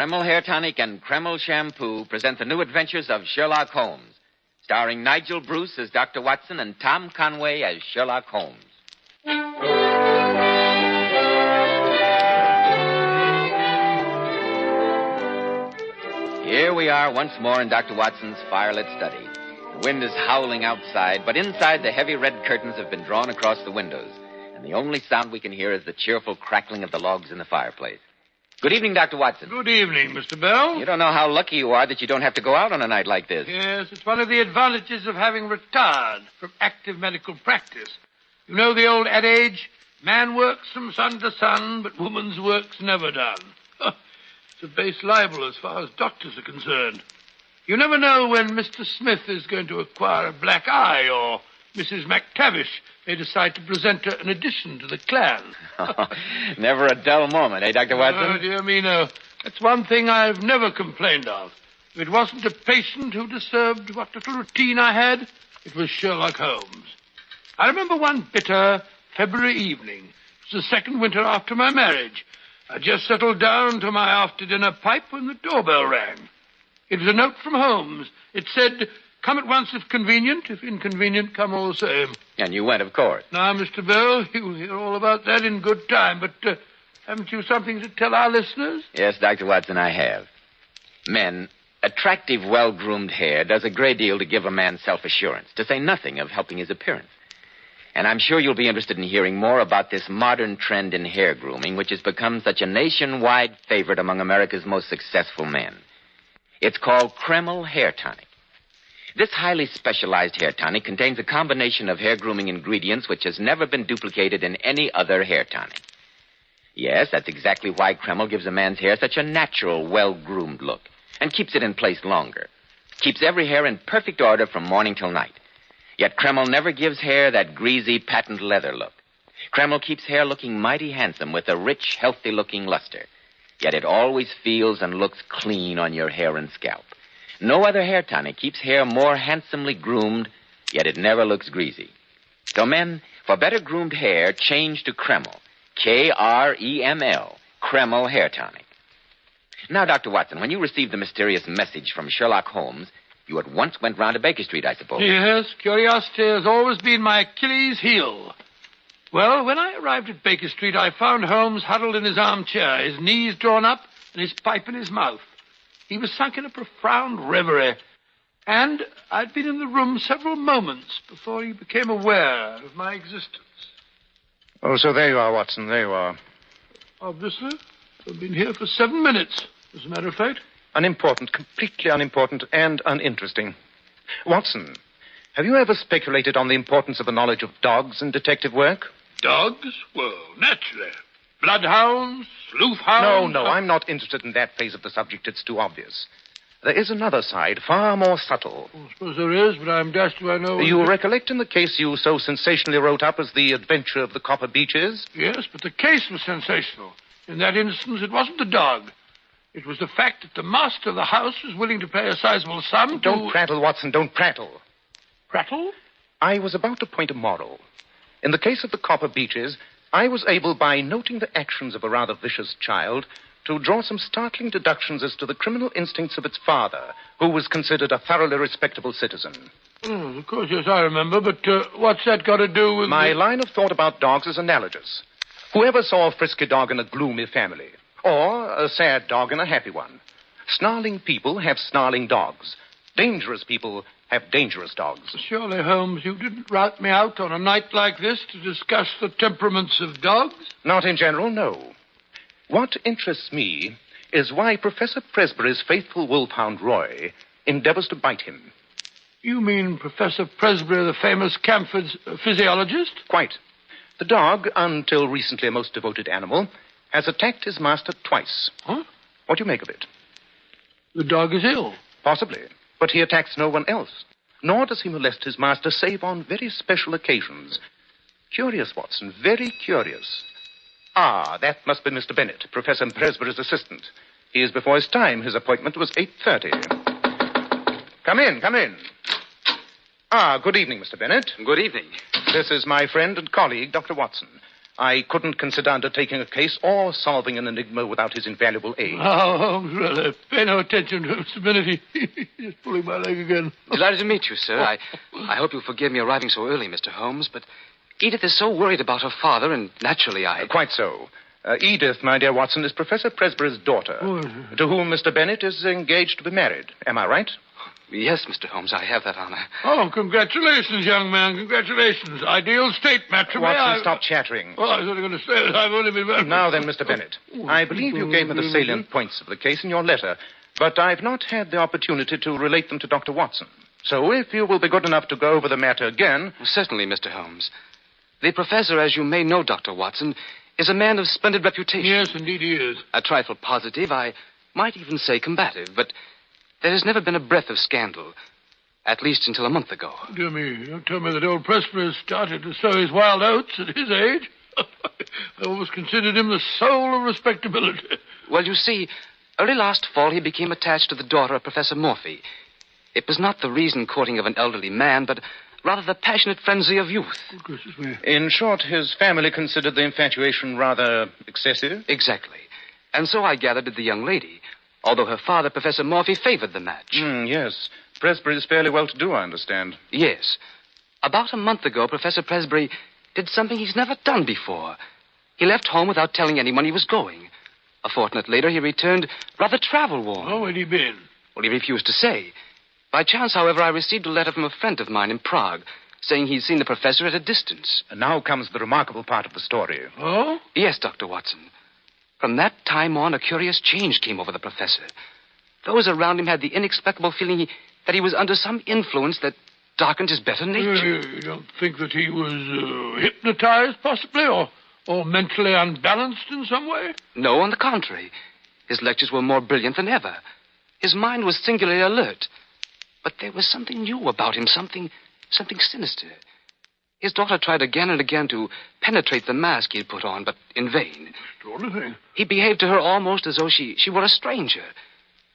Kreml Hair Tonic and Kreml Shampoo present the new adventures of Sherlock Holmes, starring Nigel Bruce as Dr. Watson and Tom Conway as Sherlock Holmes. Here we are once more in Dr. Watson's firelit study. The wind is howling outside, but inside the heavy red curtains have been drawn across the windows, and the only sound we can hear is the cheerful crackling of the logs in the fireplace. Good evening, Dr. Watson. Good evening, Mr. Bell. You don't know how lucky you are that you don't have to go out on a night like this. Yes, it's one of the advantages of having retired from active medical practice. You know the old adage, man works from sun to sun, but woman's work's never done. It's a base libel as far as doctors are concerned. You never know when Mr. Smith is going to acquire a black eye or Mrs. McTavish may decide to present her an addition to the clan. Never a dull moment, eh, Dr. Watson? Oh, dear me, no. That's one thing I've never complained of. If it wasn't a patient who disturbed what little routine I had, it was Sherlock Holmes. I remember one bitter February evening. It was the second winter after my marriage. I just settled down to my after-dinner pipe when the doorbell rang. It was a note from Holmes. It said, "Come at once if convenient. If inconvenient, come all the same." And you went, of course. Now, Mr. Bell, you'll hear all about that in good time, but haven't you something to tell our listeners? Yes, Dr. Watson, I have. Men, attractive, well-groomed hair does a great deal to give a man self-assurance, to say nothing of helping his appearance. And I'm sure you'll be interested in hearing more about this modern trend in hair grooming, which has become such a nationwide favorite among America's most successful men. It's called Kreml Hair Tonic. This highly specialized hair tonic contains a combination of hair grooming ingredients which has never been duplicated in any other hair tonic. Yes, that's exactly why Kreml gives a man's hair such a natural, well-groomed look and keeps it in place longer. Keeps every hair in perfect order from morning till night. Yet Kreml never gives hair that greasy, patent leather look. Kreml keeps hair looking mighty handsome with a rich, healthy-looking luster. Yet it always feels and looks clean on your hair and scalp. No other hair tonic keeps hair more handsomely groomed, yet it never looks greasy. So men, for better groomed hair, change to Kreml. Kreml. Kreml Hair Tonic. Now, Dr. Watson, when you received the mysterious message from Sherlock Holmes, you at once went round to Baker Street, I suppose. Yes, curiosity has always been my Achilles' heel. Well, when I arrived at Baker Street, I found Holmes huddled in his armchair, his knees drawn up and his pipe in his mouth. He was sunk in a profound reverie, and I'd been in the room several moments before he became aware of my existence. Oh, so there you are, Watson, there you are. Obviously. I've been here for 7 minutes, as a matter of fact. Unimportant, completely unimportant and uninteresting. Watson, have you ever speculated on the importance of a knowledge of dogs in detective work? Dogs? Well, naturally. Bloodhounds, sleuthhounds... No, I'm not interested in that phase of the subject. It's too obvious. There is another side, far more subtle. I suppose there is, but I'm dashed if I know... You recollect in the case you so sensationally wrote up as The Adventure of the Copper Beeches? Yes, but the case was sensational. In that instance, it wasn't the dog. It was the fact that the master of the house was willing to pay a sizable sum to... Don't prattle, Watson, don't prattle. Prattle? I was about to point a moral. In the case of the Copper Beeches, I was able, by noting the actions of a rather vicious child, to draw some startling deductions as to the criminal instincts of its father, who was considered a thoroughly respectable citizen. Oh, of course, yes, I remember, but what's that got to do with... My line of thought about dogs is analogous. Whoever saw a frisky dog in a gloomy family, or a sad dog in a happy one? Snarling people have snarling dogs. Dangerous people have dangerous dogs. Surely, Holmes, you didn't rout me out on a night like this to discuss the temperaments of dogs? Not in general, no. What interests me is why Professor Presbury's faithful wolfhound Roy endeavors to bite him. You mean Professor Presbury, the famous Camford's physiologist? Quite. The dog, until recently a most devoted animal, has attacked his master twice. Huh? What do you make of it? The dog is ill. Possibly. But he attacks no one else. Nor does he molest his master save on very special occasions. Curious, Watson, very curious. Ah, that must be Mr. Bennett, Professor Presbury's assistant. He is before his time. His appointment was 8:30. Come in, come in. Ah, good evening, Mr. Bennett. Good evening. This is my friend and colleague, Dr. Watson. I couldn't consider undertaking a case or solving an enigma without his invaluable aid. Oh, Holmes, really, pay no attention to him, Mr. Bennett. He's pulling my leg again. Delighted to meet you, sir. I hope you'll forgive me arriving so early, Mr. Holmes, but Edith is so worried about her father, and naturally Quite so. Edith, my dear Watson, is Professor Presbury's daughter, to whom Mr. Bennett is engaged to be married. Am I right? Yes, Mr. Holmes, I have that honor. Oh, congratulations, young man, congratulations. Ideal state matrimony. Watson, stop chattering. Well, I was only going to say that I've only been married. Now then, Mr. Bennett, I believe you gave me the salient points of the case in your letter, but I've not had the opportunity to relate them to Dr. Watson. So if you will be good enough to go over the matter again... Certainly, Mr. Holmes. The professor, as you may know, Dr. Watson, is a man of splendid reputation. Yes, indeed he is. A trifle positive, I might even say combative, but there has never been a breath of scandal, at least until a month ago. Dear me, don't tell me that old Presbury started to sow his wild oats at his age. I always considered him the soul of respectability. Well, you see, early last fall he became attached to the daughter of Professor Morphy. It was not the reason courting of an elderly man, but rather the passionate frenzy of youth. Gracious me. In short, his family considered the infatuation rather excessive? Exactly. And so I gathered did the young lady, although her father, Professor Morphy, favored the match. Yes. Presbury is fairly well-to-do, I understand. Yes. About a month ago, Professor Presbury did something he's never done before. He left home without telling anyone he was going. A fortnight later, he returned rather travel-worn. Oh, where'd he been? Well, he refused to say. By chance, however, I received a letter from a friend of mine in Prague, saying he'd seen the professor at a distance. And now comes the remarkable part of the story. Oh? Yes, Dr. Watson. From that time on, a curious change came over the professor. Those around him had the inexplicable feeling that he was under some influence that darkened his better nature. You don't think that he was hypnotized, possibly, or mentally unbalanced in some way? No, on the contrary. His lectures were more brilliant than ever. His mind was singularly alert. But there was something new about him, something sinister. His daughter tried again and again to penetrate the mask he had put on, but in vain. Extraordinary. He behaved to her almost as though she were a stranger.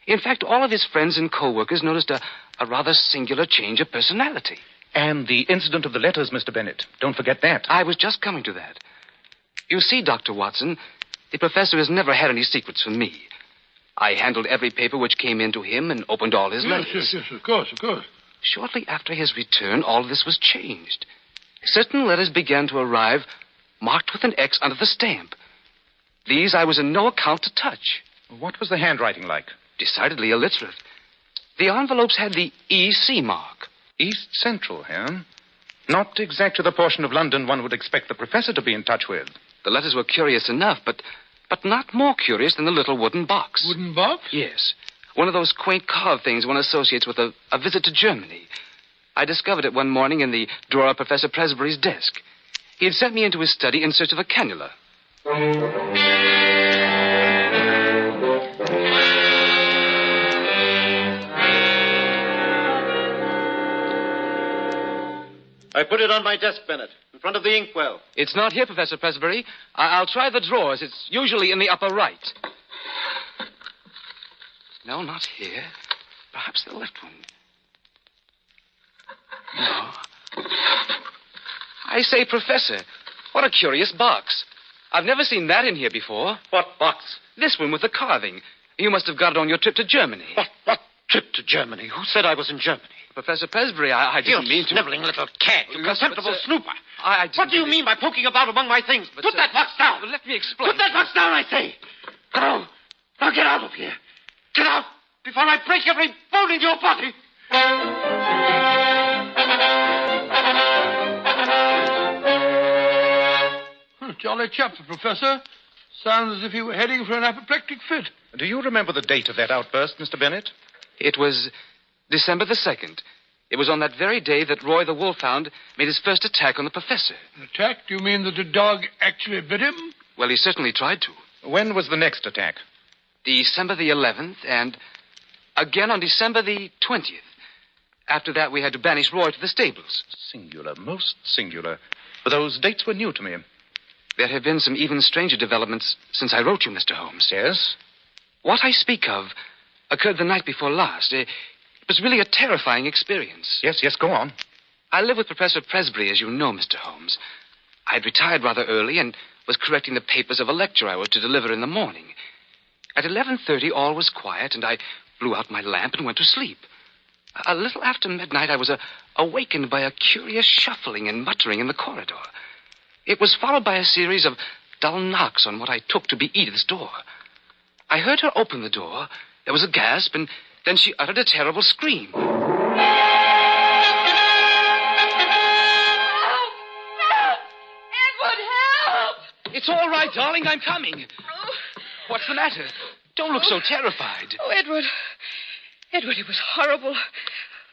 In fact, all of his friends and co-workers noticed a rather singular change of personality. And the incident of the letters, Mr. Bennett. Don't forget that. I was just coming to that. You see, Dr. Watson, the professor has never had any secrets from me. I handled every paper which came in to him and opened all his letters. Yes, of course. Shortly after his return, all of this was changed. Certain letters began to arrive, marked with an X under the stamp. These I was in no account to touch. What was the handwriting like? Decidedly illiterate. The envelopes had the EC mark. East Central, huh? Not exactly the portion of London one would expect the professor to be in touch with. The letters were curious enough, but not more curious than the little wooden box. Wooden box? Yes. One of those quaint carved things one associates with a visit to Germany. I discovered it one morning in the drawer of Professor Presbury's desk. He had sent me into his study in search of a cannula. I put it on my desk, Bennett, in front of the inkwell. It's not here, Professor Presbury. I'll try the drawers. It's usually in the upper right. No, not here. Perhaps the left one. No. I say, Professor, what a curious box. I've never seen that in here before. What box? This one with the carving. You must have got it on your trip to Germany. What trip to Germany? Who said I was in Germany? Professor Presbury, I didn't mean to... You sniveling little cat. You But, contemptible sir, snooper. I What do you mean by poking about among my things? But, Put sir, that box down. Let me explain. Put that box down, I say. Go. Now get out of here. Get out before I break every bone in your body. Jolly chap, the professor. Sounds as if he were heading for an apoplectic fit. Do you remember the date of that outburst, Mr. Bennett? It was December the 2nd. It was on that very day that Roy the Wolfhound made his first attack on the professor. An attack? Do you mean that the dog actually bit him? Well, he certainly tried to. When was the next attack? December the 11th and again on December the 20th. After that, we had to banish Roy to the stables. Singular, most singular. But those dates were new to me. There have been some even stranger developments since I wrote you, Mr. Holmes. Yes? What I speak of occurred the night before last. It was really a terrifying experience. Yes, go on. I live with Professor Presbury, as you know, Mr. Holmes. I'd retired rather early, and was correcting the papers of a lecture I was to deliver in the morning. At 11:30, all was quiet, and I blew out my lamp and went to sleep. A little after midnight, I was awakened by a curious shuffling and muttering in the corridor. It was followed by a series of dull knocks on what I took to be Edith's door. I heard her open the door. There was a gasp, and then she uttered a terrible scream. It's all right, darling. I'm coming. What's the matter? Don't look so terrified. Oh, Edward. Edward, it was horrible.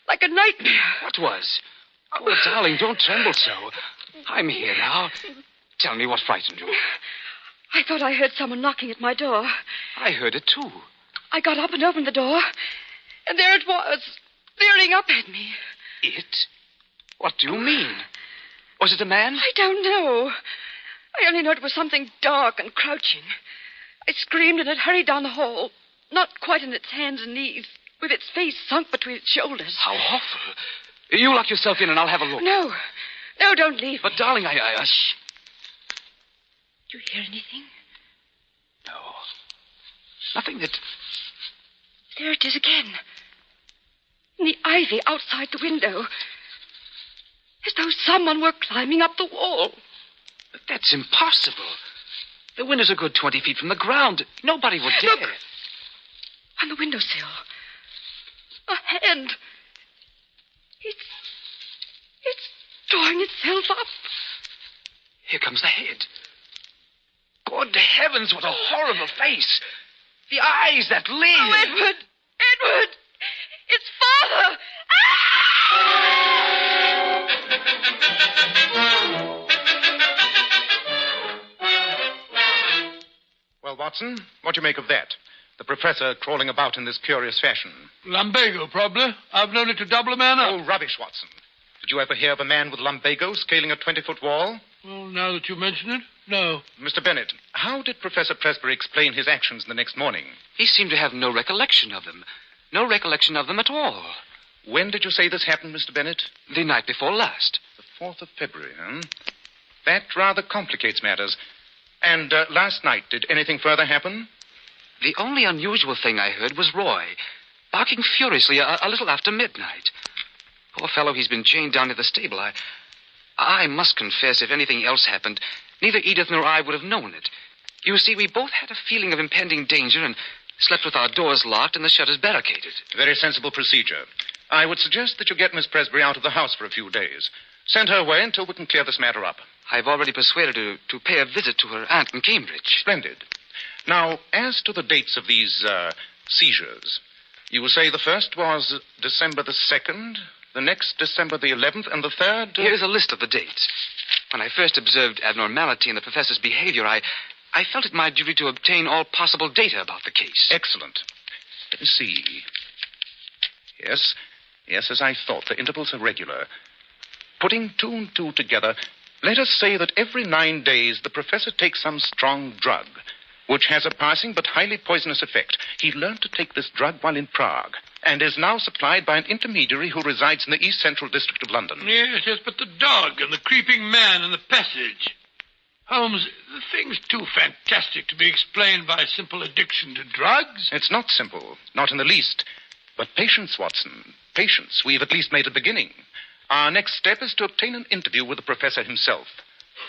Like a nightmare. What was? Oh, darling, don't tremble so. I'm here now. Tell me what frightened you. I thought I heard someone knocking at my door. I heard it, too. I got up and opened the door, and there it was, leering up at me. It? What do you mean? Was it a man? I don't know. I only know it was something dark and crouching. I screamed and it hurried down the hall, not quite on its hands and knees, with its face sunk between its shoulders. How awful. You lock yourself in and I'll have a look. No, don't leave. But, darling, Shh. Do you hear anything? No. Nothing that... There it is again. In the ivy outside the window. As though someone were climbing up the wall. But that's impossible. The window's a good 20 feet from the ground. Nobody would dare. Look. On the windowsill. A hand. It's drawing itself up. Here comes the head. Good heavens, what a horrible face. The eyes that leer. Oh, Edward! Edward! It's Father! Well, Watson, what do you make of that? The professor crawling about in this curious fashion. Lumbago, probably. I've known it to double a man up. Oh, rubbish, Watson. Did you ever hear of a man with lumbago scaling a 20-foot wall? Well, now that you mention it, no. Mr. Bennett, how did Professor PRESBURY explain his actions the next morning? He seemed to have no recollection of them. No recollection of them at all. When did you say this happened, Mr. Bennett? The night before last. The 4th of February, huh? That rather complicates matters. And last night, did anything further happen? The only unusual thing I heard was Roy, barking furiously a little after midnight. Poor fellow, he's been chained down to the stable. I must confess, if anything else happened, neither Edith nor I would have known it. You see, we both had a feeling of impending danger and slept with our doors locked and the shutters barricaded. Very sensible procedure. I would suggest that you get Miss PRESBURY out of the house for a few days. Send her away until we can clear this matter up. I've already persuaded her to pay a visit to her aunt in Cambridge. Splendid. Now, as to the dates of these seizures, you say the first was December the 2nd, the next December the 11th, and the third... Here's a list of the dates. When I first observed abnormality in the professor's behavior, I felt it my duty to obtain all possible data about the case. Excellent. Let me see. Yes, as I thought, the intervals are regular. Putting 2 and 2 together, let us say that every 9 days the professor takes some strong drug, which has a passing but highly poisonous effect. He learned to take this drug while in Prague, and is now supplied by an intermediary who resides in the East Central District of London. Yes, but the dog and the creeping man in the passage. Holmes, the thing's too fantastic to be explained by simple addiction to drugs. It's not simple, not in the least. But patience, Watson, patience. We've at least made a beginning. Our next step is to obtain an interview with the professor himself.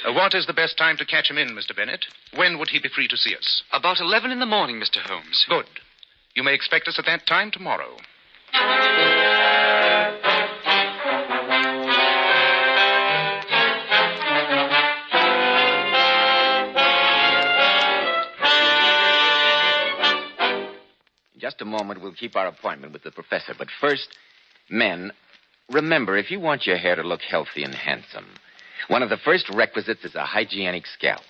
What is the best time to catch him in, Mr. Bennett? When would he be free to see us? About 11 in the morning, Mr. Holmes. Good. You may expect us at that time tomorrow. In just a moment, we'll keep our appointment with the professor. But first, men, remember, if you want your hair to look healthy and handsome, one of the first requisites is a hygienic scalp.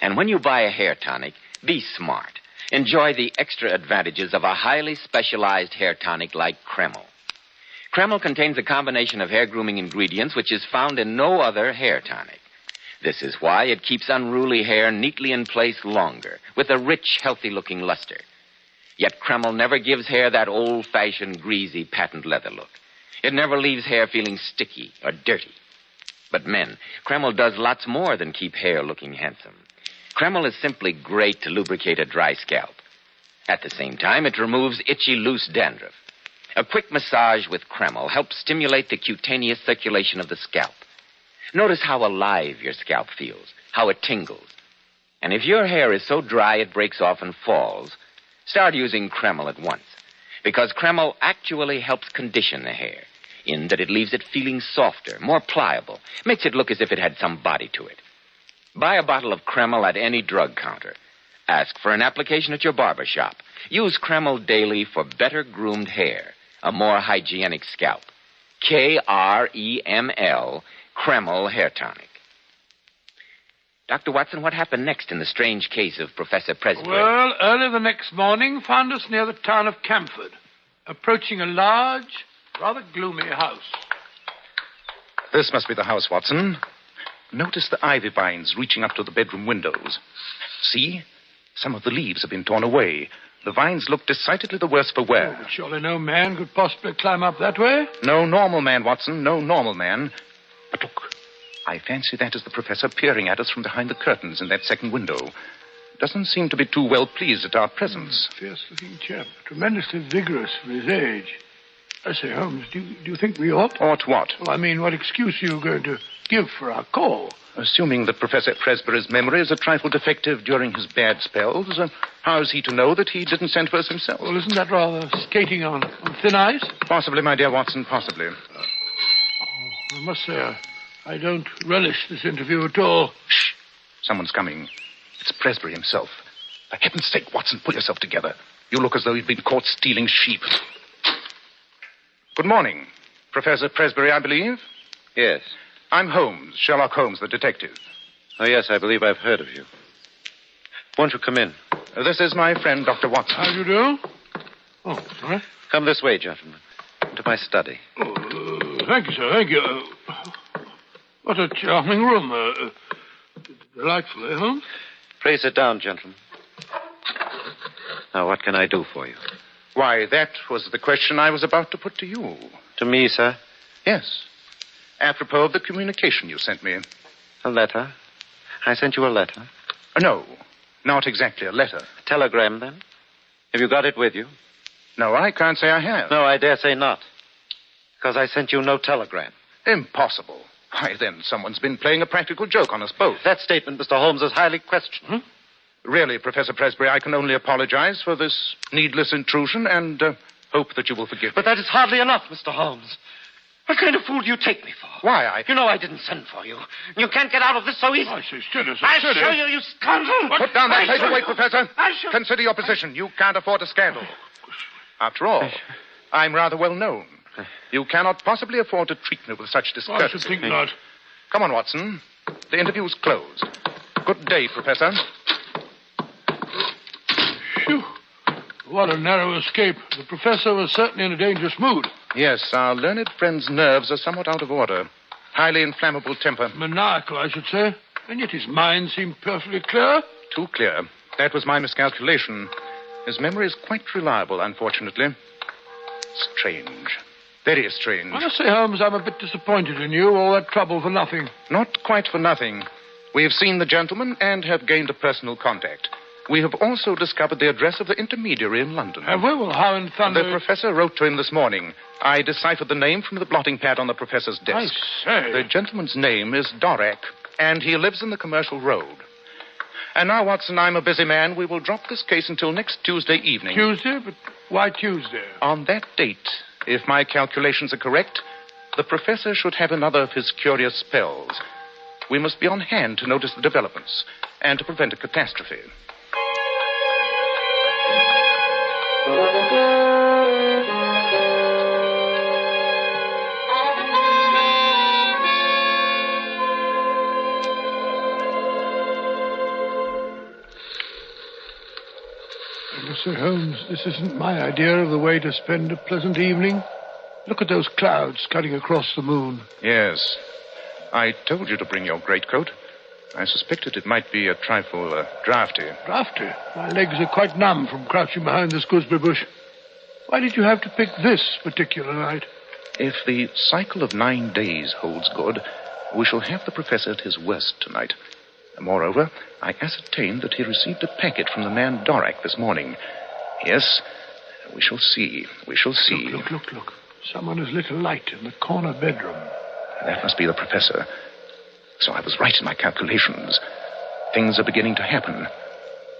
And when you buy a hair tonic, be smart. Enjoy the extra advantages of a highly specialized hair tonic like CAMEL. CAMEL contains a combination of hair grooming ingredients which is found in no other hair tonic. This is why it keeps unruly hair neatly in place longer, with a rich, healthy-looking luster. Yet CAMEL never gives hair that old-fashioned, greasy, patent leather look. It never leaves hair feeling sticky or dirty. But men, CAMEL does lots more than keep hair looking handsome. Kreml is simply great to lubricate a dry scalp. At the same time, it removes itchy, loose dandruff. A quick massage with Kreml helps stimulate the cutaneous circulation of the scalp. Notice how alive your scalp feels, how it tingles. And if your hair is so dry it breaks off and falls, start using Kreml at once. Because Kreml actually helps condition the hair, in that it leaves it feeling softer, more pliable, makes it look as if it had some body to it. Buy a bottle of Kreml at any drug counter. Ask for an application at your barber shop. Use Kreml daily for better groomed hair, a more hygienic scalp. Kreml, Kreml Hair Tonic. Dr. Watson, what happened next in the strange case of Professor Presbury? Well, early the next morning found us near the town of Camford, approaching a large, rather gloomy house. This must be the house, Watson. Notice the ivy vines reaching up to the bedroom windows. See? Some of the leaves have been torn away. The vines look decidedly the worse for wear. But surely no man could possibly climb up that way. No normal man, Watson. No normal man. But look, I fancy that is the professor peering at us from behind the curtains in that second window. Doesn't seem to be too well pleased at our presence. Fierce-looking chap. Tremendously vigorous for his age. I say, Holmes, do you think we ought? Ought what? Well, I mean, what excuse are you going to give for our call? Assuming that Professor Presbury's memory is a trifle defective during his bad spells, how is he to know that he didn't send for us himself? Well, isn't that rather skating on thin ice? Possibly, my dear Watson, possibly. I must say, I don't relish this interview at all. Shh! Someone's coming. It's Presbury himself. For heaven's sake, Watson, pull yourself together. You look as though you'd been caught stealing sheep. Good morning. Professor Presbury, I believe? Yes. I'm Holmes, Sherlock Holmes, the detective. Oh, yes, I believe I've heard of you. Won't you come in? This is my friend, Dr. Watson. How do you do? Oh, sorry. Come this way, gentlemen. Into my study. Oh, thank you, sir. Thank you. What a charming room. Delightful, eh, Holmes? Pray sit down, gentlemen. Now, what can I do for you? Why, that was the question I was about to put to you. To me, sir? Yes. Apropos of the communication you sent me. A letter? I sent you a letter? No, not exactly a letter. A telegram, then? Have you got it with you? No, I can't say I have. No, I dare say not. Because I sent you no telegram. Impossible. Why, then, someone's been playing a practical joke on us both. That statement, Mr. Holmes, is highly questionable. Really, Professor Presbury, I can only apologize for this needless intrusion and hope that you will forgive me. But that is hardly enough, Mr. Holmes. What kind of fool do you take me for? Why, You know I didn't send for you. You can't get out of this so easily. I say, steady, sir, I'll steady. show you, you scoundrel. Put down that paperweight, Professor. I shall... Consider your position. You can't afford a scandal. After all, I'm rather well known. You cannot possibly afford to treat me with such discourtesy. I should think not. Come on, Watson. The interview's closed. Good day, Professor. Phew. What a narrow escape. The professor was certainly in a dangerous mood. Yes, our learned friend's nerves are somewhat out of order. Highly inflammable temper. Maniacal, I should say. And yet his mind seemed perfectly clear. Too clear. That was my miscalculation. His memory is quite reliable, unfortunately. Strange. Very strange. I must say, Holmes, I'm a bit disappointed in you. All that trouble for nothing. Not quite for nothing. We have seen the gentleman and have gained a personal contact. We have also discovered the address of the intermediary in London. Have we? Well, how in thunder... The professor wrote to him this morning. I deciphered the name from the blotting pad on the professor's desk. I say. The gentleman's name is Dorothey, and he lives in the Commercial Road. And now, Watson, I'm a busy man. We will drop this case until next Tuesday evening. Tuesday? But why Tuesday? On that date, if my calculations are correct, the professor should have another of his curious spells. We must be on hand to notice the developments and to prevent a catastrophe. Mr. Holmes, this isn't my idea of the way to spend a pleasant evening. Look at those clouds cutting across the moon. Yes. I told you to bring your greatcoat. I suspected it might be a trifle drafty. Drafty? My legs are quite numb from crouching behind this gooseberry bush. Why did you have to pick this particular night? If the cycle of 9 days holds good, we shall have the professor at his worst tonight. Moreover, I ascertained that he received a packet from the man Dorak this morning. Yes, we shall see. We shall see. Look. Someone has lit a light in the corner bedroom. That must be the professor. So I was right in my calculations. Things are beginning to happen.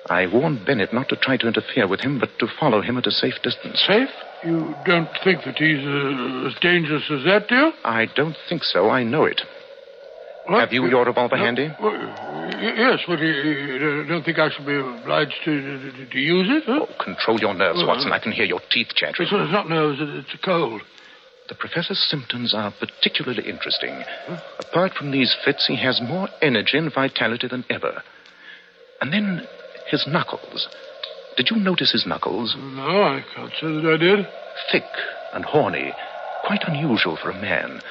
I warned Bennett not to try to interfere with him, but to follow him at a safe distance. Safe? You don't think that he's as dangerous as that, do you? I don't think so. I know it. What? Have you your revolver handy? Yes, but you don't think I should be obliged to use it, huh? Oh, control your nerves, Watson. I can hear your teeth chattering. It's not nerves, it's a cold. The professor's symptoms are particularly interesting. Apart from these fits, he has more energy and vitality than ever. And then his knuckles. Did you notice his knuckles? No, I can't say that I did. Thick and horny. Quite unusual for a man.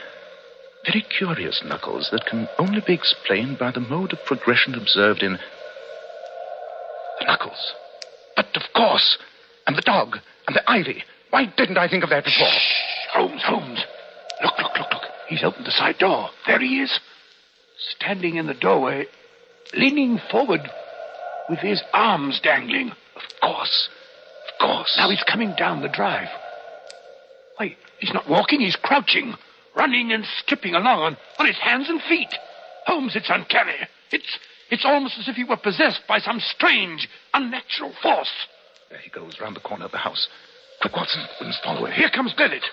Very curious knuckles that can only be explained by the mode of progression observed in... The knuckles. But of course. And the dog. And the ivy. Why didn't I think of that before? Holmes. Look. He's opened the side door. There he is. Standing in the doorway, leaning forward with his arms dangling. Of course. Now he's coming down the drive. Wait, he's not walking, he's crouching. Running and skipping along on his hands and feet. Holmes, it's uncanny. It's almost as if he were possessed by some strange, unnatural force. There he goes, round the corner of the house. Quick, Watson, we must follow him. Here comes Bennett.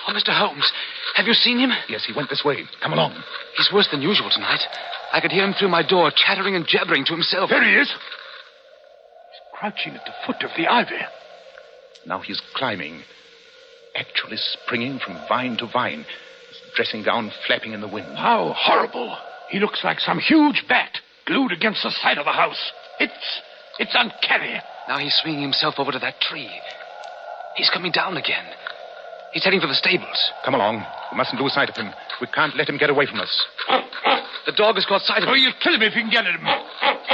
Oh, Mr. Holmes, have you seen him? Yes, he went this way. Come along. He's worse than usual tonight. I could hear him through my door, chattering and jabbering to himself. There he is. He's crouching at the foot of the ivy. Now he's climbing. Actually springing from vine to vine. His dressing gown flapping in the wind. How horrible. He looks like some huge bat glued against the side of the house. It's uncanny. Now he's swinging himself over to that tree. He's coming down again. He's heading for the stables. Come along. We mustn't lose sight of him. We can't let him get away from us. The dog has caught sight of him. Oh, you'll kill him if you can get at him.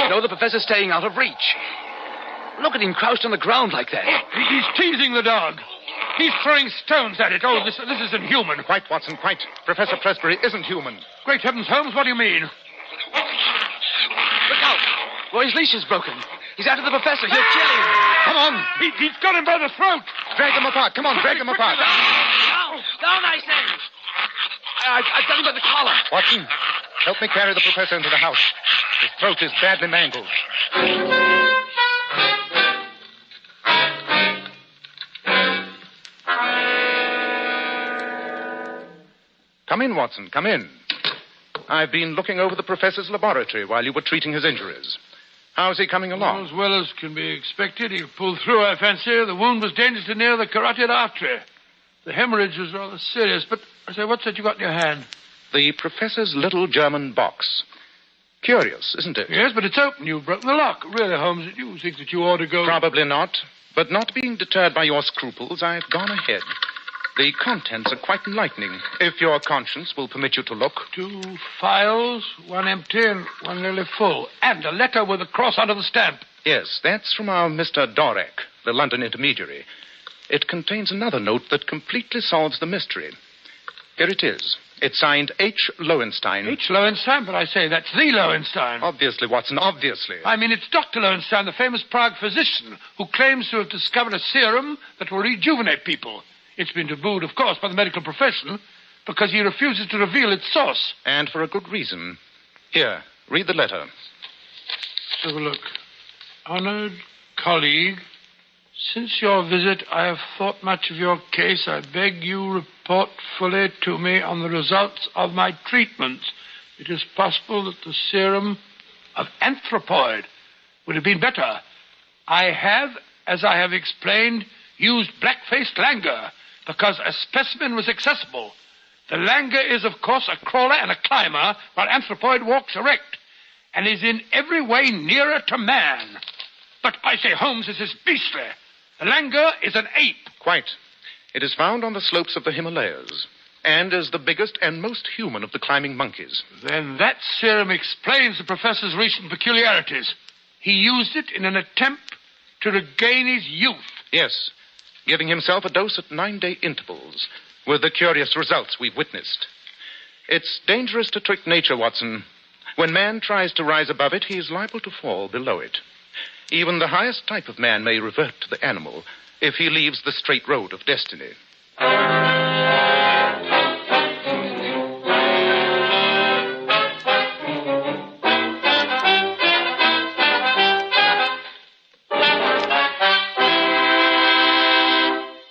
No, the professor's staying out of reach. Look at him crouched on the ground like that. He's teasing the dog. He's throwing stones at it. Oh, this isn't human. Quite, Watson, quite. Professor Presbury isn't human. Great heavens, Holmes, what do you mean? Look out. Roy's leash is broken. He's after the professor. He'll kill him. Come on. He's got him by the throat. Drag them apart. Come on, drag them apart. Down, I say. I've got him by the collar. Watson, help me carry the professor into the house. His throat is badly mangled. Come in, Watson, come in. I've been looking over the professor's laboratory while you were treating his injuries. How's he coming along? As well as can be expected. He pulled through, I fancy. The wound was dangerously near the carotid artery. The hemorrhage was rather serious. But, I say, what's that you got in your hand? The professor's little German box. Curious, isn't it? Yes, but it's open. You've broken the lock. Really, Holmes, did you think that you ought to go... Probably not. But not being deterred by your scruples, I've gone ahead. The contents are quite enlightening, if your conscience will permit you to look. 2 files, one empty and one nearly full. And a letter with a cross under the stamp. Yes, that's from our Mr. Dorak, the London intermediary. It contains another note that completely solves the mystery. Here it is. It's signed H. Lowenstein. H. Lowenstein? But I say, that's the Lowenstein. Obviously, Watson, obviously. I mean, it's Dr. Lowenstein, the famous Prague physician, who claims to have discovered a serum that will rejuvenate people. It's been tabooed, of course, by the medical profession because he refuses to reveal its source. And for a good reason. Here, read the letter. Have a look. Honored colleague, since your visit, I have thought much of your case. I beg you report fully to me on the results of my treatments. It is possible that the serum of anthropoid would have been better. I have, as I have explained, used black-faced langur because a specimen was accessible. The langur is, of course, a crawler and a climber, while anthropoid walks erect and is in every way nearer to man. But I say, Holmes, this is beastly. The langur is an ape. Quite. It is found on the slopes of the Himalayas and is the biggest and most human of the climbing monkeys. Then that serum explains the professor's recent peculiarities. He used it in an attempt to regain his youth. Yes, giving himself a dose at 9-day intervals, with the curious results we've witnessed. It's dangerous to trick nature, Watson. When man tries to rise above it, he is liable to fall below it. Even the highest type of man may revert to the animal if he leaves the straight road of destiny.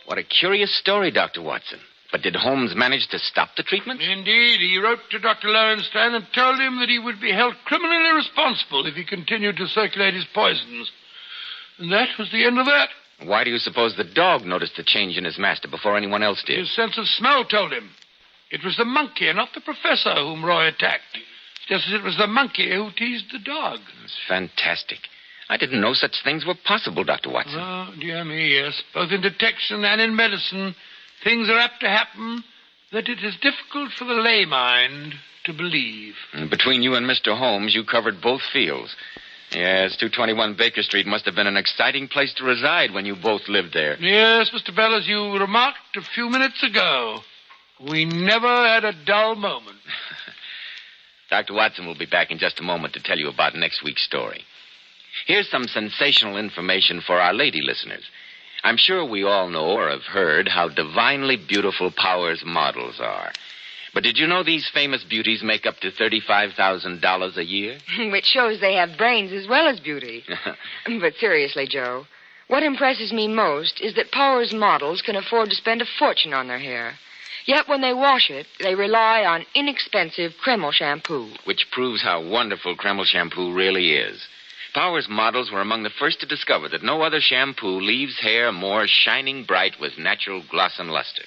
What a curious story, Dr. Watson. But did Holmes manage to stop the treatment? Indeed, he wrote to Dr. Lowenstein and told him that he would be held criminally responsible if he continued to circulate his poisons. And that was the end of that. Why do you suppose the dog noticed the change in his master before anyone else did? His sense of smell told him. It was the monkey and not the professor whom Roy attacked. Just as it was the monkey who teased the dog. It's fantastic. I didn't know such things were possible, Dr. Watson. Oh, dear me, yes. Both in detection and in medicine, things are apt to happen that it is difficult for the lay mind to believe. Between you and Mr. Holmes, you covered both fields. Yes, 221 Baker Street must have been an exciting place to reside when you both lived there. Yes, Mr. Bell, as you remarked a few minutes ago, we never had a dull moment. Dr. Watson will be back in just a moment to tell you about next week's story. Here's some sensational information for our lady listeners. I'm sure we all know or have heard how divinely beautiful Powers models are. But did you know these famous beauties make up to $35,000 a year? Which shows they have brains as well as beauty. But seriously, Joe, what impresses me most is that Powers models can afford to spend a fortune on their hair. Yet when they wash it, they rely on inexpensive Kreml shampoo. Which proves how wonderful Kreml shampoo really is. Powers models were among the first to discover that no other shampoo leaves hair more shining bright with natural gloss and luster.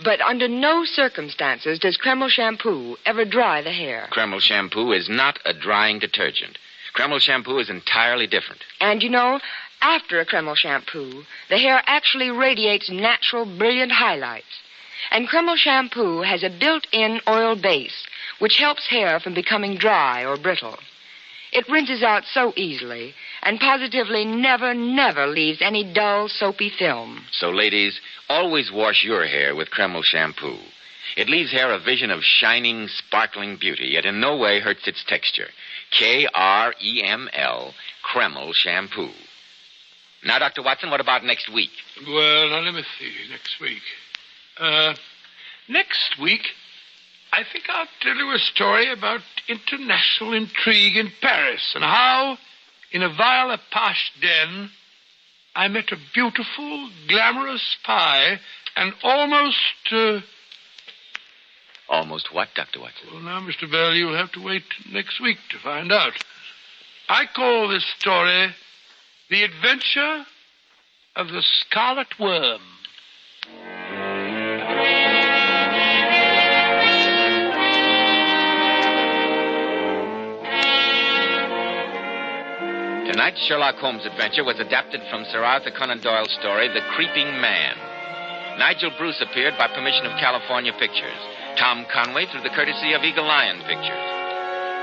But under no circumstances does Kreml shampoo ever dry the hair. Kreml shampoo is not a drying detergent. Kreml shampoo is entirely different. And you know, after a Kreml shampoo, the hair actually radiates natural, brilliant highlights. And Kreml shampoo has a built-in oil base, which helps hair from becoming dry or brittle. It rinses out so easily and positively never leaves any dull, soapy film. So, ladies, always wash your hair with Kreml shampoo. It leaves hair a vision of shining, sparkling beauty, yet in no way hurts its texture. Kreml, Kreml shampoo. Now, Dr. Watson, what about next week? Well, now, let me see. Next week. Next week, I think I'll tell you a story about international intrigue in Paris and how, in a vile apache den, I met a beautiful, glamorous spy and almost... Almost what, Dr. Watson? Well, now, Mr. Bell, you'll have to wait next week to find out. I call this story The Adventure of the Scarlet Worm. Tonight's Sherlock Holmes adventure was adapted from Sir Arthur Conan Doyle's story, The Creeping Man. Nigel Bruce appeared by permission of California Pictures. Tom Conway through the courtesy of Eagle Lion Pictures.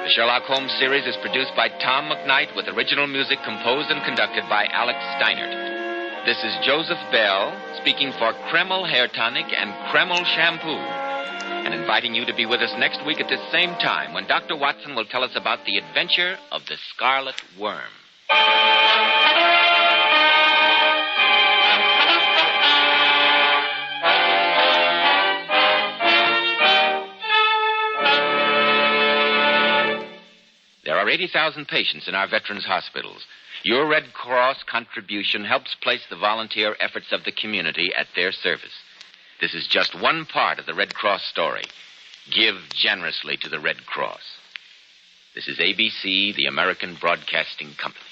The Sherlock Holmes series is produced by Tom McKnight with original music composed and conducted by Alex Steinert. This is Joseph Bell speaking for Kreml Hair Tonic and Kreml Shampoo and inviting you to be with us next week at this same time when Dr. Watson will tell us about the adventure of the Scarlet Worm. There are 80,000 patients in our veterans' hospitals. Your Red Cross contribution helps place the volunteer efforts of the community at their service. This is just one part of the Red Cross story. Give generously to the Red Cross. This is ABC, the American Broadcasting Company.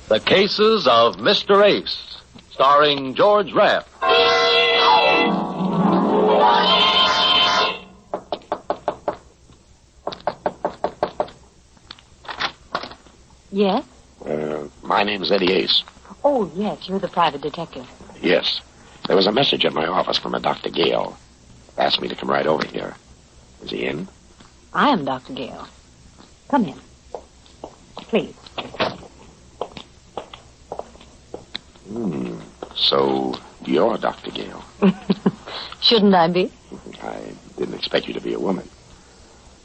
The Cases of Mr. Ace, starring George Rapp. Yes? My name's Eddie Ace. Oh, yes, you're the private detective. Yes. There was a message at my office from a Dr. Gale. Asked me to come right over here. Is he in? I am Dr. Gale. Come in. Please. So, you're Dr. Gale. Shouldn't I be? I didn't expect you to be a woman.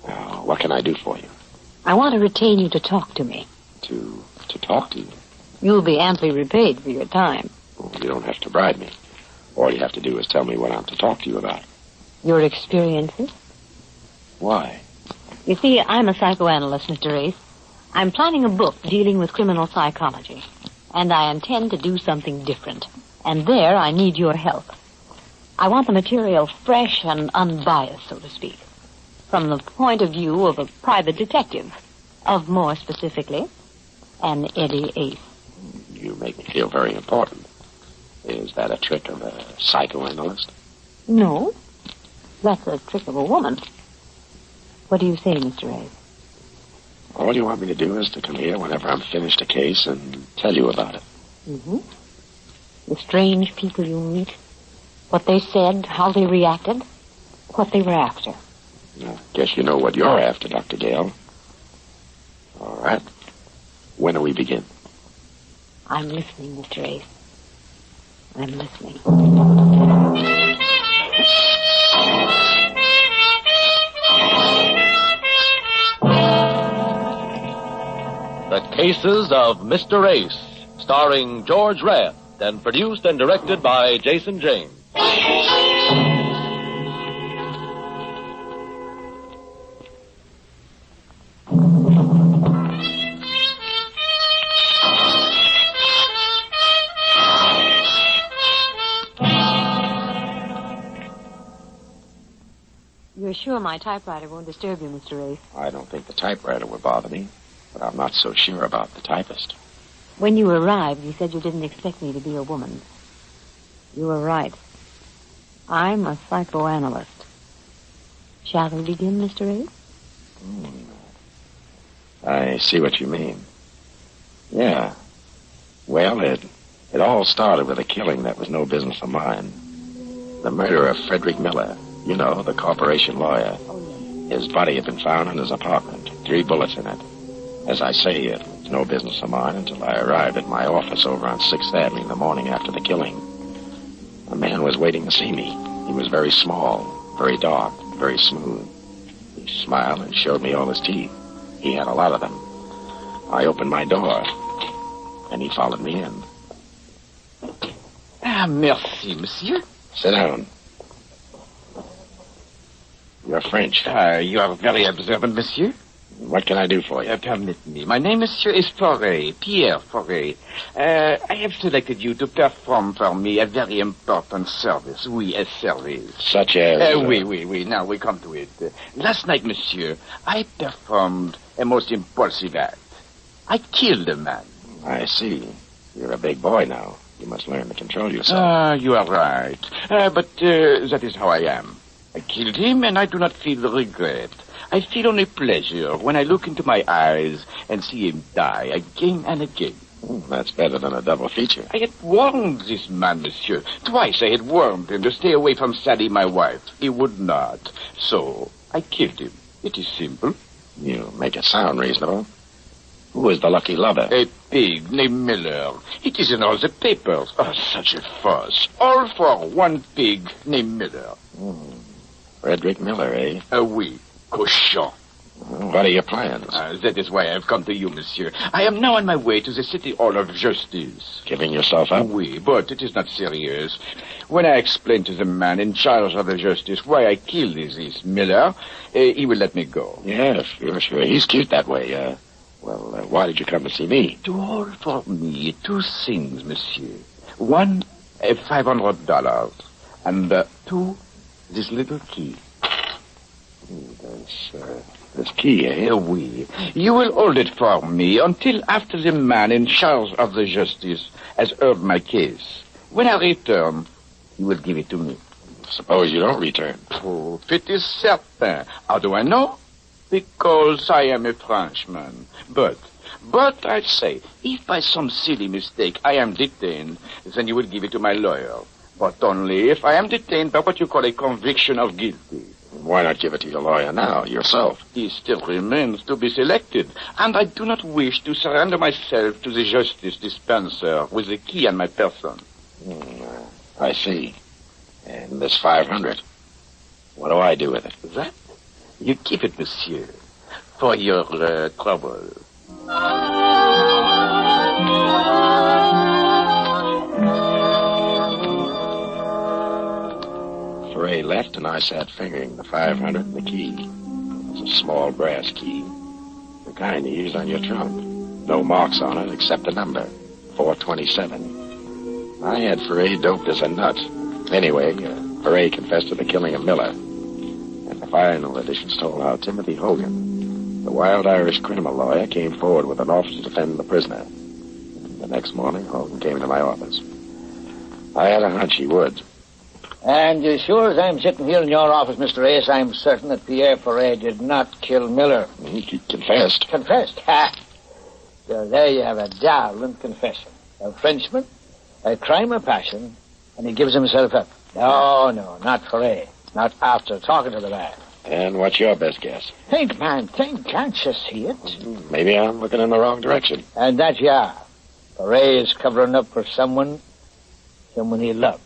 Now, what can I do for you? I want to retain you to talk to me. To talk to you? You'll be amply repaid for your time. Well, you don't have to bribe me. All you have to do is tell me what I'm to talk to you about. Your experiences? Why? You see, I'm a psychoanalyst, Mr. Race. I'm planning a book dealing with criminal psychology. And I intend to do something different. And there I need your help. I want the material fresh and unbiased, so to speak. From the point of view of a private detective. Of more specifically, an Eddie Ace. You make me feel very important. Is that a trick of a psychoanalyst? No. That's a trick of a woman. What do you say, Mr. Ace? All you want me to do is to come here whenever I'm finished a case and tell you about it. Mm-hmm. The strange people you meet, what they said, how they reacted, what they were after. I guess you know what you're after, Dr. Gale. All right. When do we begin? I'm listening, Mr. Ace. I'm listening. The Cases of Mr. Ace, starring George Raft, and produced and directed by Jason James. You're sure my typewriter won't disturb you, Mr. Ace? I don't think the typewriter would bother me, but I'm not so sure about the typist. When you arrived, you said you didn't expect me to be a woman. You were right. I'm a psychoanalyst. Shall we begin, Mr. Ace? I see what you mean. Yeah. Well, it all started with a killing that was no business of mine. The murder of Frederick Miller. You know, the corporation lawyer. His body had been found in his apartment. 3 bullets in it. As I say, it was no business of mine until I arrived at my office over on 6th Avenue in the morning after the killing. A man was waiting to see me. He was very small, very dark, very smooth. He smiled and showed me all his teeth. He had a lot of them. I opened my door, and he followed me in. Ah, merci, monsieur. Sit down. You're French. You are very observant, monsieur. What can I do for you? Permit me. My name, monsieur, is Fauré, Pierre Fauré. I have selected you to perform for me a very important service. Oui, a service. Such as... Oui. Now we come to it. Last night, monsieur, I performed a most impulsive act. I killed a man. I see. You're a big boy now. You must learn to control yourself. You are right. But that is how I am. I killed him, and I do not feel regret. I feel only pleasure when I look into my eyes and see him die again and again. That's better than a double feature. I had warned this man, monsieur. Twice I had warned him to stay away from Sally, my wife. He would not. So I killed him. It is simple. You make it sound reasonable. Who is the lucky lover? A pig named Miller. It is in all the papers. Oh, such a fuss. All for one pig named Miller. Frederick Miller, eh? Oui. Cochon. What are your plans? That is why I have come to you, monsieur. I am now on my way to the City Hall of Justice. Giving yourself up? Oui, but it is not serious. When I explain to the man in charge of the justice why I killed this Miller, he will let me go. Yes, sure. He's cute that way. Why did you come to see me? To hold for me 2 things, monsieur. One, $500. And 2, this little key. This key, eh? Oui. You will hold it for me until after the man in charge of the justice has heard my case. When I return, he will give it to me. Suppose you don't return. Oh, it is certain. How do I know? Because I am a Frenchman. But I say, if by some silly mistake I am detained, then you will give it to my lawyer. But only if I am detained by what you call a conviction of guilty. Why not give it to your lawyer now, yourself? He still remains to be selected, and I do not wish to surrender myself to the justice dispenser with the key on my person. I see. And this $500, what do I do with it? That? You keep it, monsieur, for your trouble. Ferret left, and I sat fingering the 500 and the key. It was a small brass key, the kind you use on your trunk. No marks on it except the number, 427. I had Ferret doped as a nut. Anyway, Ferret confessed to the killing of Miller. And the final editions told how Timothy Hogan, the wild Irish criminal lawyer, came forward with an offer to defend the prisoner. The next morning, Hogan came into my office. I had a hunch he would. And as sure as I'm sitting here in your office, Mr. Ace, I'm certain that Pierre Ferret did not kill Miller. He confessed. Confessed? Ha! So there you have a darling confession. A Frenchman, a crime of passion, and he gives himself up. No, not Ferret. Not after talking to the man. And what's your best guess? Think, man, think. Can't you see it? Maybe I'm looking in the wrong direction. And that you are. Ferret is covering up for someone he loved.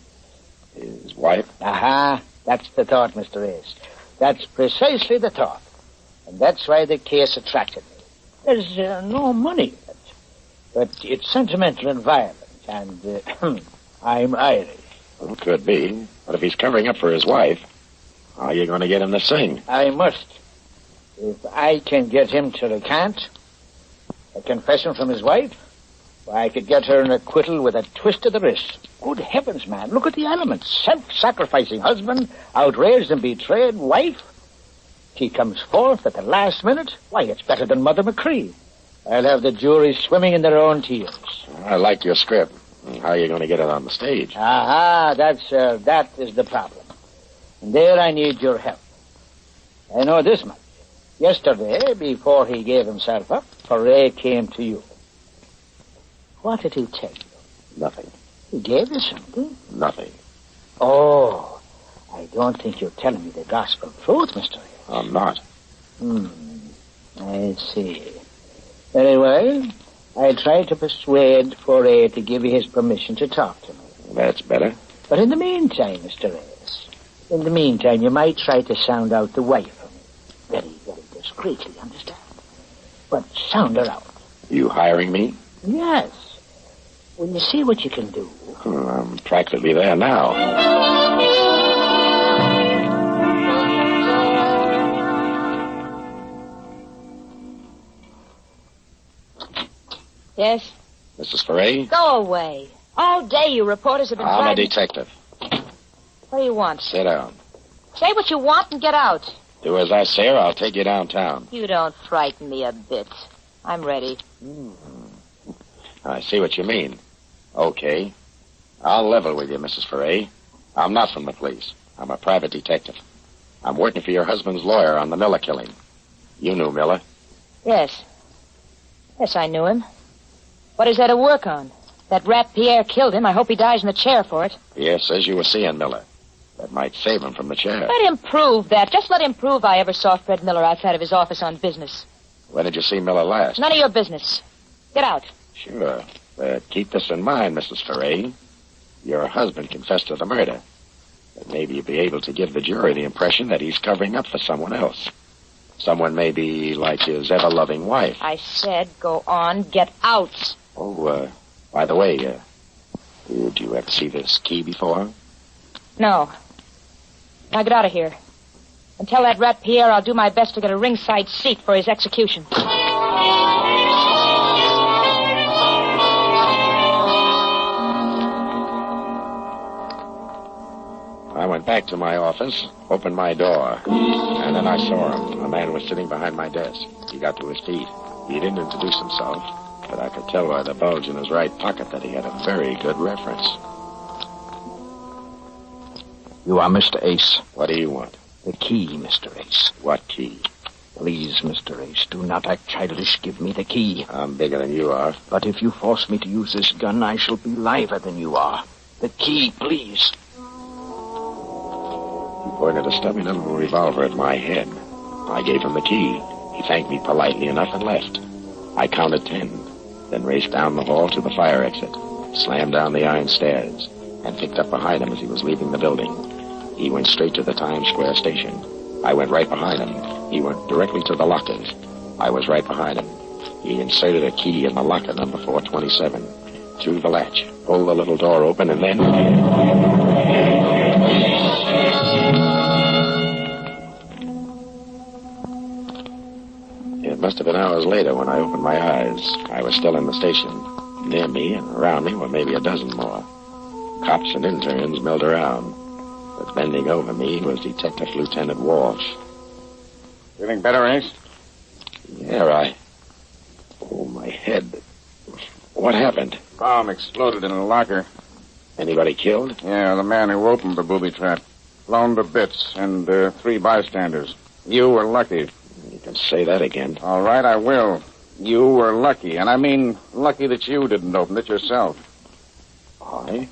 His wife? Aha, that's the thought, Mr. Ace. That's precisely the thought. And that's why the case attracted me. There's no money in it. But it's sentimental and violent. And I'm Irish. Well, could be. But if he's covering up for his wife, how are you going to get him to sing? I must. If I can get him to recant a confession from his wife, I could get her an acquittal with a twist of the wrist. Good heavens, man, look at the elements. Self-sacrificing husband, outraged and betrayed wife. She comes forth at the last minute. Why, it's better than Mother McCree. I'll have the jury swimming in their own tears. I like your script. How are you going to get it on the stage? Aha, that is the problem. And there I need your help. I know this much. Yesterday, before he gave himself up, Ferret came to you. What did he tell you? Nothing. He gave you something? Nothing. Oh, I don't think you're telling me the gospel truth, Mr. Hayes. I'm not. I see. Very well. I'll try to persuade Ferret to give you his permission to talk to me. That's better. But in the meantime, Mr. Hayes, in the meantime, you might try to sound out the wife for me. Very, very discreetly, understand? But sound her out. You hiring me? Yes. Will you see what you can do? I'm practically there now. Yes? Mrs. Ferret? Go away. All day you reporters have been I'm a driving... detective. What do you want? Sit down. Say what you want and get out. Do as I say or I'll take you downtown. You don't frighten me a bit. I'm ready. I see what you mean. Okay. I'll level with you, Mrs. Ferret. I'm not from the police. I'm a private detective. I'm working for your husband's lawyer on the Miller killing. You knew Miller. Yes. Yes, I knew him. What is there to work on? That rat Pierre killed him. I hope he dies in the chair for it. Pierre says you were seeing Miller. That might save him from the chair. Let him prove that. Just let him prove I ever saw Fred Miller outside of his office on business. When did you see Miller last? None of your business. Get out. Sure. But keep this in mind, Mrs. Ferret. Your husband confessed to the murder. But maybe you'll be able to give the jury the impression that he's covering up for someone else. Someone maybe like his ever-loving wife. I said go on. Get out. Oh, by the way, did you ever see this key before? No. Now get out of here. And tell that rat Pierre I'll do my best to get a ringside seat for his execution. I went back to my office, opened my door, and then I saw him. A man was sitting behind my desk. He got to his feet. He didn't introduce himself, but I could tell by the bulge in his right pocket that he had a very good reference. You are Mr. Ace. What do you want? The key, Mr. Ace. What key? Please, Mr. Ace, do not act childish. Give me the key. I'm bigger than you are. But if you force me to use this gun, I shall be liver than you are. The key, please. He pointed a stubby little revolver at my head. I gave him the key. He thanked me politely enough and left. I counted 10, then raced down the hall to the fire exit, slammed down the iron stairs, and picked up behind him as he was leaving the building. He went straight to the Times Square station. I went right behind him. He went directly to the lockers. I was right behind him. He inserted a key in the locker, number 427. Threw the latch, pulled the little door open, and then... It must have been hours later when I opened my eyes. I was still in the station. Near me and around me were maybe a dozen more. Cops and interns milled around. But bending over me was Detective Lieutenant Walsh. Feeling better, Ace? Yeah, Oh, my head. What happened? Bomb exploded in a locker. Anybody killed? Yeah, the man who opened the booby trap. Blown to bits, and 3 bystanders. You were lucky. You can say that again. All right, I will. You were lucky, and I mean lucky that you didn't open it yourself. I?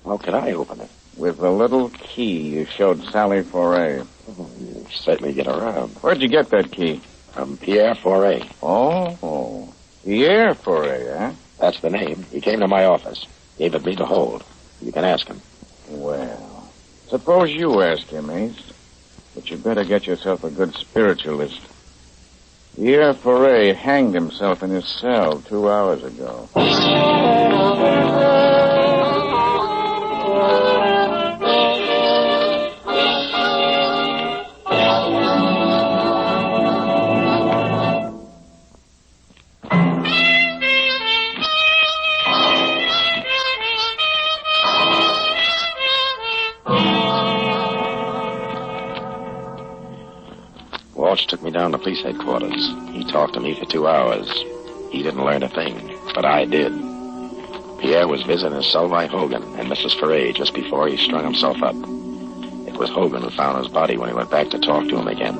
How could I open it? With the little key you showed Sally Foray. Oh, you certainly get around. Where'd you get that key? From Pierre Foray. Oh. Pierre Foray, eh? That's the name. He came to my office. Gave it me to hold. You can ask him. Well, suppose you ask him, Ace. But you better get yourself a good spiritualist. Pierre Foray hanged himself in his cell 2 hours ago. Walsh took me down to police headquarters. He talked to me for 2 hours. He didn't learn a thing, but I did. Pierre was visiting Solvay Hogan and Mrs. Foray just before he strung himself up. It was Hogan who found his body when he went back to talk to him again.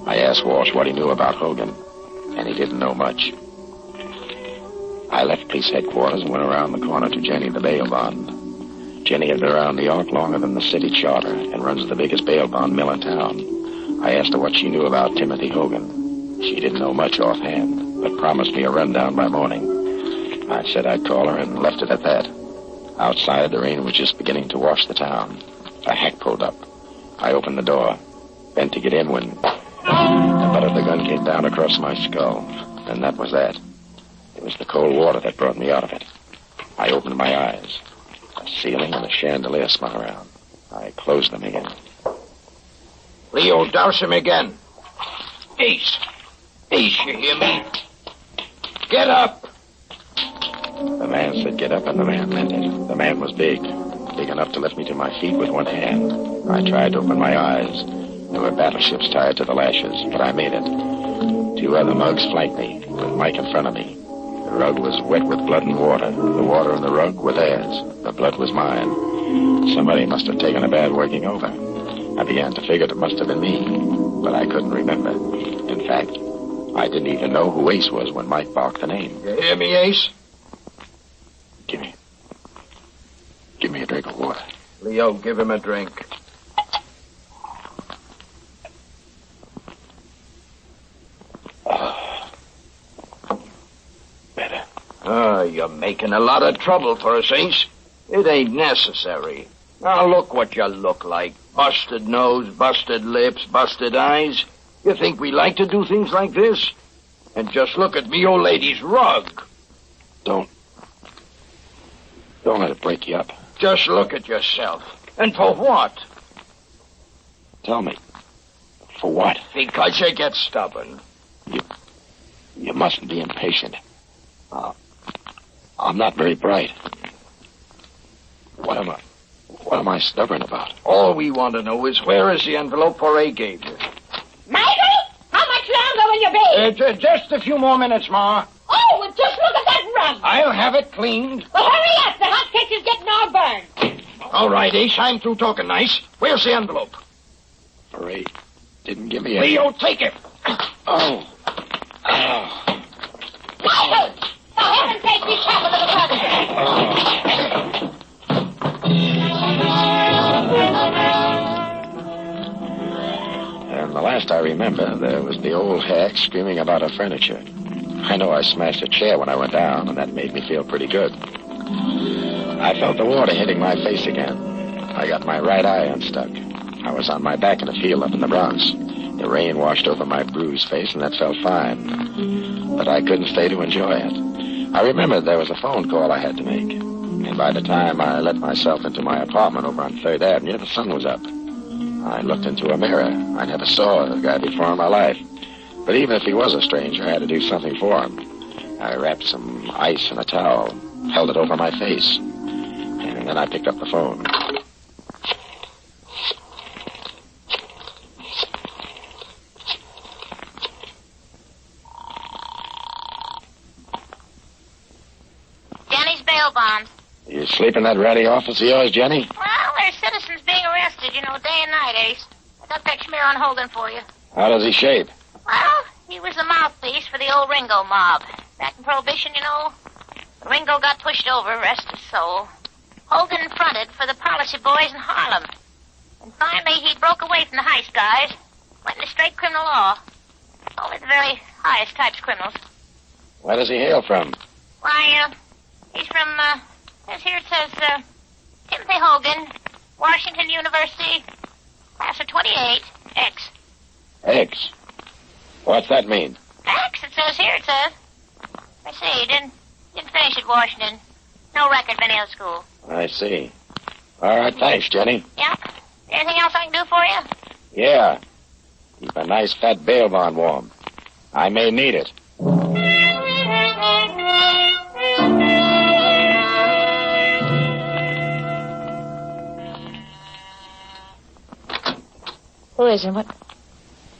I asked Walsh what he knew about Hogan, and he didn't know much. I left police headquarters and went around the corner to Jenny, the bail bond. Jenny had been around New York longer than the city charter and runs the biggest bail bond mill in town. I asked her what she knew about Timothy Hogan. She didn't know much offhand, but promised me a rundown by morning. I said I'd call her and left it at that. Outside, the rain was just beginning to wash the town. A hack pulled up. I opened the door, bent to get in when the butt of the gun came down across my skull. And that was that. It was the cold water that brought me out of it. I opened my eyes. A ceiling and a chandelier spun around. I closed them again. Leo, douse him again. Ace, you hear me? Get up! The man said get up, and the man meant it. The man was big enough to lift me to my feet with one hand. I tried to open my eyes. There were battleships tied to the lashes, but I made it. 2 other mugs flanked me, with Mike in front of me. The rug was wet with blood and water. The water and the rug were theirs. The blood was mine. Somebody must have taken a bad working over. I began to figure it must have been me, but I couldn't remember. In fact, I didn't even know who Ace was when Mike barked the name. You hear me, Ace? Give me a drink of water. Leo, give him a drink. Better. Oh, you're making a lot of trouble for us, Ace. It ain't necessary. Now look what you look like. Busted nose, busted lips, busted eyes. You think we like to do things like this? And just look at me old lady's rug. Don't let it break you up. Just look at yourself. And for what? Tell me. For what? Because you get stubborn. You mustn't be impatient. I'm not very bright. What am I stubborn about? All we want to know is where is the envelope Foray gave you? Michael, how much longer will you be? Just a few more minutes, Ma. Oh, well, just look at that rug. I'll have it cleaned. Well, hurry up. The hot cake is getting all burned. All right, Ace, I'm through talking nice. Where's the envelope? Foray didn't give me Leo, take it. Oh. Michael, for heaven's sake, be careful of the rug. And the last I remember, there was the old hack screaming about her furniture. I know I smashed a chair when I went down, and that made me feel pretty good. I felt the water hitting my face again. I got my right eye unstuck. I was on my back in a field up in the Bronx. The rain washed over my bruised face, and that felt fine. But I couldn't stay to enjoy it. I remembered there was a phone call I had to make. And by the time I let myself into my apartment over on 3rd Avenue, the sun was up. I looked into a mirror. I never saw the guy before in my life. But even if he was a stranger, I had to do something for him. I wrapped some ice in a towel, held it over my face, and then I picked up the phone. Jenny's bail bonds. You sleep in that ratty office of yours, Jenny? Well, there's citizens being arrested, day and night, Ace. I got that smear on Hogan for you. How does he shape? Well, he was the mouthpiece for the old Ringo mob. Back in Prohibition, Ringo got pushed over, rest his soul. Hogan fronted for the policy boys in Harlem. And finally, he broke away from the heist guys, went into straight criminal law. Only the very highest types of criminals. Where does he hail from? Why, he's from, here it says, Timothy Hogan, Washington University, class of 28, X. X? What's that mean? X, it says here, it says. I see, he didn't finish at Washington. No record of any other school. I see. All right, thanks, Jenny. Yeah? Anything else I can do for you? Yeah. Keep a nice fat bail bond warm. I may need it. Who is it? What?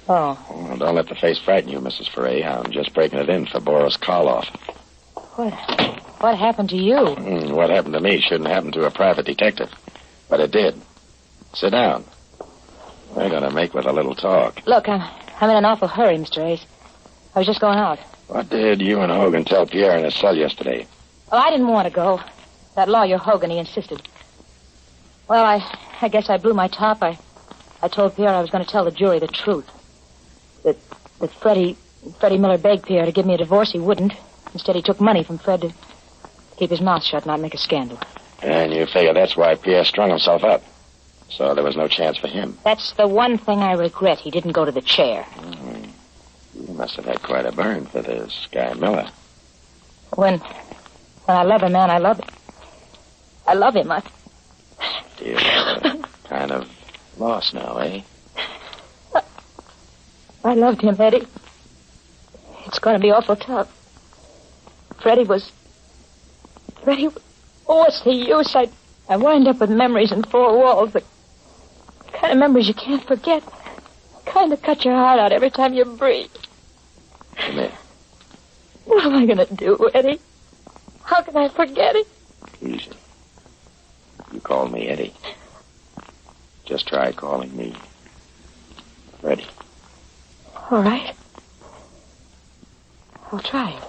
Oh. Well, don't let the face frighten you, Mrs. Foray. I'm just breaking it in for Boris Karloff. What happened to you? What happened to me shouldn't happen to a private detective. But it did. Sit down. We're going to make with a little talk. Look, I'm in an awful hurry, Mr. Ace. I was just going out. What did you and Hogan tell Pierre in his cell yesterday? Oh, I didn't want to go. That lawyer Hogan, he insisted. Well, I guess I blew my top. I told Pierre I was going to tell the jury the truth. That Freddie Miller begged Pierre to give me a divorce. He wouldn't. Instead, he took money from Fred to keep his mouth shut and not make a scandal. And you figure that's why Pierre strung himself up. So there was no chance for him. That's the one thing I regret. He didn't go to the chair. You must have had quite a burn for this guy Miller. When I love a man, I love him. I love him. You're kind of lost now, eh? I loved him, Eddie. It's going to be awful tough. Freddie, what's the use? I wind up with memories in four walls, the kind of memories you can't forget. Kind of cut your heart out every time you breathe. Come here. What am I going to do, Eddie? How can I forget it? Easy. You call me Eddie. Just try calling me Freddie. All right. I'll try it.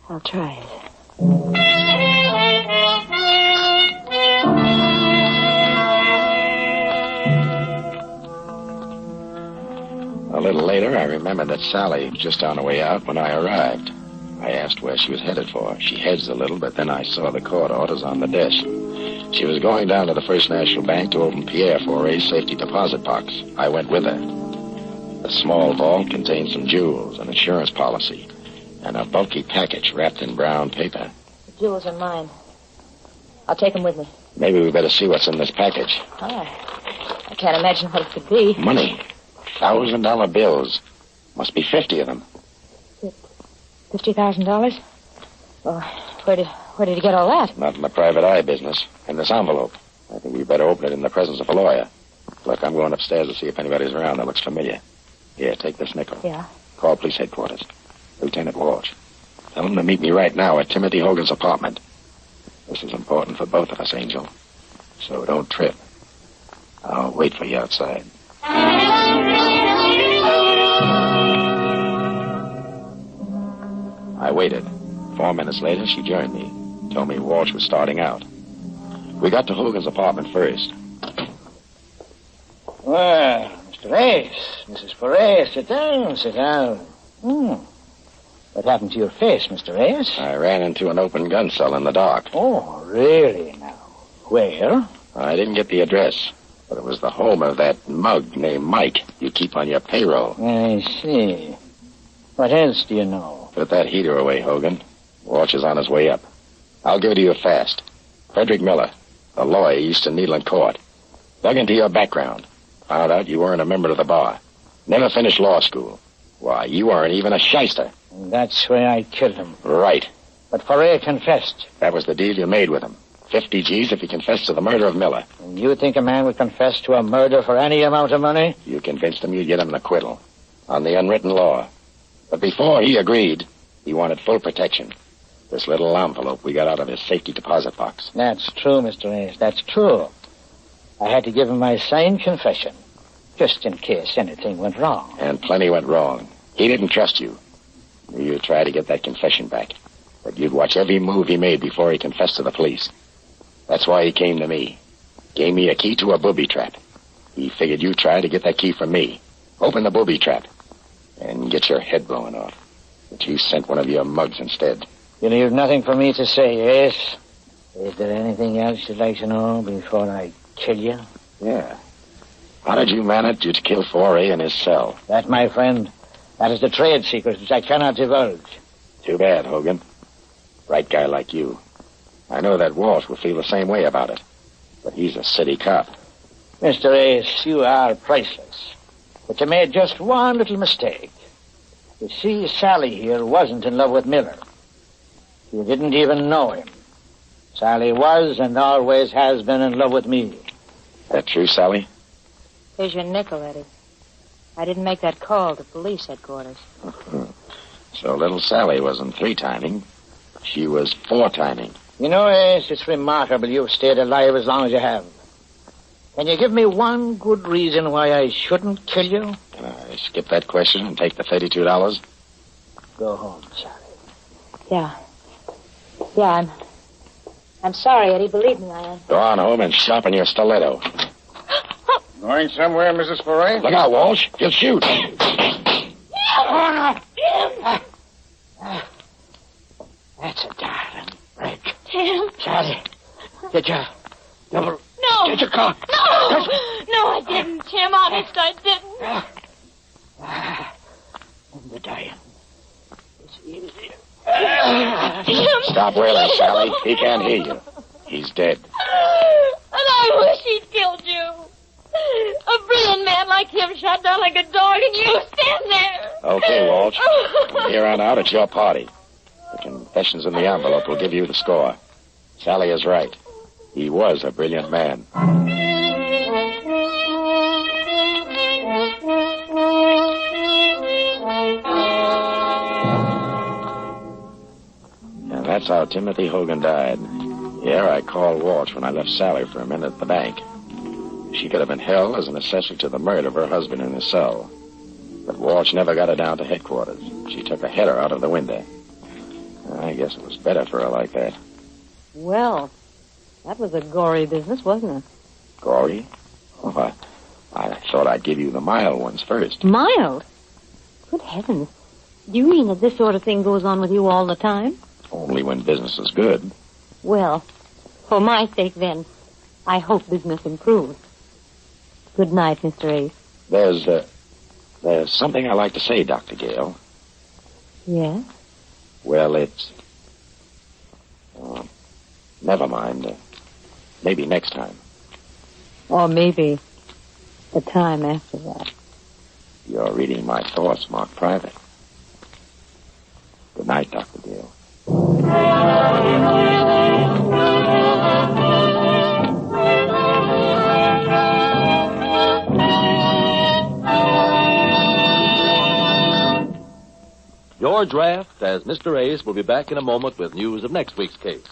I'll try it. A little later, I remembered that Sally was just on her way out when I arrived. I asked where she was headed for. She hedged a little, but then I saw the court orders on the desk. She was going down to the First National Bank to open Pierre Foray's safety deposit box. I went with her. The small vault contained some jewels, an insurance policy, and a bulky package wrapped in brown paper. The jewels are mine. I'll take them with me. Maybe we better see what's in this package. I can't imagine what it could be. Money. $1,000 bills. Must be 50 of them. $50,000? Well, where did you get all that? Not in the private eye business. In this envelope. I think we better open it in the presence of a lawyer. Look, I'm going upstairs to see if anybody's around that looks familiar. Here, take this nickel. Yeah? Call police headquarters. Lieutenant Walsh. Tell him to meet me right now at Timothy Hogan's apartment. This is important for both of us, Angel. So don't trip. I'll wait for you outside. I waited. 4 minutes later, she joined me. Told me Walsh was starting out. We got to Hogan's apartment first. Well, Mr. Ace, Mrs. Foray, sit down, sit down. What happened to your face, Mr. Ace? I ran into an open gun cell in the dark. Oh, really now? Where? I didn't get the address, But it was the home of that mug named Mike you keep on your payroll. I see. What else do you know? Put that heater away, Hogan. Walsh is on his way up. I'll give it to you fast. Frederick Miller, a lawyer, used to needle in court. Dug into your background. Found out you weren't a member of the bar. Never finished law school. Why, you weren't even a shyster. That's why I killed him. Right. But Foray confessed. That was the deal you made with him. 50 G's if he confessed to the murder of Miller. And you think a man would confess to a murder for any amount of money? You convinced him you'd get him an acquittal. On the unwritten law. But before he agreed, he wanted full protection. This little envelope we got out of his safety deposit box. That's true, Mr. Ace. That's true. I had to give him my signed confession, just in case anything went wrong. And plenty went wrong. He didn't trust you. You'd try to get that confession back. But you'd watch every move he made before he confessed to the police. That's why he came to me. Gave me a key to a booby trap. He figured you'd try to get that key from me. Open the booby trap. And get your head blown off. But you sent one of your mugs instead. You leave nothing for me to say, Ace. Is there anything else you'd like to know before I kill you? Yeah. How did you manage to kill Foray in his cell? That, my friend, that is the trade secret which I cannot divulge. Too bad, Hogan. Bright guy like you. I know that Walsh will feel the same way about it. But he's a city cop. Mr. Ace, you are priceless. But you made just one little mistake. You see, Sally here wasn't in love with Miller. You didn't even know him. Sally was and always has been in love with me. That true, Sally? Here's your nickel, Eddie. I didn't make that call to police headquarters. So little Sally wasn't 3-timing. She was 4-timing. You know, Ace, it's remarkable you've stayed alive as long as you have. Can you give me one good reason why I shouldn't kill you? Can I skip that question and take the $32? Go home, Sally. Yeah, I'm sorry, Eddie. Believe me, I am. Go on home and sharpen your stiletto. Going somewhere, Mrs. Foray? Look out, Walsh. He'll shoot. Oh, no. That's a darling break. Tim. Sally, did you double... No. Did you call? No, I didn't, Tim. Honest, I didn't. And the dying. It's easy. Stop wailing, Sally. He can't hear you. He's dead. And I wish he'd killed you. A brilliant man like him shot down like a dog, and you stand there. Okay, Walsh. From here on out, it's your party. The confessions in the envelope will give you the score. Sally is right. He was a brilliant man. And that's how Timothy Hogan died. Yeah, I called Walsh when I left Sally for a minute at the bank. She could have been held as an accessory to the murder of her husband in his cell. But Walsh never got her down to headquarters. She took a header out of the window. I guess it was better for her like that. Well, that was a gory business, wasn't it? Gory? Oh, I thought I'd give you the mild ones first. Mild? Good heavens. Do you mean that this sort of thing goes on with you all the time? Only when business is good. Well, for my sake, then, I hope business improves. Good night, Mr. Ace. There's something I like to say, Dr. Gale. Yes? Well, it's... never mind. Maybe next time. Or maybe the time after that. You're reading my thoughts marked private. Good night, Dr. Gale. George Raft, as Mr. Ace, will be back in a moment with news of next week's case.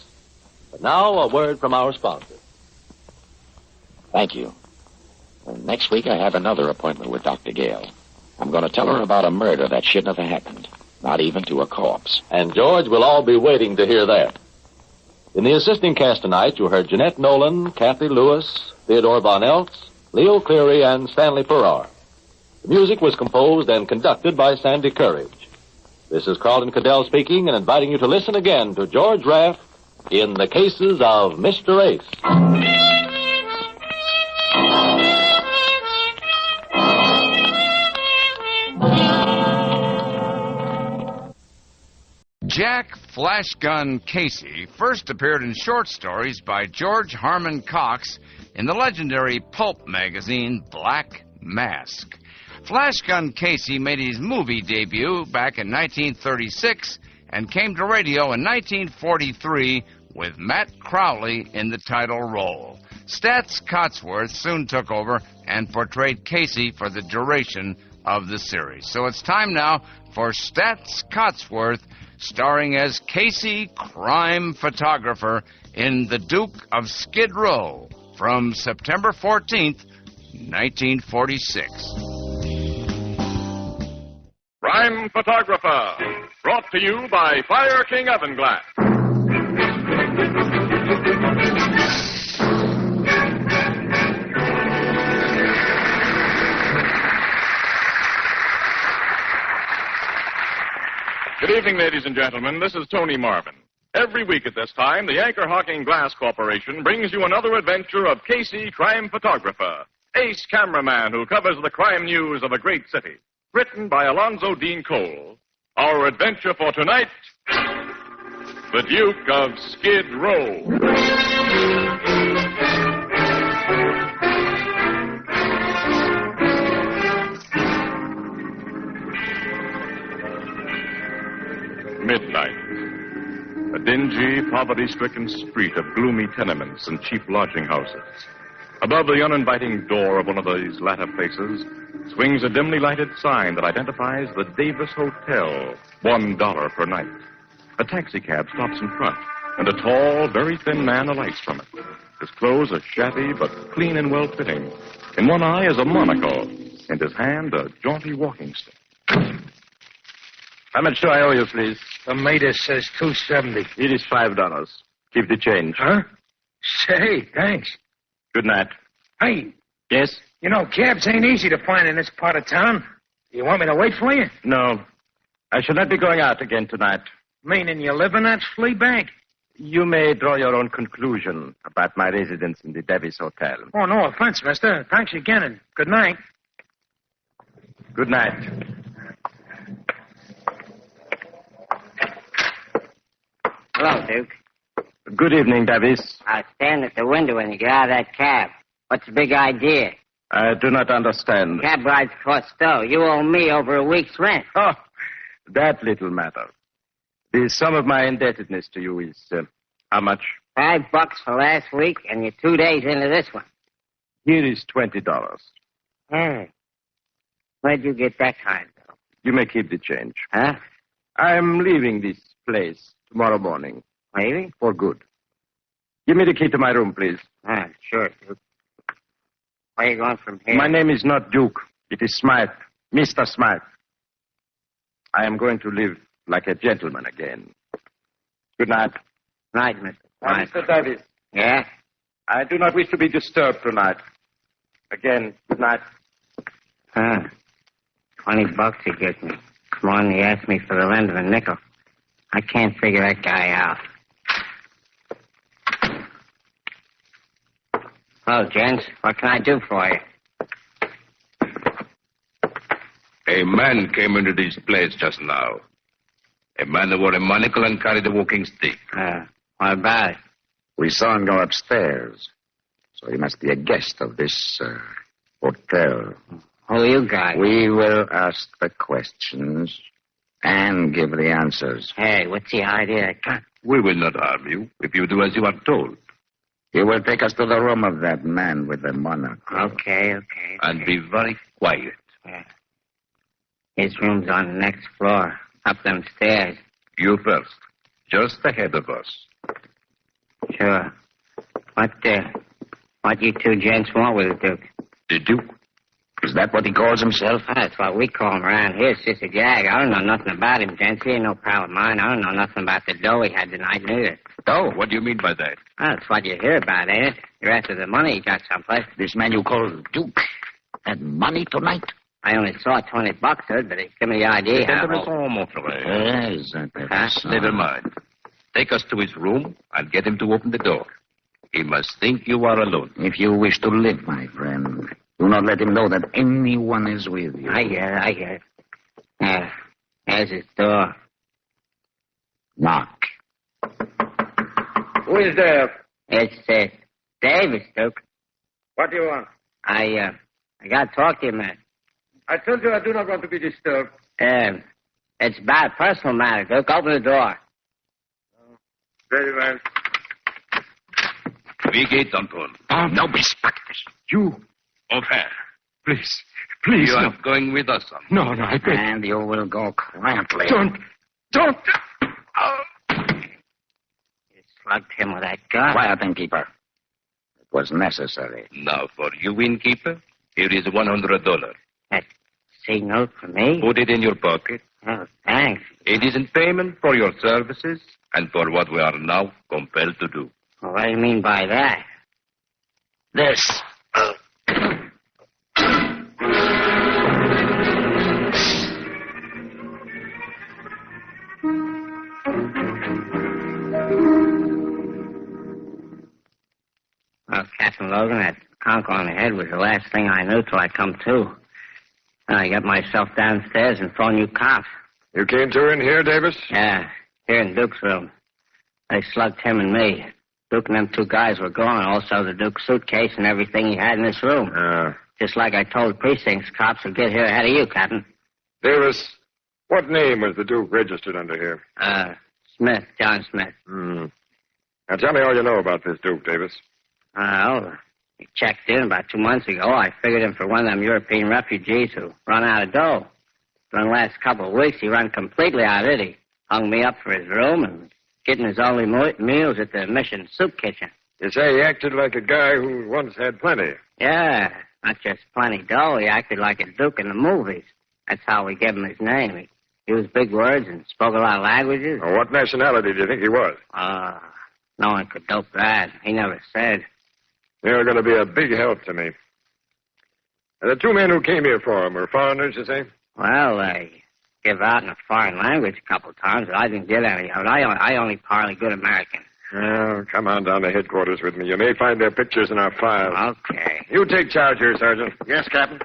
But now, a word from our sponsor. Thank you. And next week, I have another appointment with Dr. Gale. I'm going to tell her about a murder that shouldn't have happened. Not even to a corpse. And, George, we'll all be waiting to hear that. In the assisting cast tonight, you heard Jeanette Nolan, Kathy Lewis, Theodore Von Eltz, Leo Cleary, and Stanley Farrar. The music was composed and conducted by Sandy Courage. This is Carlton Cadell speaking and inviting you to listen again to George Raft in the cases of Mr. Ace. Flash Gun Casey first appeared in short stories by George Harmon Cox in the legendary pulp magazine Black Mask. Flash Gun Casey made his movie debut back in 1936 and came to radio in 1943 with Matt Crowley in the title role. Stats Cotsworth soon took over and portrayed Casey for the duration of the series. So it's time now for Stats Cotsworth, starring as Casey, crime photographer, in The Duke of Skid Row from September 14th, 1946. Crime Photographer, brought to you by Fire King Oven Glass. Good evening, ladies and gentlemen. This is Tony Marvin. Every week at this time, the Anchor Hawking Glass Corporation brings you another adventure of Casey, crime photographer, ace cameraman who covers the crime news of a great city. Written by Alonzo Dean Cole. Our adventure for tonight, The Duke of Skid Row. Midnight. A dingy, poverty-stricken street of gloomy tenements and cheap lodging houses. Above the uninviting door of one of these latter places swings a dimly lighted sign that identifies the Davis Hotel, $1 per night. A taxicab stops in front, and a tall, very thin man alights from it. His clothes are shabby but clean and well-fitting. In one eye is a monocle, in his hand a jaunty walking stick. How much do I owe you, please? The meter says $2.70. It is $5. Keep the change. Huh? Say, thanks. Good night. Hey. Yes? You know, cabs ain't easy to find in this part of town. You want me to wait for you? No. I shall not be going out again tonight. Meaning you live in that flea bank? You may draw your own conclusion about my residence in the Davis Hotel. Oh, no offense, mister. Thanks again, and good night. Good night. Hello, Duke. Good evening, Davis. I'll stand at the window when you get out of that cab. What's the big idea? I do not understand. Cab rides cost dough. You owe me over a week's rent. Oh, that little matter. The sum of my indebtedness to you is how much? $5 for last week, and you're 2 days into this one. Here is $20. Hey, where'd you get that kind, though? You may keep the change. Huh? I'm leaving this place tomorrow morning. Leaving? For good. Give me the key to my room, please. Ah, sure, Duke. Where are you going from here? My name is not Duke. It is Smythe. Mr. Smythe. I am going to live like a gentleman again. Good night. Night, Mr. Smythe. Mr. Davis. Yeah? I do not wish to be disturbed tonight. Again, good night. Huh. $20 he gives me. More than he asked me for the rent of a nickel. I can't figure that guy out. Hello, gents. What can I do for you? A man came into this place just now. A man who wore a monocle and carried a walking stick. What about it? We saw him go upstairs. So he must be a guest of this hotel. Who are you guys? We will ask the questions and give the answers. Hey, what's the idea? We will not harm you if you do as you are told. You will take us to the room of that man with the monocle. Okay. And be very quiet. Yeah. His room's on the next floor, up them stairs. You first, just ahead of us. Sure. What you two gents want with the Duke? The Duke? Is that what he calls himself? That's what we call him around here, Sister Jag. I don't know nothing about him, gents. He ain't no pal of mine. I don't know nothing about the dough he had tonight, neither. Oh, what do you mean by that? That's what you hear about, ain't it? You're after the money he got someplace. This man you call Duke had money tonight? I only saw $20, sir, but it gave me the idea how... Never mind. Take us to his room and get him to open the door. He must think you are alone. If you wish to live, my friend, do not let him know that anyone is with you. I hear. There's his door. Knock. Who is there? It's Davis, Duke. What do you want? I got to talk to you, man. I told you I do not want to be disturbed. It's about a personal matter, Duke. Open the door. Very well. We get, Anton. Oh, no respecters. You. Enfin. Please. Please. You are going with us, son. No, I beg. And you will go quietly. Don't. You slugged him with that gun. Quiet, innkeeper. It was necessary. Now, for you, innkeeper, here is $100. That signal for me? Put it in your pocket. Oh, thanks. It is in payment for your services and for what we are now compelled to do. Well, what do you mean by that? This. Well, Captain Logan, that conk on the head was the last thing I knew till I come to. Then I got myself downstairs and phoned you cops. You came to in here, Davis? Yeah, here in Duke's room. They slugged him and me. Duke and them two guys were gone, also the Duke's suitcase and everything he had in this room. Just like I told the precinct's cops would get here ahead of you, Captain. Davis, what name was the Duke registered under here? Smith, John Smith. Now tell me all you know about this Duke, Davis. Well, he checked in about 2 months ago. I figured him for one of them European refugees who run out of dough. During the last couple of weeks, he run completely out of it. He hung me up for his room and getting his only meals at the mission soup kitchen. You say he acted like a guy who once had plenty. Yeah, not just plenty dough. He acted like a Duke in the movies. That's how we gave him his name. He used big words and spoke a lot of languages. Well, what nationality do you think he was? No one could dope that. He never said. You're going to be a big help to me. The two men who came here for him were foreigners, you say? Well, they give out in a foreign language a couple of times, but I didn't get any of it. I only parley good American. Oh, come on down to headquarters with me. You may find their pictures in our files. Okay. You take charge here, Sergeant. Yes, Captain.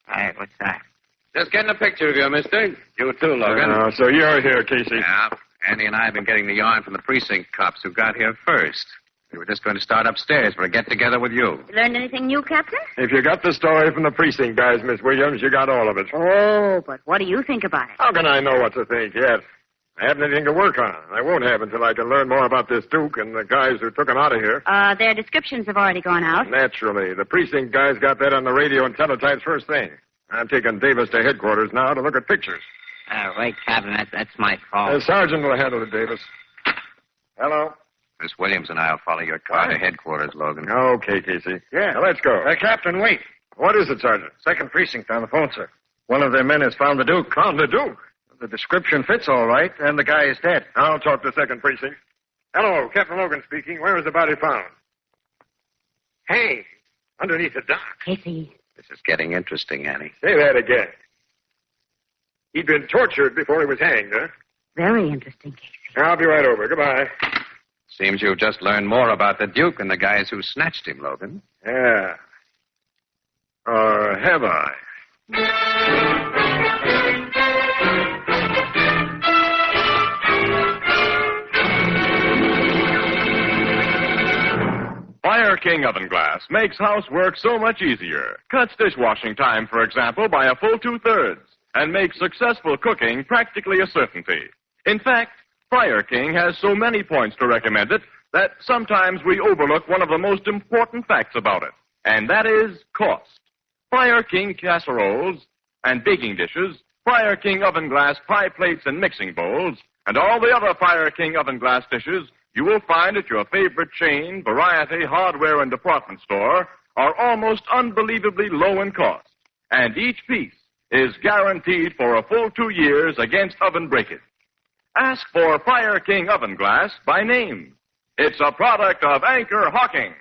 Hey, what's that? Just getting a picture of you, mister. You too, Logan. Oh, so you're here, Casey. Yeah. Andy and I have been getting the yarn from the precinct cops who got here first. We were just going to start upstairs for a get-together with you. You learned anything new, Captain? If you got the story from the precinct guys, Miss Williams, you got all of it. Oh, but what do you think about it? How can I know what to think yet? I haven't anything to work on. I won't have until I can learn more about this Duke and the guys who took him out of here. Their descriptions have already gone out. Naturally. The precinct guys got that on the radio and teletypes first thing. I'm taking Davis to headquarters now to look at pictures. Wait, Captain, that's my fault. The sergeant will handle it, Davis. Hello? Miss Williams and I will follow your car to headquarters, Logan. Okay, Casey. Yeah. Now, let's go. Captain, wait. What is it, Sergeant? Second precinct on the phone, sir. One of their men has found the Duke. Found the Duke? The description fits all right, and the guy is dead. I'll talk to second precinct. Hello, Captain Logan speaking. Where was the body found? Hey, underneath the dock. Casey. This is getting interesting, Annie. Say that again. He'd been tortured before he was hanged, huh? Very interesting, Casey. I'll be right over. Goodbye. Seems you've just learned more about the Duke and the guys who snatched him, Logan. Yeah. Or have I? Fire King Oven Glass makes housework so much easier. Cuts dishwashing time, for example, by a full 2/3, and makes successful cooking practically a certainty. In fact, Fire King has so many points to recommend it that sometimes we overlook one of the most important facts about it, and that is cost. Fire King casseroles and baking dishes, Fire King Oven Glass pie plates and mixing bowls, and all the other Fire King Oven Glass dishes you will find at your favorite chain, variety, hardware, and department store are almost unbelievably low in cost. And each piece is guaranteed for a full 2 years against oven breakage. Ask for Fire King Oven Glass by name. It's a product of Anchor Hawking.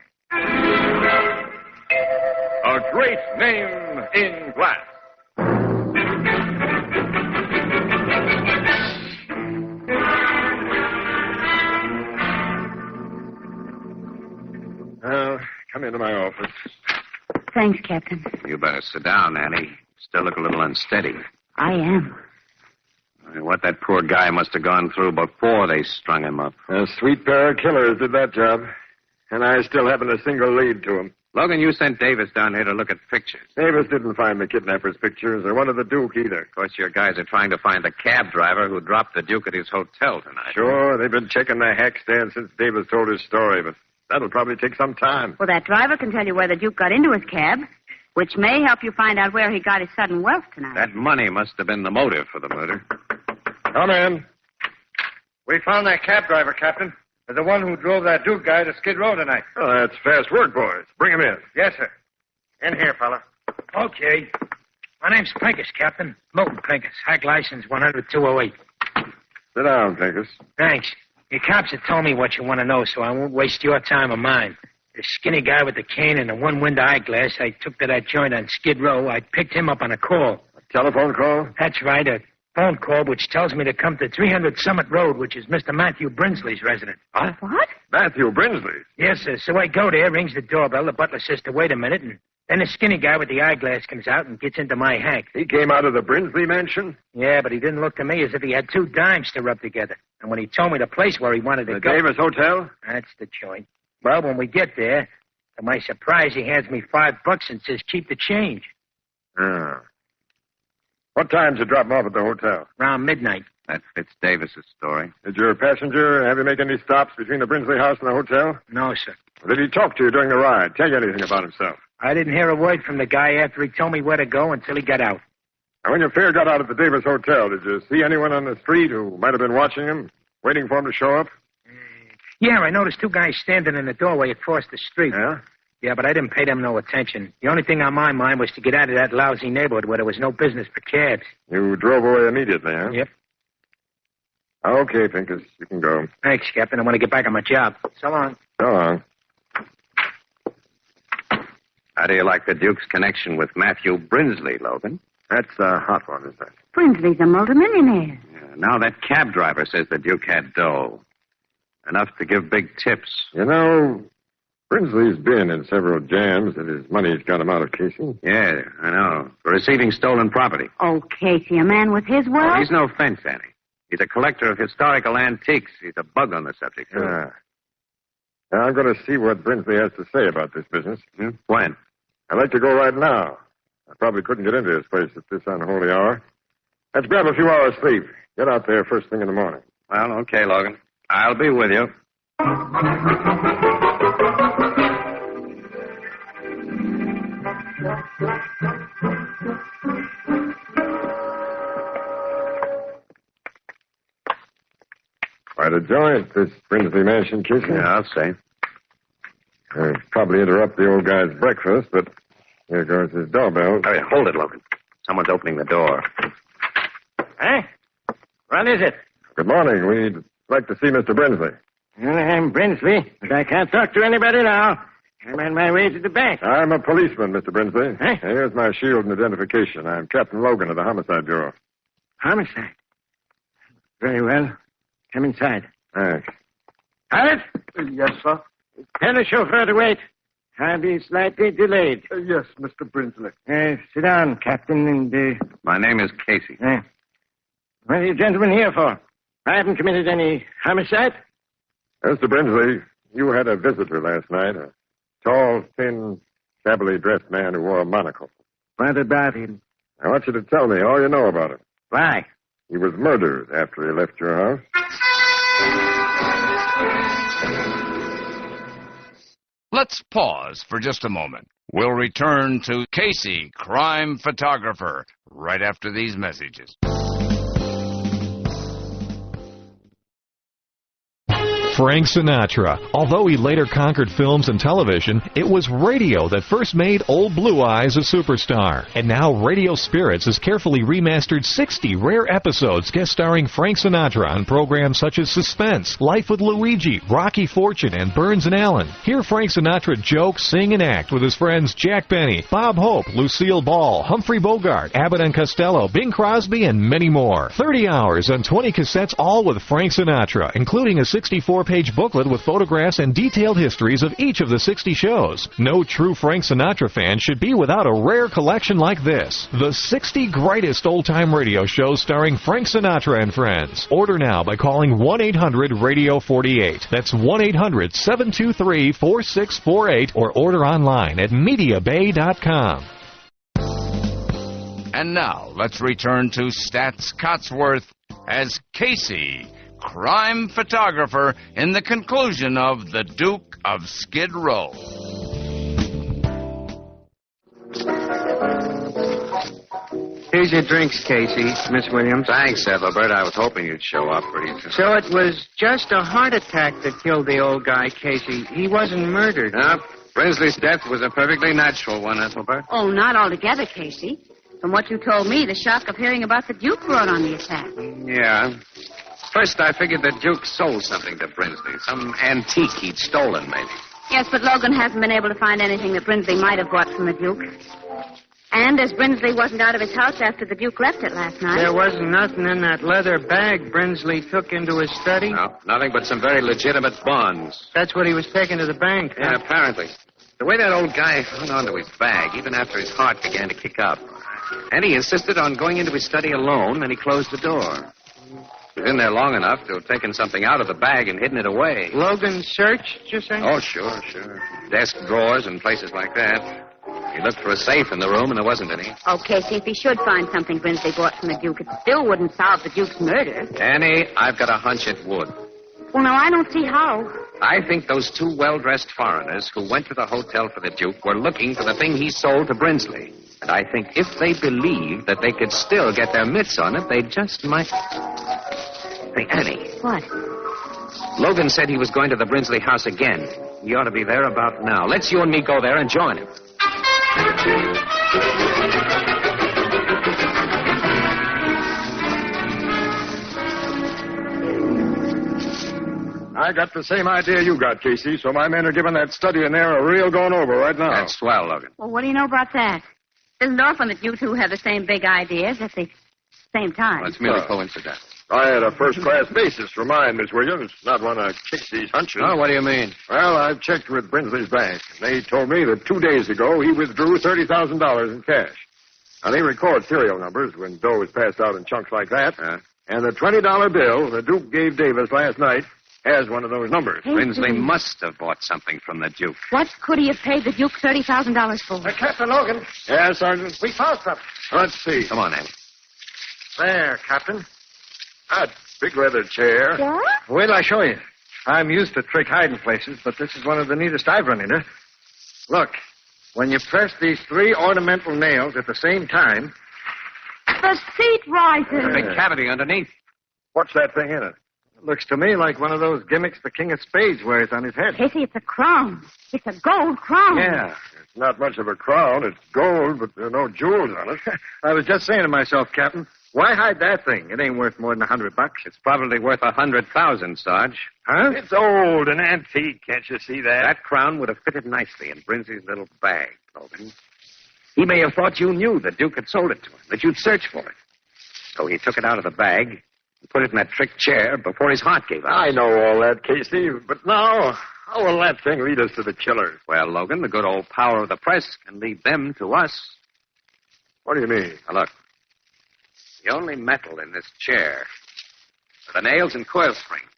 A great name in glass. Come into my office. Thanks, Captain. You better sit down, Annie. Still look a little unsteady. I am. What that poor guy must have gone through before they strung him up. A sweet pair of killers did that job. And I still haven't a single lead to him. Logan, you sent Davis down here to look at pictures. Davis didn't find the kidnapper's pictures or one of the Duke either. Of course, your guys are trying to find the cab driver who dropped the Duke at his hotel tonight. Sure, they've been checking the hack stand since Davis told his story, but that'll probably take some time. Well, that driver can tell you where the Duke got into his cab, which may help you find out where he got his sudden wealth tonight. That money must have been the motive for the murder. Come in. We found that cab driver, Captain. The one who drove that Duke guy to Skid Row tonight. Oh, that's fast work, boys. Bring him in. Yes, sir. In here, fella. Okay. My name's Pincus, Captain. Milton Pincus. Hack license 100-208. Sit down, Pincus. Thanks. Your cops have told me what you want to know, so I won't waste your time or mine. The skinny guy with the cane and the one-window eyeglass I took to that joint on Skid Row, I picked him up on a call. A telephone call? That's right, a phone call which tells me to come to 300 Summit Road, which is Mr. Matthew Brinsley's residence. What? Matthew Brinsley? Yes, sir. So I go there, rings the doorbell, the butler says to wait a minute, and then the skinny guy with the eyeglass comes out and gets into my hack. He came out of the Brinsley mansion? Yeah, but he didn't look to me as if he had two dimes to rub together. And when he told me the place where he wanted to go... The Davis Hotel? That's the joint. Well, when we get there, to my surprise, he hands me $5 and says, keep the change. Ah. What time did you drop him off at the hotel? Around midnight. That fits Davis's story. Did your passenger have you make any stops between the Brinsley house and the hotel? No, sir. Did he talk to you during the ride? Tell you anything about himself? I didn't hear a word from the guy after he told me where to go until he got out. Now, when your fare got out at the Davis Hotel, did you see anyone on the street who might have been watching him, waiting for him to show up? Yeah, I noticed two guys standing in the doorway across the street. Yeah? Yeah, but I didn't pay them no attention. The only thing on my mind was to get out of that lousy neighborhood where there was no business for cabs. You drove away immediately, huh? Yep. Okay, Pincus, you can go. Thanks, Captain. I want to get back on my job. So long. So long. How do you like the Duke's connection with Matthew Brinsley, Logan? That's a hot one, isn't it? Brinsley's a multimillionaire. Yeah, now that cab driver says the Duke had dough. Enough to give big tips. You know, Brinsley's been in several jams and his money's got him out of Casey. Yeah, I know. For receiving stolen property. Oh, Casey, a man with his wealth? Oh, he's no fence, Annie. He's a collector of historical antiques. He's a bug on the subject, too. Yeah. Now, I'm going to see what Brinsley has to say about this business. When? I'd like to go right now. I probably couldn't get into his place at this unholy hour. Let's grab a few hours' sleep. Get out there first thing in the morning. Well, okay, Logan. I'll be with you. Quite a joint, this Brinsley mansion, Casey. Yeah, I'll say. Probably interrupt the old guy's breakfast, but here goes his doorbell. Hey, hold it, Logan. Someone's opening the door. Huh? What is it? Good morning. We'd like to see Mr. Brinsley. I'm Brinsley, but I can't talk to anybody now. I'm on my way to the bank. I'm a policeman, Mr. Brinsley. Huh? Here's my shield and identification. I'm Captain Logan of the Homicide Bureau. Homicide? Very well. Come inside. Thanks. Pilot? Yes, sir. Tell the chauffeur to wait. I'll be slightly delayed. Yes, Mr. Brinsley. Sit down, Captain, and... My name is Casey. What are you gentlemen here for? I haven't committed any homicide. Mr. Brinsley, you had a visitor last night, a tall, thin, shabbily dressed man who wore a monocle. What about him? I want you to tell me all you know about him. Why? He was murdered after he left your house. Let's pause for just a moment. We'll return to Casey, crime photographer, right after these messages. Frank Sinatra. Although he later conquered films and television, it was radio that first made Old Blue Eyes a superstar. And now Radio Spirits has carefully remastered 60 rare episodes guest starring Frank Sinatra on programs such as Suspense, Life with Luigi, Rocky Fortune, and Burns and Allen. Hear Frank Sinatra joke, sing, and act with his friends Jack Benny, Bob Hope, Lucille Ball, Humphrey Bogart, Abbott and Costello, Bing Crosby, and many more. 30 hours on 20 cassettes, all with Frank Sinatra, including a 64 4-page booklet with photographs and detailed histories of each of the 60 shows. No true Frank Sinatra fan should be without a rare collection like this. The 60 greatest old-time radio shows starring Frank Sinatra and Friends. Order now by calling 1-800-RADIO-48. That's 1-800-723-4648 or order online at MediaBay.com. And now, let's return to Stats Cotsworth as Casey, crime photographer, in the conclusion of The Duke of Skid Row. Here's your drinks, Casey, Miss Williams. Thanks, Ethelbert. I was hoping you'd show up pretty soon. So it was just a heart attack that killed the old guy, Casey. He wasn't murdered. No, Brinsley's death was a perfectly natural one, Ethelbert. Oh, not altogether, Casey. From what you told me, the shock of hearing about the Duke brought on the attack. Yeah. First, I figured the Duke sold something to Brinsley. Some antique he'd stolen, maybe. Yes, but Logan hasn't been able to find anything that Brinsley might have bought from the Duke. And as Brinsley wasn't out of his house after the Duke left it last night... There wasn't nothing in that leather bag Brinsley took into his study? No, nothing but some very legitimate bonds. That's what he was taking to the bank, huh? Yeah, apparently. The way that old guy hung onto his bag, even after his heart began to kick up. And he insisted on going into his study alone, and he closed the door. He was in there long enough to have taken something out of the bag and hidden it away. Logan searched, you say? Oh, sure. Desk drawers and places like that. He looked for a safe in the room, and there wasn't any. Oh, Casey, if he should find something Brinsley bought from the Duke, it still wouldn't solve the Duke's murder. Annie, I've got a hunch it would. Well, now, I don't see how. I think those two well-dressed foreigners who went to the hotel for the Duke were looking for the thing he sold to Brinsley. And I think if they believed that they could still get their mitts on it, they just might... Hey, Annie. What? Logan said he was going to the Brinsley house again. He ought to be there about now. Let's you and me go there and join him. I got the same idea you got, Casey, so my men are giving that study in there a real going over right now. That's swell, Logan. Well, what do you know about that? Isn't often that you two have the same big ideas at the same time. Well, it's merely coincidental. I had a first-class basis for mine, Miss Williams. Not one of Kixie's hunches. Oh, what do you mean? Well, I've checked with Brinsley's bank. They told me that 2 days ago he withdrew $30,000 in cash. Now, they record serial numbers when dough is passed out in chunks like that. And the $20 bill the Duke gave Davis last night has one of those numbers. Brinsley must have bought something from the Duke. What could he have paid the Duke $30,000 for? Captain Logan. Yeah, Sergeant? We found something. Let's see. Come on, Annie. There, Captain. That big leather chair. Yeah? Wait till I show you. I'm used to trick hiding places, but this is one of the neatest I've run into. Look, when you press these 3 ornamental nails at the same time... The seat rises. There's a big cavity underneath. What's that thing in it? It looks to me like one of those gimmicks the King of Spades wears on his head. Casey, it's a crown. It's a gold crown. Yeah. It's not much of a crown. It's gold, but there are no jewels on it. I was just saying to myself, Captain, why hide that thing? It ain't worth more than $100. It's probably worth $100,000, Sarge. Huh? It's old and antique. Can't you see that? That crown would have fitted nicely in Brinsley's little bag, Logan. He may have thought you knew the Duke had sold it to him, that you'd search for it. So he took it out of the bag and put it in that trick chair before his heart gave out. I know all that, Casey, but now, how will that thing lead us to the killers? Well, Logan, the good old power of the press can lead them to us. What do you mean? Now, look. The only metal in this chair are the nails and coil springs.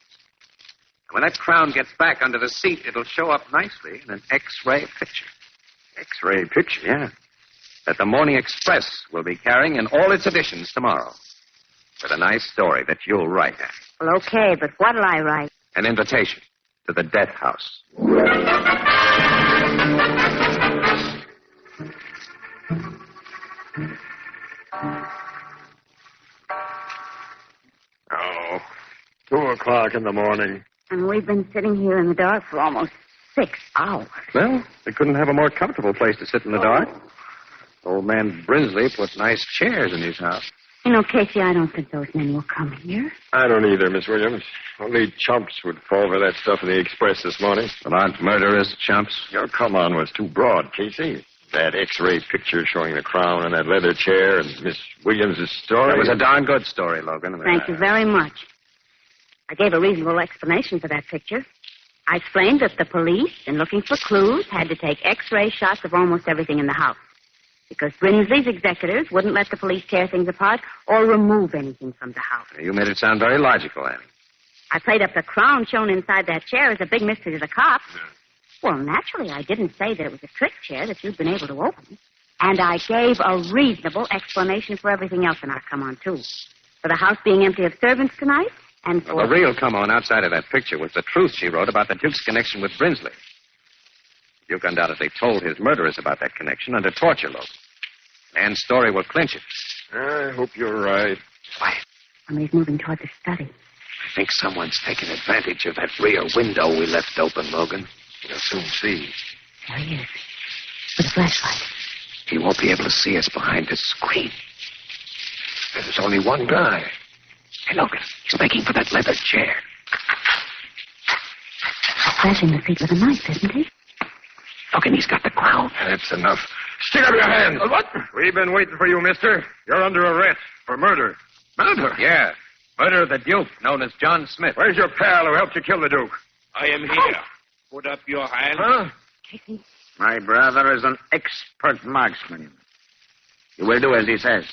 And when that crown gets back under the seat, it'll show up nicely in an X-ray picture. X-ray picture? Yeah. That the Morning Express will be carrying in all its editions tomorrow. With a nice story that you'll write, Annie. Well, okay, but what'll I write? An invitation to the death house. Oh, 2 o'clock in the morning. And we've been sitting here in the dark for almost 6 hours. Well, they couldn't have a more comfortable place to sit in the dark. Old man Brinsley put nice chairs in his house. You know, Casey, I don't think those men will come here. I don't either, Miss Williams. Only chumps would fall for that stuff in the Express this morning. Well, aren't murderous chumps? Your come on was too broad, Casey. That X-ray picture showing the crown and that leather chair and Miss Williams' story. That was a darn good story, Logan. Thank you very much. I gave a reasonable explanation for that picture. I explained that the police, in looking for clues, had to take X-ray shots of almost everything in the house. Because Brinsley's executors wouldn't let the police tear things apart or remove anything from the house. You made it sound very logical, Annie. I played up the crown shown inside that chair as a big mystery to the cops. Well, naturally, I didn't say that it was a trick chair that you'd been able to open. And I gave a reasonable explanation for everything else, and I'll come on, too. For the house being empty of servants tonight, and for... Well, the real come-on outside of that picture was the truth she wrote about the Duke's connection with Brinsley. The Duke undoubtedly told his murderers about that connection under torture, Logan. Ann's story will clinch it. I hope you're right. Quiet. Somebody's moving toward the study. I think someone's taken advantage of that rear window we left open, Logan. We'll soon see. There he is. With a flashlight. He won't be able to see us behind the screen. There's only one guy. Hey, Logan, he's making for that leather chair. Slashing the seat with a knife, isn't he? Logan, he's got the crown. That's enough. Stick up your hand. What? We've been waiting for you, mister. You're under arrest for murder. Murder? Yeah. Murder of the Duke, known as John Smith. Where's your pal who helped you kill the Duke? I am here. Put up your hand. Huh? Casey. My brother is an expert marksman. You will do as he says.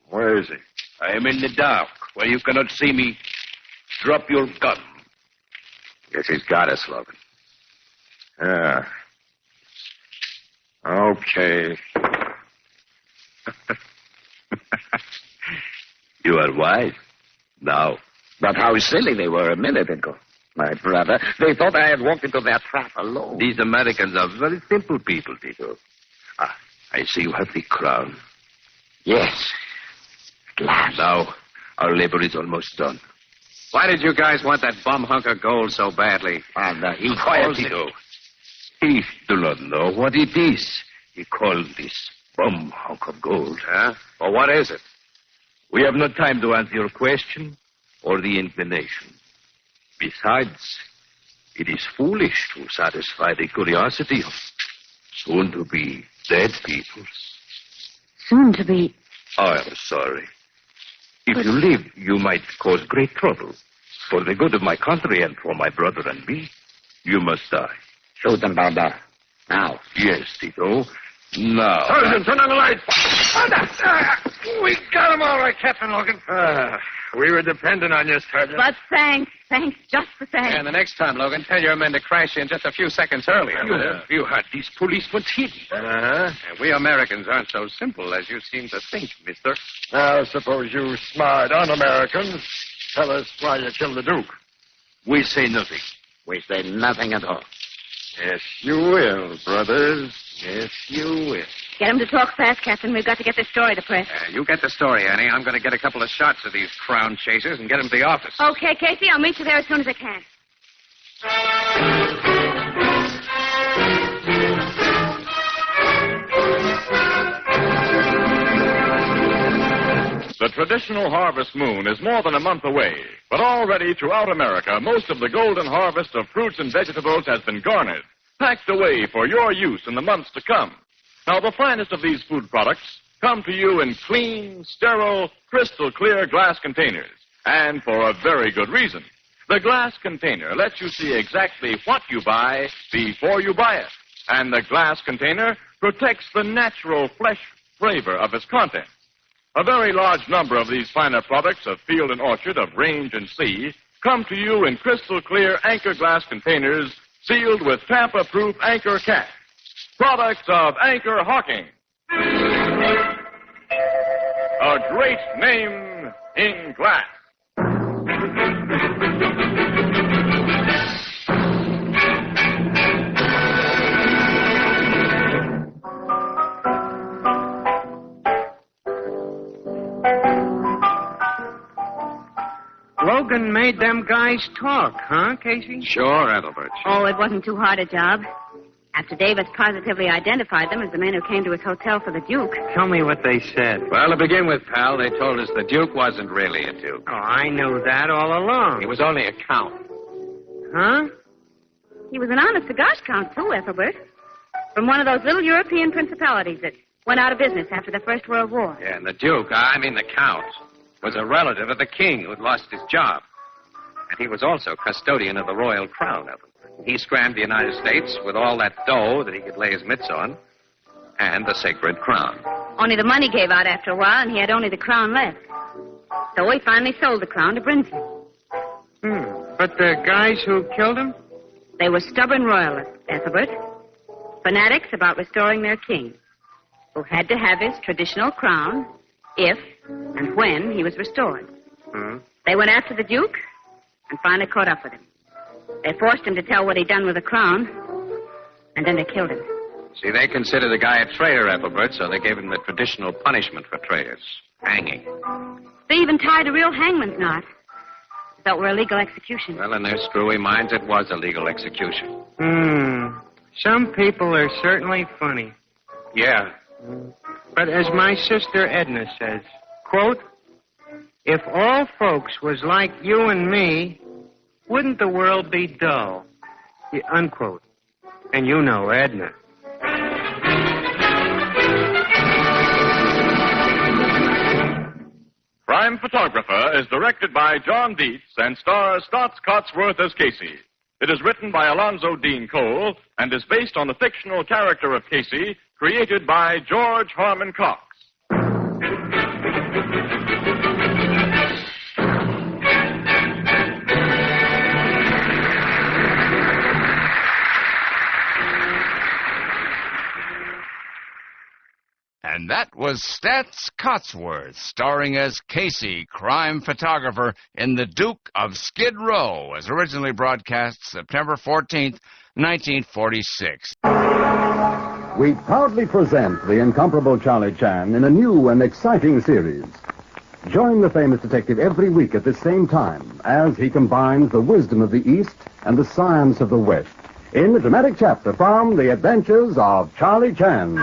Where is he? I am in the dark, where you cannot see me. Drop your gun. Guess he's got us, Logan. Yeah. Okay. You are wise. Now. But how silly they were a minute ago. My brother, they thought I had walked into their trap alone. These Americans are very simple people, Tito. Ah, I see you have the crown. Yes. At last. Now, our labor is almost done. Why did you guys want that bum hunk of gold so badly? Father, he Quiet, calls it... Tito. He do not know what it is. He called this bum hunk of gold. Huh? Well, what is it? We have no time to answer your question or the inclination. Besides, it is foolish to satisfy the curiosity of soon-to-be dead peoples. Soon to be... I am sorry. If you live, you might cause great trouble. For the good of my country and for my brother and me, you must die. Shoot them, Balda. Now. Yes, Tito. Now. Sergeant, turn on the lights. We got him all right, Captain Logan. We were depending on you, Sergeant. But thanks, just the same. And the next time, Logan, tell your men to crash in just a few seconds earlier. You had these policemen hidden. Uh-huh. And we Americans aren't so simple as you seem to think, mister. Now, suppose you smart un-Americans tell us why you killed the Duke. We say nothing. We say nothing at all. Yes, you will, brothers. Yes, you will. Get him to talk fast, Captain. We've got to get this story to press. You get the story, Annie. I'm going to get a couple of shots of these crown chasers and get them to the office. Okay, Casey, I'll meet you there as soon as I can. The traditional harvest moon is more than a month away, but already throughout America, most of the golden harvest of fruits and vegetables has been garnered, packed away for your use in the months to come. Now, the finest of these food products come to you in clean, sterile, crystal clear glass containers, and for a very good reason. The glass container lets you see exactly what you buy before you buy it, and the glass container protects the natural flesh flavor of its contents. A very large number of these finer products of field and orchard, of range and sea, come to you in crystal clear anchor glass containers sealed with Tampa-proof anchor caps. Products of Anchor Hawking. A great name in glass. Logan made them guys talk, huh, Casey? Sure, Ethelbert. Oh, it wasn't too hard a job. After Davis positively identified them as the men who came to his hotel for the Duke. Tell me what they said. Well, to begin with, pal, they told us the Duke wasn't really a Duke. Oh, I knew that all along. He was only a count. Huh? He was an honest cigar count, too, Ethelbert. From one of those little European principalities that went out of business after the First World War. Yeah, and the Duke, I mean the Count, was a relative of the king who'd lost his job. And he was also custodian of the royal crown, Ethelbert. He scrammed the United States with all that dough that he could lay his mitts on, and the sacred crown. Only the money gave out after a while, and he had only the crown left. So he finally sold the crown to Brinsley. But the guys who killed him? They were stubborn royalists, Ethelbert. Fanatics about restoring their king, who had to have his traditional crown if and when he was restored. They went after the Duke and finally caught up with him. They forced him to tell what he'd done with the crown, and then they killed him. See, they considered the guy a traitor, Ethelbert, so they gave him the traditional punishment for traitors, hanging. They even tied a real hangman's knot. That were a legal execution. Well, in their screwy minds, it was a legal execution. Some people are certainly funny. Yeah. But as my sister Edna says, quote, if all folks was like you and me, wouldn't the world be dull? Unquote. And you know Edna. Crime Photographer is directed by John Dietz and stars Stotts Cotsworth as Casey. It is written by Alonzo Dean Cole and is based on the fictional character of Casey created by George Harmon Cox. And that was Stotts Cotsworth, starring as Casey, crime photographer in The Duke of Skid Row, as originally broadcast September 14th, 1946. We proudly present the incomparable Charlie Chan in a new and exciting series. Join the famous detective every week at the same time as he combines the wisdom of the East and the science of the West in the dramatic chapter from The Adventures of Charlie Chan.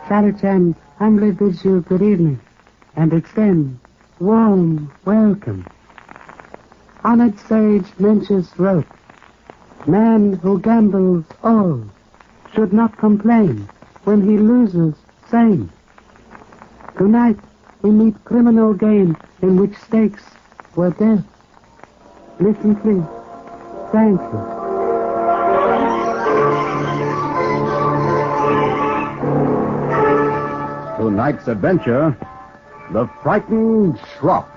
Charlie Chan humbly bids you good evening and extend warm welcome. Honored sage Mencius wrote, man who gambles all should not complain when he loses same. Tonight we meet criminal game in which stakes were death. Listen please. Thank you. Tonight's adventure, The Frightened Shroff.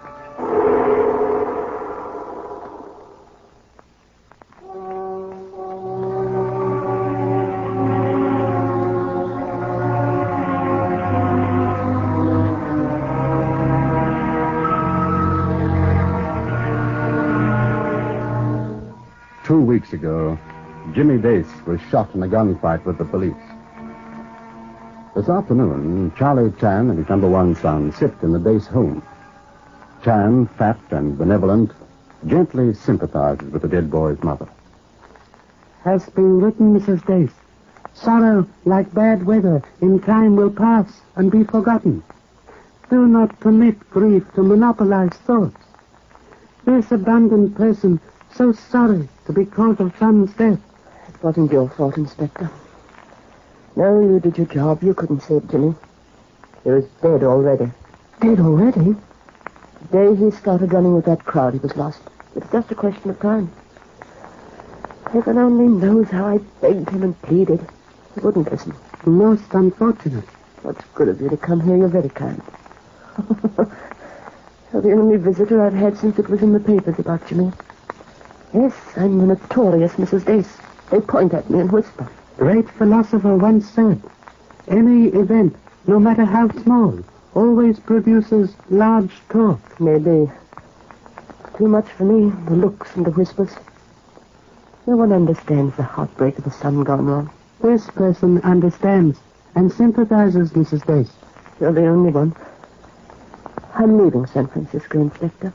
Two weeks ago, Jimmy Dace was shot in a gunfight with the police. This afternoon, Charlie Chan and his number one son sit in the Dace home. Chan, fat and benevolent, gently sympathizes with the dead boy's mother. Has been written, Mrs. Dace. Sorrow, like bad weather, in time will pass and be forgotten. Do not permit grief to monopolize thoughts. This abandoned person, so sorry to be caught of son's death. It wasn't your fault, Inspector. No, you did your job. You couldn't save Jimmy. He was dead already. Dead already? The day he started running with that crowd, he was lost. It's just a question of time. Heaven only knows how I begged him and pleaded. He wouldn't listen. Most unfortunate. What's good of you to come here? You're very kind. You're the only visitor I've had since it was in the papers about Jimmy. Yes, I'm the notorious Mrs. Dace. They point at me and whisper. Great philosopher once said, any event, no matter how small, always produces large talk. Maybe. Too much for me, the looks and the whispers. No one understands the heartbreak of a son gone wrong. This person understands and sympathizes, Mrs. Dace. You're the only one. I'm leaving San Francisco, Inspector.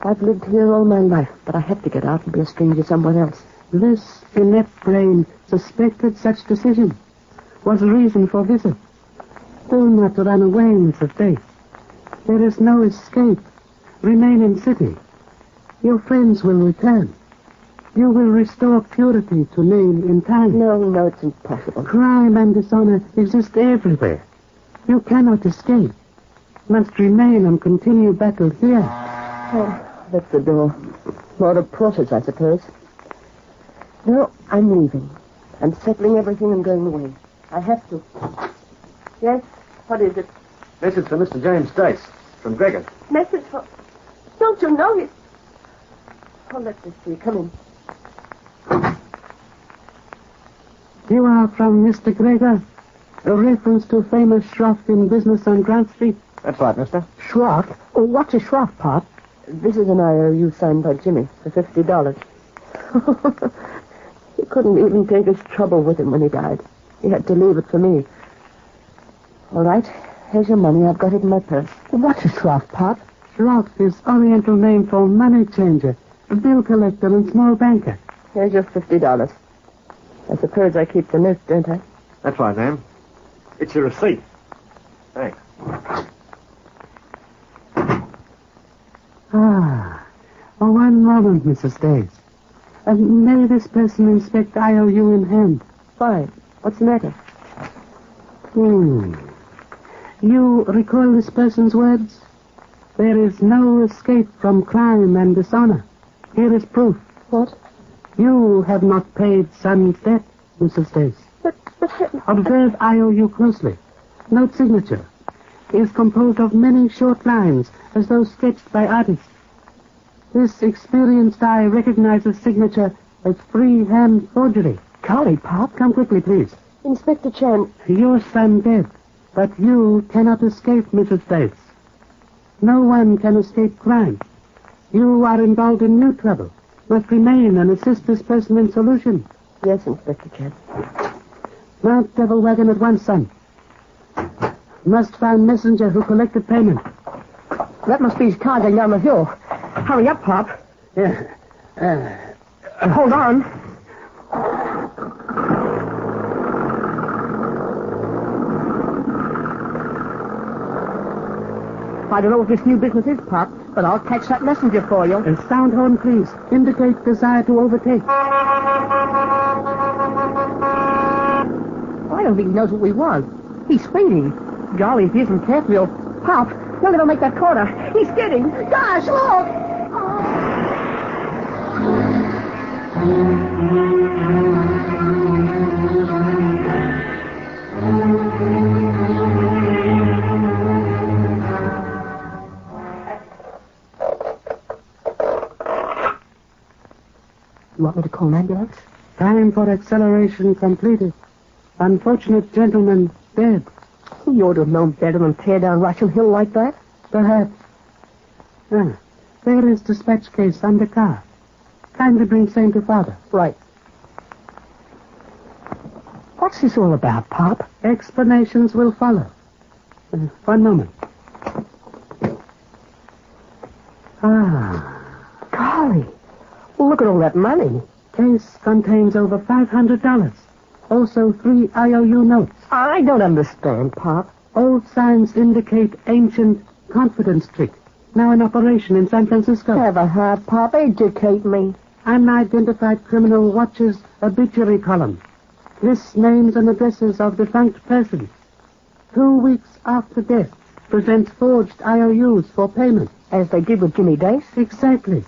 I've lived here all my life, but I had to get out and be a stranger somewhere else. This inept brain suspected such decision. Was reason for visit. Do not run away, Mrs. Dace. There is no escape. Remain in city. Your friends will return. You will restore purity to name in time. No, it's impossible. Crime and dishonor exist everywhere. You cannot escape. Must remain and continue battle here. Oh, that's the door. More the process, I suppose. No, I'm leaving. I'm settling everything and going away. I have to. Yes? What is it? Message for Mr. James Dice from Gregor. Message for... Don't you know it? Oh, let me see. Come in. You are from Mr. Gregor? A reference to famous Shroff in business on Grant Street? That's right, mister. Shroff? Oh, what's a Shroff, Pop? This is an IOU signed by Jimmy for $50. He couldn't even take his trouble with him when he died. He had to leave it for me. All right, here's your money. I've got it in my purse. What's a Shroff, Pop? Shroff is Oriental name for money changer, a bill collector and small banker. Here's your $50. I suppose I keep the note, don't I? That's right, ma'am. It's your receipt. Thanks. Oh, one moment, Mrs. Days. May this person inspect IOU in hand? Fine. What's the matter? You recall this person's words? There is no escape from crime and dishonor. Here is proof. What? You have not paid son's debt, Mrs. Days. But... Observe IOU closely. Note signature. It is composed of many short lines, as though sketched by artists. This experienced eye recognizes signature as freehand forgery. Golly, Pop. Come quickly, please. Inspector Chan. Your son dead, but you cannot escape, Mrs. Days. No one can escape crime. You are involved in new trouble. Must remain and assist this person in solution. Yes, Inspector Chan. Mount Devil Wagon at once, son. Must find messenger who collected payment. That must be his car going down the hill. Hurry up, Pop. Yeah. Hold on. I don't know what this new business is, Pop, but I'll catch that messenger for you. Sound horn, please. Indicate desire to overtake. I don't think he knows what we want. He's speeding. Golly, if he isn't careful, he'll... Pop, he'll never make that corner. He's skidding. Gosh, look! You want me to call an ambulance? Time for acceleration completed. Unfortunate gentleman dead. You ought to have known better than tear down Russian Hill like that. Perhaps. There is dispatch case under car. Kindly bring same to father. Right. What's this all about, Pop? Explanations will follow. One moment. Golly. Look at all that money. Case contains over $500. Also 3 IOU notes. I don't understand, Pop. Old signs indicate ancient confidence trick. Now in operation in San Francisco. Have a heart, Pop. Educate me. Unidentified criminal watches obituary column. Lists names and addresses of defunct persons. 2 weeks after death, presents forged IOUs for payment. As they did with Jimmy Dice? Exactly.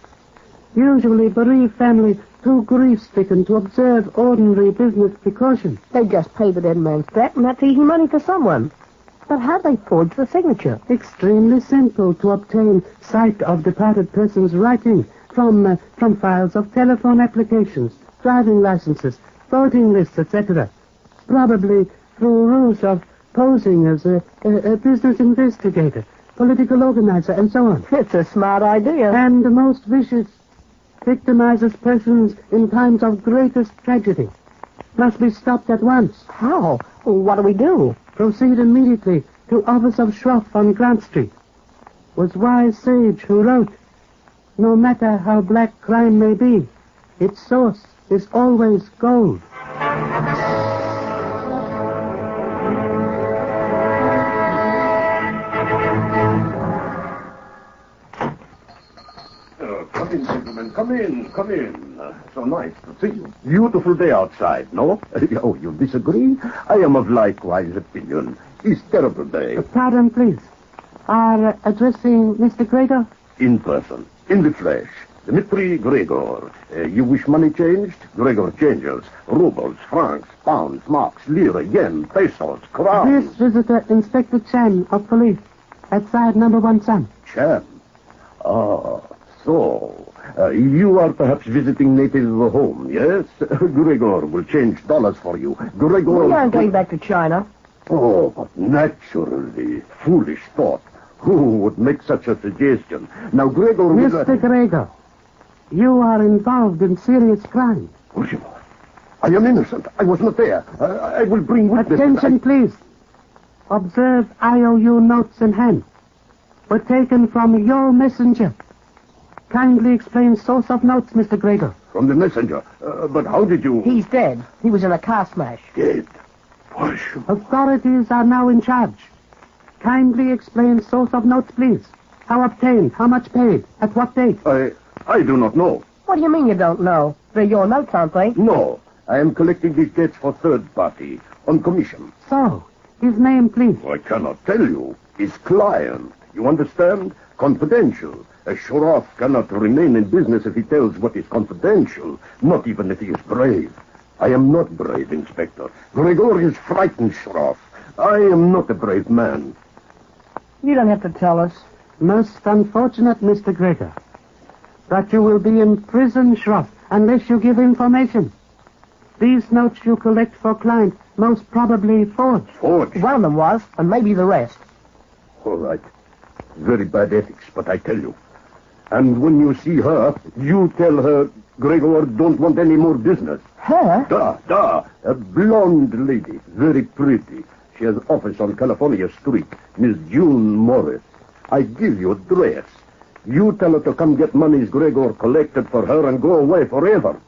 Usually bereaved family too grief-stricken to observe ordinary business precautions. They just pay the dead man's debt, and that's easy money for someone. But how'd they forge the signature? Extremely simple to obtain sight of departed person's writing from files of telephone applications, driving licenses, voting lists, etc. Probably through rules of posing as a business investigator, political organizer, and so on. It's a smart idea. And the most vicious, victimizes persons in times of greatest tragedy. Must be stopped at once. How? What do we do? Proceed immediately to office of Shroff on Grant Street. Was wise sage who wrote, no matter how black crime may be, its source is always gold. Come in, gentlemen. Come in. Come in. So nice to see you. Beautiful day outside, no? Oh, you disagree? I am of likewise opinion. It's terrible day. Pardon, please. Are addressing Mr. Gregor? In person. In the flesh. Dmitri Gregor. You wish money changed? Gregor changes. Rubles, francs, pounds, marks, lira, yen, pesos, crowns. This visitor, Inspector Chan of police. Outside number 1 son. Chan? Ah, so. You are perhaps visiting native home, yes? Gregor will change dollars for you. Gregor... We aren't going back to China. Oh, but naturally. Foolish thought. Who would make such a suggestion? Now, Gregor... Mr. Gregor, you are involved in serious crime. I am innocent. I was not there. I will bring witnesses. Attention, please. Observe IOU notes in hand. Were taken from your messenger. Kindly explain source of notes, Mr. Gregor. From the messenger? But how did you... He's dead. He was in a car smash. Dead? Authorities are now in charge. Kindly explain source of notes, please. How obtained? How much paid? At what date? I do not know. What do you mean you don't know? They're your notes, aren't they? No. I am collecting these debts for third party. On commission. So, his name, please. I cannot tell you. His client. You understand? Confidential. A SHROFF cannot remain in business if he tells what is confidential. Not even if he is brave. I am not brave, Inspector. Gregor is frightened, SHROFF. I am not a brave man. You don't have to tell us. Most unfortunate, Mr. Gregor. But you will be in prison, SHROFF, unless you give information. These notes you collect for client, most probably forged. Forged? One of them was, and maybe the rest. All right. Very bad ethics, but I tell you. And when you see her, you tell her Gregor don't want any more business. Her? Da. A blonde lady, very pretty. She has office on California Street. Miss June Morris. I give you address. You tell her to come get monies Gregor collected for her and go away forever.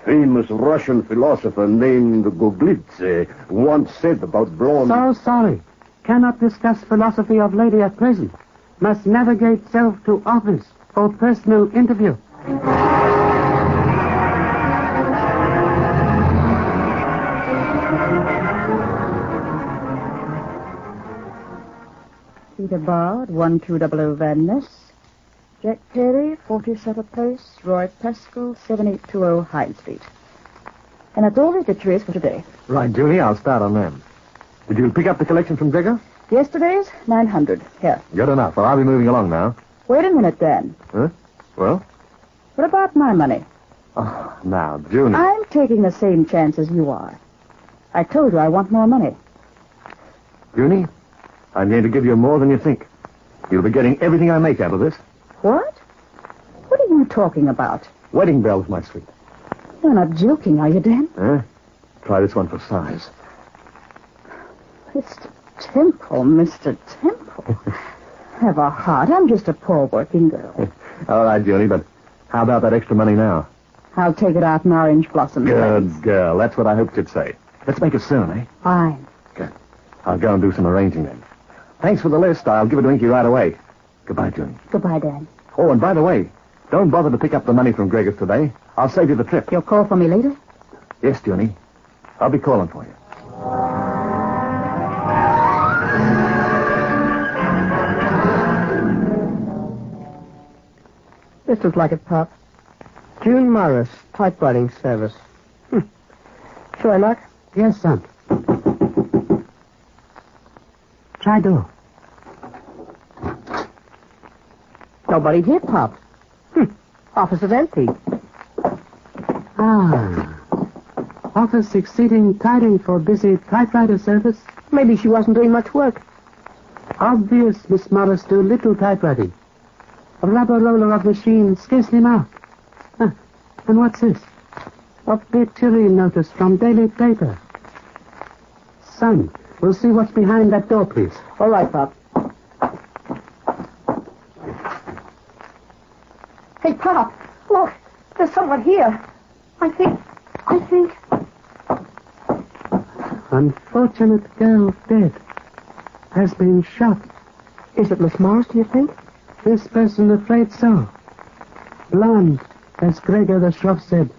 Famous Russian philosopher named Goglitze once said about blonde... So sorry. Cannot discuss philosophy of lady at present. Must navigate self to office for personal interview. Peter Bard, 1200 Van Ness. Jack Perry, 47 Place, Roy Pascal, 7820 Hyde Street. And that's all the obituaries for today. Right, Julie, I'll start on them. Did you pick up the collection from Gregor? Yesterday's, 900. Here. Good enough. Well, I'll be moving along now. Wait a minute, Dan. Huh? Well? What about my money? Oh, now, Junie. I'm taking the same chance as you are. I told you I want more money. Junie, I'm going to give you more than you think. You'll be getting everything I make out of this. What? What are you talking about? Wedding bells, my sweet. You're not joking, are you, Dan? Huh? Try this one for size. Mr. Temple, Mr. Temple. Have a heart. I'm just a poor working girl. All right, Junie, but how about that extra money now? I'll take it out in orange blossom. Good girl. That's what I hoped you'd say. Let's make it soon, eh? Fine. Good. I'll go and do some arranging then. Thanks for the list. I'll give it to Inky right away. Goodbye, Junie. Goodbye, Dan. Oh, and by the way, don't bother to pick up the money from Gregor's today. I'll save you the trip. You'll call for me later? Yes, Junie. I'll be calling for you. This looks like it, Pop. June Morris, typewriting service. Sherlock? Yes, son. Try door. Nobody here, Pop. Office is empty. Office exceeding tidy for busy typewriter service. Maybe she wasn't doing much work. Obvious Miss Morris do little typewriting. A rubber roller of machine scarcely marked. And what's this? Obituary notice from daily paper. Son, we'll see what's behind that door, please. All right, Pop. Hey, Pop, look. There's someone here. I think... Unfortunate girl dead. Has been shot. Is it Miss Morris, do you think? This person afraid so. blonde, as Gregor the Shroff said,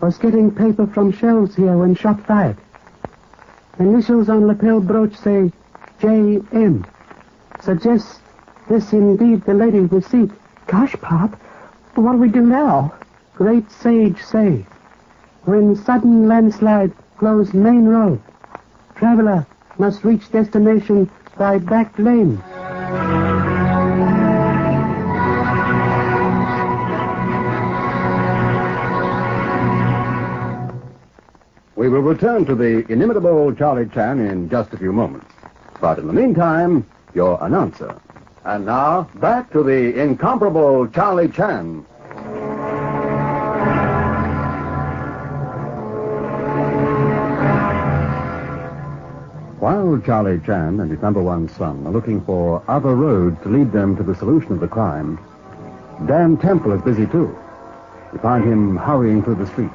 was getting paper from shelves here when shot fired. Initials on lapel brooch say J.M. Suggests this indeed the lady we seek. Gosh, Pop, what do we do now? Great sage say, when sudden landslide close main road, traveler must reach destination by back lane. We will return to the inimitable Charlie Chan in just a few moments. But in the meantime, your announcer. And now, back to the incomparable Charlie Chan. While Charlie Chan and his number one son are looking for other roads to lead them to the solution of the crime, Dan Temple is busy too. You find him hurrying through the streets,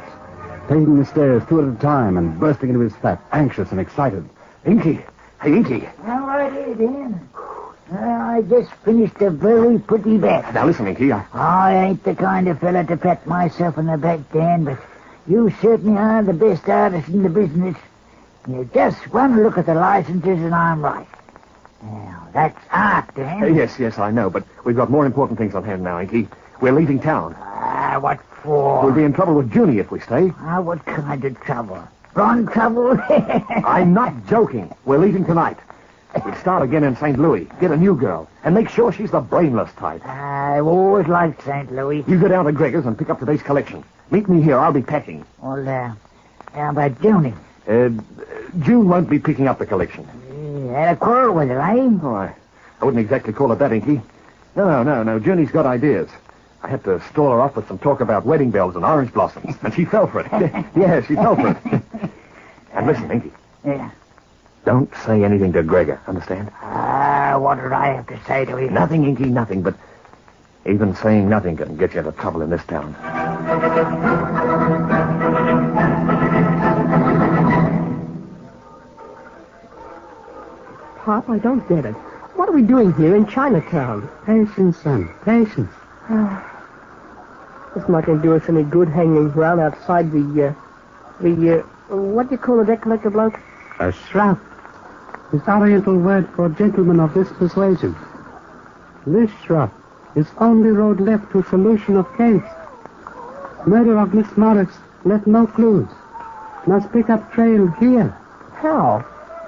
taking the stairs two at a time and bursting into his flat, anxious and excited. Inky! Hey, Inky! All right, here, Dan. I just finished a very pretty bet. Now listen, Inky, I ain't the kind of fella to pat myself on the back, Dan, but you certainly are the best artist in the business. You just one look at the licenses and I'm right. Now, that's art, Dan. Yes, I know, but we've got more important things on hand now, Inky. We're leaving town. What for? We'll be in trouble with Junie if we stay. What kind of trouble? Wrong trouble? I'm not joking. We're leaving tonight. We'll start again in St. Louis, get a new girl, and make sure she's the brainless type. I've always liked St. Louis. You go down to Gregor's and pick up today's collection. Meet me here. I'll be packing. Well, how about Junie? June won't be picking up the collection. Had a quarrel with her, eh? Oh, I wouldn't exactly call it that, Inky. No. Junie's got ideas. I had to stall her off with some talk about wedding bells and orange blossoms, and she fell for it. Yeah, she fell for it. And listen, Inky. Yeah. Don't say anything to Gregor, understand? What did I have to say to him? Nothing, Inky, nothing, but even saying nothing can get you into trouble in this town. Pop, I don't get it. What are we doing here in Chinatown? Patience, son, patience. It's not going to do us any good hanging around outside the what do you call a debt collector bloke? A shroff. Is Oriental word for gentleman of this persuasion. This shroff is only road left to solution of case. Murder of Miss Morris left no clues. Must pick up trail here. How?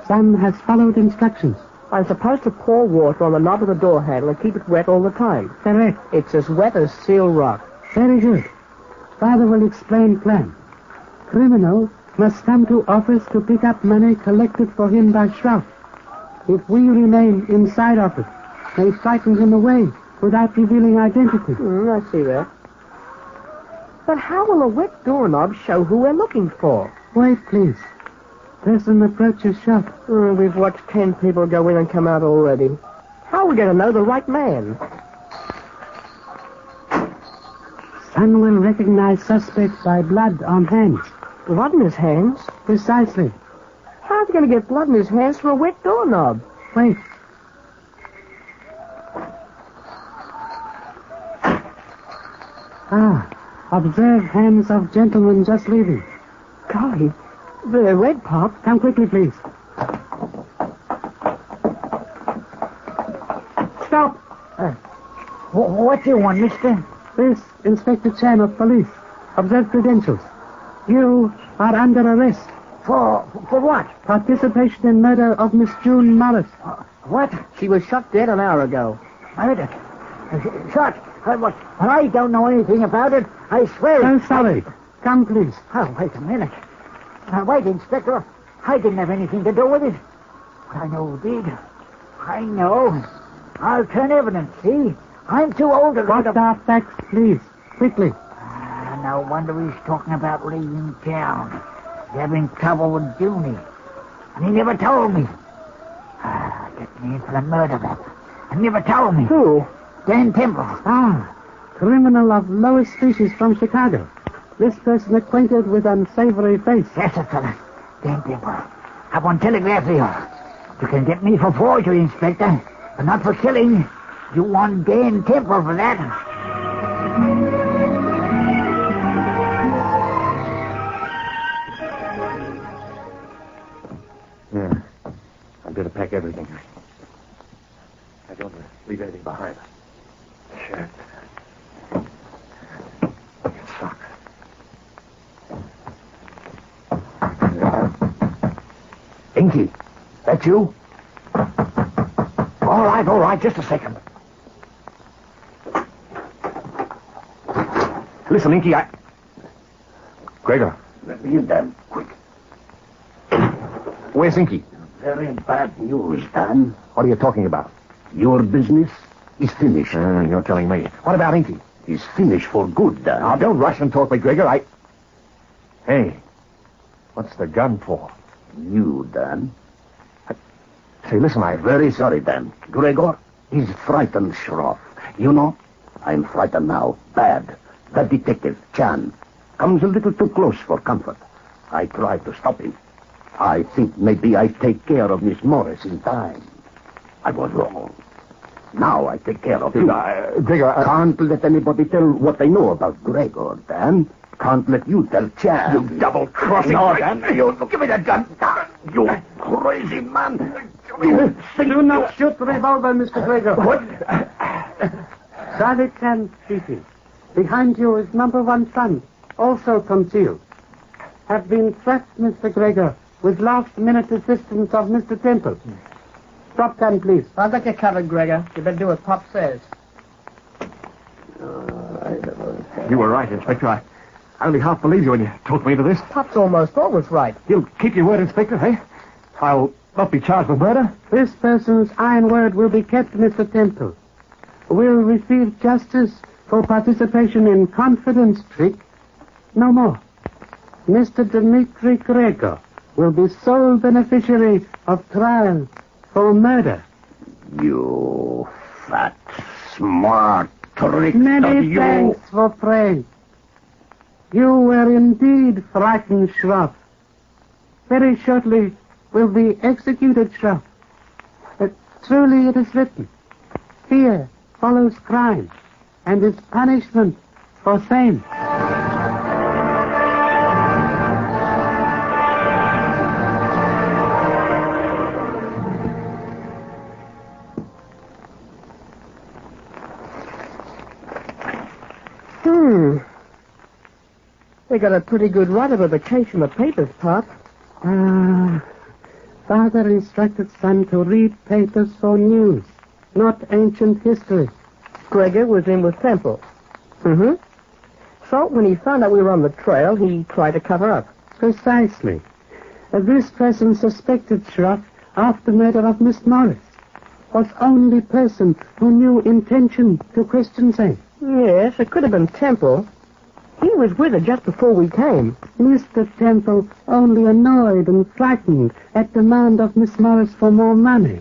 Son has followed instructions. I'm supposed to pour water on the knob of the door handle and keep it wet all the time. Correct. It's as wet as seal rock. Very good. Father will explain plan. Criminal must come to office to pick up money collected for him by Shroff. If we remain inside office, they frighten him away without revealing identity. I see that. But how will a wet doorknob show who we're looking for? Wait, please. Person approaches shop. We've watched 10 people go in and come out already. How are we going to know the right man? Son will recognize suspect by blood on hands. Blood in his hands? Precisely. How's he going to get blood in his hands for a wet doorknob? Wait. Observe hands of gentleman just leaving. Golly, they're red, Pop. Come quickly, please. Stop! What you want, mister? This, Inspector Chan of Police. Observe credentials. You are under arrest. For what? Participation in murder of Miss June Morris. What? She was shot dead an hour ago. Murder? Shot? What? I don't know anything about it. I swear. I'm sorry. Come, please. Oh, wait a minute. Wait, Inspector. I didn't have anything to do with it. But I know who did. I know. I'll turn evidence, see? I'm too old to... What are facts, please? Quickly. No wonder he's talking about leaving town. He's having trouble with Junie. And he never told me. Get me in for the murder rap. And never told me. Who? Dan Temple. Criminal of lowest species from Chicago. This person acquainted with unsavory face. That's a fella. Dan Temple. Up on telegraph here. You can get me for forgery, Inspector, but not for killing. You want Dan Temple for that. to pack everything. I don't want to leave anything behind. Sure. Socks. Inky, that you? All right, just a second. Listen, Inky, Gregor. Let me in, Dan, quick. Where's Inky? Very bad news, Dan. What are you talking about? Your business is finished. You're telling me. What about Inky? He's finished for good, Dan. Now, don't rush and talk me, Gregor. Hey, what's the gun for? You, Dan. Say, listen, Very sorry, Dan. Gregor, he's frightened, Shroff. You know, I'm frightened now. Bad. The detective, Chan, comes a little too close for comfort. I try to stop him. I think maybe I take care of Miss Morris in time. I was wrong. Now I take care of you. Gregor, Can't let anybody tell what they know about Gregor, Dan. Can't let you tell Chan. You double-crossing... No, Dan, you give me that gun. You crazy man. You Do not shoot the revolver, Mr. Gregor. What? Sergeant Chan speaking. Behind you is number 1 FUNN, also concealed. Have been trapped, Mr. Gregor, with last-minute assistance of Mr. Temple. Drop gun, please. I've got you covered, Gregor. You better do what Pop says. You were right, Inspector. I only half believed you when you talked me into this. Pop's almost always right. You'll keep your word, Inspector, eh? I'll not be charged with murder. This person's iron word will be kept, Mr. Temple. Will receive justice for participation in confidence trick. No more. Mr. Dmitri Gregor will be sole beneficiary of trial for murder. You fat, smart trick. Many thanks for praise. You were indeed frightened, Shroff. Very shortly will be executed, Shroff. But truly it is written, fear follows crime, and is punishment for same. We got a pretty good run of a vacation of papers, Pop. Father instructed son to read papers for news, not ancient history. Gregor was in with Temple. Mm-hmm. So when he found out we were on the trail, he tried to cover up. Precisely. This person suspected Shroff of the murder of Miss Morris. Was only person who knew intention to question same. Yes, it could have been Temple. He was with her just before we came. Mr. Temple only annoyed and frightened at demand of Miss Morris for more money.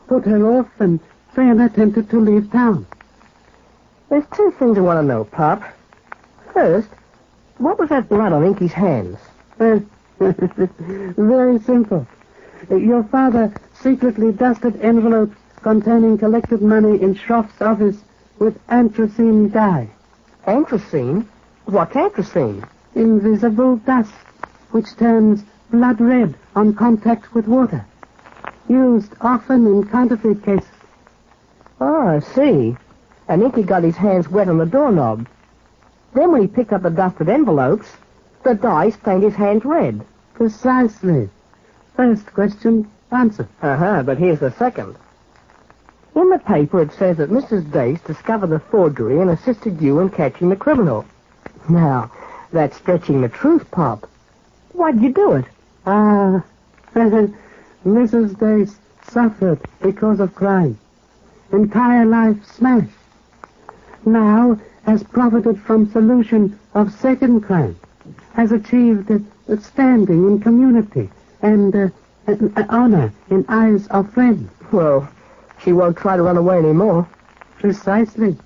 Put her off and then attempted to leave town. There's 2 things I want to know, Pop. First, what was that blood on Inky's hands? Very simple. Your father secretly dusted envelopes containing collected money in Shroff's office with anthracene dye. Anthracene? What's anthracene? Invisible dust, which turns blood red on contact with water. Used often in counterfeit cases. Oh, I see. And Inky got his hands wet on the doorknob. Then when he picked up the dusted envelopes, the dye stained his hands red. Precisely. First question, answer. But here's the second. In the paper it says that Mrs. Dace discovered the forgery and assisted you in catching the criminal. Now, that's stretching the truth, Pop. Why'd you do it? Mrs. Dace suffered because of crime. Entire life smashed. Now has profited from solution of second crime. Has achieved a standing in community and honor in eyes of friends. Well, she won't try to run away anymore. Precisely.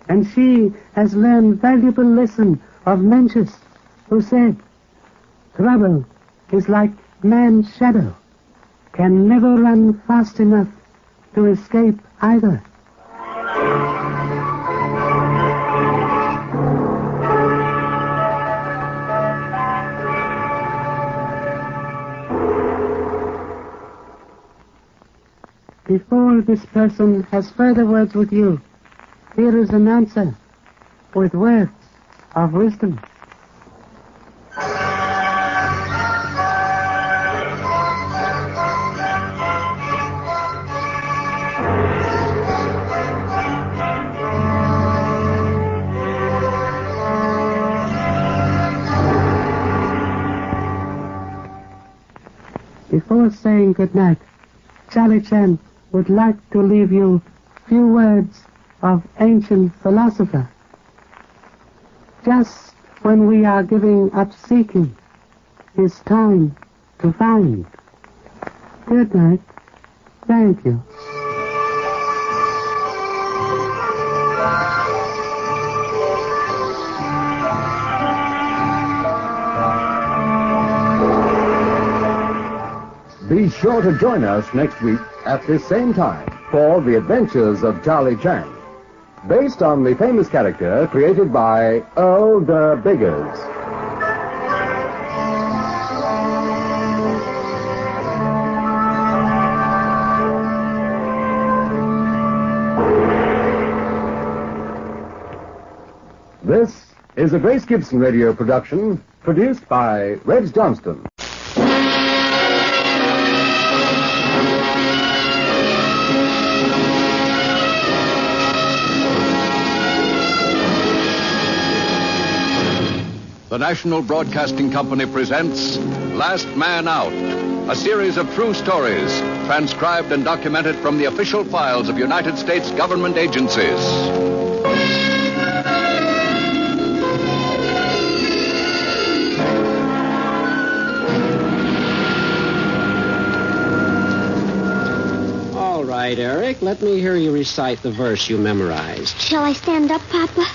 And she has learned valuable lesson of Mencius, who said, trouble is like man's shadow, can never run fast enough to escape either. Before this person has further words with you, here is an answer with words of wisdom. Before saying good night, Charlie Chan would like to leave you few words of ancient philosopher. Just when we are giving up seeking, it's time to find. Good night. Thank you. Be sure to join us next week at this same time for The Adventures of Charlie Chan, based on the famous character created by Earl the Biggers. This is a Grace Gibson radio production produced by Reg Johnston. The National Broadcasting Company presents Last Man Out, a series of true stories transcribed and documented from the official files of United States government agencies. All right, Eric, let me hear you recite the verse you memorized. Shall I stand up, Papa?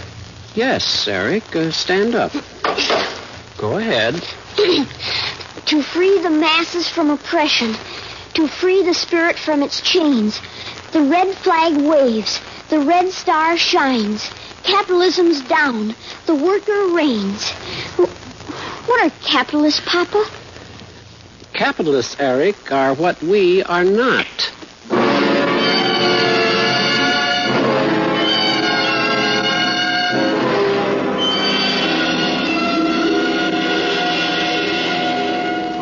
Yes, Eric, stand up. Go ahead. To free the masses from oppression, to free the spirit from its chains, the red flag waves, the red star shines, capitalism's down, the worker reigns. What are capitalists, Papa? Capitalists, Eric, are what we are not.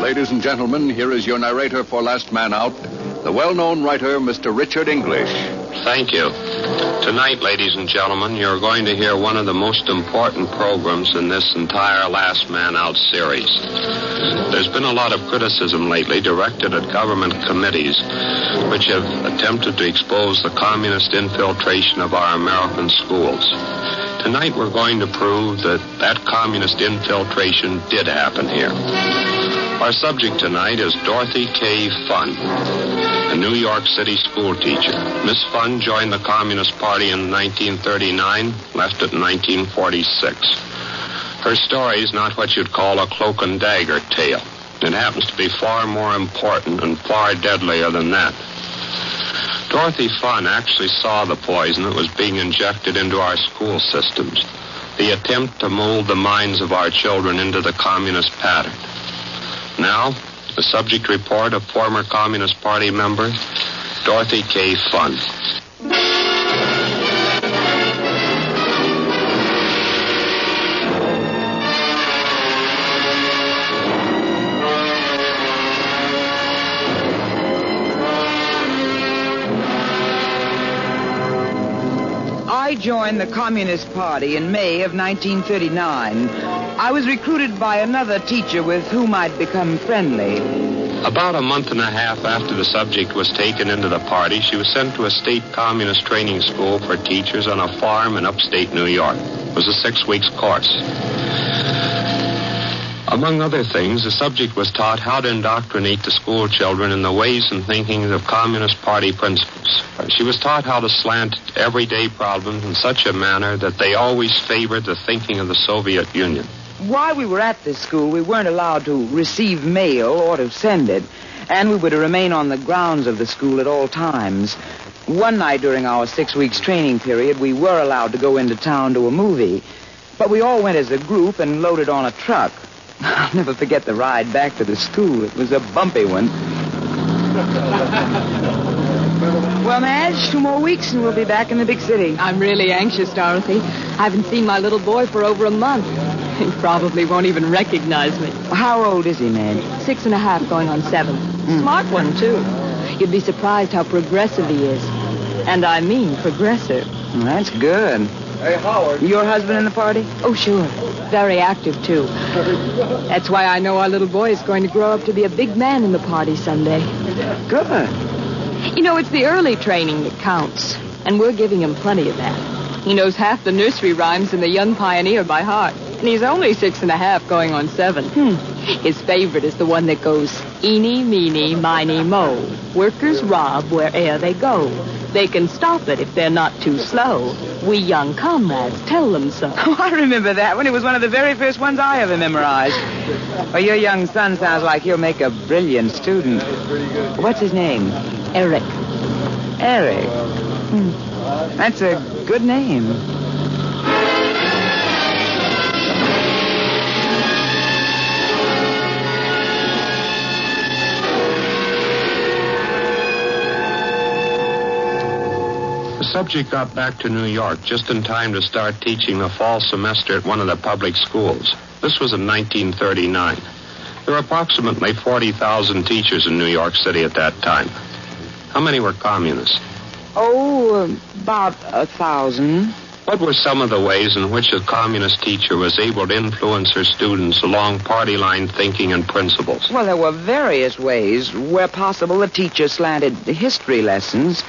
Ladies and gentlemen, here is your narrator for Last Man Out, the well-known writer, Mr. Richard English. Thank you. Tonight, ladies and gentlemen, you're going to hear one of the most important programs in this entire Last Man Out series. There's been a lot of criticism lately directed at government committees which have attempted to expose the communist infiltration of our American schools. Tonight, we're going to prove that communist infiltration did happen here. Our subject tonight is Dorothy K. Funn, a New York City school teacher. Miss Funn joined the Communist Party in 1939, left it in 1946. Her story is not what you'd call a cloak and dagger tale. It happens to be far more important and far deadlier than that. Dorothy Funn actually saw the poison that was being injected into our school systems, the attempt to mold the minds of our children into the communist pattern. Now, the subject report of former Communist Party member Dorothy K. Funn. I joined the Communist Party in May of 1939. I was recruited by another teacher with whom I'd become friendly. About a month and a half after the subject was taken into the party, she was sent to a state communist training school for teachers on a farm in upstate New York. It was a 6-week course. Among other things, the subject was taught how to indoctrinate the school children in the ways and thinkings of Communist Party principles. She was taught how to slant everyday problems in such a manner that they always favored the thinking of the Soviet Union. While we were at this school, we weren't allowed to receive mail or to send it, and we were to remain on the grounds of the school at all times. One night during our 6 weeks training period, we were allowed to go into town to a movie, but we all went as a group and loaded on a truck. I'll never forget the ride back to the school. It was a bumpy one. Well, Madge, 2 more weeks and we'll be back in the big city. I'm really anxious, Dorothy. I haven't seen my little boy for over a month. He probably won't even recognize me. How old is he, Madge? 6.5 going on 7. Smart one, too. You'd be surprised how progressive he is. And I mean progressive. Well, that's good. Hey, Howard. Your husband in the party? Oh, sure. Very active, too. That's why I know our little boy is going to grow up to be a big man in the party someday. Good. You know, it's the early training that counts. And we're giving him plenty of that. He knows half the nursery rhymes in The Young Pioneer by heart. And he's only 6.5 going on 7. His favorite is the one that goes, eeny, meeny, miny, mo. Workers rob where'er they go. They can stop it if they're not too slow. We young comrades tell them so. Oh, I remember that one. It was one of the very first ones I ever memorized. Well, your young son sounds like he'll make a brilliant student. What's his name? Eric. Eric. That's a good name. The subject got back to New York just in time to start teaching the fall semester at one of the public schools. This was in 1939. There were approximately 40,000 teachers in New York City at that time. How many were communists? Oh, about 1,000. What were some of the ways in which a communist teacher was able to influence her students along party line thinking and principles? Well, there were various ways. Where possible, the teacher slanted history lessons.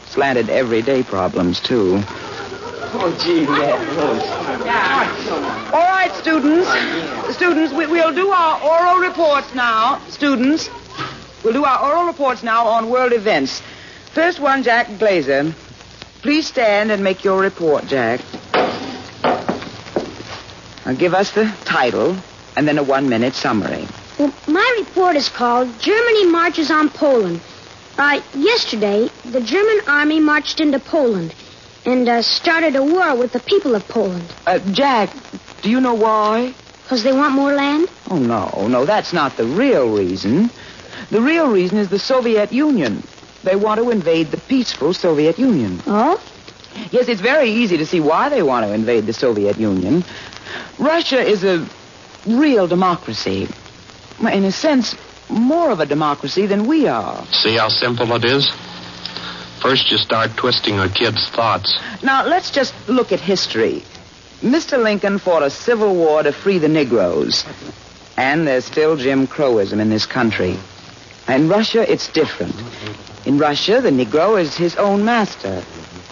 Slanted everyday problems, too. Oh, gee, yeah. All right, students. Students, we'll do our oral reports now. Students, we'll do our oral reports now on world events. First one, Jack Glazer. Please stand and make your report, Jack. Now, give us the title and then a 1-minute summary. Well, my report is called Germany Marches on Poland. Yesterday, the German army marched into Poland and started a war with the people of Poland. Jack, do you know why? Because they want more land? Oh, no, that's not the real reason. The real reason is the Soviet Union. They want to invade the peaceful Soviet Union. Oh? Yes, it's very easy to see why they want to invade the Soviet Union. Russia is a real democracy. In a sense, more of a democracy than we are. See how simple it is? First, you start twisting a kid's thoughts. Now, let's just look at history. Mr. Lincoln fought a civil war to free the Negroes. And there's still Jim Crowism in this country. In Russia, it's different. In Russia, the Negro is his own master.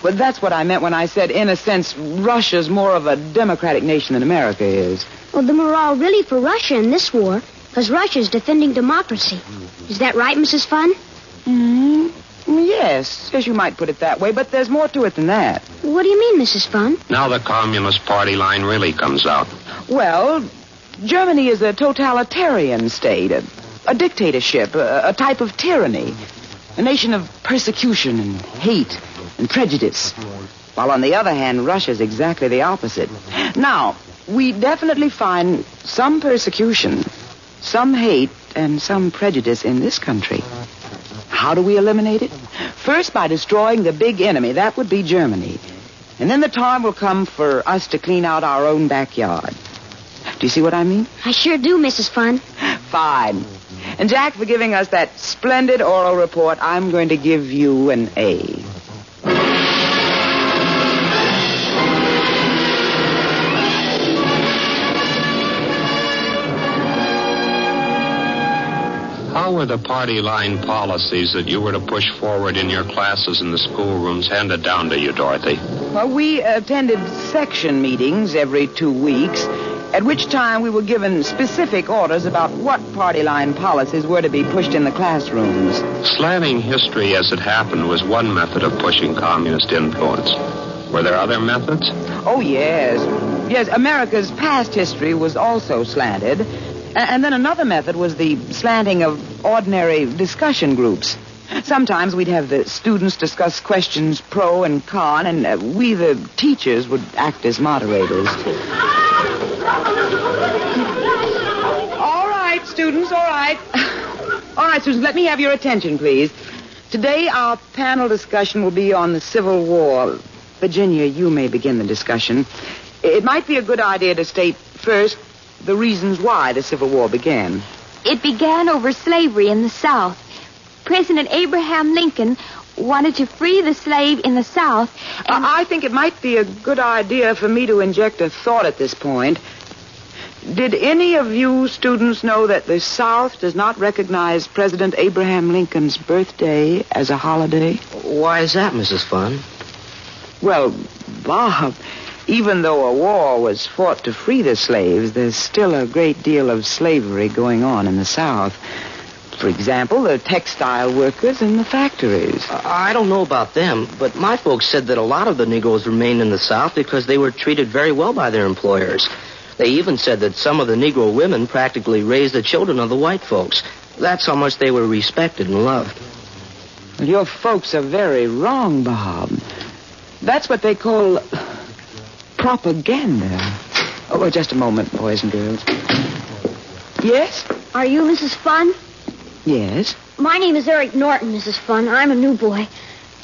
But that's what I meant when I said, in a sense, Russia's more of a democratic nation than America is. Well, then we're all really for Russia in this war, because Russia's defending democracy. Is that right, Mrs. Funn? Yes, you might put it that way, but there's more to it than that. What do you mean, Mrs. Funn? Now the Communist Party line really comes out. Well, Germany is a totalitarian state, a dictatorship, a type of tyranny, a nation of persecution and hate and prejudice. While on the other hand, Russia's exactly the opposite. Now, we definitely find some persecution, some hate, and some prejudice in this country. How do we eliminate it? First, by destroying the big enemy. That would be Germany. And then the time will come for us to clean out our own backyard. Do you see what I mean? I sure do, Mrs. Funn. Fine. And Jack, for giving us that splendid oral report, I'm going to give you an A. How were the party line policies that you were to push forward in your classes in the schoolrooms handed down to you, Dorothy? Well, we attended section meetings every 2 weeks, at which time we were given specific orders about what party line policies were to be pushed in the classrooms. Slanting history as it happened was one method of pushing communist influence. Were there other methods? Oh, yes. Yes, America's past history was also slanted. And then another method was the slanting of ordinary discussion groups. Sometimes we'd have the students discuss questions pro and con, and we, the teachers, would act as moderators. All right, students, all right. All right, students, let me have your attention, please. Today, our panel discussion will be on the Civil War. Virginia, you may begin the discussion. It might be a good idea to state first the reasons why the Civil War began. It began over slavery in the South. President Abraham Lincoln wanted to free the slave in the South. And I think it might be a good idea for me to inject a thought at this point. Did any of you students know that the South does not recognize President Abraham Lincoln's birthday as a holiday? Why is that, Mrs. Funn? Well, Bob, even though a war was fought to free the slaves, there's still a great deal of slavery going on in the South. For example, the textile workers in the factories. I don't know about them, but my folks said that a lot of the Negroes remained in the South because they were treated very well by their employers. They even said that some of the Negro women practically raised the children of the white folks. That's how much they were respected and loved. Well, your folks are very wrong, Bob. That's what they call propaganda. Oh, well, just a moment, boys and girls. Yes? Are you Mrs. Funn? Yes. My name is Eric Norton, Mrs. Funn. I'm a new boy.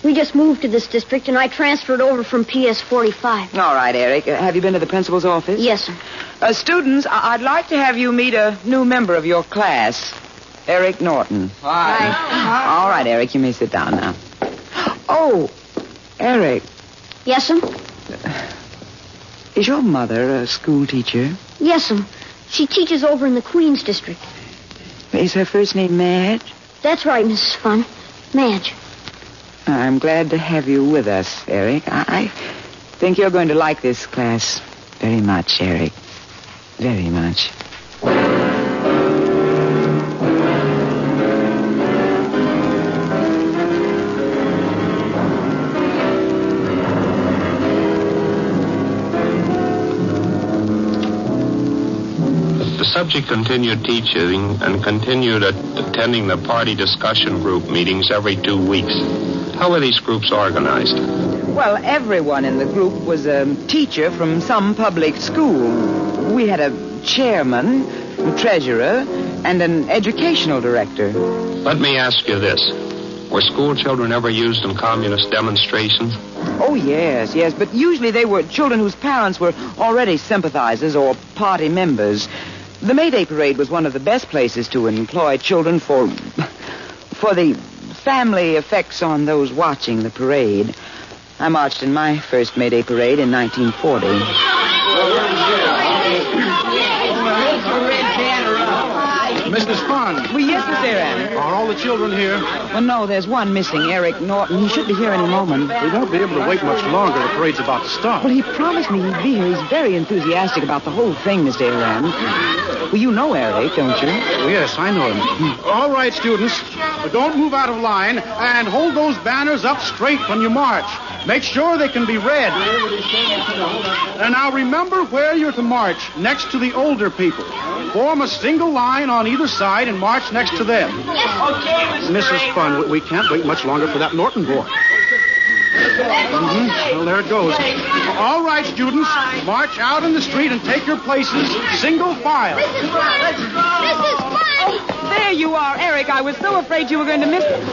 We just moved to this district, and I transferred over from PS 45. All right, Eric. Have you been to the principal's office? Yes, sir. Students, I'd like to have you meet a new member of your class, Eric Norton. Hi. All right, Eric, you may sit down now. Oh, Eric. Yes, sir? Is your mother a school teacher? Yes, sir. She teaches over in the Queens district. Is her first name Madge? That's right, Mrs. Funn. Madge. I'm glad to have you with us, Eric. I think you're going to like this class very much, Eric. Very much. The subject continued teaching and continued attending the party discussion group meetings every 2 weeks. How were these groups organized? Well, everyone in the group was a teacher from some public school. We had a chairman, a treasurer, and an educational director. Let me ask you this. Were school children ever used in communist demonstrations? Oh, yes, but usually they were children whose parents were already sympathizers or party members. The May Day Parade was one of the best places to employ children for the family effects on those watching the parade. I marched in my first May Day Parade in 1940. Mrs. Funn. Well, yes, Miss Aaron. Are all the children here? Well, no, there's one missing, Eric Norton. He should be here any moment. We won't be able to wait much longer. The parade's about to start. Well, he promised me he'd be here. He's very enthusiastic about the whole thing, Miss Aaron. Well, you know Eric, don't you? Oh, yes, I know him. All right, students. Don't move out of line and hold those banners up straight when you march. Make sure they can be read. And now remember where you're to march, next to the older people. Form a single line on either side and march next to them. Mrs. Funn, we can't wait much longer for that Norton boy. Well, there it goes. All right, students, march out in the street and take your places, single file. Mrs. Funn! There you are, Eric. I was so afraid you were going to miss it.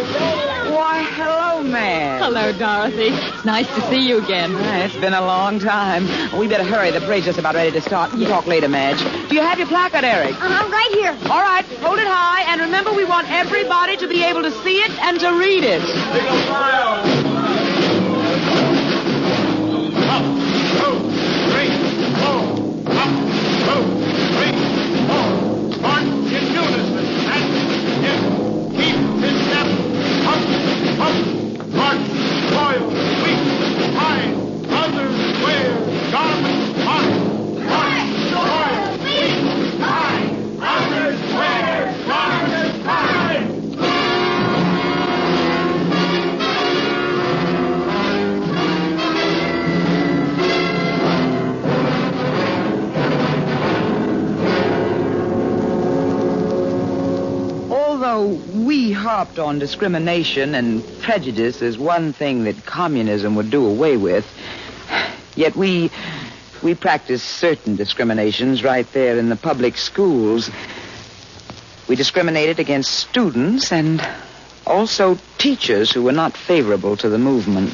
Why, hello, Madge. Hello, Dorothy. It's nice to see you again. It's been a long time. We better hurry. The parade's just about ready to start. We'll talk later, Madge. Do you have your placard, Eric? Right here. All right, hold it high, and remember we want everybody to be able to see it and to read it. We harped on discrimination and prejudice as one thing that communism would do away with. Yet we practice certain discriminations right there in the public schools. We discriminated against students and Also, teachers who were not favorable to the movement.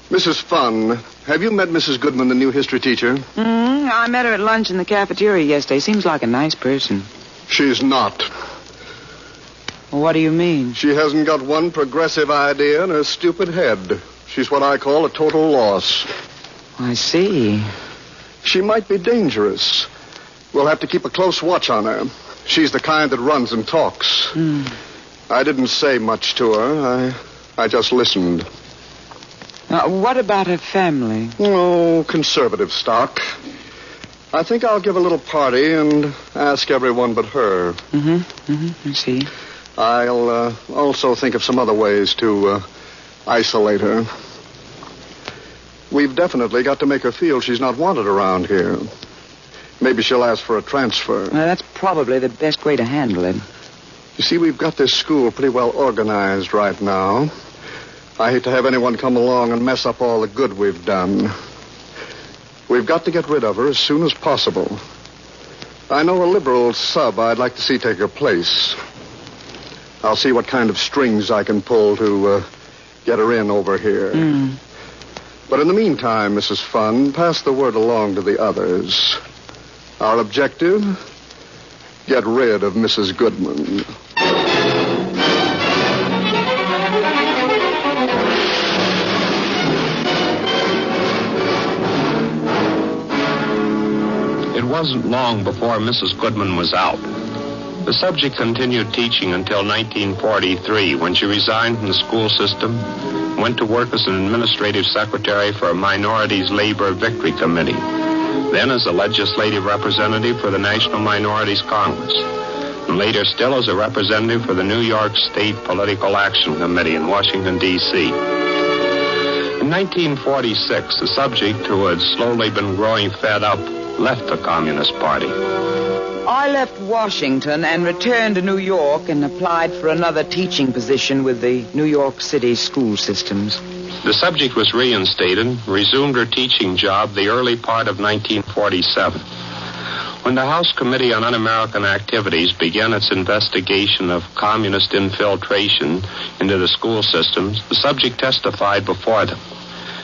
Mrs. Funn, have you met Mrs. Goodman, the new history teacher? I met her at lunch in the cafeteria yesterday. Seems like a nice person. She's not. What do you mean? She hasn't got one progressive idea in her stupid head. She's what I call a total loss. I see. She might be dangerous. We'll have to keep a close watch on her. She's the kind that runs and talks. I didn't say much to her. I just listened. What about her family? Oh, conservative stock. I think I'll give a little party and ask everyone but her. I see. I'll also think of some other ways to isolate her. We've definitely got to make her feel she's not wanted around here. Maybe she'll ask for a transfer. That's probably the best way to handle it. You see, we've got this school pretty well organized right now. I hate to have anyone come along and mess up all the good we've done. We've got to get rid of her as soon as possible. I know a liberal sub I'd like to see take her place. I'll see what kind of strings I can pull to get her in over here. But in the meantime, Mrs. Funn, pass the word along to the others. Our objective, get rid of Mrs. Goodman. It wasn't long before Mrs. Goodman was out. The subject continued teaching until 1943, when she resigned from the school system, went to work as an administrative secretary for a Minorities Labor Victory Committee, then as a legislative representative for the National Minorities Congress, and later still as a representative for the New York State Political Action Committee in Washington, D.C. In 1946, the subject, who had slowly been growing fed up, left the Communist Party. I left Washington and returned to New York and applied for another teaching position with the New York City school systems. The subject was reinstated, resumed her teaching job the early part of 1947. When the House Committee on Un-American Activities began its investigation of communist infiltration into the school systems, the subject testified before them,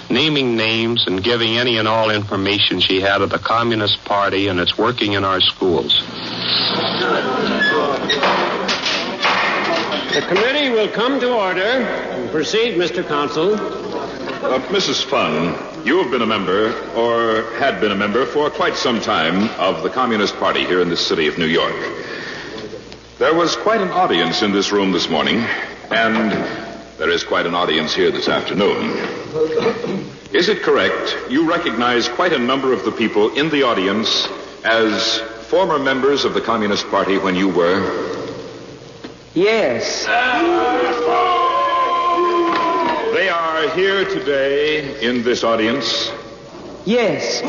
naming names and giving any and all information she had of the Communist Party and its working in our schools. The committee will come to order. Proceed, Mr. Counsel. Mrs. Funn, you have been a member, or had been a member, for quite some time of the Communist Party here in the city of New York. There was quite an audience in this room this morning, and there is quite an audience here this afternoon. Is it correct you recognize quite a number of the people in the audience as former members of the Communist Party when you were? Yes. They are here today in this audience? Yes.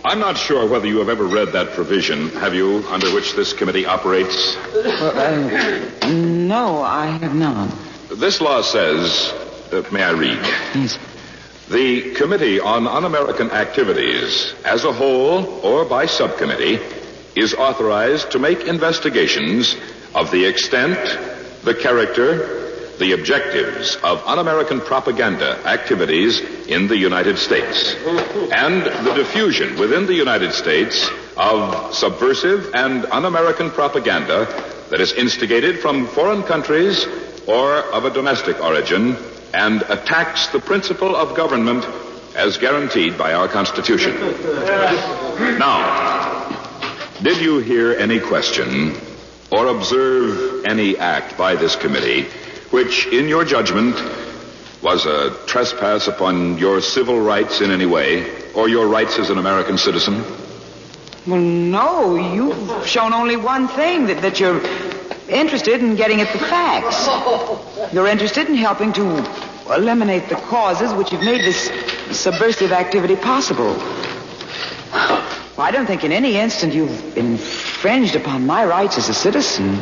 I'm not sure whether you have ever read that provision, have you, under which this committee operates? No, I have not. This law says, may I read? Yes. The Committee on Un-American Activities, as a whole or by subcommittee, is authorized to make investigations of the extent, the character, the objectives of un-American propaganda activities in the United States, and the diffusion within the United States of subversive and un-American propaganda that is instigated from foreign countries or of a domestic origin and attacks the principle of government as guaranteed by our Constitution. Now, did you hear any question or observe any act by this committee which, in your judgment, was a trespass upon your civil rights in any way, or your rights as an American citizen? Well, no, you've shown only one thing, that you're interested in getting at the facts. You're interested in helping to eliminate the causes which have made this subversive activity possible. I don't think in any instant you've infringed upon my rights as a citizen.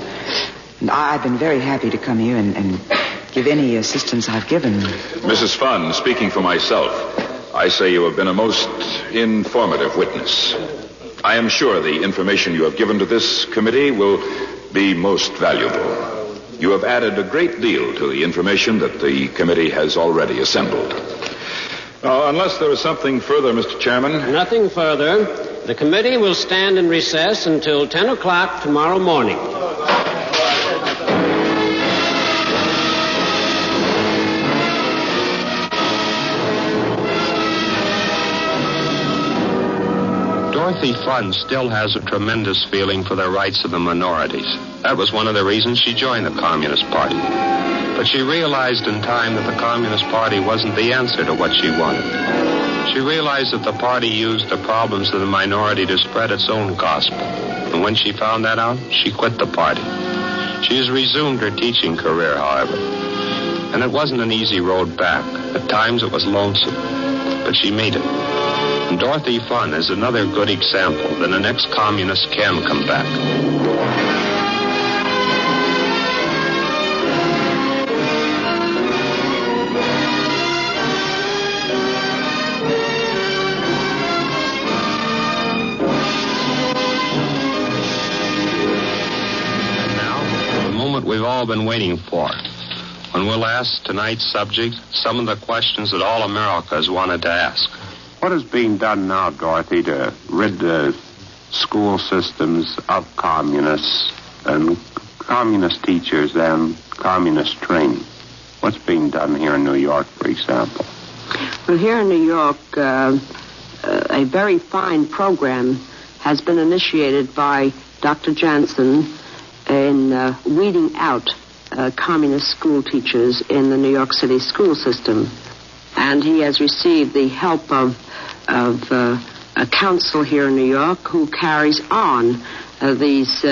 And I've been very happy to come here and give any assistance I've given. Mrs. Funn, speaking for myself, I say you have been a most informative witness. I am sure the information you have given to this committee will be most valuable. You have added a great deal to the information that the committee has already assembled. Unless there is something further, Mr. Chairman. Nothing further. The committee will stand in recess until 10 o'clock tomorrow morning. Dorothy Funn still has a tremendous feeling for the rights of the minorities. That was one of the reasons she joined the Communist Party. But she realized in time that the Communist Party wasn't the answer to what she wanted. She realized that the party used the problems of the minority to spread its own gospel. And when she found that out, she quit the party. She has resumed her teaching career, however. And it wasn't an easy road back. At times it was lonesome. But she made it. And Dorothy Funn is another good example that an ex-communist can come back. And now, the moment we've all been waiting for, when we'll ask tonight's subject some of the questions that all Americans wanted to ask. What is being done now, Dorothy, to rid the school systems of communists and communist teachers and communist training? What's being done here in New York, for example? Well, here in New York, a very fine program has been initiated by Dr. Jansen in weeding out communist school teachers in the New York City school system. And he has received the help of a council here in New York who carries on these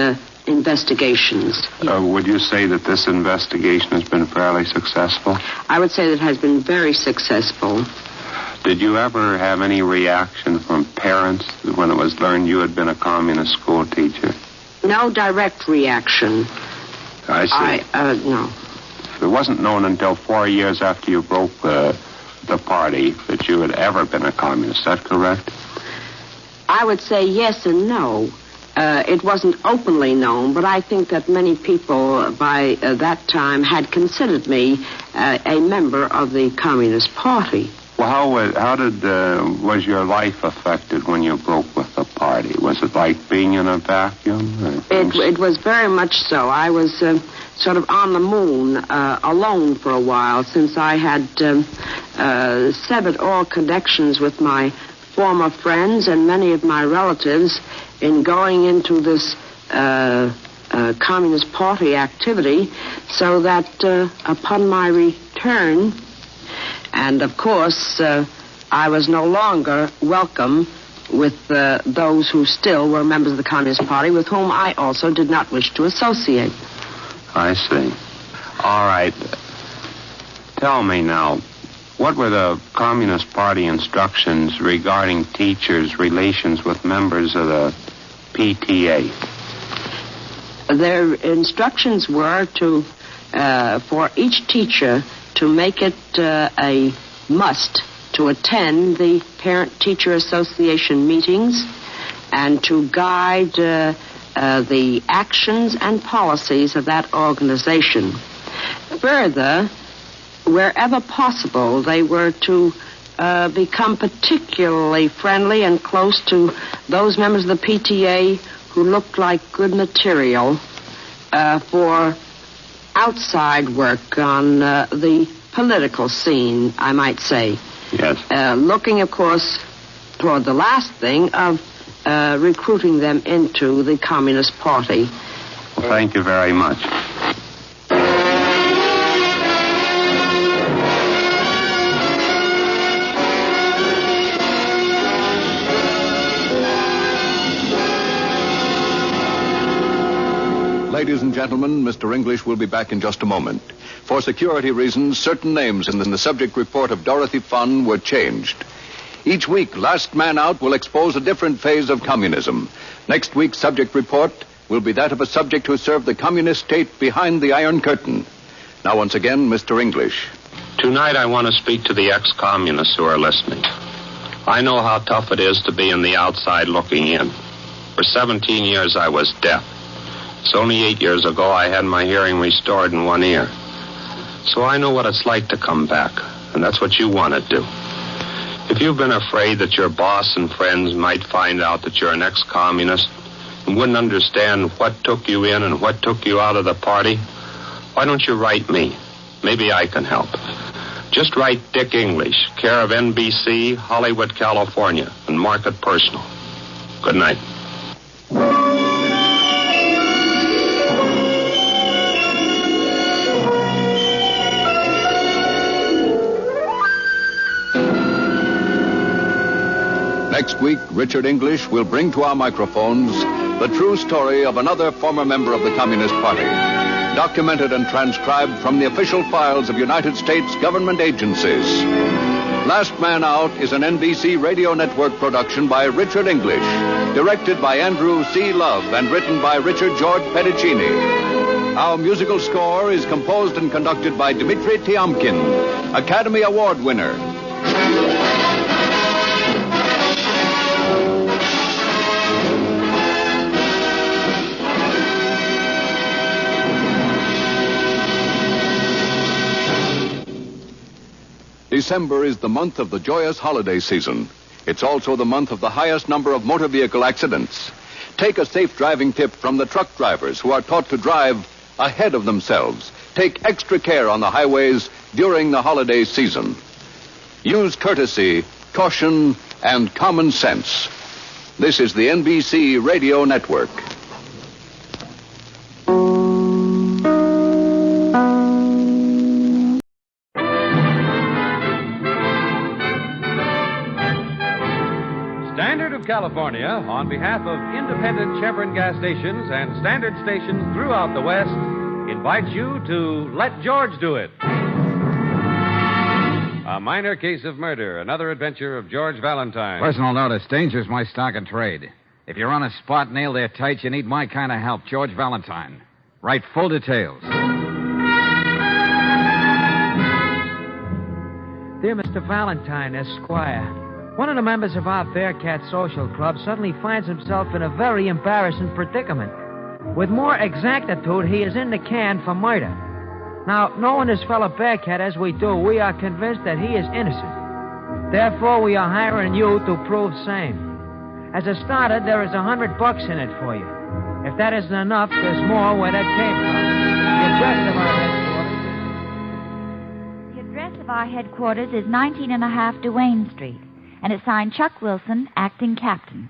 investigations. Would you say that this investigation has been fairly successful? I would say that it has been very successful. Did you ever have any reaction from parents when it was learned you had been a communist school teacher? No direct reaction. I see. No. It wasn't known until 4 years after you broke the party that you had ever been a communist. Is that correct? I would say yes and no. It wasn't openly known, but I think that many people by that time had considered me a member of the Communist Party. Well, how was your life affected when you broke with the party? Was it like being in a vacuum? It was very much so. I was sort of on the moon, alone for a while, since I had severed all connections with my former friends and many of my relatives in going into this Communist Party activity, so that upon my return, and of course, I was no longer welcome with those who still were members of the Communist Party, with whom I also did not wish to associate. I see. All right. Tell me now, what were the Communist Party instructions regarding teachers' relations with members of the PTA? Their instructions were for each teacher to make it a must to attend the Parent-Teacher Association meetings and to guide the actions and policies of that organization. Further, wherever possible, they were to become particularly friendly and close to those members of the PTA who looked like good material for outside work on the political scene, I might say. Yes. Looking, of course, toward the last thing of recruiting them into the Communist Party. Well, thank you very much. Ladies and gentlemen, Mr. English will be back in just a moment. For security reasons, certain names in the subject report of Dorothy Funn were changed. Each week, Last Man Out will expose a different phase of communism. Next week's subject report will be that of a subject who served the communist state behind the Iron Curtain. Now, once again, Mr. English. Tonight I want to speak to the ex-communists who are listening. I know how tough it is to be on the outside looking in. For 17 years I was deaf. It's only 8 years ago I had my hearing restored in one ear. So I know what it's like to come back, and that's what you want to do. If you've been afraid that your boss and friends might find out that you're an ex-communist and wouldn't understand what took you in and what took you out of the party, why don't you write me? Maybe I can help. Just write Dick English, care of NBC, Hollywood, California, and mark it personal. Good night. Next week, Richard English will bring to our microphones the true story of another former member of the Communist Party, documented and transcribed from the official files of United States government agencies. Last Man Out is an NBC radio network production by Richard English, directed by Andrew C. Love and written by Richard George Pedicini. Our musical score is composed and conducted by Dmitri Tiomkin, Academy Award winner. December is the month of the joyous holiday season. It's also the month of the highest number of motor vehicle accidents. Take a safe driving tip from the truck drivers who are taught to drive ahead of themselves. Take extra care on the highways during the holiday season. Use courtesy, caution, and common sense. This is the NBC Radio Network. California, on behalf of independent Chevron gas stations and standard stations throughout the West, invites you to Let George Do It. A minor case of murder, another adventure of George Valentine. Personal notice, danger's my stock and trade. If you're on a spot nailed there tight, you need my kind of help, George Valentine. Write full details. Dear Mr. Valentine, Esquire, one of the members of our Bearcat Social Club suddenly finds himself in a very embarrassing predicament. With more exactitude, he is in the can for murder. Now, knowing this fellow Bearcat as we do, we are convinced that he is innocent. Therefore, we are hiring you to prove same. As a starter, there is $100 in it for you. If that isn't enough, there's more where that came from. The address of our headquarters is 19.5 Duane Street. And it's signed Chuck Wilson, acting captain.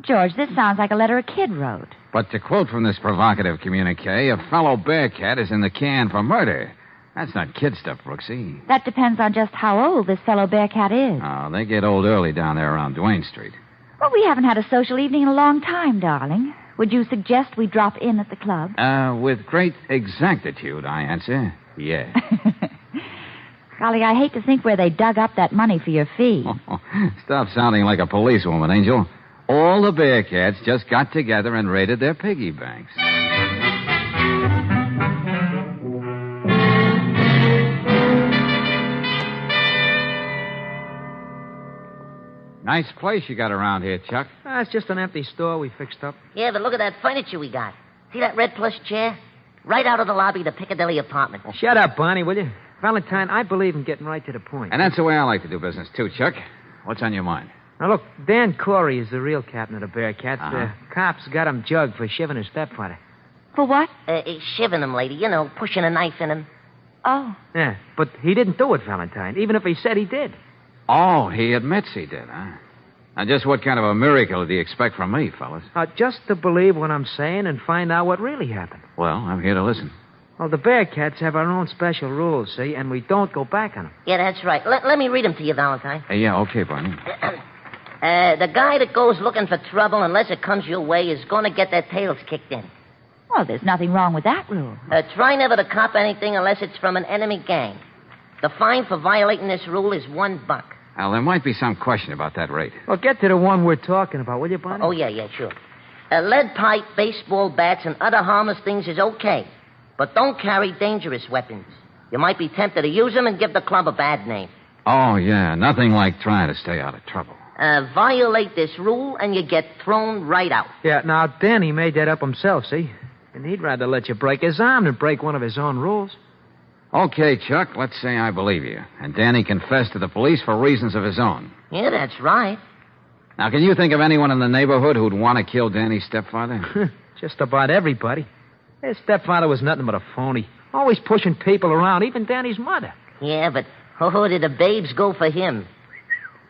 George, this sounds like a letter a kid wrote. But to quote from this provocative communique, a fellow Bearcat is in the can for murder. That's not kid stuff, Brooksy. That depends on just how old this fellow Bearcat is. Oh, they get old early down there around Duane Street. Well, we haven't had a social evening in a long time, darling. Would you suggest we drop in at the club? With great exactitude, I answer. Yeah. Golly, I hate to think where they dug up that money for your fee. Stop sounding like a policewoman, Angel. All the Bearcats just got together and raided their piggy banks. Nice place you got around here, Chuck. It's just an empty store we fixed up. Yeah, but look at that furniture we got. See that red plush chair? Right out of the lobby of the Piccadilly apartment. Shut up, Barney, will you? Valentine, I believe in getting right to the point. And that's the way I like to do business, too, Chuck. What's on your mind? Now, look, Dan Corey is the real captain of the Bearcats. The cops got him jugged for shivving his stepfather. For what? Shivving him, lady. You know, pushing a knife in him. Oh. Yeah, but he didn't do it, Valentine, even if he said he did. Oh, he admits he did, huh? Now, just what kind of a miracle do you expect from me, fellas? Just to believe what I'm saying and find out what really happened. Well, I'm here to listen. Well, the Bearcats have our own special rules, see, and we don't go back on them. Yeah, that's right. Let me read them to you, Valentine. Yeah, okay, Barney. The guy that goes looking for trouble unless it comes your way is going to get their tails kicked in. Well, there's nothing wrong with that rule. Try never to cop anything unless it's from an enemy gang. The fine for violating this rule is $1. Well, there might be some question about that rate. Well, get to the one we're talking about, will you, Barney? Oh, yeah, sure. Lead pipe, baseball bats, and other harmless things is okay. But don't carry dangerous weapons. You might be tempted to use them and give the club a bad name. Oh, yeah. Nothing like trying to stay out of trouble. Violate this rule and you get thrown right out. Yeah, now, Danny made that up himself, see? And he'd rather let you break his arm than break one of his own rules. Okay, Chuck, let's say I believe you. And Danny confessed to the police for reasons of his own. Yeah, that's right. Now, can you think of anyone in the neighborhood who'd want to kill Danny's stepfather? Just about everybody. His stepfather was nothing but a phony. Always pushing people around, even Danny's mother. Yeah, but who did the babes go for him?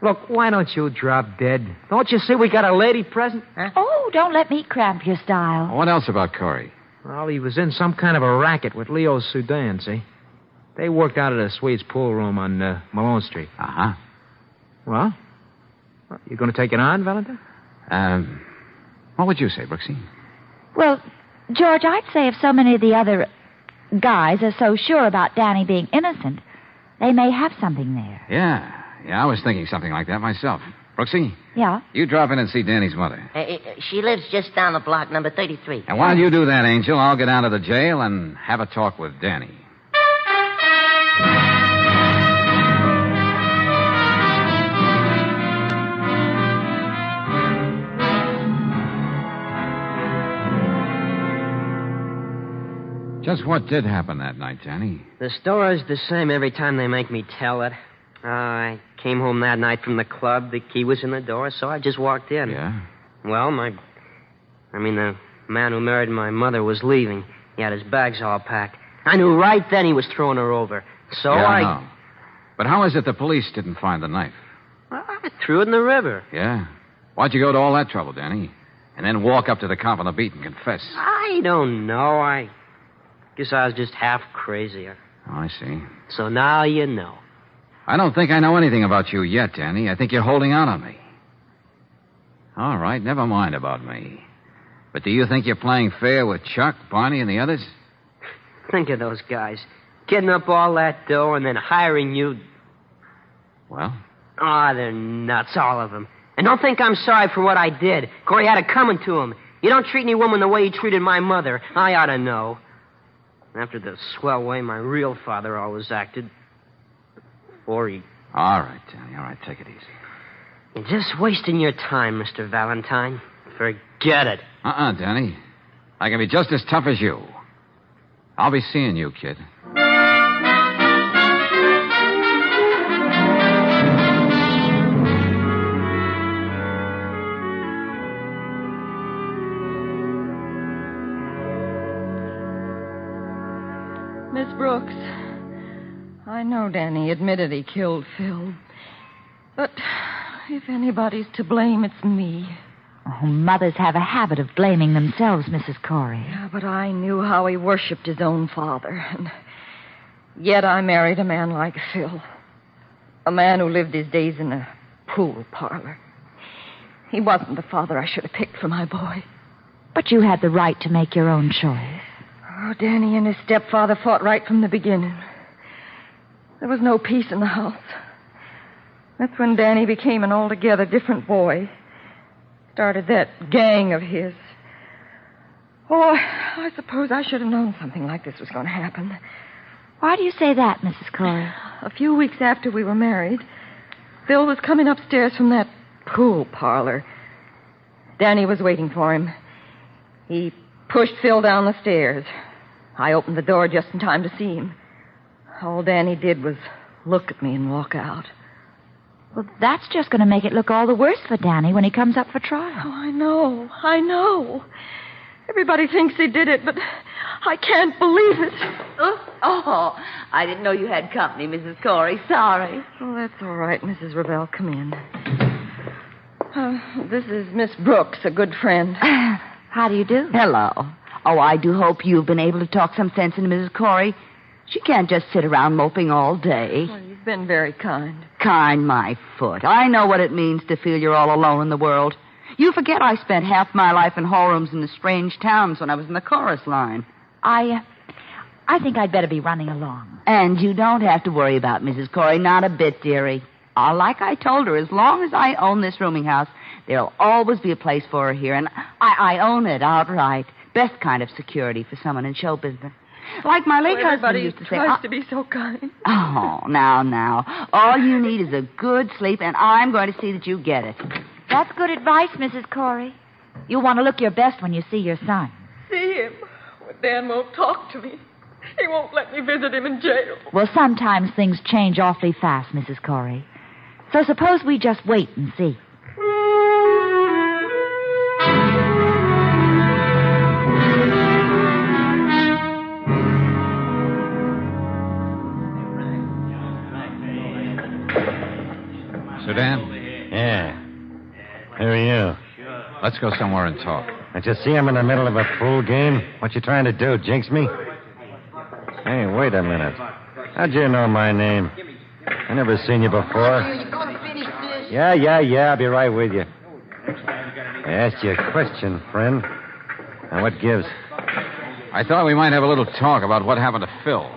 Look, why don't you drop dead? Don't you see we got a lady present? Huh? Oh, don't let me cramp your style. What else about Corey? Well, he was in some kind of a racket with Leo Sudan, see? They worked out at a Swedes pool room on Malone Street. Uh-huh. Well, you going to take it on, Valentine? What would you say, Brooksy? Well, George, I'd say if so many of the other guys are so sure about Danny being innocent, they may have something there. Yeah, I was thinking something like that myself. Brooksy? Yeah? You drop in and see Danny's mother. She lives just down the block, number 33. And while you do that, Angel, I'll get down to the jail and have a talk with Danny. Just what did happen that night, Danny? The story's the same every time they make me tell it. I came home that night from the club. The key was in the door, so I just walked in. Yeah? Well, the man who married my mother was leaving. He had his bags all packed. I knew right then he was throwing her over. So yeah, I know. But how is it the police didn't find the knife? I threw it in the river. Yeah? Why'd you go to all that trouble, Danny? And then walk up to the cop on the beat and confess? I don't know. I guess I was just half crazy. Oh, I see. So now you know. I don't think I know anything about you yet, Danny. I think you're holding out on me. All right, never mind about me. But do you think you're playing fair with Chuck, Barney, and the others? Think of those guys. Getting up all that dough and then hiring you. Well? Oh, they're nuts, all of them. And don't think I'm sorry for what I did. Corey had it coming to him. You don't treat any woman the way he treated my mother. I ought to know. After the swell way my real father always acted. Before he... All right, Danny. All right, take it easy. You're just wasting your time, Mr. Valentine. Forget it. Danny. I can be just as tough as you. I'll be seeing you, kid. Miss Brooks, I know Danny admitted he killed Phil. But if anybody's to blame, it's me. Oh, mothers have a habit of blaming themselves, Mrs. Corey. Yeah, but I knew how he worshipped his own father. And yet I married a man like Phil. A man who lived his days in a pool parlor. He wasn't the father I should have picked for my boy. But you had the right to make your own choice. Oh, Danny and his stepfather fought right from the beginning. There was no peace in the house. That's when Danny became an altogether different boy. Started that gang of his. Oh, I suppose I should have known something like this was going to happen. Why do you say that, Mrs. Corey? A few weeks after we were married, Phil was coming upstairs from that pool parlor. Danny was waiting for him. He pushed Phil down the stairs. I opened the door just in time to see him. All Danny did was look at me and walk out. Well, that's just going to make it look all the worse for Danny when he comes up for trial. Oh, I know. Everybody thinks he did it, but I can't believe it. Oh, I didn't know you had company, Mrs. Corey. Sorry. Oh, that's all right, Mrs. Ravel. Come in. This is Miss Brooks, a good friend. How do you do? Hello. Oh, I do hope you've been able to talk some sense into Mrs. Corey. She can't just sit around moping all day. Well, you've been very kind. Kind, my foot. I know what it means to feel you're all alone in the world. You forget I spent half my life in hall rooms in the strange towns when I was in the chorus line. I think I'd better be running along. And you don't have to worry about Mrs. Corey, not a bit, dearie. Like I told her, as long as I own this rooming house, there'll always be a place for her here, and I own it outright. Best kind of security for someone in show business. Like my late husband used to say... Everybody tries to be so kind. Oh, now. All you need is a good sleep, and I'm going to see that you get it. That's good advice, Mrs. Corey. You want to look your best when you see your son. See him? Dan won't talk to me. He won't let me visit him in jail. Well, sometimes things change awfully fast, Mrs. Corey. So suppose we just wait and see. Sudan? Yeah. Who are you? Let's go somewhere and talk. Don't you see I'm in the middle of a pool game? What you trying to do, jinx me? Hey, wait a minute. How'd you know my name? I never seen you before. Yeah, I'll be right with you. I asked you a question, friend. Now, what gives? I thought we might have a little talk about what happened to Phil.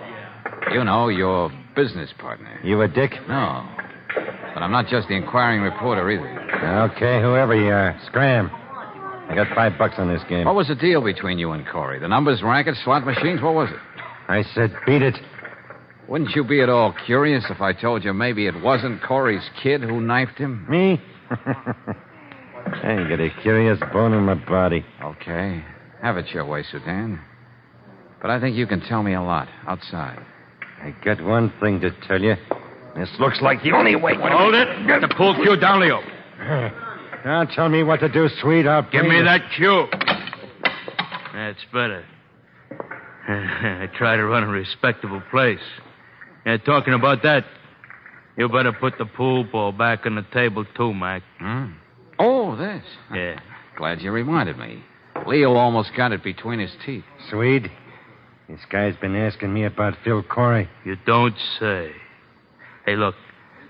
You know, your business partner. You a dick? No. But I'm not just the inquiring reporter either. Okay, whoever you are, scram. I got $5 on this game. What was the deal between you and Corey? The numbers, rackets, slot machines? What was it? I said beat it. Wouldn't you be at all curious if I told you maybe it wasn't Corey's kid who knifed him? Me? I ain't got a curious bone in my body. Okay. Have it your way, Sudan. But I think you can tell me a lot outside. I got one thing to tell you. This looks like the only way. Hold it. Get the pull cue down, Leo. Don't tell me what to do, sweet. I'll Give me that cue. That's better. I try to run a respectable place. Yeah, talking about that, you better put the pool ball back on the table, too, Mac. Oh, this. Yeah. Glad you reminded me. Leo almost got it between his teeth. Swede, this guy's been asking me about Phil Corey. You don't say. Hey, look,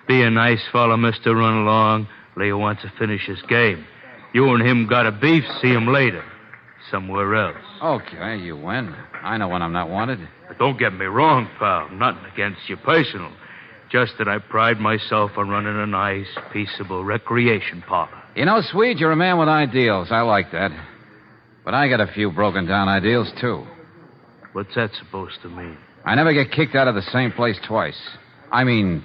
be a nice fellow, Mr. Run Along. Leo wants to finish his game. You and him got a beef, see him later. Somewhere else. Okay, you win. I know when I'm not wanted. But don't get me wrong, pal. Nothing against you personal. Just that I pride myself on running a nice, peaceable recreation parlor. You know, Swede, you're a man with ideals. I like that. But I got a few broken down ideals, too. What's that supposed to mean? I never get kicked out of the same place twice. I mean,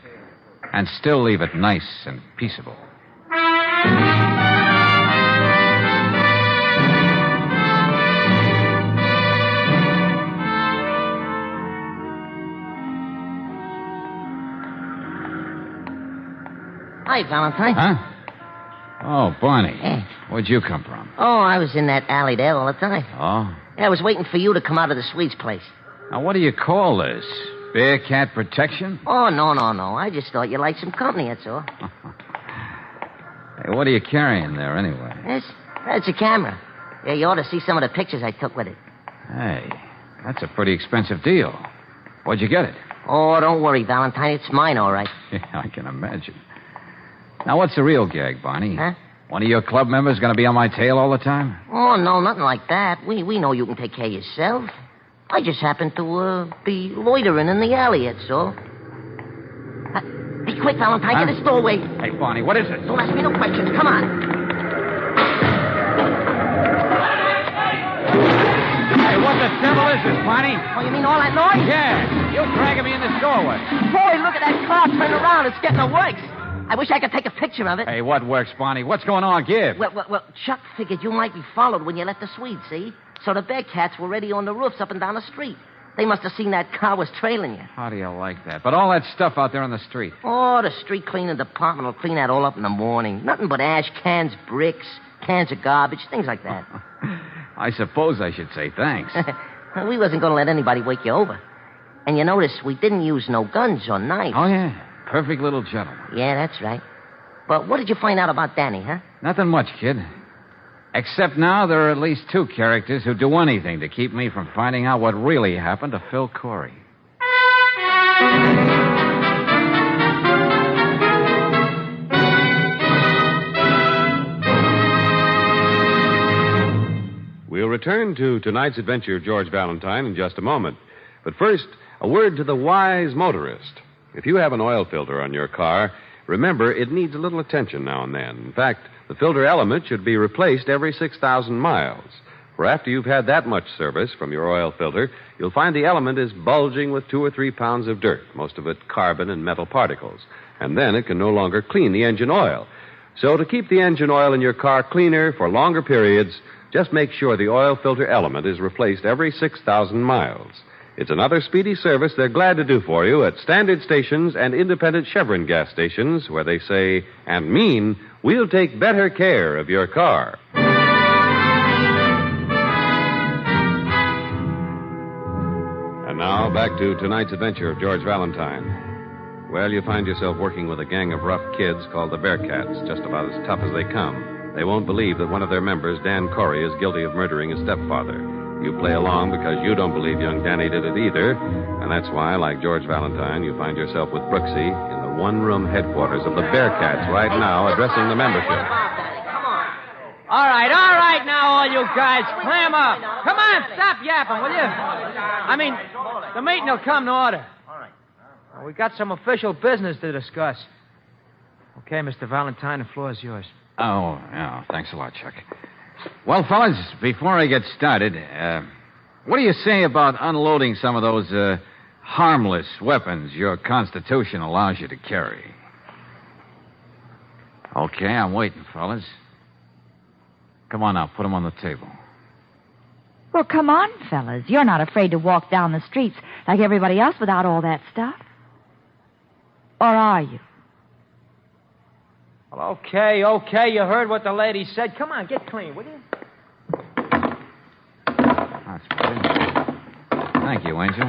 and still leave it nice and peaceable. Hi, Valentine. Huh? Oh, Barney. Hey. Where'd you come from? Oh, I was in that alley there all the time. Oh? Yeah, I was waiting for you to come out of the Swede's place. Now, what do you call this? Bearcat protection? Oh, no. I just thought you liked some company, that's all. Hey, what are you carrying there, anyway? That's a camera. Yeah, you ought to see some of the pictures I took with it. Hey, that's a pretty expensive deal. Where'd you get it? Oh, don't worry, Valentine. It's mine, all right. Yeah, I can imagine. Now, what's the real gag, Barney? Huh? One of your club members going to be on my tail all the time? Oh, no, nothing like that. We know you can take care of yourself. I just happen to be loitering in the alley, that's all. Be quick, Valentine. Get this doorway. Hey, Barney, what is it? Don't ask me no questions. Come on. Hey, what the devil is this, Barney? Oh, you mean all that noise? Yeah. You're dragging me in this doorway. Boy, look at that car turning around. It's getting a works. I wish I could take a picture of it. Hey, what works, Barney? What's going on? Give. Well, Chuck figured you might be followed when you left the Swede, see? So the Bearcats were already on the roofs up and down the street. They must have seen that car was trailing you. How do you like that? But all that stuff out there on the street. Oh, the street cleaning department will clean that all up in the morning. Nothing but ash cans, bricks, cans of garbage, things like that. I suppose I should say thanks. We wasn't going to let anybody wake you over. And you notice we didn't use no guns or knives. Oh, yeah. Perfect little gentleman. Yeah, that's right. But what did you find out about Danny, huh? Nothing much, kid. Except now there are at least two characters who do anything to keep me from finding out what really happened to Phil Corey. We'll return to tonight's adventure of George Valentine in just a moment. But first, a word to the wise motorist. If you have an oil filter on your car, remember it needs a little attention now and then. In fact, the filter element should be replaced every 6,000 miles. For after you've had that much service from your oil filter, you'll find the element is bulging with 2 or 3 pounds of dirt, most of it carbon and metal particles. And then it can no longer clean the engine oil. So to keep the engine oil in your car cleaner for longer periods, Just make sure the oil filter element is replaced every 6,000 miles. It's another speedy service they're glad to do for you at standard stations and independent Chevron gas stations where they say and mean, we'll take better care of your car. And now, back to tonight's adventure of George Valentine. Well, you find yourself working with a gang of rough kids called the Bearcats, just about as tough as they come. They won't believe that one of their members, Dan Corey, is guilty of murdering his stepfather. You play along because you don't believe young Danny did it either, and that's why, like George Valentine, you find yourself with Brooksy in the one-room headquarters of the Bearcats right now, addressing the membership. All right, now, all you guys, clam up. Come on, stop yapping, will you? I mean, the meeting will come to order. All right. We got some official business to discuss. Okay, Mr. Valentine, the floor is yours. Oh, yeah, thanks a lot, Chuck. Well, fellas, before I get started, what do you say about unloading some of those harmless weapons your Constitution allows you to carry? Okay, I'm waiting, fellas. Come on now, put them on the table. Well, come on, fellas. You're not afraid to walk down the streets like everybody else without all that stuff. Or are you? Well, okay, you heard what the lady said. Come on, get clean, will you? That's good. Thank you, Angel.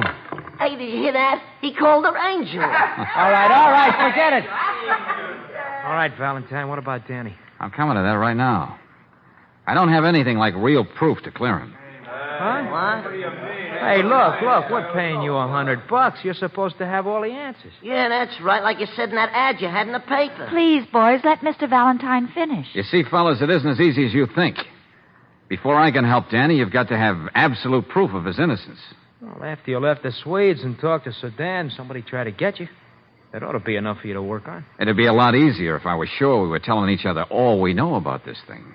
Hey, did you hear that? He called her Angel. All right, forget it. All right, Valentine, what about Danny? I'm coming to that right now. I don't have anything like real proof to clear him. Huh? What? Hey, look, we're paying you $100. You're supposed to have all the answers. Yeah, that's right, like you said in that ad you had in the paper. Please, boys, let Mr. Valentine finish. You see, fellas, it isn't as easy as you think. Before I can help Danny, you've got to have absolute proof of his innocence. Well, after you left the Swedes and talked to Sudan, somebody tried to get you. That ought to be enough for you to work on. It'd be a lot easier if I was sure we were telling each other all we know about this thing.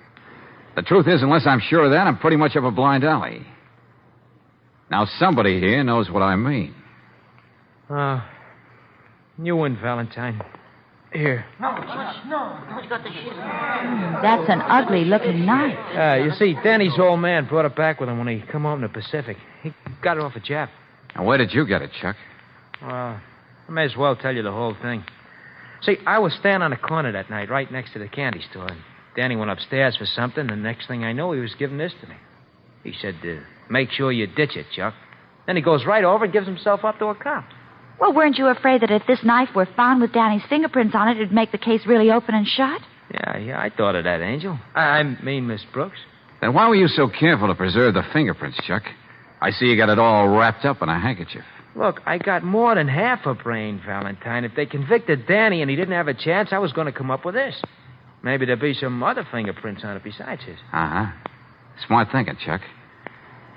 The truth is, unless I'm sure of that, I'm pretty much of a blind alley. Now, somebody here knows what I mean. You win, Valentine. Here. No, who's got the shit? That's an ugly-looking knife. You see, Danny's old man brought it back with him when he come home to the Pacific. He got it off a Jap. Now, where did you get it, Chuck? I may as well tell you the whole thing. See, I was standing on the corner that night, right next to the candy store, and Danny went upstairs for something, and the next thing I know, he was giving this to me. He said, make sure you ditch it, Chuck. Then he goes right over and gives himself up to a cop. Well, weren't you afraid that if this knife were found with Danny's fingerprints on it, it'd make the case really open and shut? Yeah, I thought of that, Angel. I mean, Miss Brooks. Then why were you so careful to preserve the fingerprints, Chuck? I see you got it all wrapped up in a handkerchief. Look, I got more than half a brain, Valentine. If they convicted Danny and he didn't have a chance, I was going to come up with this. Maybe there'd be some other fingerprints on it besides his. Uh-huh. Smart thinking, Chuck.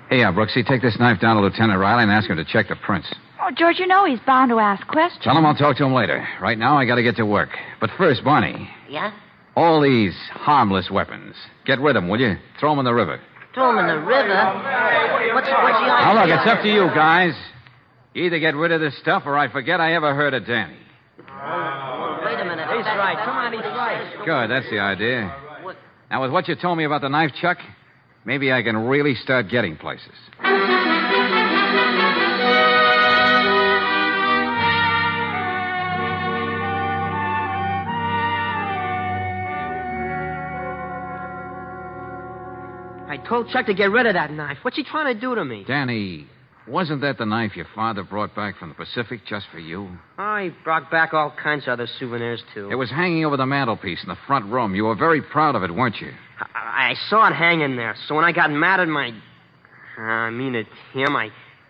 Hey, Brooksy, take this knife down to Lieutenant Riley and ask him to check the prints. Oh, George, you know he's bound to ask questions. Tell him I'll talk to him later. Right now, I got to get to work. But first, Barney. Yeah? All these harmless weapons. Get rid of them, will you? Throw them in the river. Throw him in the river? What's the idea? Now, look, it's up to you, guys. You either get rid of this stuff or I forget I ever heard of Danny. Wait a minute. He's right. Come on, he's right. Good, that's the idea. Now, with what you told me about the knife, Chuck, maybe I can really start getting places. I told Chuck to get rid of that knife. What's he trying to do to me? Danny, wasn't that the knife your father brought back from the Pacific just for you? I brought back all kinds of other souvenirs, too. It was hanging over the mantelpiece in the front room. You were very proud of it, weren't you? I saw it hanging there, so when I got mad at him,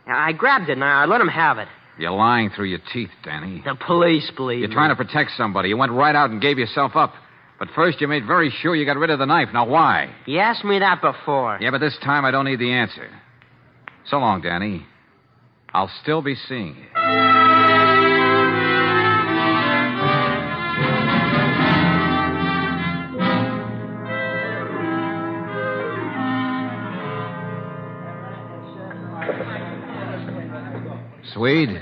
I grabbed it and I let him have it. You're lying through your teeth, Danny. The police believe You're trying to protect somebody. You went right out and gave yourself up. But first, you made very sure you got rid of the knife. Now, why? You asked me that before. Yeah, but this time I don't need the answer. So long, Danny. I'll still be seeing you. Swede,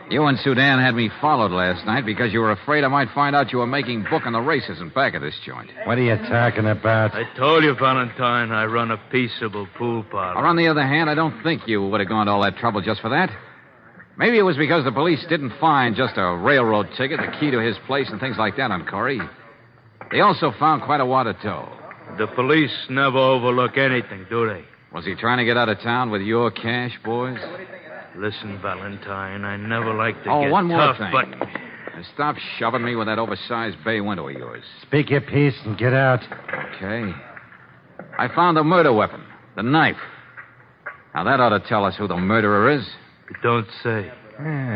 You and Sudan had me followed last night because you were afraid I might find out you were making book on the races in back of this joint. What are you talking about? I told you, Valentine, I run a peaceable pool parlor. Or on the other hand, I don't think you would have gone to all that trouble just for that. Maybe it was because the police didn't find just a railroad ticket, the key to his place, and things like that on Corey. They also found quite a wad of dough. The police never overlook anything, do they? Was he trying to get out of town with your cash, boys? Listen, Valentine, I never like to get one more tough, thing. but... Now stop shoving me with that oversized bay window of yours. Speak your piece and get out. Okay. I found the murder weapon, the knife. Now that ought to tell us who the murderer is. Don't say.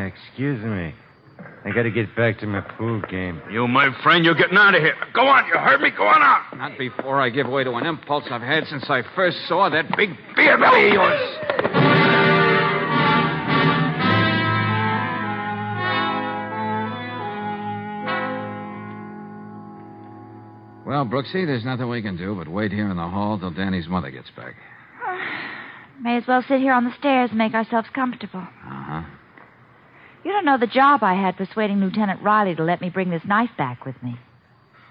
Excuse me. I gotta get back to my pool game. You, my friend, you're getting out of here. Go on, you heard me? Go on out. Not before I give way to an impulse I've had since I first saw that big beer belly of yours. Well, Brooksy, there's nothing we can do but wait here in the hall till Danny's mother gets back. May as well sit here on the stairs and make ourselves comfortable. Uh-huh. You don't know the job I had persuading Lieutenant Riley to let me bring this knife back with me.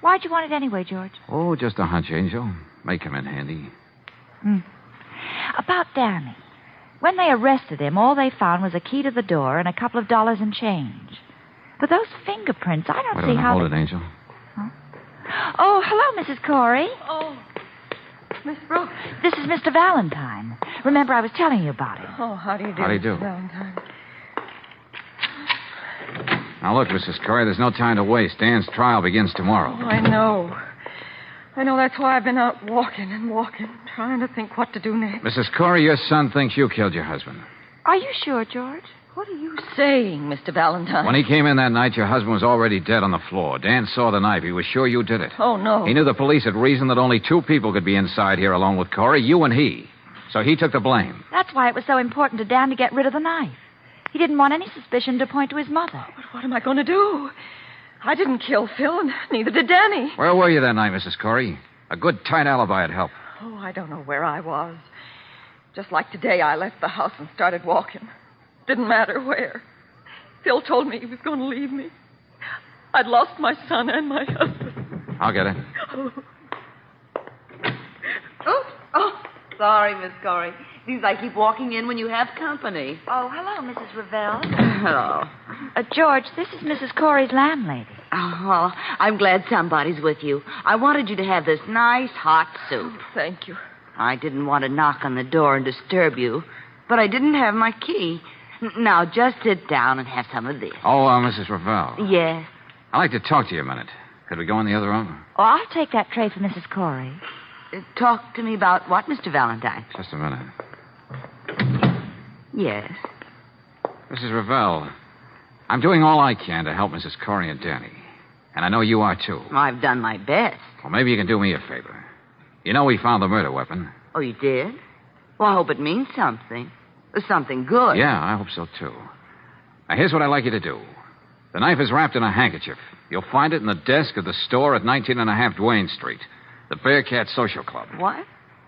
Why'd you want it anyway, George? Oh, just a hunch, Angel. May come in handy. About Danny. When they arrested him, all they found was a key to the door and a couple of dollars in change. But those fingerprints, I don't see how... Hold it, Angel. Oh, hello, Mrs. Corey. Oh, Miss Brooks. This is Mr. Valentine. Remember, I was telling you about him. Oh, how do you do? How do you do? Mr. Valentine? Now, look, Mrs. Corey, there's no time to waste. Dan's trial begins tomorrow. Oh, I know. That's why I've been out walking, trying to think what to do next. Mrs. Corey, your son thinks you killed your husband. Are you sure, George? What are you saying, Mr. Valentine? When he came in that night, your husband was already dead on the floor. Dan saw the knife. He was sure you did it. Oh, no. He knew the police had reasoned that only two people could be inside here alone with Corey, you and he. So he took the blame. That's why it was so important to Dan to get rid of the knife. He didn't want any suspicion to point to his mother. But what am I going to do? I didn't kill Phil, and neither did Danny. Where were you that night, Mrs. Corey? A good, tight alibi would help. Oh, I don't know where I was. Just like today, I left the house and started walking. Didn't matter where. Phil told me he was going to leave me. I'd lost my son and my husband. I'll get it. Oh, sorry, Miss Corey. Seems I keep walking in when you have company. Oh, hello, Mrs. Ravel. Hello. George, this is Mrs. Corey's landlady. Oh, well, I'm glad somebody's with you. I wanted you to have this nice hot soup. Oh, thank you. I didn't want to knock on the door and disturb you, but I didn't have my key. Now, just sit down and have some of this. Oh, Mrs. Ravel. Yes. I'd like to talk to you a minute. Could we go in the other room? Oh, I'll take that tray for Mrs. Corey. Talk to me about what, Mr. Valentine? Just a minute. Yes. Mrs. Ravel, I'm doing all I can to help Mrs. Corey and Danny. And I know you are, too. I've done my best. Well, maybe you can do me a favor. You know we found the murder weapon. Oh, you did? Well, I hope it means something. Something good. Yeah, I hope so, too. Now, here's what I'd like you to do. The knife is wrapped in a handkerchief. You'll find it in the desk of the store at 19.5 Duane Street, the Bearcat Social Club. What?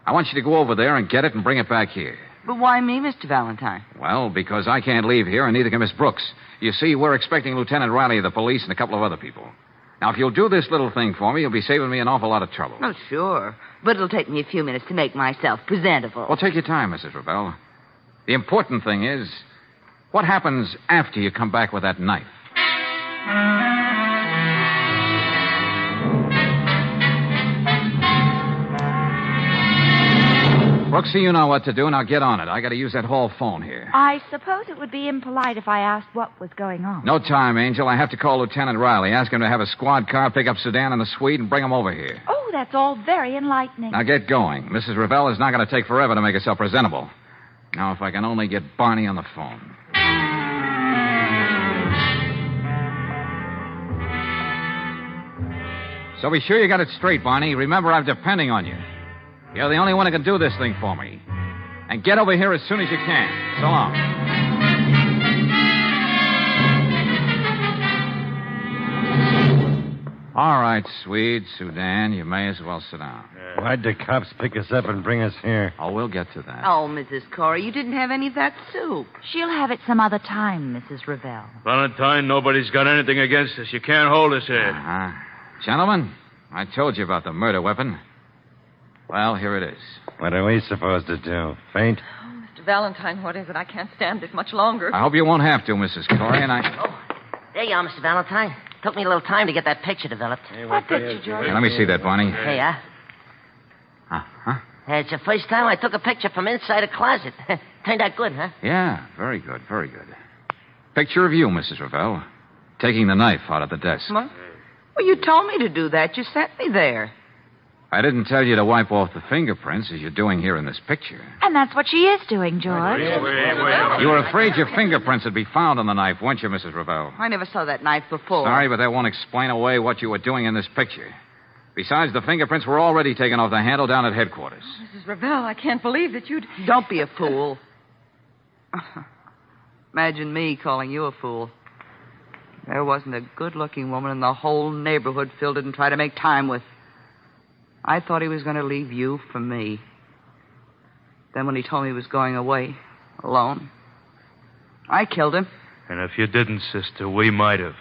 I want you to go over there and get it and bring it back here. But why me, Mr. Valentine? Well, because I can't leave here, and neither can Miss Brooks. You see, we're expecting Lieutenant Riley of the police and a couple of other people. Now, if you'll do this little thing for me, you'll be saving me an awful lot of trouble. Oh, sure. But it'll take me a few minutes to make myself presentable. Well, take your time, Mrs. Ravel. The important thing is, what happens after you come back with that knife? Brooksy, you know what to do. Now get on it. I got to use that hall phone here. I suppose it would be impolite if I asked what was going on. No time, Angel. I have to call Lieutenant Riley. Ask him to have a squad car pick up Sudan and the Swede and bring him over here. Oh, that's all very enlightening. Now get going. Mrs. Ravel is not going to take forever to make herself presentable. Now, if I can only get Barney on the phone. So be sure you got it straight, Barney. Remember, I'm depending on you. You're the only one who can do this thing for me. And get over here as soon as you can. So long. All right, Swede, Sudan, you may as well sit down. Why'd the cops pick us up and bring us here? Oh, we'll get to that. Oh, Mrs. Corey, you didn't have any of that soup. She'll have it some other time, Mrs. Revelle. Valentine, nobody's got anything against us. You can't hold us here. Uh-huh. Gentlemen, I told you about the murder weapon. Well, here it is. What are we supposed to do? Faint? Oh, Mr. Valentine, what is it? I can't stand it much longer. I hope you won't have to, Mrs. Corey, and There you are, Mr. Valentine. Took me a little time to get that picture developed. What picture, George? Hey, let me see that, Bonnie. Here you are. Huh? It's the first time I took a picture from inside a closet. Turned out good, huh? Yeah, very good, very good. Picture of you, Mrs. Revelle, taking the knife out of the desk. What? Well, you told me to do that. You sent me there. I didn't tell you to wipe off the fingerprints as you're doing here in this picture. And that's what she is doing, George. You were afraid your fingerprints would be found on the knife, weren't you, Mrs. Revelle? I never saw that knife before. Sorry, but that won't explain away what you were doing in this picture. Besides, the fingerprints were already taken off the handle down at headquarters. Mrs. Revelle, I can't believe that you'd... Don't be a fool. Imagine me calling you a fool. There wasn't a good-looking woman in the whole neighborhood Phil didn't try to make time with. I thought he was going to leave you for me. Then when he told me he was going away, alone, I killed him. And if you didn't, sister, we might have.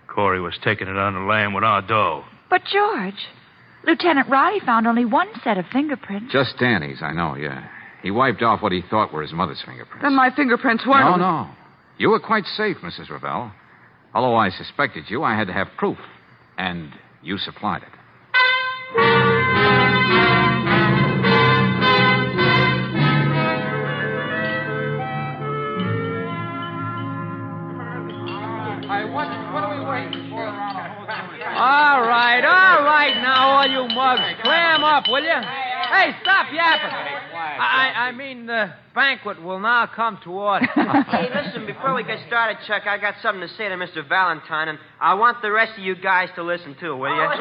Corey was taking it on the lam with our dough. But, George, Lieutenant Roddy found only one set of fingerprints. Just Danny's, I know, yeah. He wiped off what he thought were his mother's fingerprints. Then my fingerprints weren't... No. You were quite safe, Mrs. Revelle. Although I suspected you, I had to have proof. And you supplied it. What are we waiting for? All right, now, all you mugs, clam up, will you? Hey, stop yapping. I mean, the banquet will now come to order. Hey, listen, before we get started, Chuck, I got something to say to Mr. Valentine, and I want the rest of you guys to listen, too, will you? Okay.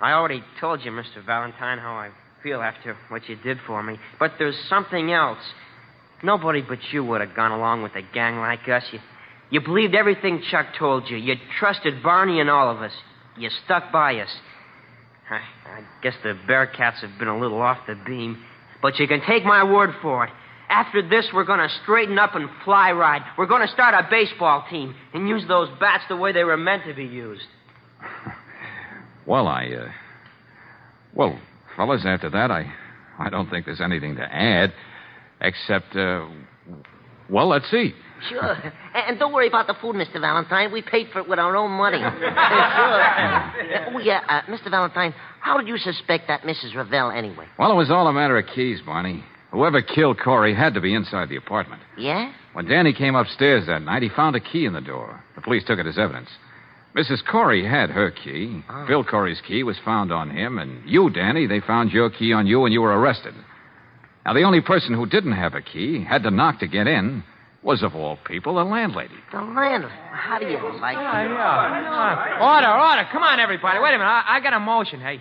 I already told you, Mr. Valentine, how I feel after what you did for me. But there's something else. Nobody but you would have gone along with a gang like us. You believed everything Chuck told you. You trusted Barney and all of us. You stuck by us. I guess the Bearcats have been a little off the beam. But you can take my word for it. After this, we're going to straighten up and fly ride. We're going to start a baseball team and use those bats the way they were meant to be used. Well, Well, fellas, after that, I don't think there's anything to add. Except, well, let's see. Sure. And don't worry about the food, Mr. Valentine. We paid for it with our own money. Sure. Mr. Valentine, how did you suspect that Mrs. Revelle anyway? Well, it was all a matter of keys, Barney. Whoever killed Corey had to be inside the apartment. Yeah? When Danny came upstairs that night, he found a key in the door. The police took it as evidence. Mrs. Corey had her key. Oh. Phil Corey's key was found on him. And you, Danny, they found your key on you and you were arrested. Now, the only person who didn't have a key, had to knock to get in, was, of all people, the landlady. The landlady? How do you like that? Order. Come on, everybody. Wait a minute. I got a motion, hey.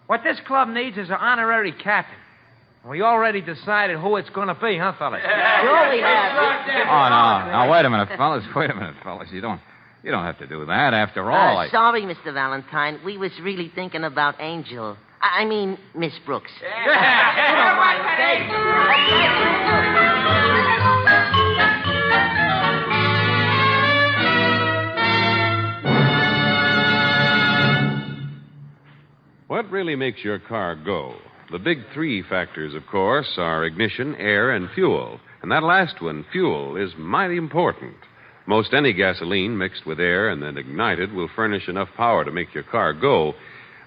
What this club needs is an honorary captain. We already decided who it's going to be, huh, fellas? Sure we have. Oh, no. Now, wait a minute, fellas. You don't have to do that. After all, Sorry, Mr. Valentine. We was really thinking about Angel. I mean, Miss Brooks. You don't mind, What really makes your car go? The big three factors, of course, are ignition, air, and fuel. And that last one, fuel, is mighty important. Most any gasoline mixed with air and then ignited will furnish enough power to make your car go.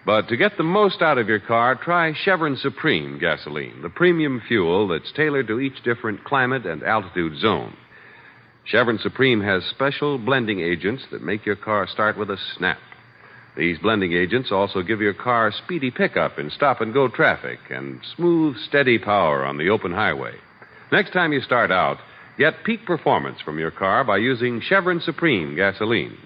But to get the most out of your car, try Chevron Supreme gasoline, the premium fuel that's tailored to each different climate and altitude zone. Chevron Supreme has special blending agents that make your car start with a snap. These blending agents also give your car speedy pickup in stop-and-go traffic and smooth, steady power on the open highway. Next time you start out, get peak performance from your car by using Chevron Supreme gasoline.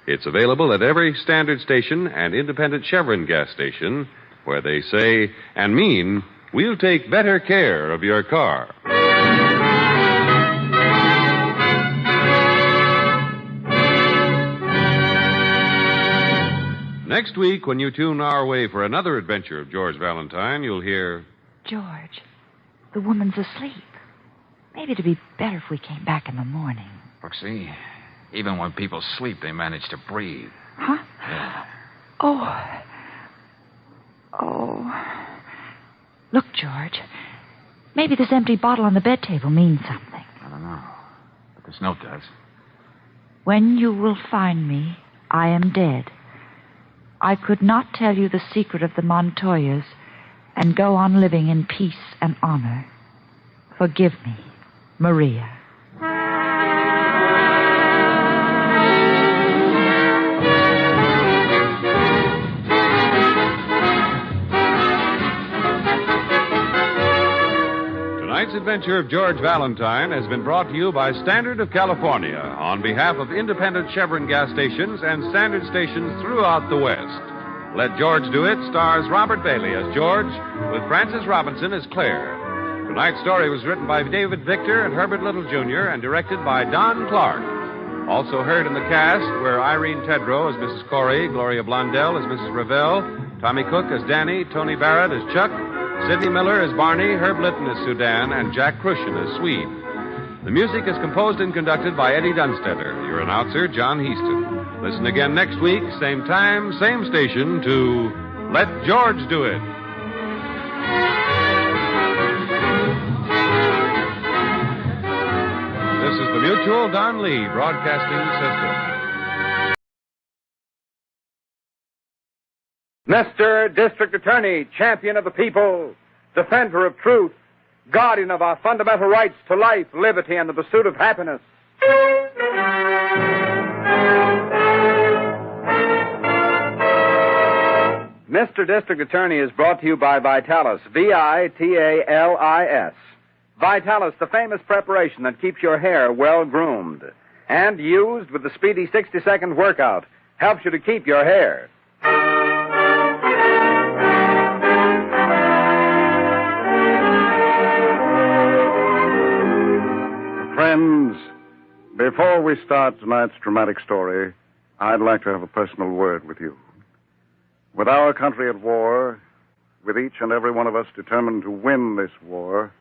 It's available at every standard station and independent Chevron gas station where they say and mean, we'll take better care of your car. Next week, when you tune our way for another adventure of George Valentine, you'll hear... George, the woman's asleep. Maybe it'd be better if we came back in the morning. Look, see, even when people sleep, they manage to breathe. Huh? Yeah. Oh. Look, George. Maybe this empty bottle on the bed table means something. I don't know. But this note does. When you will find me, I am dead. I could not tell you the secret of the Montoyas and go on living in peace and honor. Forgive me, Maria. Tonight's adventure of George Valentine has been brought to you by Standard of California on behalf of independent Chevron gas stations and Standard stations throughout the West. Let George Do It stars Robert Bailey as George with Frances Robinson as Claire. Tonight's story was written by David Victor and Herbert Little Jr. and directed by Don Clark. Also heard in the cast were Irene Tedrow as Mrs. Corey, Gloria Blondell as Mrs. Revelle, Tommy Cook as Danny, Tony Barrett as Chuck, Sidney Miller as Barney, Herb Litton as Sudan, and Jack Crucian as Swede. The music is composed and conducted by Eddie Dunstetter. Your announcer, John Heaston. Listen again next week, same time, same station, to Let George Do It. This is the Mutual Don Lee Broadcasting System. Mr. District Attorney, champion of the people, defender of truth, guardian of our fundamental rights to life, liberty, and the pursuit of happiness. Mr. District Attorney is brought to you by Vitalis, Vitalis. Vitalis, the famous preparation that keeps your hair well groomed. And used with the speedy 60-second workout, helps you to keep your hair. Friends, before we start tonight's dramatic story, I'd like to have a personal word with you. With our country at war, with each and every one of us determined to win this war,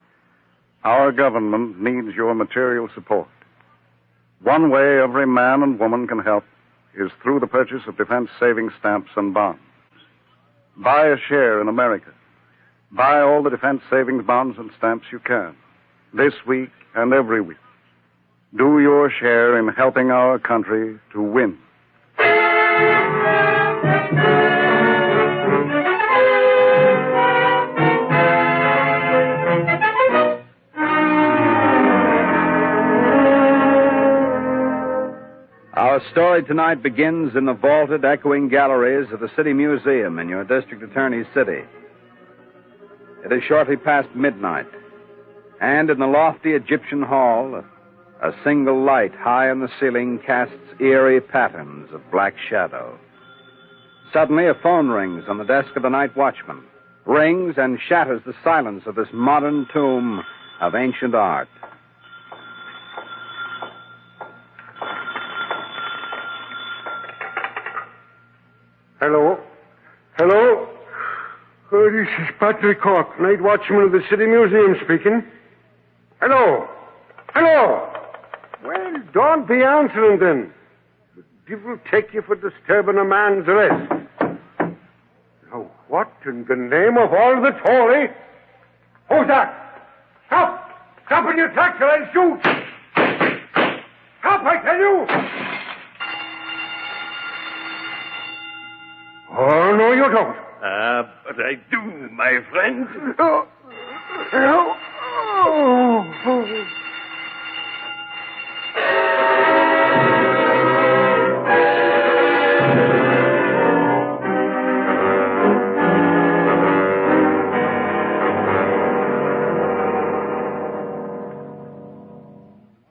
our government needs your material support. One way every man and woman can help is through the purchase of defense savings stamps and bonds. Buy a share in America. Buy all the defense savings bonds and stamps you can, this week and every week. Do your share in helping our country to win. Our story tonight begins in the vaulted, echoing galleries of the City Museum in your District Attorney's city. It is shortly past midnight, and in the lofty Egyptian hall, a single light high in the ceiling casts eerie patterns of black shadow. Suddenly, a phone rings on the desk of the night watchman, rings and shatters the silence of this modern tomb of ancient art. Hello? Hello? This is Patrick Cork, night watchman of the City Museum speaking. Hello? Hello? Well, don't be answering then. The devil take you for disturbing a man's rest. Now, what in the name of all that's holy? Who's that? Stop! Stop in your tracks or I'll shoot! Stop, I tell you! Oh, no, you don't. But I do, my friend. Oh.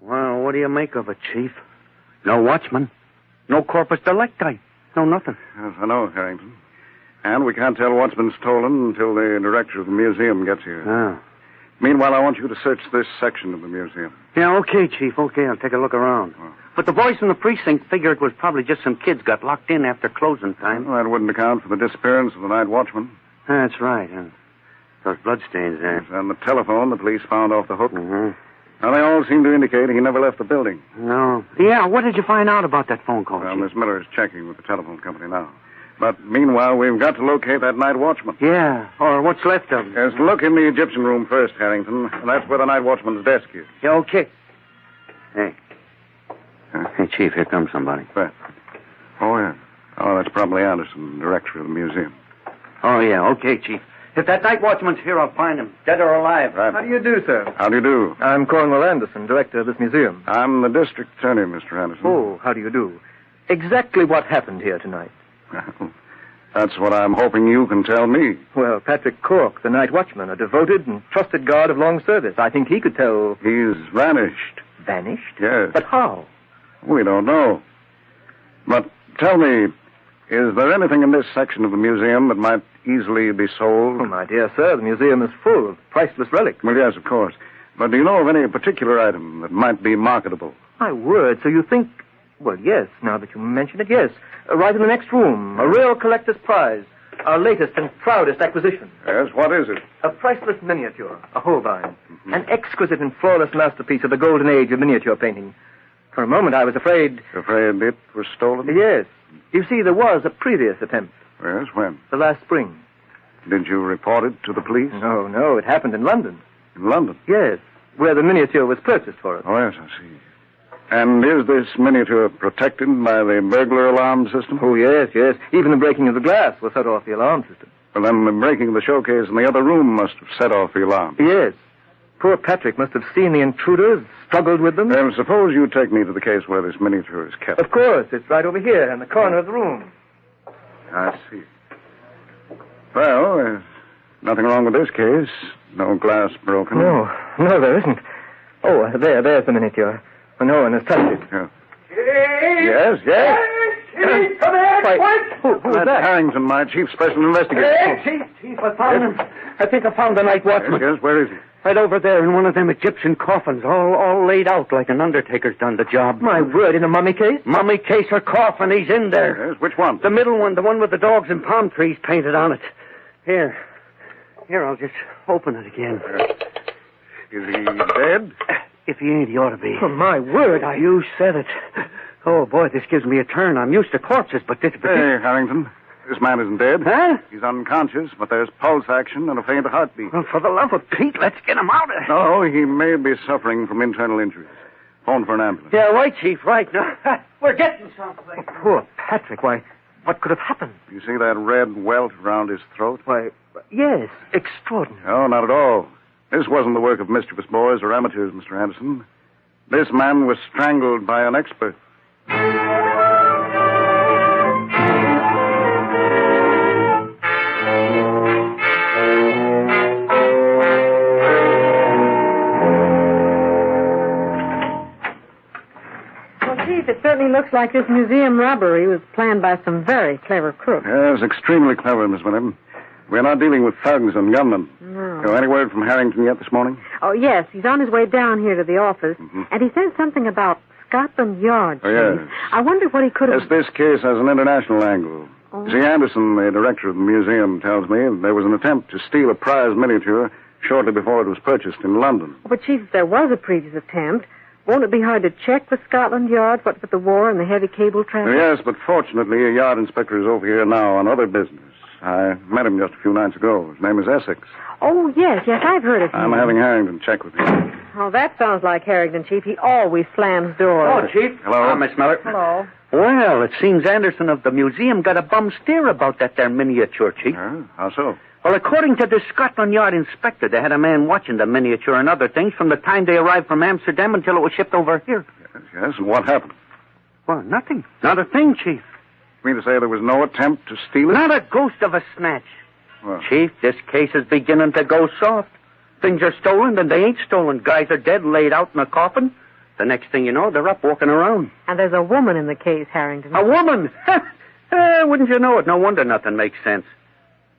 Well, what do you make of it, Chief? No watchman. No corpus delicti. No nothing. Yes, I know, Harrington. And we can't tell what's been stolen until the director of the museum gets here. Ah. Meanwhile, I want you to search this section of the museum. Yeah, okay, Chief. Okay, I'll take a look around. Oh. But the boys in the precinct figure it was probably just some kids got locked in after closing time. Well, that wouldn't account for the disappearance of the night watchman. That's right. Those bloodstains there. Yes, and the telephone the police found off the hook. Mm-hmm. Now, they all seem to indicate he never left the building. No. Yeah, what did you find out about that phone call, Well, Chief? Miss Miller is checking with the telephone company now. But meanwhile, we've got to locate that night watchman. Yeah, or what's left of him. Yes, look in the Egyptian room first, Harrington. That's where the night watchman's desk is. Yeah, okay. Hey. Hey, Chief, here comes somebody. Where? Oh, yeah. Oh, that's probably Anderson, director of the museum. Oh, yeah, okay, Chief. If that night watchman's here, I'll find him, dead or alive. Right. How do you do, sir? How do you do? I'm Cornwell Anderson, director of this museum. I'm the district attorney, Mr. Anderson. Oh, how do you do? Exactly what happened here tonight? That's what I'm hoping you can tell me. Well, Patrick Cork, the night watchman, a devoted and trusted guard of long service. I think he could tell... He's vanished. Vanished? Yes. But how? We don't know. But tell me, is there anything in this section of the museum that might easily be sold? Oh, my dear sir, the museum is full of priceless relics. Well, yes, of course. But do you know of any particular item that might be marketable? My word, so you think... Well, yes, now that you mention it, yes. Right in the next room, a real collector's prize. Our latest and proudest acquisition. Yes, what is it? A priceless miniature, a Holbein. An exquisite and flawless masterpiece of the golden age of miniature painting. For a moment, I was afraid... Afraid it was stolen? Yes. You see, there was a previous attempt. Yes, when? The last spring. Did you report it to the police? No, it happened in London. In London? Yes, where the miniature was purchased for us. Oh, yes, I see. And is this miniature protected by the burglar alarm system? Oh, yes. Even the breaking of the glass will set off the alarm system. Well, then the breaking of the showcase in the other room must have set off the alarm. Yes. Poor Patrick must have seen the intruders, struggled with them. Then suppose you take me to the case where this miniature is kept. Of course. It's right over here in the corner of the room. I see. Well, there's nothing wrong with this case. No glass broken. No, there isn't. Oh, there's the miniature. No one has touched it. Yeah. Yes. Chief, come here, quick! Who is that? Harrington, my chief special investigator. Chief, I found him. I think I found the night watchman. Yes, where is he? Right over there in one of them Egyptian coffins, all laid out like an undertaker's done the job. My word, in a mummy case? Mummy case or coffin, he's in there. Yes, which one? The middle one, the one with the dogs and palm trees painted on it. Here, I'll just open it again. Is he dead? If he ain't, he ought to be. Oh, my word, You said it. Oh, boy, this gives me a turn. I'm used to corpses, but this... Hey, Harrington, this man isn't dead. Huh? He's unconscious, but there's pulse action and a faint heartbeat. Well, for the love of Pete, let's get him out of here. No, he may be suffering from internal injuries. Phone for an ambulance. Yeah, right, Chief, right. Now, we're getting something. Poor Patrick, why, what could have happened? You see that red welt around his throat? Why, yes, extraordinary. No, not at all. This wasn't the work of mischievous boys or amateurs, Mr. Anderson. This man was strangled by an expert. Chief, it certainly looks like this museum robbery was planned by some very clever crooks. Yes, extremely clever, Miss Winham. We're not dealing with thugs and gunmen. No. Any word from Harrington yet this morning? Oh, yes, he's on his way down here to the office, and he said something about Scotland Yard. Oh, yes. I wonder what he could have... Yes, this case has an international angle. Oh. See, Anderson, the director of the museum, tells me there was an attempt to steal a prize miniature shortly before it was purchased in London. But, Chief, if there was a previous attempt, won't it be hard to check with Scotland Yard, what with the war and the heavy cable traffic? Yes, but fortunately, a yard inspector is over here now on other business. I met him just a few nights ago. His name is Essex. Oh, yes, I've heard of him. I'm having Harrington check with him. Oh, that sounds like Harrington, Chief. He always slams doors. Oh, Chief. Hello. Miss Miller. Hello. Well, it seems Anderson of the museum got a bum steer about that there miniature, Chief. How so? Well, according to the Scotland Yard inspector, they had a man watching the miniature and other things from the time they arrived from Amsterdam until it was shipped over here. Yes, and what happened? Well, nothing. Not a thing, Chief. You mean to say there was no attempt to steal it? Not a ghost of a snatch. Well, Chief, this case is beginning to go soft. Things are stolen, then they ain't stolen. Guys are dead, laid out in a coffin. The next thing you know, they're up walking around. And there's a woman in the case, Harrington. A woman? Wouldn't you know it? No wonder nothing makes sense.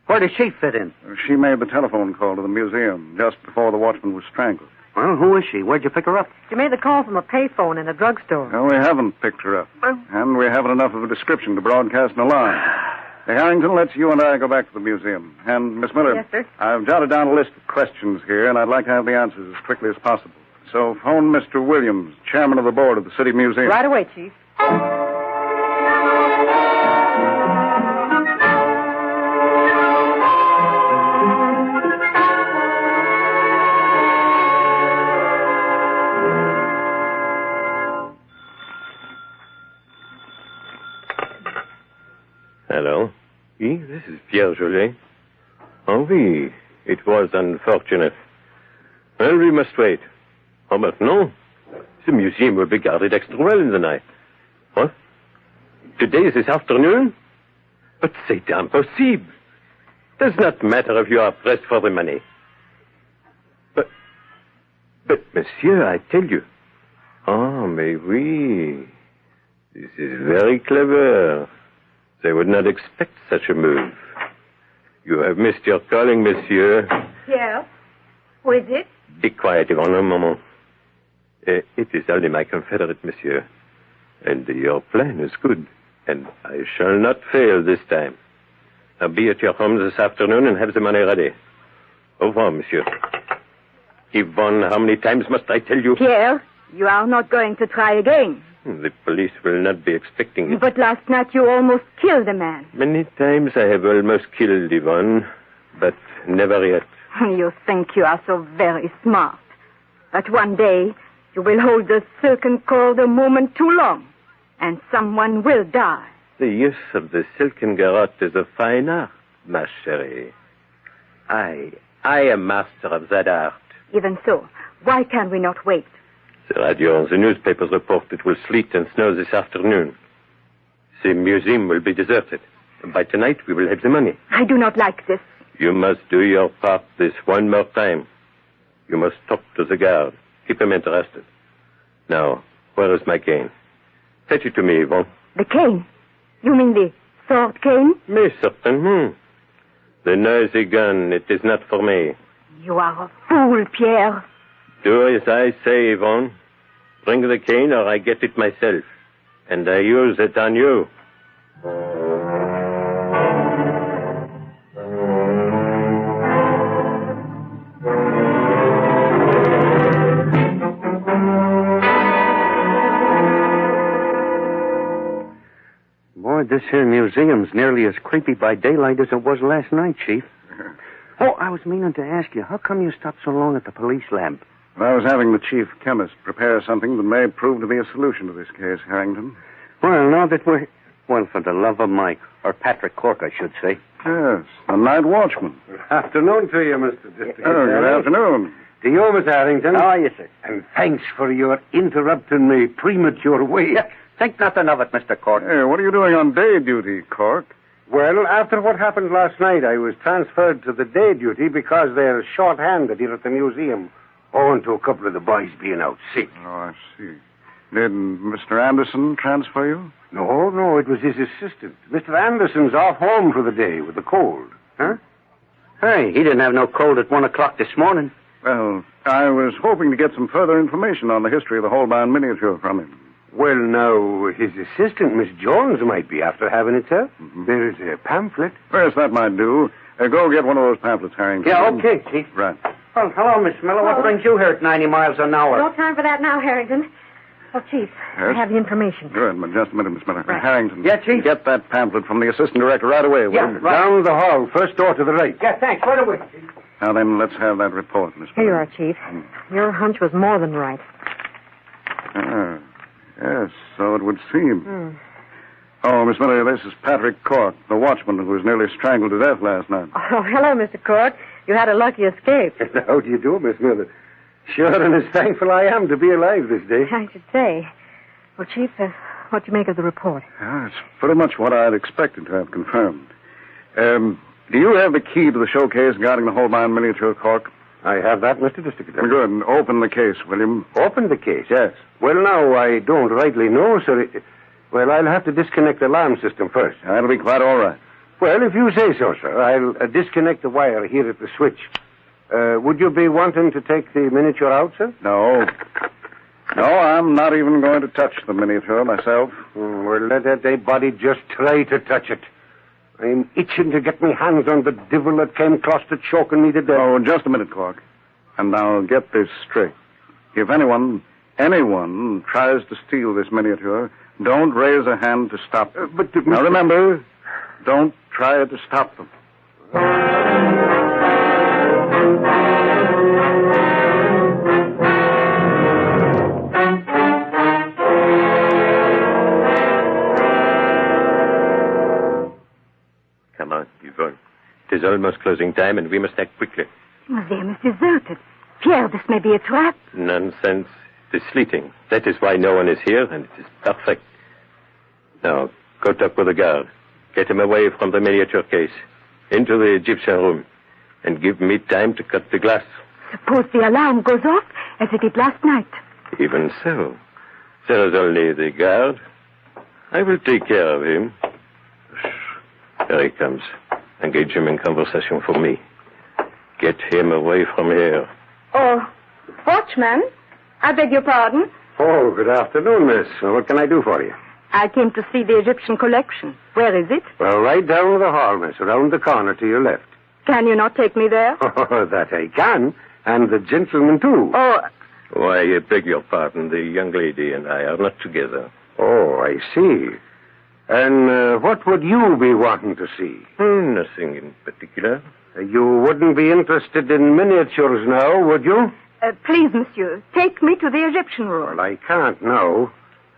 Where does she fit in? She made the telephone call to the museum just before the watchman was strangled. Well, who is she? Where'd you pick her up? She made the call from a payphone in a drugstore. No, we haven't picked her up. And we haven't enough of a description to broadcast an alarm. Hey, Harrington, let's you and I go back to the museum. And, Miss Miller. Yes, sir. I've jotted down a list of questions here, and I'd like to have the answers as quickly as possible. So phone Mr. Williams, chairman of the board of the City Museum. Right away, Chief. Hello. Oui, this is Pierre Jolet. Oh, oui. It was unfortunate. Well, we must wait. Oh, but no. The museum will be guarded extra well in the night. What? Today is this afternoon? But c'est impossible. Does not matter if you are pressed for the money. But, monsieur, I tell you. Oh, mais oui. This is very clever. They would not expect such a move. You have missed your calling, monsieur. Yes. Who is it? Be quiet, Yvonne, un moment. It is only my confederate, monsieur. And your plan is good. And I shall not fail this time. I'll be at your home this afternoon and have the money ready. Au revoir, monsieur. Yvonne, how many times must I tell you? Pierre, you are not going to try again. The police will not be expecting it. But last night you almost killed a man. Many times I have almost killed Yvonne, but never yet. You think you are so very smart. But one day you will hold the silken cord a moment too long, and someone will die. The use of the silken garrote is a fine art, ma chérie. I am master of that art. Even so, why can we not wait? The radio and the newspapers report it will sleet and snow this afternoon. The museum will be deserted. By tonight, we will have the money. I do not like this. You must do your part this one more time. You must talk to the guard. Keep him interested. Now, where is my cane? Fetch it to me, Yvonne. The cane? You mean the sword cane? Mais certainement. The noisy gun, it is not for me. You are a fool, Pierre. Do as I say, Yvonne. Bring the cane or I get it myself. And I use it on you. Boy, this here museum's nearly as creepy by daylight as it was last night, Chief. Oh, I was meaning to ask you, how come you stopped so long at the police lab? I was having the chief chemist prepare something that may prove to be a solution to this case, Harrington. Well, now that we're... Well, for the love of Mike, or Patrick Cork, I should say. Yes, a night watchman. Good afternoon to you, Mr. District Oh, good afternoon. To you, Miss Harrington. How are you, sir? And thanks for your interrupting me premature wait. Think nothing of it, Mr. Cork. Hey, what are you doing on day duty, Cork? Well, after what happened last night, I was transferred to the day duty because they're short-handed here at the museum, owing to a couple of the boys being out sick. Oh, I see. Did Mr. Anderson transfer you? No, it was his assistant. Mr. Anderson's off home for the day with a cold. Huh? Hey, he didn't have no cold at 1 o'clock this morning. Well, I was hoping to get some further information on the history of the Holbein miniature from him. Well, now, his assistant, Miss Jones, might be after having it, sir. Mm-hmm. There's a pamphlet. Yes, that might do. Go get one of those pamphlets, Harrington. Yeah, okay, Chief. Right. Well, hello, Miss Miller. What brings you here at 90 miles an hour? No time for that now, Harrington. Oh, Chief, I have the information. Good, but just a minute, Miss Miller. Right. Harrington. Yeah, Chief? Get that pamphlet from the assistant director right away, will you? Right. Down the hall, first door to the right. Yeah, thanks. Right away, Chief. Now then, let's have that report, Miss Here you Miller. are, Chief. Your hunch was more than right. Ah, yes, so it would seem. Oh, Miss Miller, this is Patrick Cork, the watchman who was nearly strangled to death last night. Oh, hello, Mr. Cork. You had a lucky escape. How do you do, Miss Miller? Sure, and as thankful I am to be alive this day. I should say. Well, Chief, what do you make of the report? Yeah, it's pretty much what I'd expected to have confirmed. Do you have the key to the showcase guarding the Holbein miniature, Cork? I have that, Mr. District Attorney. Good. Open the case, William. Open the case? Yes. Well, now, I don't rightly know, sir. Well, I'll have to disconnect the alarm system first. That'll be quite all right. Well, if you say so, sir, I'll disconnect the wire here at the switch. Would you be wanting to take the miniature out, sir? No. No, I'm not even going to touch the miniature myself. Well, let anybody just try to touch it. I'm itching to get my hands on the devil that came close to choking me to death. Oh, just a minute, Clark. And now get this straight. If anyone tries to steal this miniature, don't raise a hand to stop them. Now remember, don't try to stop them. Come on, Yvonne. It is almost closing time, and we must act quickly. Museum is deserted. Pierre, this may be a trap. Nonsense. It is sleeting. That is why no one is here, and it is perfect. Now, go talk with the guard. Get him away from the miniature case, into the Egyptian room, and give me time to cut the glass. Suppose the alarm goes off, as it did last night. Even so. There is only the guard. I will take care of him. Here he comes. Engage him in conversation for me. Get him away from here. Oh, watchman, I beg your pardon. Oh, good afternoon, miss. What can I do for you? I came to see the Egyptian collection. Where is it? Well, right down the hall, miss, around the corner to your left. Can you not take me there? Oh, that I can. And the gentleman, too. Oh. Why, I beg your pardon. The young lady and I are not together. Oh, I see. And what would you be wanting to see? Nothing in particular. You wouldn't be interested in miniatures now, would you? Please, monsieur, take me to the Egyptian room. Well, I can't now.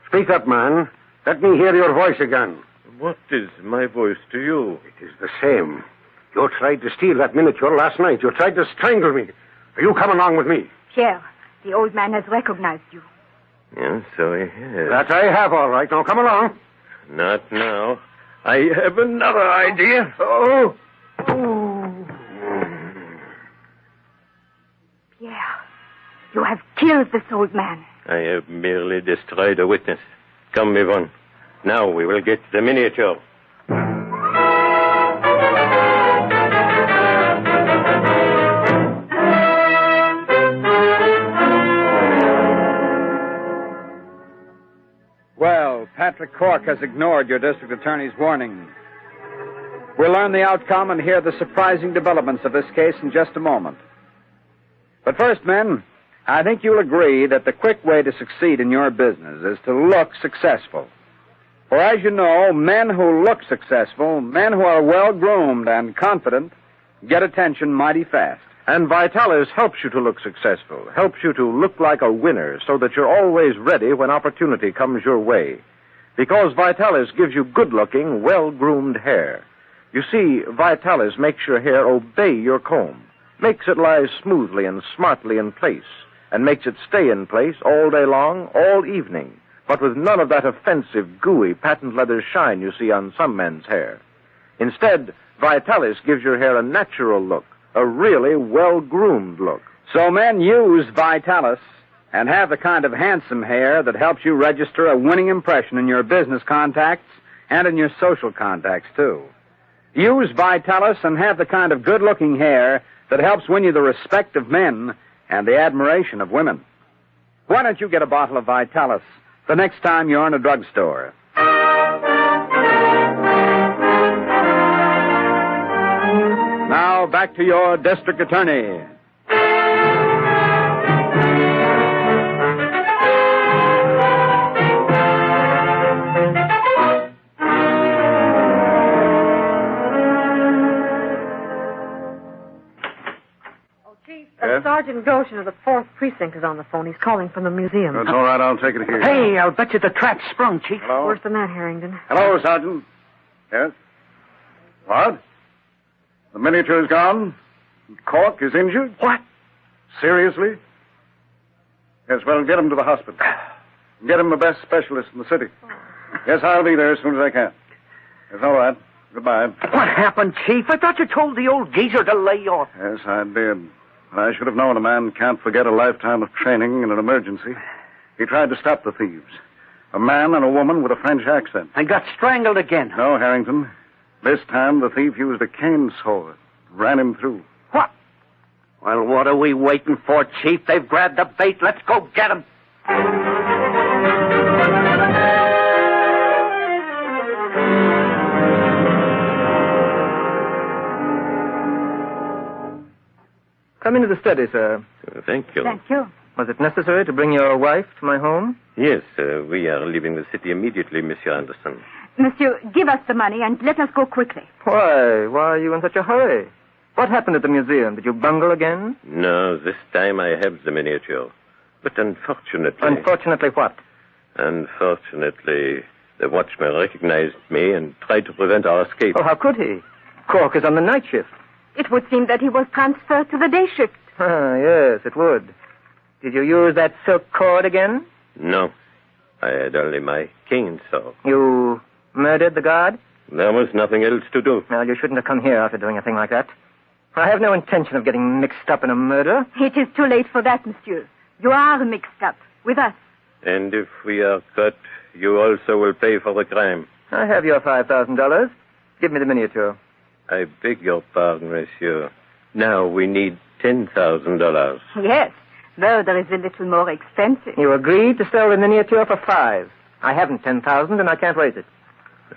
Speak up, man. Let me hear your voice again. What is my voice to you? It is the same. You tried to steal that miniature last night. You tried to strangle me. You come along with me. Pierre, the old man has recognized you. Yes, so he has. That I have, all right. Now, come along. Not now. I have another idea. Oh. Pierre, you have killed this old man. I have merely destroyed a witness. Come, Yvonne. Now we will get the miniature. Well, Patrick Cork has ignored your district attorney's warning. We'll learn the outcome and hear the surprising developments of this case in just a moment. But first, men, I think you'll agree that the quick way to succeed in your business is to look successful. For as you know, men who look successful, men who are well-groomed and confident, get attention mighty fast. And Vitalis helps you to look successful, helps you to look like a winner so that you're always ready when opportunity comes your way. Because Vitalis gives you good-looking, well-groomed hair. You see, Vitalis makes your hair obey your comb, makes it lie smoothly and smartly in place, and makes it stay in place all day long, all evening, but with none of that offensive, gooey, patent leather shine you see on some men's hair. Instead, Vitalis gives your hair a natural look, a really well-groomed look. So men, use Vitalis and have the kind of handsome hair that helps you register a winning impression in your business contacts and in your social contacts, too. Use Vitalis and have the kind of good-looking hair that helps win you the respect of men and the admiration of women. Why don't you get a bottle of Vitalis the next time you're in a drugstore? Now, back to your district attorney. Sergeant Goshen of the 4th Precinct is on the phone. He's calling from the museum. That's all right. I'll take it here. Hey, I'll bet you the trap's sprung, Chief. Hello? Worse than that, Harrington. Hello, Sergeant. Yes? What? The miniature is gone? Cork is injured? What? Seriously? Yes, well, get him to the hospital. Get him the best specialist in the city. Yes, I'll be there as soon as I can. Yes, all right. Goodbye. What happened, Chief? I thought you told the old geezer to lay off. Yes, I did. But I should have known a man can't forget a lifetime of training in an emergency. He tried to stop the thieves. A man and a woman with a French accent. And got strangled again. No, Harrington. This time the thief used a cane saw. Ran him through. What? Well, what are we waiting for, Chief? They've grabbed the bait. Let's go get them. Come into the study, sir. Thank you. Thank you. Was it necessary to bring your wife to my home? Yes, we are leaving the city immediately, Monsieur Anderson. Monsieur, give us the money and let us go quickly. Why? Why are you in such a hurry? What happened at the museum? Did you bungle again? No, this time I have the miniature. But unfortunately... Unfortunately what? Unfortunately, the watchman recognized me and tried to prevent our escape. Oh, how could he? Cork is on the night shift. It would seem that he was transferred to the day shift. Ah, yes, it would. Did you use that silk cord again? No. I had only my cane saw. You murdered the guard? There was nothing else to do. Well, you shouldn't have come here after doing a thing like that. I have no intention of getting mixed up in a murder. It is too late for that, monsieur. You are mixed up with us. And if we are caught, you also will pay for the crime. I have your $5,000. Give me the miniature. I beg your pardon, monsieur. Now we need $10,000. Yes, though there is a little more expensive. You agreed to sell the miniature for $5,000. I haven't $10,000 and I can't raise it.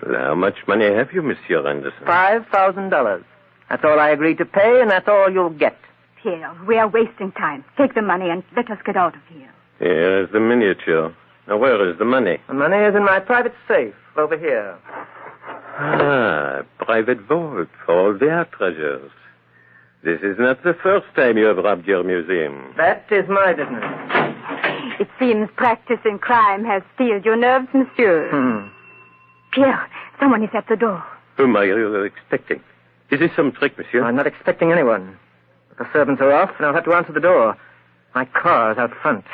Well, how much money have you, Monsieur Anderson? $5,000. That's all I agreed to pay, and that's all you'll get. Pierre, we are wasting time. Take the money and let us get out of here. Here is the miniature. Now, where is the money? The money is in my private safe over here. Ah, private vault for all their treasures. This is not the first time you have robbed your museum. That is my business. It seems practicing crime has steeled your nerves, monsieur. Pierre, someone is at the door. Whom are you expecting? Is this some trick, monsieur? I'm not expecting anyone. The servants are off, and I'll have to answer the door. My car is out front.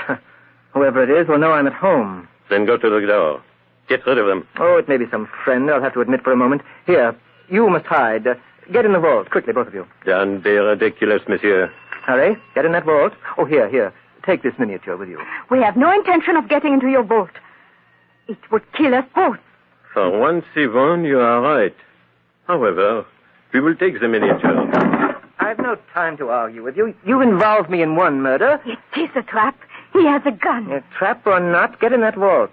Whoever it is will know I'm at home. Then go to the door. Get rid of them. Oh, it may be some friend, I'll have to admit for a moment. Here, you must hide. Get in the vault, quickly, both of you. Don't be ridiculous, monsieur. Hurry, get in that vault. Oh, here. Take this miniature with you. We have no intention of getting into your vault. It would kill us both. For once, Yvonne, you are right. However, we will take the miniature. I've no time to argue with you. You involved me in one murder. It is a trap. He has a gun. A trap or not, get in that vault.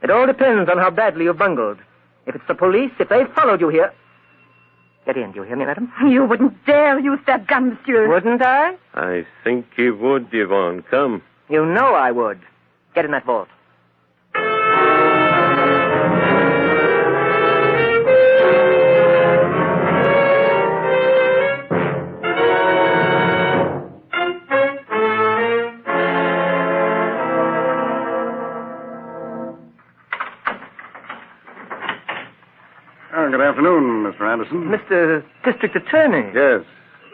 It all depends on how badly you've bungled. If it's the police, if they followed you here... Get in, do you hear me, madam? You wouldn't dare use that gun, monsieur. Wouldn't I? I think he would, Yvonne. Come. You know I would. Get in that vault. Good afternoon, Mr. Anderson. Mr. District Attorney. Yes,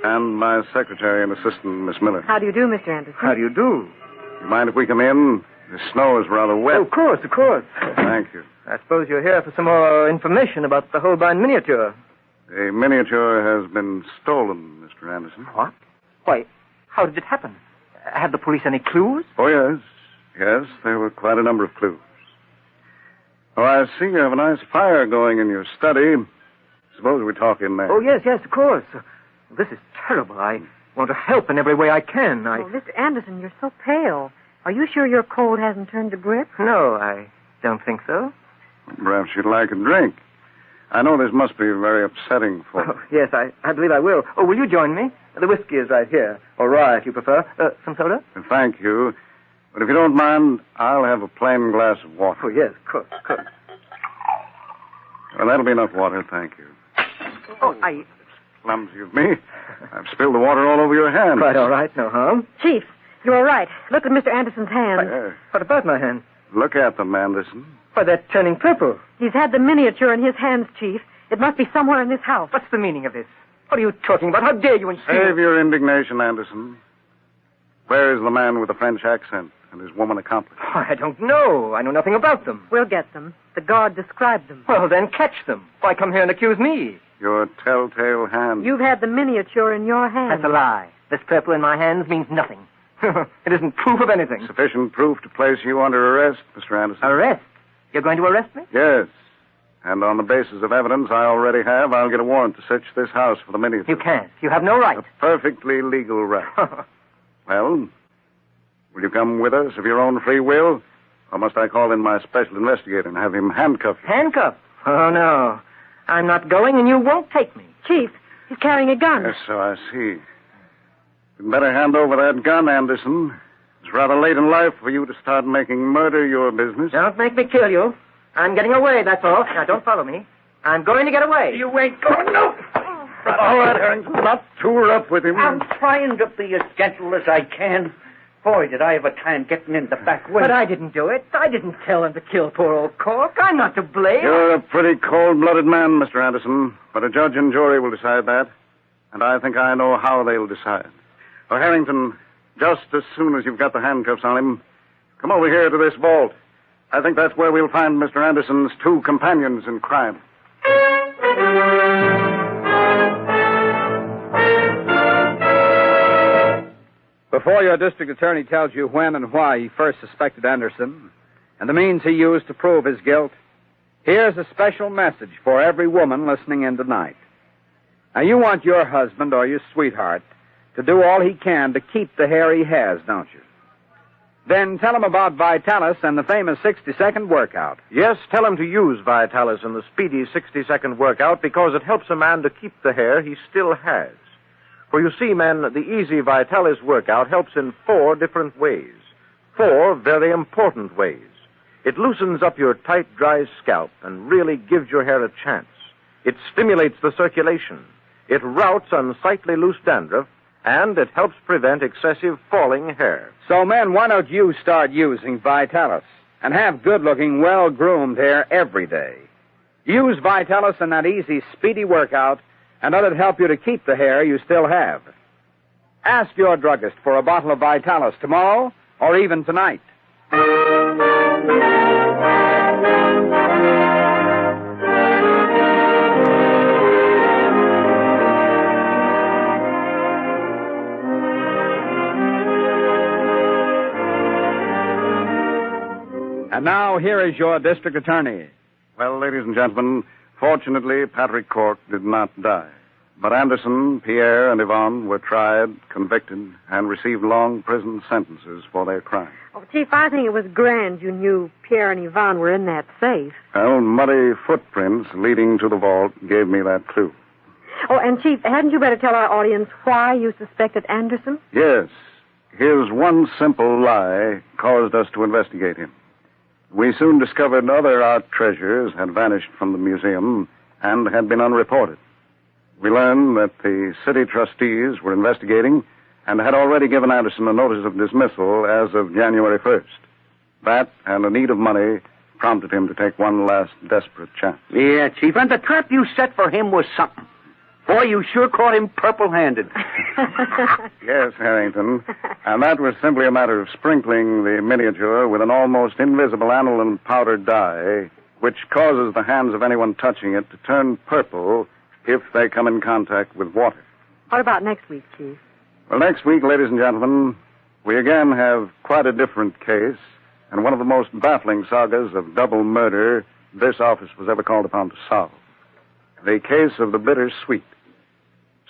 and my secretary and assistant, Miss Miller. How do you do, Mr. Anderson? How do you do? You mind if we come in? The snow is rather wet. Oh, of course. Thank you. I suppose you're here for some more information about the Holbein miniature. The miniature has been stolen, Mr. Anderson. What? Why, how did it happen? Have the police any clues? Oh, yes. Yes, there were quite a number of clues. Oh, I see you have a nice fire going in your study. Suppose we talk in there. Oh, yes, of course. This is terrible. I want to help in every way I can. Oh, Mr. Anderson, you're so pale. Are you sure your cold hasn't turned to grip? No, I don't think so. Perhaps you'd like a drink. I know this must be very upsetting for you. Oh, yes, I believe I will. Oh, will you join me? The whiskey is right here. Or rye, if you prefer. Some soda? Thank you. But if you don't mind, I'll have a plain glass of water. Oh, yes, of course. Well, that'll be enough water, thank you. Oh, Clumsy of me. I've spilled the water all over your hand. Quite all right, no harm. Chief, you are right. Look at Mr. Anderson's hand. What about my hand? Look at them, Anderson. Why, they're turning purple. He's had the miniature in his hands, Chief. It must be somewhere in this house. What's the meaning of this? What are you talking about? How dare you insist? Save your indignation, Anderson. Where is the man with the French accent and his woman accomplice? Oh, I don't know. I know nothing about them. We'll get them. The guard described them. Well, then catch them. Why come here and accuse me? Your telltale hand. You've had the miniature in your hand. That's a lie. This purple in my hands means nothing. It isn't proof of anything. Sufficient proof to place you under arrest, Mr. Anderson. Arrest? You're going to arrest me? Yes. And on the basis of evidence I already have, I'll get a warrant to search this house for the miniature. You can't. You have no right. A perfectly legal right. Well, will you come with us of your own free will? Or must I call in my special investigator and have him handcuffed? Handcuffed? Oh, no. I'm not going, and you won't take me. Chief, he's carrying a gun. Yes, so I see. You'd better hand over that gun, Anderson. It's rather late in life for you to start making murder your business. Don't make me kill you. I'm getting away, that's all. Now, don't follow me. I'm going to get away. You ain't going, no. All right, Harrington, not too rough with him. I'm trying to be as gentle as I can. Boy, did I have a time getting in the back way. But I didn't do it. I didn't tell him to kill poor old Cork. I'm not to blame. You're a pretty cold-blooded man, Mr. Anderson. But a judge and jury will decide that. And I think I know how they'll decide. Oh, Harrington, just as soon as you've got the handcuffs on him, come over here to this vault. I think that's where we'll find Mr. Anderson's two companions in crime. Before your district attorney tells you when and why he first suspected Anderson and the means he used to prove his guilt, here's a special message for every woman listening in tonight. Now, you want your husband or your sweetheart to do all he can to keep the hair he has, don't you? Then tell him about Vitalis and the famous 60-second workout. Yes, tell him to use Vitalis in the speedy 60-second workout because it helps a man to keep the hair he still has. For you see, men, the easy Vitalis workout helps in 4 different ways. 4 very important ways. It loosens up your tight, dry scalp and really gives your hair a chance. It stimulates the circulation. It routs unsightly loose dandruff, and it helps prevent excessive falling hair. So, men, why don't you start using Vitalis and have good-looking, well-groomed hair every day? Use Vitalis in that easy, speedy workout, and let it help you to keep the hair you still have. Ask your druggist for a bottle of Vitalis tomorrow or even tonight. And now, here is your district attorney. Well, ladies and gentlemen, fortunately, Patrick Cork did not die. But Anderson, Pierre, and Yvonne were tried, convicted, and received long prison sentences for their crime. Oh, Chief, I think it was grand you knew Pierre and Yvonne were in that safe. Well, muddy footprints leading to the vault gave me that clue. Oh, and Chief, hadn't you better tell our audience why you suspected Anderson? Yes. His one simple lie caused us to investigate him. We soon discovered other art treasures had vanished from the museum and had been unreported. We learned that the city trustees were investigating and had already given Anderson a notice of dismissal as of January 1st. That and a need of money prompted him to take one last desperate chance. Yeah, Chief, and the trap you set for him was something. Boy, you sure caught him purple-handed. Yes, Harrington. And that was simply a matter of sprinkling the miniature with an almost invisible aniline powder dye, which causes the hands of anyone touching it to turn purple if they come in contact with water. What about next week, Chief? Well, next week, ladies and gentlemen, we again have quite a different case and one of the most baffling sagas of double murder this office was ever called upon to solve. The case of the bittersweet.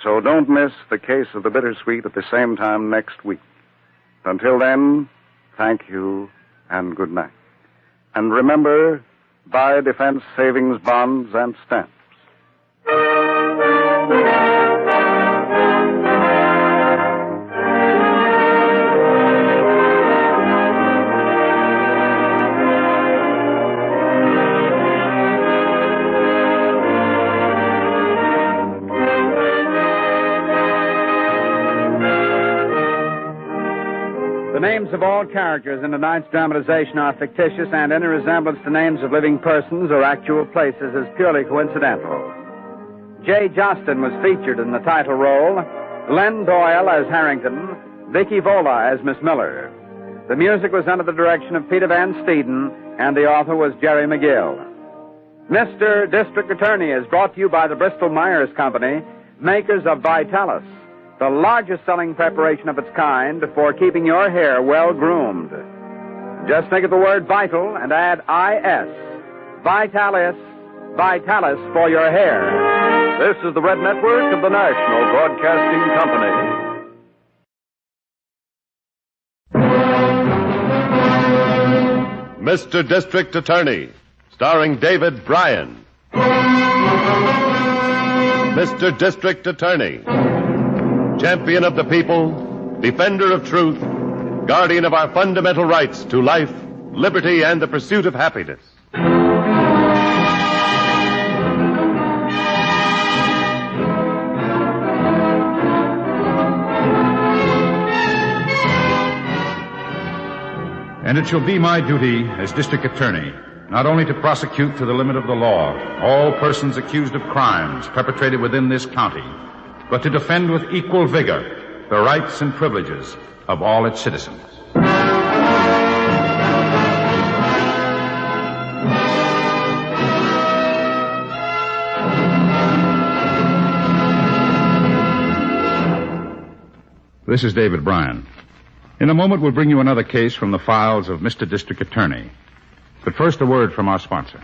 So don't miss the case of the bittersweet at the same time next week. Until then, thank you and good night. And remember, buy defense savings bonds and stamps. The names of all characters in tonight's dramatization are fictitious, and any resemblance to names of living persons or actual places is purely coincidental. Jay Jostin was featured in the title role, Len Doyle as Harrington, Vicky Vola as Miss Miller. The music was under the direction of Peter Van Steeden, and the author was Jerry McGill. Mr. District Attorney is brought to you by the Bristol-Myers Company, makers of Vitalis, the largest selling preparation of its kind for keeping your hair well groomed. Just think of the word vital and add IS. Vitalis, Vitalis for your hair. This is the Red Network of the National Broadcasting Company. Mr. District Attorney, starring David Bryan. Mr. District Attorney, champion of the people, defender of truth, guardian of our fundamental rights to life, liberty, and the pursuit of happiness. And it shall be my duty as district attorney not only to prosecute to the limit of the law all persons accused of crimes perpetrated within this county, but to defend with equal vigor the rights and privileges of all its citizens. This is David Bryan. In a moment, we'll bring you another case from the files of Mr. District Attorney. But first, a word from our sponsor.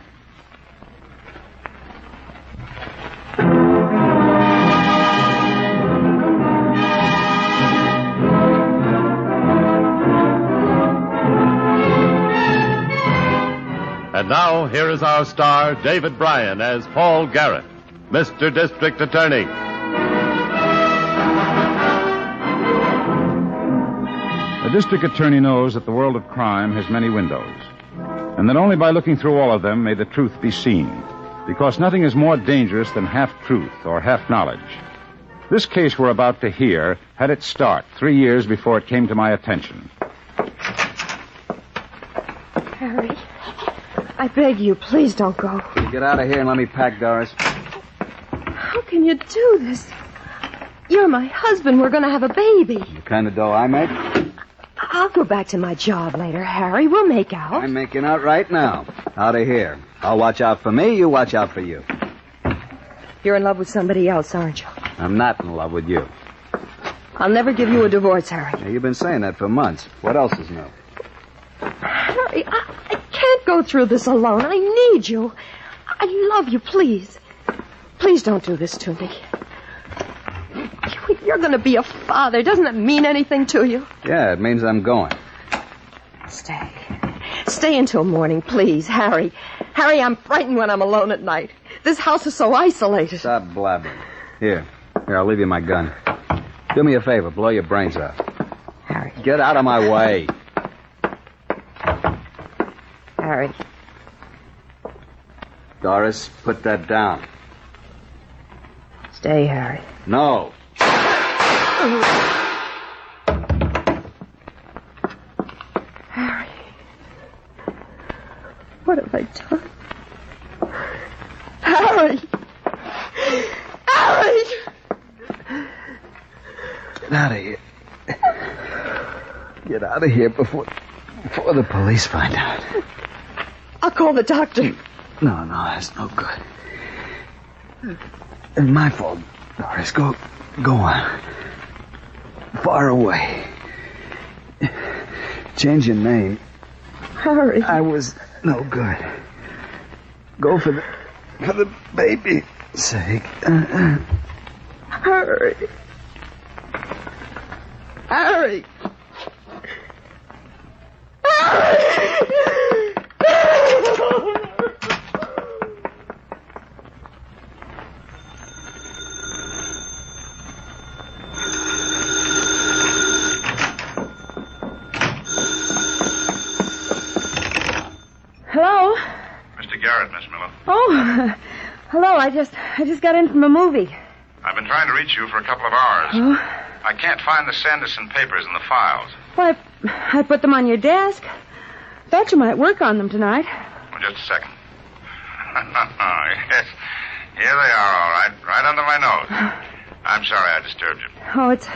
And now, here is our star, David Bryan, as Paul Garrett, Mr. District Attorney. A district attorney knows that the world of crime has many windows, and that only by looking through all of them may the truth be seen, because nothing is more dangerous than half-truth or half-knowledge. This case we're about to hear had its start 3 years before it came to my attention. Harry, I beg you, please don't go. Get out of here and let me pack, Doris. How can you do this? You're my husband. We're going to have a baby. The kind of dough I make? I'll go back to my job later, Harry. We'll make out. I'm making out right now. Out of here. I'll watch out for me, you watch out for you. You're in love with somebody else, aren't you? I'm not in love with you. I'll never give you a divorce, Harry. Now, you've been saying that for months. What else is new? Harry, I can't go through this alone. I need you. I love you, please. Please don't do this to me. You're going to be a father. Doesn't it mean anything to you? Yeah, it means I'm going. Stay. Stay until morning, please, Harry. Harry, I'm frightened when I'm alone at night. This house is so isolated. Stop blabbering. Here, I'll leave you my gun. Do me a favor. Blow your brains out. Harry. Get out of my way. Harry. Doris, put that down. Stay, Harry. No. Harry. What have I done? Harry! Harry! Get out of here. Get out of here before the police find out. I'll call the doctor. No, that's no good. It's my fault, Doris. Go on. Far away. Change your name. Harry. I was no good. Go for the baby's sake. Harry. Harry. Hello? Mr. Garrett, Miss Miller. Oh, hello. I just got in from a movie. I've been trying to reach you for a couple of hours. Oh? I can't find the Sanderson papers in the files. Well, I put them on your desk. Thought you might work on them tonight. Well, just a second. Yes. Here they are, all right. Right under my nose. I'm sorry I disturbed you. Oh, it's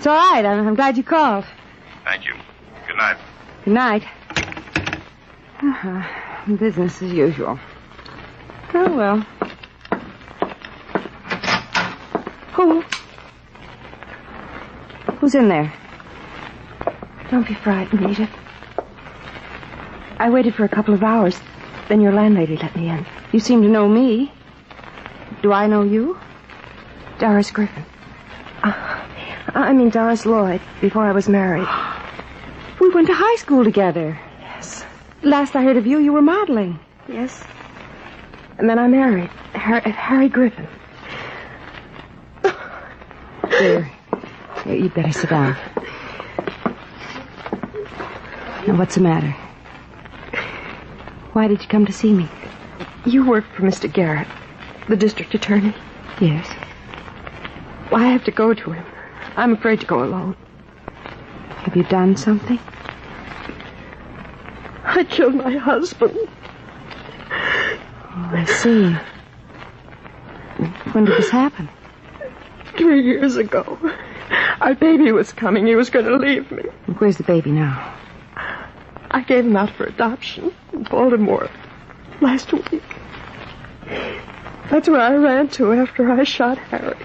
all right. I'm glad you called. Thank you. Good night. Good night. Business as usual. Oh, well. Who's in there? Don't be frightened, Edith. I waited for a couple of hours. Then your landlady let me in. You seem to know me. Do I know you? Doris Griffin. I mean Doris Lloyd, before I was married. We went to high school together. Yes. Last I heard of you, you were modeling. Yes. And then I married Harry Griffin. Here, you'd better sit down. Now, what's the matter? Why did you come to see me? You work for Mr. Garrett, the district attorney. Yes. Well, I have to go to him. I'm afraid to go alone. Have you done something? I killed my husband. Oh, I see. When did this happen? 3 years ago. Our baby was coming. He was going to leave me. Where's the baby now? I gave him out for adoption in Baltimore last week. That's where I ran to after I shot Harry.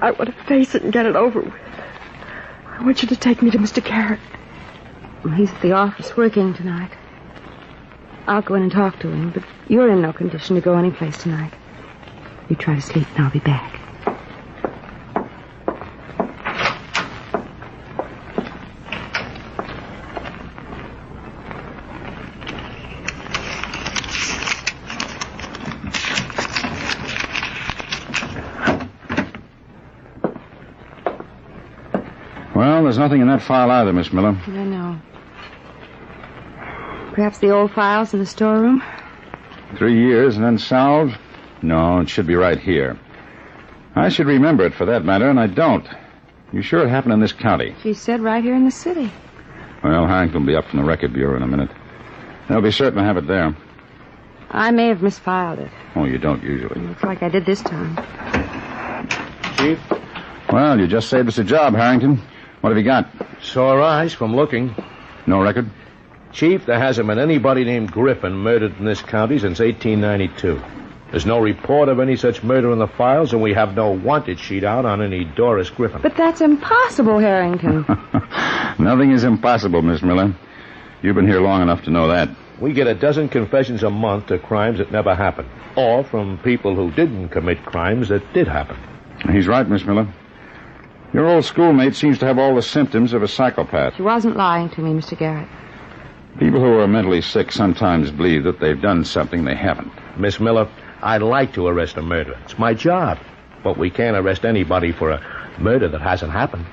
I want to face it and get it over with. I want you to take me to Mr. Garrett. Well, he's at the office working tonight. I'll go in and talk to him, but you're in no condition to go anyplace tonight. You try to sleep and I'll be back. Well, there's nothing in that file either, Miss Miller. I know. Perhaps the old files in the storeroom? 3 years and unsolved? No, it should be right here. I should remember it for that matter, and I don't. You sure it happened in this county? She said right here in the city. Well, Harrington will be up from the Record Bureau in a minute. They'll be certain to have it there. I may have misfiled it. Oh, you don't usually. Looks like I did this time. Chief? Well, you just saved us a job, Harrington. What have you got? Sore eyes from looking. No record? Chief, there hasn't been anybody named Griffin murdered in this county since 1892. There's no report of any such murder in the files, and we have no wanted sheet out on any Doris Griffin. But that's impossible, Harrington. Nothing is impossible, Miss Miller. You've been here long enough to know that. We get a dozen confessions a month to crimes that never happened, or from people who didn't commit crimes that did happen. He's right, Miss Miller. Your old schoolmate seems to have all the symptoms of a psychopath. She wasn't lying to me, Mr. Garrett. People who are mentally sick sometimes believe that they've done something they haven't. Miss Miller, I'd like to arrest a murderer. It's my job. But we can't arrest anybody for a murder that hasn't happened.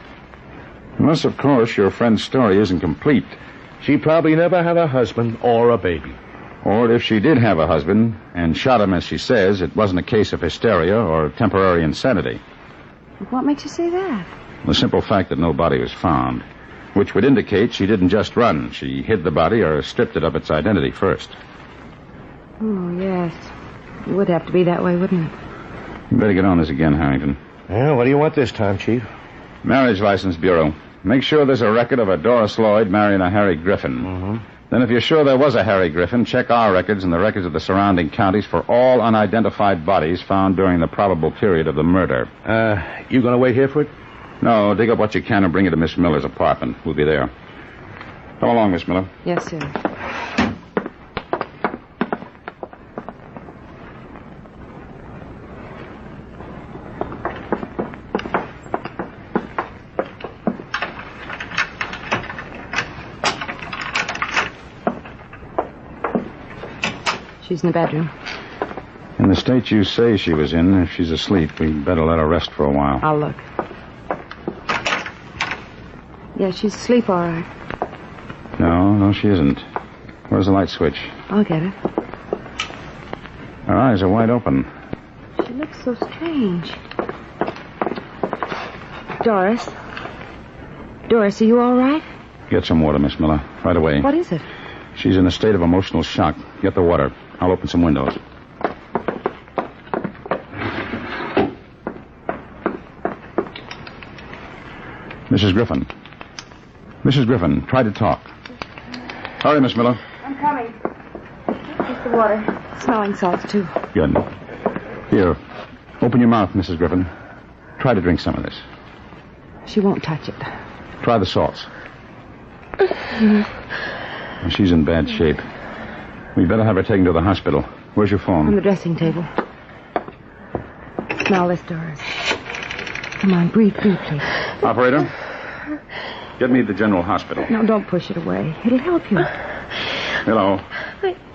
Unless, of course, your friend's story isn't complete. She probably never had a husband or a baby. Or if she did have a husband and shot him, as she says, it wasn't a case of hysteria or temporary insanity. What makes you say that? The simple fact that no body was found, which would indicate she didn't just run. She hid the body or stripped it of its identity first. Oh, yes. It would have to be that way, wouldn't it? You better get on this again, Harrington. Well, what do you want this time, Chief? Marriage License Bureau. Make sure there's a record of a Doris Lloyd marrying a Harry Griffin. Mm-hmm. Then if you're sure there was a Harry Griffin, check our records and the records of the surrounding counties for all unidentified bodies found during the probable period of the murder. You going to wait here for it? No, dig up what you can and bring it to Miss Miller's apartment. We'll be there. Come along, Miss Miller. Yes, sir. She's in the bedroom. In the state you say she was in, if she's asleep, we'd better let her rest for a while. I'll look. Yeah, she's asleep all right. No, she isn't. Where's the light switch? I'll get it. Her eyes are wide open. She looks so strange. Doris? Doris, are you all right? Get some water, Miss Miller, right away. What is it? She's in a state of emotional shock. Get the water. I'll open some windows. Mrs. Griffin. Mrs. Griffin, try to talk. Hurry, Miss Miller. I'm coming. Just the water. Smelling salts, too. Good. Here, open your mouth, Mrs. Griffin. Try to drink some of this. She won't touch it. Try the salts. She's in bad shape. We'd better have her taken to the hospital. Where's your phone? On the dressing table. Smell this, Doris. Come on, breathe deeply. Operator, get me to the General Hospital. No, don't push it away. It'll help you. Hello.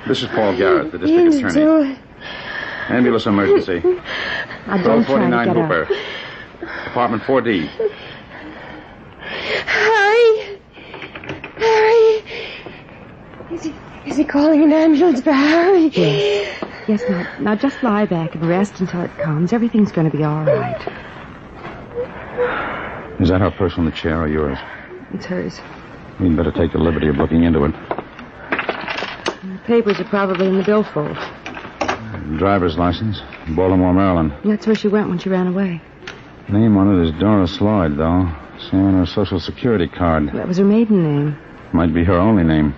This is Paul Garrett, the district attorney. Ambulance emergency. I don't try to 49 get Hooper. up. Apartment 4D. Harry! Is he calling an ambulance for Harry? Yes, now just lie back and rest until it comes. Everything's going to be all right. Is that her purse on the chair or yours? It's hers. We'd better take the liberty of looking into it. The papers are probably in the billfold. Driver's license, Baltimore, Maryland. That's where she went when she ran away. Name on it is Doris Lloyd, though. Same on her Social Security card. That was her maiden name. Might be her only name.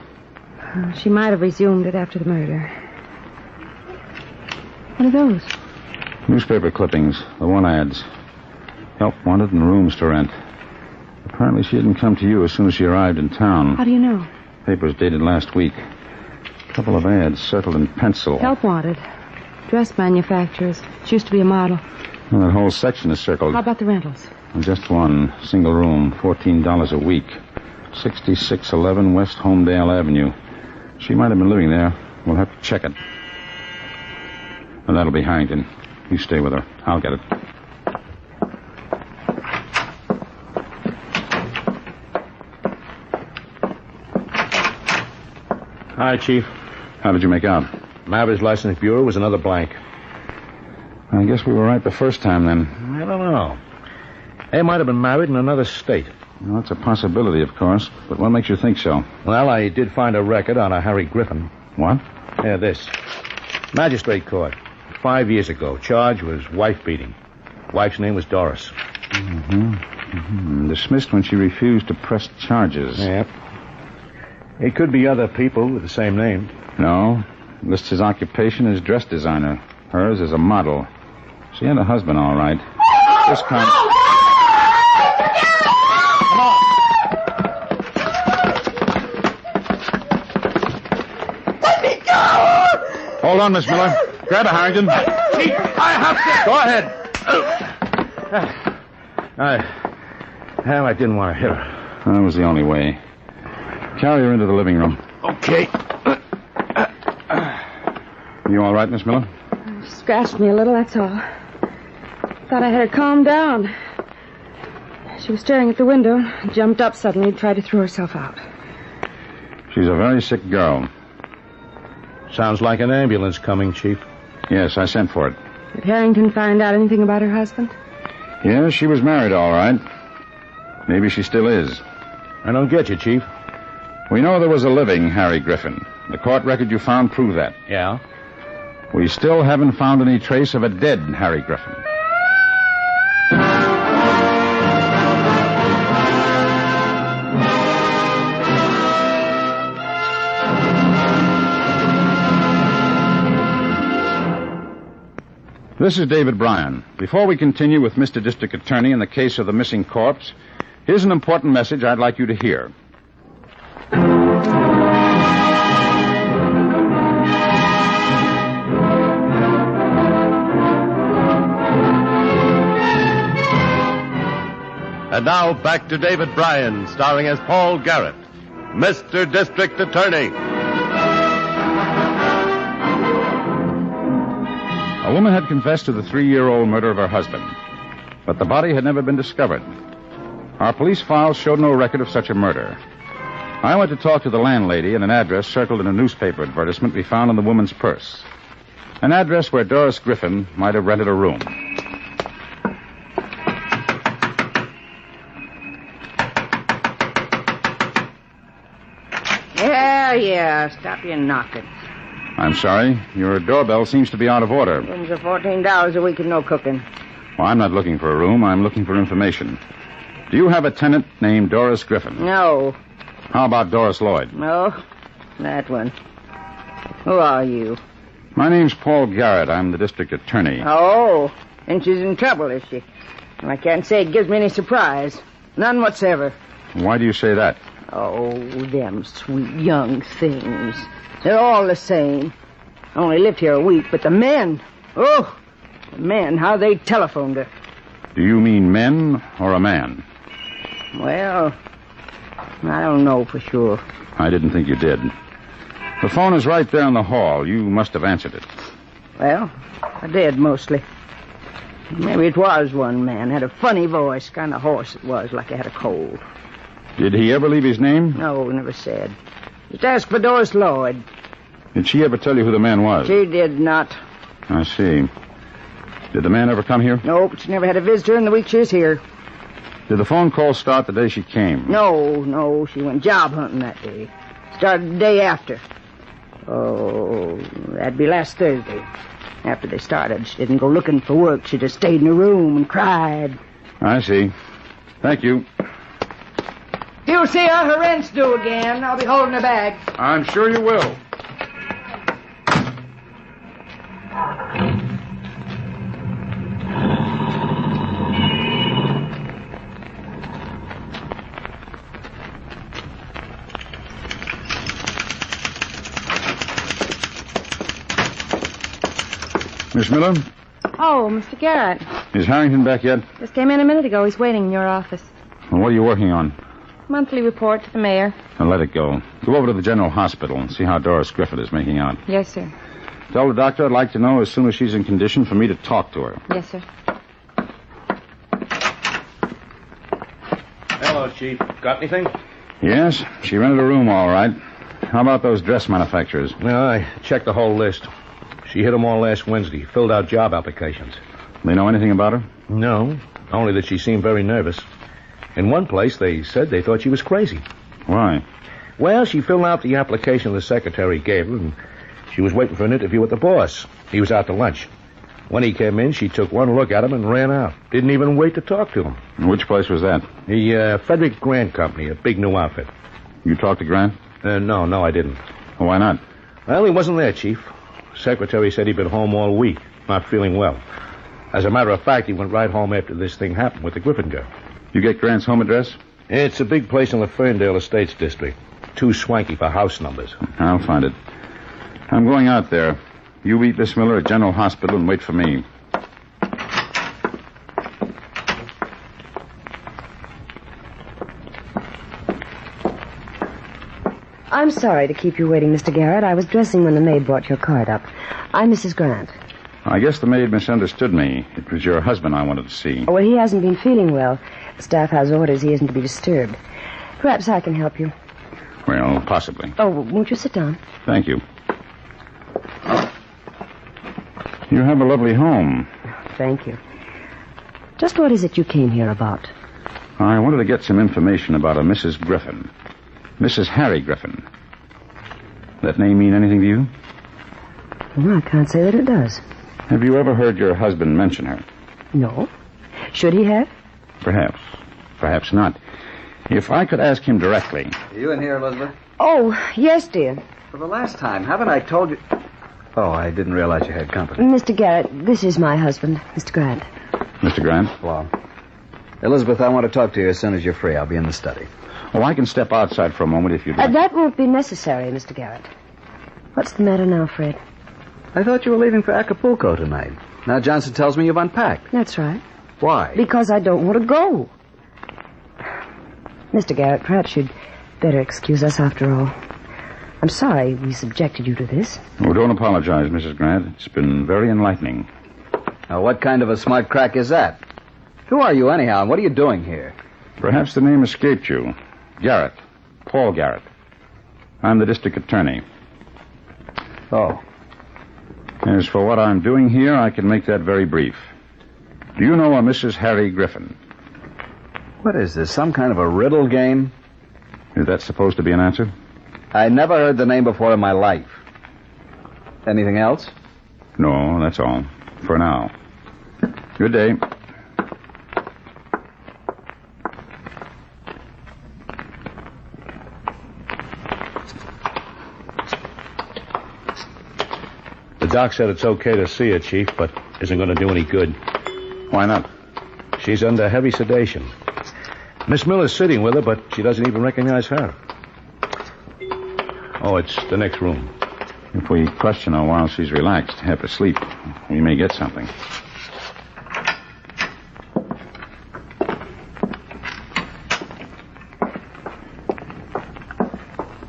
She might have resumed it after the murder. What are those? Newspaper clippings, the one ads. Help wanted and rooms to rent. Apparently she didn't come to you as soon as she arrived in town. How do you know? Papers dated last week. Couple of ads circled in pencil. Help wanted. Dress manufacturers. She used to be a model. Well, that whole section is circled. How about the rentals? Just one. Single room. $14 a week. 6611 West Homedale Avenue. She might have been living there. We'll have to check it. And that'll be Harrington. You stay with her. I'll get it. Hi, Chief. How did you make out? Marriage License Bureau was another blank. I guess we were right the first time, then. I don't know. They might have been married in another state. Well, that's a possibility, of course. But what makes you think so? Well, I did find a record on a Harry Griffin. What? Yeah, this. Magistrate court. 5 years ago. Charge was wife beating. Wife's name was Doris. Dismissed when she refused to press charges. Yep. It could be other people with the same name. No. Lists his occupation as dress designer. Hers as a model. She had a husband, all right. This kind... Hold on, Miss Miller. Grab her, Harrington. Chief, I have to... Go ahead. I didn't want to hit her. That was the only way. Carry her into the living room. Okay. You all right, Miss Miller? Scratched me a little, that's all. Thought I had her calm down. She was staring at the window, jumped up suddenly and tried to throw herself out. She's a very sick girl. Sounds like an ambulance coming, Chief. Yes, I sent for it. Did Harrington find out anything about her husband? Yes, she was married, all right. Maybe she still is. I don't get you, Chief. We know there was a living Harry Griffin. The court record you found proved that. Yeah? We still haven't found any trace of a dead Harry Griffin. This is David Bryan. Before we continue with Mr. District Attorney in the case of the missing corpse, here's an important message I'd like you to hear. And now back to David Bryan, starring as Paul Garrett, Mr. District Attorney. A woman had confessed to the 3-year-old murder of her husband, but the body had never been discovered. Our police files showed no record of such a murder. I went to talk to the landlady at an address circled in a newspaper advertisement we found in the woman's purse. An address where Doris Griffin might have rented a room. Yeah, stop your knocking. I'm sorry. Your doorbell seems to be out of order. Rooms are $14 a week and no cooking. Well, I'm not looking for a room. I'm looking for information. Do you have a tenant named Doris Griffin? No. How about Doris Lloyd? No, that one. Who are you? My name's Paul Garrett. I'm the district attorney. Oh, and she's in trouble, is she? Well, I can't say it gives me any surprise. None whatsoever. Why do you say that? Oh, them sweet young things. They're all the same. Only lived here a week, but the men... Oh, the men, how they telephoned her. Do you mean men or a man? Well, I don't know for sure. I didn't think you did. The phone is right there in the hall. You must have answered it. Well, I did, mostly. Maybe it was one man. Had a funny voice, kind of hoarse it was, like he had a cold. Did he ever leave his name? No, never said. Just ask for Doris Lloyd. Did she ever tell you who the man was? She did not. I see. Did the man ever come here? Nope, she never had a visitor in the week she was here. Did the phone call start the day she came? No, she went job hunting that day. Started the day after. Oh, that'd be last Thursday. After they started, she didn't go looking for work. She just stayed in her room and cried. I see. Thank you. If you'll see her rent's due again, I'll be holding her bag. I'm sure you will. Miss Miller? Oh, Mr. Garrett. Is Harrington back yet? Just came in a minute ago. He's waiting in your office. Well, what are you working on? Monthly report to the mayor. Now, let it go. Go over to the general hospital and see how Doris Griffith is making out. Yes, sir. Tell the doctor I'd like to know as soon as she's in condition for me to talk to her. Yes, sir. Hello, Chief. Got anything? Yes, she rented a room all right. How about those dress manufacturers? No, I checked the whole list. She hit them all last Wednesday, filled out job applications. They know anything about her? No, only that she seemed very nervous. In one place, they said they thought she was crazy. Why? Well, she filled out the application the secretary gave her, and she was waiting for an interview with the boss. He was out to lunch. When he came in, she took one look at him and ran out. Didn't even wait to talk to him. And which place was that? The Frederick Grant Company, a big new outfit. You talked to Grant? No, I didn't. Well, why not? Well, he wasn't there, Chief. Secretary said he'd been home all week, not feeling well. As a matter of fact, he went right home after this thing happened with the Griffin girl. You get Grant's home address? It's a big place in the Ferndale Estates district. Too swanky for house numbers. I'll find it. I'm going out there. You meet Miss Miller at General Hospital and wait for me. I'm sorry to keep you waiting, Mr. Garrett. I was dressing when the maid brought your card up. I'm Mrs. Grant. I guess the maid misunderstood me. It was your husband I wanted to see. Oh, well, he hasn't been feeling well. The staff has orders he isn't to be disturbed. Perhaps I can help you. Well, possibly. Oh, won't you sit down? Thank you. You have a lovely home. Thank you. Just what is it you came here about? I wanted to get some information about a Mrs. Griffin. Mrs. Harry Griffin. That name mean anything to you? Well, I can't say that it does. Have you ever heard your husband mention her? No. Should he have? Perhaps. Perhaps not. If I could ask him directly. Are you in here, Elizabeth? Oh, yes, dear. For the last time, haven't I told you... Oh, I didn't realize you had company. Mr. Garrett, this is my husband, Mr. Grant. Mr. Grant? Well, Elizabeth, I want to talk to you as soon as you're free. I'll be in the study. Oh, I can step outside for a moment if you'd like. That won't be necessary, Mr. Garrett. What's the matter now, Fred? I thought you were leaving for Acapulco tonight. Now Johnson tells me you've unpacked. That's right. Why? Because I don't want to go. Mr. Garrett, perhaps you'd better excuse us after all. I'm sorry we subjected you to this. Oh, don't apologize, Mrs. Grant. It's been very enlightening. Now, what kind of a smart crack is that? Who are you, anyhow, and what are you doing here? Perhaps the name escaped you. Garrett. Paul Garrett. I'm the district attorney. Oh. As for what I'm doing here, I can make that very brief. Do you know a Mrs. Harry Griffin? What is this, some kind of a riddle game? Is that supposed to be an answer? I never heard the name before in my life. Anything else? No, that's all. For now. Good day. The doc said it's okay to see her, Chief, but isn't going to do any good. Why not? She's under heavy sedation. Miss Miller's sitting with her, but she doesn't even recognize her. Oh, it's the next room. If we question her while she's relaxed, half asleep, we may get something.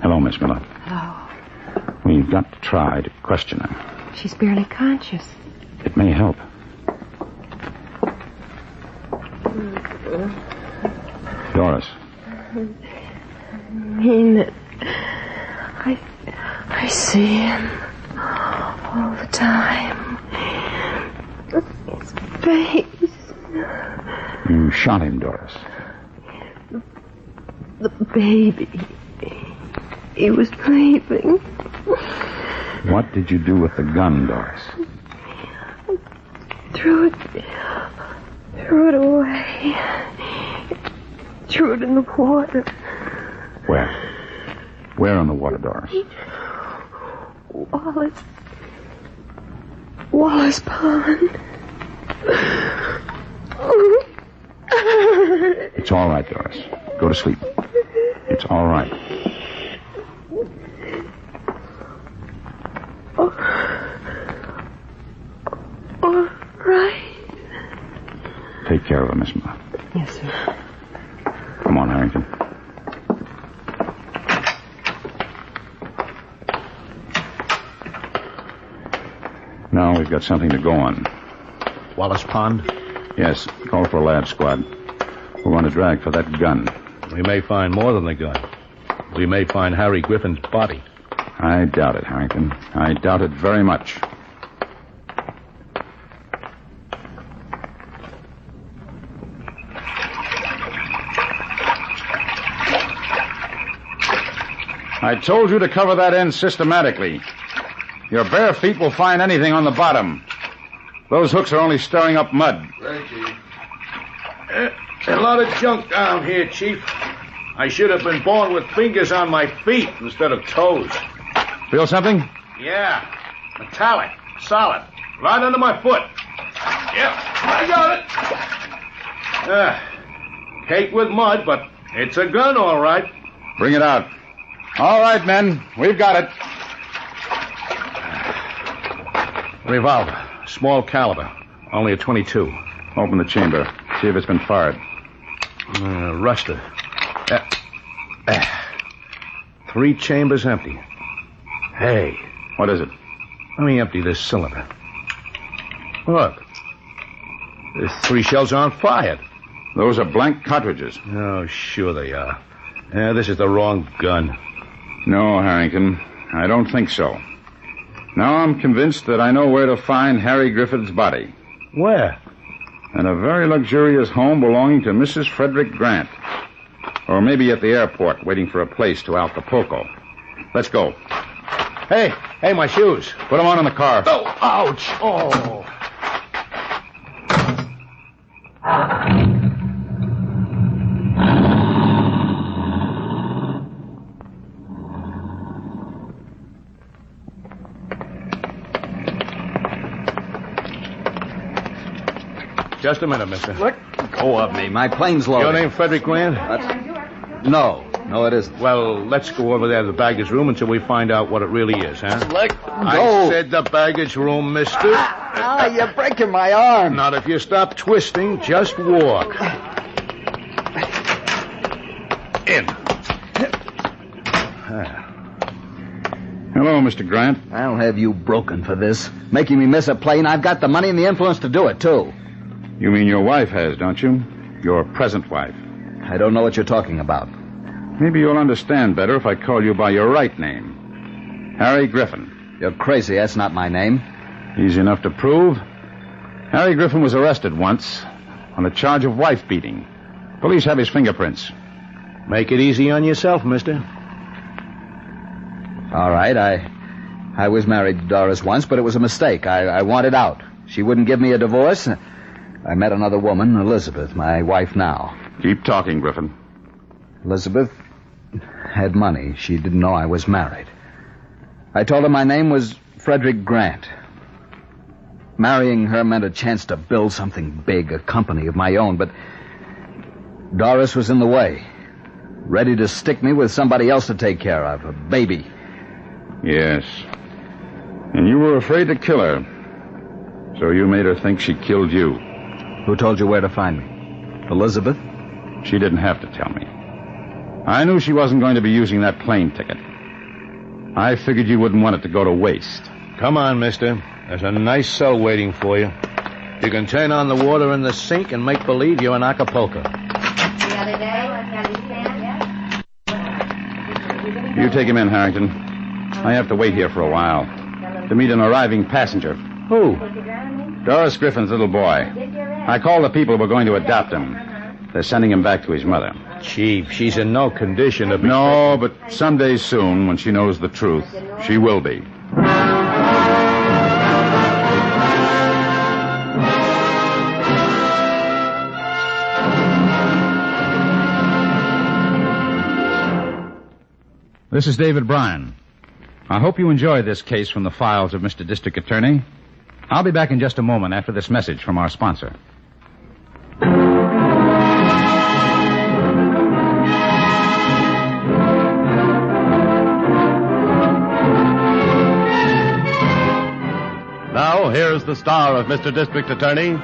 Hello, Miss Miller. Hello. We've got to try to question her. She's barely conscious. It may help. Doris. I mean that I see him all the time. His face. You shot him, Doris. The baby. He was sleeping. What did you do with the gun, Doris? Threw it away. Threw it in the water. Where? Where in the water, Doris? Wallace Pond. It's all right, Doris. Go to sleep. It's all right. All right. Take care of her, Miss Miller. Yes, sir. Come on, Harrington. Now we've got something to go on. Wallace Pond? Yes, call for a lab squad. We're on a drag for that gun. We may find more than the gun. We may find Harry Griffin's body. I doubt it, Harrington. I doubt it very much. I told you to cover that end systematically. Your bare feet will find anything on the bottom. Those hooks are only stirring up mud. Right, Chief. A lot of junk down here, Chief. I should have been born with fingers on my feet instead of toes. Feel something? Yeah. Metallic. Solid. Right under my foot. Yep. I got it. Caked with mud, but it's a gun, all right. Bring it out. All right, men. We've got it. Revolver. Small caliber. Only a .22. Open the chamber. See if it's been fired. Rusted. 3 chambers empty. Hey. What is it? Let me empty this cylinder. Look. The 3 shells aren't fired. Those are blank cartridges. Oh, sure they are. This is the wrong gun. No, Harrington. I don't think so. Now I'm convinced that I know where to find Harry Griffith's body. Where? In a very luxurious home belonging to Mrs. Frederick Grant. Or maybe at the airport, waiting for a place to Acapulco. Let's go. Hey, my shoes. Put them on in the car. Oh, ouch. Oh. Just a minute, mister. Let go of me. My plane's loaded. Your name Frederick Grant? No, it isn't. Well, let's go over there to the baggage room until we find out what it really is, huh? Let go. I said the baggage room, mister. You're breaking my arm. Not if you stop twisting, just walk. In. Hello, Mr. Grant. I'll have you broken for this. Making me miss a plane. I've got the money and the influence to do it, too. You mean your wife has, don't you? Your present wife. I don't know what you're talking about. Maybe you'll understand better if I call you by your right name. Harry Griffin. You're crazy. That's not my name. Easy enough to prove. Harry Griffin was arrested once on a charge of wife beating. Police have his fingerprints. Make it easy on yourself, mister. All right, I was married to Doris once, but it was a mistake. I wanted out. She wouldn't give me a divorce. I met another woman, Elizabeth, my wife now. Keep talking, Griffin. Elizabeth had money. She didn't know I was married. I told her my name was Frederick Grant. Marrying her meant a chance to build something big, a company of my own, but Doris was in the way, ready to stick me with somebody else to take care of, a baby. Yes. And you were afraid to kill her. So you made her think she killed you. Who told you where to find me? Elizabeth? She didn't have to tell me. I knew she wasn't going to be using that plane ticket. I figured you wouldn't want it to go to waste. Come on, mister. There's a nice cell waiting for you. You can turn on the water in the sink and make believe you're in Acapulco. You take him in, Harrington. I have to wait here for a while to meet an arriving passenger. Who? Doris Griffin's little boy. I called the people who were going to adopt him. They're sending him back to his mother. Chief, she's in no condition to be... No, but someday soon, when she knows the truth, she will be. This is David Bryan. I hope you enjoy this case from the files of Mr. District Attorney. I'll be back in just a moment after this message from our sponsor. Now, here's the star of Mr. District Attorney,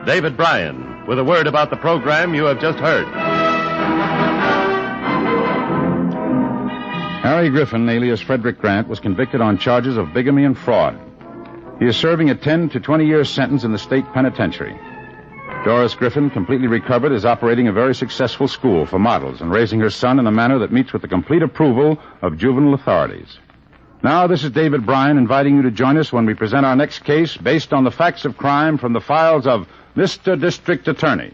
David Bryan, with a word about the program you have just heard. Harry Griffin, alias Frederick Grant, was convicted on charges of bigamy and fraud. He is serving a 10 to 20-year sentence in the state penitentiary. Doris Griffin, completely recovered, is operating a very successful school for models and raising her son in a manner that meets with the complete approval of juvenile authorities. Now, this is David Bryan inviting you to join us when we present our next case based on the facts of crime from the files of Mr. District Attorney.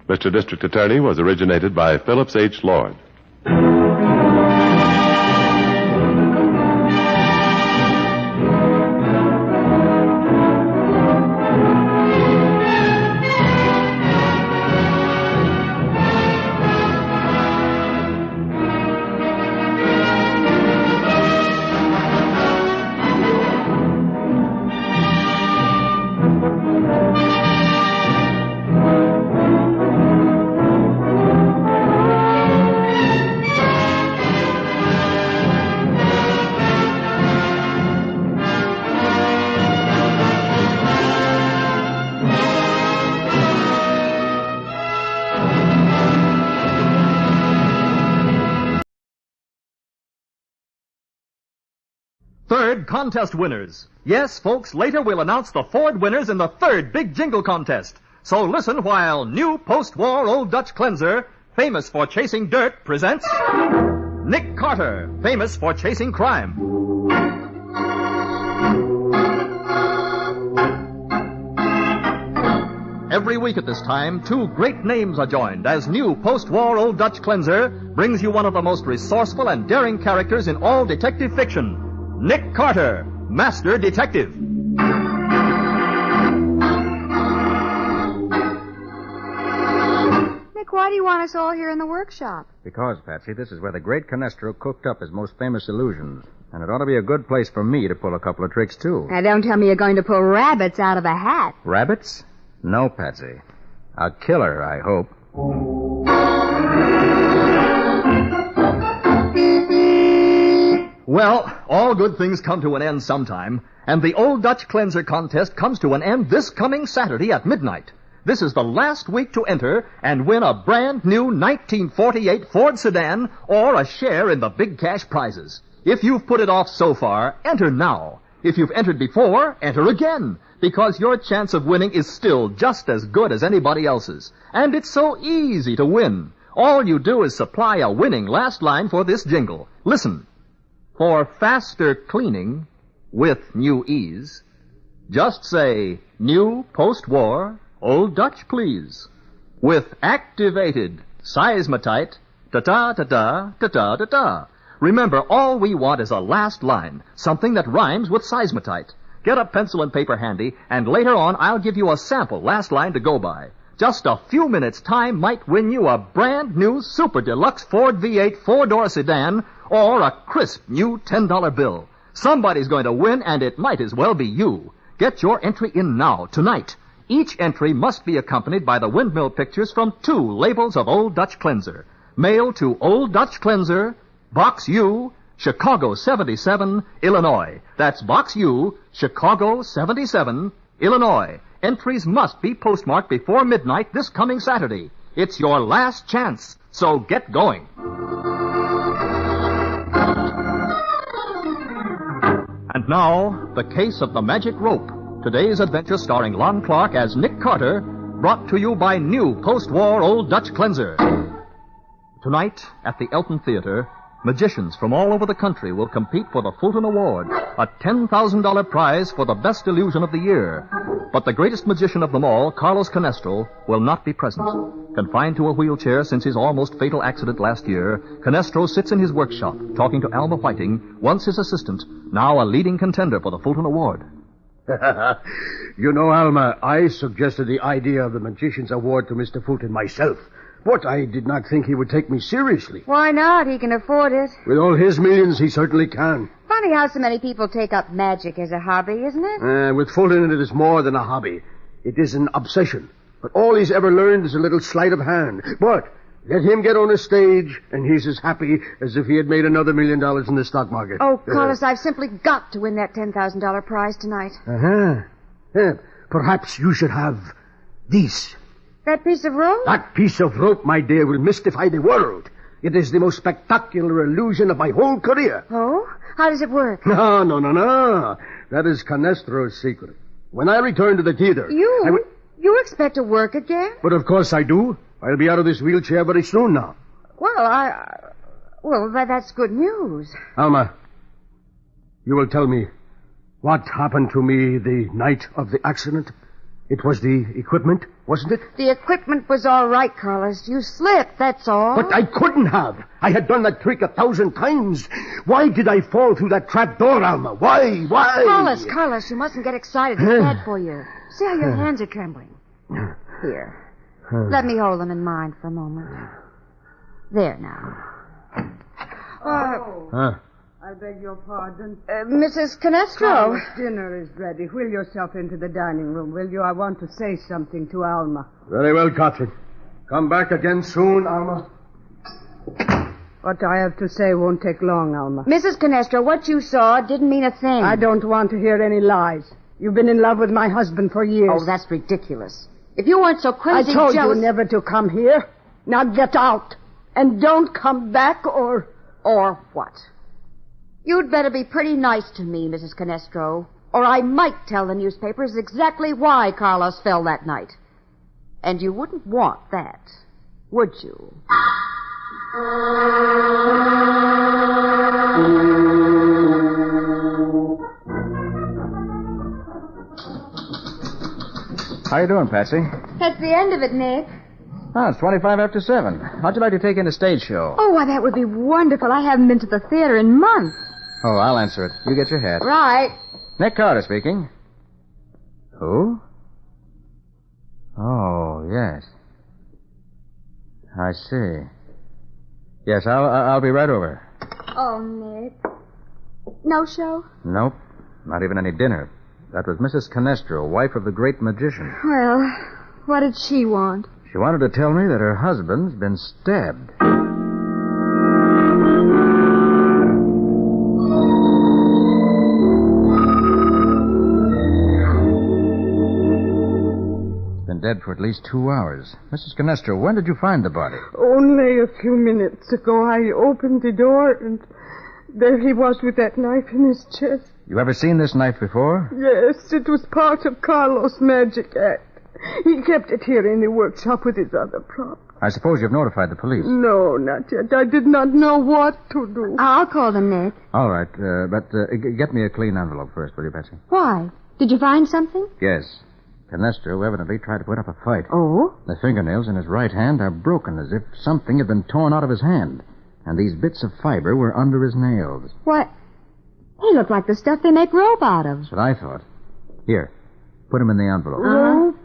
Mr. District Attorney was originated by Phillips H. Lord. Third contest winners. Yes, folks, later we'll announce the Ford winners in the third big jingle contest. So listen while new post-war Old Dutch cleanser, famous for chasing dirt, presents Nick Carter, famous for chasing crime. Every week at this time, two great names are joined as new post-war Old Dutch cleanser brings you one of the most resourceful and daring characters in all detective fiction. Nick Carter, Master Detective. Nick, why do you want us all here in the workshop? Because, Patsy, this is where the great Canestro cooked up his most famous illusions. And it ought to be a good place for me to pull a couple of tricks, too. Now, don't tell me you're going to pull rabbits out of a hat. Rabbits? No, Patsy. A killer, I hope. Well, all good things come to an end sometime, and the Old Dutch Cleanser contest comes to an end this coming Saturday at midnight. This is the last week to enter and win a brand new 1948 Ford sedan or a share in the big cash prizes. If you've put it off so far, enter now. If you've entered before, enter again, because your chance of winning is still just as good as anybody else's. And it's so easy to win. All you do is supply a winning last line for this jingle. Listen. For faster cleaning with new ease, just say, new post-war Old Dutch, please. With activated seismatite, ta-ta-ta-ta, ta-ta-ta-ta. Remember, all we want is a last line, something that rhymes with seismatite. Get a pencil and paper handy, and later on I'll give you a sample last line to go by. Just a few minutes' time might win you a brand new super deluxe Ford V8 four-door sedan or a crisp new $10 bill. Somebody's going to win, and it might as well be you. Get your entry in now, tonight. Each entry must be accompanied by the windmill pictures from 2 labels of Old Dutch Cleanser. Mail to Old Dutch Cleanser, Box U, Chicago 77, Illinois. That's Box U, Chicago 77, Illinois. Entries must be postmarked before midnight this coming Saturday. It's your last chance, so get going. And now, the case of the magic rope. Today's adventure starring Lon Clark as Nick Carter, brought to you by new post-war Old Dutch Cleanser. Tonight, at the Elton Theater, magicians from all over the country will compete for the Fulton Award, a $10,000 prize for the best illusion of the year. But the greatest magician of them all, Carlos Canestro, will not be present. Confined to a wheelchair since his almost fatal accident last year, Canestro sits in his workshop talking to Alma Whiting, once his assistant, now a leading contender for the Fulton Award. You know, Alma, I suggested the idea of the Magician's Award to Mr. Fulton myself. But I did not think he would take me seriously. Why not? He can afford it. With all his millions, he certainly can. Funny how so many people take up magic as a hobby, isn't it? With Fulton, it is more than a hobby. It is an obsession. But all he's ever learned is a little sleight of hand. But let him get on a stage, and he's as happy as if he had made another $1 million in the stock market. Oh, Carlos, I've simply got to win that $10,000 prize tonight. Perhaps you should have this. That piece of rope? That piece of rope, my dear, will mystify the world. It is the most spectacular illusion of my whole career. Oh? How does it work? No. That is Canestro's secret. When I return to the theater... You expect to work again? But of course I do. I'll be out of this wheelchair very soon now. Well, that's good news. Alma, you will tell me what happened to me the night of the accident? It was the equipment, wasn't it? The equipment was all right, Carlos. You slipped, that's all. But I couldn't have. I had done that trick 1,000 times. Why did I fall through that trap door, Alma? Why? Carlos, you mustn't get excited. It's bad for you. See how your hands are trembling. Here. Let me hold them in mind for a moment. There now. I beg your pardon. Mrs. Canestro. Carlos, dinner is ready. Wheel yourself into the dining room, will you? I want to say something to Alma. Very well, Catherine. Come back again soon, Alma. What I have to say won't take long, Alma. Mrs. Canestro, what you saw didn't mean a thing. I don't want to hear any lies. You've been in love with my husband for years. Oh, that's ridiculous. If you weren't so crazy I told jealous... you never to come here. Now get out. And don't come back or... Or what? You'd better be pretty nice to me, Mrs. Canestro, or I might tell the newspapers exactly why Carlos fell that night. And you wouldn't want that, would you? How you doing, Patsy? That's the end of it, Nick. Oh, it's 25 after 7. How'd you like to take in a stage show? Oh, why, that would be wonderful. I haven't been to the theater in months. Oh, I'll answer it. You get your hat. Right. Nick Carter speaking. Who? Oh, yes. I see. Yes, I'll be right over. Oh, Nick. No show? Nope. Not even any dinner. That was Mrs. Canestro, wife of the great magician. Well, what did she want? She wanted to tell me that her husband's been stabbed. He's been dead for at least 2 hours. Mrs. Canestro, when did you find the body? Only a few minutes ago. I opened the door and there he was with that knife in his chest. You ever seen this knife before? Yes, it was part of Carlos' magic act. He kept it here in the workshop with his other props. I suppose you've notified the police. No, not yet. I did not know what to do. I'll call them, Nick. All right, but get me a clean envelope first, will you, Patsy? Why? Did you find something? Yes. Canestro evidently tried to put up a fight. Oh? The fingernails in his right hand are broken as if something had been torn out of his hand. And these bits of fiber were under his nails. What? They look like the stuff they make rope out of. That's what I thought. Here, put him in the envelope. Rope?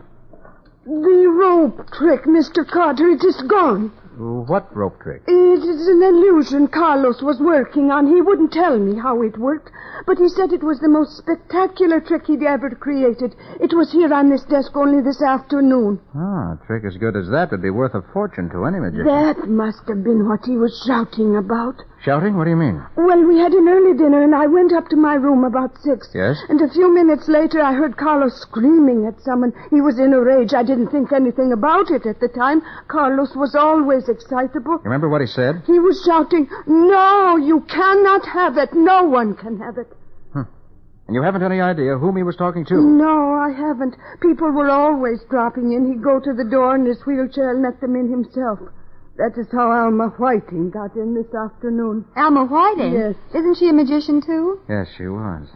The rope trick, Mr. Carter, it is gone. What rope trick? It is an illusion Carlos was working on. He wouldn't tell me how it worked, but he said it was the most spectacular trick he'd ever created. It was here on this desk only this afternoon. A trick as good as that would be worth a fortune to any magician. That must have been what he was shouting about. Shouting? What do you mean? Well, we had an early dinner, and I went up to my room about 6. Yes? And a few minutes later, I heard Carlos screaming at someone. He was in a rage. I didn't think anything about it at the time. Carlos was always excitable. You remember what he said? He was shouting, "No, you cannot have it. No one can have it." And you haven't any idea whom he was talking to? No, I haven't. People were always dropping in. He'd go to the door in his wheelchair and let them in himself. That is how Alma Whiting got in this afternoon. Alma Whiting? Yes. Isn't she a magician, too? Yes, she was.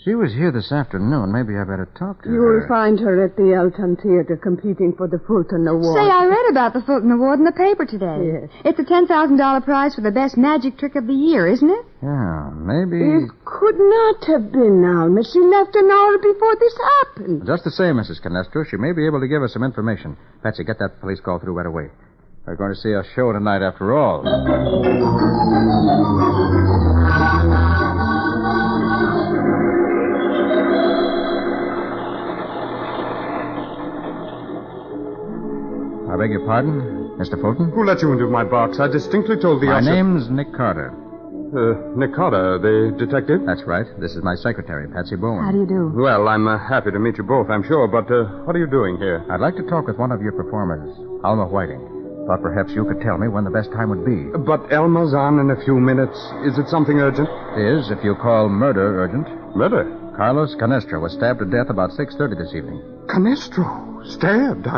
She was here this afternoon. Maybe I better talk to her. You'll find her at the Elton Theater competing for the Fulton Award. Say, I read about the Fulton Award in the paper today. Yes. It's a $10,000 prize for the best magic trick of the year, isn't it? Yeah, maybe... It could not have been Alma. She left an hour before this happened. Just the same, Mrs. Canestro, she may be able to give us some information. Patsy, get that police call through right away. We're going to see a show tonight after all. I beg your pardon, Mr. Fulton? Who let you into my box? I distinctly told the My usher... name's Nick Carter. Nick Carter, the detective? That's right. This is my secretary, Patsy Bowman. How do you do? Well, I'm happy to meet you both, I'm sure, but what are you doing here? I'd like to talk with one of your performers, Alma Whiting. Thought perhaps you could tell me when the best time would be. But Elma's on in a few minutes. Is it something urgent? It is, if you call murder urgent. Murder? Carlos Canestro was stabbed to death about 6:30 this evening. Canestro? Stabbed?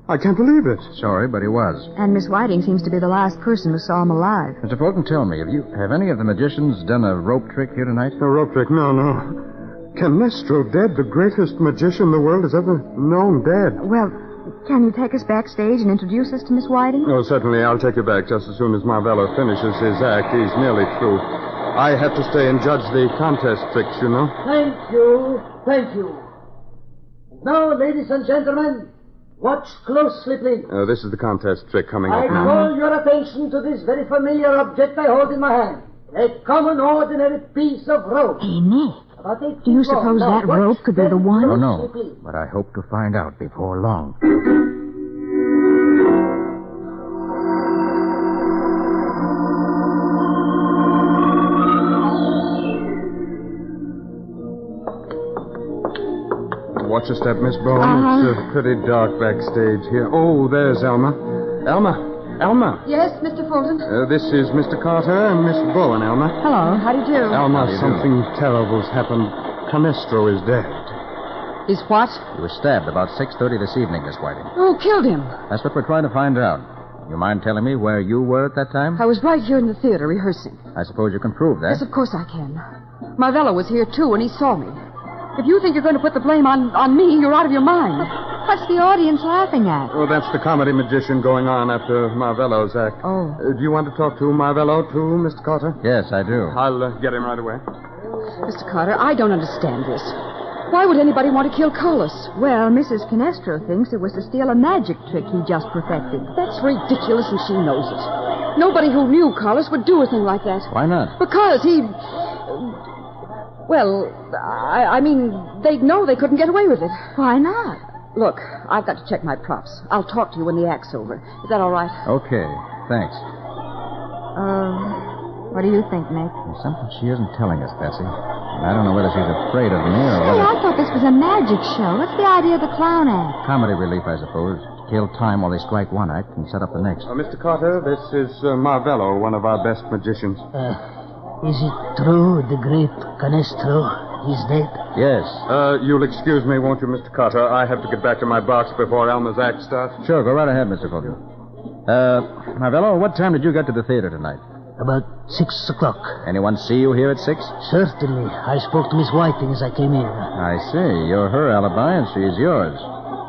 I can't believe it. Sorry, but he was. And Miss Whiting seems to be the last person who saw him alive. Mr. Fulton, tell me, have any of the magicians done a rope trick here tonight? A rope trick? No. Canestro dead, the greatest magician the world has ever known, dead. Well, can you take us backstage and introduce us to Miss Whiting? Oh, certainly. I'll take you back just as soon as Marvello finishes his act. He's nearly through. I have to stay and judge the contest tricks, you know. Thank you. Now, ladies and gentlemen, watch closely, please. This is the contest trick coming I up now. call your attention to this very familiar object I hold in my hand. A common, ordinary piece of rope. Hey, Nick. Do you suppose that rope could be the one? Oh, no. But I hope to find out before long. Watch your step, Miss Bowen. It's pretty dark backstage here. Oh, there's Alma. Alma. Yes, Mr. Fulton? This is Mr. Carter and Miss Bowen, Alma. Hello, how do you do? Alma, something terrible's happened. Canestro is dead. He's what? He was stabbed about 6:30 this evening, Miss Whiting. Who killed him? That's what we're trying to find out. You mind telling me where you were at that time? I was right here in the theater rehearsing. I suppose you can prove that. Yes, of course I can. Marvello was here, too, and he saw me. If you think you're going to put the blame on me, you're out of your mind. What's the audience laughing at? Oh, that's the comedy magician going on after Marvello's act. Oh. Do you want to talk to Marvello, too, Mr. Carter? Yes, I do. I'll get him right away. Mr. Carter, I don't understand this. Why would anybody want to kill Carlos? Well, Mrs. Canestro thinks it was to steal a magic trick he just perfected. That's ridiculous, and she knows it. Nobody who knew Carlos would do a thing like that. Why not? Because he... Well, I mean, they'd know they couldn't get away with it. Why not? Look, I've got to check my props. I'll talk to you when the act's over. Is that all right? Okay, thanks. What do you think, Nick? There's something she isn't telling us, Patsy. And I don't know whether she's afraid of me or Hey, whether... I thought this was a magic show. What's the idea of the clown act? Comedy relief, I suppose. Kill time while they strike one act and set up the next. Mr. Carter, this is Marvello, one of our best magicians. Is it true the great Canestro is dead? Yes. You'll excuse me, won't you, Mr. Carter? I have to get back to my box before Alma's act starts. Sure, go right ahead, Mr. Fulton. Marvello, what time did you get to the theater tonight? About 6 o'clock. Anyone see you here at 6? Certainly. I spoke to Miss Whiting as I came in. I see. You're her alibi and she's yours.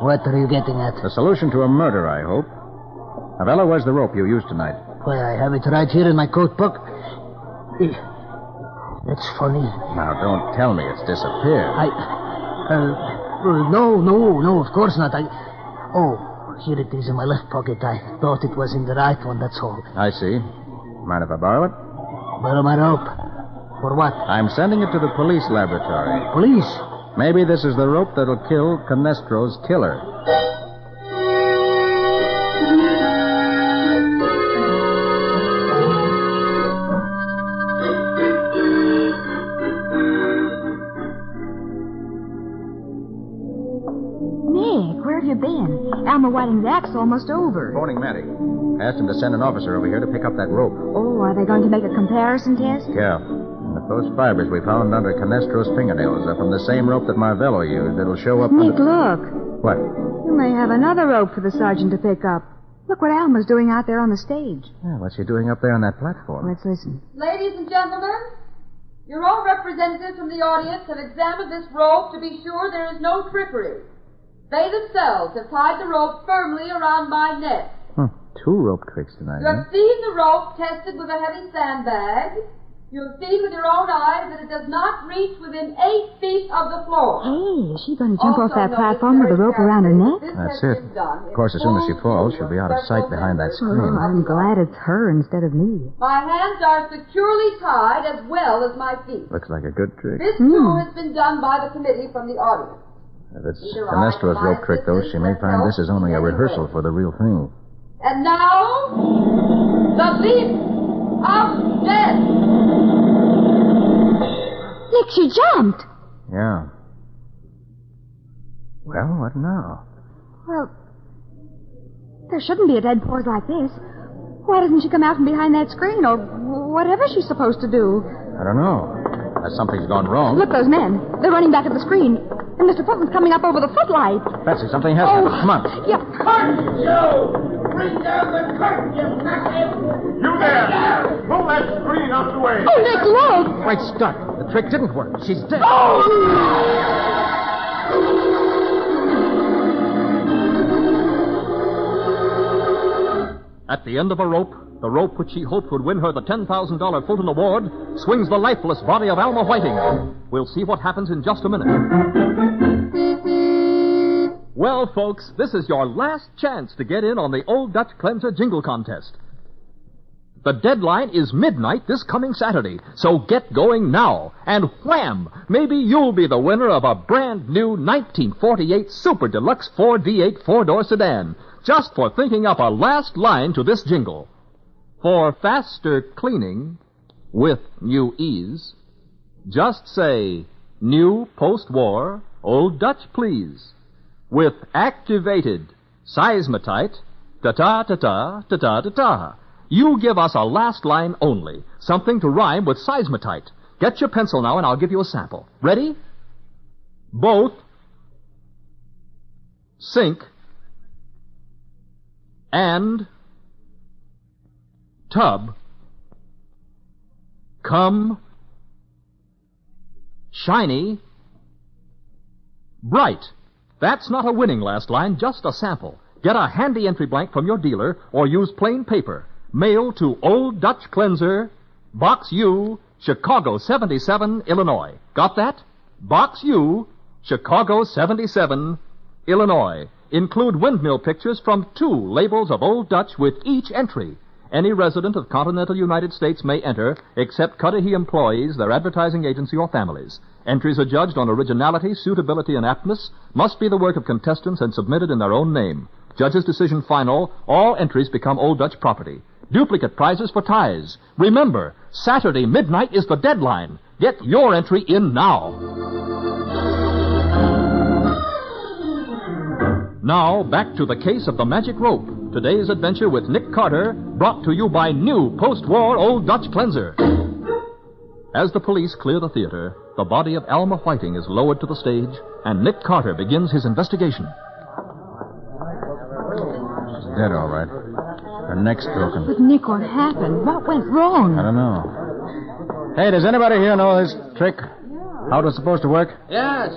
What are you getting at? The solution to a murder, I hope. Marvello, where's the rope you used tonight? Why, I have it right here in my coat book. That's funny. Now, don't tell me it's disappeared. No, of course not. Here it is in my left pocket. I thought it was in the right one, that's all. I see. Mind if I borrow it? Borrow my rope. For what? I'm sending it to the police laboratory. Police? Maybe this is the rope that'll kill Canestro's killer. Nick, where have you been? Alma Whiting's act's almost over. Phoning Matty. Asked him to send an officer over here to pick up that rope. Oh, are they going to make a comparison test? Yeah. And if those fibers we found under Canestro's fingernails are from the same rope that Marvello used, it'll show up... Nick, look. What? You may have another rope for the sergeant to pick up. Look what Alma's doing out there on the stage. Yeah, what's she doing up there on that platform? Let's listen. Ladies and gentlemen, your own representatives from the audience have examined this rope to be sure there is no trickery. They themselves have tied the rope firmly around my neck. Two rope tricks tonight, You have seen the rope tested with a heavy sandbag. You have seen with your own eyes that it does not reach within 8 feet of the floor. Hey, is she going to jump off that platform with the rope around her neck? That's it. Of course, as soon as she falls, she'll be out of sight behind that screen. Oh, I'm glad it's her instead of me. My hands are securely tied as well as my feet. Looks like a good trick. This, too, has been done by the committee from the audience. If it's Canestro's rope trick, though, she may find this is only a rehearsal for the real thing. And now, the leap of death. Nick, she jumped. Yeah. Well, what now? Well, there shouldn't be a dead pause like this. Why doesn't she come out from behind that screen or whatever she's supposed to do? I don't know. Unless something's gone wrong. Look, those men. They're running back at the screen. And Mr. Fulton's coming up over the footlight. Betsy, something has happened. Come on. Yeah. Curtain, Joe! Bring down the curtain, you knockhead! You there! Pull that screen out the way! Oh, Nick, look! Great Scott. The trick didn't work. She's dead. At the end of a rope, the rope which she hoped would win her the $10,000 Fulton Award, swings the lifeless body of Alma Whiting. We'll see what happens in just a minute. Well, folks, this is your last chance to get in on the Old Dutch Cleanser Jingle Contest. The deadline is midnight this coming Saturday, so get going now. And wham! Maybe you'll be the winner of a brand new 1948 Super Deluxe 4D8 four-door sedan, just for thinking up a last line to this jingle. For faster cleaning with new ease, just say, new post-war Old Dutch, please. With activated seismatite, ta-ta-ta-ta, ta-ta-ta-ta. You give us a last line only, something to rhyme with seismatite. Get your pencil now and I'll give you a sample. Ready? Both sink and tub come shiny bright. That's not a winning last line, just a sample. Get a handy entry blank from your dealer or use plain paper. Mail to Old Dutch Cleanser, Box U, Chicago 77, Illinois. Got that? Box U, Chicago 77, Illinois. Include windmill pictures from 2 labels of Old Dutch with each entry. Any resident of continental United States may enter, except Cudahy employees, their advertising agency, or families. Entries are judged on originality, suitability, and aptness, must be the work of contestants and submitted in their own name. Judge's decision final, all entries become Old Dutch property. Duplicate prizes for ties. Remember, Saturday midnight is the deadline. Get your entry in now. Now, back to the case of the magic rope. Today's adventure with Nick Carter, brought to you by new post-war Old Dutch Cleanser. As the police clear the theater, the body of Alma Whiting is lowered to the stage, and Nick Carter begins his investigation. She's dead, all right. Her neck's broken. But, Nick, what happened? What went wrong? I don't know. Hey, does anybody here know this trick? How it was supposed to work? Yes,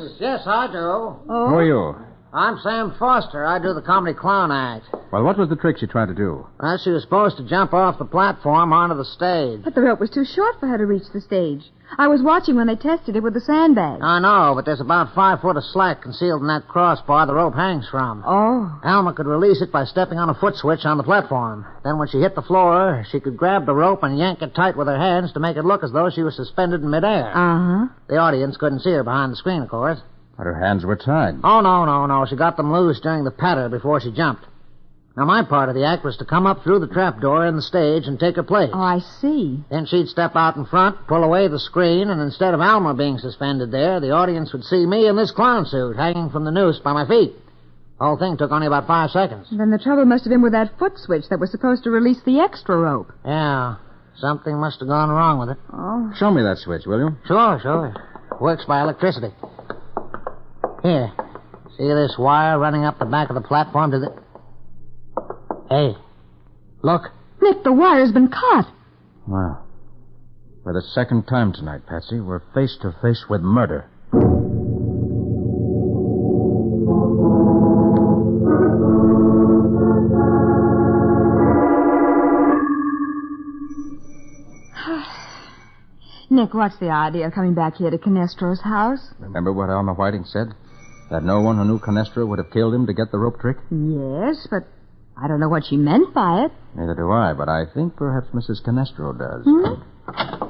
I do. Oh? Who are you? I'm Sam Foster. I do the comedy clown act. Well, what was the trick she tried to do? Well, she was supposed to jump off the platform onto the stage. But the rope was too short for her to reach the stage. I was watching when they tested it with the sandbag. I know, but there's about 5 foot of slack concealed in that crossbar the rope hangs from. Oh. Alma could release it by stepping on a foot switch on the platform. Then when she hit the floor, she could grab the rope and yank it tight with her hands to make it look as though she was suspended in midair. Uh-huh. The audience couldn't see her behind the screen, of course. But her hands were tied. Oh, no. She got them loose during the patter before she jumped. Now, my part of the act was to come up through the trapdoor in the stage and take her place. Oh, I see. Then she'd step out in front, pull away the screen, and instead of Alma being suspended there, the audience would see me in this clown suit hanging from the noose by my feet. The whole thing took only about 5 seconds. Then the trouble must have been with that foot switch that was supposed to release the extra rope. Yeah, something must have gone wrong with it. Oh. Show me that switch, will you? Sure. Works by electricity. Here. See this wire running up the back of the platform to the... Hey, look. Nick, the wire's been cut. Wow. For the second time tonight, Patsy, we're face to face with murder. Nick, what's the idea of coming back here to Canestro's house? Remember what Alma Whiting said? That no one who knew Canestro would have killed him to get the rope trick? Yes, but I don't know what she meant by it. Neither do I, but I think perhaps Mrs. Canestro does.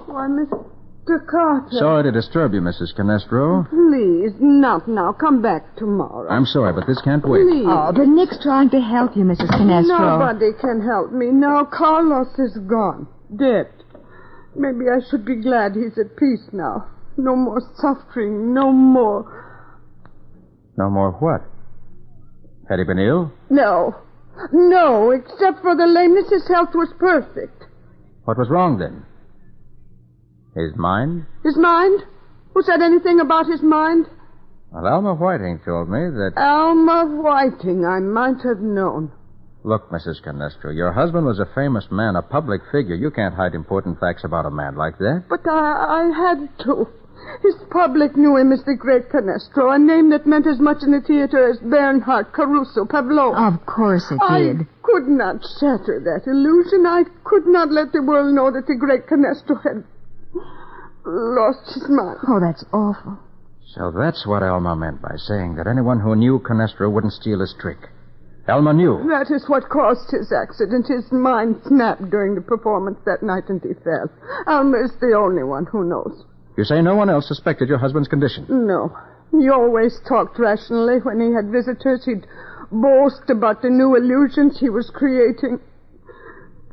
Why, Mr. Carter. Sorry to disturb you, Mrs. Canestro. Please, not now. Come back tomorrow. I'm sorry, but this can't wait. Please. Oh, but Nick's trying to help you, Mrs. Canestro. Nobody can help me now. Carlos is gone. Dead. Maybe I should be glad he's at peace now. No more suffering. No more. No more what? Had he been ill? No, except for the lameness, his health was perfect. What was wrong then? His mind? His mind? Who said anything about his mind? Well, Alma Whiting told me that... Alma Whiting, I might have known. Look, Mrs. Canestro, your husband was a famous man, a public figure. You can't hide important facts about a man like that. But I had to. His public knew him as the great Canestro, a name that meant as much in the theater as Bernhardt, Caruso, Pavlov. Of course it did. I could not shatter that illusion. I could not let the world know that the great Canestro had lost his mind. Oh, that's awful. So that's what Alma meant by saying that anyone who knew Canestro wouldn't steal his trick. Alma knew. That is what caused his accident. His mind snapped during the performance that night and he fell. Alma is the only one who knows. You say no one else suspected your husband's condition? No. He always talked rationally. When he had visitors, he'd boast about the new illusions he was creating.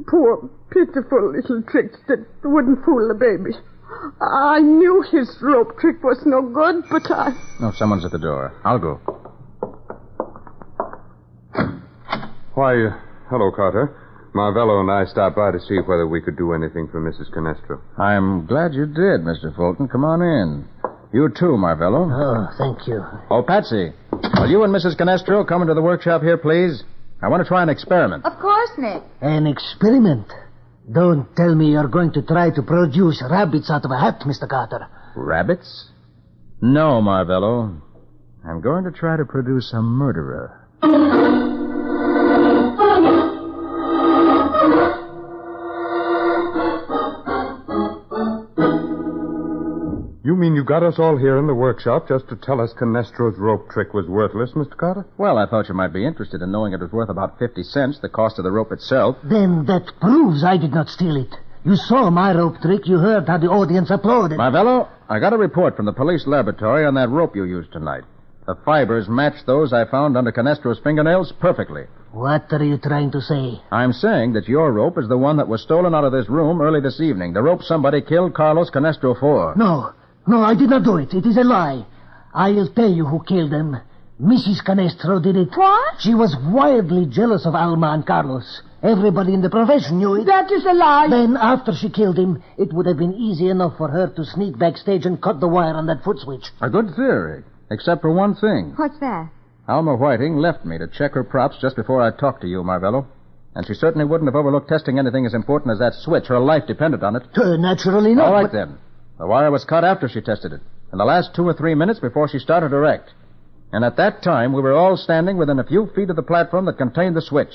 Poor, pitiful little tricks that wouldn't fool the baby. I knew his rope trick was no good, but I... No, someone's at the door. I'll go. Why, hello, Carter. Marvello and I stopped by to see whether we could do anything for Mrs. Canestro. I'm glad you did, Mr. Fulton. Come on in. You too, Marvello. Oh, thank you. Oh, Patsy, will you and Mrs. Canestro come into the workshop here, please? I want to try an experiment. Of course, Nick. An experiment? Don't tell me you're going to try to produce rabbits out of a hat, Mr. Carter. Rabbits? No, Marvello. I'm going to try to produce a murderer. You mean you got us all here in the workshop just to tell us Canestro's rope trick was worthless, Mr. Carter? Well, I thought you might be interested in knowing it was worth about 50 cents, the cost of the rope itself. Then that proves I did not steal it. You saw my rope trick. You heard how the audience applauded. Marvello, I got a report from the police laboratory on that rope you used tonight. The fibers match those I found under Canestro's fingernails perfectly. What are you trying to say? I'm saying that your rope is the one that was stolen out of this room early this evening. The rope somebody killed Carlos Canestro for. No, I did not do it. It is a lie. I'll tell you who killed them. Mrs. Canestro did it. What? She was wildly jealous of Alma and Carlos. Everybody in the profession knew it. That is a lie. Then, after she killed him, it would have been easy enough for her to sneak backstage and cut the wire on that foot switch. A good theory, except for one thing. What's that? Alma Whiting left me to check her props just before I talked to you, Marvello. And she certainly wouldn't have overlooked testing anything as important as that switch. Her life depended on it. Naturally not. All right, then. The wire was cut after she tested it, in the last 2 or 3 minutes before she started her act. And at that time, we were all standing within a few feet of the platform that contained the switch.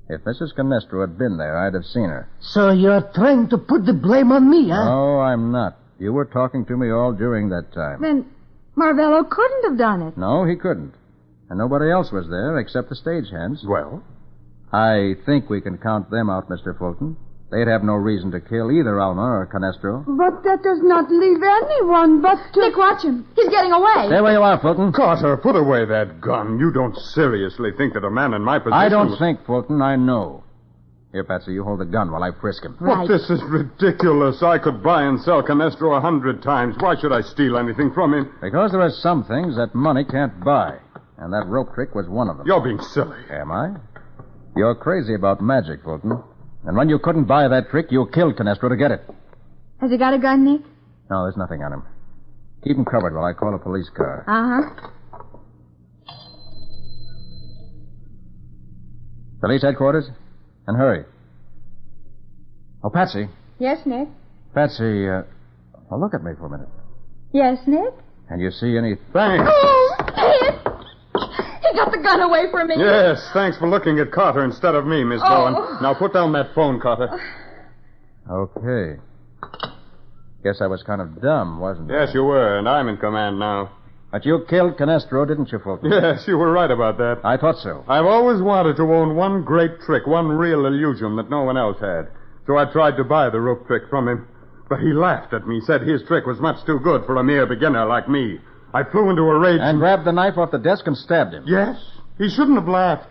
If Mrs. Canestro had been there, I'd have seen her. So you're trying to put the blame on me, huh? No, I'm not. You were talking to me all during that time. Then Marvello couldn't have done it. No, he couldn't. And nobody else was there except the stagehands. Well? I think we can count them out, Mr. Fulton. They'd have no reason to kill either Alma or Canestro. But that does not leave anyone but to... Nick, watch him. He's getting away. Stay where you are, Fulton. Carter, put away that gun. You don't seriously think that a man in my position... I don't think, Fulton. I know. Here, Patsy, you hold the gun while I frisk him. But this is ridiculous. I could buy and sell Canestro 100 times. Why should I steal anything from him? Because there are some things that money can't buy. And that rope trick was one of them. You're being silly. Am I? You're crazy about magic, Fulton. And when you couldn't buy that trick, you killed Canestro to get it. Has he got a gun, Nick? No, there's nothing on him. Keep him covered while I call a police car. Uh-huh. Police headquarters? And hurry. Oh, Patsy. Yes, Nick? Patsy, look at me for a minute. Yes, Nick? Can you see any... Thanks. Oh, Nick! He got the gun away from me. Yes, thanks for looking at Carter instead of me, Miss Bowen. Now put down that phone, Carter. Okay. Guess I was kind of dumb, wasn't I? Yes, you were, and I'm in command now. But you killed Canestro, didn't you, Fulton? Yes, you were right about that. I thought so. I've always wanted to own one great trick, one real illusion that no one else had. So I tried to buy the rope trick from him. But he laughed at me, said his trick was much too good for a mere beginner like me. I flew into a rage... And grabbed the knife off the desk and stabbed him. Yes. He shouldn't have laughed.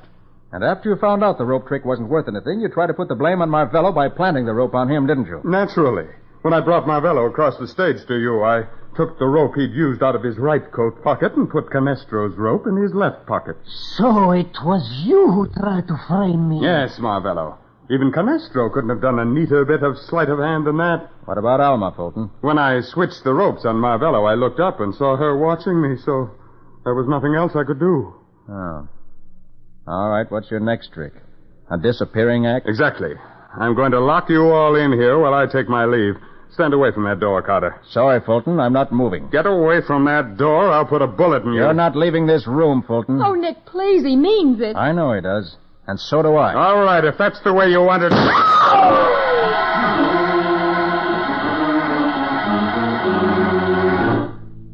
And after you found out the rope trick wasn't worth anything, you tried to put the blame on Marvello by planting the rope on him, didn't you? Naturally. When I brought Marvello across the stage to you, I took the rope he'd used out of his right coat pocket and put Canestro's rope in his left pocket. So it was you who tried to frame me. Yes, Marvello. Even Canestro couldn't have done a neater bit of sleight of hand than that. What about Alma, Fulton? When I switched the ropes on Marvello, I looked up and saw her watching me, so there was nothing else I could do. Oh. All right, what's your next trick? A disappearing act? Exactly. I'm going to lock you all in here while I take my leave. Stand away from that door, Carter. Sorry, Fulton, I'm not moving. Get away from that door, I'll put a bullet in you. You're not leaving this room, Fulton. Oh, Nick, please, he means it. I know he does. And so do I. All right, if that's the way you want it.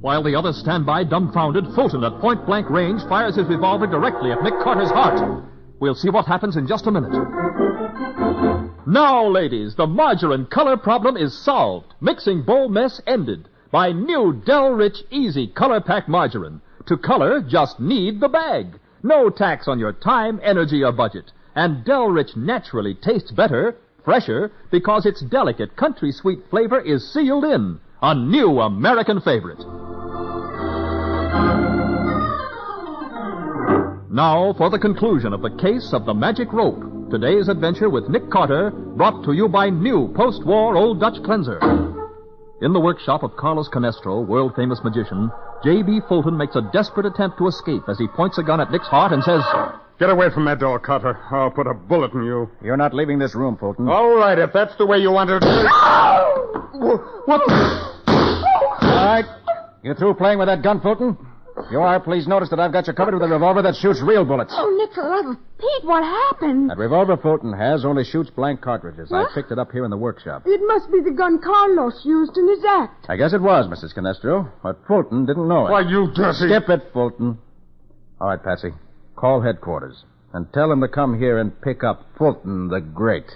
While the others stand by dumbfounded, Fulton at point-blank range fires his revolver directly at Nick Carter's heart. We'll see what happens in just a minute. Now, ladies, the margarine color problem is solved. Mixing bowl mess ended by new Del Rich Easy Color Pack Margarine. To color, just need the bag. No tax on your time, energy, or budget. And Del Rich naturally tastes better, fresher, because its delicate country sweet flavor is sealed in. A new American favorite. Now for the conclusion of the case of the magic rope. Today's adventure with Nick Carter, brought to you by new post-war Old Dutch Cleanser. In the workshop of Carlos Canestro, world-famous magician, J.B. Fulton makes a desperate attempt to escape as he points a gun at Nick's heart and says... Get away from that door, Carter. I'll put a bullet in you. You're not leaving this room, Fulton. All right, if that's the way you want it. What? All right. You through playing with that gun, Fulton? If you are, please notice that I've got you covered with a revolver that shoots real bullets. Oh, Nick, for the love of Pete, what happened? That revolver Fulton has only shoots blank cartridges. Huh? I picked it up here in the workshop. It must be the gun Carlos used in his act. I guess it was, Mrs. Canestro, but Fulton didn't know it. Why, you dirty... Skip it, Fulton. All right, Patsy. Call headquarters and tell them to come here and pick up Fulton the Great.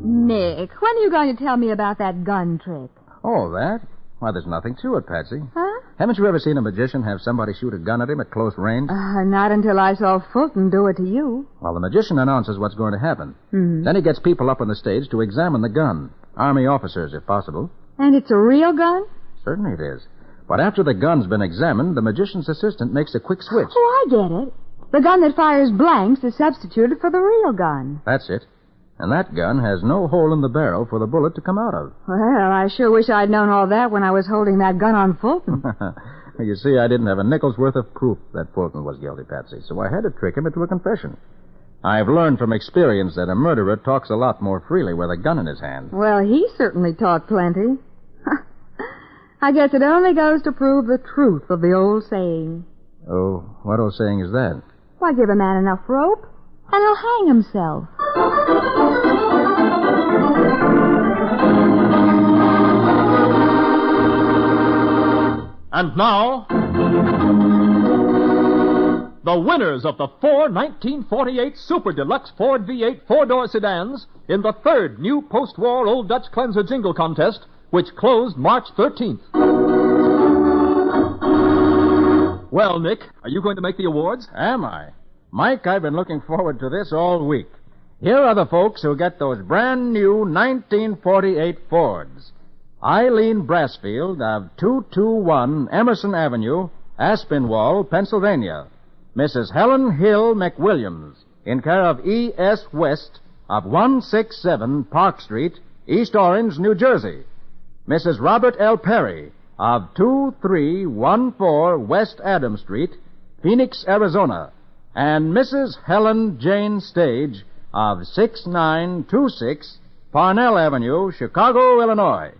Nick, when are you going to tell me about that gun trick? Oh, that? Why, there's nothing to it, Patsy. Huh? Haven't you ever seen a magician have somebody shoot a gun at him at close range? Not until I saw Fulton do it to you. Well, the magician announces what's going to happen. Hmm. Then he gets people up on the stage to examine the gun. Army officers, if possible. And it's a real gun? Certainly it is. But after the gun's been examined, the magician's assistant makes a quick switch. Oh, I get it. The gun that fires blanks is substituted for the real gun. That's it. And that gun has no hole in the barrel for the bullet to come out of. Well, I sure wish I'd known all that when I was holding that gun on Fulton. You see, I didn't have a nickel's worth of proof that Fulton was guilty, Patsy, so I had to trick him into a confession. I've learned from experience that a murderer talks a lot more freely with a gun in his hand. Well, he certainly talked plenty. I guess it only goes to prove the truth of the old saying. Oh, what old saying is that? Why, give a man enough rope, and he'll hang himself. And now, the winners of the 4 1948 Super Deluxe Ford V8 four-door sedans in the third new post-war Old Dutch Cleanser Jingle Contest, which closed March 13th. Well, Nick, are you going to make the awards? Am I? Mike, I've been looking forward to this all week. Here are the folks who get those brand new 1948 Fords. Eileen Brassfield of 221 Emerson Avenue, Aspinwall, Pennsylvania. Mrs. Helen Hill McWilliams, in care of E.S. West of 167 Park Street, East Orange, New Jersey. Mrs. Robert L. Perry of 2314 West Adams Street, Phoenix, Arizona. And Mrs. Helen Jane Stage of 6926 Parnell Avenue, Chicago, Illinois.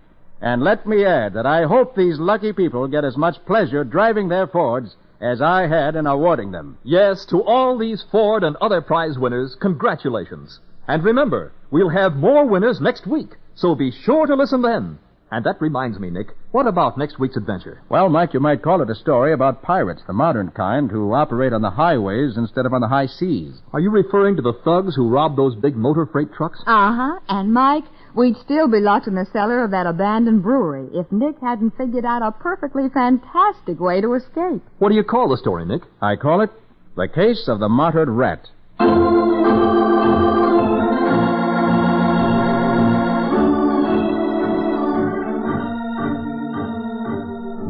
And let me add that I hope these lucky people get as much pleasure driving their Fords as I had in awarding them. Yes, to all these Ford and other prize winners, congratulations. And remember, we'll have more winners next week, so be sure to listen then. And that reminds me, Nick, what about next week's adventure? Well, Mike, you might call it a story about pirates, the modern kind, who operate on the highways instead of on the high seas. Are you referring to the thugs who robbed those big motor freight trucks? Uh-huh. And, Mike, we'd still be locked in the cellar of that abandoned brewery if Nick hadn't figured out a perfectly fantastic way to escape. What do you call the story, Nick? I call it The Case of the Martyred Rat.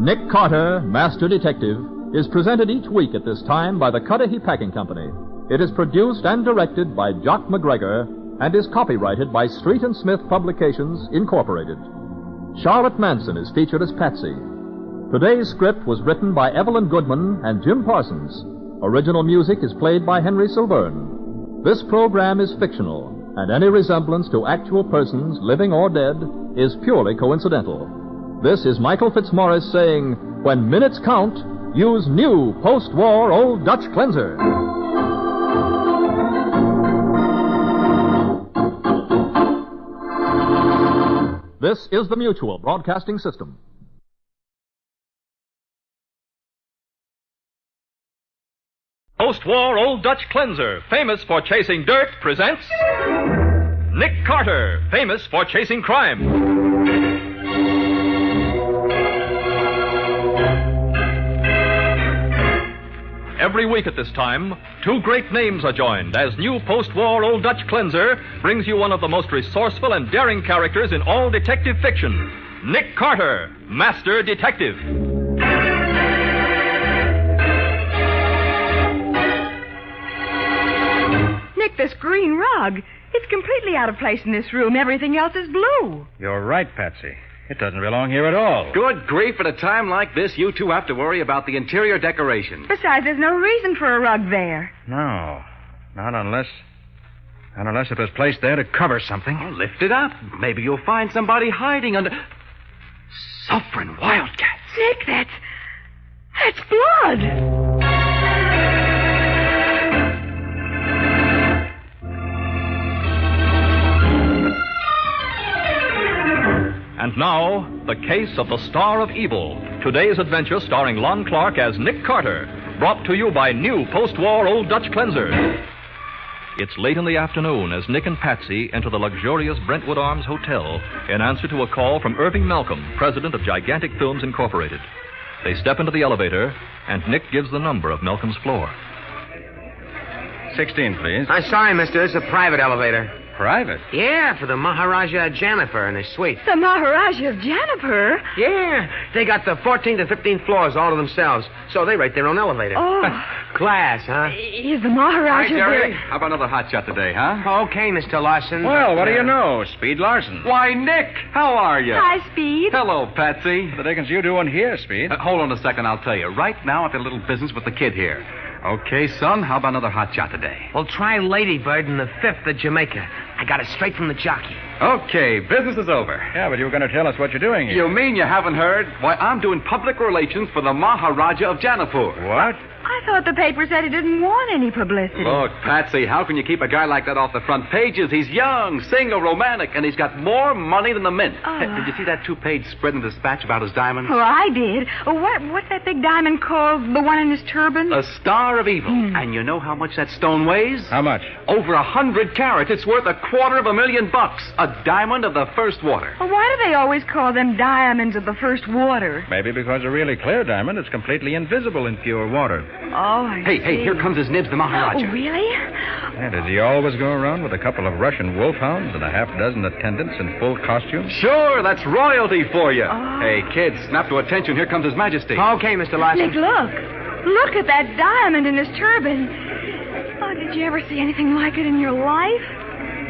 Nick Carter, Master Detective, is presented each week at this time by the Cudahy Packing Company. It is produced and directed by Jock McGregor and is copyrighted by Street and Smith Publications, Incorporated. Charlotte Manson is featured as Patsy. Today's script was written by Evelyn Goodman and Jim Parsons. Original music is played by Henry Silverne. This program is fictional, and any resemblance to actual persons, living or dead, is purely coincidental. This is Michael Fitzmaurice saying, when minutes count, use new post-war Old Dutch Cleanser. This is the Mutual Broadcasting System. Post-war Old Dutch Cleanser, famous for chasing dirt, presents Nick Carter, famous for chasing crime. Every week at this time, two great names are joined as new post-war Old Dutch Cleanser brings you one of the most resourceful and daring characters in all detective fiction, Nick Carter, Master Detective. Nick, this green rug. It's completely out of place in this room. Everything else is blue. You're right, Patsy. It doesn't belong here at all. Good grief, at a time like this, you two have to worry about the interior decoration. Besides, there's no reason for a rug there. No. Not unless it was placed there to cover something. Oh, lift it up. Maybe you'll find somebody hiding under... Suffering wildcats. Nick, that's blood. And now, the case of the Star of Evil. Today's adventure starring Lon Clark as Nick Carter. Brought to you by new post-war Old Dutch Cleanser. It's late in the afternoon as Nick and Patsy enter the luxurious Brentwood Arms Hotel in answer to a call from Irving Malcolm, president of Gigantic Films Incorporated. They step into the elevator, and Nick gives the number of Malcolm's floor. 16, please. I'm sorry, mister. It's a private elevator. Private? Yeah, for the Maharaja Janiper and his suite. The Maharaja Janiper? Yeah. They got the 14th and 15th floors all to themselves, so they rate their own elevator. Oh. Class, huh? Is the Maharaja... Hi, Jerry. How about another hot shot today, huh? Okay, Mr. Larson. Well, what do you know? Speed Larson. Why, Nick, how are you? Hi, Speed. Hello, Patsy. What the dickens you doing here, Speed? Hold on a second, I'll tell you. Right now, I've got a little business with the kid here. Okay, son. How about another hot shot today? Well, try Ladybird in the 5th at Jamaica. I got it straight from the jockey. Okay, business is over. Yeah, but you were going to tell us what you're doing here. You mean you haven't heard? Why, I'm doing public relations for the Maharaja of Janapur. What? I thought the paper said he didn't want any publicity. Look, Patsy, how can you keep a guy like that off the front pages? He's young, single, romantic, and he's got more money than the mint. Oh. Did you see that 2-page spread in the dispatch about his diamond? Oh, I did. Oh, what's that big diamond called? The one in his turban? A star of evil. And you know how much that stone weighs? How much? Over 100 carats. It's worth $250,000. A diamond of the first water. Well, why do they always call them diamonds of the first water? Maybe because a really clear diamond is completely invisible in pure water. Oh, I Hey, see. here comes his nibs, the Maharaja. Oh, really? And does he always go around with a couple of Russian wolfhounds and a half-dozen attendants in full costume? Sure, that's royalty for you. Hey, kids, snap to attention. Here comes His Majesty. Okay, Mr. Larson. Nick, look. Look at that diamond in his turban. Oh, did you ever see anything like it in your life?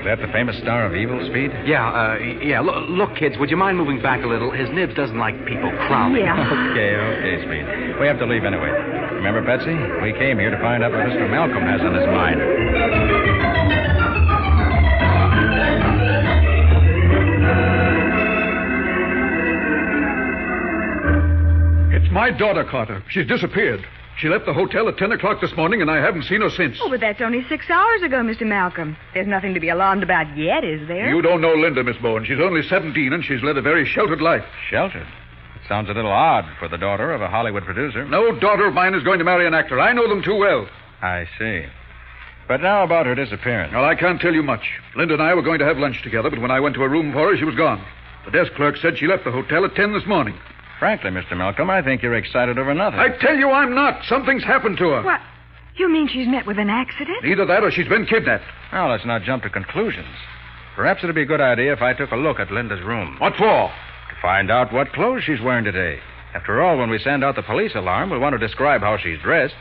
Is that the famous Star of Evil, Speed? Yeah. Look, kids, would you mind moving back a little? His nibs doesn't like people crowding. Yeah. Okay, Speed. We have to leave anyway. Remember, Betsy? We came here to find out what Mr. Malcolm has on his mind. It's my daughter, Carter. She's disappeared. She left the hotel at 10 o'clock this morning, and I haven't seen her since. Oh, but that's only 6 hours ago, Mr. Malcolm. There's nothing to be alarmed about yet, is there? You don't know Linda, Miss Bowen. She's only 17, and she's led a very sheltered life. Sheltered? It sounds a little odd for the daughter of a Hollywood producer. No daughter of mine is going to marry an actor. I know them too well. I see. But now about her disappearance. Well, I can't tell you much. Linda and I were going to have lunch together, but when I went to her room for her, she was gone. The desk clerk said she left the hotel at 10 this morning. Frankly, Mr. Malcolm, I think you're excited over nothing. I tell you I'm not. Something's happened to her. What? You mean she's met with an accident? Either that or she's been kidnapped. Well, let's not jump to conclusions. Perhaps it'd be a good idea if I took a look at Linda's room. What for? To find out what clothes she's wearing today. After all, when we send out the police alarm, we'll want to describe how she's dressed.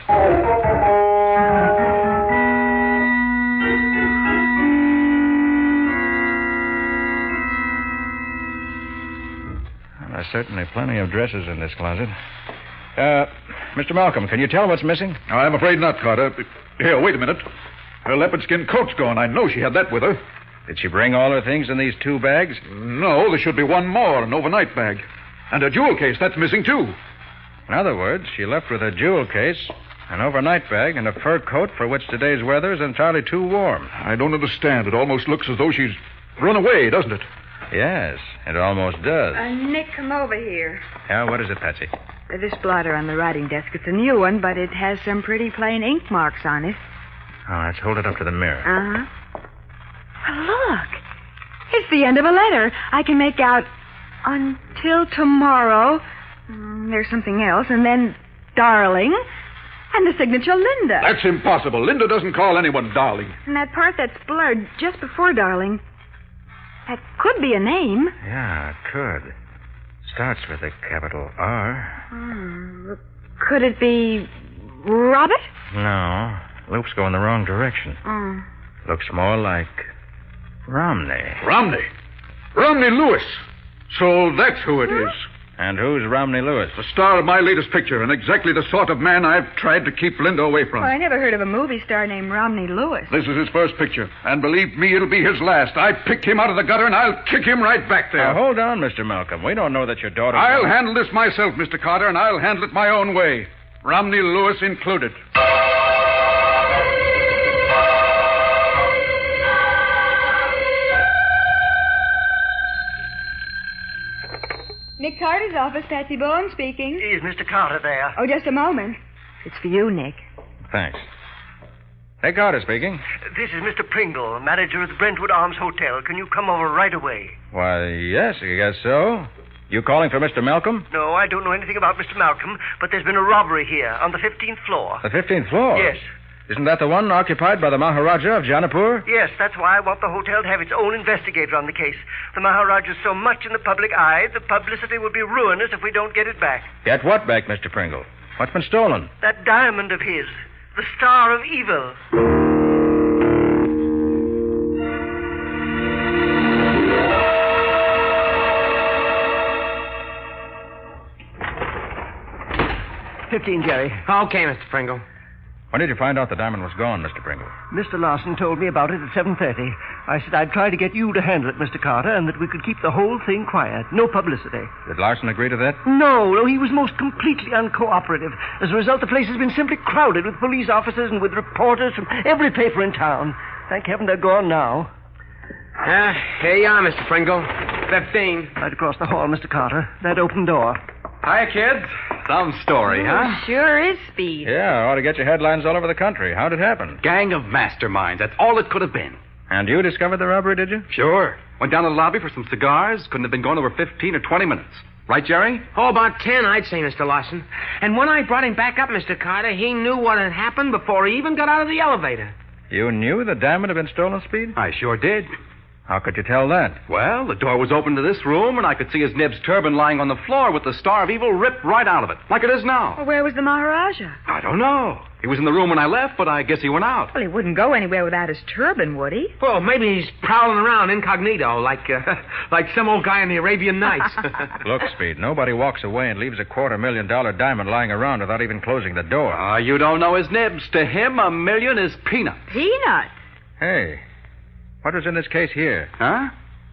There's certainly plenty of dresses in this closet. Mr. Malcolm, can you tell what's missing? I'm afraid not, Carter. Here, wait a minute. Her leopard skin coat's gone. I know she had that with her. Did she bring all her things in these 2 bags? No, there should be one more, an overnight bag. And her jewel case, that's missing, too. In other words, she left with her jewel case, an overnight bag, and a fur coat for which today's weather is entirely too warm. I don't understand. It almost looks as though she's run away, doesn't it? Yes, it almost does. Nick, come over here. Yeah, what is it, Patsy? This blotter on the writing desk, it's a new one, but it has some pretty plain ink marks on it. Oh, let's hold it up to the mirror. Uh-huh. Well, look. It's the end of a letter. I can make out until tomorrow. There's something else, and then darling, and the signature Linda. That's impossible. Linda doesn't call anyone darling. And that part that's blurred just before darling, that could be a name. Yeah, it could. Starts with a capital R. Could it be Robert? No. Loops go in the wrong direction. Looks more like Romney. Romney? Romney Lewis. So that's who it is. And who's Romney Lewis? The star of my latest picture, and exactly the sort of man I've tried to keep Linda away from. Well, I never heard of a movie star named Romney Lewis. This is his first picture, and believe me, it'll be his last. I picked him out of the gutter, and I'll kick him right back there. Now, hold on, Mr. Malcolm. We don't know that your daughter... I'll handle this myself, Mr. Carter, and I'll handle it my own way. Romney Lewis included. Nick Carter's office, Patsy Bowen speaking. Is Mr. Carter there? Oh, just a moment. It's for you, Nick. Thanks. Hey, Carter speaking. This is Mr. Pringle, manager of the Brentwood Arms Hotel. Can you come over right away? Why, yes, I guess so. You calling for Mr. Malcolm? No, I don't know anything about Mr. Malcolm, but there's been a robbery here on the 15th floor. The 15th floor? Yes. Isn't that the one occupied by the Maharaja of Janapur? Yes, that's why I want the hotel to have its own investigator on the case. The Maharaja's so much in the public eye, the publicity will be ruinous if we don't get it back. Get what back, Mr. Pringle? What's been stolen? That diamond of his. The Star of Evil. $15, Jerry. Okay, Mr. Pringle. When did you find out the diamond was gone, Mr. Pringle? Mr. Larson told me about it at 7:30. I said I'd try to get you to handle it, Mr. Carter, and that we could keep the whole thing quiet. No publicity. Did Larson agree to that? No, he was most completely uncooperative. As a result, the place has been simply crowded with police officers and with reporters from every paper in town. Thank heaven they're gone now. Here you are, Mr. Pringle. 15. Right across the hall, Mr. Carter. That open door. Hiya, kids. Some story, huh? Sure is, Speed. Yeah, ought to get you headlines all over the country. How'd it happen? Gang of masterminds. That's all it could have been. And you discovered the robbery, did you? Sure. Went down to the lobby for some cigars. Couldn't have been gone over 15 or 20 minutes. Right, Jerry? Oh, about 10, I'd say, Mr. Larson. And when I brought him back up, Mr. Carter, he knew what had happened before he even got out of the elevator. You knew the diamond had been stolen, Speed? I sure did. How could you tell that? Well, the door was open to this room, and I could see his Nib's turban lying on the floor with the Star of Evil ripped right out of it, like it is now. Well, where was the Maharaja? I don't know. He was in the room when I left, but I guess he went out. Well, he wouldn't go anywhere without his turban, would he? Well, maybe he's prowling around incognito, like some old guy in the Arabian Nights. Look, Speed, nobody walks away and leaves a $250,000 diamond lying around without even closing the door. You don't know his Nibs. To him, $1 million is peanuts. Peanuts? Hey, what was in this case here? Huh?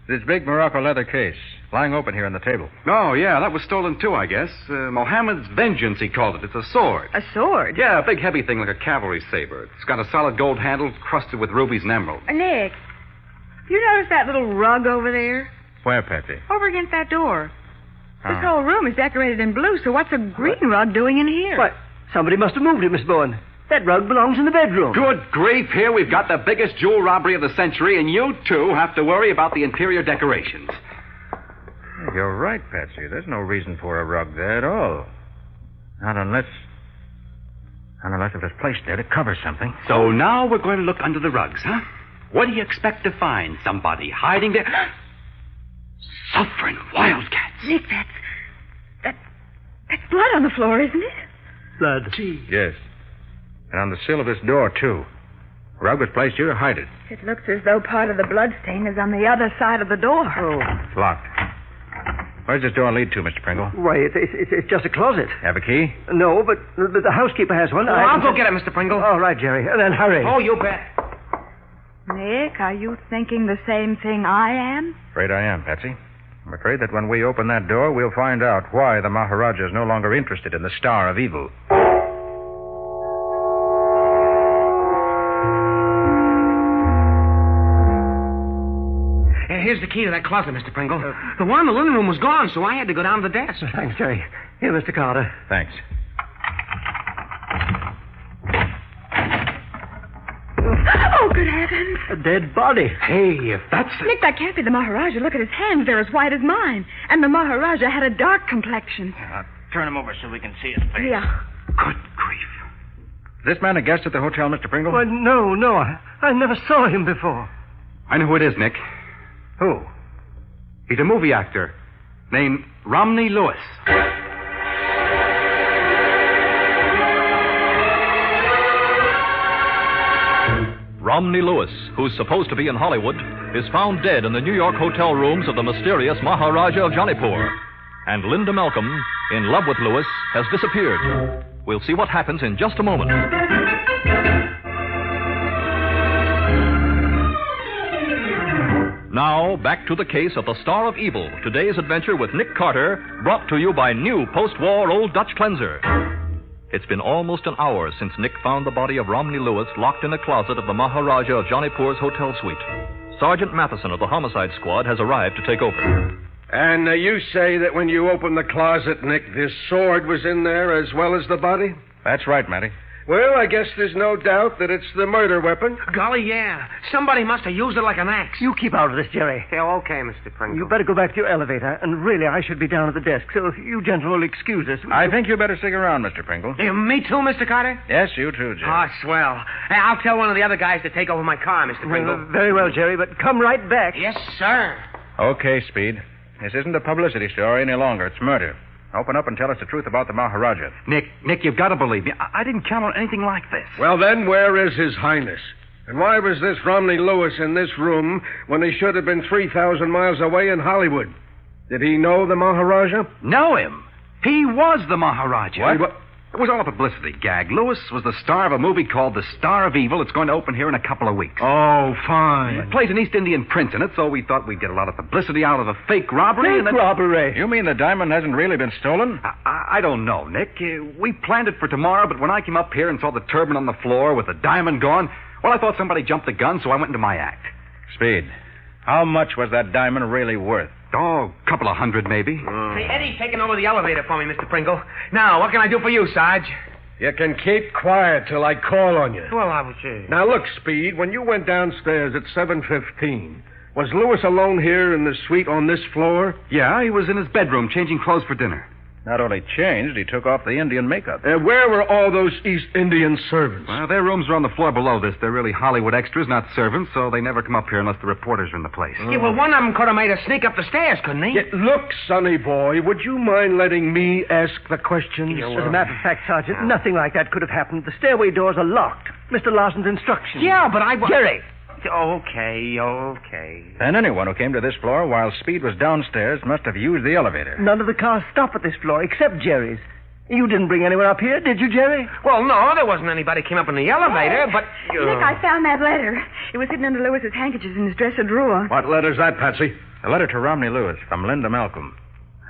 This big Morocco leather case, lying open here on the table. Oh, yeah, that was stolen too, I guess. Mohammed's Vengeance, he called it. It's a sword. A sword? Yeah, a big heavy thing like a cavalry saber. It's got a solid gold handle crusted with rubies and emeralds. Nick, you notice that little rug over there? Where, Patsy? Over against that door. Oh. This whole room is decorated in blue, so what's a green rug doing in here? What? Somebody must have moved it, Miss Bowen. That rug belongs in the bedroom. Good grief, here we've got the biggest jewel robbery of the century, and you, too, have to worry about the interior decorations. You're right, Patsy. There's no reason for a rug there at all. Not unless it was placed there to cover something. So now we're going to look under the rugs, huh? What do you expect to find? Somebody hiding there? Suffering wildcats. Nick, that's blood on the floor, isn't it? Blood. Gee. Yes. And on the sill of this door, too. The rug was placed here to hide it. It looks as though part of the blood stain is on the other side of the door. Oh. It's locked. Where's this door lead to, Mr. Pringle? Why, it's just a closet. Have a key? No, but the housekeeper has one. Oh, I'll go get it, Mr. Pringle. All right, Jerry. Then hurry. Oh, you bet. Nick, are you thinking the same thing I am? Afraid I am, Patsy. I'm afraid that when we open that door, we'll find out why the Maharaja is no longer interested in the Star of Evil. Here's the key to that closet, Mr. Pringle. The one in the living room was gone, so I had to go down to the desk. Thanks, Jerry. Here, Mr. Carter. Thanks. Oh, good heavens. A dead body. Hey, if that's... Nick, that can't be the Maharaja. Look at his hands. They're as white as mine. And the Maharaja had a dark complexion. Turn him over so we can see his face. Yeah. Good grief. Is this man a guest at the hotel, Mr. Pringle? Well, no. I never saw him before. I know who it is, Nick. Who? He's a movie actor named Romney Lewis. Romney Lewis, who's supposed to be in Hollywood, is found dead in the New York hotel rooms of the mysterious Maharaja of Jaunipur. And Linda Malcolm, in love with Lewis, has disappeared. We'll see what happens in just a moment. Now, back to the case of the Star of Evil. Today's adventure with Nick Carter, brought to you by new post-war Old Dutch Cleanser. It's been almost an hour since Nick found the body of Romney Lewis locked in a closet of the Maharaja of Jaunipur's hotel suite. Sergeant Matheson of the Homicide Squad has arrived to take over. And you say that when you opened the closet, Nick, this sword was in there as well as the body? That's right, Matty. Well, I guess there's no doubt that it's the murder weapon. Golly, yeah. Somebody must have used it like an axe. You keep out of this, Jerry. Yeah, okay, Mr. Pringle. You better go back to your elevator, and really, I should be down at the desk, so if you gentlemen will excuse us... I think you better stick around, Mr. Pringle. Me too, Mr. Carter? Yes, you too, Jerry. Oh, swell. Hey, I'll tell one of the other guys to take over my car, Mr. Pringle. Very well, Jerry, but come right back. Yes, sir. Okay, Speed. This isn't a publicity story any longer. It's murder. Open up and tell us the truth about the Maharaja. Nick, you've got to believe me. I didn't count on anything like this. Well, then, where is His Highness? And why was this Romney Lewis in this room when he should have been 3,000 miles away in Hollywood? Did he know the Maharaja? Know him? He was the Maharaja. What? It was all a publicity gag. Lewis was the star of a movie called The Star of Evil. It's going to open here in a couple of weeks. Oh, fine. It plays an East Indian prince in it, so we thought we'd get a lot of publicity out of a fake robbery. Robbery? You mean the diamond hasn't really been stolen? I don't know, Nick. We planned it for tomorrow, but when I came up here and saw the turban on the floor with the diamond gone, well, I thought somebody jumped the gun, so I went into my act. Speed, how much was that diamond really worth? Oh, a couple of $100, maybe. Hey, Eddie's taking over the elevator for me, Mr. Pringle. Now, what can I do for you, Sarge? You can keep quiet till I call on you. Well, I was... Now, look, Speed, when you went downstairs at 7:15, was Lewis alone here in the suite on this floor? Yeah, he was in his bedroom changing clothes for dinner. Not only changed, he took off the Indian makeup. Where were all those East Indian servants? Well, their rooms are on the floor below this. They're really Hollywood extras, not servants, so they never come up here unless the reporters are in the place. Yeah, well, one of them could have made a sneak up the stairs, couldn't he? Look, sonny boy, would you mind letting me ask the questions? As a matter of fact, Sergeant, nothing like that could have happened. The stairway doors are locked. Mr. Larson's instructions. Yeah, but I... Jerry! Okay. And anyone who came to this floor while Speed was downstairs must have used the elevator. None of the cars stop at this floor except Jerry's. You didn't bring anyone up here, did you, Jerry? Well, no, there wasn't anybody came up in the elevator, but... Nick, I found that letter. It was hidden under Lewis's handkerchiefs in his dresser drawer. What letter's that, Patsy? A letter to Romney Lewis from Linda Malcolm.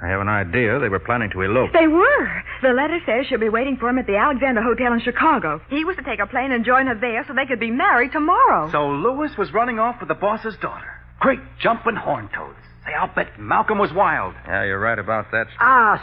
I have an idea they were planning to elope. They were. The letter says she'll be waiting for him at the Alexander Hotel in Chicago. He was to take a plane and join her there so they could be married tomorrow. So Lewis was running off with the boss's daughter. Great jumping horn toads. Say, I'll bet Malcolm was wild. Yeah, you're right about that.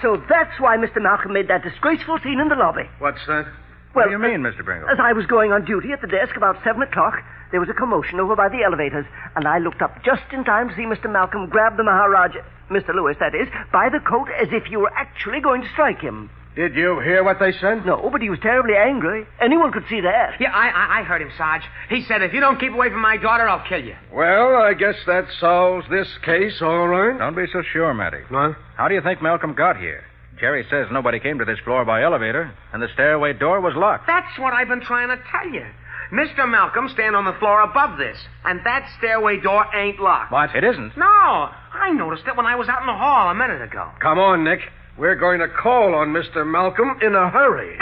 So that's why Mr. Malcolm made that disgraceful scene in the lobby. What's that? What do you mean, Mr. Pringle? As I was going on duty at the desk about 7 o'clock, there was a commotion over by the elevators, and I looked up just in time to see Mr. Malcolm grab the Maharaja, Mr. Lewis, that is, by the coat as if you were actually going to strike him. Did you hear what they said? No, but he was terribly angry. Anyone could see that. Yeah, I heard him, Sarge. He said, if you don't keep away from my daughter, I'll kill you. Well, I guess that solves this case, all right. Don't be so sure, Matty. What? How do you think Malcolm got here? Jerry says nobody came to this floor by elevator, and the stairway door was locked. That's what I've been trying to tell you. Mr. Malcolm stand on the floor above this, and that stairway door ain't locked. What? It isn't? No, I noticed it when I was out in the hall a minute ago. Come on, Nick. We're going to call on Mr. Malcolm in a hurry.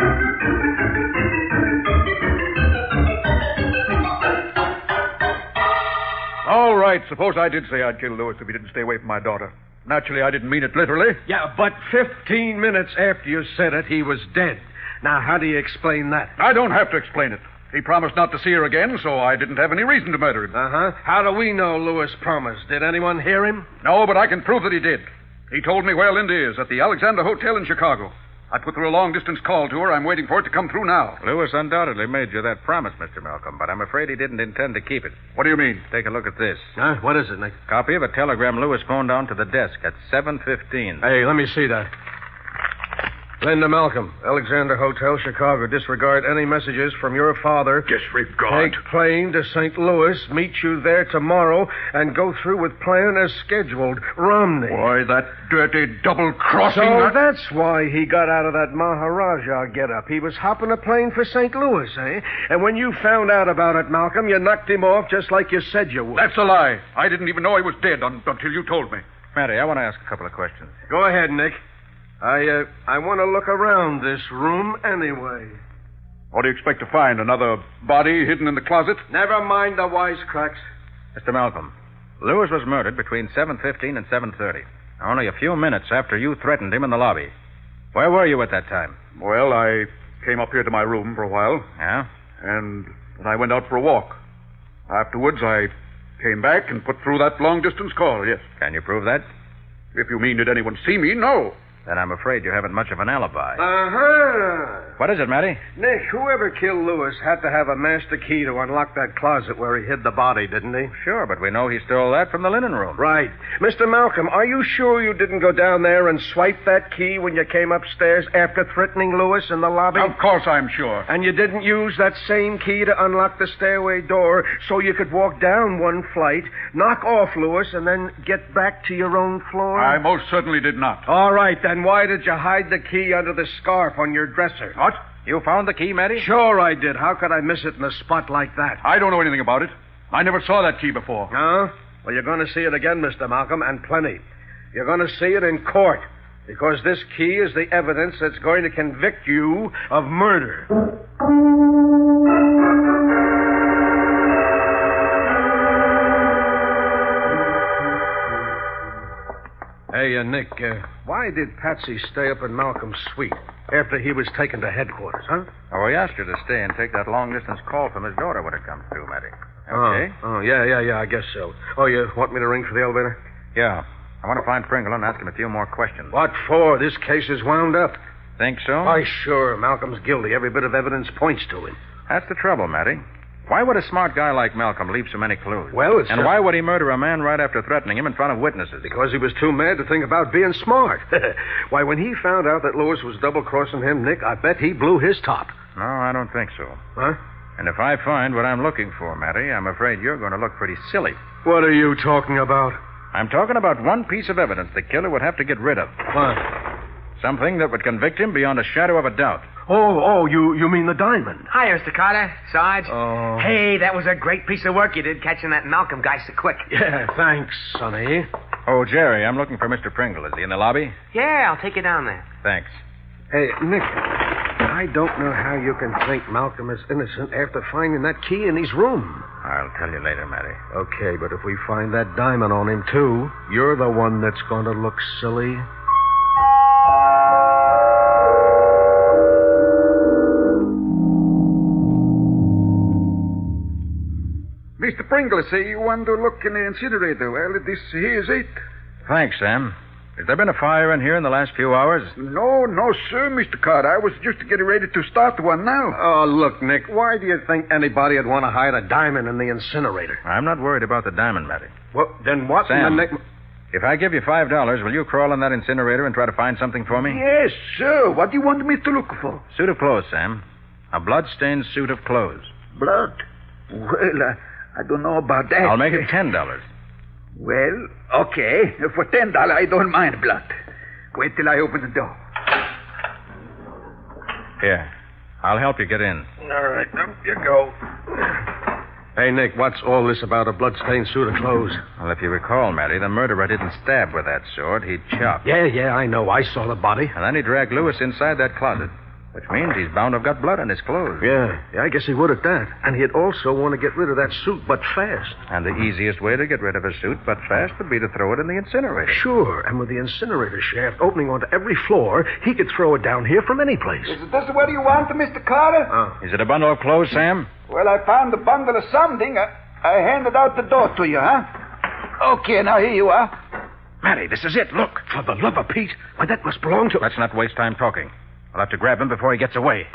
All right, suppose I did say I'd kill Lewis if he didn't stay away from my daughter. Naturally, I didn't mean it literally. Yeah, but 15 minutes after you said it, he was dead. Now, how do you explain that? I don't have to explain it. He promised not to see her again, so I didn't have any reason to murder him. Uh-huh. How do we know Lewis promised? Did anyone hear him? No, but I can prove that he did. He told me where Linda is, at the Alexander Hotel in Chicago. I put through a long-distance call to her. I'm waiting for it to come through now. Lewis undoubtedly made you that promise, Mr. Malcolm, but I'm afraid he didn't intend to keep it. What do you mean? Take a look at this. Huh? What is it, Nick? Copy of a telegram Lewis phoned down to the desk at 7:15. Hey, let me see that. Linda Malcolm, Alexander Hotel, Chicago. Disregard any messages from your father. Disregard? Take plane to St. Louis, meet you there tomorrow, and go through with plan as scheduled. Romney. Why, that dirty double-crossing... So that's why he got out of that Maharaja get-up. He was hopping a plane for St. Louis, eh? And when you found out about it, Malcolm, you knocked him off just like you said you would. That's a lie. I didn't even know he was dead until you told me. Matty, I want to ask a couple of questions. Go ahead, Nick. I want to look around this room anyway. What do you expect to find? Another body hidden in the closet? Never mind the wisecracks. Mr. Malcolm, Lewis was murdered between 7:15 and 7:30. Only a few minutes after you threatened him in the lobby. Where were you at that time? Well, I came up here to my room for a while. Yeah? And then I went out for a walk. Afterwards, I came back and put through that long-distance call, yes. Can you prove that? If you mean, did anyone see me? No. Then I'm afraid you haven't much of an alibi. Uh-huh. What is it, Matty? Nick, whoever killed Lewis had to have a master key to unlock that closet where he hid the body, didn't he? Sure, but we know he stole that from the linen room. Right. Mr. Malcolm, are you sure you didn't go down there and swipe that key when you came upstairs after threatening Lewis in the lobby? Of course I'm sure. And you didn't use that same key to unlock the stairway door so you could walk down one flight, knock off Lewis, and then get back to your own floor? I most certainly did not. All right, then why did you hide the key under the scarf on your dresser? What? You found the key, Matty? Sure I did. How could I miss it in a spot like that? I don't know anything about it. I never saw that key before. No? Well, you're going to see it again, Mr. Malcolm, and plenty. You're going to see it in court. Because this key is the evidence that's going to convict you of murder. Hey, Nick, why did Patsy stay up in Malcolm's suite after he was taken to headquarters, huh? Oh, he asked her to stay and take that long-distance call from his daughter when it comes through, Matty. Okay? Oh, yeah, I guess so. Oh, you want me to ring for the elevator? Yeah. I want to find Pringle and ask him a few more questions. What for? This case is wound up. Think so? Why, sure. Malcolm's guilty. Every bit of evidence points to him. That's the trouble, Matty. Why would a smart guy like Malcolm leave so many clues? Well, it's... And why would he murder a man right after threatening him in front of witnesses? Because he was too mad to think about being smart. Why, when he found out that Lewis was double-crossing him, Nick, I bet he blew his top. No, I don't think so. Huh? And if I find what I'm looking for, Matty, I'm afraid you're going to look pretty silly. What are you talking about? I'm talking about one piece of evidence the killer would have to get rid of. What? Something that would convict him beyond a shadow of a doubt. Oh, you mean the diamond? Hi, Mr. Carter. Sarge. Oh. Hey, that was a great piece of work you did catching that Malcolm guy so quick. Yeah, thanks, Sonny. Oh, Jerry, I'm looking for Mr. Pringle. Is he in the lobby? Yeah, I'll take you down there. Thanks. Hey, Nick, I don't know how you can think Malcolm is innocent after finding that key in his room. I'll tell you later, Matty. Okay, but if we find that diamond on him, too, you're the one that's going to look silly. Mr. Pringle say you want to look in the incinerator. Well, this here is it. Thanks, Sam. Has there been a fire in here in the last few hours? No, sir, Mr. Carter. I was just getting ready to start one now. Oh, look, Nick, why do you think anybody would want to hide a diamond in the incinerator? I'm not worried about the diamond, Matty. Well, then what Sam, in the name... If I give you $5, will you crawl in that incinerator and try to find something for me? Yes, sir. What do you want me to look for? Suit of clothes, Sam. A blood-stained suit of clothes. Blood? Well, I don't know about that. I'll make it $10. Well, okay. For $10, I don't mind blood. Wait till I open the door. Here. I'll help you get in. All right, up you go. Hey, Nick, what's all this about a blood-stained suit of clothes? Well, if you recall, Matty, the murderer didn't stab with that sword. He chopped. Yeah, I know. I saw the body. And then he dragged Lewis inside that closet, which means he's bound to have got blood on his clothes. Yeah, I guess he would at that. And he'd also want to get rid of that suit, but fast. And the easiest way to get rid of a suit, but fast, would be to throw it in the incinerator. Sure, and with the incinerator shaft opening onto every floor, he could throw it down here from any place. Is this what you want, Mr. Carter? Is it a bundle of clothes, Sam? Well, I found a bundle of something. I handed out the door to you, huh? Okay, now here you are. Matty, this is it. Look, for the love of Pete. Why, that must belong to... Let's not waste time talking. I'll have to grab him before he gets away.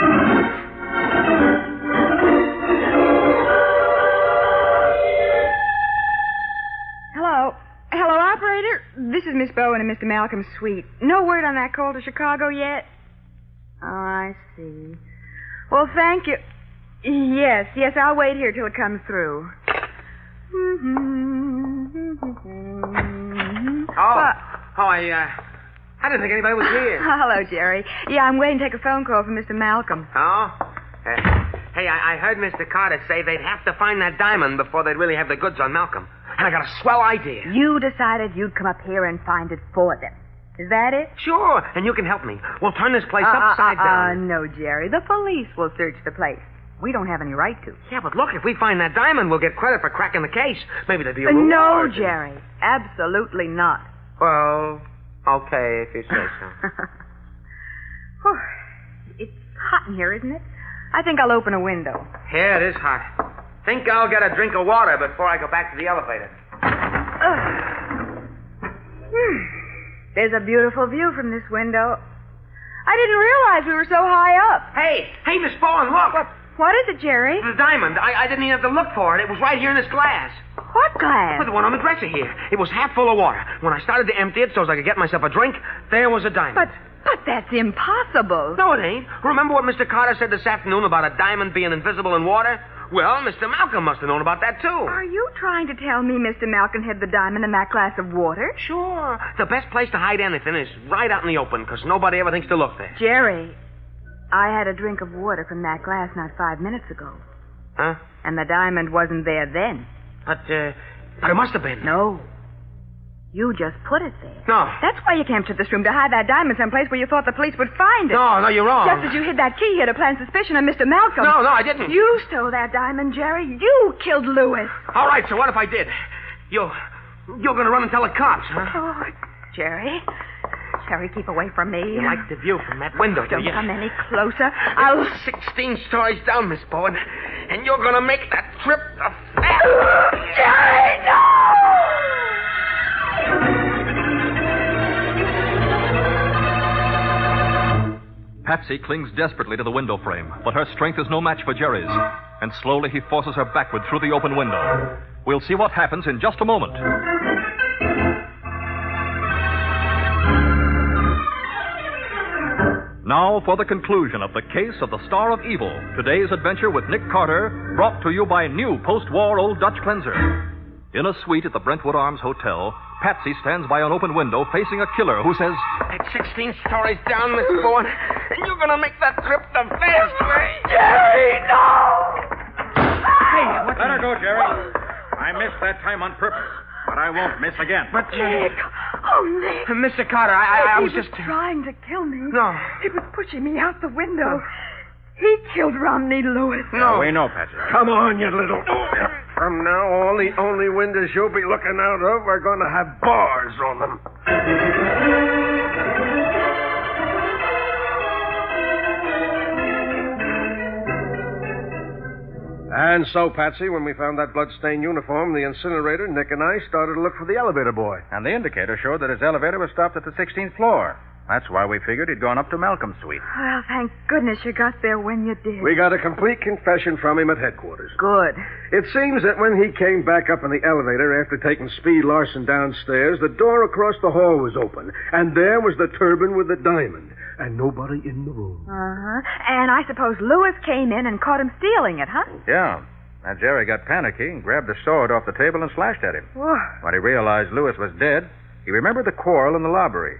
Hello, operator. This is Miss Bowen and Mr. Malcolm's suite. No word on that call to Chicago yet? Oh, I see. Well, thank you. Yes, I'll wait here till it comes through. I didn't think anybody was here. Hello, Jerry. Yeah, I'm waiting to take a phone call from Mr. Malcolm. Oh? Hey, I heard Mr. Carter say they'd have to find that diamond before they'd really have the goods on Malcolm. And I got a swell idea. You decided you'd come up here and find it for them. Is that it? Sure, and you can help me. We'll turn this place upside down. No, Jerry. The police will search the place. We don't have any right to. Yeah, but look, if we find that diamond, we'll get credit for cracking the case. Maybe there'll be a No, reward. Jerry. Absolutely not. Well, okay, if you say so. It's hot in here, isn't it? I think I'll open a window. Yeah, it is hot. Think I'll get a drink of water before I go back to the elevator. There's a beautiful view from this window. I didn't realize we were so high up. Hey, Miss Bowen, look. What is it, Jerry? The diamond. I didn't even have to look for it. It was right here in this glass. What glass? Well, the one on the dresser here. It was half full of water. When I started to empty it so as I could get myself a drink, there was a diamond. But that's impossible. No, it ain't. Remember what Mr. Carter said this afternoon about a diamond being invisible in water? Well, Mr. Malcolm must have known about that, too. Are you trying to tell me Mr. Malcolm hid the diamond in that glass of water? Sure. The best place to hide anything is right out in the open, because nobody ever thinks to look there. Jerry, I had a drink of water from that glass not 5 minutes ago. You just put it there. No. That's why you came to this room, to hide that diamond someplace where you thought the police would find it. No, you're wrong. Just as you hid that key here to plant suspicion on Mr. Malcolm. No, I didn't. You stole that diamond, Jerry. You killed Lewis. All right, so what if I did? You're going to run and tell the cops, huh? Oh, Jerry. Jerry, keep away from me. You like the view from that window, do Don't you? come any closer. I'll... 16 stories down, Miss Bowen. And you're going to make that trip a Jerry, no! Patsy clings desperately to the window frame, but her strength is no match for Jerry's. And slowly he forces her backward through the open window. We'll see what happens in just a moment. Now for the conclusion of the case of the Star of Evil. Today's adventure with Nick Carter, brought to you by new post-war Old Dutch Cleanser. In a suite at the Brentwood Arms Hotel, Patsy stands by an open window facing a killer who says, It's 16 stories down, Miss Bowen. And you're going to make that trip the fast way. Jerry, no! Hey, what? Let her go, Jerry. I missed that time on purpose, but I won't miss again. But, Nick. Oh, Nick. Mr. Carter, I was He just... was trying to kill me. No. He was pushing me out the window. He killed Romney Lewis. No. We know, Patsy. Come on, you little... From now on, the only windows you'll be looking out of are going to have bars on them. And so, Patsy, when we found that blood-stained uniform in the incinerator, Nick and I started to look for the elevator boy. And the indicator showed that his elevator was stopped at the 16th floor. That's why we figured he'd gone up to Malcolm's suite. Well, thank goodness you got there when you did. We got a complete confession from him at headquarters. Good. It seems that when he came back up in the elevator after taking Speed Larson downstairs, the door across the hall was open, and there was the turban with the diamond, and nobody in the room. Uh-huh. And I suppose Lewis came in and caught him stealing it, huh? Yeah. And Jerry got panicky and grabbed a sword off the table and slashed at him. Whoa. When he realized Lewis was dead, he remembered the quarrel in the lobby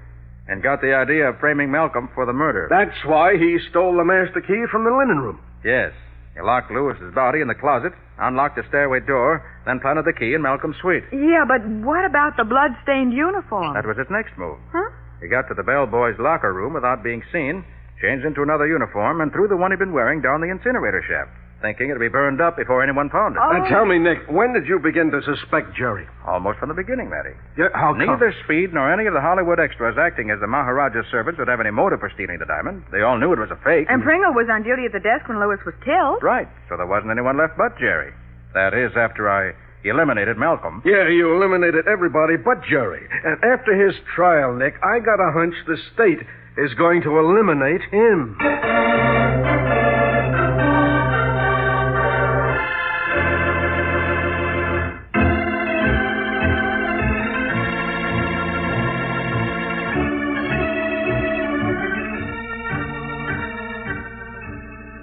and got the idea of framing Malcolm for the murder. That's why he stole the master key from the linen room. Yes. He locked Lewis's body in the closet, unlocked the stairway door, then planted the key in Malcolm's suite. Yeah, but what about the blood-stained uniform? That was his next move. Huh? He got to the bellboy's locker room without being seen, changed into another uniform, and threw the one he'd been wearing down the incinerator shaft, thinking it'd be burned up before anyone found it. Now tell me, Nick, when did you begin to suspect Jerry? Almost from the beginning, Matty. Yeah, how come? Neither Speed nor any of the Hollywood extras acting as the Maharaja's servants would have any motive for stealing the diamond. They all knew it was a fake. And Pringle was on duty at the desk when Lewis was killed. Right, so there wasn't anyone left but Jerry. That is, after I eliminated Malcolm. Yeah, you eliminated everybody but Jerry. And after his trial, Nick, I got a hunch the state is going to eliminate him.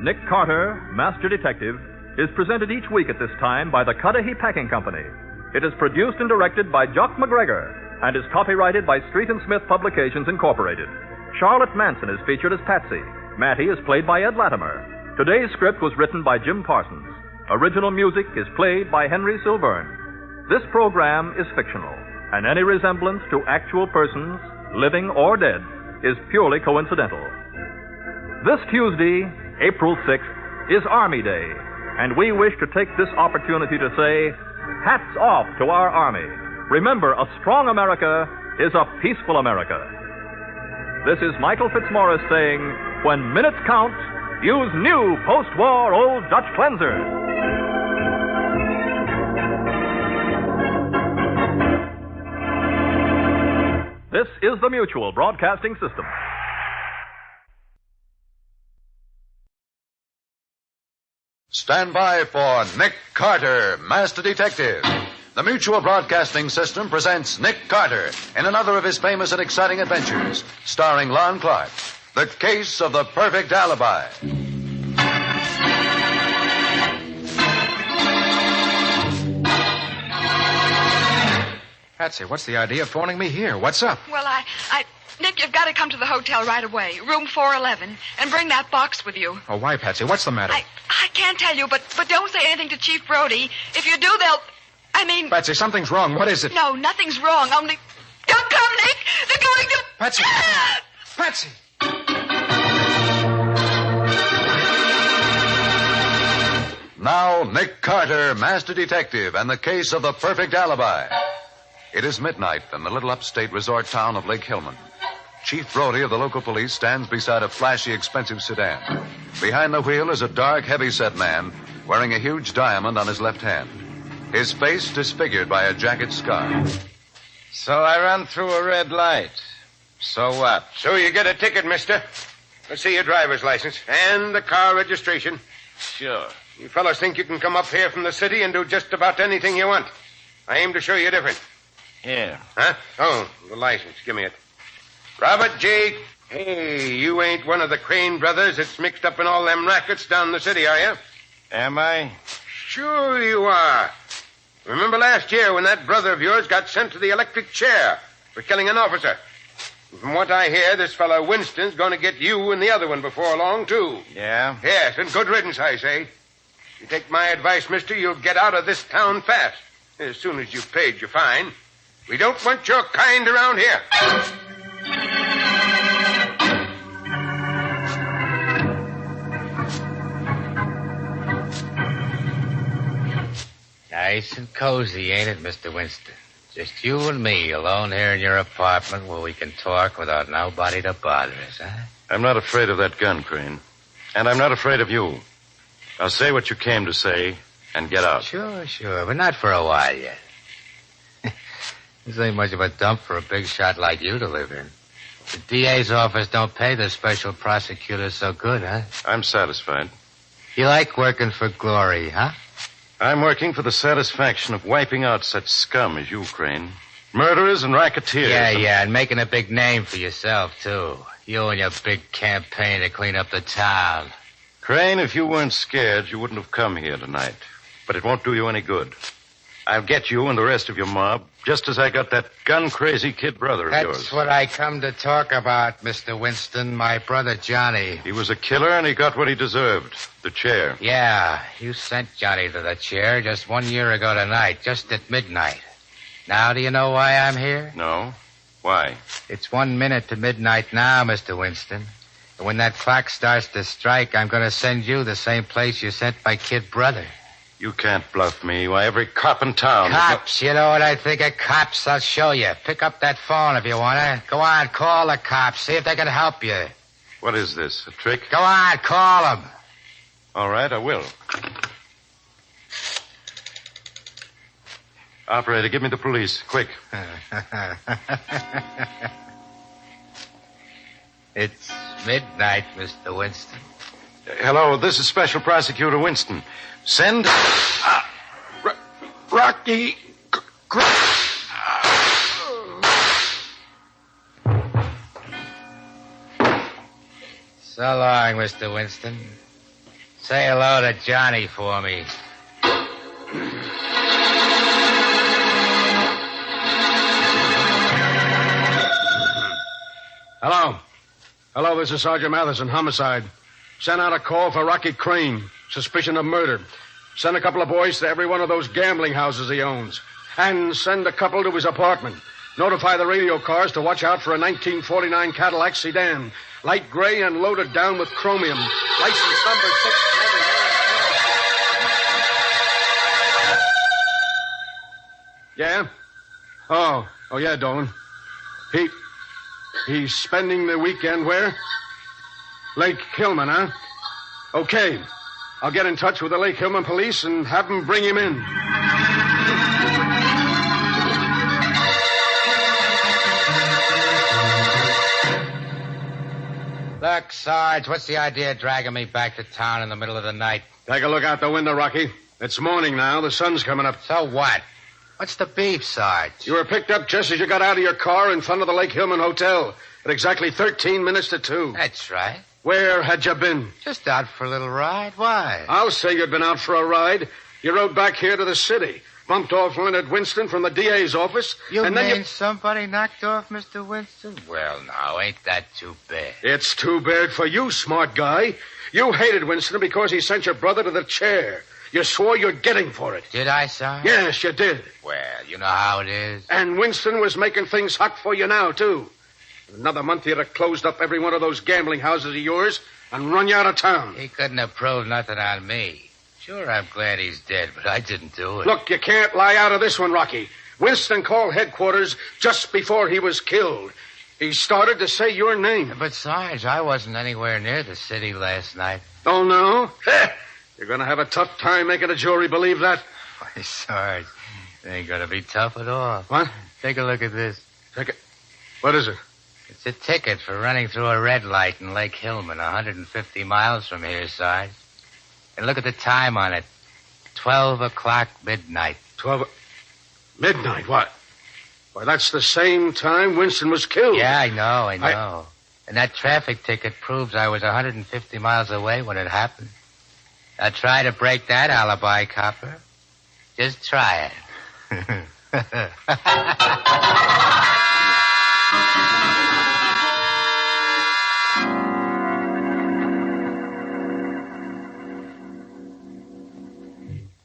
Nick Carter, Master Detective, is presented each week at this time by the Cudahy Packing Company. It is produced and directed by Jock McGregor and is copyrighted by Street and Smith Publications, Incorporated. Charlotte Manson is featured as Patsy. Matty is played by Ed Latimer. Today's script was written by Jim Parsons. Original music is played by Henry Silverne. This program is fictional, and any resemblance to actual persons, living or dead, is purely coincidental. This Tuesday, April 6th, is Army Day, and we wish to take this opportunity to say, hats off to our Army. Remember, a strong America is a peaceful America. This is Michael Fitzmaurice saying, when minutes count, use new post-war Old Dutch Cleanser. This is the Mutual Broadcasting System. Stand by for Nick Carter, Master Detective. The Mutual Broadcasting System presents Nick Carter in another of his famous and exciting adventures, starring Lon Clark, The Case of the Perfect Alibi. Patsy, what's the idea of phoning me here? What's up? Well, Nick, you've got to come to the hotel right away, room 411, and bring that box with you. Oh, why, Patsy? What's the matter? I can't tell you, but don't say anything to Chief Brody. If you do, Patsy, something's wrong. What is it? No, nothing's wrong. Only Come, Nick. They're going to... Patsy! Patsy! Now, Nick Carter, Master Detective, and the case of the perfect alibi. It is midnight in the little upstate resort town of Lake Hillman. Chief Brody of the local police stands beside a flashy, expensive sedan. Behind the wheel is a dark, heavy-set man wearing a huge diamond on his left hand. His face disfigured by a jacket scar. So I run through a red light. So what? So you get a ticket, mister. Let's see your driver's license and the car registration. Sure. You fellas think you can come up here from the city and do just about anything you want. I aim to show you different. Here. Huh? Oh, the license. Give me it. Robert J. Hey, you ain't one of the Crane brothers that's mixed up in all them rackets down the city, are you? Am I? Sure you are. Remember last year when that brother of yours got sent to the electric chair for killing an officer? And from what I hear, this fellow Winston's going to get you and the other one before long, too. Yeah? Yes, and good riddance, I say. If you take my advice, mister, you'll get out of this town fast. As soon as you've paid your fine. We don't want your kind around here. Nice and cozy, ain't it, Mr. Winston? Just you and me alone here in your apartment where we can talk without nobody to bother us, huh? I'm not afraid of that gun, Crane. And I'm not afraid of you. Now say what you came to say and get out. Sure, but not for a while yet. This ain't much of a dump for a big shot like you to live in. The DA's office don't pay the special prosecutors so good, huh? I'm satisfied. You like working for glory, huh? I'm working for the satisfaction of wiping out such scum as you, Crane. Murderers and racketeers. Yeah, and making a big name for yourself, too. You and your big campaign to clean up the town. Crane, if you weren't scared, you wouldn't have come here tonight. But it won't do you any good. I'll get you and the rest of your mob, just as I got that gun-crazy kid brother of yours. That's what I come to talk about, Mr. Winston, my brother Johnny. He was a killer, and he got what he deserved, the chair. Yeah, you sent Johnny to the chair just 1 year ago tonight, just at midnight. Now do you know why I'm here? No. Why? It's 1 minute to midnight now, Mr. Winston. And when that clock starts to strike, I'm going to send you the same place you sent my kid brother. You can't bluff me. Why, every cop in town... Cops, you know what I think of cops? I'll show you. Pick up that phone if you want to. Go on, call the cops. See if they can help you. What is this, a trick? Go on, call them. All right, I will. Operator, give me the police, quick. It's midnight, Mr. Winston. Hello, this is Special Prosecutor Winston. Send... Rocky... So long, Mr. Winston. Say hello to Johnny for me. Hello, this is Sergeant Matheson, homicide. Sent out a call for Rocky Crane, suspicion of murder. Send a couple of boys to every one of those gambling houses he owns. And send a couple to his apartment. Notify the radio cars to watch out for a 1949 Cadillac sedan. Light gray and loaded down with chromium. License number 6... Yeah? Oh, yeah, Dolan. He's spending the weekend where? Lake Hillman, huh? Okay. I'll get in touch with the Lake Hillman police and have them bring him in. Look, Sarge, what's the idea of dragging me back to town in the middle of the night? Take a look out the window, Rocky. It's morning now. The sun's coming up. So what? What's the beef, Sarge? You were picked up just as you got out of your car in front of the Lake Hillman Hotel at exactly 13 minutes to 2. That's right. Where had you been? Just out for a little ride. Why? I'll say you'd been out for a ride. You rode back here to the city, bumped off Leonard Winston from the DA's office. And then somebody knocked off Mr. Winston? Well, now, ain't that too bad? It's too bad for you, smart guy. You hated Winston because he sent your brother to the chair. You swore you'd get him for it. Did I, Sarge? Yes, you did. Well, you know how it is. And Winston was making things hot for you now, too. In another month, he'd have closed up every one of those gambling houses of yours and run you out of town. He couldn't have proved nothing on me. Sure, I'm glad he's dead, but I didn't do it. Look, you can't lie out of this one, Rocky. Winston called headquarters just before he was killed. He started to say your name. But, Sarge, I wasn't anywhere near the city last night. Oh, no? You're going to have a tough time making a jury believe that. Why, Sarge, it ain't going to be tough at all. What? Take a look at this. What is it? It's a ticket for running through a red light in Lake Hillman, 150 miles from here, Sarge. And look at the time on it. 12 o'clock midnight. 12... Midnight? What? Why, that's the same time Winston was killed. Yeah, I know. And that traffic ticket proves I was 150 miles away when it happened. Now try to break that alibi, copper. Just try it.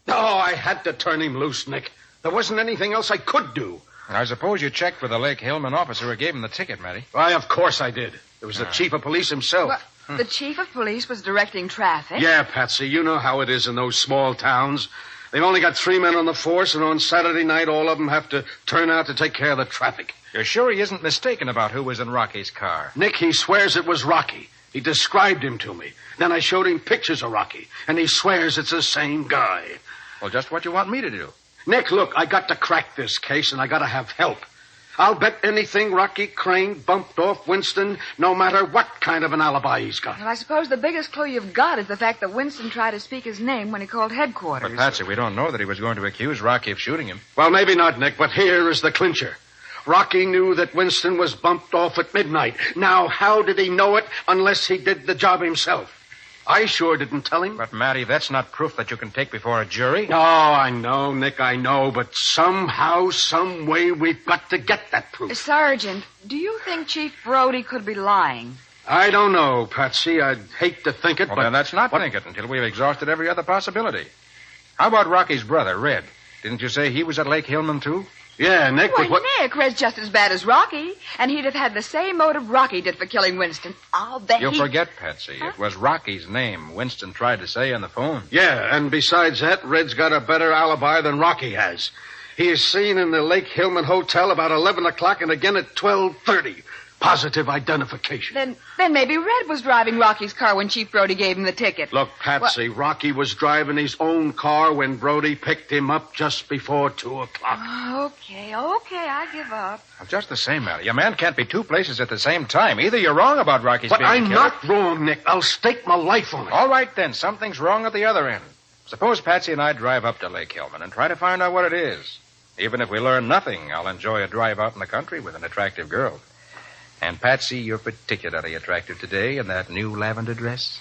Oh, I had to turn him loose, Nick. There wasn't anything else I could do. I suppose you checked with the Lake Hillman officer who gave him the ticket, Matty. Why, of course I did. It was the chief of police himself. Well, the chief of police was directing traffic? Yeah, Patsy, you know how it is in those small towns. They've only got 3 men on the force, and on Saturday night, all of them have to turn out to take care of the traffic. You're sure he isn't mistaken about who was in Rocky's car? Nick, he swears it was Rocky. He described him to me. Then I showed him pictures of Rocky, and he swears it's the same guy. Well, just what you want me to do. Nick, look, I got to crack this case, and I got to have help. I'll bet anything Rocky Crane bumped off Winston, no matter what kind of an alibi he's got. Well, I suppose the biggest clue you've got is the fact that Winston tried to speak his name when he called headquarters. But, Patsy, we don't know that he was going to accuse Rocky of shooting him. Well, maybe not, Nick, but here is the clincher. Rocky knew that Winston was bumped off at midnight. Now, how did he know it unless he did the job himself? I sure didn't tell him. But, Matty, that's not proof that you can take before a jury. Oh, I know, Nick, I know. But somehow, some way, we've got to get that proof. Sergeant, do you think Chief Brody could be lying? I don't know, Patsy. I'd hate to think it, well, but... then let's not think it until we've exhausted every other possibility. How about Rocky's brother, Red? Didn't you say he was at Lake Hillman, too? Yeah, Nick, Why, but what... Nick, Red's just as bad as Rocky, and he'd have had the same motive Rocky did for killing Winston. I'll bet You forget, Patsy. Huh? It was Rocky's name Winston tried to say on the phone. Yeah, and besides that, Red's got a better alibi than Rocky has. He is seen in the Lake Hillman Hotel about 11 o'clock and again at 12:30. Positive identification. Then maybe Red was driving Rocky's car when Chief Brody gave him the ticket. Look, Patsy, Rocky was driving his own car when Brody picked him up just before 2 o'clock. Okay, I give up. Well, just the same, Matty. A man can't be two places at the same time. Either you're wrong about Rocky's but being I'm killed. not wrong, Nick. I'll stake my life on it. All right, then. Something's wrong at the other end. Suppose Patsy and I drive up to Lake Hillman and try to find out what it is. Even if we learn nothing, I'll enjoy a drive out in the country with an attractive girl. And, Patsy, you're particularly attractive today in that new lavender dress.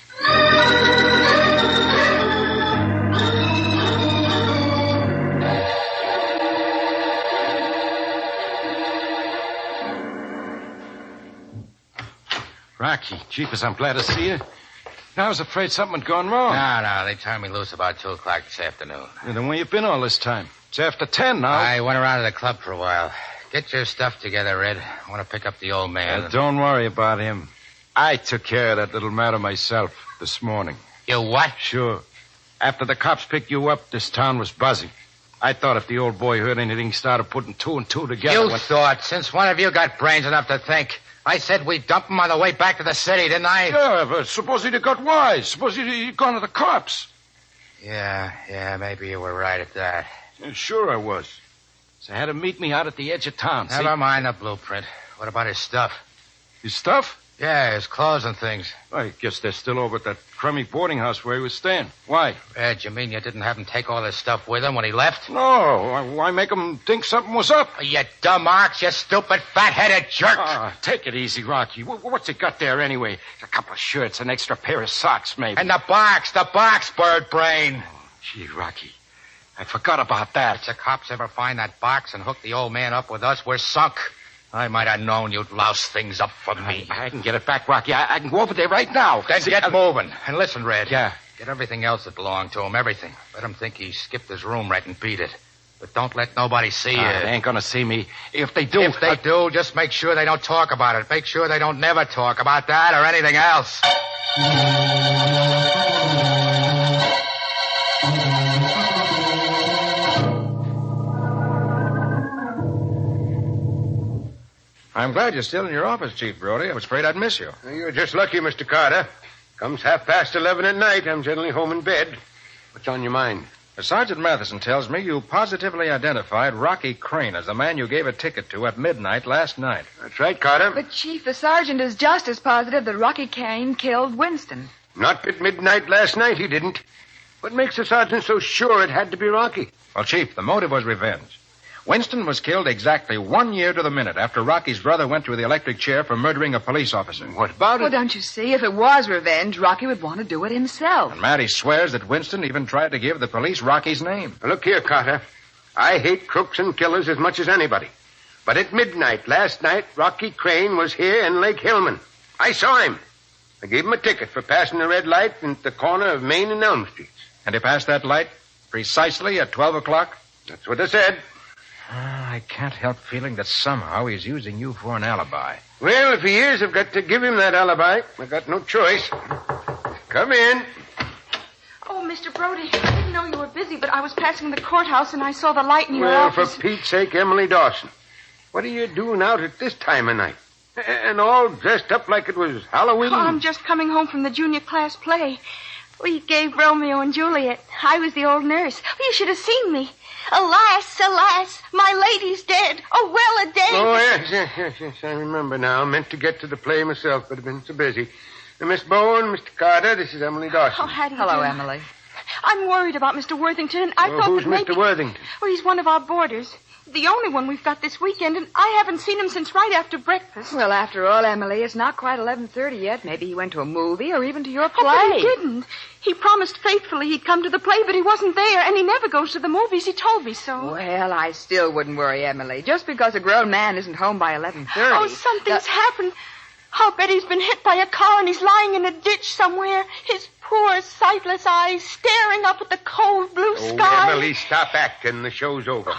Rocky, Jeepers, I'm glad to see you. I was afraid something had gone wrong. No, they turned me loose about 2 o'clock this afternoon. And then where you been all this time? It's after 10 now. I went around to the club for a while. Get your stuff together, Red. I want to pick up the old man. Don't worry about him. I took care of that little matter myself this morning. You what? Sure. After the cops picked you up, this town was buzzing. I thought if the old boy heard anything, he started putting 2 and 2 together. You thought? Since one of you got brains enough to think? I said we'd dump him on the way back to the city, didn't I? Yeah, but suppose he'd have got wise. Suppose he'd gone to the cops. Yeah, maybe you were right at that. Yeah, sure I was. So I had him meet me out at the edge of town. Never mind the blueprint. What about his stuff? His stuff? Yeah, his clothes and things. I guess they're still over at that crummy boarding house where he was staying. Why? Ed, you mean you didn't have him take all his stuff with him when he left? No. Why make him think something was up? You dumb ox, you stupid fat-headed jerk. Take it easy, Rocky. What's it got there anyway? A couple of shirts, an extra pair of socks, maybe. And the box, bird brain. Oh, gee, Rocky. I forgot about that. If the cops ever find that box and hook the old man up with us, we're sunk. I might have known you'd louse things up for me. I can get it back, Rocky. I can go over there right now. Then get moving. And listen, Red. Yeah. Get everything else that belonged to him, everything. Let him think he skipped his room right and beat it. But don't let nobody see you. They ain't gonna see me. If they do... If they do, just make sure they don't talk about it. Make sure they don't never talk about that or anything else. I'm glad you're still in your office, Chief Brody. I was afraid I'd miss you. You're just lucky, Mr. Carter. Comes 11:30 at night. I'm generally home in bed. What's on your mind? Sergeant Matheson tells me you positively identified Rocky Crane as the man you gave a ticket to at midnight last night. That's right, Carter. But, Chief, the sergeant is just as positive that Rocky Crane killed Winston. Not at midnight last night, he didn't. What makes the sergeant so sure it had to be Rocky? Well, Chief, the motive was revenge. Winston was killed exactly 1 year to the minute after Rocky's brother went to the electric chair for murdering a police officer. What about Well, don't you see? If it was revenge, Rocky would want to do it himself. And Matty swears that Winston even tried to give the police Rocky's name. Look here, Carter. I hate crooks and killers as much as anybody. But at midnight last night, Rocky Crane was here in Lake Hillman. I saw him. I gave him a ticket for passing the red light at the corner of Main and Elm Streets. And he passed that light precisely at 12 o'clock? That's what I said. I can't help feeling that somehow he's using you for an alibi. Well, if he is, I've got to give him that alibi. I've got no choice. Come in. Oh, Mr. Brody, I didn't know you were busy, but I was passing the courthouse and I saw the light in your Well, office. for Pete's sake, Emily Dawson. What are you doing out at this time of night? And all dressed up like it was Halloween. Oh, I'm just coming home from the junior class play. We gave Romeo and Juliet. I was the old nurse. You should have seen me. Alas, alas, my lady's dead. Oh, well a day. Oh, yes, I remember now. I meant to get to the play myself, but I've been so busy. Miss Bowen, Mr. Carter, this is Emily Dawson. Oh, how do you Hello, do? Emily. I'm worried about Mr. Worthington, and I thought who's that maybe... Mr. Worthington? Well, he's one of our boarders. The only one we've got this weekend, and I haven't seen him since right after breakfast. Well, after all, Emily, it's not quite 11:30 yet. Maybe he went to a movie or even to your play. Oh, but he didn't. He promised faithfully he'd come to the play, but he wasn't there, and he never goes to the movies. He told me so. Well, I still wouldn't worry, Emily. Just because a grown man isn't home by 11:30. Oh, something's happened. I'll bet he's been hit by a car and he's lying in a ditch somewhere. His poor, sightless eyes staring up at the cold blue sky. Oh, Emily, stop acting. The show's over.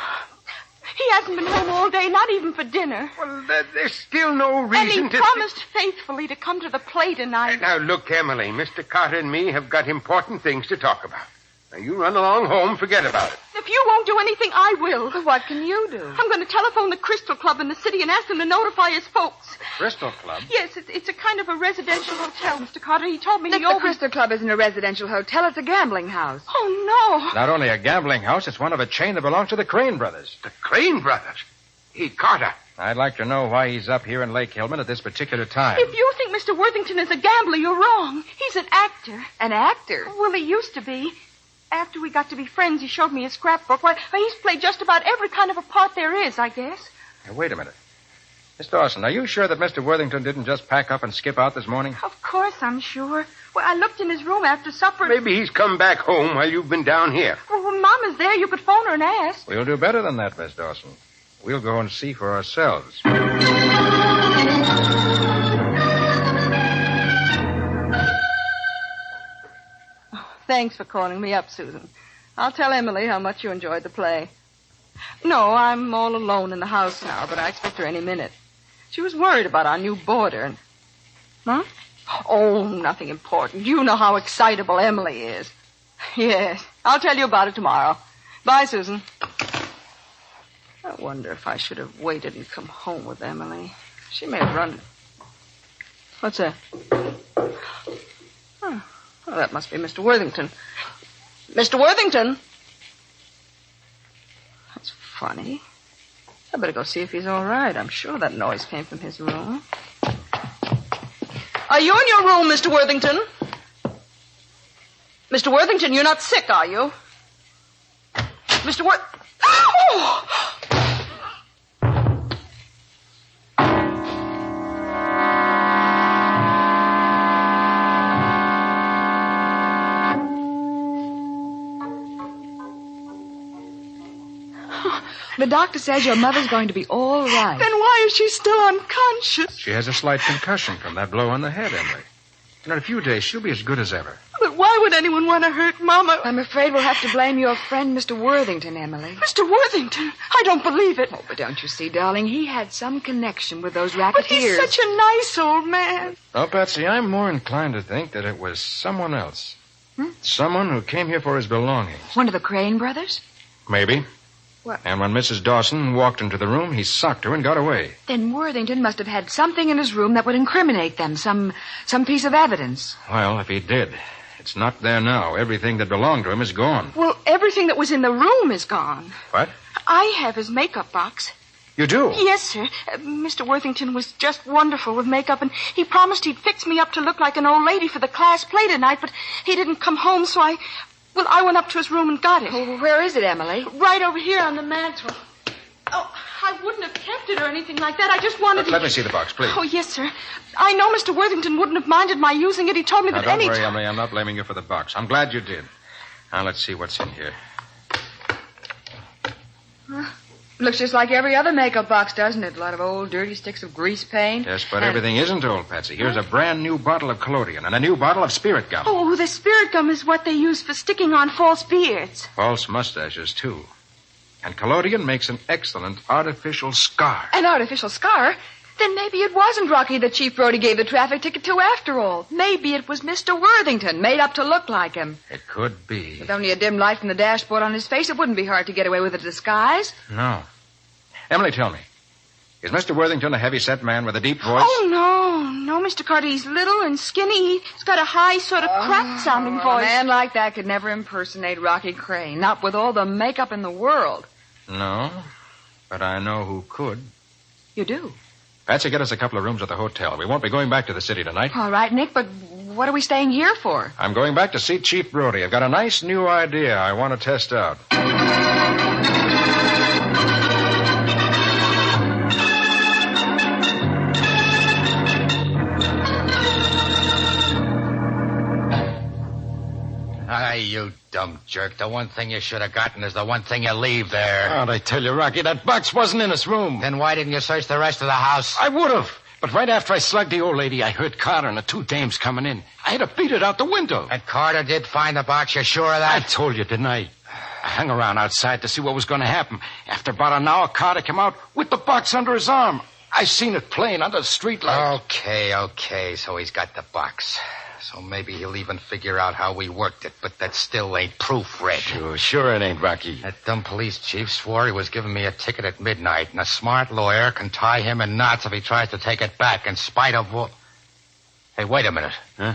He hasn't been home all day, not even for dinner. Well, there's still no reason and he promised faithfully to come to the play tonight. Now, look, Emily, Mr. Carter and me have got important things to talk about. Now, you run along home, forget about it. If you won't do anything, I will. Well, what can you do? I'm going to telephone the Crystal Club in the city and ask them to notify his folks. Crystal Club? Yes, it's a kind of a residential hotel, Mr. Carter. He told me Nick, the Crystal Club isn't a residential hotel. It's a gambling house. Oh, no. Not only a gambling house, it's one of a chain that belongs to the Crane brothers. The Crane brothers? Hey, Carter. I'd like to know why he's up here in Lake Hillman at this particular time. If you think Mr. Worthington is a gambler, you're wrong. He's an actor. An actor? Well, he used to be. After we got to be friends, he showed me his scrapbook. Why, he's played just about every kind of a part there is, I guess. Now, wait a minute. Miss Dawson, are you sure that Mr. Worthington didn't just pack up and skip out this morning? Of course, I'm sure. Well, I looked in his room after supper. Maybe he's come back home while you've been down here. Well, when Mama's there, you could phone her and ask. We'll do better than that, Miss Dawson. We'll go and see for ourselves. Thanks for calling me up, Susan. I'll tell Emily how much you enjoyed the play. No, I'm all alone in the house now, but I expect her any minute. She was worried about our new boarder. And... Huh? Oh, nothing important. You know how excitable Emily is. Yes, I'll tell you about it tomorrow. Bye, Susan. I wonder if I should have waited and come home with Emily. She may have run... What's that? Huh. Oh, that must be Mr. Worthington. Mr. Worthington! That's funny. I better go see if he's all right. I'm sure that noise came from his room. Are you in your room, Mr. Worthington? Mr. Worthington, you're not sick, are you? Mr. Worth... Oh! The doctor says your mother's going to be all right. Then why is she still unconscious? She has a slight concussion from that blow on the head, Emily. In a few days, she'll be as good as ever. But why would anyone want to hurt Mama? I'm afraid we'll have to blame your friend, Mr. Worthington, Emily. Mr. Worthington? I don't believe it. Oh, but don't you see, darling, he had some connection with those racketeers. But he's such a nice old man. Oh, Patsy, I'm more inclined to think that it was someone else. Someone who came here for his belongings. One of the Crane brothers? Maybe. What? And when Mrs. Dawson walked into the room, he socked her and got away. Then Worthington must have had something in his room that would incriminate them, some piece of evidence. Well, if he did, it's not there now. Everything that belonged to him is gone. Well, everything that was in the room is gone. What? I have his makeup box. You do? Yes, sir. Mr. Worthington was just wonderful with makeup, and he promised he'd fix me up to look like an old lady for the class play tonight, but he didn't come home, so I went up to his room and got it. Well, where is it, Emily? Right over here on the mantel. Oh, I wouldn't have kept it or anything like that. I just wanted to... Let me see the box, please. Oh, yes, sir. I know Mr. Worthington wouldn't have minded my using it. He told me that Don't worry, Emily. I'm not blaming you for the box. I'm glad you did. Now, let's see what's in here. Looks just like every other makeup box, doesn't it? A lot of old, dirty sticks of grease paint. Yes, but everything isn't old, Patsy. Here's a brand new bottle of collodion and a new bottle of spirit gum. Oh, the spirit gum is what they use for sticking on false beards. False mustaches, too. And collodion makes an excellent artificial scar. An artificial scar? Then maybe it wasn't Rocky that Chief Brody gave the traffic ticket to after all. Maybe it was Mr. Worthington, made up to look like him. It could be. With only a dim light from the dashboard on his face, it wouldn't be hard to get away with a disguise. No. Emily, tell me. Is Mr. Worthington a heavy-set man with a deep voice? Oh, no, Mr. Carter. He's little and skinny. He's got a high, sort of cracked-sounding voice. A man like that could never impersonate Rocky Crane, not with all the makeup in the world. No, but I know who could. You do? Patsy, get us a couple of rooms at the hotel. We won't be going back to the city tonight. All right, Nick, but what are we staying here for? I'm going back to see Chief Brody. I've got a nice new idea I want to test out. You dumb jerk. The one thing you should have gotten is the one thing you leave there. How'd I tell you, Rocky? That box wasn't in his room. Then why didn't you search the rest of the house? I would have. But right after I slugged the old lady, I heard Carter and the two dames coming in. I had to beat it out the window. And Carter did find the box. You're sure of that? I told you, didn't I? I hung around outside to see what was going to happen. After about an hour, Carter came out with the box under his arm. I seen it plain under the street light. Okay. So he's got the box. So maybe he'll even figure out how we worked it, but that still ain't proof, Red. Sure it ain't, Rocky. That dumb police chief swore he was giving me a ticket at midnight, and a smart lawyer can tie him in knots if he tries to take it back in spite of what... Hey, wait a minute. Huh?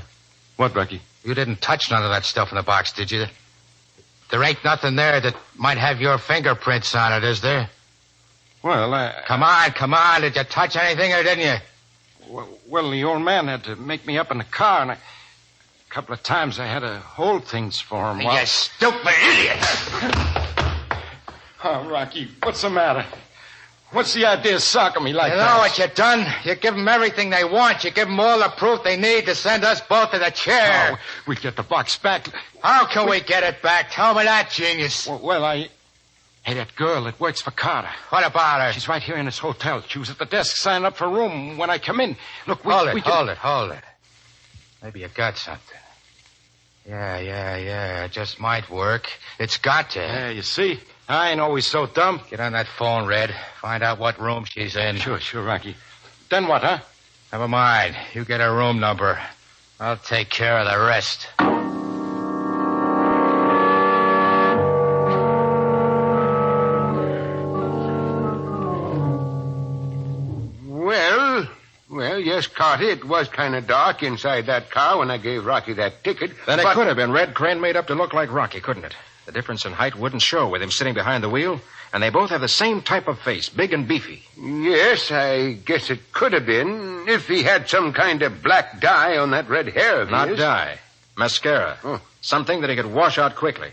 What, Rocky? You didn't touch none of that stuff in the box, did you? There ain't nothing there that might have your fingerprints on it, is there? Well, Come on. Did you touch anything or didn't you? Well, the old man had to make me up in the car, and a couple of times I had to hold things for him. You stupid idiot! Oh, Rocky, what's the matter? What's the idea of socking me like that? You know what you done? You give them everything they want. You give them all the proof they need to send us both to the chair. Oh, we get the box back. How can we get it back? Tell me that, genius. Hey, that girl that works for Carter. What about her? She's right here in this hotel. She was at the desk signing up for a room when I come in. Look, Hold it. Maybe you got something. Yeah. It just might work. It's got to. Yeah, you see? I ain't always so dumb. Get on that phone, Red. Find out what room she's in. Sure, Rocky. Then what, huh? Never mind. You get her room number. I'll take care of the rest. Well, yes, Carter, it was kind of dark inside that car when I gave Rocky that ticket. Then it could have been Red Crane made up to look like Rocky, couldn't it? The difference in height wouldn't show with him sitting behind the wheel, and they both have the same type of face, big and beefy. Yes, I guess it could have been if he had some kind of black dye on that red hair of his. Not dye. Mascara. Oh. Something that he could wash out quickly.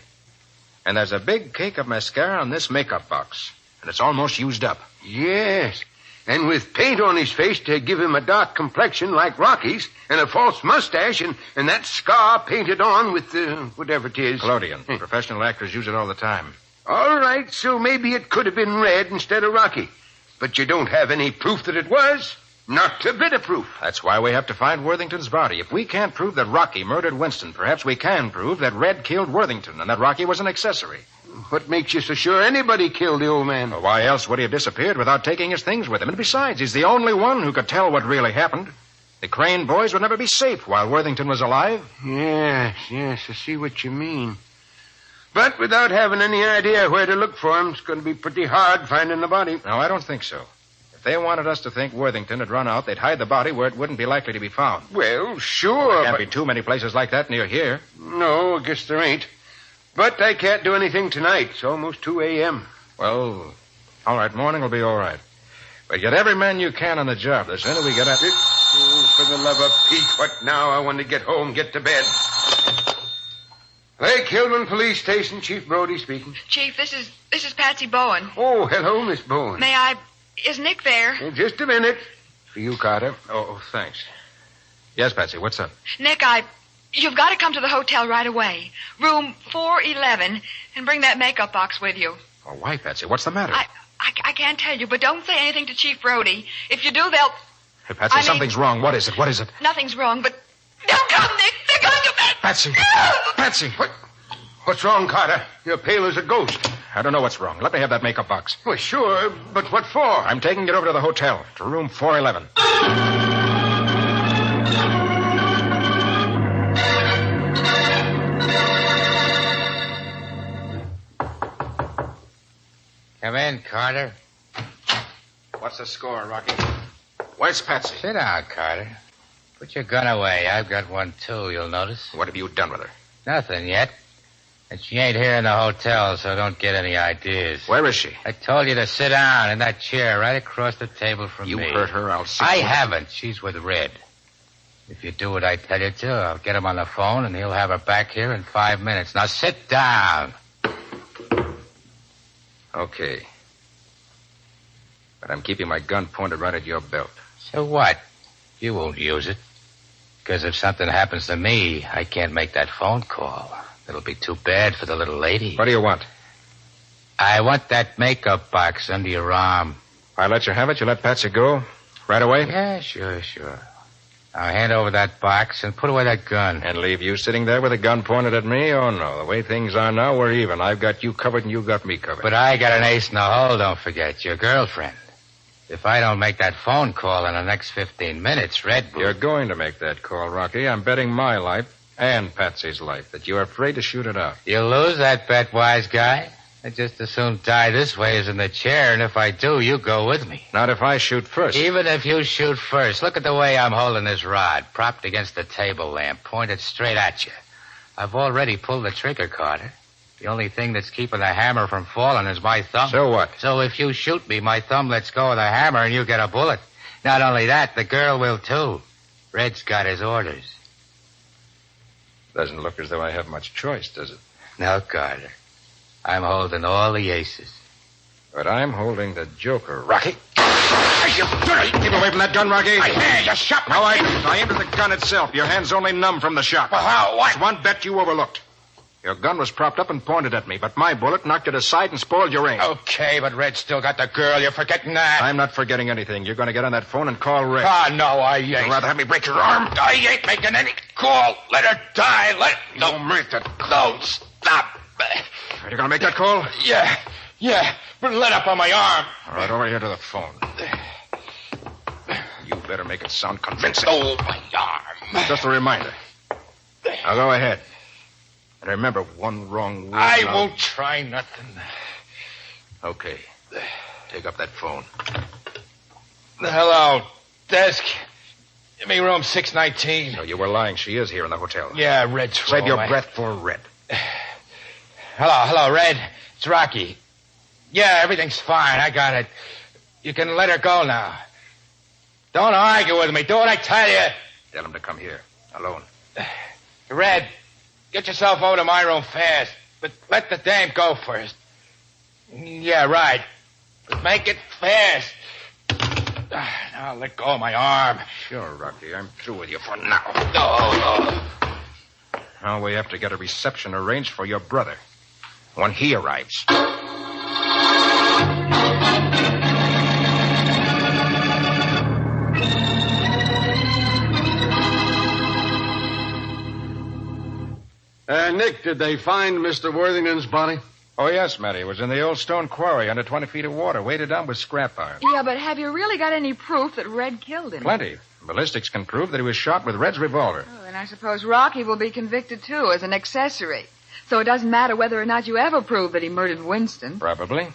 And there's a big cake of mascara in this makeup box, and it's almost used up. Yes. And with paint on his face to give him a dark complexion like Rocky's, and a false mustache, and that scar painted on with whatever it is. Collodion. Professional actors use it all the time. All right, so maybe it could have been Red instead of Rocky. But you don't have any proof that it was. Not a bit of proof. That's why we have to find Worthington's body. If we can't prove that Rocky murdered Winston, perhaps we can prove that Red killed Worthington and that Rocky was an accessory. What makes you so sure anybody killed the old man? Well, why else would he have disappeared without taking his things with him? And besides, he's the only one who could tell what really happened. The Crane boys would never be safe while Worthington was alive. Yes, I see what you mean. But without having any idea where to look for him, it's going to be pretty hard finding the body. No, I don't think so. If they wanted us to think Worthington had run out, they'd hide the body where it wouldn't be likely to be found. Well, sure. There can't be too many places like that near here. No, I guess there ain't. But I can't do anything tonight. It's almost 2 a.m. Well, all right, morning will be all right. But get every man you can on the job. The sooner we get at it. Oh, for the love of Pete, what now? I want to get home, get to bed. Lake Hillman Police Station, Chief Brody speaking. Chief, this is Patsy Bowen. Oh, hello, Miss Bowen. May I... Is Nick there? Just a minute. For you, Carter. Oh, thanks. Yes, Patsy, what's up? Nick, you've got to come to the hotel right away. Room 411, and bring that makeup box with you. Oh, why, Patsy? What's the matter? I can't tell you, but don't say anything to Chief Brody. If you do, they'll... Hey, Patsy, something's wrong. What is it? What is it? Nothing's wrong, but... Don't come, Nick. They're going to... Patsy! Patsy! What's wrong, Carter? You're pale as a ghost. I don't know what's wrong. Let me have that makeup box. Well, sure, but what for? I'm taking it over to the hotel, to room 411. Come in, Carter. What's the score, Rocky? Where's Patsy? Sit down, Carter. Put your gun away. I've got one, too, you'll notice. What have you done with her? Nothing yet. And she ain't here in the hotel, so don't get any ideas. Where is she? I told you to sit down in that chair right across the table from you me. You hurt her, I'll see. I haven't. She's with Red. If you do what I tell you to, I'll get him on the phone, and he'll have her back here in 5 minutes. Now sit down. Okay. But I'm keeping my gun pointed right at your belt. So what? You won't use it. Because if something happens to me, I can't make that phone call. It'll be too bad for the little lady. What do you want? I want that makeup box under your arm. I let you have it? You let Patsy go? Right away? Yeah, sure. Now hand over that box and put away that gun. And leave you sitting there with a gun pointed at me? Oh, no. The way things are now, we're even. I've got you covered and you got me covered. But I got an ace in the hole, don't forget. Your girlfriend. If I don't make that phone call in the next 15 minutes, Red will... You're going to make that call, Rocky. I'm betting my life and Patsy's life that you're afraid to shoot it out. You'll lose that bet, wise guy. I'd just as soon die this way as in the chair, and if I do, you go with me. Not if I shoot first. Even if you shoot first, look at the way I'm holding this rod, propped against the table lamp, pointed straight at you. I've already pulled the trigger, Carter. The only thing that's keeping the hammer from falling is my thumb. So what? So if you shoot me, my thumb lets go of the hammer and you get a bullet. Not only that, the girl will too. Red's got his orders. Doesn't look as though I have much choice, does it? No, Carter. I'm holding all the aces. But I'm holding the joker, Rocky. You dirty! Keep away from that gun, Rocky. You shot me. No, I didn't. I aimed at the gun itself. Your hand's only numb from the shot. Well, how? What? It's one bet you overlooked. Your gun was propped up and pointed at me, but my bullet knocked it aside and spoiled your aim. Okay, but Red's still got the girl. You're forgetting that. I'm not forgetting anything. You're going to get on that phone and call Red. No, I ain't. You'd rather have me break your arm? I ain't making any call. Let her die. Don't make that. Don't stop. Are you going to make that call? Yeah. But let up on my arm. All right, over here to the phone. You better make it sound convincing. Oh, my arm. Just a reminder. Now go ahead. And remember, one wrong word... I won't try nothing. Okay. Take up that phone. Hello, desk. Give me room 619. No, you were lying. She is here in the hotel. Yeah, Red's Save your breath for Red. Hello, Red. It's Rocky. Yeah, everything's fine. I got it. You can let her go now. Don't argue with me. Do what I tell you. Tell him to come here. Alone. Red, get yourself over to my room fast. But let the dame go first. Yeah, right. But make it fast. Now let go of my arm. Sure, Rocky. I'm through with you for now. No. Now we have to get a reception arranged for your brother. When he arrives. Nick, did they find Mr. Worthington's body? Oh, yes, Matty. It was in the old stone quarry under 20 feet of water, weighted down with scrap iron. Yeah, but have you really got any proof that Red killed him? Plenty. Ballistics can prove that he was shot with Red's revolver. Oh, then I suppose Rocky will be convicted, too, as an accessory. So it doesn't matter whether or not you ever prove that he murdered Winston. Probably.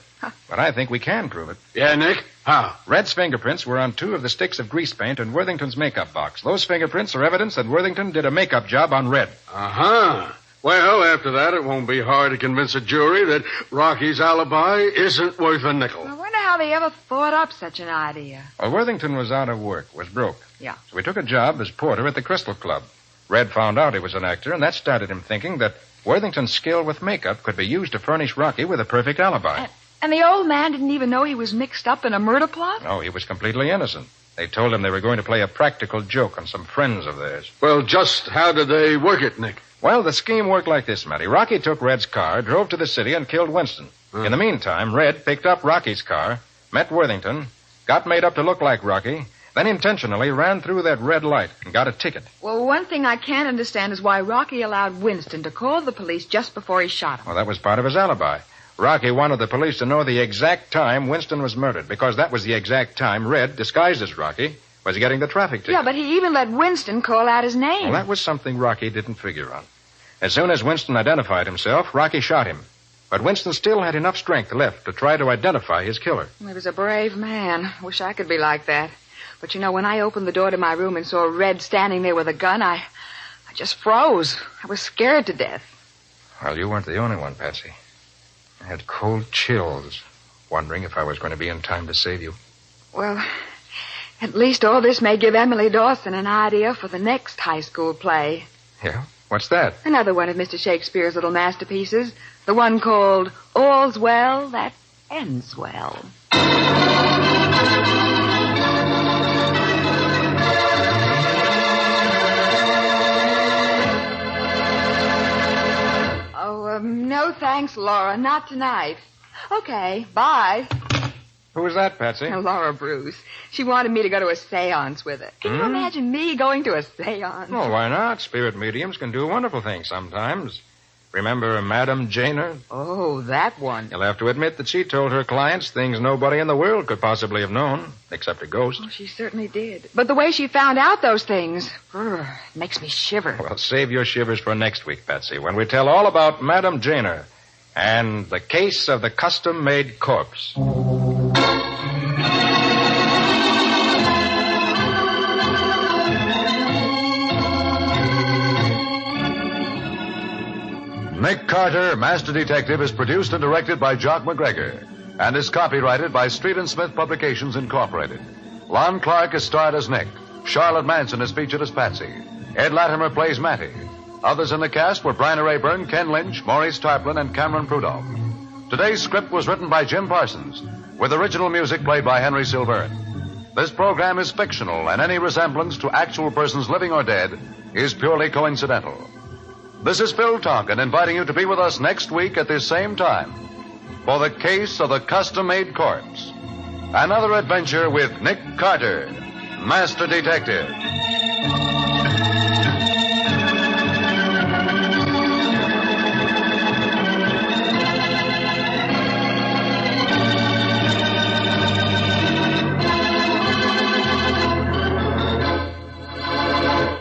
But I think we can prove it. Yeah, Nick? How? Red's fingerprints were on 2 of the sticks of grease paint in Worthington's makeup box. Those fingerprints are evidence that Worthington did a makeup job on Red. Uh-huh. Well, after that, it won't be hard to convince a jury that Rocky's alibi isn't worth a nickel. I wonder how they ever thought up such an idea. Well, Worthington was out of work, was broke. Yeah. So he took a job as porter at the Crystal Club. Red found out he was an actor, and that started him thinking that Worthington's skill with makeup could be used to furnish Rocky with a perfect alibi. And the old man didn't even know he was mixed up in a murder plot? No, he was completely innocent. They told him they were going to play a practical joke on some friends of theirs. Well, just how did they work it, Nick? Well, the scheme worked like this, Matty. Rocky took Red's car, drove to the city, and killed Winston. In the meantime, Red picked up Rocky's car, met Worthington, got made up to look like Rocky, then intentionally ran through that red light and got a ticket. Well, one thing I can't understand is why Rocky allowed Winston to call the police just before he shot him. Well, that was part of his alibi. Rocky wanted the police to know the exact time Winston was murdered, because that was the exact time Red, disguised as Rocky, was getting the traffic ticket. Yeah, but he even let Winston call out his name. Well, that was something Rocky didn't figure on. As soon as Winston identified himself, Rocky shot him. But Winston still had enough strength left to try to identify his killer. He was a brave man. Wish I could be like that. But, you know, when I opened the door to my room and saw Red standing there with a gun, I just froze. I was scared to death. Well, you weren't the only one, Patsy. I had cold chills, wondering if I was going to be in time to save you. Well, at least all this may give Emily Dawson an idea for the next high school play. Yeah? What's that? Another one of Mr. Shakespeare's little masterpieces. The one called All's Well That Ends Well. No thanks, Laura. Not tonight. Okay, bye. Who was that, Patsy? Laura Bruce. She wanted me to go to a seance with her. Can you imagine me going to a seance? Well, why not? Spirit mediums can do wonderful things sometimes. Remember Madame Janer? Oh, that one. You'll have to admit that she told her clients things nobody in the world could possibly have known, except a ghost. Oh, she certainly did. But the way she found out those things, makes me shiver. Well, save your shivers for next week, Patsy, when we tell all about Madame Janer and the case of the custom-made corpse. Nick Carter, Master Detective, is produced and directed by Jock McGregor and is copyrighted by Street and Smith Publications, Incorporated. Lon Clark is starred as Nick. Charlotte Manson is featured as Patsy. Ed Latimer plays Matty. Others in the cast were Bryna Rayburn, Ken Lynch, Maurice Tarplin, and Cameron Prudhomme. Today's script was written by Jim Parsons, with original music played by Henry Silverne. This program is fictional, and any resemblance to actual persons living or dead is purely coincidental. This is Phil Tonkin inviting you to be with us next week at this same time for the case of the custom-made corpse. Another adventure with Nick Carter, Master Detective.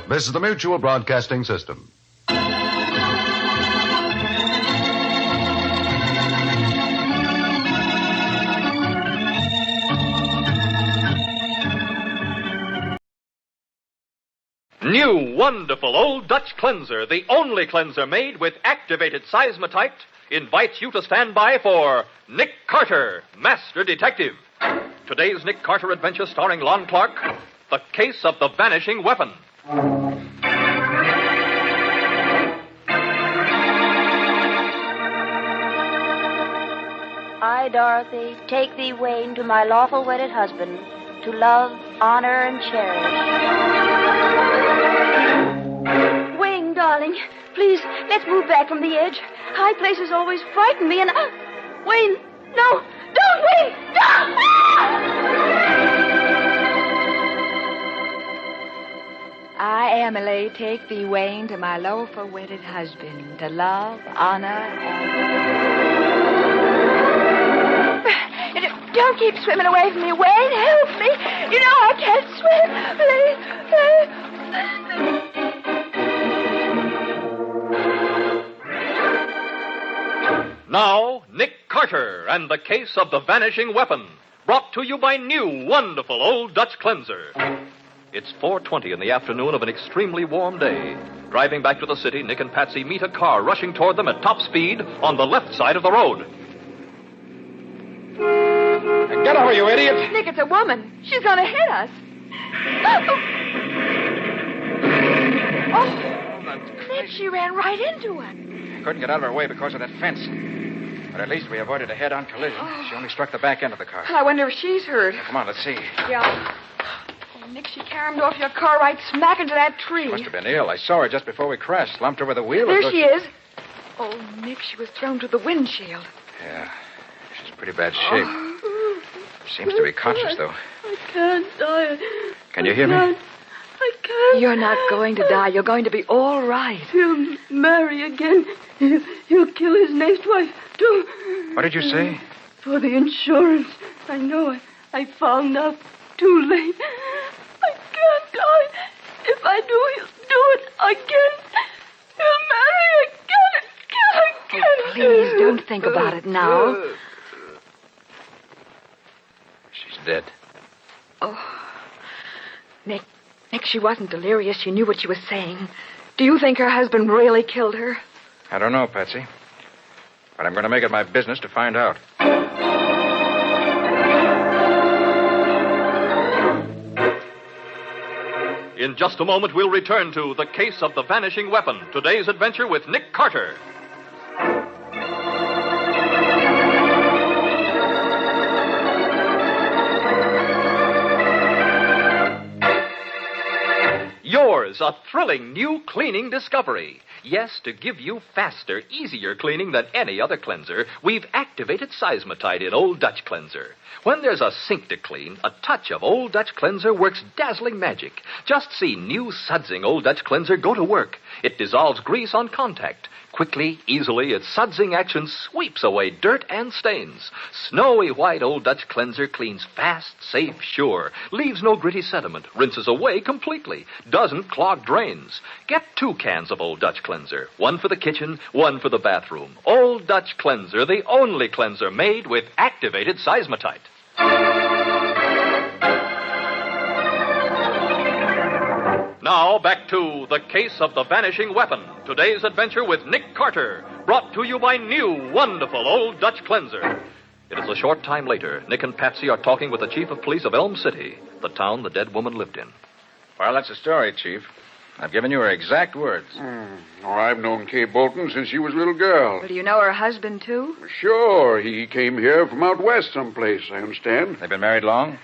This is the Mutual Broadcasting System. New wonderful Old Dutch Cleanser, the only cleanser made with activated seismotite, invites you to stand by for Nick Carter, Master Detective. Today's Nick Carter adventure starring Lon Clark, The Case of the Vanishing Weapon. I, Dorothy, take thee, Wayne, to my lawful wedded husband, to love, honor, and cherish. Wayne, darling, please, let's move back from the edge. High places always frighten me, and Wayne, no, don't, Wayne, don't! I, Emily, take thee, Wayne, to my lawful wedded husband, to love, honor, and... Don't keep swimming away from me, Wayne. Help me. You know I can't swim. Now, Nick Carter and the case of the vanishing weapon, brought to you by new, wonderful Old Dutch Cleanser. It's 4:20 in the afternoon of an extremely warm day. Driving back to the city, Nick and Patsy meet a car rushing toward them at top speed on the left side of the road. Get over, you idiot! Nick, it's a woman. She's going to hit us. Oh, Nick, she ran right into us. I couldn't get out of her way because of that fence. But at least we avoided a head-on collision. She only struck the back end of the car. I wonder if she's hurt. Come on, let's see. Yeah. Oh, Nick, she caromed off your car right smack into that tree. She must have been ill. I saw her just before we crashed, slumped over the wheel. There she is. Oh, Nick, she was thrown to the windshield. Yeah, she's in pretty bad shape. Seems to be conscious, though. I can't die. Can you hear me? I can't. You're not going to die. You're going to be all right. He'll marry again. He'll kill his next wife, too. What did you say? For the insurance. I know. I found out too late. I can't die. If I do, he'll do it again. He'll marry again. Oh, please, don't think about it now. She's dead. Oh. Nick, she wasn't delirious. She knew what she was saying. Do you think her husband really killed her? I don't know, Patsy. But I'm going to make it my business to find out. In just a moment, we'll return to The Case of the Vanishing Weapon. Today's adventure with Nick Carter. Yours, a thrilling new cleaning discovery. Yes, to give you faster, easier cleaning than any other cleanser, we've activated Seismotite in Old Dutch Cleanser. When there's a sink to clean, a touch of Old Dutch Cleanser works dazzling magic. Just see new sudsing Old Dutch Cleanser go to work. It dissolves grease on contact. Quickly, easily, its sudsing action sweeps away dirt and stains. Snowy white Old Dutch Cleanser cleans fast, safe, sure. Leaves no gritty sediment. Rinses away completely. Doesn't clog drains. Get 2 cans of Old Dutch Cleanser. 1 for the kitchen, 1 for the bathroom. Old Dutch Cleanser, the only cleanser made with activated Seismotite. Now, back to The Case of the Vanishing Weapon. Today's adventure with Nick Carter, brought to you by new, wonderful Old Dutch Cleanser. It is a short time later. Nick and Patsy are talking with the chief of police of Elm City, the town the dead woman lived in. Well, that's the story, Chief. I've given you her exact words. Oh, I've known Kay Bolton since she was a little girl. Well, do you know her husband, too? Sure. He came here from out west someplace, I understand. They've been married long?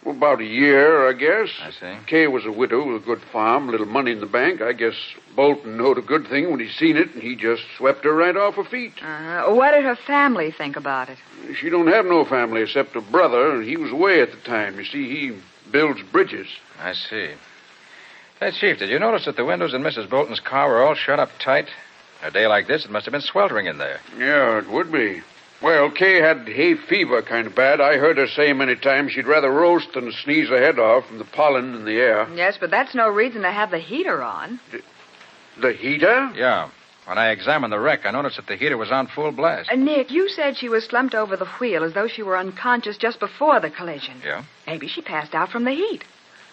Well, about a year, I guess. I see. Kay was a widow with a good farm, a little money in the bank. I guess Bolton knowed a good thing when he seen it, and he just swept her right off her feet. What did her family think about it? She don't have no family except a brother, and he was away at the time. You see, he builds bridges. I see. Hey, Chief, did you notice that the windows in Mrs. Bolton's car were all shut up tight? A day like this, it must have been sweltering in there. Yeah, it would be. Well, Kay had hay fever kind of bad. I heard her say many times she'd rather roast than sneeze her head off from the pollen in the air. Yes, but that's no reason to have the heater on. The heater? Yeah. When I examined the wreck, I noticed that the heater was on full blast. Nick, you said she was slumped over the wheel as though she were unconscious just before the collision. Yeah? Maybe she passed out from the heat.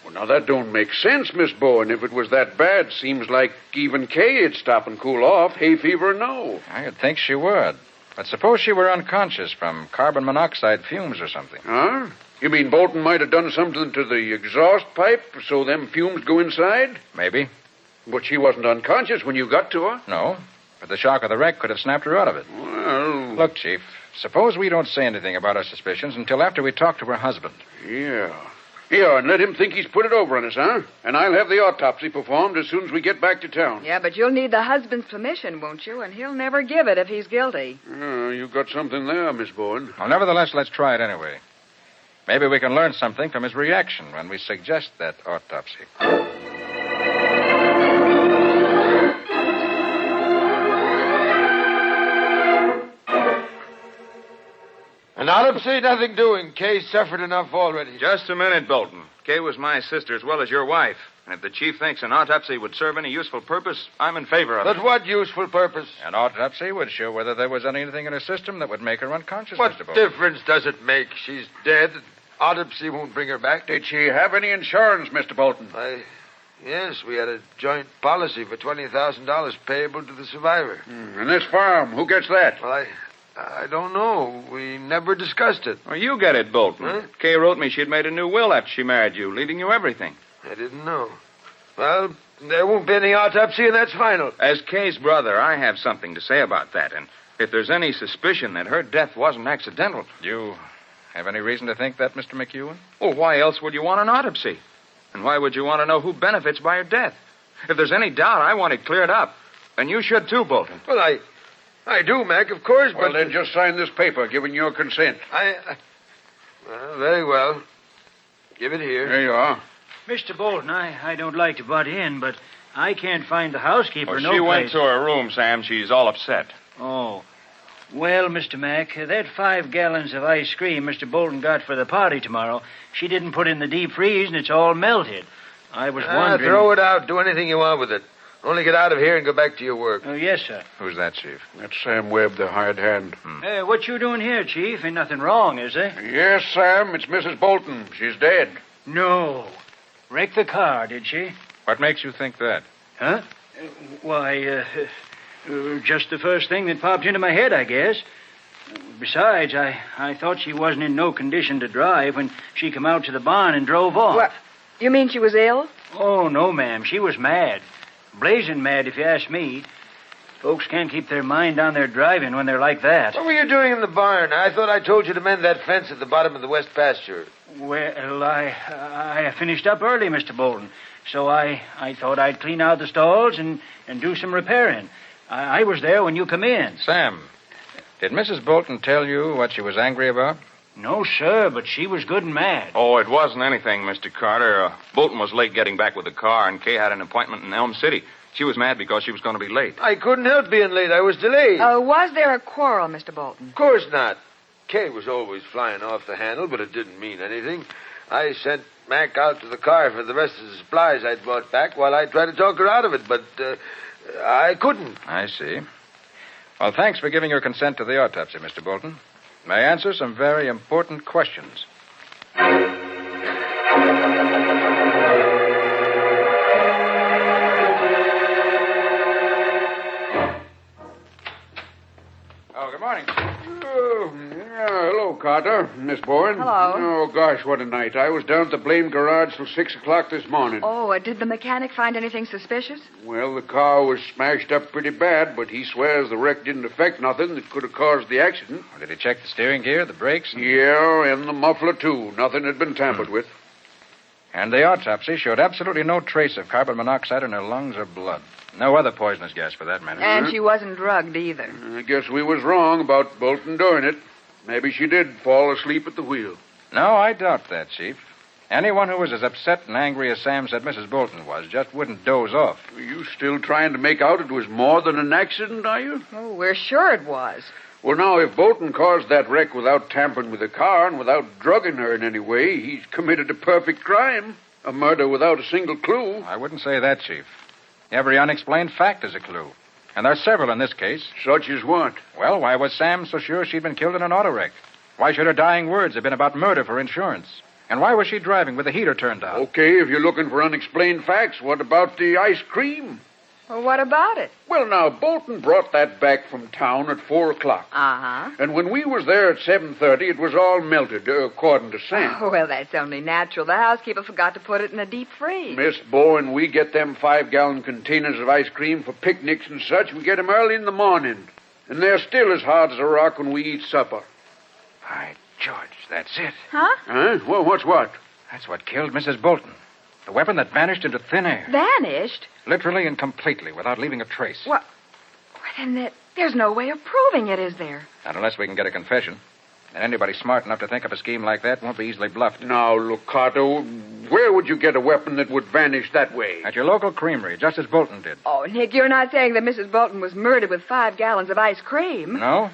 Well, now, that don't make sense, Miss Bowen. If it was that bad, seems like even Kay'd stop and cool off. Hay fever, no. I'd think she would. But suppose she were unconscious from carbon monoxide fumes or something. Huh? You mean Bolton might have done something to the exhaust pipe so them fumes go inside? Maybe. But she wasn't unconscious when you got to her. No. But the shock of the wreck could have snapped her out of it. Well... Look, Chief, suppose we don't say anything about our suspicions until after we talk to her husband. Yeah. Yeah, and let him think he's put it over on us, huh? And I'll have the autopsy performed as soon as we get back to town. Yeah, but you'll need the husband's permission, won't you? And he'll never give it if he's guilty. You've got something there, Miss Bowen. Well, nevertheless, let's try it anyway. Maybe we can learn something from his reaction when we suggest that autopsy. An autopsy, nothing doing. Kay suffered enough already. Just a minute, Bolton. Kay was my sister as well as your wife. And if the chief thinks an autopsy would serve any useful purpose, I'm in favor of it. But what useful purpose? An autopsy would show whether there was anything in her system that would make her unconscious, What Mr. Bolton. difference does it make? She's dead. Autopsy won't bring her back. Did she have any insurance, Mr. Bolton? Yes, we had a joint policy for $20,000 payable to the survivor. And this farm, who gets that? Well, I don't know. We never discussed it. Well, you get it, Bolton. Huh? Kay wrote me she'd made a new will after she married you, leaving you everything. I didn't know. Well, there won't be any autopsy, and that's final. As Kay's brother, I have something to say about that. And if there's any suspicion that her death wasn't accidental... You have any reason to think that, Mr. McEwen? Well, why else would you want an autopsy? And why would you want to know who benefits by her death? If there's any doubt, I want it cleared up. And you should too, Bolton. Well, I do, Mac, of course, Well, but... then just sign this paper giving your consent. Well, very well. Give it here. There you are. Mr. Bolton, I don't like to butt in, but I can't find the housekeeper. She went to her room, Sam. She's all upset. Oh. Well, Mr. Mack, that 5 gallons of ice cream Mr. Bolton got for the party tomorrow, she didn't put in the deep freeze, and it's all melted. I was wondering... Throw it out. Do anything you want with it. Only get out of here and go back to your work. Oh, yes, sir. Who's that, Chief? That's Sam Webb, the hired hand. What you doing here, Chief? Ain't nothing wrong, is there? Yes, Sam, it's Mrs. Bolton. She's dead. No. Wrecked the car, did she? What makes you think that? Huh? Why, just the first thing that popped into my head, I guess. Besides, I thought she wasn't in no condition to drive when she come out to the barn and drove off. What? You mean she was ill? Oh, no, ma'am. She was mad. Blazing mad, if you ask me. Folks can't keep their mind on their driving when they're like that. What were you doing in the barn? I thought I told you to mend that fence at the bottom of the west pasture. Well, I finished up early, Mr. Bolton. So I thought I'd clean out the stalls and do some repairing. I was there when you come in. Sam, did Mrs. Bolton tell you what she was angry about? No, sir, but she was good and mad. Oh, it wasn't anything, Mr. Carter. Bolton was late getting back with the car, and Kay had an appointment in Elm City. She was mad because she was going to be late. I couldn't help being late. I was delayed. Was there a quarrel, Mr. Bolton? Of course not. Kay was always flying off the handle, but it didn't mean anything. I sent Mac out to the car for the rest of the supplies I'd brought back while I tried to talk her out of it, but I couldn't. I see. Well, thanks for giving your consent to the autopsy, Mr. Bolton. May I answer some very important questions? Oh, good morning. Hello, Carter. Miss Bourne. Hello. Oh, gosh, what a night. I was down at the blame garage till 6 o'clock this morning. Oh, did the mechanic find anything suspicious? Well, the car was smashed up pretty bad, but he swears the wreck didn't affect nothing that could have caused the accident. Well, did he check the steering gear, the brakes? Yeah, and the muffler, too. Nothing had been tampered with. And the autopsy showed absolutely no trace of carbon monoxide in her lungs or blood. No other poisonous gas, for that matter. And she wasn't drugged either. I guess we was wrong about Bolton doing it. Maybe she did fall asleep at the wheel. No, I doubt that, Chief. Anyone who was as upset and angry as Sam said Mrs. Bolton was just wouldn't doze off. Are you still trying to make out it was more than an accident, are you? Oh, we're sure it was. Well, now, if Bolton caused that wreck without tampering with the car and without drugging her in any way, he's committed a perfect crime. A murder without a single clue. I wouldn't say that, Chief. Every unexplained fact is a clue. And there's several in this case. Such as what? Well, why was Sam so sure she'd been killed in an auto wreck? Why should her dying words have been about murder for insurance? And why was she driving with the heater turned on? Okay, if you're looking for unexplained facts, what about the ice cream? Well, what about it? Well, now, Bolton brought that back from town at 4 o'clock. Uh-huh. And when we was there at 7:30, it was all melted, according to Sam. Oh, well, that's only natural. The housekeeper forgot to put it in a deep freeze. Miss Bowen, we get them 5-gallon containers of ice cream for picnics and such. We get them early in the morning. And they're still as hard as a rock when we eat supper. By George, that's it. Huh? Huh? Well, what's what? That's what killed Mrs. Bolton. The weapon that vanished into thin air. Vanished? Literally and completely, without leaving a trace. What? Then there's no way of proving it, is there? Not unless we can get a confession. And anybody smart enough to think up a scheme like that won't be easily bluffed. Now, look, Carter, where would you get a weapon that would vanish that way? At your local creamery, just as Bolton did. Oh, Nick, you're not saying that Mrs. Bolton was murdered with 5 gallons of ice cream? No.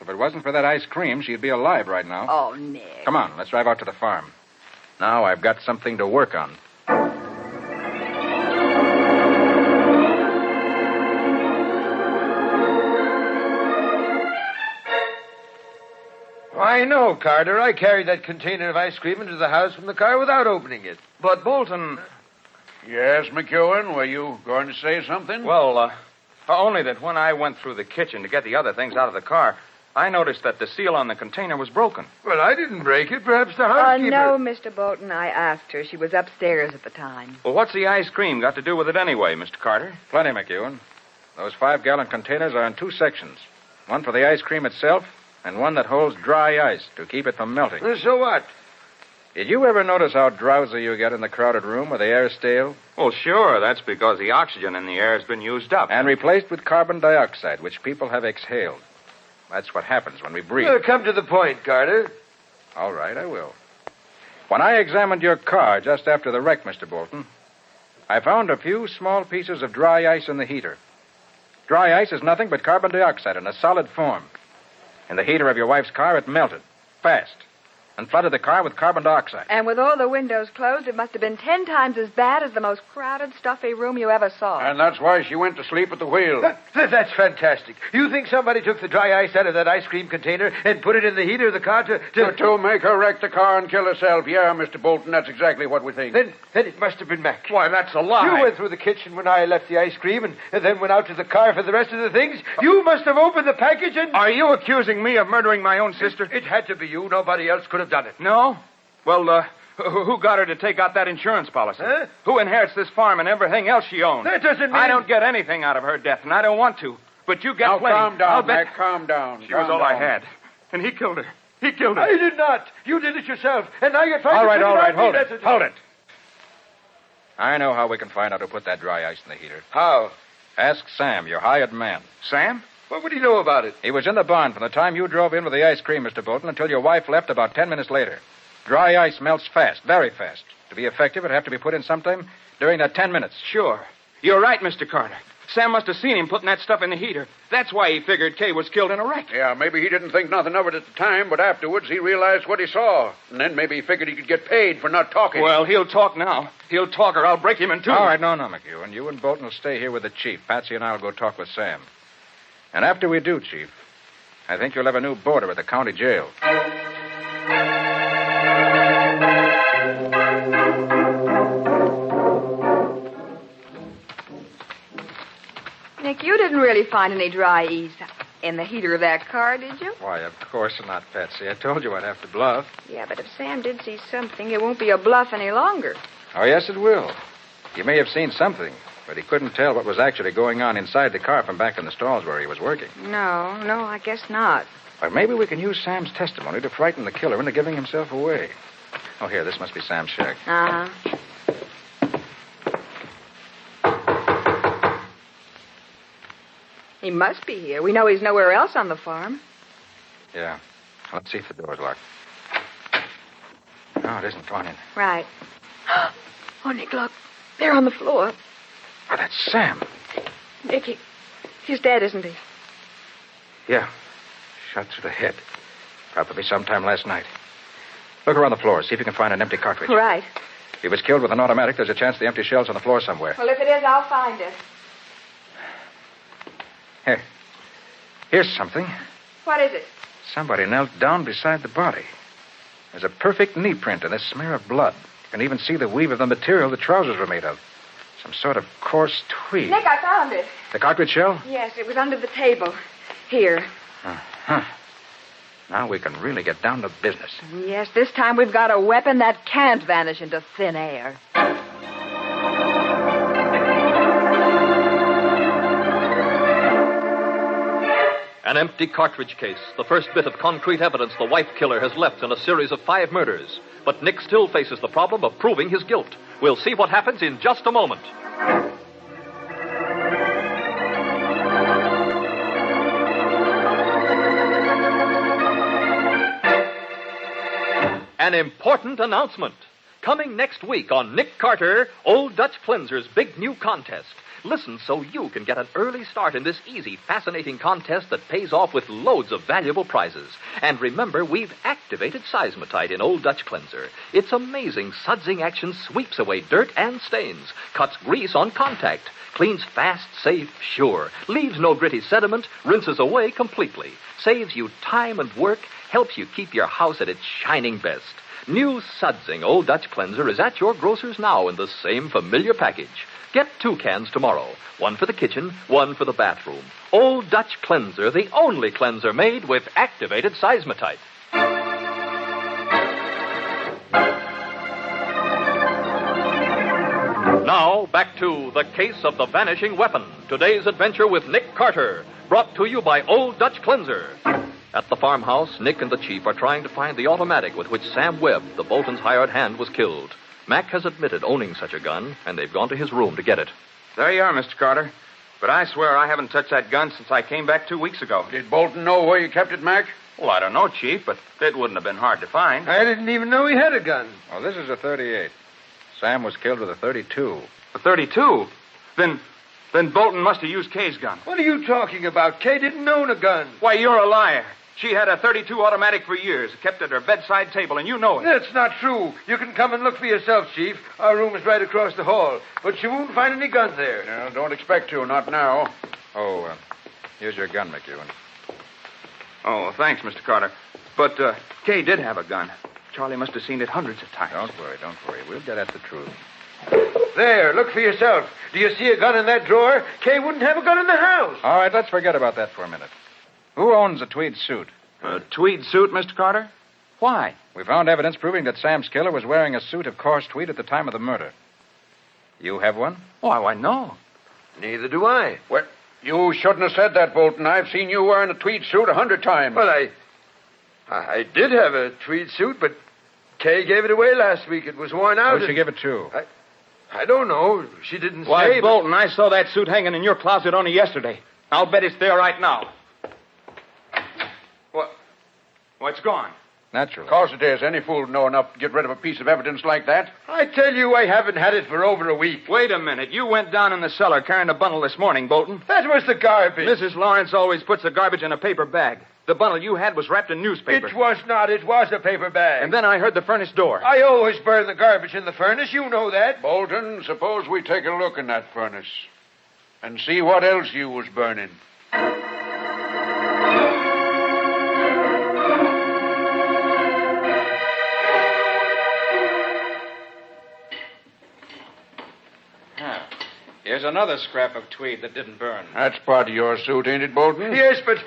If it wasn't for that ice cream, she'd be alive right now. Oh, Nick. Come on, let's drive out to the farm. Now I've got something to work on. Why, no, Carter. I carried that container of ice cream into the house from the car without opening it. But, Bolton... Yes, McEwen, were you going to say something? Well, only that when I went through the kitchen to get the other things out of the car, I noticed that the seal on the container was broken. Well, I didn't break it. Perhaps the housekeeper... No, Mr. Bolton. I asked her. She was upstairs at the time. Well, what's the ice cream got to do with it anyway, Mr. Carter? Plenty, McEwen. Those 5-gallon containers are in 2 sections. One for the ice cream itself, and one that holds dry ice to keep it from melting. So what? Did you ever notice how drowsy you get in the crowded room where the air's stale? Well, sure. That's because the oxygen in the air has been used up. And replaced with carbon dioxide, which people have exhaled. That's what happens when we breathe. Well, come to the point, Carter. All right, I will. When I examined your car just after the wreck, Mr. Bolton, I found a few small pieces of dry ice in the heater. Dry ice is nothing but carbon dioxide in a solid form. In the heater of your wife's car, it melted, fast, and flooded the car with carbon dioxide. And with all the windows closed, it must have been 10 times as bad as the most crowded, stuffy room you ever saw. And that's why she went to sleep at the wheel. That's fantastic. You think somebody took the dry ice out of that ice cream container and put it in the heater of the car To make her wreck the car and kill herself. Yeah, Mr. Bolton, that's exactly what we think. Then it must have been Mac. Why, that's a lie. You went through the kitchen when I left the ice cream and then went out to the car for the rest of the things. You must have opened the package and... Are you accusing me of murdering my own sister? It had to be you. Nobody else could have done it. No? Well, who got her to take out that insurance policy? Huh? Who inherits this farm and everything else she owns? That doesn't mean... I don't get anything out of her death, and I don't want to. But you get Now, plenty. calm down, I'll bet... Mac, calm down. She was all I had. And he killed her. He killed her. I did not. You did it yourself. And now you're trying All to... right, hold it. Hold it. I know how we can find out who put that dry ice in the heater. How? Ask Sam, your hired man. Sam? What would he know about it? He was in the barn from the time you drove in with the ice cream, Mr. Bolton, until your wife left about 10 minutes later. Dry ice melts fast, very fast. To be effective, it'd have to be put in sometime during that 10 minutes. Sure. You're right, Mr. Carter. Sam must have seen him putting that stuff in the heater. That's why he figured Kay was killed in a wreck. Yeah, maybe he didn't think nothing of it at the time, but afterwards he realized what he saw. And then maybe he figured he could get paid for not talking. Well, he'll talk now. He'll talk or I'll break him in two. All right, no, McEwen. You and Bolton will stay here with the chief. Patsy and I will go talk with Sam. And after we do, Chief, I think you'll have a new boarder at the county jail. Nick, you didn't really find any dry ice in the heater of that car, did you? Why, of course not, Patsy. I told you I'd have to bluff. Yeah, but if Sam did see something, it won't be a bluff any longer. Oh, yes, it will. He may have seen something, but he couldn't tell what was actually going on inside the car from back in the stalls where he was working. No, I guess not. Or maybe we can use Sam's testimony to frighten the killer into giving himself away. Oh, here, this must be Sam's shack. Uh-huh. He must be here. We know he's nowhere else on the farm. Yeah. Let's see if the door's locked. No, it isn't. Come on in. Right. Oh, Nick, look. They're on the floor. Oh, that's Sam. Nick, he's dead, isn't he? Yeah. Shot through the head. Probably sometime last night. Look around the floor. See if you can find an empty cartridge. Right. If he was killed with an automatic, there's a chance the empty shell's on the floor somewhere. Well, if it is, I'll find it. Here. Here's something. What is it? Somebody knelt down beside the body. There's a perfect knee print and a smear of blood. You can even see the weave of the material the trousers were made of. Some sort of coarse tweed. Nick, I found it. The cartridge shell? Yes, it was under the table. Here. Uh-huh. Now we can really get down to business. Yes, this time we've got a weapon that can't vanish into thin air. An empty cartridge case, the first bit of concrete evidence the wife killer has left in a series of 5 murders. But Nick still faces the problem of proving his guilt. We'll see what happens in just a moment. An important announcement. Coming next week on Nick Carter, Old Dutch Cleanser's big new contest. Listen so you can get an early start in this easy, fascinating contest that pays off with loads of valuable prizes. And remember, we've activated Seismotite in Old Dutch Cleanser. Its amazing sudsing action sweeps away dirt and stains, cuts grease on contact, cleans fast, safe, sure, leaves no gritty sediment, rinses away completely, saves you time and work, helps you keep your house at its shining best. New sudsing Old Dutch Cleanser is at your grocer's now in the same familiar package. Get 2 cans tomorrow. 1 for the kitchen, 1 for the bathroom. Old Dutch Cleanser, the only cleanser made with activated Seismotite. Now, back to The Case of the Vanishing Weapon. Today's adventure with Nick Carter, brought to you by Old Dutch Cleanser. At the farmhouse, Nick and the chief are trying to find the automatic with which Sam Webb, the Bolton's hired hand, was killed. Mac has admitted owning such a gun, and they've gone to his room to get it. There you are, Mr. Carter. But I swear I haven't touched that gun since I came back 2 weeks ago. Did Bolton know where you kept it, Mac? Well, I don't know, Chief, but it wouldn't have been hard to find. I didn't even know he had a gun. Oh, this is a 38. Sam was killed with a 32. A 32? Then Bolton must have used Kay's gun. What are you talking about? Kay didn't own a gun. Why, you're a liar. She had a 32 automatic for years, kept at her bedside table, and you know it. That's not true. You can come and look for yourself, Chief. Our room is right across the hall. But you won't find any guns there. No, don't expect to, not now. Oh, here's your gun, McEwen. Oh, thanks, Mr. Carter. But Kay did have a gun. Charlie must have seen it hundreds of times. Don't worry. We'll get at the truth. There, look for yourself. Do you see a gun in that drawer? Kay wouldn't have a gun in the house. All right, let's forget about that for a minute. Who owns a tweed suit? A tweed suit, Mr. Carter? Why? We found evidence proving that Sam's killer was wearing a suit of coarse tweed at the time of the murder. You have one? Why, no. Neither do I. Well, you shouldn't have said that, Bolton. I've seen you wearing a tweed suit 100 times. Well, I did have a tweed suit, but Kay gave it away last week. It was worn out. Who'd she give it to? I don't know. She didn't Why, say. Bolton, I saw that suit hanging in your closet only yesterday. I'll bet it's there right now. What's gone? Naturally. Of course it is. Any fool would know enough to get rid of a piece of evidence like that. I tell you, I haven't had it for over a week. Wait a minute. You went down in the cellar carrying a bundle this morning, Bolton. That was the garbage. Mrs. Lawrence always puts the garbage in a paper bag. The bundle you had was wrapped in newspaper. It was not. It was a paper bag. And then I heard the furnace door. I always burn the garbage in the furnace. You know that. Bolton, suppose we take a look in that furnace and see what else you was burning. Here's another scrap of tweed that didn't burn. That's part of your suit, ain't it, Bolton? Yes, but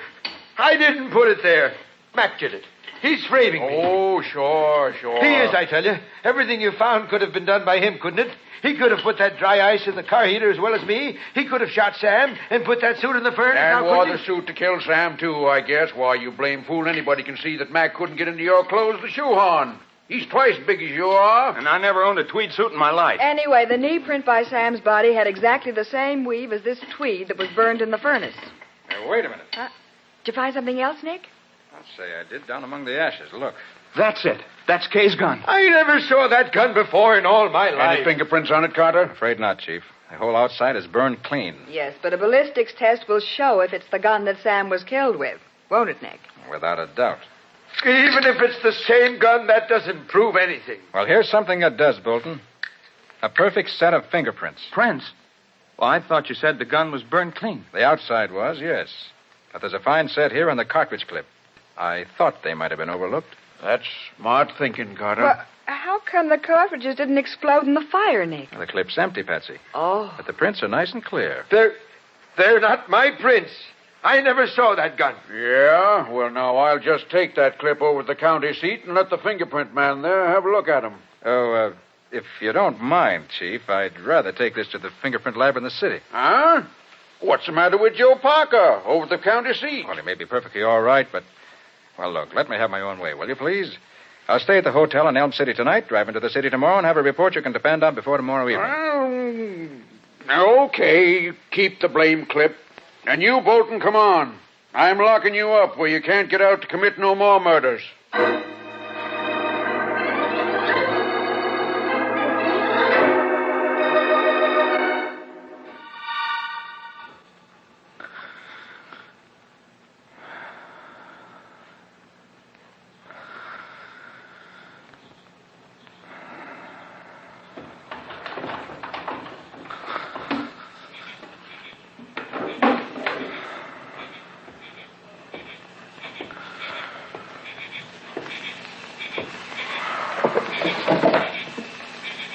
I didn't put it there. Mac did it. He's framing me. Oh, sure. He is, I tell you. Everything you found could have been done by him, couldn't it? He could have put that dry ice in the car heater as well as me. He could have shot Sam and put that suit in the furnace. And wore the suit to kill Sam, too, I guess. Why, you blame fool. Anybody can see that Mac couldn't get into your clothes with a shoehorn. He's twice as big as you are. And I never owned a tweed suit in my life. Anyway, the knee print by Sam's body had exactly the same weave as this tweed that was burned in the furnace. Wait a minute. Did you find something else, Nick? I'll say I did, down among the ashes. Look. That's it. That's Kay's gun. I never saw that gun before in all my life. Any fingerprints on it, Carter? Afraid not, Chief. The whole outside is burned clean. Yes, but a ballistics test will show if it's the gun that Sam was killed with. Won't it, Nick? Without a doubt. Even if it's the same gun, that doesn't prove anything. Well, here's something that does, Bolton. A perfect set of fingerprints. Prints? Well, I thought you said the gun was burned clean. The outside was, yes. But there's a fine set here on the cartridge clip. I thought they might have been overlooked. That's smart thinking, Carter. Well, how come the cartridges didn't explode in the fire, Nick? The clip's empty, Patsy. Oh. But the prints are nice and clear. They're not my prints. I never saw that gun. Yeah? Well, now, I'll just take that clip over to the county seat and let the fingerprint man there have a look at him. Oh, if you don't mind, Chief, I'd rather take this to the fingerprint lab in the city. Huh? What's the matter with Joe Parker over at the county seat? Well, he may be perfectly all right, but... Well, look, let me have my own way, will you, please? I'll stay at the hotel in Elm City tonight, drive into the city tomorrow, and have a report you can depend on before tomorrow evening. Okay, keep the blame clip. And you, Bolton, come on. I'm locking you up where you can't get out to commit no more murders.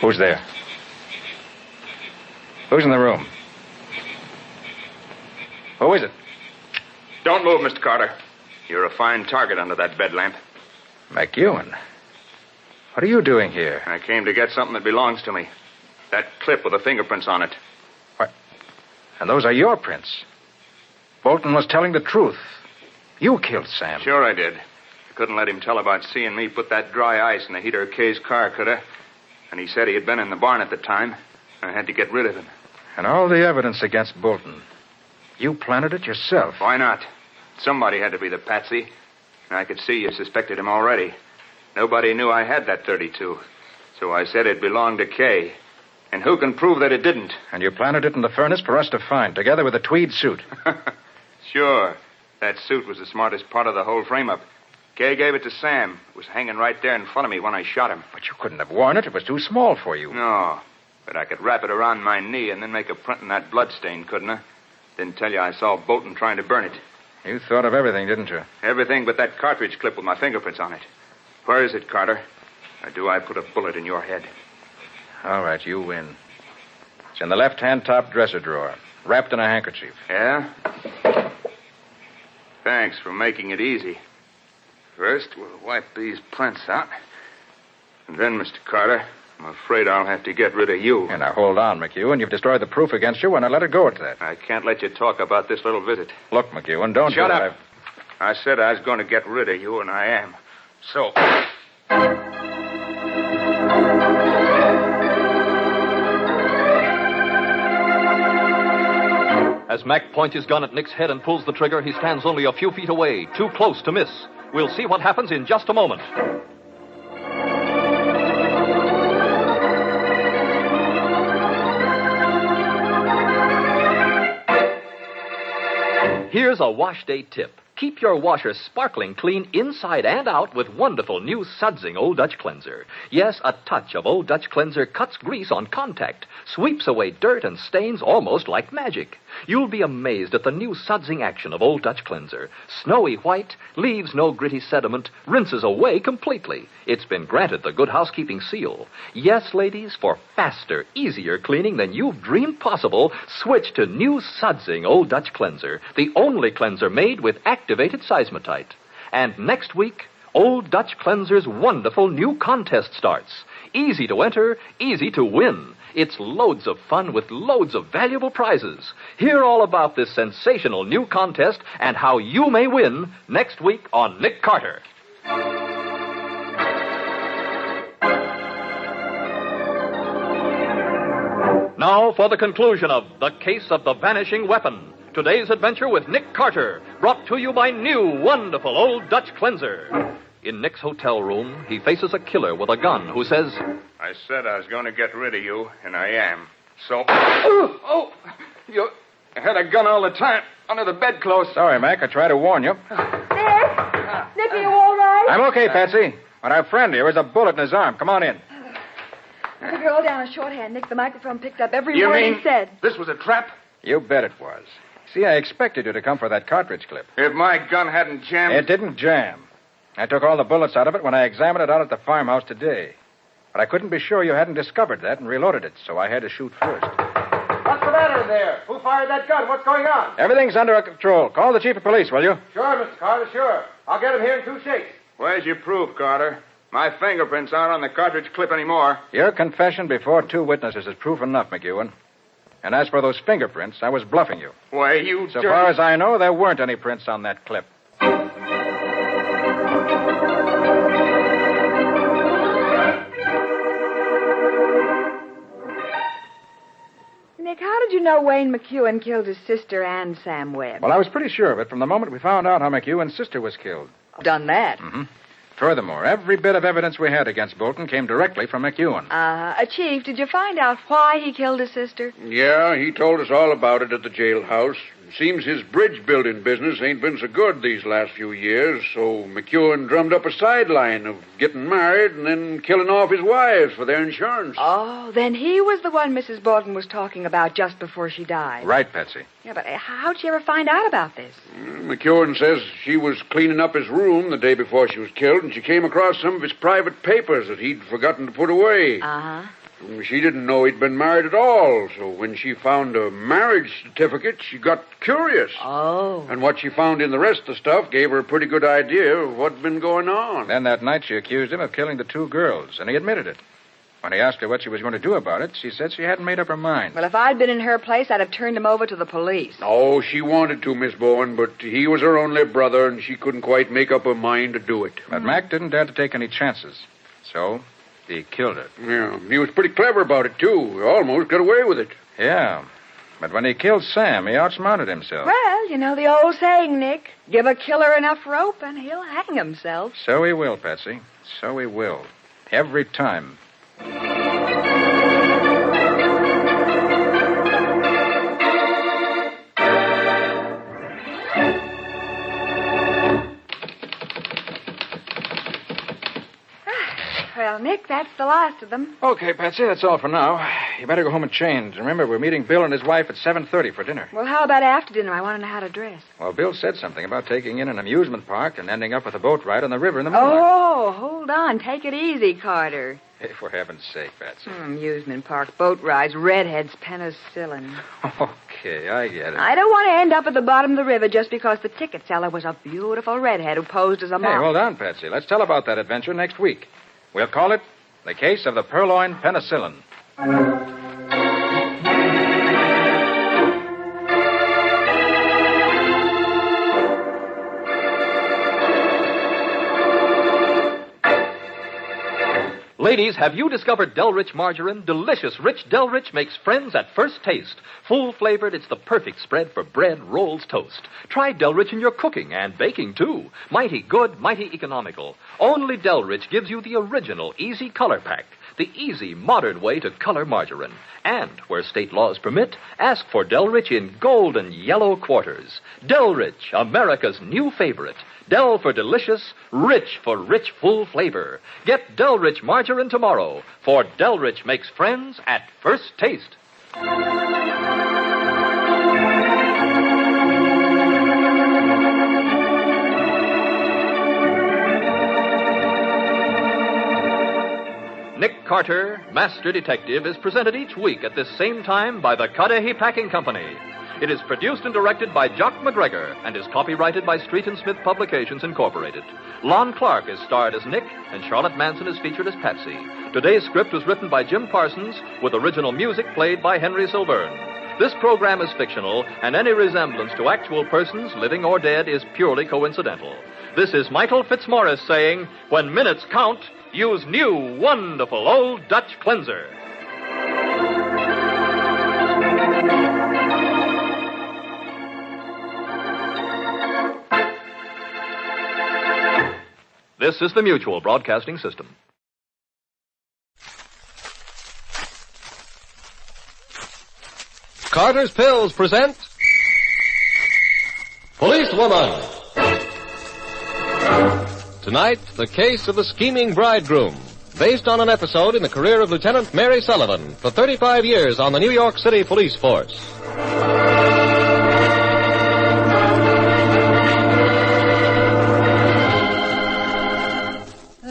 Who's there? Who's in the room? Who is it? Don't move, Mr. Carter. You're a fine target under that bed lamp. McEwen. What are you doing here? I came to get something that belongs to me. That clip with the fingerprints on it. What? And those are your prints. Bolton was telling the truth. You killed Sam. Sure I did. I couldn't let him tell about seeing me put that dry ice in the heater of Kay's car, could I? And he said he had been in the barn at the time. I had to get rid of him. And all the evidence against Bolton. You planted it yourself. Why not? Somebody had to be the patsy. And I could see you suspected him already. Nobody knew I had that .32. So I said it belonged to Kay. And who can prove that it didn't? And you planted it in the furnace for us to find, together with a tweed suit. Sure. That suit was the smartest part of the whole frame-up. Kay gave it to Sam. It was hanging right there in front of me when I shot him. But you couldn't have worn it. It was too small for you. No. But I could wrap it around my knee and then make a print in that bloodstain, couldn't I? Didn't tell you I saw Bolton trying to burn it. You thought of everything, didn't you? Everything but that cartridge clip with my fingerprints on it. Where is it, Carter? Or do I put a bullet in your head? All right, you win. It's in the left-hand top dresser drawer, wrapped in a handkerchief. Yeah? Thanks for making it easy. First, we'll wipe these prints out. And then, Mr. Carter, I'm afraid I'll have to get rid of you. And now, hold on, McEwen. You've destroyed the proof against you, and I let it go at that. I can't let you talk about this little visit. Look, McEwen, don't Shut do up. I said I was going to get rid of you, and I am. So... As Mac points his gun at Nick's head and pulls the trigger, he stands only a few feet away, too close to miss. We'll see what happens in just a moment. Here's a wash day tip. Keep your washer sparkling clean inside and out with wonderful new Sudsing Old Dutch Cleanser. Yes, a touch of Old Dutch Cleanser cuts grease on contact, sweeps away dirt and stains almost like magic. You'll be amazed at the new Sudsing action of Old Dutch Cleanser. Snowy white, leaves no gritty sediment, rinses away completely. It's been granted the Good Housekeeping seal. Yes, ladies, for faster, easier cleaning than you've dreamed possible, switch to new Sudsing Old Dutch Cleanser, the only cleanser made with activated seismotite. And next week, Old Dutch Cleanser's wonderful new contest starts. Easy to enter, easy to win. It's loads of fun with loads of valuable prizes. Hear all about this sensational new contest and how you may win next week on Nick Carter. Now for the conclusion of The Case of the Vanishing Weapon. Today's adventure with Nick Carter, brought to you by new, wonderful Old Dutch Cleanser. In Nick's hotel room, he faces a killer with a gun who says, I said I was going to get rid of you, and I am. So... You had a gun all the time under the bedclothes. Sorry, Mac. I tried to warn you. Nick, are you all right? I'm okay, Patsy. But our friend here has a bullet in his arm. Come on in. The girl down a shorthand, Nick. The microphone picked up every You word mean he said. This was a trap? You bet it was. See, I expected you to come for that cartridge clip. If my gun hadn't jammed... It didn't jam. I took all the bullets out of it when I examined it out at the farmhouse today. But I couldn't be sure you hadn't discovered that and reloaded it, so I had to shoot first. What's the matter there? Who fired that gun? What's going on? Everything's under control. Call the chief of police, will you? Sure, Mr. Carter, sure. I'll get him here in 2 shakes. Where's your proof, Carter? My fingerprints aren't on the cartridge clip anymore. Your confession before 2 witnesses is proof enough, McEwen. And as for those fingerprints, I was bluffing you. Why, you So far as I know, there weren't any prints on that clip. Nick, how did you know Wayne McEwen killed his sister and Sam Webb? Well, I was pretty sure of it from the moment we found out how McEwen's sister was killed. Done that. Mm-hmm. Furthermore, every bit of evidence we had against Bolton came directly from McEwen. Chief, did you find out why he killed his sister? Yeah, he told us all about it at the jailhouse. Seems his bridge building business ain't been so good these last few years, so McEwen drummed up a sideline of getting married and then killing off his wives for their insurance. Oh, then he was the one Mrs. Bolton was talking about just before she died. Right, Patsy. Yeah, but how'd she ever find out about this? McEwen says she was cleaning up his room the day before she was killed, and she came across some of his private papers that he'd forgotten to put away. Uh-huh. She didn't know he'd been married at all, so when she found a marriage certificate, she got curious. Oh. And what she found in the rest of the stuff gave her a pretty good idea of what'd been going on. Then that night she accused him of killing the 2 girls, and he admitted it. When he asked her what she was going to do about it, she said she hadn't made up her mind. Well, if I'd been in her place, I'd have turned him over to the police. Oh, she wanted to, Miss Bowen, but he was her only brother, and she couldn't quite make up her mind to do it. But Mac didn't dare to take any chances. So he killed her. Yeah, he was pretty clever about it, too. He almost got away with it. Yeah. But when he killed Sam, he outsmarted himself. Well, you know the old saying, Nick. Give a killer enough rope and he'll hang himself. So he will, Patsy. So he will. Every time. Well, Nick, that's the last of them. Okay, Patsy, that's all for now. You better go home and change. Remember, we're meeting Bill and his wife at 7:30 for dinner. Well, how about after dinner? I want to know how to dress. Well, Bill said something about taking in an amusement park and ending up with a boat ride on the river in the moonlight. Oh, hold on. Take it easy, Carter. Hey, for heaven's sake, Patsy. Amusement park, boat rides, redheads, penicillin. Okay, I get it. I don't want to end up at the bottom of the river just because the ticket seller was a beautiful redhead who posed as a Hey, model. hold on, Patsy. Let's tell about that adventure next week. We'll call it The Case of the Purloined Penicillin. Ladies, have you discovered Delrich margarine? Delicious, rich Delrich makes friends at first taste. Full-flavored, it's the perfect spread for bread, rolls, toast. Try Delrich in your cooking and baking, too. Mighty good, mighty economical. Only Delrich gives you the original easy color pack, the easy, modern way to color margarine. And, where state laws permit, ask for Delrich in golden yellow quarters. Delrich, America's new favorite. Del for delicious, rich for rich, full flavor. Get Delrich margarine tomorrow, for Delrich makes friends at first taste. Nick Carter, Master Detective, is presented each week at this same time by the Cudahy Packing Company. It is produced and directed by Jock McGregor and is copyrighted by Street and Smith Publications, Incorporated. Lon Clark is starred as Nick, and Charlotte Manson is featured as Patsy. Today's script was written by Jim Parsons, with original music played by Henry Silverne. This program is fictional, and any resemblance to actual persons, living or dead, is purely coincidental. This is Michael Fitzmaurice saying, when minutes count, use new, wonderful Old Dutch Cleanser. This is the Mutual Broadcasting System. Carter's Pills present Policewoman. Tonight, the case of the scheming bridegroom, based on an episode in the career of Lieutenant Mary Sullivan for 35 years on the New York City Police Force.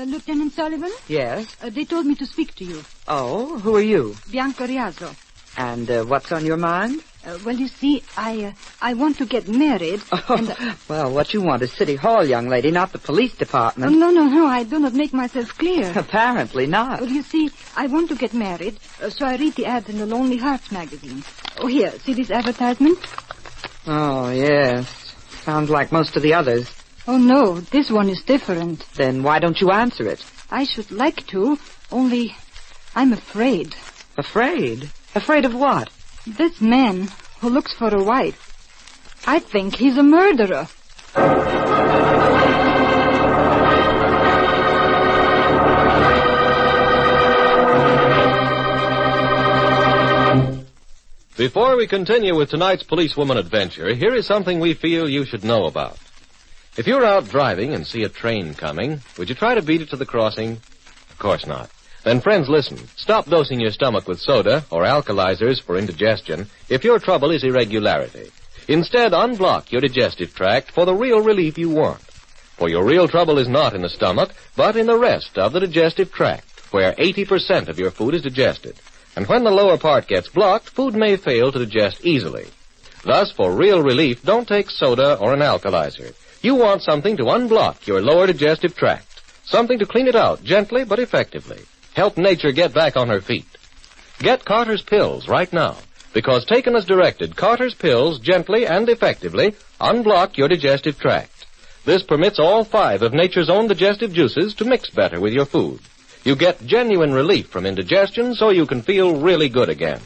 Lieutenant Sullivan? Yes? They told me to speak to you. Oh, who are you? Bianca Riazzo. And what's on your mind? Well, you see, I want to get married. Oh, well, what you want is City Hall, young lady, not the police department. Oh, no, I do not make myself clear. Apparently not. Well, you see, I want to get married, so I read the ads in the Lonely Hearts magazine. Oh, here, see this advertisement? Oh, yes. Sounds like most of the others. Oh, no, this one is different. Then why don't you answer it? I should like to, only I'm afraid. Afraid? Afraid of what? This man who looks for a wife. I think he's a murderer. Before we continue with tonight's policewoman adventure, here is something we feel you should know about. If you're out driving and see a train coming, would you try to beat it to the crossing? Of course not. Then, friends, listen. Stop dosing your stomach with soda or alkalizers for indigestion if your trouble is irregularity. Instead, unblock your digestive tract for the real relief you want. For your real trouble is not in the stomach, but in the rest of the digestive tract, where 80% of your food is digested. And when the lower part gets blocked, food may fail to digest easily. Thus, for real relief, don't take soda or an alkalizer. You want something to unblock your lower digestive tract. Something to clean it out gently but effectively. Help nature get back on her feet. Get Carter's Pills right now, because taken as directed, Carter's Pills gently and effectively unblock your digestive tract. This permits all 5 of nature's own digestive juices to mix better with your food. You get genuine relief from indigestion so you can feel really good again.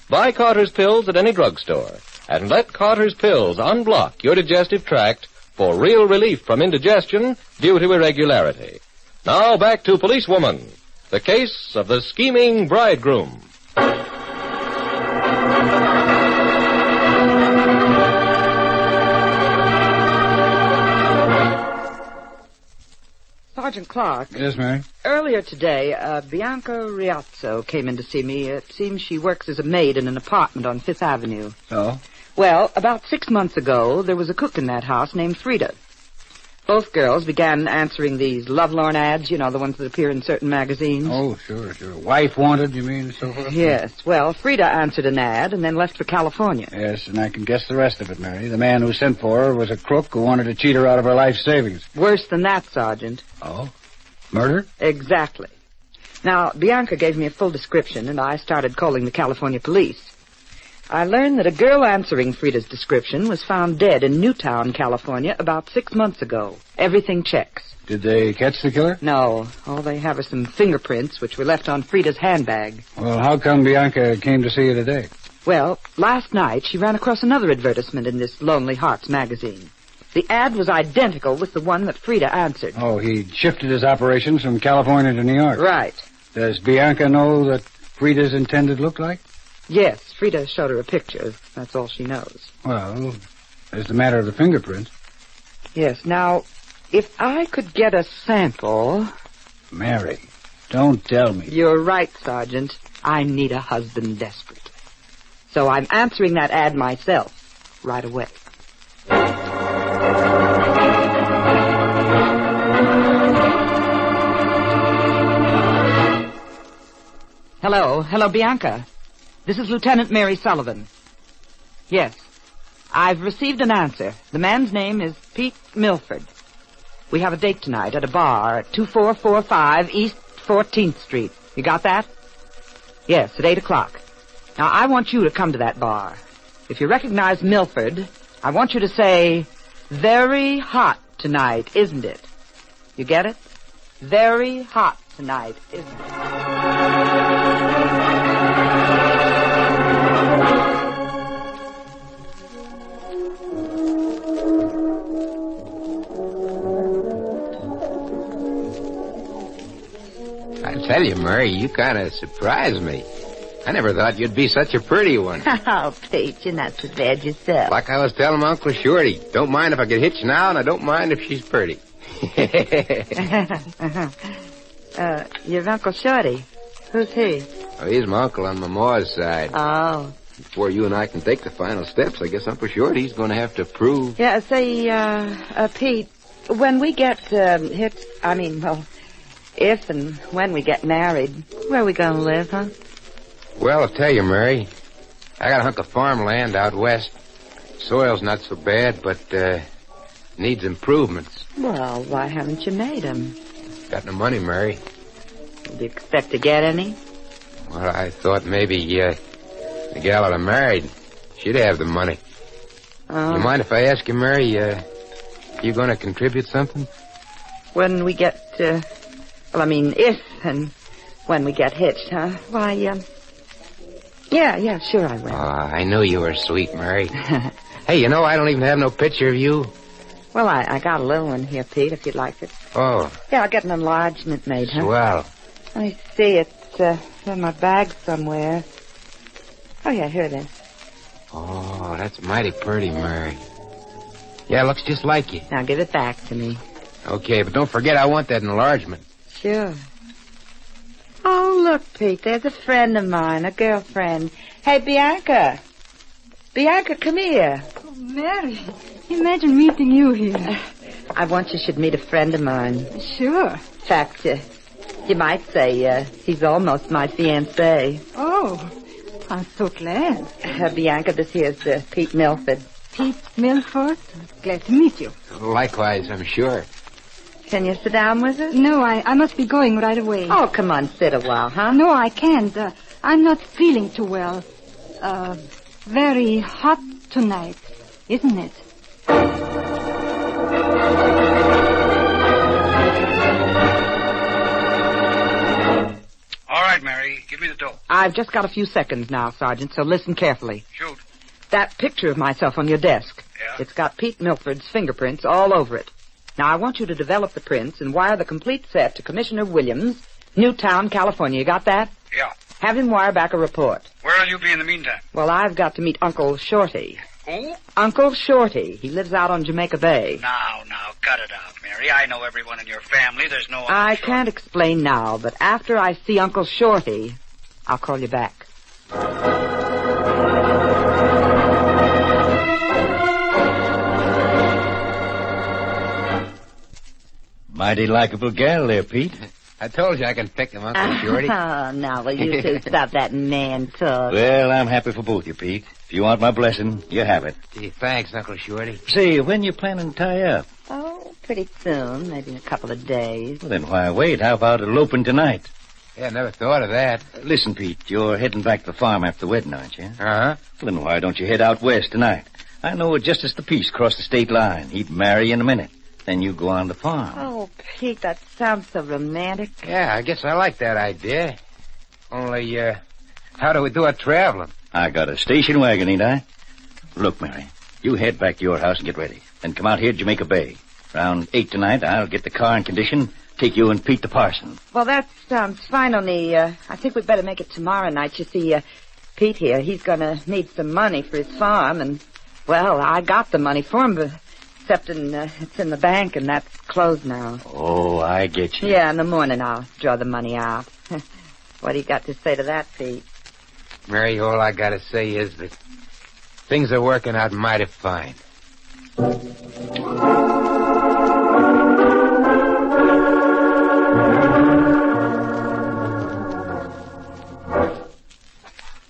Buy Carter's Pills at any drugstore, and let Carter's Pills unblock your digestive tract for real relief from indigestion due to irregularity. Now back to Policewoman, the case of the scheming bridegroom. Sergeant Clark. Yes, Mary? Earlier today, Bianca Riazzo came in to see me. It seems she works as a maid in an apartment on 5th Avenue. Oh? Well, about 6 months ago, there was a cook in that house named Frida. Both girls began answering these lovelorn ads, you know, the ones that appear in certain magazines. Oh, sure. Wife wanted, you mean, and so forth? Yes. Well, Frida answered an ad and then left for California. Yes, and I can guess the rest of it, Mary. The man who sent for her was a crook who wanted to cheat her out of her life savings. Worse than that, Sergeant. Oh? Murder? Exactly. Now, Bianca gave me a full description, and I started calling the California police. I learned that a girl answering Frida's description was found dead in Newtown, California, about 6 months ago. Everything checks. Did they catch the killer? No. All they have are some fingerprints, which were left on Frida's handbag. Well, how come Bianca came to see you today? Well, last night she ran across another advertisement in this Lonely Hearts magazine. The ad was identical with the one that Frida answered. Oh, he shifted his operations from California to New York. Right. Does Bianca know what Frida's intended look like? Yes, Frida showed her a picture. That's all she knows. Well, there's the matter of the fingerprints. Yes, now, if I could get a sample... Mary, don't tell me. You're right, Sergeant. I need a husband desperate. So I'm answering that ad myself right away. Hello, Bianca. This is Lieutenant Mary Sullivan. Yes, I've received an answer. The man's name is Pete Milford. We have a date tonight at a bar at 2445 East 14th Street. You got that? Yes, at 8 o'clock. Now, I want you to come to that bar. If you recognize Milford, I want you to say, "Very hot tonight, isn't it?" You get it? Very hot tonight, isn't it? I tell you, Murray, you kind of surprised me. I never thought you'd be such a pretty one. Oh, Pete, you're not so bad yourself. Like I was telling Uncle Shorty, don't mind if I get hitched now, and I don't mind if she's pretty. Your Uncle Shorty. Who's he? Oh, he's my uncle on my ma's side. Oh. Before you and I can take the final steps, I guess Uncle Shorty's going to have to prove... Yeah, say, Pete, when we get if and when we get married, where are we going to live, huh? Well, I'll tell you, Mary, I got a hunk of farmland out west. Soil's not so bad, but needs improvements. Well, why haven't you made them? Got no money, Mary. Do you expect to get any? Well, I thought maybe the gal I married, she'd have the money. Oh. You mind if I ask you, Mary, you going to contribute something? When we get, if and when we get hitched, huh? Why, yeah, sure I will. Oh, I knew you were sweet, Mary. Hey, you know, I don't even have no picture of you. Well, I got a little one here, Pete, if you'd like it. Oh. Yeah, I'll get an enlargement made, huh? Swell. Let me see. It's in my bag somewhere. Oh, yeah, here it is. Oh, that's mighty pretty, Mary. Yeah, looks just like you. Now give it back to me. Okay, but don't forget I want that enlargement. Sure. Oh, look, Pete, there's a friend of mine, a girlfriend. Hey, Bianca. Bianca, come here. Oh, Mary, imagine meeting you here. I want you should meet a friend of mine. Sure. In fact, You might say he's almost my fiancé. Oh, I'm so glad. Bianca, this here's Pete Milford. Pete Milford? Glad to meet you. Likewise, I'm sure. Can you sit down with us? No, I must be going right away. Oh, come on, sit a while, huh? No, I can't. I'm not feeling too well. Very hot tonight, isn't it? All right, Mary, give me the dope. I've just got a few seconds now, Sergeant, so listen carefully. Shoot. That picture of myself on your desk. Yeah? It's got Pete Milford's fingerprints all over it. Now, I want you to develop the prints and wire the complete set to Commissioner Williams, Newtown, California. You got that? Yeah. Have him wire back a report. Where'll you be in the meantime? Well, I've got to meet Uncle Shorty. Who? Uncle Shorty. He lives out on Jamaica Bay. Now, cut it out, Mary. I know everyone in your family. There's no... I can't explain now, but after I see Uncle Shorty, I'll call you back. Mighty likable gal there, Pete. I told you I can pick him, Uncle Shorty. Oh, now, will you two stop that man talk? Well, I'm happy for both you, Pete. If you want my blessing, you have it. Gee, thanks, Uncle Shorty. Say, when you planning to tie up? Oh, pretty soon. Maybe in a couple of days. Well, then why wait? How about eloping tonight? Yeah, never thought of that. Listen, Pete, you're heading back to the farm after the wedding, aren't you? Uh-huh. Well, then why don't you head out west tonight? I know Justice the Peace crossed the state line. He'd marry you in a minute. Then you go on the farm. Oh, Pete, that sounds so romantic. Yeah, I guess I like that idea. Only, how do we do our traveling? I got a station wagon, ain't I? Look, Mary, you head back to your house and get ready. Then come out here to Jamaica Bay. Around 8 tonight, I'll get the car in condition, take you and Pete the parson. Well, that sounds fine, only I think we'd better make it tomorrow night. You see, Pete here, he's going to need some money for his farm, and, well, I got the money for him, but... Except it's in the bank, and that's closed now. Oh, I get you. Yeah, in the morning I'll draw the money out. What do you got to say to that, Pete? Mary, all I gotta say is that things are working out mighty fine.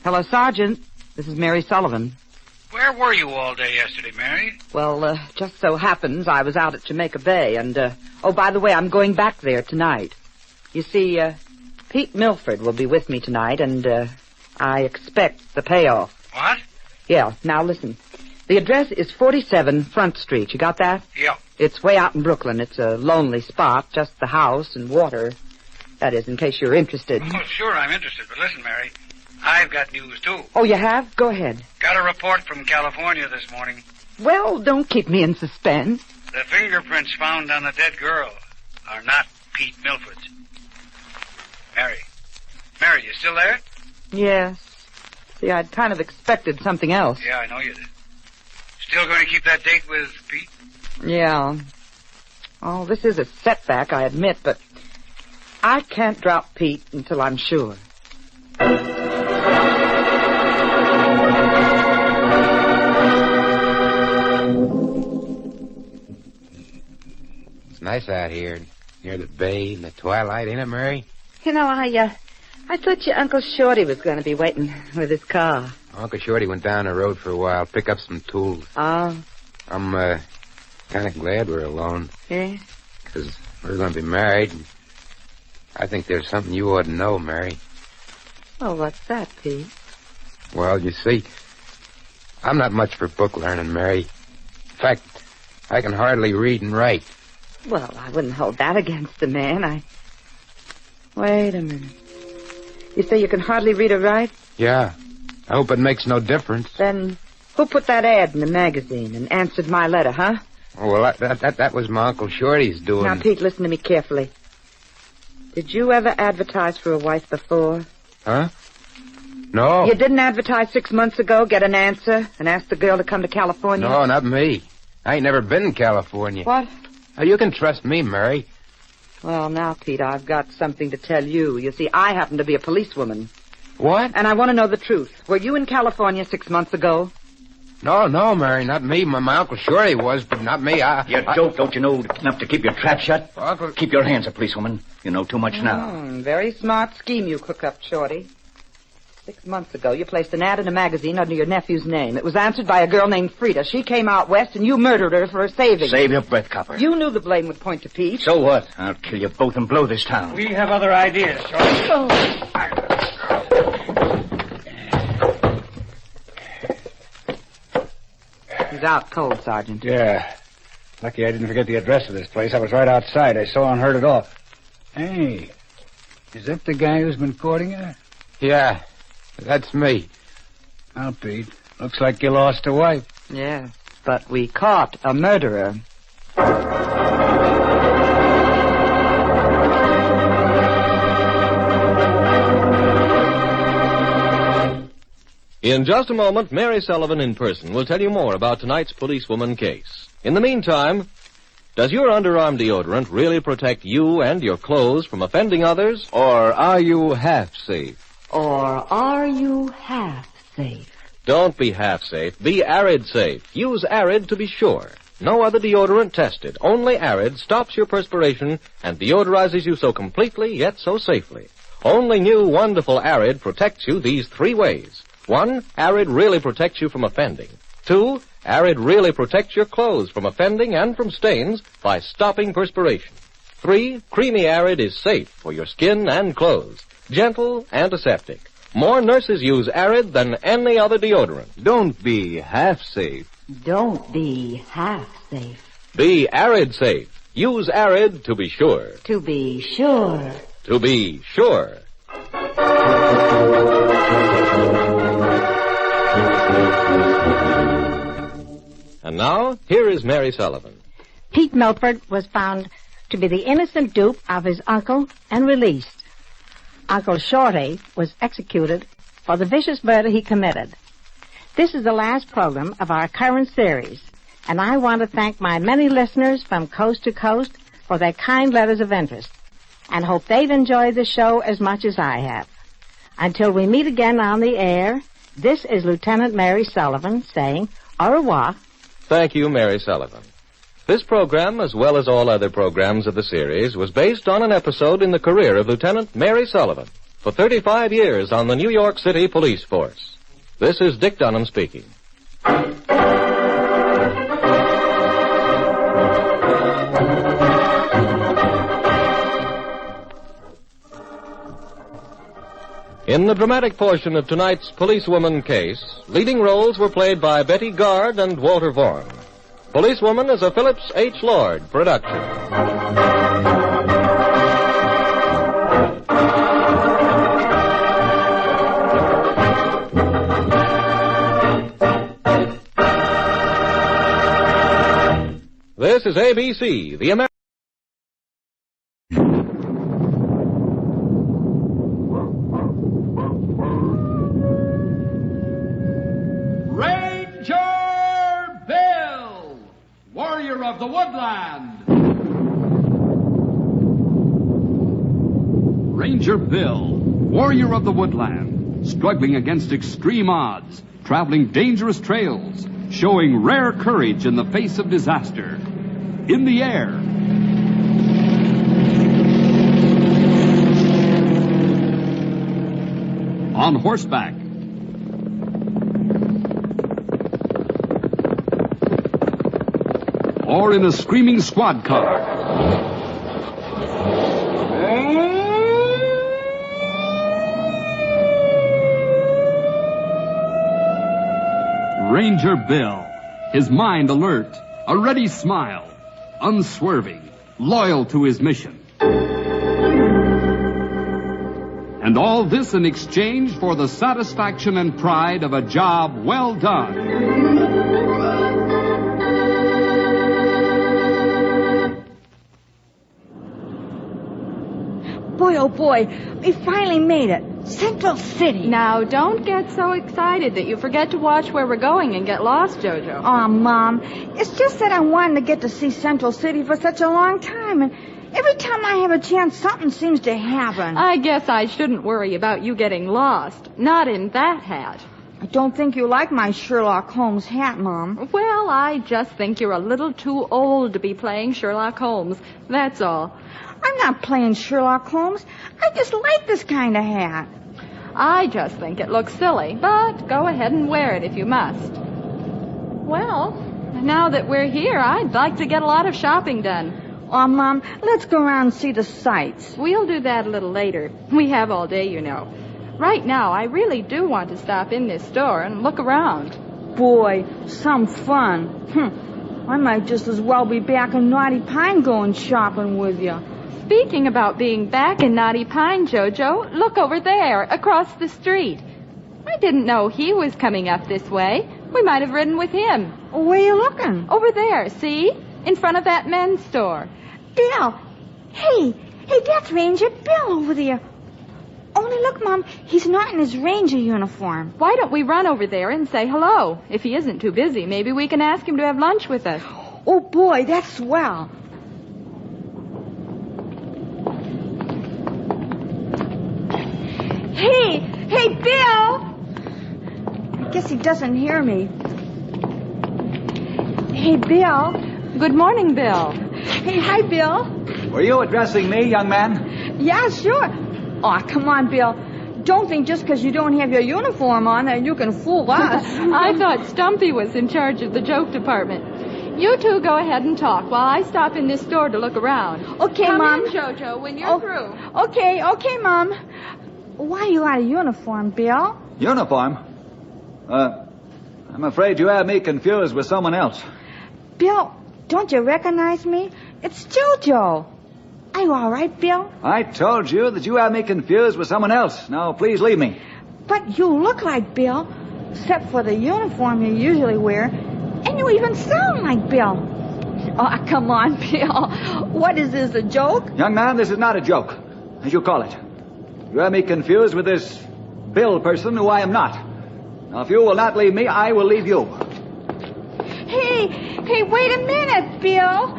Hello, Sergeant. This is Mary Sullivan. Where were you all day yesterday, Mary? Well, just so happens I was out at Jamaica Bay, and, oh, by the way, I'm going back there tonight. You see, Pete Milford will be with me tonight, and, I expect the payoff. What? Yeah, now listen. The address is 47 Front Street. You got that? Yeah. It's way out in Brooklyn. It's a lonely spot, just the house and water. That is, in case you're interested. Oh, sure, I'm interested, but listen, Mary, I've got news, too. Oh, you have? Go ahead. Got a report from California this morning. Well, don't keep me in suspense. The fingerprints found on the dead girl are not Pete Milford's. Mary, you still there? Yes. See, I'd kind of expected something else. Yeah, I know you did. Still going to keep that date with Pete? Yeah. Oh, this is a setback, I admit, but I can't drop Pete until I'm sure. It's nice out here, near the bay in the twilight, ain't it, Mary? You know, I thought your Uncle Shorty was going to be waiting with his car. Uncle Shorty went down the road for a while, pick up some tools. Oh? I'm, kind of glad we're alone. Yeah? Because we're going to be married. I think there's something you ought to know, Mary. Oh, what's that, Pete? Well, you see, I'm not much for book learning, Mary. In fact, I can hardly read and write. Well, I wouldn't hold that against a man. Wait a minute. You say you can hardly read or write? Yeah. I hope it makes no difference. Then who put that ad in the magazine and answered my letter, huh? Oh, well, that was my Uncle Shorty's doing. Now, Pete, listen to me carefully. Did you ever advertise for a wife before? Huh? No. You didn't advertise 6 months ago, get an answer, and ask the girl to come to California? No, not me. I ain't never been in California. What? Oh, you can trust me, Mary. Well, now, Pete, I've got something to tell you. You see, I happen to be a policewoman. What? And I want to know the truth. Were you in California 6 months ago? No, Mary, not me. My uncle sure he was, but not me. You dope, don't you know enough to keep your trap shut? Uncle... Keep your hands up, policewoman. You know too much now. Very smart scheme you cooked up, Shorty. 6 months ago, you placed an ad in a magazine under your nephew's name. It was answered by a girl named Frida. She came out west, and you murdered her for a saving. Save your breath, copper. You knew the blame would point to Pete. So what? I'll kill you both and blow this town. We have other ideas, Shorty. He's out cold, Sergeant. Yeah. Lucky I didn't forget the address of this place. I was right outside. I saw and heard it all. Hey, is that the guy who's been courting her? Yeah, that's me. Well, Pete, looks like you lost a wife. Yes, but we caught a murderer. In just a moment, Mary Sullivan in person will tell you more about tonight's policewoman case. In the meantime, does your underarm deodorant really protect you and your clothes from offending others, or are you half safe? Or are you half safe? Don't be half safe. Be Arid safe. Use Arid to be sure. No other deodorant tested. Only Arid stops your perspiration and deodorizes you so completely yet so safely. Only new wonderful Arid protects you these 3 ways. 1, Arid really protects you from offending. 2, Arid really protects your clothes from offending and from stains by stopping perspiration. 3, Creamy Arid is safe for your skin and clothes. Gentle, antiseptic. More nurses use Arid than any other deodorant. Don't be half safe. Don't be half safe. Be Arid safe. Use Arid to be sure. To be sure. To be sure. And now, here is Mary Sullivan. Pete Milford was found to be the innocent dupe of his uncle and released. Uncle Shorty was executed for the vicious murder he committed. This is the last program of our current series, and I want to thank my many listeners from coast to coast for their kind letters of interest, and hope they've enjoyed the show as much as I have. Until we meet again on the air, this is Lieutenant Mary Sullivan saying au revoir. Thank you, Mary Sullivan. This program, as well as all other programs of the series, was based on an episode in the career of Lieutenant Mary Sullivan for 35 years on the New York City Police Force. This is Dick Dunham speaking. In the dramatic portion of tonight's policewoman case, leading roles were played by Betty Gard and Walter Vaughan. Policewoman is a Phillips H. Lord production. This is ABC, the American... Of the woodland. Ranger Bill, warrior of the woodland, struggling against extreme odds, traveling dangerous trails, showing rare courage in the face of disaster. In the air. On horseback. Or in a screaming squad car. Ranger Bill, his mind alert, a ready smile, unswerving, loyal to his mission. And all this in exchange for the satisfaction and pride of a job well done. Boy, oh boy, we finally made it. Central City. Now, don't get so excited that you forget to watch where we're going and get lost, Jojo. Oh, Mom, it's just that I wanted to get to see Central City for such a long time, and every time I have a chance, something seems to happen. I guess I shouldn't worry about you getting lost. Not in that hat. I don't think you like my Sherlock Holmes hat, Mom. Well, I just think you're a little too old to be playing Sherlock Holmes. That's all. I'm not playing Sherlock Holmes. I just like this kind of hat. I just think it looks silly, but go ahead and wear it if you must. Well, now that we're here, I'd like to get a lot of shopping done. Oh, Mom, let's go around and see the sights. We'll do that a little later. We have all day, you know. Right now, I really do want to stop in this store and look around. Boy, some fun. I might just as well be back in Naughty Pine going shopping with you. Speaking about being back in Naughty Pine, Jojo, look over there, across the street. I didn't know he was coming up this way. We might have ridden with him. Where are you looking? Over there, see? In front of that men's store. Bill! Hey, that's Ranger Bill over there. Only look, Mom, he's not in his ranger uniform. Why don't we run over there and say hello? If he isn't too busy, maybe we can ask him to have lunch with us. Oh, boy, that's swell. Hey, Bill! I guess he doesn't hear me. Hey, Bill. Good morning, Bill. Hey, hi, Bill. Were you addressing me, young man? Yeah, sure. Oh, come on, Bill. Don't think just because you don't have your uniform on that you can fool us. I thought Stumpy was in charge of the joke department. You two go ahead and talk while I stop in this store to look around. Okay, Come Mom. in, Jojo, when you're through. Okay, Mom. Why are you out of uniform, Bill? Uniform? I'm afraid you have me confused with someone else. Bill, don't you recognize me? It's Jojo. Are you all right, Bill? I told you that you have me confused with someone else. Now, please leave me. But you look like Bill, except for the uniform you usually wear, and you even sound like Bill. Oh, come on, Bill. What is this, a joke? Young man, this is not a joke, as you call it. You have me confused with this Bill person who I am not. Now, if you will not leave me, I will leave you. Hey, wait a minute, Bill.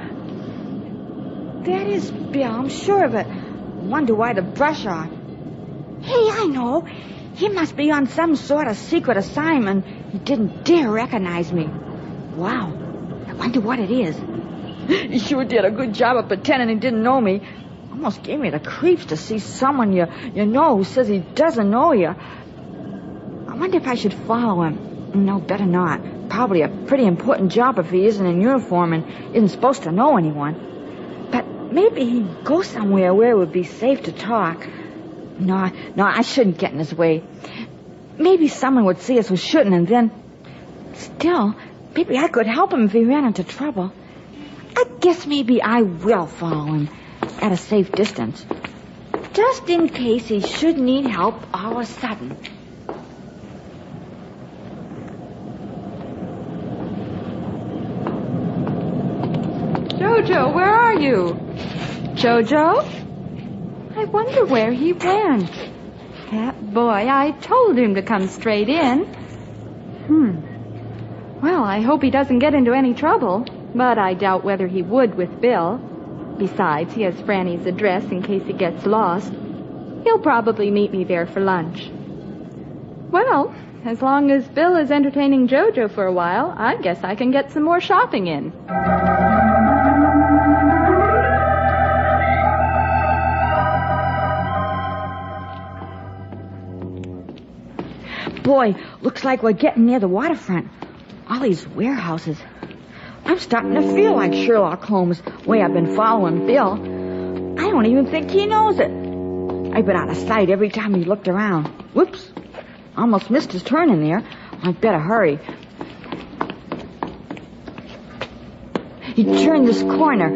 That is Bill, I'm sure of it. Wonder why the brush off. Hey, I know. He must be on some sort of secret assignment. He didn't dare recognize me. Wow. I wonder what it is. He sure did a good job of pretending he didn't know me. Almost gave me the creeps to see someone you know who says he doesn't know you. I wonder if I should follow him. No, better not. Probably a pretty important job if he isn't in uniform and isn't supposed to know anyone. But maybe he'd go somewhere where it would be safe to talk. No, I shouldn't get in his way. Maybe someone would see us who shouldn't, and then... Still, maybe I could help him if he ran into trouble. I guess maybe I will follow him at a safe distance. Just in case he should need help all of a sudden. Jojo, where are you? Jojo? I wonder where he went. That boy, I told him to come straight in. Well, I hope he doesn't get into any trouble, but I doubt whether he would with Bill. Besides, he has Franny's address in case he gets lost. He'll probably meet me there for lunch. Well, as long as Bill is entertaining Jojo for a while, I guess I can get some more shopping in. Boy, looks like we're getting near the waterfront. All these warehouses. I'm starting to feel like Sherlock Holmes, way I've been following Bill. I don't even think he knows it. I've been out of sight every time he looked around. Whoops. Almost missed his turn in there. I'd better hurry. He turned this corner.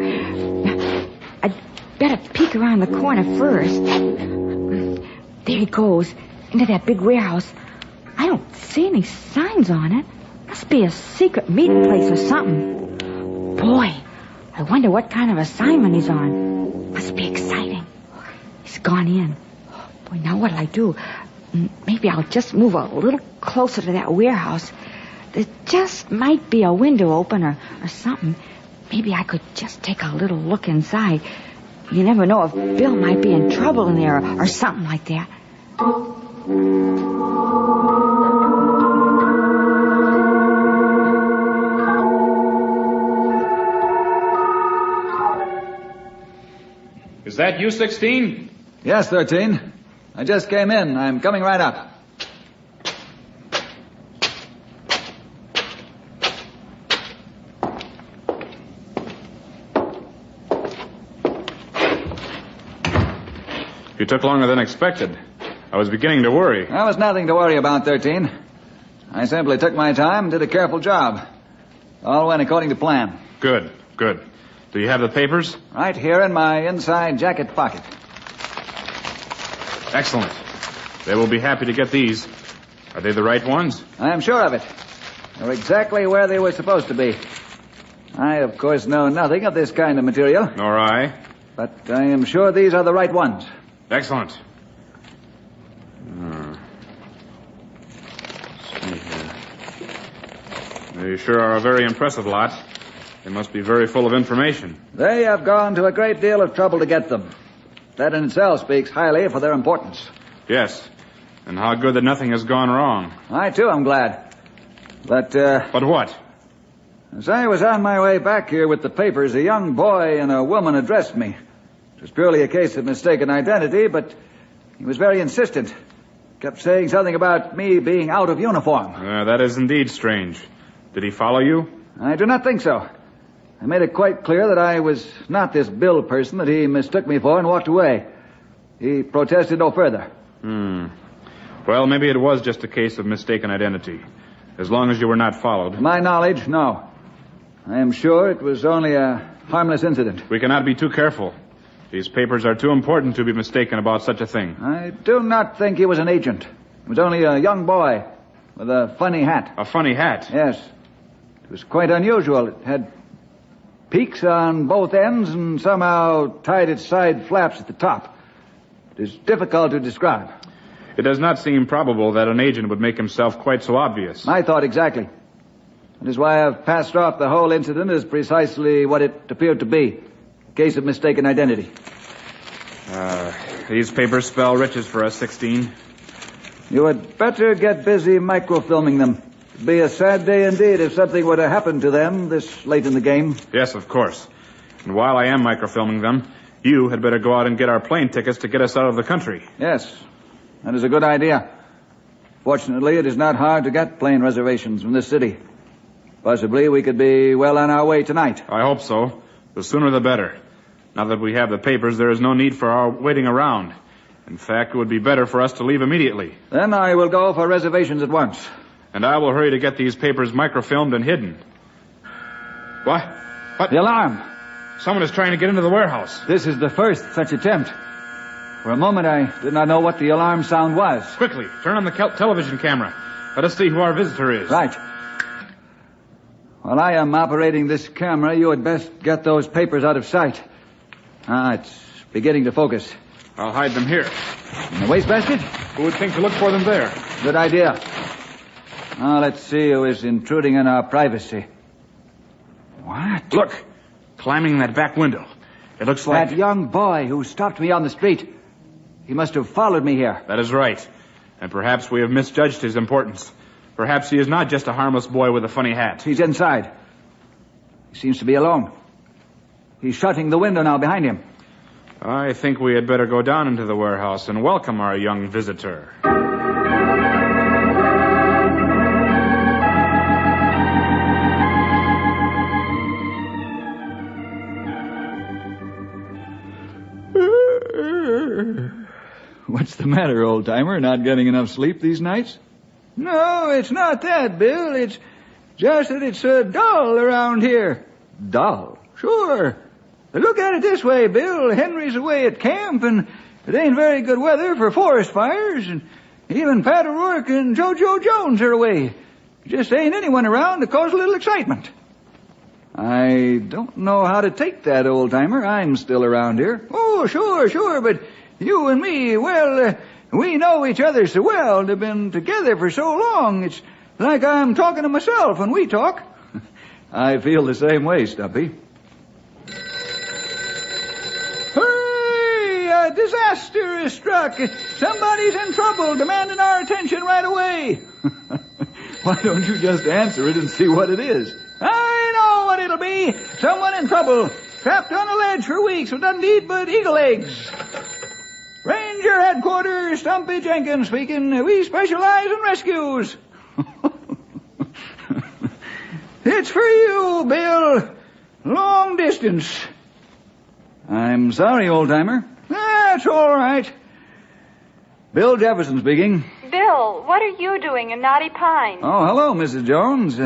I'd better peek around the corner first. There he goes, into that big warehouse. I don't see any signs on it. Must be a secret meeting place or something. Boy, I wonder what kind of assignment he's on. Must be exciting. He's gone in. Boy, now what'll I do? Maybe I'll just move a little closer to that warehouse. There just might be a window open or something. Maybe I could just take a little look inside. You never know if Bill might be in trouble in there or something like that. Is that you, 16? Yes, 13. I just came in. I'm coming right up. You took longer than expected. I was beginning to worry. There was nothing to worry about, 13. I simply took my time and did a careful job. All went according to plan. Good, good. Do you have the papers? Right here in my inside jacket pocket. Excellent. They will be happy to get these. Are they the right ones? I am sure of it. They're exactly where they were supposed to be. I, of course, know nothing of this kind of material. Nor I. But I am sure these are the right ones. Excellent. See here. They sure are a very impressive lot. They must be very full of information. They have gone to a great deal of trouble to get them. That in itself speaks highly for their importance. Yes. And how good that nothing has gone wrong. I, too, am glad. But what? As I was on my way back here with the papers, a young boy and a woman addressed me. It was purely a case of mistaken identity, but he was very insistent. Kept saying something about me being out of uniform. That is indeed strange. Did he follow you? I do not think so. I made it quite clear that I was not this Bill person that he mistook me for and walked away. He protested no further. Well, maybe it was just a case of mistaken identity. As long as you were not followed. To my knowledge, no. I am sure it was only a harmless incident. We cannot be too careful. These papers are too important to be mistaken about such a thing. I do not think he was an agent. He was only a young boy with a funny hat. A funny hat? Yes. It was quite unusual. It had peaks on both ends and somehow tied its side flaps at the top. It is difficult to describe. It does not seem probable that an agent would make himself quite so obvious. I thought exactly. That is why I've passed off the whole incident as precisely what it appeared to be. A case of mistaken identity. These papers spell riches for us, 16. You had better get busy microfilming them. It'd be a sad day indeed if something were to happen to them this late in the game. Yes, of course. And while I am microfilming them, you had better go out and get our plane tickets to get us out of the country. Yes, that is a good idea. Fortunately, it is not hard to get plane reservations from this city. Possibly we could be well on our way tonight. I hope so. The sooner the better. Now that we have the papers, there is no need for our waiting around. In fact, it would be better for us to leave immediately. Then I will go for reservations at once. And I will hurry to get these papers microfilmed and hidden. What? The alarm. Someone is trying to get into the warehouse. This is the first such attempt. For a moment, I did not know what the alarm sound was. Quickly, turn on the television camera. Let us see who our visitor is. Right. While I am operating this camera, you had best get those papers out of sight. It's beginning to focus. I'll hide them here. In the wastebasket? Who would think to look for them there? Good idea. Now, let's see who is intruding on our privacy. What? Look, climbing that back window. It looks like... That young boy who stopped me on the street. He must have followed me here. That is right. And perhaps we have misjudged his importance. Perhaps he is not just a harmless boy with a funny hat. He's inside. He seems to be alone. He's shutting the window now behind him. I think we had better go down into the warehouse and welcome our young visitor. What's the matter, old-timer? Not getting enough sleep these nights? No, it's not that, Bill. It's just that it's dull around here. Dull? Sure. Look at it this way, Bill. Henry's away at camp, and it ain't very good weather for forest fires, and even Pat O'Rourke and JoJo Jones are away. Just ain't anyone around to cause a little excitement. I don't know how to take that, old-timer. I'm still around here. Oh, sure, but you and me, well, we know each other so well and have been together for so long. It's like I'm talking to myself when we talk. I feel the same way, Stumpy. Hurry! A disaster is struck. Somebody's in trouble, demanding our attention right away. Why don't you just answer it and see what it is? I know what it'll be. Someone in trouble. trapped on a ledge for weeks with nothing to eat but eagle eggs. Ranger Headquarters, Stumpy Jenkins speaking. We specialize in rescues. It's for you, Bill. Long distance. I'm sorry, old-timer. That's all right. Bill Jefferson speaking. Bill, what are you doing in Knotty Pine? Oh, hello, Mrs. Jones.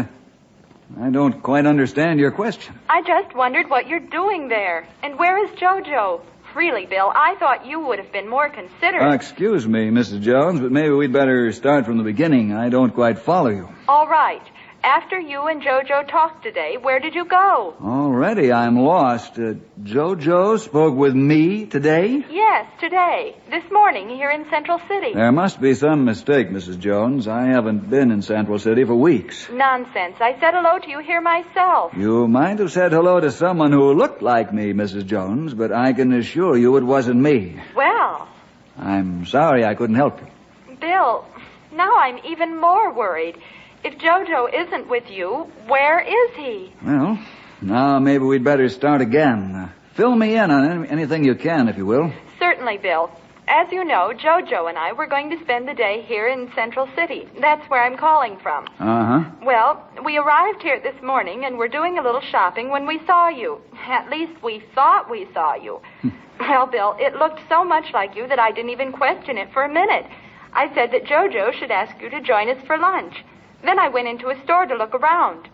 I don't quite understand your question. I just wondered what you're doing there. And where is JoJo? Really, Bill, I thought you would have been more considerate. Excuse me, Mrs. Jones, but maybe we'd better start from the beginning. I don't quite follow you. All right. After you and JoJo talked today, where did you go? Already I'm lost. JoJo spoke with me today? Yes, today. This morning here in Central City. There must be some mistake, Mrs. Jones. I haven't been in Central City for weeks. Nonsense. I said hello to you here myself. You might have said hello to someone who looked like me, Mrs. Jones, but I can assure you it wasn't me. Well. I'm sorry I couldn't help you. Bill, now I'm even more worried. If JoJo isn't with you, where is he? Well, now maybe we'd better start again. Fill me in on anything you can, if you will. Certainly, Bill. As you know, JoJo and I were going to spend the day here in Central City. That's where I'm calling from. Uh-huh. Well, we arrived here this morning and were doing a little shopping when we saw you. At least we thought we saw you. Well, Bill, it looked so much like you that I didn't even question it for a minute. I said that JoJo should ask you to join us for lunch. Then I went into a store to look around.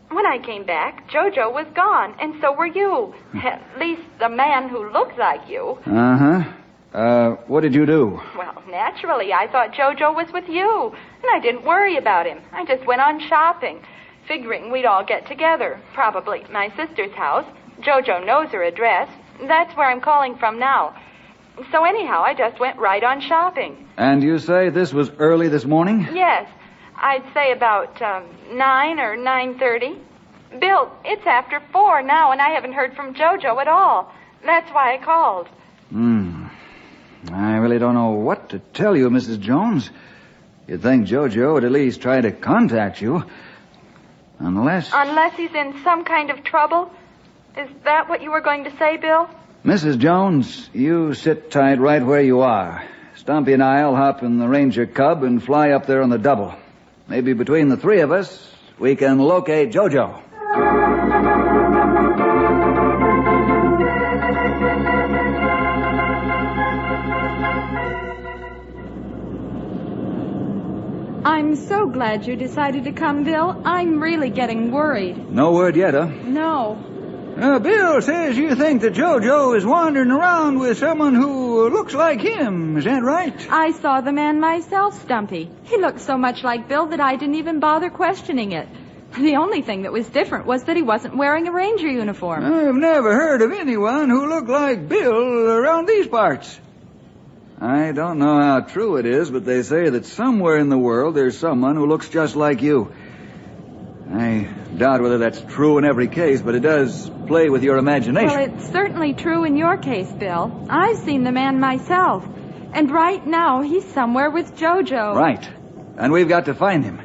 When I came back, JoJo was gone, and so were you. At least the man who looked like you. Uh-huh. What did you do? Well, naturally, I thought JoJo was with you, and I didn't worry about him. I just went on shopping, figuring we'd all get together, probably at my sister's house. JoJo knows her address. That's where I'm calling from now. So anyhow, I just went right on shopping. And you say this was early this morning? Yes. I'd say about 9 or 9:30. Bill, it's after 4 now, and I haven't heard from JoJo at all. That's why I called. I really don't know what to tell you, Mrs. Jones. You'd think JoJo would at least try to contact you. Unless he's in some kind of trouble? Is that what you were going to say, Bill? Mrs. Jones, you sit tight right where you are. Stumpy and I'll hop in the Ranger Cub and fly up there on the double. Maybe between the three of us, we can locate JoJo. I'm so glad you decided to come, Bill. I'm really getting worried. No word yet, huh? No. Bill says you think that JoJo is wandering around with someone who looks like him. Is that right? I saw the man myself, Stumpy. He looked so much like Bill that I didn't even bother questioning it. The only thing that was different was that he wasn't wearing a ranger uniform. I've never heard of anyone who looked like Bill around these parts. I don't know how true it is, but they say that somewhere in the world there's someone who looks just like you. I doubt whether that's true in every case, but it does play with your imagination. Well, it's certainly true in your case, Bill. I've seen the man myself. And right now, he's somewhere with JoJo. Right. And we've got to find him.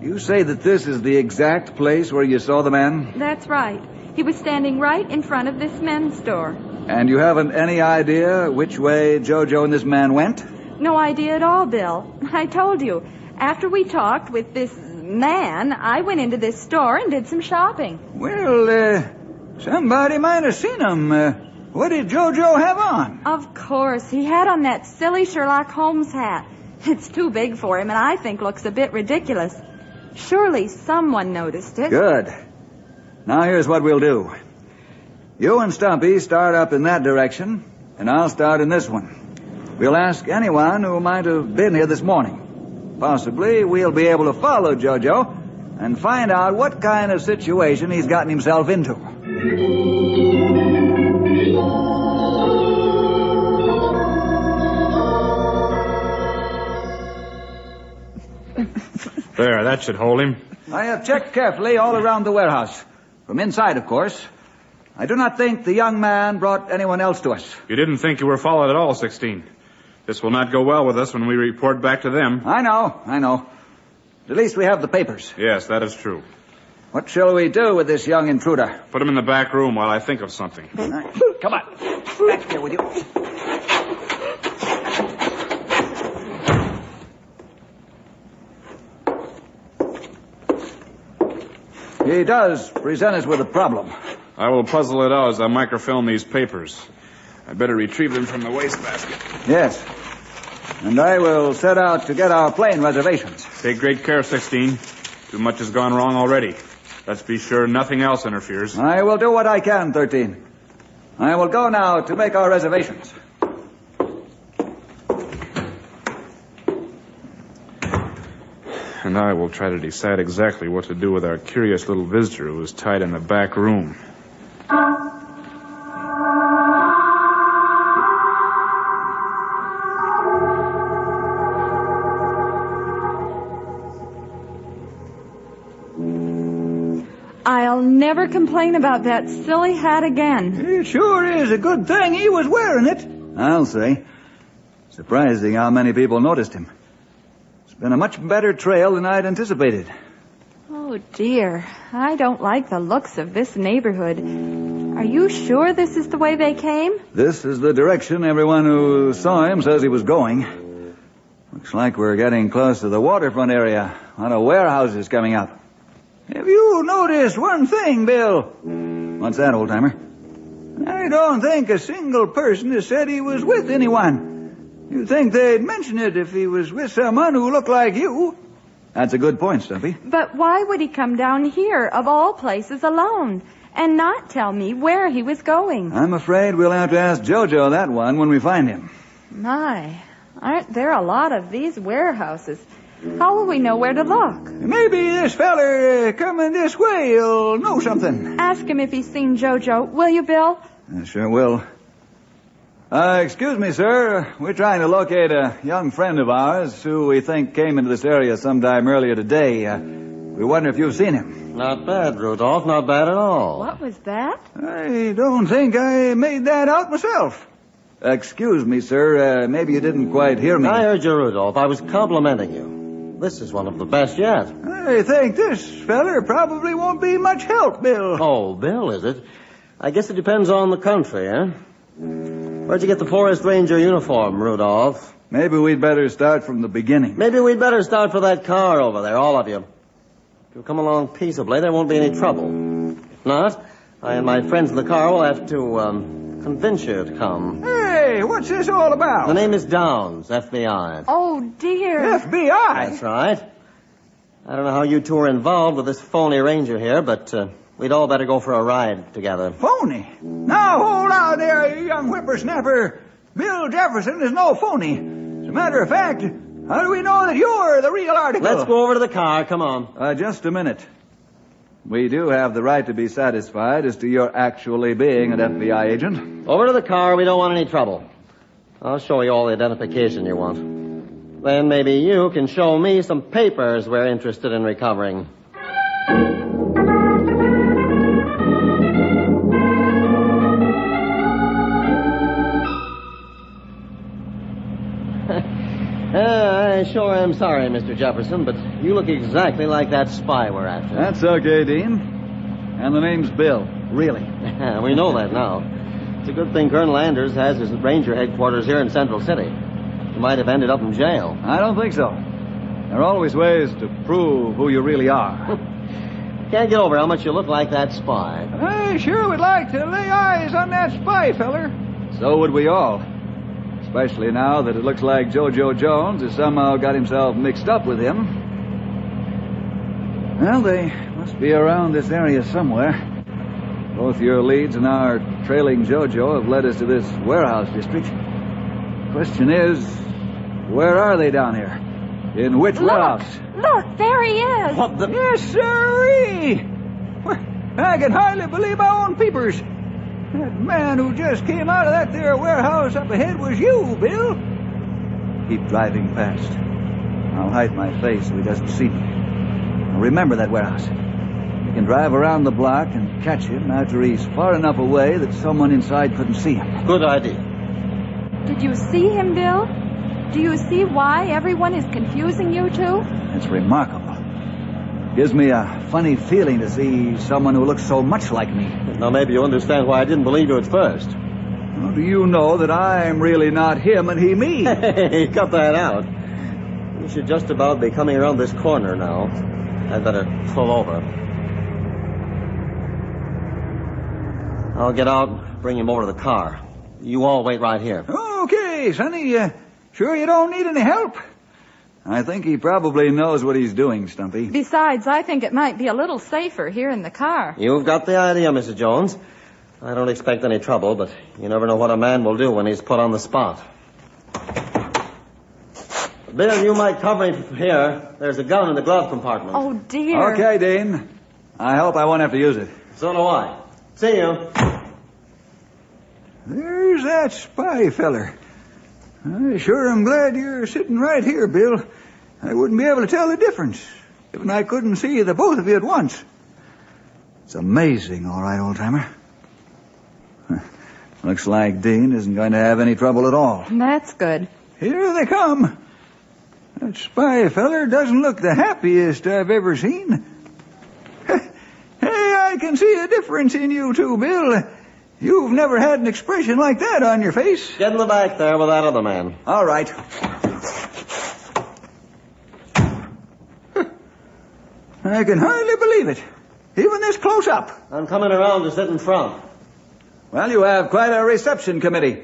You say that this is the exact place where you saw the man? That's right. He was standing right in front of this men's store. And you haven't any idea which way JoJo and this man went? No idea at all, Bill. I told you. After we talked with this man, I went into this store and did some shopping. Well, somebody might have seen him. What did JoJo have on? Of course. He had on that silly Sherlock Holmes hat. It's too big for him and I think looks a bit ridiculous. Surely someone noticed it. Good. Now here's what we'll do. You and Stumpy start up in that direction, and I'll start in this one. We'll ask anyone who might have been here this morning. Possibly we'll be able to follow JoJo and find out what kind of situation he's gotten himself into. There, that should hold him. I have checked carefully all around the warehouse. From inside, of course. I do not think the young man brought anyone else to us. You didn't think you were followed at all, 16. This will not go well with us when we report back to them. I know. At least we have the papers. Yes, that is true. What shall we do with this young intruder? Put him in the back room while I think of something. Come on. Back here with you. He does present us with a problem. I will puzzle it out as I microfilm these papers. I'd better retrieve them from the wastebasket. Yes. And I will set out to get our plane reservations. Take great care, 16. Too much has gone wrong already. Let's be sure nothing else interferes. I will do what I can, 13. I will go now to make our reservations. And I will try to decide exactly what to do with our curious little visitor who is tied in the back room. I'll never complain about that silly hat again. It sure is a good thing he was wearing it. I'll say. Surprising how many people noticed him. It's been a much better trail than I'd anticipated. Oh, dear. I don't like the looks of this neighborhood. Are you sure this is the way they came? This is the direction everyone who saw him says he was going. Looks like we're getting close to the waterfront area. A lot of warehouses coming up. Have you noticed one thing, Bill? What's that, old-timer? I don't think a single person has said he was with anyone. You'd think they'd mention it if he was with someone who looked like you. That's a good point, Stumpy. But why would he come down here, of all places, alone, and not tell me where he was going? I'm afraid we'll have to ask Jojo that one when we find him. My, aren't there a lot of these warehouses? How will we know where to look? Maybe this feller coming this way will know something. Ask him if he's seen Jojo, will you, Bill? I sure will. Excuse me, sir. We're trying to locate a young friend of ours who we think came into this area sometime earlier today. We wonder if you've seen him. Not bad, Rudolph. Not bad at all. What was that? I don't think I made that out myself. Excuse me, sir. Maybe you didn't quite hear me. I heard you, Rudolph. I was complimenting you. This is one of the best yet. I think this feller probably won't be much help, Bill. Oh, Bill, is it? I guess it depends on the country, eh? Where'd you get the forest ranger uniform, Rudolph? Maybe we'd better start from the beginning. Maybe we'd better start for that car over there, all of you. If you come along peaceably, there won't be any trouble. If not, I and my friends in the car will have to, convince you to come. Hey, what's this all about? The name is Downs, FBI. Oh, dear. FBI? That's right. I don't know how you two are involved with this phony ranger here, but we'd all better go for a ride together. Phony? Now, hold on there, you young whippersnapper. Bill Jefferson is no phony. As a matter of fact, how do we know that you're the real article? Let's go over to the car. Come on. Just a minute. We do have the right to be satisfied as to your actually being an FBI agent. Over to the car. We don't want any trouble. I'll show you all the identification you want. Then maybe you can show me some papers we're interested in recovering. I sure am sorry, Mr. Jefferson, but you look exactly like that spy we're after. That's okay, Dean. And the name's Bill. Really. We know that now. It's a good thing Colonel Anders has his ranger headquarters here in Central City. He might have ended up in jail. I don't think so. There are always ways to prove who you really are. Can't get over how much you look like that spy. I sure would like to lay eyes on that spy feller. So would we all. Especially now that it looks like Jojo Jones has somehow got himself mixed up with him. Well, they must be around this area somewhere. Both your leads and our trailing Jojo have led us to this warehouse district. Question is, where are they down here? In which warehouse? Look, there he is. What the? Yes, sirree. I can hardly believe my own peepers. That man who just came out of that there warehouse up ahead was you, Bill. Keep driving fast. I'll hide my face so he doesn't see me. Now remember that warehouse. We can drive around the block and catch him after he's far enough away that someone inside couldn't see him. Good idea. Did you see him, Bill? Do you see why everyone is confusing you two? It's remarkable. Gives me a funny feeling to see someone who looks so much like me. Now maybe you understand why I didn't believe you at first. How do you know that I'm really not him and he me? Hey, cut that out. You should just about be coming around this corner now. I'd better pull over. I'll get out, bring him over to the car. You all wait right here. Okay, Sonny. Sure you don't need any help? I think he probably knows what he's doing, Stumpy. Besides, I think it might be a little safer here in the car. You've got the idea, Mrs. Jones. I don't expect any trouble, but you never know what a man will do when he's put on the spot. Bill, you might cover him here. There's a gun in the glove compartment. Oh, dear. Okay, Dean. I hope I won't have to use it. So do I. See you. There's that spy feller. I sure am glad you're sitting right here, Bill. I wouldn't be able to tell the difference if I couldn't see the both of you at once. It's amazing, all right, old-timer. Looks like Dean isn't going to have any trouble at all. That's good. Here they come. That spy feller doesn't look the happiest I've ever seen. Hey, I can see a difference in you two, Bill. You've never had an expression like that on your face. Get in the back there with that other man. All right. I can hardly believe it. Even this close up. I'm coming around to sit in front. Well, you have quite a reception committee.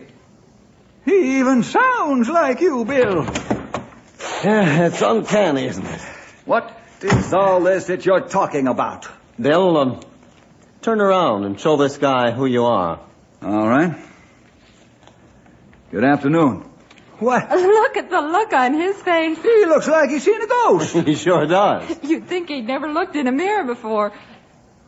He even sounds like you, Bill. Yeah, it's uncanny, isn't it? What is all this that you're talking about? Bill, turn around and show this guy who you are. All right. Good afternoon. What? Look at the look on his face. He looks like he's seen a ghost. He sure does. You'd think he'd never looked in a mirror before.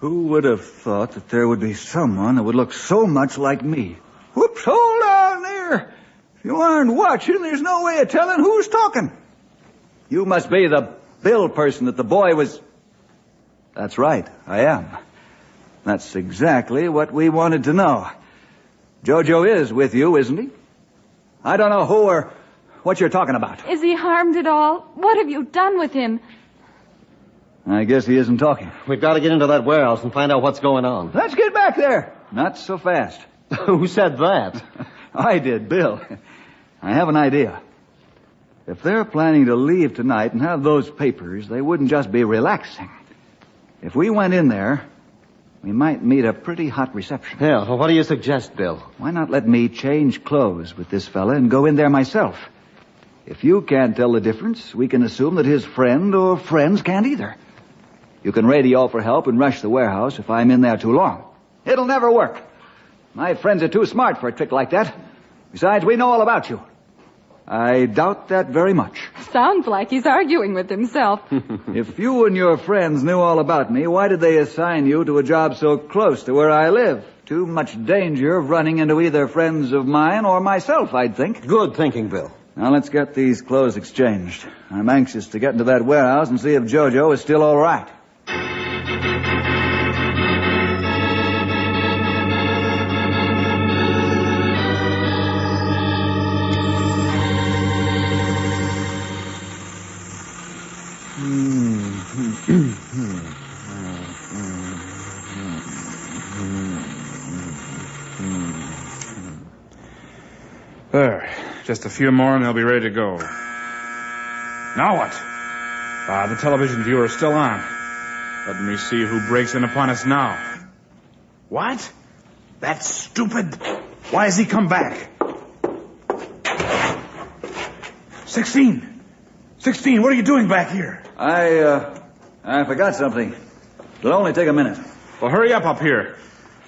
Who would have thought that there would be someone that would look so much like me? Whoops, hold on there. If you aren't watching, there's no way of telling who's talking. You must be the Bill person that the boy was... That's right, I am. That's exactly what we wanted to know. Jojo is with you, isn't he? I don't know who or what you're talking about. Is he harmed at all? What have you done with him? I guess he isn't talking. We've got to get into that warehouse and find out what's going on. Let's get back there. Not so fast. Who said that? I did, Bill. I have an idea. If they're planning to leave tonight and have those papers, they wouldn't just be relaxing. If we went in there, we might meet a pretty hot reception. Yeah, well, what do you suggest, Bill? Why not let me change clothes with this fella and go in there myself? If you can't tell the difference, we can assume that his friend or friends can't either. You can radio for help and rush the warehouse if I'm in there too long. It'll never work. My friends are too smart for a trick like that. Besides, we know all about you. I doubt that very much. Sounds like he's arguing with himself. If you and your friends knew all about me, why did they assign you to a job so close to where I live? Too much danger of running into either friends of mine or myself, I'd think. Good thinking, Bill. Now, let's get these clothes exchanged. I'm anxious to get into that warehouse and see if Jojo is still all right. There. Just a few more and they'll be ready to go. Now what? The television viewer is still on. Let me see who breaks in upon us now. What? That's stupid. Why has he come back? 16, what are you doing back here? I forgot something. It'll only take a minute. Well, hurry up here.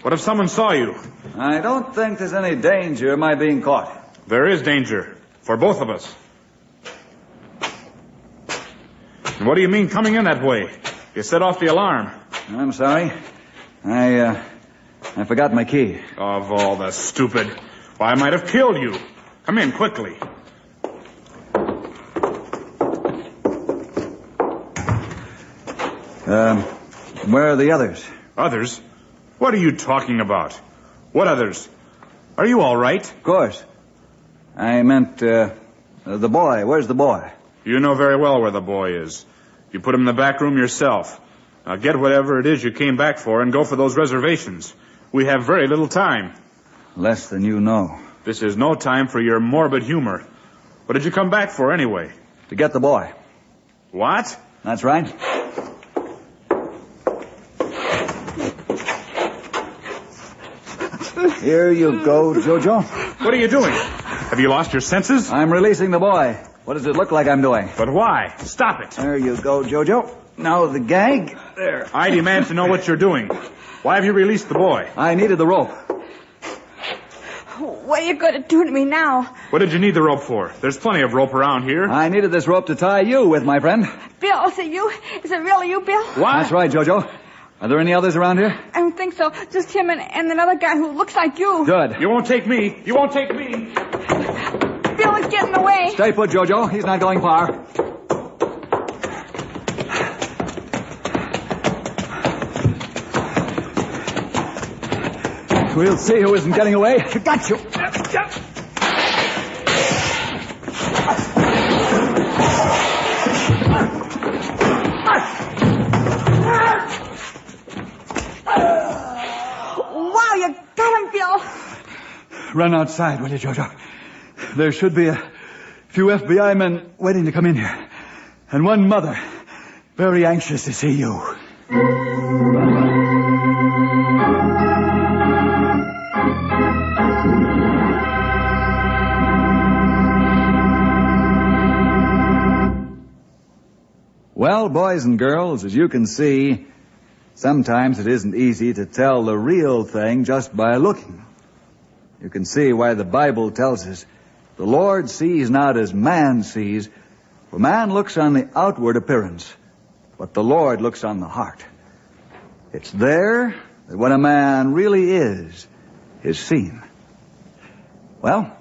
What if someone saw you? I don't think there's any danger of my being caught. There is danger. For both of us. And what do you mean coming in that way? You set off the alarm. I'm sorry. I forgot my key. Of all the stupid. Why, I might have killed you. Come in quickly. Where are the others? Others? What are you talking about? What others? Are you all right? Of course. I meant, the boy. Where's the boy? You know very well where the boy is. You put him in the back room yourself. Now get whatever it is you came back for and go for those reservations. We have very little time. Less than you know. This is no time for your morbid humor. What did you come back for, anyway? To get the boy. What? That's right. Here you go, Jojo. What are you doing? Have you lost your senses? I'm releasing the boy. What does it look like I'm doing? But why? Stop it. There you go, Jojo. Now the gag. There. I demand to know what you're doing. Why have you released the boy? I needed the rope. What are you going to do to me now? What did you need the rope for? There's plenty of rope around here. I needed this rope to tie you with, my friend. Bill, is it you? Is it really you, Bill? What? That's right, Jojo. Are there any others around here? I don't think so. Just him and another guy who looks like you. Good. You won't take me. You won't take me. Bill is getting away. Stay put, Jojo. He's not going far. We'll see who isn't getting away. Got you. Wow, you got him, Bill. Run outside, will you, Jojo? There should be a few FBI men waiting to come in here. And one mother very anxious to see you. Well, boys and girls, as you can see, sometimes it isn't easy to tell the real thing just by looking. You can see why the Bible tells us, the Lord sees not as man sees, for man looks on the outward appearance, but the Lord looks on the heart. It's there that what a man really is seen. Well,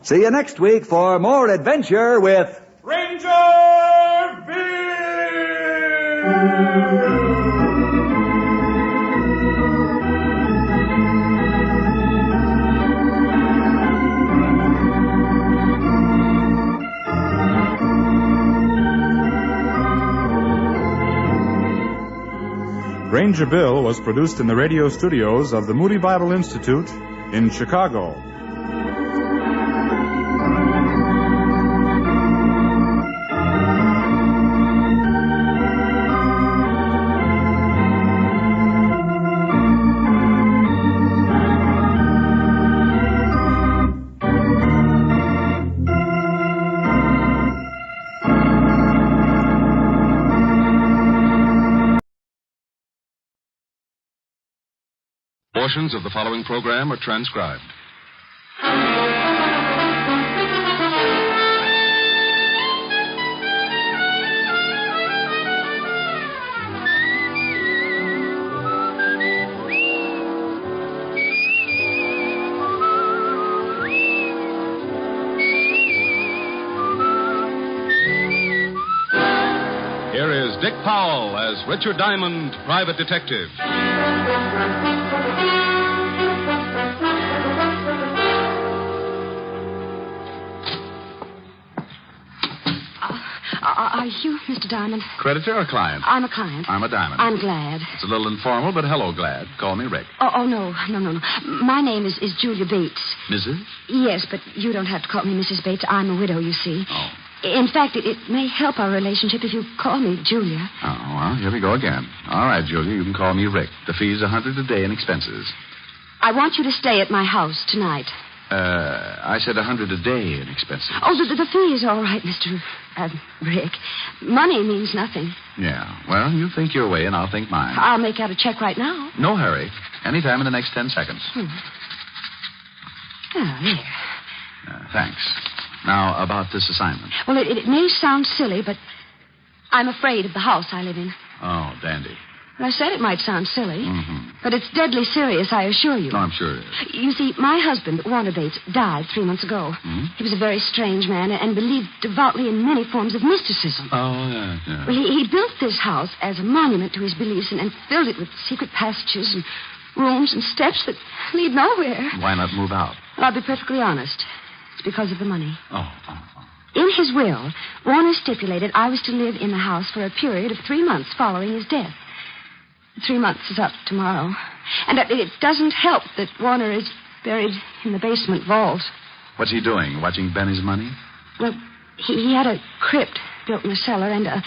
see you next week for more adventure with Ranger Bill! Ranger Bill was produced in the radio studios of the Moody Bible Institute in Chicago. Portions of the following program are transcribed. Here is Dick Powell as Richard Diamond, private detective. Are you Mr. Diamond? Creditor or client? I'm a client. I'm a Diamond. I'm Glad. It's a little informal, but hello, Glad. Call me Rick. Oh, no. My name is Julia Bates. Mrs.? Yes, but you don't have to call me Mrs. Bates. I'm a widow, you see. Oh. In fact, it may help our relationship if you call me Julia. Oh, well, here we go again. All right, Julia, you can call me Rick. The fee's $100 a day in expenses. I want you to stay at my house tonight. I said $100 a day in expenses. Oh, the fee is all right, Mr. Rick. Money means nothing. Yeah, well, you think your way and I'll think mine. I'll make out a check right now. No hurry. Anytime in the next 10 seconds. Oh, there. Thanks. Now, about this assignment. Well, it may sound silly, but I'm afraid of the house I live in. Oh, dandy. I said it might sound silly, but it's deadly serious, I assure you. No, I'm sure it is. You see, my husband, Warner Bates, died 3 months ago. He was a very strange man and believed devoutly in many forms of mysticism. Oh, yeah. Well, he built this house as a monument to his beliefs and filled it with secret passages and rooms and steps that lead nowhere. Why not move out? Well, I'll be perfectly honest. It's because of the money. Oh. In his will, Warner stipulated I was to live in the house for a period of 3 months following his death. 3 months is up tomorrow. And it doesn't help that Warner is buried in the basement vault. What's he doing? Watching Benny's money? Well, he had a crypt built in the cellar, and a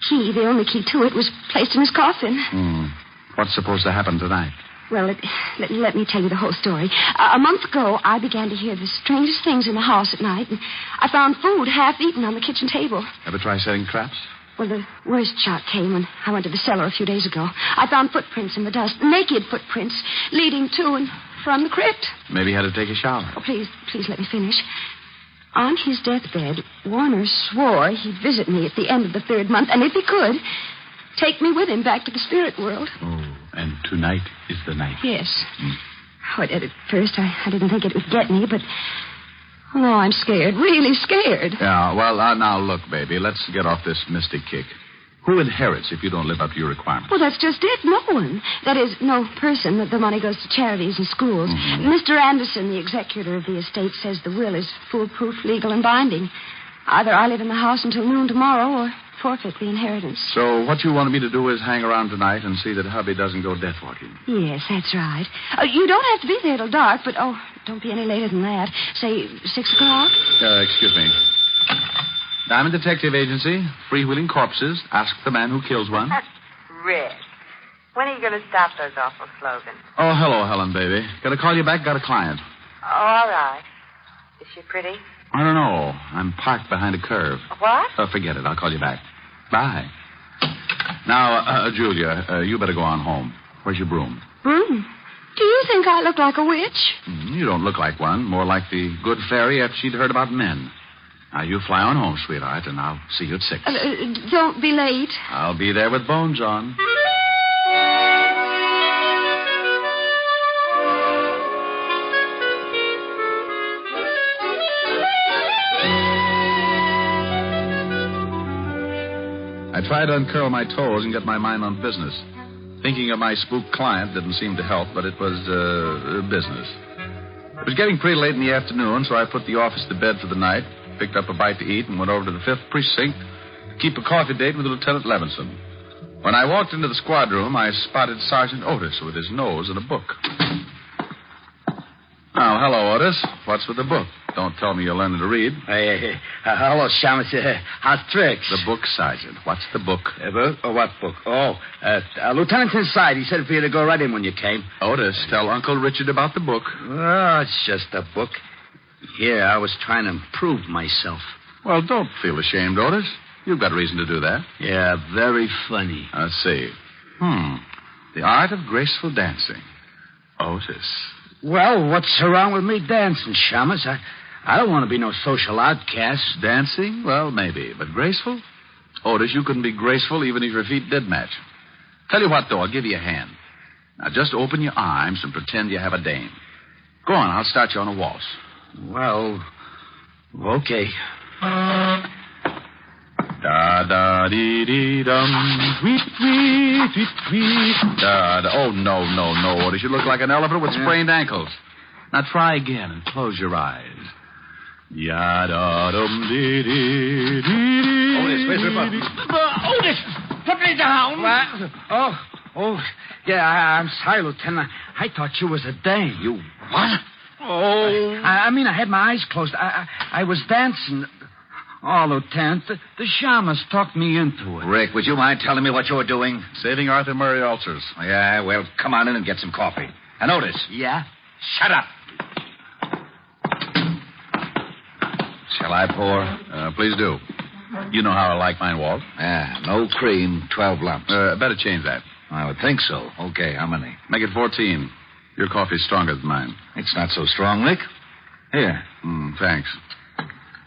key, the only key to it, was placed in his coffin. What's supposed to happen tonight? Well, let me tell you the whole story. A month ago, I began to hear the strangest things in the house at night, and I found food half-eaten on the kitchen table. Ever try setting traps? Well, the worst shot came when I went to the cellar a few days ago. I found footprints in the dust, naked footprints, leading to and from the crypt. Maybe he had to take a shower. Oh, please let me finish. On his deathbed, Warner swore he'd visit me at the end of the 3rd month, and if he could, take me with him back to the spirit world. Oh, and tonight is the night. Yes. Oh, at first, I didn't think it would get me, but... Oh, no, I'm scared, really scared. Yeah, well, now, look, baby, let's get off this mystic kick. Who inherits if you don't live up to your requirements? Well, that's just it. No one. That is, no person. The money goes to charities and schools. Mr. Anderson, the executor of the estate, says the will is foolproof, legal, and binding. Either I live in the house until noon tomorrow or forfeit the inheritance. So what you wanted me to do is hang around tonight and see that hubby doesn't go death walking. Yes, that's right. You don't have to be there till dark, but, don't be any later than that. Say 6 o'clock? Excuse me. Diamond Detective Agency, freewheeling corpses. Ask the man who kills one. Rick, when are you going to stop those awful slogans? Oh, hello, Helen, baby. Got to call you back? Got a client. Oh, all right. Is she pretty? I don't know. I'm parked behind a curve. What? Forget it. I'll call you back. Bye. Now, Julia, you better go on home. Where's your broom? Broom? Do you think I look like a witch? You don't look like one. More like the good fairy after she'd heard about men. Now, you fly on home, sweetheart, and I'll see you at 6. Don't be late. I'll be there with bones on. I tried to uncurl my toes and get my mind on business. Thinking of my spooked client didn't seem to help, but it was business. It was getting pretty late in the afternoon, so I put the office to bed for the night, picked up a bite to eat, and went over to the 5th Precinct to keep a coffee date with Lieutenant Levinson. When I walked into the squad room, I spotted Sergeant Otis with his nose in a book. Now, hello, Otis. What's with the book? Don't tell me you're learning to read. Hello, Shamus. How's tricks? The book, Sergeant. What's the book? What book? Lieutenant's inside. He said for you to go right in when you came. Otis, tell Uncle Richard about the book. Oh, it's just a book. Here, I was trying to improve myself. Well, don't feel ashamed, Otis. You've got reason to do that. Yeah, very funny. Let's see. The art of graceful dancing. Otis. Well, what's wrong with me dancing, Shamus? I don't want to be no social outcast. Dancing? Well, maybe. But graceful? Otis, you couldn't be graceful even if your feet did match. Tell you what, though, I'll give you a hand. Now, just open your arms and pretend you have a dame. Go on, I'll start you on a waltz. Well, okay. Da-da-dee-dee-dum, tweet-tweet-tweet-tweet. Da-da. Oh, no, Otis. You look like an elephant with sprained ankles. Now try again and close your eyes. Ya-da-dum-dee-dee-dee-dee. Otis, where's the button? Otis, put me down. What? Oh, yeah, I'm sorry, Lieutenant. I thought you was a dame. You what? Oh. I mean, I had my eyes closed. I was dancing. Oh, Lieutenant, the Shamus talked me into it. Rick, would you mind telling me what you're doing? Saving Arthur Murray ulcers. Yeah, well, come on in and get some coffee. And Otis. Yeah? Shut up. Shall I pour? Please do. You know how I like mine, Walt. Yeah, no cream, 12 lumps. Better change that. I would think so. Okay, how many? Make it 14. Your coffee's stronger than mine. It's not so strong, Rick. Here. Thanks.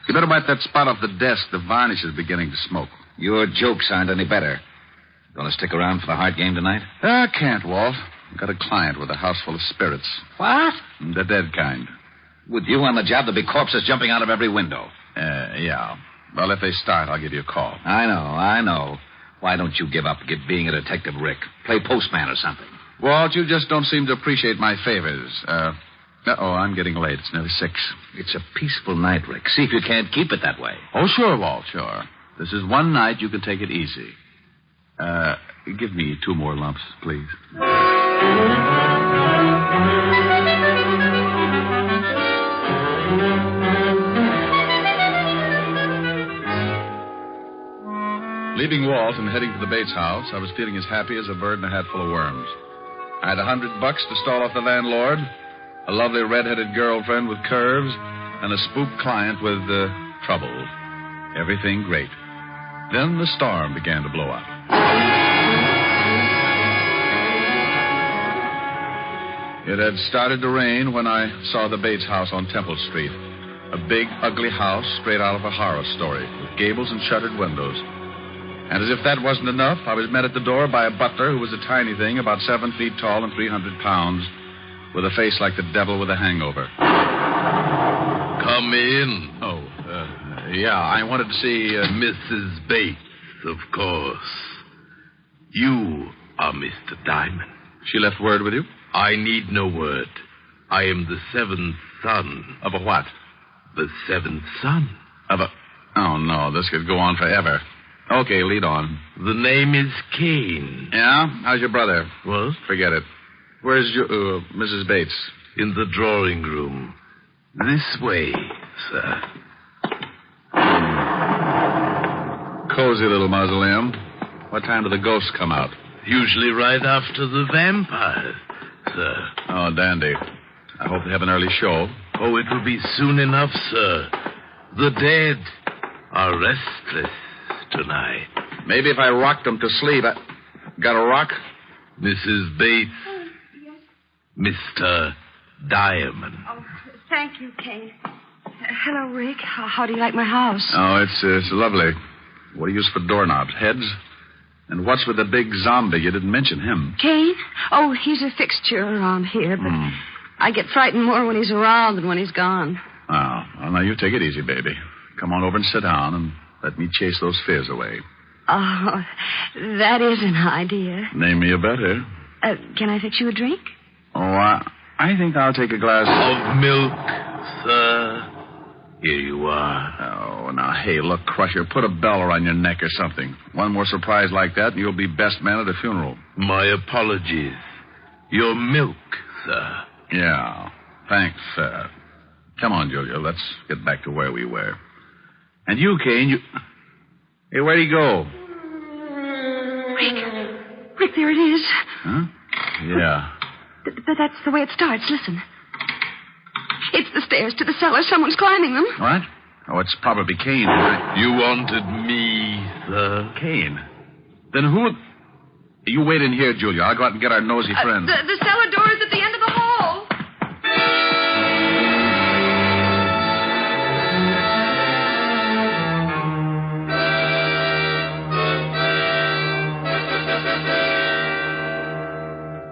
You better wipe that spot off the desk. The varnish is beginning to smoke. Your jokes aren't any better. Going to stick around for the Hart game tonight? I can't, Walt. I've got a client with a house full of spirits. What? The dead kind. With you on the job, there'll be corpses jumping out of every window. Yeah. Well, if they start, I'll give you a call. I know. Why don't you give up being a detective, Rick? Play postman or something. Walt, you just don't seem to appreciate my favors. I'm getting late. It's nearly 6. It's a peaceful night, Rick. See if you can't keep it that way. Oh, sure, Walt, sure. This is one night you can take it easy. Give me 2 more lumps, please. Leaving Walt and heading to the Bates house, I was feeling as happy as a bird in a hat full of worms. I had $100 to stall off the landlord, a lovely red-headed girlfriend with curves, and a spook client with trouble. Everything great. Then the storm began to blow up. It had started to rain when I saw the Bates house on Temple Street. A big, ugly house straight out of a horror story, with gables and shuttered windows. And as if that wasn't enough, I was met at the door by a butler who was a tiny thing, about 7 feet tall and 300 pounds, with a face like the devil with a hangover. Come in. Oh, yeah, I wanted to see... Mrs. Bates, of course. You are Mr. Diamond. She left word with you? I need no word. I am the 7th son. Of a what? The 7th son. Of a... Oh, no, this could go on forever. Okay, lead on. The name is Kane. Yeah? How's your brother? What? Forget it. Where's your, Mrs. Bates? In the drawing room. This way, sir. Cozy little mausoleum. What time do the ghosts come out? Usually right after the vampires, sir. Oh, dandy. I hope they have an early show. Oh, it will be soon enough, sir. The dead are restless tonight. Maybe if I rocked them to sleep. Got a rock? Mrs. Bates. Mr. Diamond. Oh, thank you, Kane. Hello, Rick. How do you like my house? Oh, it's lovely. What do you use for doorknobs? Heads? And what's with the big zombie? You didn't mention him. Kane? Oh, he's a fixture around here, but I get frightened more when he's around than when he's gone. Oh, well, now you take it easy, baby. Come on over and sit down and let me chase those fears away. Oh, that is an idea. Name me a better. Can I fix you a drink? Oh, I think I'll take a glass of milk, sir. Here you are. Oh, now, hey, look, Crusher, put a bell around your neck or something. One more surprise like that, and you'll be best man at a funeral. My apologies. Your milk, sir. Yeah, thanks, sir. Come on, Julia, let's get back to where we were. And you, Kane, you... Hey, where'd he go? Rick, there it is. Huh? Yeah. But that's the way it starts. Listen. It's the stairs to the cellar. Someone's climbing them. What? Oh, it's probably Kane. You wanted me, sir. Kane? Then who... You wait in here, Julia. I'll go out and get our nosy friend. The cellar door is at the end of the hall.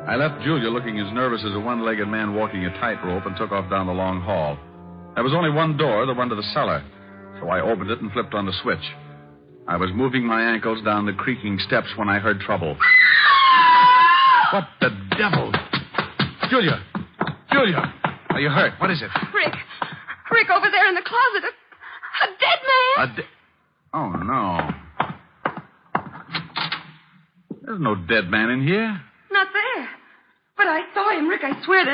I left Julia looking as nervous as a one-legged man walking a tightrope and took off down the long hall. There was only one door, the one to the cellar, so I opened it and flipped on the switch. I was moving my ankles down the creaking steps when I heard trouble. What the devil? Julia! Julia! Are you hurt? What is it? Rick, over there in the closet. A dead man. Oh, no. There's no dead man in here. Not there. But I saw him, Rick, I swear.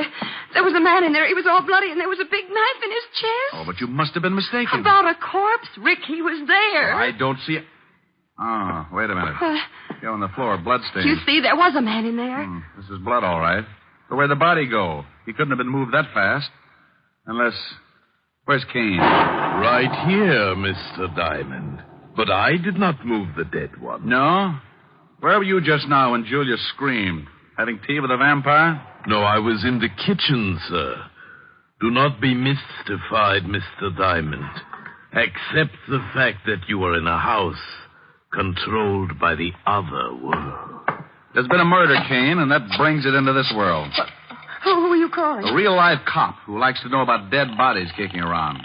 There was a man in there. He was all bloody, and there was a big knife in his chest. Oh, but you must have been mistaken. About a corpse? Rick, he was there. I don't see it. Oh, wait a minute. Here on the floor, bloodstains. You see, there was a man in there. This is blood, all right. But where'd the body go? He couldn't have been moved that fast. Unless... Where's Kane? Right here, Mr. Diamond. But I did not move the dead one. No? Where were you just now when Julia screamed? Having tea with a vampire? No, I was in the kitchen, sir. Do not be mystified, Mr. Diamond. Accept the fact that you are in a house controlled by the other world. There's been a murder, Kane, and that brings it into this world. Who are you calling? A real-life cop who likes to know about dead bodies kicking around.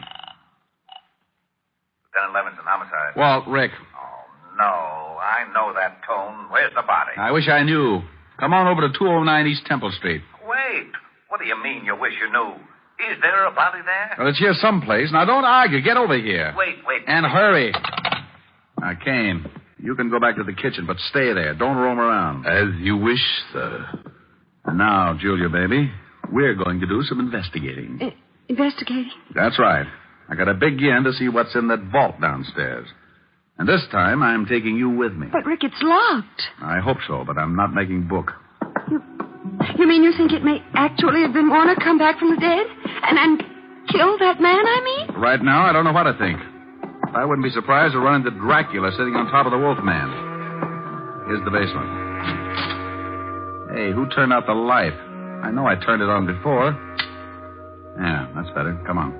Lieutenant Levinson, homicide. Walt, Rick. Oh, no. I know that tone. Where's the body? I wish I knew. Come on over to 209 East Temple Street. Wait. What do you mean you wish you knew? Is there a body there? Well, it's here someplace. Now, don't argue. Get over here. Wait. And hurry. Now, Kane, You can go back to the kitchen, but stay there. Don't roam around. As you wish, sir. And now, Julia, baby, we're going to do some investigating. Investigating? That's right. I got a big yen to see what's in that vault downstairs. And this time, I'm taking you with me. But, Rick, it's locked. I hope so, but I'm not making book. You mean you think it may actually have been Warner come back from the dead? And kill that man, I mean? Right now, I don't know what to think. I wouldn't be surprised to run into Dracula sitting on top of the Wolfman. Here's the basement. Hey, who turned out the light? I know I turned it on before. Yeah, that's better. Come on.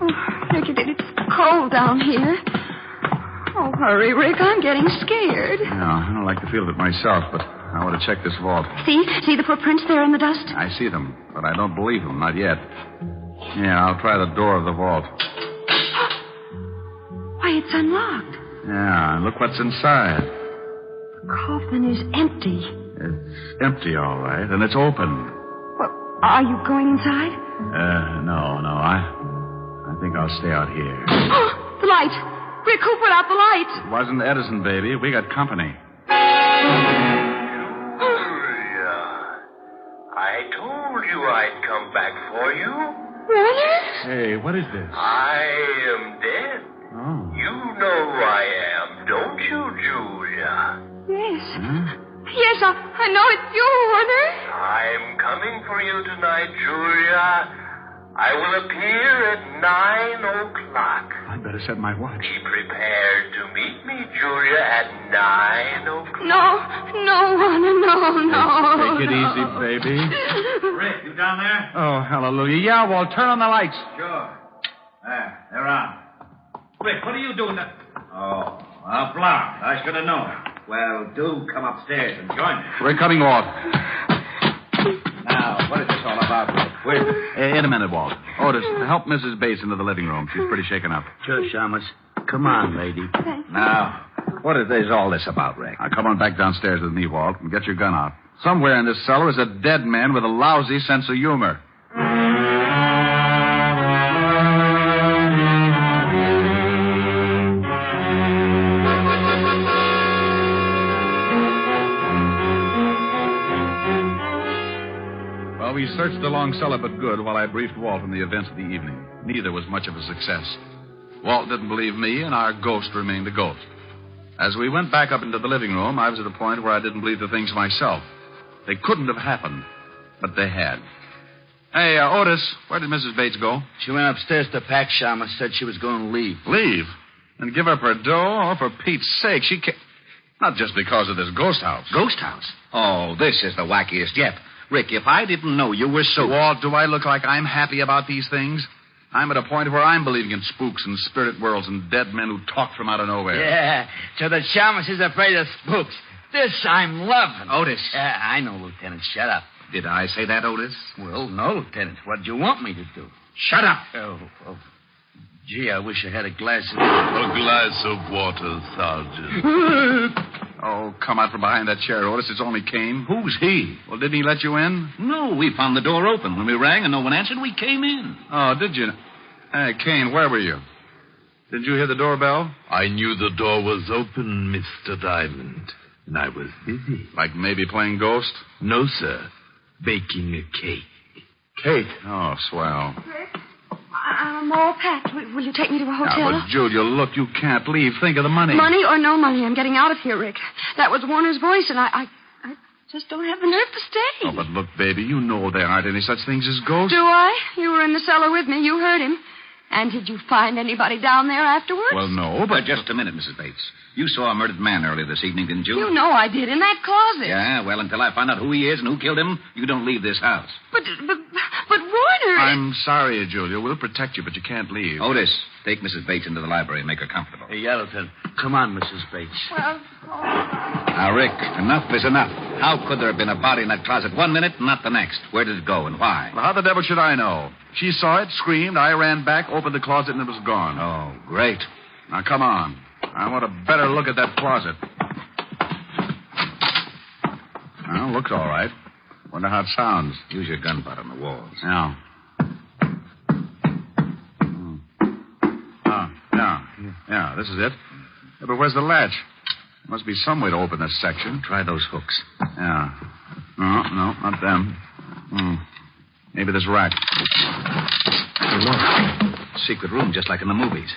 Oh, Rick, it's cold down here. Oh, hurry, Rick. I'm getting scared. Yeah, I don't like the feel of it myself, but I want to check this vault. See the footprints there in the dust? I see them, but I don't believe them. Not yet. Yeah, I'll try the door of the vault. Why, it's unlocked. Yeah, and look what's inside. The coffin is empty. It's empty, all right, and it's open. Well, are you going inside? No. I think I'll stay out here. The light! Rick, who put out the light? It wasn't Edison, baby. We got company. I told you I'd come back for you. Warner? Hey, what is this? I am dead. Oh. You know who I am, don't you, Julia? Yes. Yes, I know it's you, Warner. I'm coming for you tonight, Julia. I will appear at 9 o'clock. I'd better set my watch. Be prepared to meet me, Julia, at 9 o'clock. No, Warner, no. Take it easy, baby. Rick, you down there? Oh, hallelujah. Yeah, Walt, turn on the lights. Sure. There, they're on. Rick, what are you doing there? Oh, a block. I should have known. Well, do come upstairs and join me. We're coming, Walt. Now, what is this all about, Rick? Wait. In a minute, Walt. Otis, help Mrs. Bates into the living room. She's pretty shaken up. Sure, Shamus. Come on, lady. Now, what is all this about, Rick? Now, come on back downstairs with me, Walt, and get your gun out. Somewhere in this cellar is a dead man with a lousy sense of humor. We searched the long cellar but good while I briefed Walt on the events of the evening. Neither was much of a success. Walt didn't believe me, and our ghost remained a ghost. As we went back up into the living room, I was at a point where I didn't believe the things myself. They couldn't have happened, but they had. Hey, Otis, where did Mrs. Bates go? She went upstairs to pack, Shama. Said she was going to leave. Leave? And give up her dough? Oh, for Pete's sake, she can't... Not just because of this ghost house. Ghost house? Oh, this is the wackiest yet. Rick, if I didn't know you were so... Walt, do I look like I'm happy about these things? I'm at a point where I'm believing in spooks and spirit worlds and dead men who talk from out of nowhere. Yeah, so the Shamus is afraid of spooks. This I'm loving. Otis. I know, Lieutenant. Shut up. Did I say that, Otis? Well, no, Lieutenant. What do you want me to do? Shut up. Oh. Gee, I wish I had a glass of... A glass of water, Sergeant. Oh, come out from behind that chair, Otis. It's only Kane. Who's he? Well, didn't he let you in? No, we found the door open. When we rang and no one answered, we came in. Oh, did you? Hey, Kane, where were you? Did you hear the doorbell? I knew the door was open, Mr. Diamond, and I was busy. Like maybe playing ghost? No, sir. Baking a cake. Cake? Oh, swell. I'm all packed. Will you take me to a hotel? Now, but Julia, look, you can't leave. Think of the money. Money or no money, I'm getting out of here, Rick. That was Warner's voice, and I just don't have the nerve to stay. Oh, but look, baby, you know there aren't any such things as ghosts. Do I? You were in the cellar with me. You heard him. And did you find anybody down there afterwards? Well, no, but... Just a minute, Mrs. Bates. You saw a murdered man earlier this evening, didn't you? You know I did, in that closet. Yeah, well, until I find out who he is and who killed him, you don't leave this house. But Warner... I'm sorry, Julia. We'll protect you, but you can't leave. Otis, take Mrs. Bates into the library and make her comfortable. Hey, Lieutenant. Come on, Mrs. Bates. Well... Now, Rick, enough is enough. How could there have been a body in that closet one minute and not the next? Where did it go and why? Well, how the devil should I know? She saw it, screamed, I ran back, opened the closet, and it was gone. Oh, great. Now, come on. I want a better look at that closet. Well, looks all right. Wonder how it sounds. Use your gun butt on the walls. Yeah. Yeah, this is it. Yeah, but where's the latch? There must be some way to open this section. Try those hooks. Yeah. No, not them. Maybe this rack. Hey, look. Secret room, just like in the movies.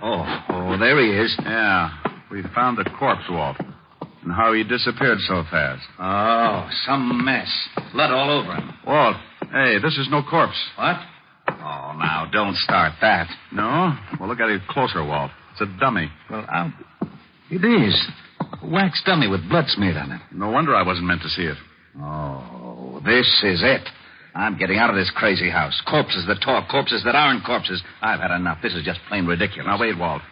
Oh, there he is. Yeah. We found the corpse, Walt. And how he disappeared so fast. Oh, some mess. Blood all over him. Walt, hey, this is no corpse. What? Oh, now, don't start that. No? Well, look at it closer, Walt. It's a dummy. Well, it is. A wax dummy with blood smeared on it. No wonder I wasn't meant to see it. Oh, this is it. I'm getting out of this crazy house. Corpses that talk, corpses that aren't corpses. I've had enough. This is just plain ridiculous. Now, wait, Walt.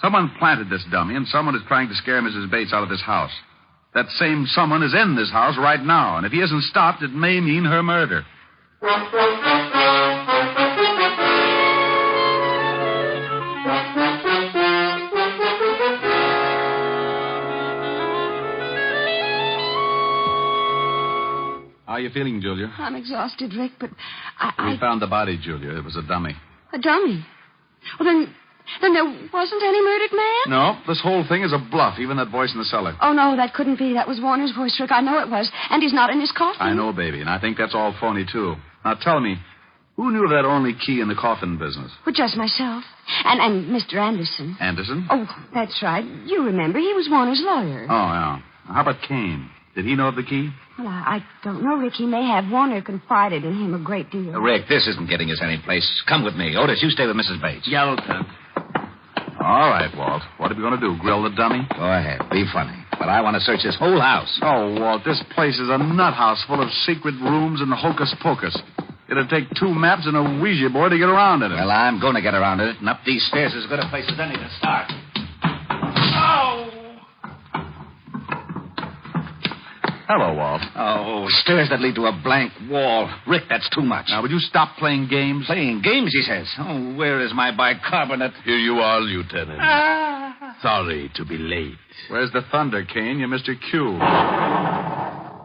Someone planted this dummy, and someone is trying to scare Mrs. Bates out of this house. That same someone is in this house right now, and if he isn't stopped, it may mean her murder. How are you feeling, Julia? I'm exhausted, Rick, but We found the body, Julia. It was a dummy. A dummy? Well, then there wasn't any murdered man? No, this whole thing is a bluff, even that voice in the cellar. Oh, no, that couldn't be. That was Warner's voice, Rick. I know it was. And he's not in his coffin. I know, baby, and I think that's all phony, too. Now, tell me, who knew of that only key in the coffin business? Well, just myself. And Mr. Anderson. Anderson? Oh, that's right. You remember, he was Warner's lawyer. Oh, yeah. How about Kane? Did he know of the key? Well, I don't know, Rick. He may have. Warner confided in him a great deal. Rick, this isn't getting us any place. Come with me. Otis, you stay with Mrs. Bates. Yeah, Lieutenant. All right, Walt. What are we going to do, grill the dummy? Go ahead. Be funny. But I want to search this whole house. Oh, Walt, this place is a nut house full of secret rooms and hocus pocus. It'll take 2 maps and a Ouija board to get around in it. Well, I'm going to get around it, and up these stairs is as good a place as any to start. Oh! Hello, Walt. Oh, stairs that lead to a blank wall. Rick, that's too much. Now, would you stop playing games? Playing games, he says. Oh, where is my bicarbonate? Here you are, Lieutenant. Sorry to be late. Where's the thunder, Kane? You're Mr. Q.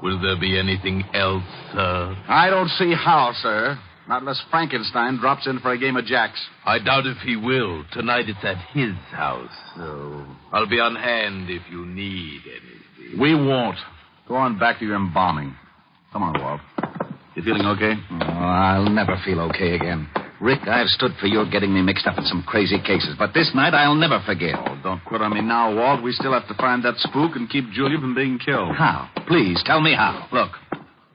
Will there be anything else, sir? I don't see how, sir. Not unless Frankenstein drops in for a game of jacks. I doubt if he will. Tonight it's at his house, so I'll be on hand if you need anything. We won't. Go on back to your embalming. Come on, Walt. You feeling okay? Oh, I'll never feel okay again. Rick, I've stood for your getting me mixed up in some crazy cases, but this night I'll never forget. Oh, don't quit on me now, Walt. We still have to find that spook and keep Julia from being killed. How? Please, tell me how. Look,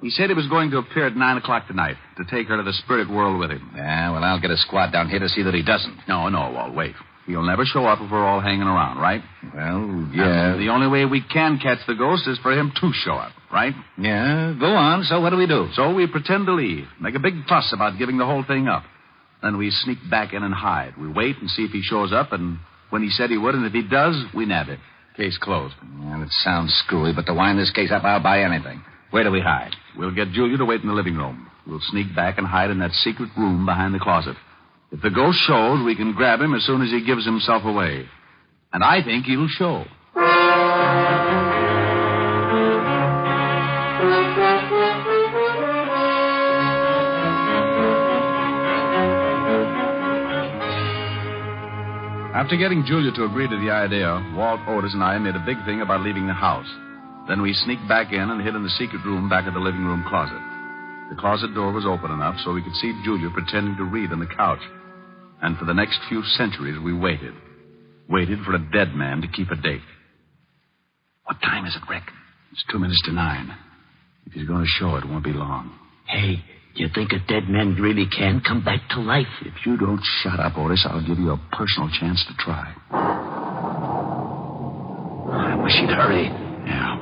he said he was going to appear at 9 o'clock tonight to take her to the spirit world with him. Yeah, well, I'll get a squad down here to see that he doesn't. No, Walt, wait. He'll never show up if we're all hanging around, right? Well, yeah. And the only way we can catch the ghost is for him to show up, right? Yeah, go on. So what do we do? So we pretend to leave, make a big fuss about giving the whole thing up. Then we sneak back in and hide. We wait and see if he shows up, and when he said he would, and if he does, we nab him. Case closed. Well, it sounds screwy, but to wind this case up, I'll buy anything. Where do we hide? We'll get Julia to wait in the living room. We'll sneak back and hide in that secret room behind the closet. If the ghost shows, we can grab him as soon as he gives himself away. And I think he'll show. After getting Julia to agree to the idea, Walt, Otis, and I made a big thing about leaving the house. Then we sneaked back in and hid in the secret room back of the living room closet. The closet door was open enough so we could see Julia pretending to read on the couch. And for the next few centuries, we waited. Waited for a dead man to keep a date. What time is it, Rick? It's 2 minutes to 9. If he's going to show it, won't be long. Hey, you think a dead man really can come back to life? If you don't shut up, Otis, I'll give you a personal chance to try. I wish he'd hurry. Yeah.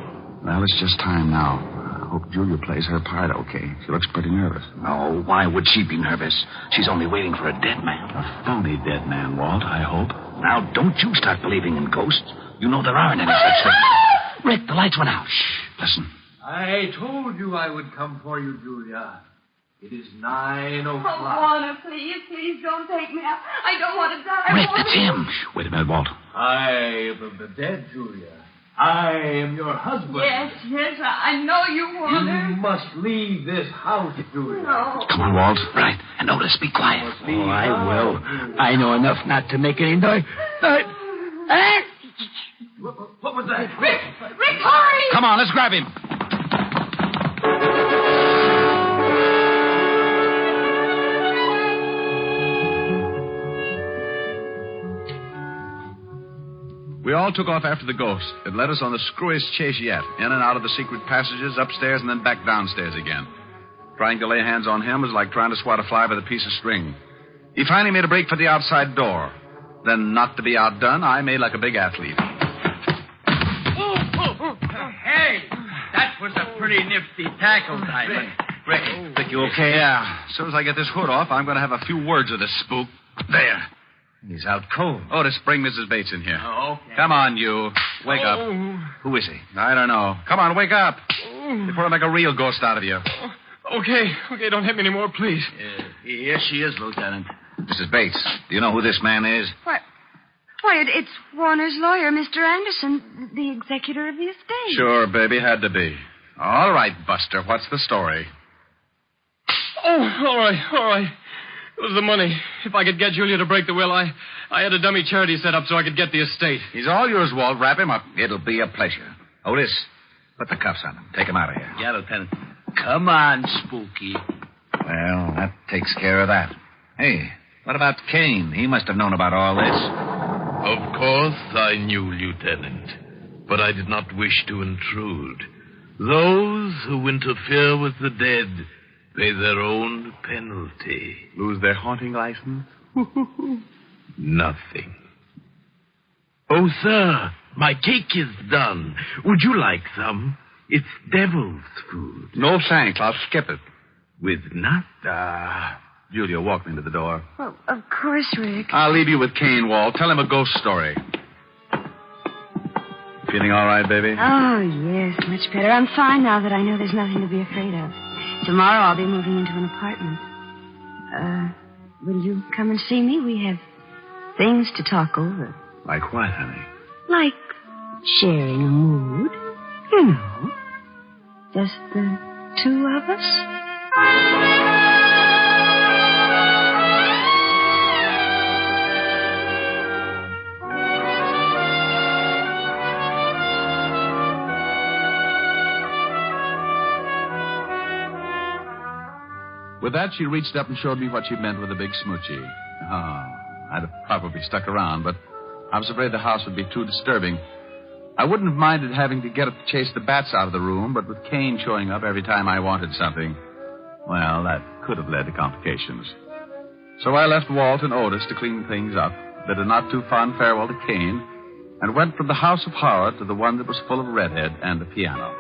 Well, it's just time now. I hope Julia plays her part okay. She looks pretty nervous. No, why would she be nervous? She's only waiting for a dead man. A phony dead man, Walt, I hope. Now, don't you start believing in ghosts. You know there aren't any such things. Rick, the lights went out. Shh, listen. I told you I would come for you, Julia. It is 9 o'clock. Oh, Warner, please don't take me out. I don't want to die. Rick, that's him. Shh, wait a minute, Walt. I am the dead, Julia. I am your husband. Yes, I know you want her. You must leave this house, Julia. No. Come on, Walt. Right. And Otis, be quiet. Oh, I will. I know enough not to make any noise. What was that? Rick, hurry! Come on, let's grab him. We all took off after the ghost. It led us on the screwiest chase yet, in and out of the secret passages, upstairs, and then back downstairs again. Trying to lay hands on him was like trying to swat a fly by the piece of string. He finally made a break for the outside door. Then, not to be outdone, I made like a big athlete. Hey, that was a pretty nifty tackle, Diamond. Rick, you okay? Yeah. As soon as I get this hood off, I'm going to have a few words with this spook. There. He's out cold. Otis, bring Mrs. Bates in here. Oh, okay. Come on, you. Wake up. Who is he? I don't know. Come on, wake up. Before I make a real ghost out of you. Okay, don't hit me anymore, please. Here she is, Lieutenant. Mrs. Bates, do you know who this man is? Why, it's Warner's lawyer, Mr. Anderson, the executor of the estate. Sure, baby, had to be. All right, Buster, what's the story? Oh, all right. It was the money. If I could get Julia to break the will, I had a dummy charity set up so I could get the estate. He's all yours, Walt. Wrap him up. It'll be a pleasure. Otis, put the cuffs on him. Take him out of here. Yeah, Lieutenant. Come on, Spooky. Well, that takes care of that. Hey, what about Kane? He must have known about all this. Of course I knew, Lieutenant, but I did not wish to intrude. Those who interfere with the dead pay their own penalty. Lose their haunting license? Nothing. Oh, sir, my cake is done. Would you like some? It's devil's food. No thanks. I'll skip it. With nuts? Julia, walk me to the door. Well, of course, Rick. I'll leave you with Kane, Walt. Tell him a ghost story. Feeling all right, baby? Oh, yes, much better. I'm fine now that I know there's nothing to be afraid of. Tomorrow I'll be moving into an apartment. Will you come and see me? We have things to talk over. Like what, honey? Like sharing a mood. You know. Just the two of us. With that, she reached up and showed me what she meant with a big smoochie. Oh, I'd have probably stuck around, but I was afraid the house would be too disturbing. I wouldn't have minded having to get up to chase the bats out of the room, but with Kane showing up every time I wanted something, well, that could have led to complications. So I left Walt and Otis to clean things up, bid a not-too-fond farewell to Kane, and went from the house of horror to the one that was full of redhead and a piano.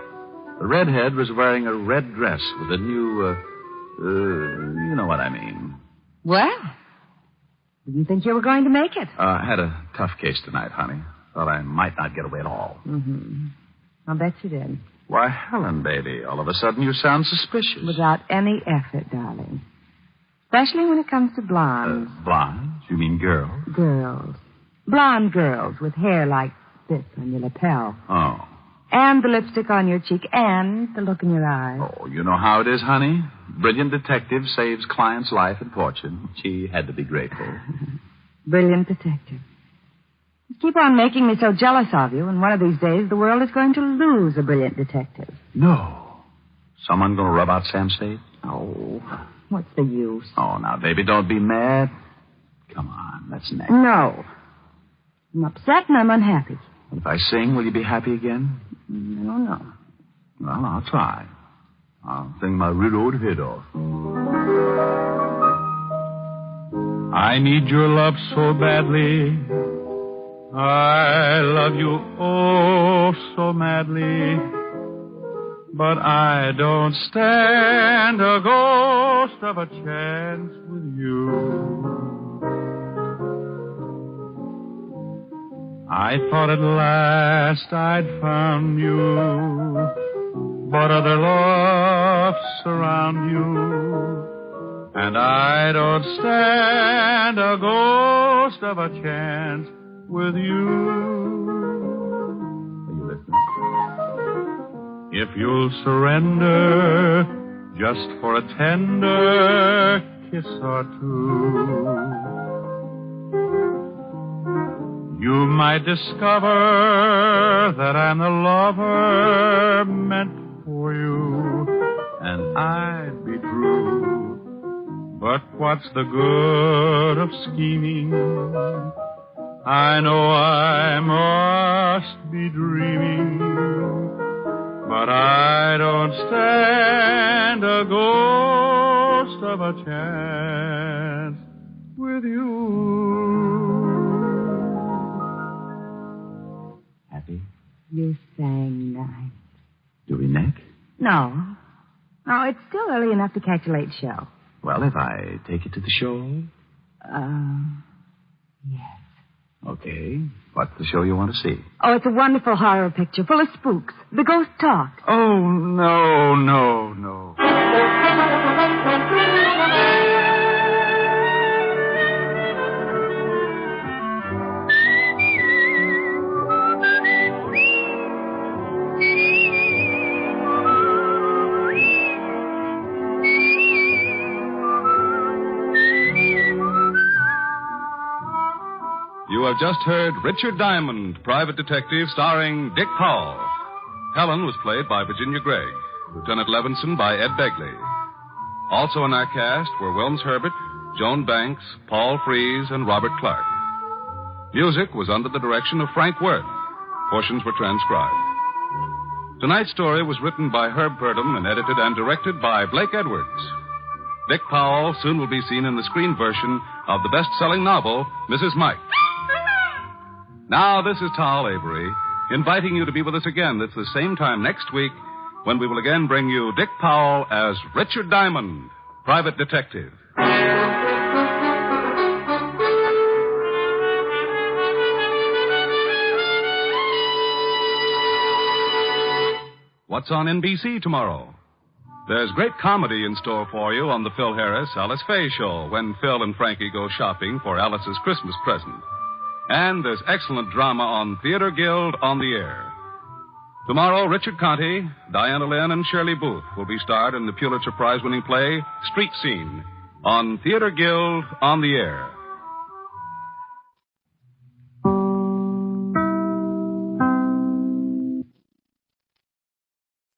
The redhead was wearing a red dress with a new, you know what I mean. Well, didn't think you were going to make it. I had a tough case tonight, honey. Thought I might not get away at all. Mm-hmm. I'll bet you did. Why, Helen, baby, all of a sudden you sound suspicious. Without any effort, darling. Especially when it comes to blondes. Blondes? You mean girls? Girls. Blonde girls with hair like this on your lapel. Oh. And the lipstick on your cheek and the look in your eyes. Oh, you know how it is, honey. Brilliant detective saves client's life and fortune. She had to be grateful. Brilliant detective. You keep on making me so jealous of you, and one of these days the world is going to lose a brilliant detective. No. Someone going to rub out Sam's fate? Oh, what's the use? Oh, now, baby, don't be mad. Come on, let's next. No. I'm upset and I'm unhappy. If I sing, will you be happy again? I don't know. Well, I'll try. I'll sing my real old head off. I need your love so badly. I love you oh so madly. But I don't stand a ghost of a chance with you. I thought at last I'd found you, but other loves surround you, and I don't stand a ghost of a chance with you. Are you listening? if you'll surrender just for a tender kiss or two, you might discover that I'm the lover meant for you, and I'd be true. But what's the good of scheming? I know I must be dreaming, but I don't stand a ghost of a chance with you. Happy? You sang nice. Do we neck? No. No, it's still early enough to catch a late show. Well, if I take you to the show? Yes. Okay. What's the show you want to see? Oh, it's a wonderful horror picture full of spooks. The ghost talks. Oh, no. You have just heard Richard Diamond, Private Detective, starring Dick Powell. Helen was played by Virginia Gregg, Lieutenant Levinson by Ed Begley. Also in our cast were Wilms Herbert, Joan Banks, Paul Frees, and Robert Clark. Music was under the direction of Frank Worth. Portions were transcribed. Tonight's story was written by Herb Purdom and edited and directed by Blake Edwards. Dick Powell soon will be seen in the screen version of the best-selling novel, Mrs. Mike. Now, this is Tal Avery, inviting you to be with us again at the same time next week when we will again bring you Dick Powell as Richard Diamond, Private Detective. What's on NBC tomorrow? There's great comedy in store for you on the Phil Harris, Alice Faye show when Phil and Frankie go shopping for Alice's Christmas present. And there's excellent drama on Theater Guild on the Air. Tomorrow, Richard Conte, Diana Lynn, and Shirley Booth will be starred in the Pulitzer Prize-winning play Street Scene on Theater Guild on the Air.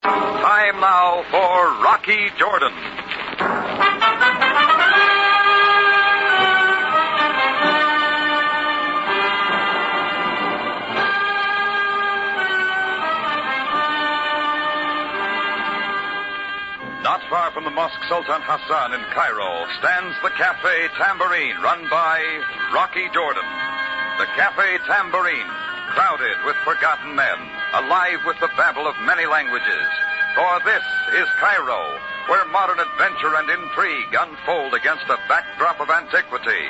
Time now for Rocky Jordan. Not far from the Mosque Sultan Hassan in Cairo stands the Cafe Tambourine, run by Rocky Jordan. The Cafe Tambourine, crowded with forgotten men, alive with the babble of many languages. For this is Cairo, where modern adventure and intrigue unfold against a backdrop of antiquity.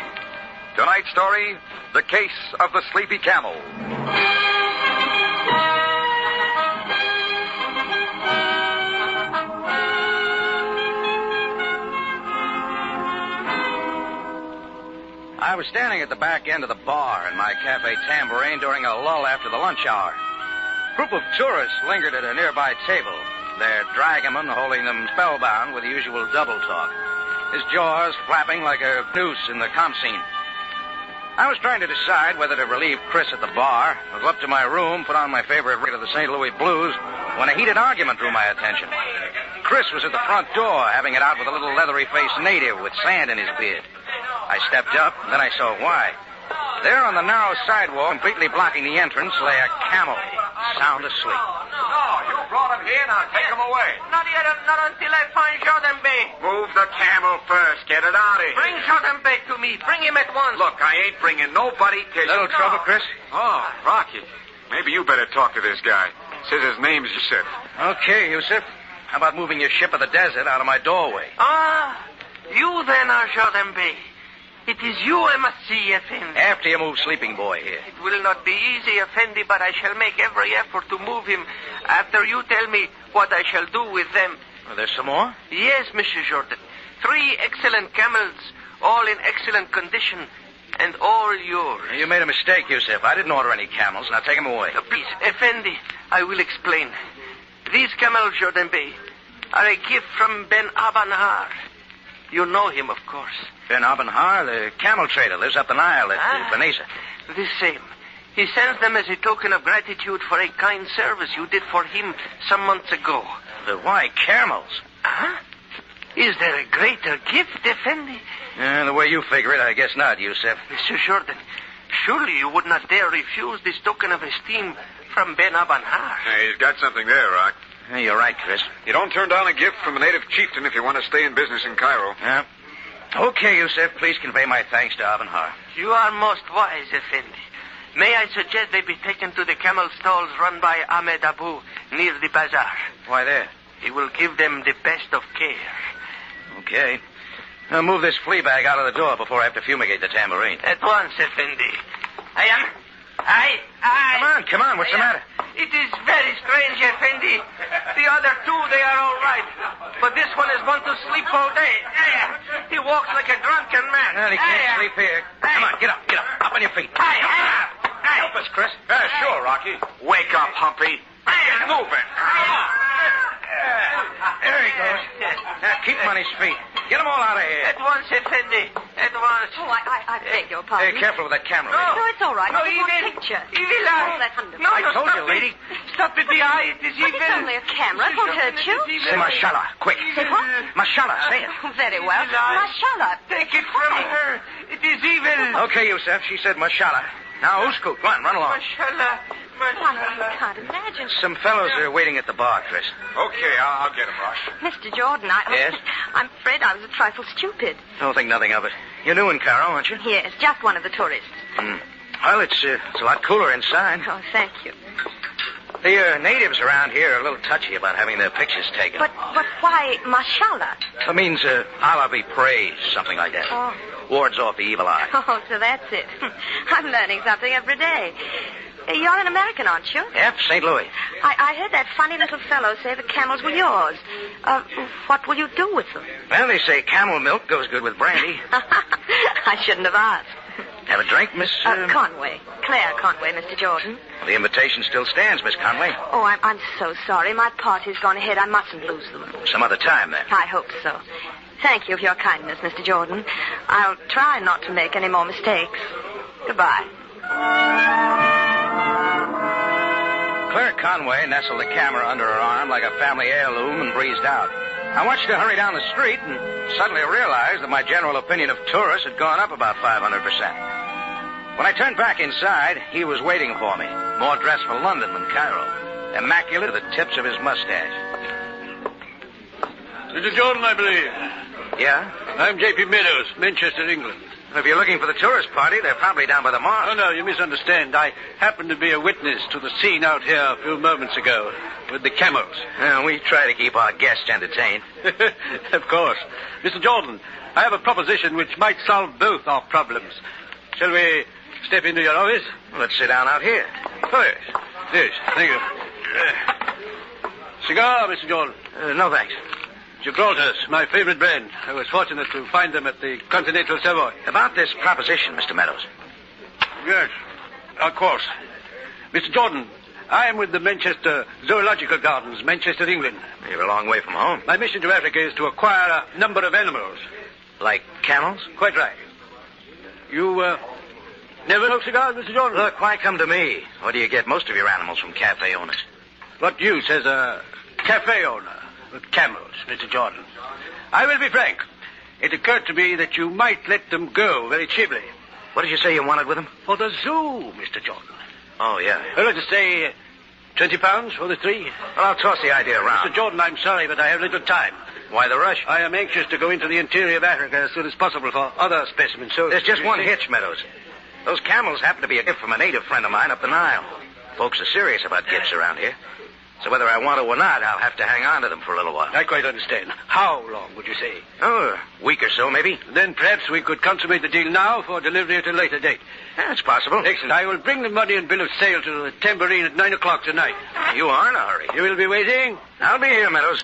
Tonight's story, The Case of the Sleepy Camel. I was standing at the back end of the bar in my Cafe Tambourine during a lull after the lunch hour. A group of tourists lingered at a nearby table, their dragoman holding them spellbound with the usual double talk, his jaws flapping like a noose in the comp scene. I was trying to decide whether to relieve Chris at the bar, or go up to my room, put on my favorite record of the St. Louis Blues, when a heated argument drew my attention. Chris was at the front door, having it out with a little leathery-faced native with sand in his beard. I stepped up, and then I saw why. There on the narrow sidewalk, completely blocking the entrance, lay a camel, sound asleep. No, you brought him here, now take him away. Not yet, not until I find Jordanbe. Move the camel first. Get it out of here. Bring Jordanbe to me. Bring him at once. Look, I ain't bringing nobody till Little trouble, Chris? Oh, Rocky. Maybe you better talk to this guy. Says his name's Yusuf. Okay, Yusuf. How about moving your ship of the desert out of my doorway? Ah, you then are Jordanbe. It is you I must see, Effendi. After you move Sleeping Boy here. It will not be easy, Effendi, but I shall make every effort to move him after you tell me what I shall do with them. Well, there's some more? Yes, Mr. Jordan. 3 excellent camels, all in excellent condition, and all yours. You made a mistake, Yusuf. I didn't order any camels. Now take them away. Please, Effendi, I will explain. these camels, Jordan Bey, are a gift from Ben Abanhar. You know him, of course. Ben Abanhar, the camel trader, lives up the Nile at Vanessa. The same. He sends them as a token of gratitude for a kind service you did for him some months ago. Why camels? Huh? Is there a greater gift, Effendi? The way you figure it, I guess not, Yusef. Monsieur Jordan, surely you would not dare refuse this token of esteem from Ben Abanhar. Hey, he's got something there, Rock. Yeah, you're right, Chris. You don't turn down a gift from a native chieftain if you want to stay in business in Cairo. Yeah. Okay, Yusef, please convey my thanks to Abanhar. You are most wise, Effendi. May I suggest they be taken to the camel stalls run by Ahmed Abu near the bazaar? Why there? He will give them the best of care. Okay. Now move this flea bag out of the door before I have to fumigate the tambourine. At once, Effendi. Come on, what's the matter? It is very strange, Effendi. The other two, they are all right. But this one is one to sleep all day. He walks like a drunken man. Well, he can't sleep here. Come on, get up. Up on your feet. Help us, Chris. Sure, Rocky. Wake up, Humpy. Get moving. There he goes. Now, keep him on his feet. Get them all out of here. At once, Effendi. At once. Oh, I beg your pardon. Hey, careful with that camera. No, it's all right. No, I just want a picture. Evil eye. Oh, that's wonderful. No, I told stop you, lady. Stop it, the eye. It is But evil. it's only a camera. It won't hurt you. Say mashallah, quick. Say what? Mashallah, say it. Oh, very well. Evil eye. Mashallah. Take it from her. It is evil. Okay, Yusef, she said mashallah. Now, Uskut, come on, run along. Mashallah. I can't imagine. Some fellows are waiting at the bar, Chris. Okay, I'll get him, Rock. Mr. Jordan, Yes? I'm afraid I was a trifle stupid. Don't think nothing of it. You're new in Cairo, aren't you? Yes, just one of the tourists. Well, it's a lot cooler inside. Oh, thank you. The natives around here are a little touchy about having their pictures taken. But why mashallah? It means Allah be praised, something like that. Oh. Wards off the evil eye. Oh, so that's it. I'm learning something every day. You're an American, aren't you? Yep, St. Louis. I heard that funny little fellow say the camels were yours. What will you do with them? Well, they say camel milk goes good with brandy. I shouldn't have asked. Have a drink, Miss... Conway. Claire Conway, Mr. Jordan. Well, the invitation still stands, Miss Conway. Oh, I'm so sorry. My party's gone ahead. I mustn't lose them. Some other time, then. I hope so. Thank you for your kindness, Mr. Jordan. I'll try not to make any more mistakes. Goodbye. Claire Conway nestled the camera under her arm like a family heirloom and breezed out. I watched her hurry down the street and suddenly realized that my general opinion of tourists had gone up about 500%. When I turned back inside, he was waiting for me, more dressed for London than Cairo, immaculate to the tips of his mustache. Mr. Jordan, I believe. Yeah? I'm J.P. Meadows, Manchester, England. If you're looking for the tourist party, they're probably down by the mosque. Oh, no, you misunderstand. I happened to be a witness to the scene out here a few moments ago with the camels. We try to keep our guests entertained. Of course. Mr. Jordan, I have a proposition which might solve both our problems. Shall we step into your office? Let's sit down out here. Oh, yes. Yes, thank you. Cigar, Mr. Jordan? No, thanks. Gibraltar's my favorite brand. I was fortunate to find them at the Continental Savoy. About this proposition, Mr. Meadows. Yes, of course. Mr. Jordan, I am with the Manchester Zoological Gardens, Manchester, England. You're a long way from home. My mission to Africa is to acquire a number of animals. Like camels? Quite right. You, never smoke cigars, Mr. Jordan? Look, why come to me? Or do you get most of your animals from cafe owners? What use as a cafe owner with camels, Mr. Jordan? I will be frank. It occurred to me that you might let them go very cheaply. What did you say you wanted with them? For the zoo, Mr. Jordan. Oh, yeah. Well, let's say £20 for the three. Well, I'll toss the idea around. Mr. Jordan, I'm sorry, but I have little time. Why the rush? I am anxious to go into the interior of Africa as soon as possible for other specimens. So there's just one hitch, Meadows. Those camels happen to be a gift from a native friend of mine up the Nile. Folks are serious about gifts around here. So whether I want to or not, I'll have to hang on to them for a little while. I quite understand. How long would you say? Oh, a week or so, maybe. Then perhaps we could consummate the deal now for delivery at a later date. That's possible. Excellent. I will bring the money and bill of sale to the tambourine at 9 o'clock tonight. You are in a hurry. You will be waiting? I'll be here, Meadows.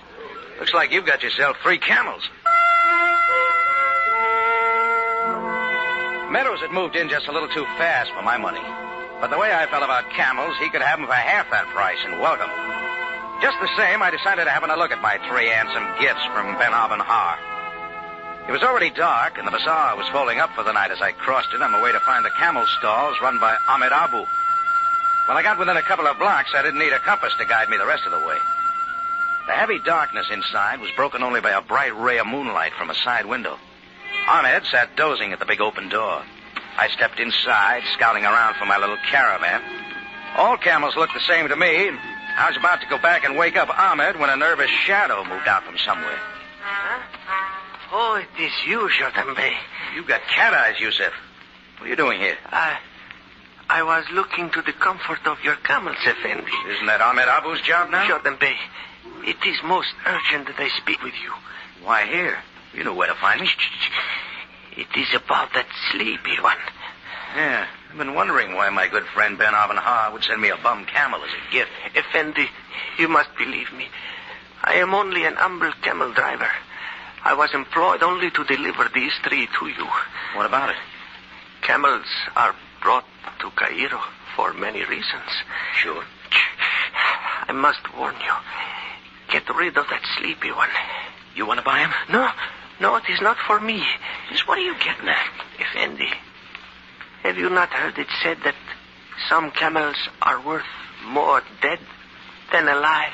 Looks like you've got yourself 3 camels. Meadows had moved in just a little too fast for my money. But the way I felt about camels, he could have them for half that price and welcome. Just the same, I decided to have a look at my 3 handsome gifts from Ben Har. It was already dark, and the bazaar was folding up for the night as I crossed it on my way to find the camel stalls run by Ahmed Abu. When I got within a couple of blocks, I didn't need a compass to guide me the rest of the way. The heavy darkness inside was broken only by a bright ray of moonlight from a side window. Ahmed sat dozing at the big open door. I stepped inside, scouting around for my little caravan. All camels looked the same to me. I was about to go back and wake up Ahmed when a nervous shadow moved out from somewhere. Huh? Oh, it is you, Jordan Bey. You got cat eyes, Yusuf. What are you doing here? I was looking to the comfort of your camels, Effendi. Isn't that Ahmed Abu's job now? Jordan Bey, it is most urgent that I speak with you. Why here? You know where to find me. It is about that sleepy one. Yeah, I've been wondering why my good friend Ben Har would send me a bum camel as a gift. Effendi, you must believe me. I am only an humble camel driver. I was employed only to deliver these 3 to you. What about it? Camels are brought to Cairo for many reasons. Sure. I must warn you. Get rid of that sleepy one. You want to buy him? No, it is not for me. Just what are you getting at? Effendi, have you not heard it said that some camels are worth more dead than alive?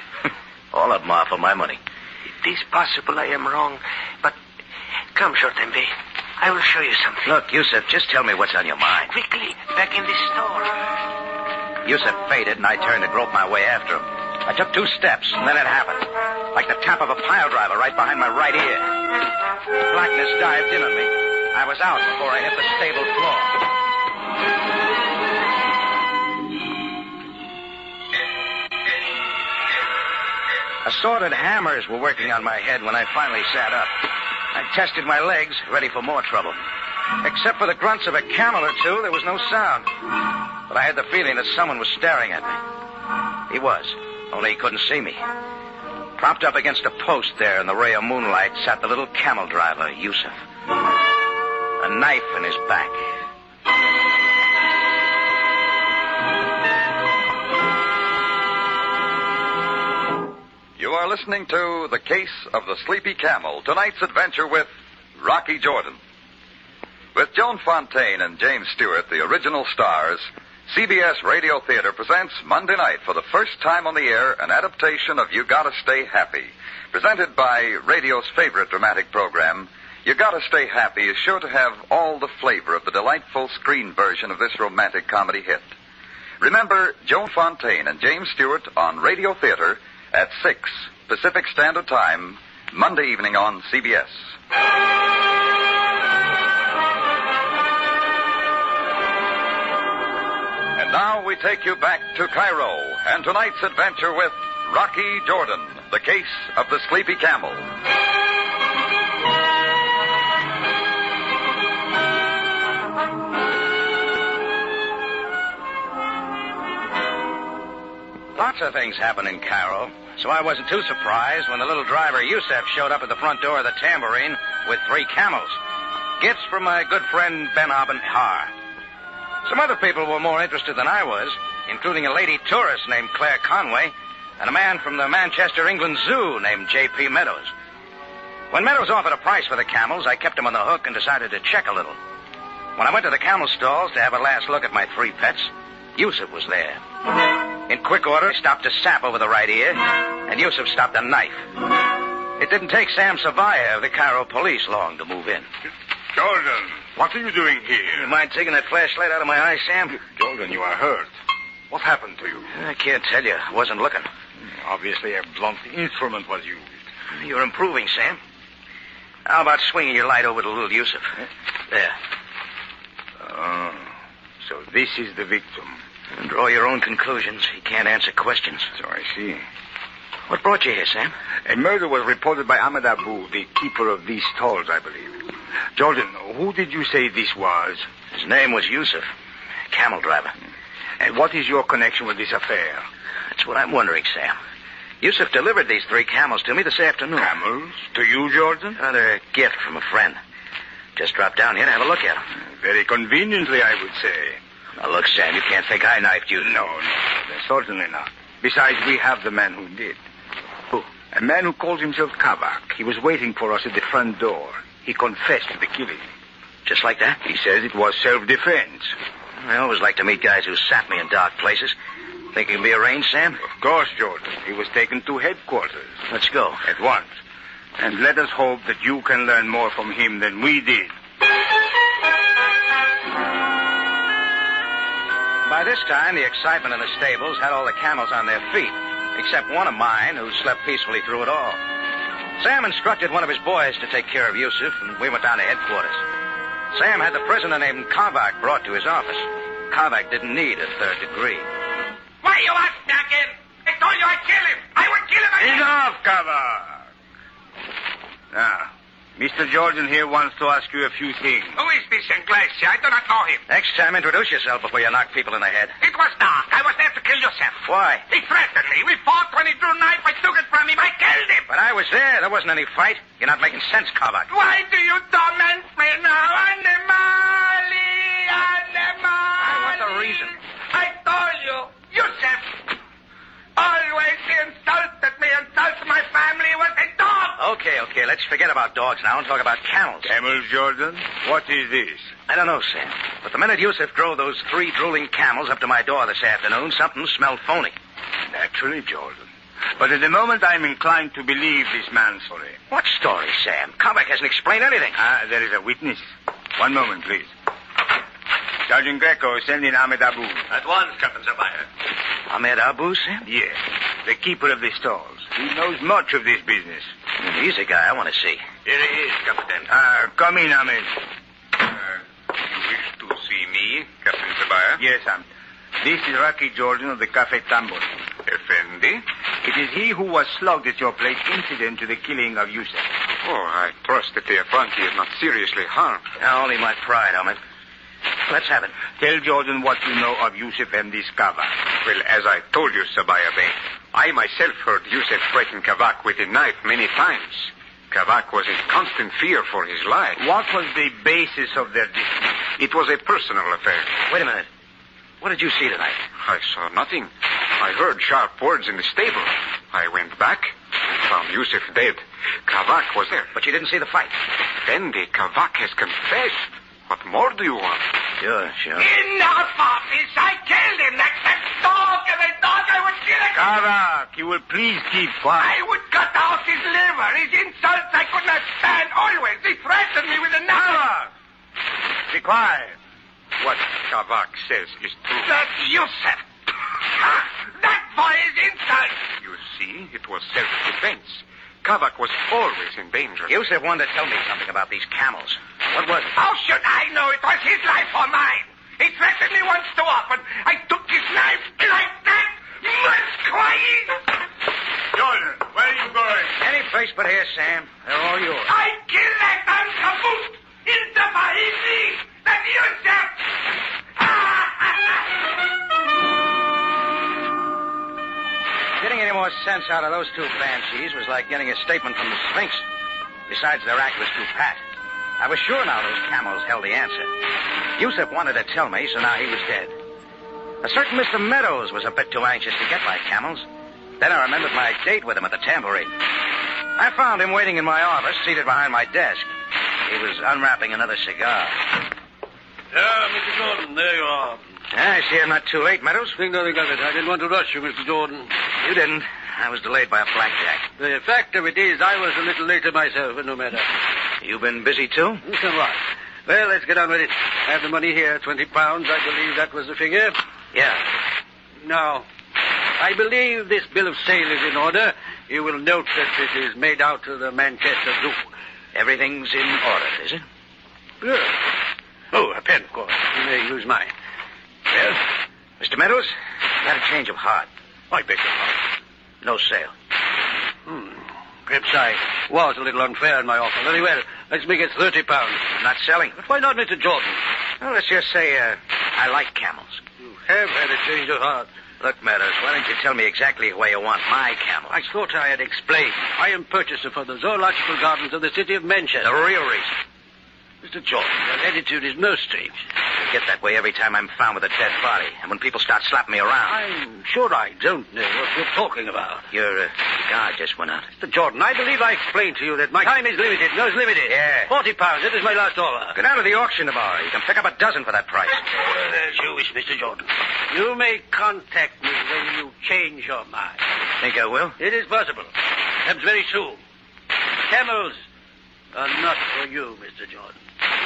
All of them are for my money. It is possible I am wrong, but come, Jordan Bey. I will show you something. Look, Yusuf, just tell me what's on your mind. Quickly, back in the store. Yusuf faded, and I turned to grope my way after him. I took 2 steps, and then it happened. Like the tap of a pile driver right behind my right ear. The blackness dived in on me. I was out before I hit the stable floor. Assorted hammers were working on my head when I finally sat up. I tested my legs, ready for more trouble. Except for the grunts of a camel or 2, there was no sound. But I had the feeling that someone was staring at me. He was, only he couldn't see me. Propped up against a post there in the ray of moonlight sat the little camel driver, Yusuf. A knife in his back. You are listening to The Case of the Sleepy Camel, tonight's adventure with Rocky Jordan. With Joan Fontaine and James Stewart, the original stars, CBS Radio Theater presents Monday night for the first time on the air an adaptation of You Gotta Stay Happy. Presented by radio's favorite dramatic program, You Gotta Stay Happy is sure to have all the flavor of the delightful screen version of this romantic comedy hit. Remember Joan Fontaine and James Stewart on Radio Theater at 6 Pacific Standard Time, Monday evening on CBS. And now we take you back to Cairo and tonight's adventure with Rocky Jordan, the case of the Sleepy Camel. Lots of things happen in Cairo, so I wasn't too surprised when the little driver Yusuf showed up at the front door of the Tambourine with 3 camels. Gifts from my good friend Ben Har. Some other people were more interested than I was, including a lady tourist named Claire Conway and a man from the Manchester, England Zoo named J.P. Meadows. When Meadows offered a price for the camels, I kept him on the hook and decided to check a little. When I went to the camel stalls to have a last look at my 3 pets, Yusuf was there. In quick order, he stopped a sap over the right ear, and Yusuf stopped a knife. It didn't take Sam Savaya of the Cairo police long to move in. Jordan, what are you doing here? You mind taking that flashlight out of my eye, Sam? Jordan, you are hurt. What happened to you? I can't tell you. I wasn't looking. Obviously, a blunt instrument was used. You're improving, Sam. How about swinging your light over to little Yusuf? There. Oh, so this is the victim. And draw your own conclusions. He can't answer questions. So I see. What brought you here, Sam? A murder was reported by Ahmed Abu, the keeper of these stalls, I believe. Jordan, who did you say this was? His name was Yusuf, camel driver. And what is your connection with this affair? That's what I'm wondering, Sam. Yusuf delivered these 3 camels to me this afternoon. Camels? To you, Jordan? They're a gift from a friend. Just dropped down here to have a look at them. Very conveniently, I would say. Now, look, Sam, you can't think I knifed you. No, certainly not. Besides, we have the man who did. A man who calls himself Kavak. He was waiting for us at the front door. He confessed to the killing. Just like that? He says it was self-defense. I always like to meet guys who sat me in dark places. Think it can be arranged, Sam? Of course, Jordan. He was taken to headquarters. Let's go. At once. And let us hope that you can learn more from him than we did. By this time, the excitement in the stables had all the camels on their feet, except one of mine who slept peacefully through it all. Sam instructed one of his boys to take care of Yusuf, and we went down to headquarters. Sam had the prisoner named Kavak brought to his office. Kavak didn't need a third degree. Why you ask me again? I told you I'd kill him. I would kill him again. Enough, Kavak. Now, Mr. Jordan here wants to ask you a few things. Who is this Inglese? I do not know him. Next time, introduce yourself before you knock people in the head. It was dark. I was there to kill Yusuf. Why? He threatened me. We fought. When he drew a knife, I took it from him. I killed him. But I was there. There wasn't any fight. You're not making sense, Kavak. Why do you torment me now? Animali, animali. I want the reason. I told you. Yusuf always insulted me, insulted my family. He was a dog. Okay. Let's forget about dogs now and talk about camels. Camels, Jordan? What is this? I don't know, Sam. But the minute Yusuf drove those 3 drooling camels up to my door this afternoon, something smelled phony. Naturally, Jordan. But at the moment, I'm inclined to believe this man's story. What story, Sam? Kavak hasn't explained anything. There is a witness. One moment, please. Sergeant Greco, send in Ahmed Abu. At once, Captain Zabaya. Ahmed Abu, Sam? Yes, the keeper of the stalls. He knows much of this business. He's a guy I want to see. Here he is, Captain. Come in, Ahmed. You wish to see me, Captain Zabaya? Yes, Ahmed. This is Rocky Jordan of the Cafe Tambor. Effendi? It is he who was slugged at your place incident to the killing of Yusuf. Oh, I trust that the Effendi is not seriously harmed. Only my pride, Ahmed. Let's have it. Tell Jordan what you know of Yusuf and this Kavak. Well, as I told you, Sabaya Bey, I myself heard Yusuf threaten Kavak with a knife many times. Kavak was in constant fear for his life. What was the basis of their dispute? It was a personal affair. Wait a minute. What did you see tonight? I saw nothing. I heard sharp words in the stable. I went back and found Yusuf dead. Kavak was there. But you didn't see the fight? Effendi, Kavak has confessed. What more do you want? Sure. Enough of this. I killed him. Like that dog. And a dog, I would kill him. Kavak, you will please keep quiet. I would cut out his liver. His insults I could not stand always. He threatened me with a knife. Be quiet. What Kavak says is true. That's Yusuf. That boy is insult. You see, it was self-defense. Kavak was always in danger. Yusuf wanted to tell me something about these camels. What was it? How should I know? It was his life or mine. He threatened me once too often. I took his knife like that. Much crying. Jordan, where are you going? Any place but here, Sam. They're all yours. I killed that ankabut in the Bahiti. That Yusuf. Getting any more sense out of those 2 banshees was like getting a statement from the Sphinx. Besides, their act was too pat. I was sure now those camels held the answer. Yusuf wanted to tell me, so now he was dead. A certain Mr. Meadows was a bit too anxious to get my camels. Then I remembered my date with him at the tambourine. I found him waiting in my office, seated behind my desk. He was unwrapping another cigar. Mr. Jordan, there you are. I see I'm not too late, Meadows. Think nothing of it. I didn't want to rush you, Mr. Jordan. You didn't. I was delayed by a blackjack. The fact of it is, I was a little later myself, but no matter. You been busy, too? Somewhat. Well, let's get on with it. I have the money here, £20. I believe that was the figure. Yeah. Now, I believe this bill of sale is in order. You will note that it is made out of the Manchester Zoo. Everything's in order, is it? Good. Oh, a pen, of course. You may use mine. Well, Mr. Meadows, got a change of heart. I beg your pardon. No sale. Perhaps I was a little unfair in my offer. Very well. Let's make it £30. Not selling? But why not, Mr. Jordan? Well, let's just say I like camels. You have had a change of heart. Look, Meadows, why don't you tell me exactly where you want my camels? I thought I had explained. I am purchaser for the zoological gardens of the city of Manchester. The real reason. Mr. Jordan, your attitude is most strange. I get that way every time I'm found with a dead body. And when people start slapping me around. I'm sure I don't know what you're talking about. Your guard just went out. Mr. Jordan, I believe I explained to you that my time is limited. No, it's limited. Yeah. £40. That is my last offer. Go down to the auction tomorrow. You can pick up a dozen for that price. As you wish, Mr. Jordan. You may contact me when you change your mind. Think I will? It is possible. Perhaps very soon. Camels are not for you, Mr. Jordan.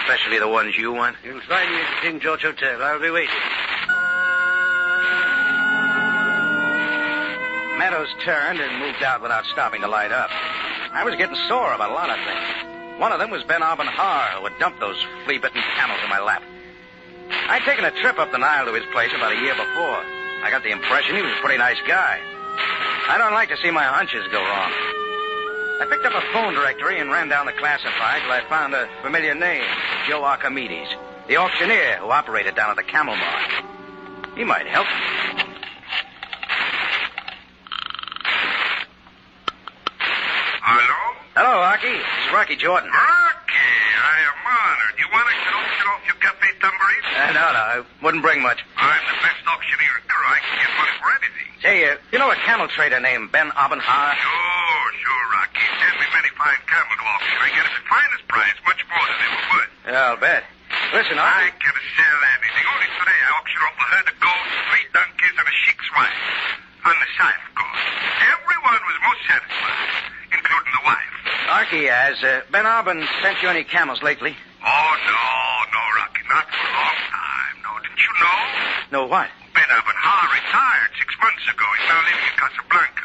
Especially the ones you want? You'll find me at the King George Hotel. I'll be waiting. Meadows turned and moved out without stopping to light up. I was getting sore about a lot of things. One of them was Ben Har, who had dumped those flea-bitten camels in my lap. I'd taken a trip up the Nile to his place about a year before. I got the impression he was a pretty nice guy. I don't like to see my hunches go wrong. I picked up a phone directory and ran down the classified till I found a familiar name, Joe Archimedes, the auctioneer who operated down at the Camel Mart. He might help me. Hello? Hello, Rocky. This is Rocky Jordan. Rocky, I am honored. You want to auction off your cafe tambourine? No, I wouldn't bring much. I'm the best auctioneer in Cairo. I can get money for anything. Say, you know a camel trader named Ben Har? Sure, Rocky. Send me many fine camels to auction. I get it the finest price, much more than they were worth. Yeah, I'll bet. Listen, I can sell anything. Only today I auctioned off a herd of goats, 3 donkeys, and a sheik's wife. On the side, of course. Everyone was most satisfied, including the wife. Archie, has Ben Arbin sent you any camels lately? Oh, no, Rocky. Not for a long time. No, didn't you know? No, what? Ben Har retired 6 months ago. He's now living in Casablanca.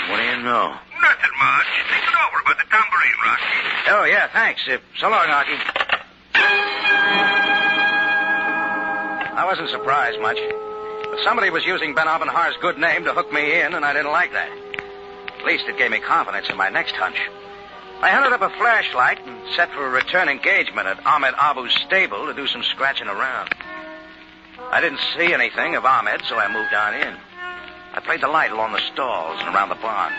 What do you know? Nothing much. Think it over about the tambourine, Rocky. Oh, yeah, thanks. So long, Archie. I wasn't surprised much. But somebody was using Ben Har's good name to hook me in, and I didn't like that. At least it gave me confidence in my next hunch. I hunted up a flashlight and set for a return engagement at Ahmed Abu's stable to do some scratching around. I didn't see anything of Ahmed, so I moved on in. I played the light along the stalls and around the barn.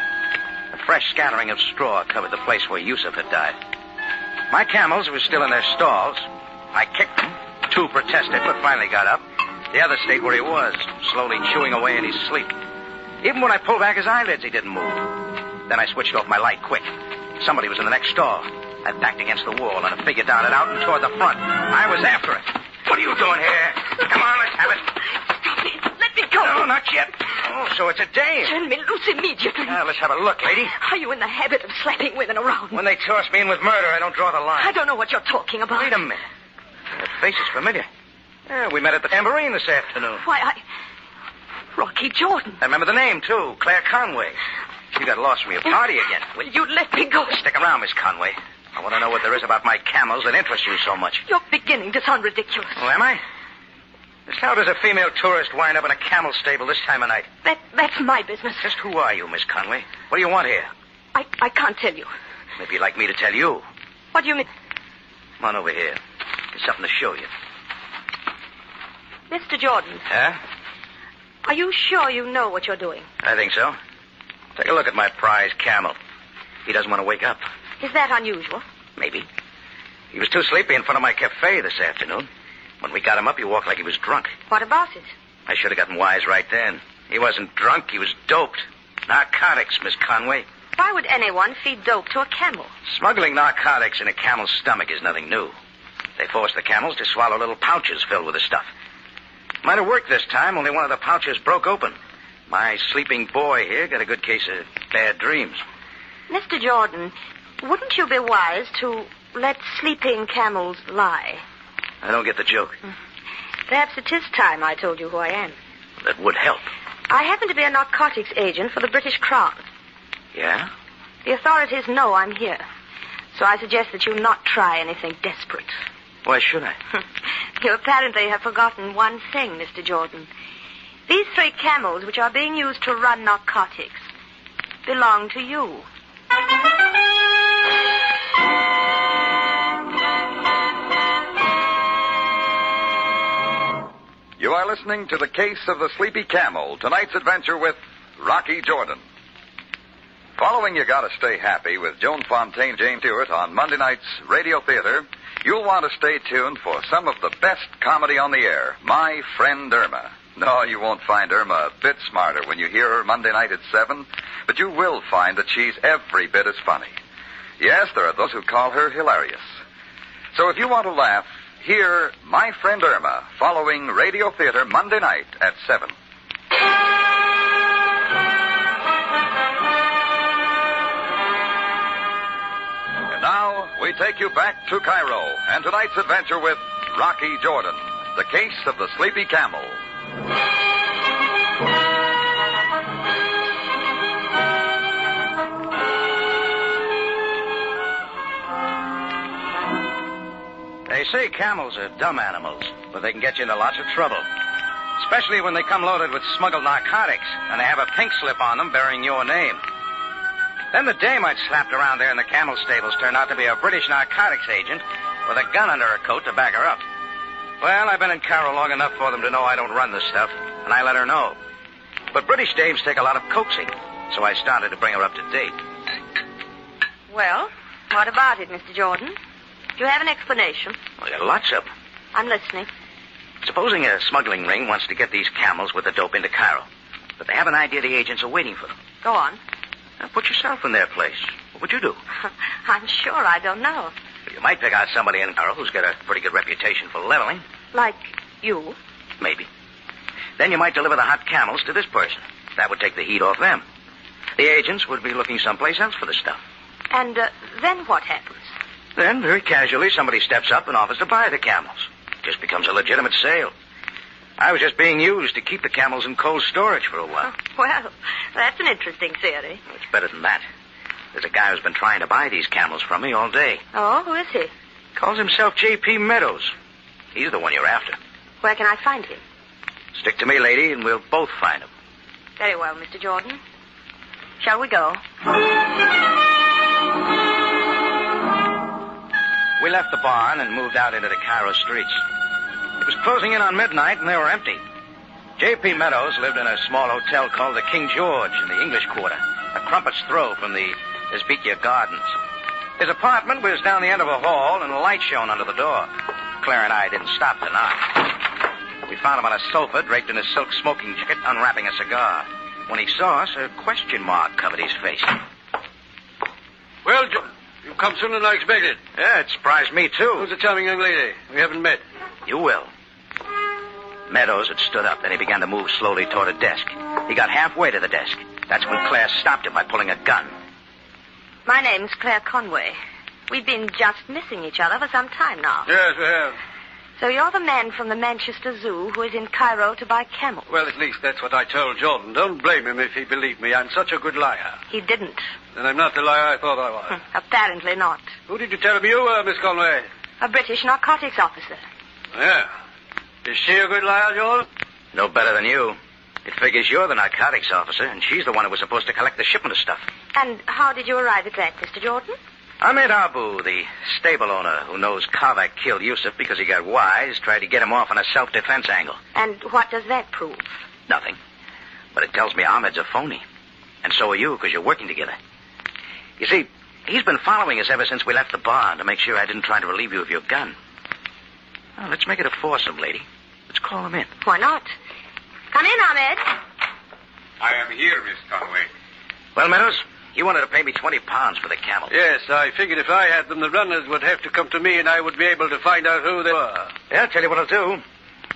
A fresh scattering of straw covered the place where Yusuf had died. My camels were still in their stalls. I kicked them. 2 protested, but finally got up. The other stayed where he was, slowly chewing away in his sleep. Even when I pulled back his eyelids, he didn't move. Then I switched off my light quick. Somebody was in the next stall. I backed against the wall, and a figure darted out and toward the front. I was after it. What are you doing here? Come on, let's have it. Stop it. Let me go. No, not yet. Oh, so it's a dame. Turn me loose immediately. Let's have a look, lady. Are you in the habit of slapping women around? When they toss me in with murder, I don't draw the line. I don't know what you're talking about. Wait a minute. That face is familiar. Yeah, we met at the tambourine this afternoon. Why, Rocky Jordan. I remember the name, too. Claire Conway. She got lost from your party again. Will you let me go? Stick around, Miss Conway. I want to know what there is about my camels that interests you so much. You're beginning to sound ridiculous. Oh, am I? Just how does a female tourist wind up in a camel stable this time of night? That's my business. Just who are you, Miss Conway? What do you want here? I can't tell you. Maybe you'd like me to tell you. What do you mean? Come on over here. There's something to show you. Mr. Jordan. Huh? Are you sure you know what you're doing? I think so. Take a look at my prize camel. He doesn't want to wake up. Is that unusual? Maybe. He was too sleepy in front of my cafe this afternoon. When we got him up, he walked like he was drunk. What about it? I should have gotten wise right then. He wasn't drunk. He was doped. Narcotics, Miss Conway. Why would anyone feed dope to a camel? Smuggling narcotics in a camel's stomach is nothing new. They force the camels to swallow little pouches filled with the stuff. Might have worked this time, only one of the pouches broke open. My sleeping boy here got a good case of bad dreams. Mr. Jordan, wouldn't you be wise to let sleeping camels lie? I don't get the joke. Perhaps it is time I told you who I am. That would help. I happen to be a narcotics agent for the British Crown. Yeah? The authorities know I'm here. So I suggest that you not try anything desperate. Why should I? You apparently have forgotten one thing, Mr. Jordan. These 3 camels, which are being used to run narcotics, belong to you. You are listening to The Case of the Sleepy Camel, tonight's adventure with Rocky Jordan. Following You Gotta Stay Happy with Joan Fontaine and Jane Stewart on Monday night's Radio Theater you'll want to stay tuned for some of the best comedy on the air, My Friend Irma. No, you won't find Irma a bit smarter when you hear her Monday night at 7, but you will find that she's every bit as funny. Yes, there are those who call her hilarious. So if you want to laugh, hear My Friend Irma following Radio Theater Monday night at 7. And now we take you back to Cairo and tonight's adventure with Rocky Jordan, the case of the sleepy camel. They say camels are dumb animals, but they can get you into lots of trouble. Especially when they come loaded with smuggled narcotics, and they have a pink slip on them bearing your name. Then the dame I'd slapped around there in the camel stables turned out to be a British narcotics agent with a gun under her coat to back her up. Well, I've been in Cairo long enough for them to know I don't run this stuff, and I let her know. But British dames take a lot of coaxing, so I started to bring her up to date. Well, what about it, Mr. Jordan? Do you have an explanation? Well, there are lots of them. I'm listening. Supposing a smuggling ring wants to get these camels with the dope into Cairo, but they have an idea the agents are waiting for them. Go on. Now, put yourself in their place. What would you do? I'm sure I don't know. You might pick out somebody in Cairo who's got a pretty good reputation for leveling. Like you? Maybe. Then you might deliver the hot camels to this person. That would take the heat off them. The agents would be looking someplace else for the stuff. And then what happens? Then, very casually, somebody steps up and offers to buy the camels. It just becomes a legitimate sale. I was just being used to keep the camels in cold storage for a while. Well, that's an interesting theory. It's better than that. There's a guy who's been trying to buy these camels from me all day. Oh, who is he? Calls himself J.P. Meadows. He's the one you're after. Where can I find him? Stick to me, lady, and we'll both find him. Very well, Mr. Jordan. Shall we go? We left the barn and moved out into the Cairo streets. It was closing in on midnight, and they were empty. J.P. Meadows lived in a small hotel called the King George in the English Quarter, a crumpet's throw from the Esbekia Gardens. His apartment was down the end of a hall, and a light shone under the door. Claire and I didn't stop to knock. We found him on a sofa, draped in a silk smoking jacket, unwrapping a cigar. When he saw us, a question mark covered his face. Well, John, you've come sooner than I expected. Yeah, it surprised me, too. Who's the charming young lady? We haven't met. You will. Meadows had stood up, then he began to move slowly toward a desk. He got halfway to the desk. That's when Claire stopped him by pulling a gun. My name's Claire Conway. We've been just missing each other for some time now. Yes, we have. So you're the man from the Manchester Zoo who is in Cairo to buy camels. Well, at least that's what I told Jordan. Don't blame him if he believed me. I'm such a good liar. He didn't. Then I'm not the liar I thought I was. Apparently not. Who did you tell him you were, Miss Conway? A British narcotics officer. Yeah. Is she a good liar, Jordan? No better than you. It figures you're the narcotics officer, and she's the one who was supposed to collect the shipment of stuff. And how did you arrive at that, Mr. Jordan? Ahmed Abu, the stable owner who knows Kavak killed Yusuf because he got wise, tried to get him off on a self-defense angle. And what does that prove? Nothing. But it tells me Ahmed's a phony. And so are you, because you're working together. You see, he's been following us ever since we left the barn to make sure I didn't try to relieve you of your gun. Well, let's make it a foursome, lady. Let's call him in. Why not? Come in, Ahmed. I am here, Miss Conway. Well, Meadows, you wanted to pay me 20 pounds for the camel. Yes, I figured if I had them, the runners would have to come to me and I would be able to find out who they were. Yeah, I'll tell you what I'll do.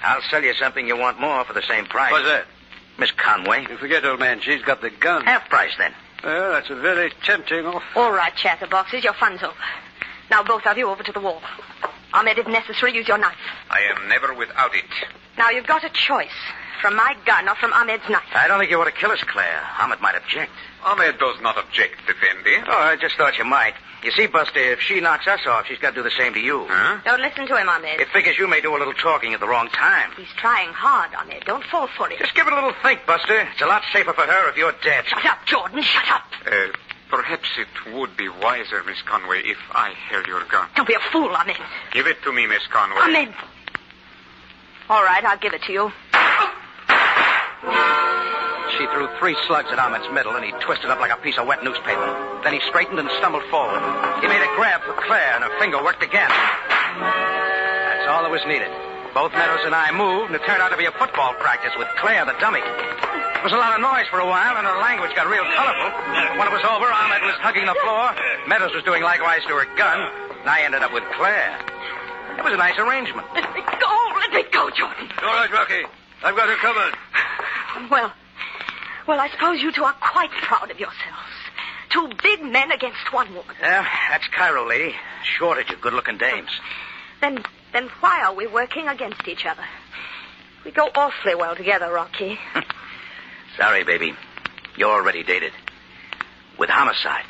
I'll sell you something you want more for the same price. What's that? Miss Conway. You forget, old man, she's got the gun. Half price, then. Well, that's a very tempting offer. All right, chatterboxes, your fun's over. Now both of you over to the wall. Ahmed, if necessary, use your knife. I am never without it. Now you've got a choice. From my gun or from Ahmed's knife. I don't think you ought to kill us, Claire. Ahmed might object. Ahmed does not object, Effendi. Oh, I just thought you might. You see, Buster, if she knocks us off, she's got to do the same to you. Huh? Don't listen to him, Ahmed. It figures you may do a little talking at the wrong time. He's trying hard, Ahmed. Don't fall for it. Just give it a little think, Buster. It's a lot safer for her if you're dead. Shut up, Jordan. Shut up. Perhaps it would be wiser, Miss Conway, if I held your gun. Don't be a fool, Ahmed. Give it to me, Miss Conway. Ahmed. All right, I'll give it to you. She threw 3 slugs at Ahmed's middle, and he twisted up like a piece of wet newspaper. Then he straightened and stumbled forward. He made a grab for Claire, and her finger worked again. That's all that was needed. Both Meadows and I moved, and it turned out to be a football practice with Claire, the dummy. There was a lot of noise for a while, and her language got real colorful. When it was over, Ahmed was hugging the floor. Meadows was doing likewise to her gun, and I ended up with Claire. It was a nice arrangement. Let me go. Let me go, Jordan. All right, Rocky. I've got her covered. Well, I suppose you two are quite proud of yourselves. Two big men against one woman. Yeah, that's Cairo, lady. Shortage of good-looking dames. Then why are we working against each other? We go awfully well together, Rocky. Sorry, baby. You're already dated. With homicide.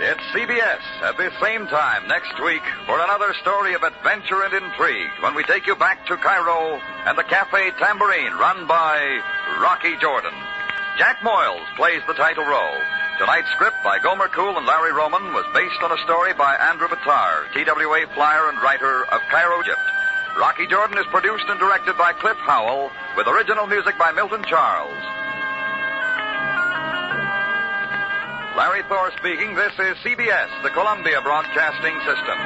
It's CBS at this same time next week for another story of adventure and intrigue when we take you back to Cairo and the Cafe Tambourine run by Rocky Jordan. Jack Moyles plays the title role. Tonight's script by Gomer Cool and Larry Roman was based on a story by Andrew Battar, TWA flyer and writer of Cairo, Egypt. Rocky Jordan is produced and directed by Cliff Howell with original music by Milton Charles. Larry Thor speaking. This is CBS, the Columbia Broadcasting System.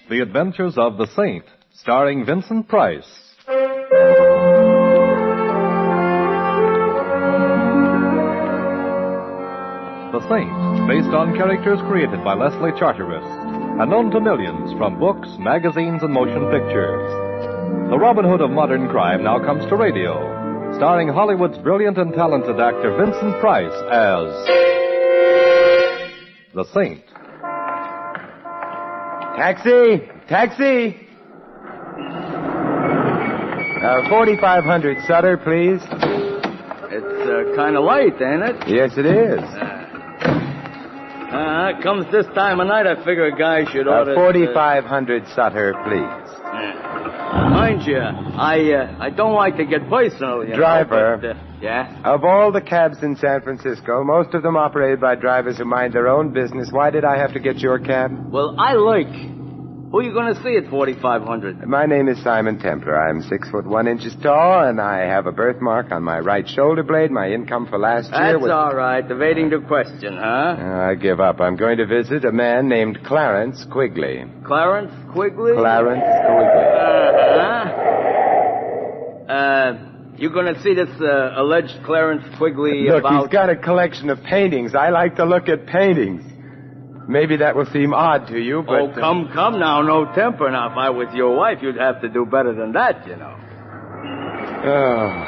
The Adventures of the Saint, starring Vincent Price. The Saint, based on characters created by Leslie Charteris and known to millions from books, magazines, and motion pictures. The Robin Hood of modern crime now comes to radio, starring Hollywood's brilliant and talented actor Vincent Price as the Saint. Taxi! Taxi! 4500 Sutter, please. It's kind of late, ain't it? Yes, it is. It comes this time of night, I figure a guy should order... 4500 Sutter, please. Mind you, I don't like to get personal, you Driver. know, but, yeah? Of all the cabs in San Francisco, most of them operated by drivers who mind their own business. Why did I have to get your cab? Well, I like... Who are you going to see at 4500? My name is Simon Templar. I'm 6'1" tall, and I have a birthmark on my right shoulder blade. My income for last year was... That's all right. Evading the question, huh? I give up. I'm going to visit a man named Clarence Quigley. Clarence Quigley? Clarence Quigley. You going to see this alleged Clarence Quigley Look, about... he's got a collection of paintings. I like to look at paintings. Maybe that will seem odd to you, but... Oh, come now. No temper. Now, if I was your wife, you'd have to do better than that, you know. Oh.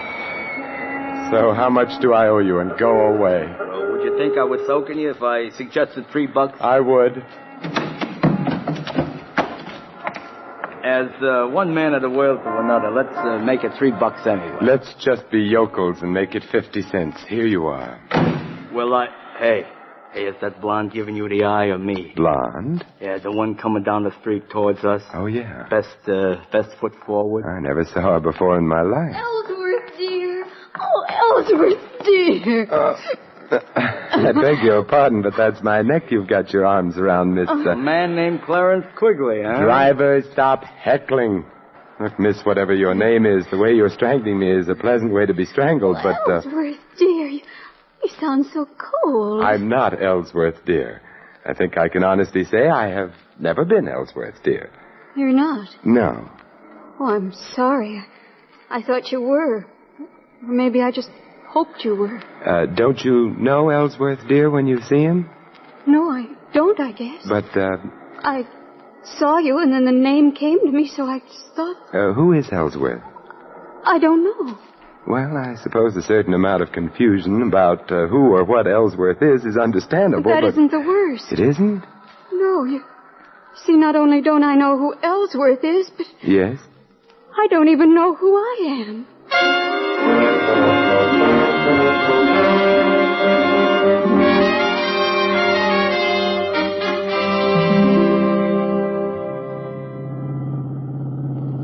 So how much do I owe you, and go away? Well, would you think I was soaking you if I suggested $3? I would. As one man of the world to another, let's make it $3 anyway. Let's just be yokels and make it 50 cents. Here you are. Well, Hey, is that blonde giving you the eye or me? Blonde? Yeah, the one coming down the street towards us. Oh, yeah. Best foot forward. I never saw her before in my life. Ellsworth, dear. Oh, Ellsworth, dear. I beg your pardon, but that's my neck you've got your arms around, Miss... A man named Clarence Quigley, huh? Driver, stop heckling. Look, miss, whatever your name is, the way you're strangling me is a pleasant way to be strangled, but... Ellsworth, dear, you sound so cold. I'm not Ellsworth, dear. I think I can honestly say I have never been Ellsworth, dear. You're not? No. Oh, I'm sorry. I thought you were. Or maybe I just hoped you were. Don't you know Ellsworth, dear, when you see him? No, I don't, I guess. But, I saw you, and then the name came to me, so I thought... who is Ellsworth? I don't know. Well, I suppose a certain amount of confusion about who or what Ellsworth is understandable, But that isn't the worst. It isn't? No, you see, not only don't I know who Ellsworth is, but Yes? I don't even know who I am.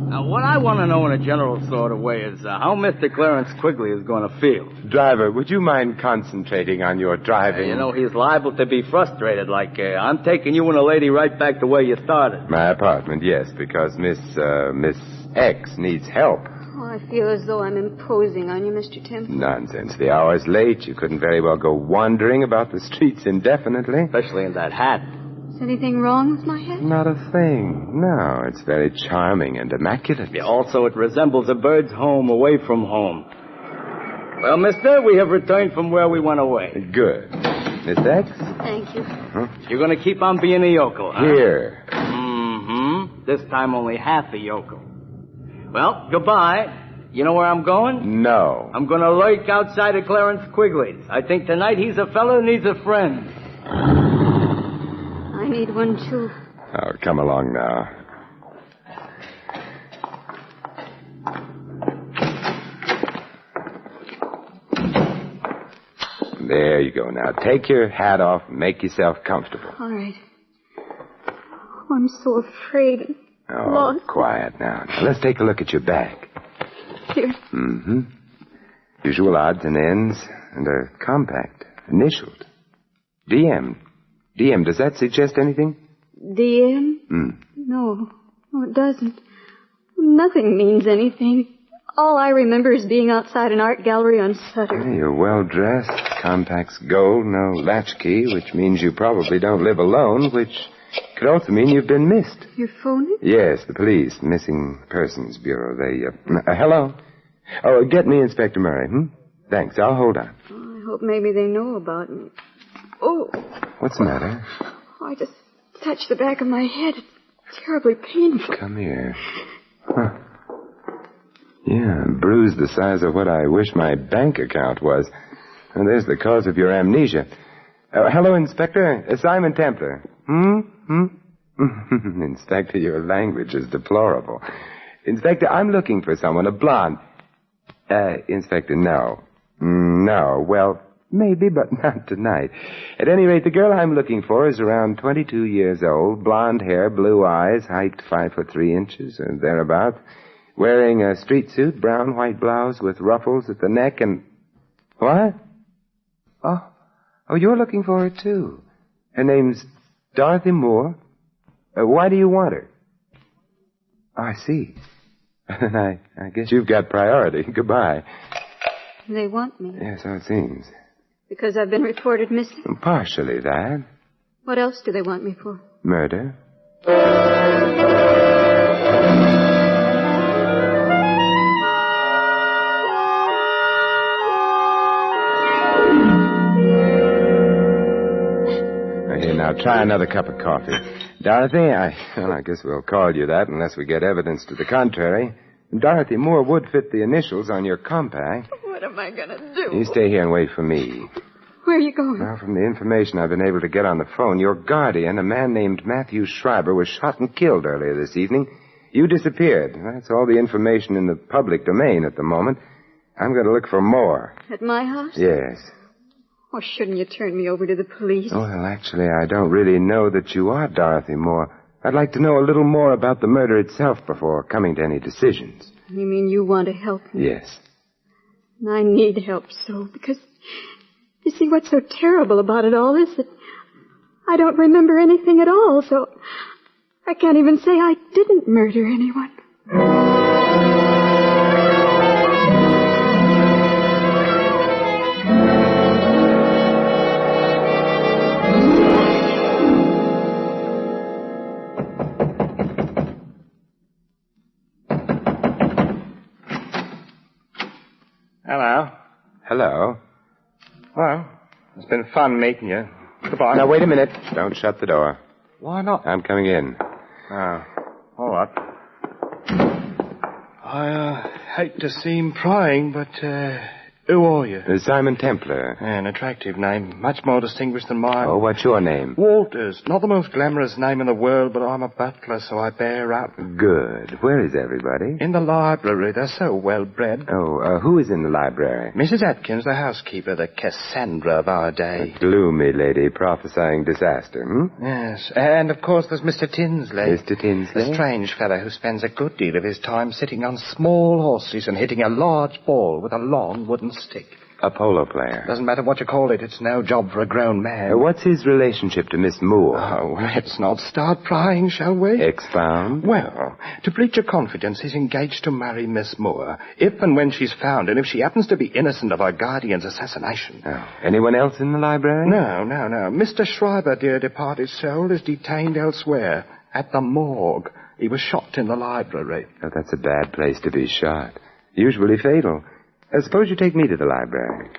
Now, what I want to know in a general sort of way is how Mr. Clarence Quigley is going to feel. Driver, would you mind concentrating on your driving? You know, he's liable to be frustrated, like, I'm taking you and a lady right back to where you started. My apartment, yes, because Miss X needs help. Oh, I feel as though I'm imposing on you, Mr. Temple. Nonsense. The hour's late. You couldn't very well go wandering about the streets indefinitely. Especially in that hat. Is anything wrong with my head? Not a thing. No, it's very charming and immaculate. Yeah, also, it resembles a bird's home away from home. Well, mister, we have returned from where we went away. Good. Miss X? Thank you. Huh? You're going to keep on being a yokel, huh? Here. Mm-hmm. This time only half a yokel. Well, goodbye. You know where I'm going? No. I'm going to lurk outside of Clarence Quigley's. I think tonight he's a fellow who needs a friend. I need one, too. Oh, come along now. There you go. Now, take your hat off and make yourself comfortable. All right. Oh, I'm so afraid and lost. Quiet now. Now, let's take a look at your bag. Here. Mm-hmm. Usual odds and ends and a compact, initialed. DM. DM, does that suggest anything? DM? No, it doesn't. Nothing means anything. All I remember is being outside an art gallery on Sutter. Hey, you're well-dressed. Compact's gold, no latchkey, which means you probably don't live alone, which could also mean you've been missed. Your phone? Yes, the police, Missing Persons Bureau. They, hello? Oh, get me Inspector Murray, Thanks, I'll hold on. Oh, I hope maybe they know about me. Oh. What's the matter? Oh, I just touched the back of my head. It's terribly painful. Come here. Huh. Yeah, bruise the size of what I wish my bank account was. And there's the cause of your amnesia. Hello, Inspector. Simon Templar. Inspector, your language is deplorable. Inspector, I'm looking for someone, a blonde. Inspector, no. No, well, maybe, but not tonight. At any rate, the girl I'm looking for is around 22 years old, blonde hair, blue eyes, height 5'3" or thereabouts, wearing a street suit, brown white blouse with ruffles at the neck and... What? Oh, you're looking for her, too. Her name's Dorothy Moore. Why do you want her? Oh, I see. I guess you've got priority. Goodbye. They want me. Yeah, so it seems. Because I've been reported missing? Partially that. What else do they want me for? Murder. Here, now, try another cup of coffee. Dorothy, I guess we'll call you that unless we get evidence to the contrary. Dorothy Moore would fit the initials on your compact. What am I going to do? You stay here and wait for me. Where are you going? Well, from the information I've been able to get on the phone, your guardian, a man named Matthew Schreiber, was shot and killed earlier this evening. You disappeared. That's all the information in the public domain at the moment. I'm going to look for more. At my house? Yes. Or shouldn't you turn me over to the police? Oh, well, actually, I don't really know that you are Dorothy Moore. I'd like to know a little more about the murder itself before coming to any decisions. You mean you want to help me? Yes. I need help so, because you see what's so terrible about it all is that I don't remember anything at all, so I can't even say I didn't murder anyone. Hello. Hello. Well, it's been fun meeting you. Goodbye. Now, wait a minute. Don't shut the door. Why not? I'm coming in. Oh, all right. I hate to seem prying, but who are you? Simon Templar. An attractive name, much more distinguished than mine. Oh, what's your name? Walters. Not the most glamorous name in the world, but I'm a butler, so I bear up. Good. Where is everybody? In the library. They're so well bred. Oh, who is in the library? Mrs. Atkins, the housekeeper, the Cassandra of our day. A gloomy lady prophesying disaster, Yes. And, of course, there's Mr. Tinsley. Mr. Tinsley? A strange fellow who spends a good deal of his time sitting on small horses and hitting a large ball with a long wooden stick. A polo player. Doesn't matter what you call it. It's no job for a grown man. What's his relationship to Miss Moore? Oh, let's not start prying, shall we? Expound. Well, to breach your confidence, he's engaged to marry Miss Moore, if and when she's found, and if she happens to be innocent of her guardian's assassination. Oh. Anyone else in the library? No. Mr. Schreiber, dear departed soul, is detained elsewhere, at the morgue. He was shot in the library. Oh, that's a bad place to be shot. Usually fatal. Suppose you take me to the library.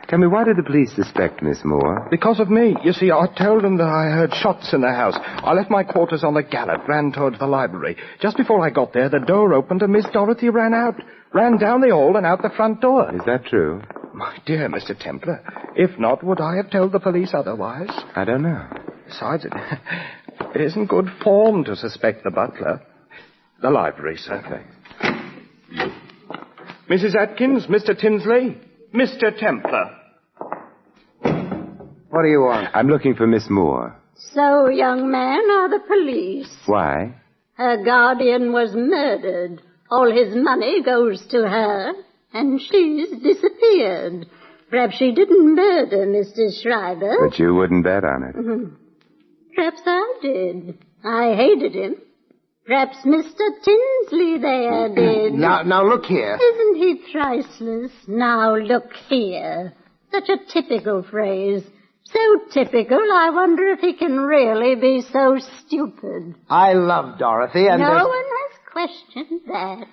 Tell me, why did the police suspect Miss Moore? Because of me. You see, I told them that I heard shots in the house. I left my quarters on the garret, ran towards the library. Just before I got there, the door opened and Miss Dorothy ran out. Ran down the hall and out the front door. Is that true? My dear Mr. Templar, if not, would I have told the police otherwise? I don't know. Besides, it isn't good form to suspect the butler. The library, sir. Thanks. Mrs. Atkins, Mr. Tinsley, Mr. Templar. What do you want? I'm looking for Miss Moore. So, young man, are the police. Why? Her guardian was murdered. All his money goes to her, and she's disappeared. Perhaps she didn't murder Mr. Schreiber. But you wouldn't bet on it. Perhaps I did. I hated him. Perhaps Mr. Tinsley there did. Now look here. Isn't he priceless? Now look here. Such a typical phrase. So typical, I wonder if he can really be so stupid. I love Dorothy, and no one has questioned that.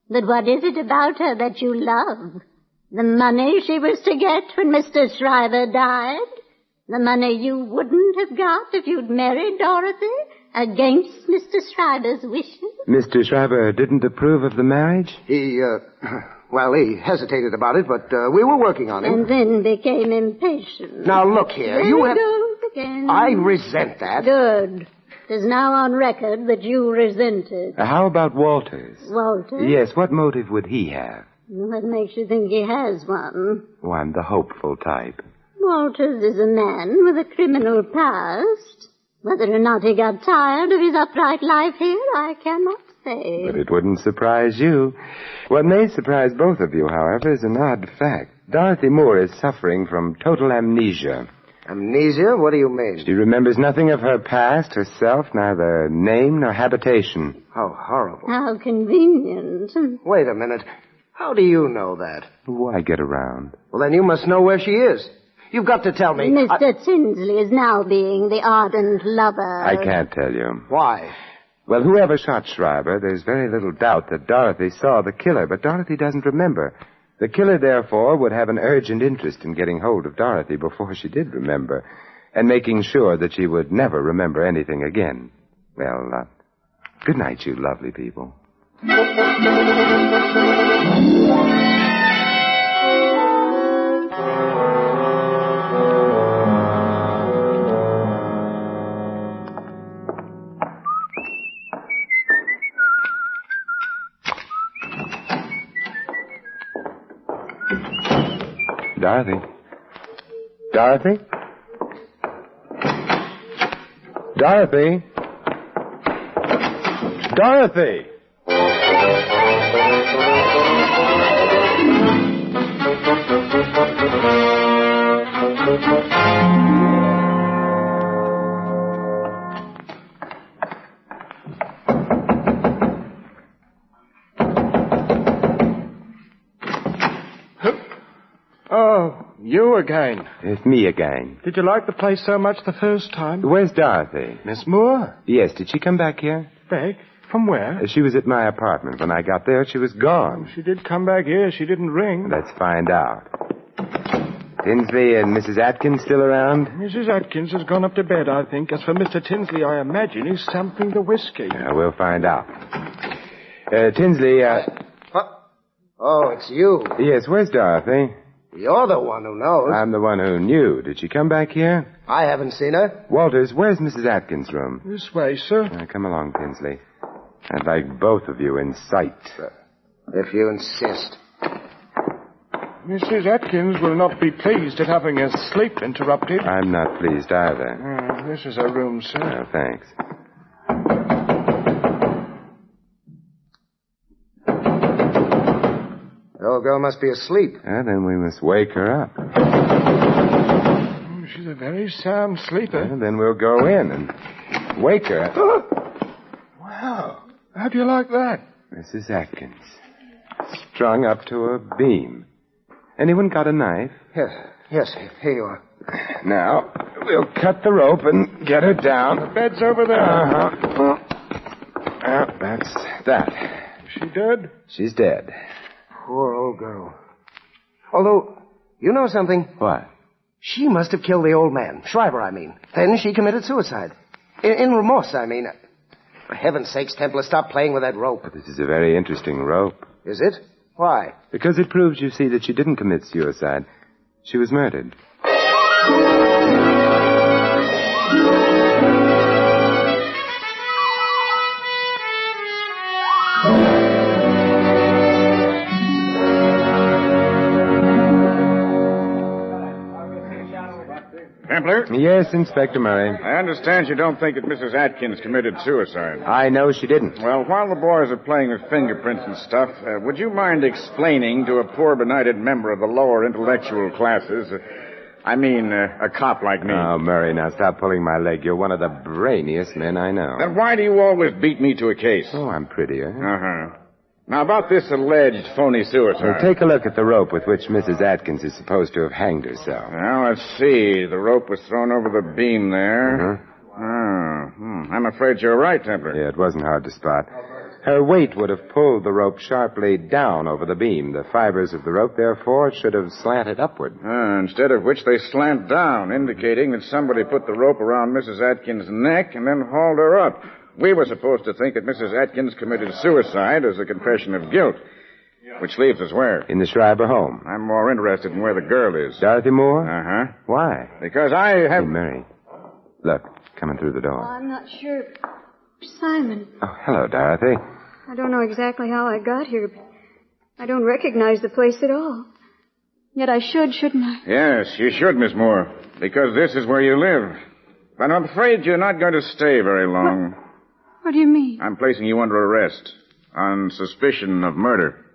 But what is it about her that you love? The money she was to get when Mr. Schreiber died? The money you wouldn't have got if you'd married Dorothy? Against Mr. Schreiber's wishes? Mr. Schreiber didn't approve of the marriage? He hesitated about it, but we were working on him. And then became impatient. Now, look here. There you have... goes again. I resent that. Good. It is now on record that you resent it. How about Walters? Walters? Yes, what motive would he have? What makes you think he has one? Oh, I'm the hopeful type. Walters is a man with a criminal past. Whether or not he got tired of his upright life here, I cannot say. But it wouldn't surprise you. What may surprise both of you, however, is an odd fact. Dorothy Moore is suffering from total amnesia. Amnesia? What do you mean? She remembers nothing of her past, herself, neither name nor habitation. How horrible. How convenient. Wait a minute. How do you know that? Why get around? Well, then you must know where she is. You've got to tell me. Mr. Tinsley is now being the ardent lover. I can't tell you. Why? Well, whoever shot Schreiber, there's very little doubt that Dorothy saw the killer, but Dorothy doesn't remember. The killer, therefore, would have an urgent interest in getting hold of Dorothy before she did remember, and making sure that she would never remember anything again. Well, good night, you lovely people. Dorothy? Dorothy? Dorothy? Dorothy! Oh, you again. It's me again. Did you like the place so much the first time? Where's Dorothy? Miss Moore? Yes, did she come back here? Back? From where? She was at my apartment. When I got there, she was gone. She did come back here. She didn't ring. Let's find out. Tinsley and Mrs. Atkins still around? Mrs. Atkins has gone up to bed, I think. As for Mr. Tinsley, I imagine he's sampling the whiskey. Yeah, we'll find out. Tinsley, Oh, it's you. Yes, where's Dorothy? You're the one who knows. I'm the one who knew. Did she come back here? I haven't seen her. Walters, where's Mrs. Atkins' room? This way, sir. Come along, Tinsley. I'd like both of you in sight. If you insist. Mrs. Atkins will not be pleased at having her sleep interrupted. I'm not pleased either. This is her room, sir. Oh, thanks. The old girl must be asleep. Then we must wake her up. She's a very sound sleeper. Then we'll go in and wake her. Wow. How do you like that? Mrs. Atkins. Strung up to a beam. Anyone got a knife? Yes, here you are. Now, we'll cut the rope and get her down. The bed's over there. That's that. Is she dead? She's dead. Poor old girl. Although, you know something? What? She must have killed the old man. Shriver, I mean. Then she committed suicide. In remorse, I mean. For heaven's sakes, Templar, stop playing with that rope. But this is a very interesting rope. Is it? Why? Because it proves, you see, that she didn't commit suicide. She was murdered. Templar? Yes, Inspector Murray. I understand you don't think that Mrs. Atkins committed suicide. I know she didn't. Well, while the boys are playing with fingerprints and stuff, would you mind explaining to a poor benighted member of the lower intellectual classes, a cop like me? Oh, Murray, now stop pulling my leg. You're one of the brainiest men I know. Then why do you always beat me to a case? Oh, I'm prettier. Uh-huh. Now, about this alleged phony suicide. Well, take a look at the rope with which Mrs. Atkins is supposed to have hanged herself. Now, let's see. The rope was thrown over the beam there. I'm afraid you're right, Templar. Yeah, it wasn't hard to spot. Her weight would have pulled the rope sharply down over the beam. The fibers of the rope, therefore, should have slanted upward. Instead of which they slant down, indicating that somebody put the rope around Mrs. Atkins' neck and then hauled her up. We were supposed to think that Mrs. Atkins committed suicide as a confession of guilt. Which leaves us where? In the Schreiber home. I'm more interested in where the girl is. Dorothy Moore? Uh-huh. Why? Because I have... Hey, Mary. Look, coming through the door. I'm not sure. Simon. Oh, hello, Dorothy. I don't know exactly how I got here, but I don't recognize the place at all. Yet I should, shouldn't I? Yes, you should, Miss Moore. Because this is where you live. But I'm afraid you're not going to stay very long. What do you mean? I'm placing you under arrest on suspicion of murder.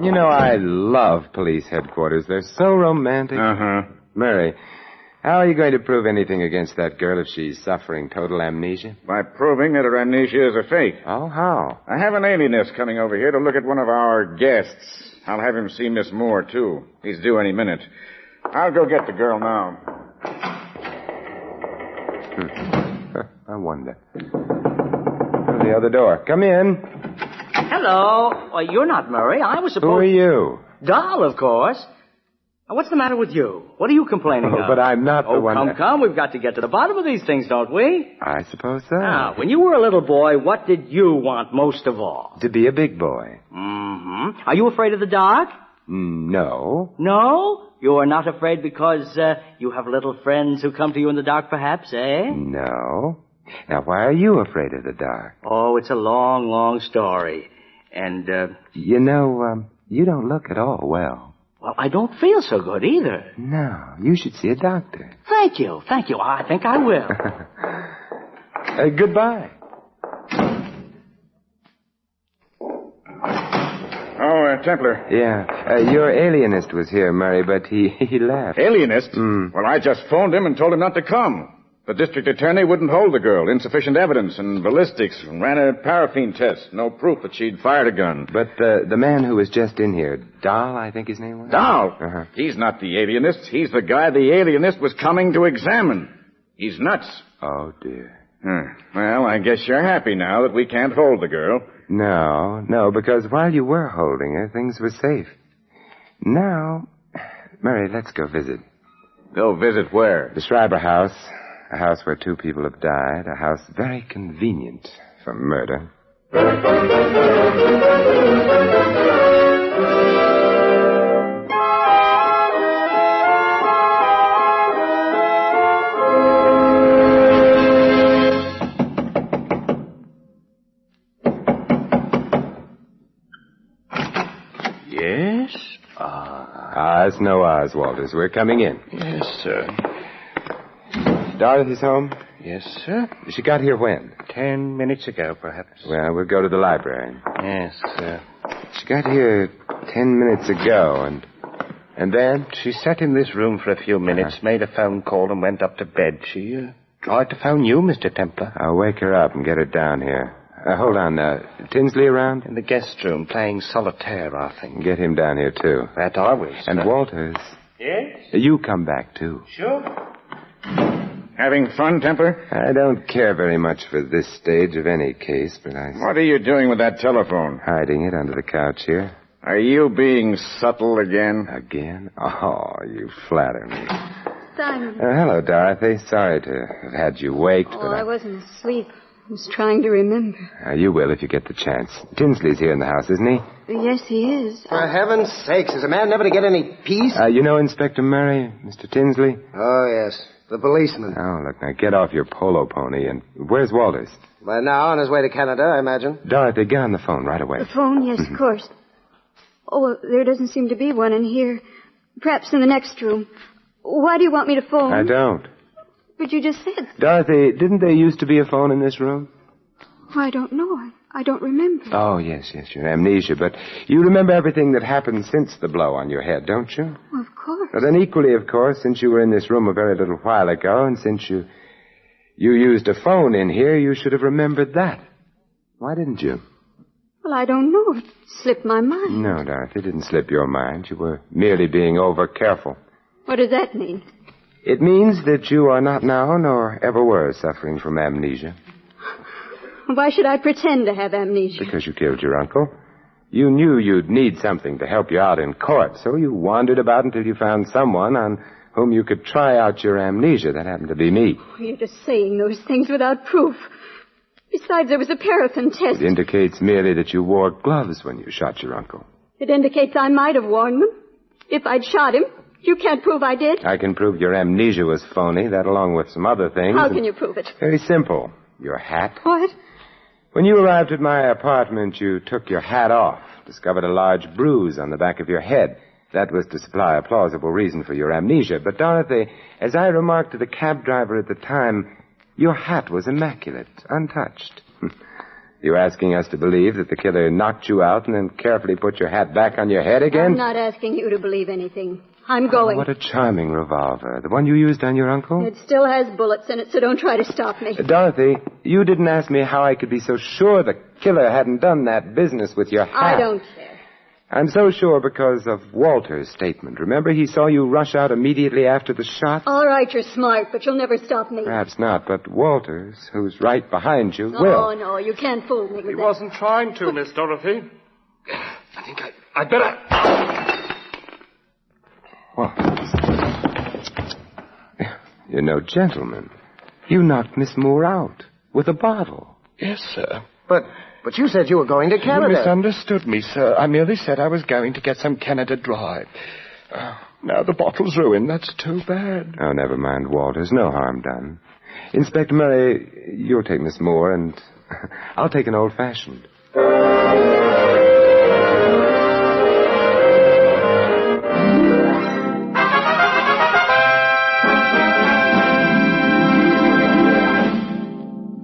You know, I love police headquarters. They're so romantic. Uh-huh. Mary, how are you going to prove anything against that girl if she's suffering total amnesia? By proving that her amnesia is a fake. Oh, how? I have an alienist coming over here to look at one of our guests. I'll have him see Miss Moore, too. He's due any minute. I'll go get the girl now. I wonder. Oh, the other door. Come in. Hello. Well, you're not Murray. I was supposed... Who are you? Doll, of course. Now, what's the matter with you? What are you complaining of? But I'm not the one... Come. We've got to get to the bottom of these things, don't we? I suppose so. Now, when you were a little boy, what did you want most of all? To be a big boy. Mm-hmm. Are you afraid of the dark? No. No? You are not afraid because you have little friends who come to you in the dark, perhaps, eh? No. Now, why are you afraid of the dark? Oh, it's a long, long story. And, You know, you don't look at all well. Well, I don't feel so good either. No, you should see a doctor. Thank you. I think I will. Goodbye. Oh, Templar. Yeah. Your alienist was here, Murray, but he left. Alienist? Well, I just phoned him and told him not to come. The district attorney wouldn't hold the girl. Insufficient evidence and ballistics. Ran a paraffin test. No proof that she'd fired a gun. But the man who was just in here, Dahl, I think his name was? Dahl? Uh-huh. He's not the alienist. He's the guy the alienist was coming to examine. He's nuts. Oh, dear. Well, I guess you're happy now that we can't hold the girl. No, because while you were holding her, things were safe. Now, Murray, let's go visit. Go visit where? The Schreiber house. A house where 2 people have died. A house very convenient for murder. Yes? It's no Oz, Walters. We're coming in. Yes, sir. Dorothy's home? Yes, sir. She got here when? 10 minutes ago, perhaps. Well, we'll go to the library. Yes, sir. She got here 10 minutes ago, and then? She sat in this room for a few minutes, made a phone call, and went up to bed. She tried to phone you, Mr. Templar. I'll wake her up and get her down here. Hold on. Tinsley around? In the guest room, playing solitaire, I think. Get him down here, too. That I will, sir. And Walters. Yes? You come back, too. Sure. Having fun, Templar? I don't care very much for this stage of any case, but What are you doing with that telephone? Hiding it under the couch here. Are you being subtle again? Again? Oh, you flatter me. Simon. Hello, Dorothy. Sorry to have had you waked, but I wasn't asleep. I was trying to remember. You will if you get the chance. Tinsley's here in the house, isn't he? Yes, he is. For heaven's sakes, is a man never to get any peace? You know Inspector Murray, Mr. Tinsley? Oh, yes. The policeman. Oh, look, now get off your polo pony and... Where's Walters? By now, on his way to Canada, I imagine. Dorothy, get on the phone right away. The phone? Yes, of course. Oh, there doesn't seem to be one in here. Perhaps in the next room. Why do you want me to phone? I don't. But you just said... Dorothy, didn't there used to be a phone in this room? Oh, I don't know. I don't remember. Oh, yes, your amnesia. But you remember everything that happened since the blow on your head, don't you? Well, of course. Well, then equally, of course, since you were in this room a very little while ago, and since you used a phone in here, you should have remembered that. Why didn't you? Well, I don't know. It slipped my mind. No, Dorothy, it didn't slip your mind. You were merely being over-careful. What does that mean? It means that you are not now, nor ever were, suffering from amnesia. Why should I pretend to have amnesia? Because you killed your uncle. You knew you'd need something to help you out in court, so you wandered about until you found someone on whom you could try out your amnesia. That happened to be me. You're just saying those things without proof. Besides, there was a paraffin test. It indicates merely that you wore gloves when you shot your uncle. It indicates I might have worn them. If I'd shot him, you can't prove I did. I can prove your amnesia was phony, that along with some other things. How can you prove it? Very simple. Your hat. What? When you arrived at my apartment, you took your hat off, discovered a large bruise on the back of your head. That was to supply a plausible reason for your amnesia. But, Dorothy, as I remarked to the cab driver at the time, your hat was immaculate, untouched. You asking us to believe that the killer knocked you out and then carefully put your hat back on your head again? I'm not asking you to believe anything. I'm going. Oh, what a charming revolver. The one you used on your uncle? It still has bullets in it, so don't try to stop me. Dorothy, you didn't ask me how I could be so sure the killer hadn't done that business with your hat. I don't care. I'm so sure because of Walter's statement. Remember, he saw you rush out immediately after the shot? All right, you're smart, but you'll never stop me. Perhaps not, but Walters, who's right behind you, will. Oh, no, you can't fool me with He that. wasn't trying to, Miss Dorothy. I think I'd better... What? You're no gentleman. You knocked Miss Moore out with a bottle. Yes, sir. But you said you were going to Canada. You misunderstood me, sir. I merely said I was going to get some Canada Dry. Now the bottle's ruined. That's too bad. Oh, never mind, Walters. No harm done. Inspector Murray, you'll take Miss Moore, and I'll take an old-fashioned.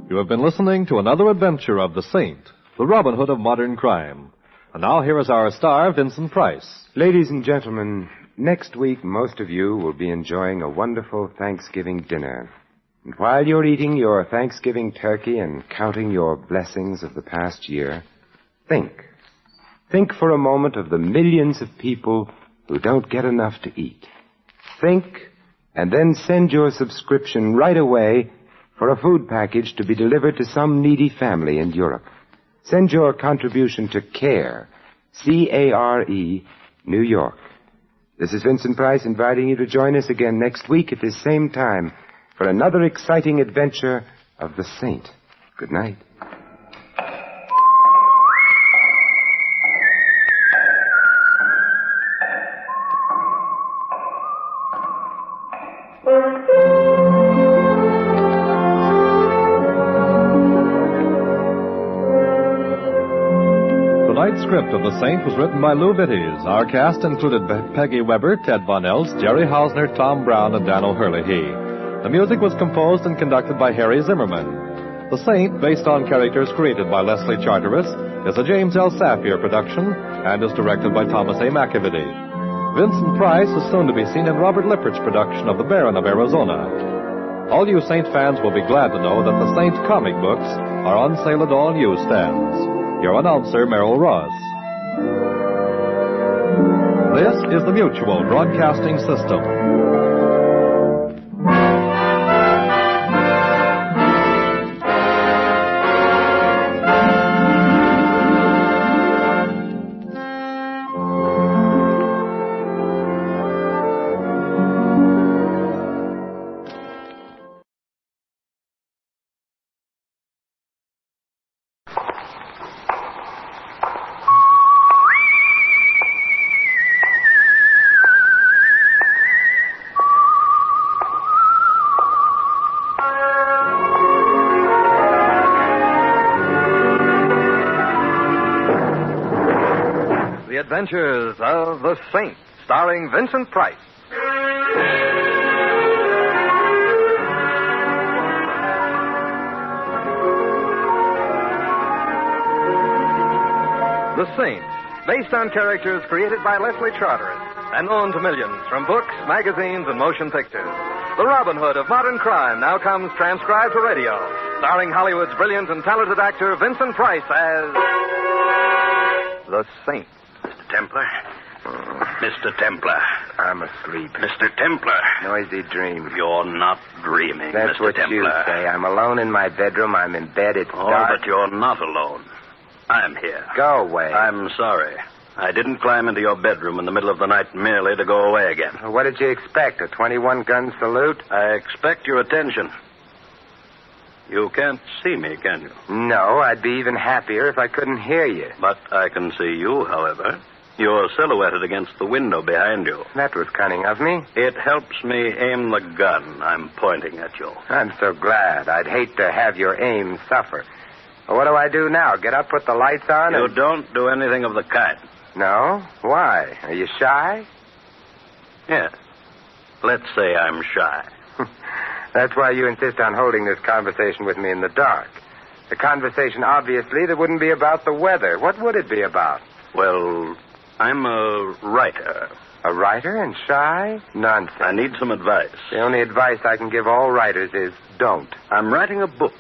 You have been listening to another adventure of the Saint, the Robin Hood of modern crime. And now here is our star, Vincent Price. Ladies and gentlemen, next week most of you will be enjoying a wonderful Thanksgiving dinner. And while you're eating your Thanksgiving turkey and counting your blessings of the past year, think. Think for a moment of the millions of people who don't get enough to eat. Think, and then send your subscription right away for a food package to be delivered to some needy family in Europe. Send your contribution to CARE, C-A-R-E, New York. This is Vincent Price inviting you to join us again next week at this same time for another exciting adventure of the Saint. Good night. Tonight's script of The Saint was written by Lou Vitties. Our cast included Peggy Weber, Ted Von Elst, Jerry Hausner, Tom Brown, and Dan O'Hurley. The music was composed and conducted by Harry Zimmerman. The Saint, based on characters created by Leslie Charteris, is a James L. Safier production and is directed by Thomas A. McAvity. Vincent Price is soon to be seen in Robert Lippert's production of The Baron of Arizona. All you Saint fans will be glad to know that the Saint comic books are on sale at all newsstands. Your announcer, Merrill Ross. This is the Mutual Broadcasting System. Adventures of the Saint, starring Vincent Price. The Saint, based on characters created by Leslie Charteris and known to millions from books, magazines, and motion pictures. The Robin Hood of modern crime now comes transcribed to radio, starring Hollywood's brilliant and talented actor Vincent Price as the Saint. Templar? Mr. Templar. I'm asleep. Mr. Templar. Noisy dream. You're not dreaming, That's Mr. what Templar. you say. I'm alone in my bedroom. I'm in bed. It's dark. But you're not alone. I'm here. Go away. I'm sorry. I didn't climb into your bedroom in the middle of the night merely to go away again. What did you expect? A 21-gun salute? I expect your attention. You can't see me, can you? No, I'd be even happier if I couldn't hear you. But I can see you, however. You're silhouetted against the window behind you. That was cunning of me. It helps me aim the gun I'm pointing at you. I'm so glad. I'd hate to have your aim suffer. Well, what do I do now? Get up, put the lights on, You don't do anything of the kind. No? Why? Are you shy? Yes. Let's say I'm shy. That's why you insist on holding this conversation with me in the dark. A conversation, obviously, that wouldn't be about the weather. What would it be about? Well, I'm a writer. A writer and shy? Nonsense. I need some advice. The only advice I can give all writers is don't. I'm writing a book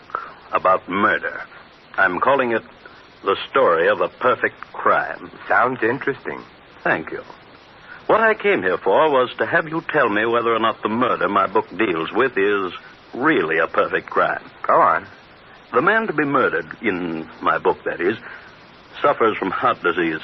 about murder. I'm calling it The Story of a Perfect Crime. Sounds interesting. Thank you. What I came here for was to have you tell me whether or not the murder my book deals with is really a perfect crime. Go on. The man to be murdered, in my book that is, suffers from heart disease.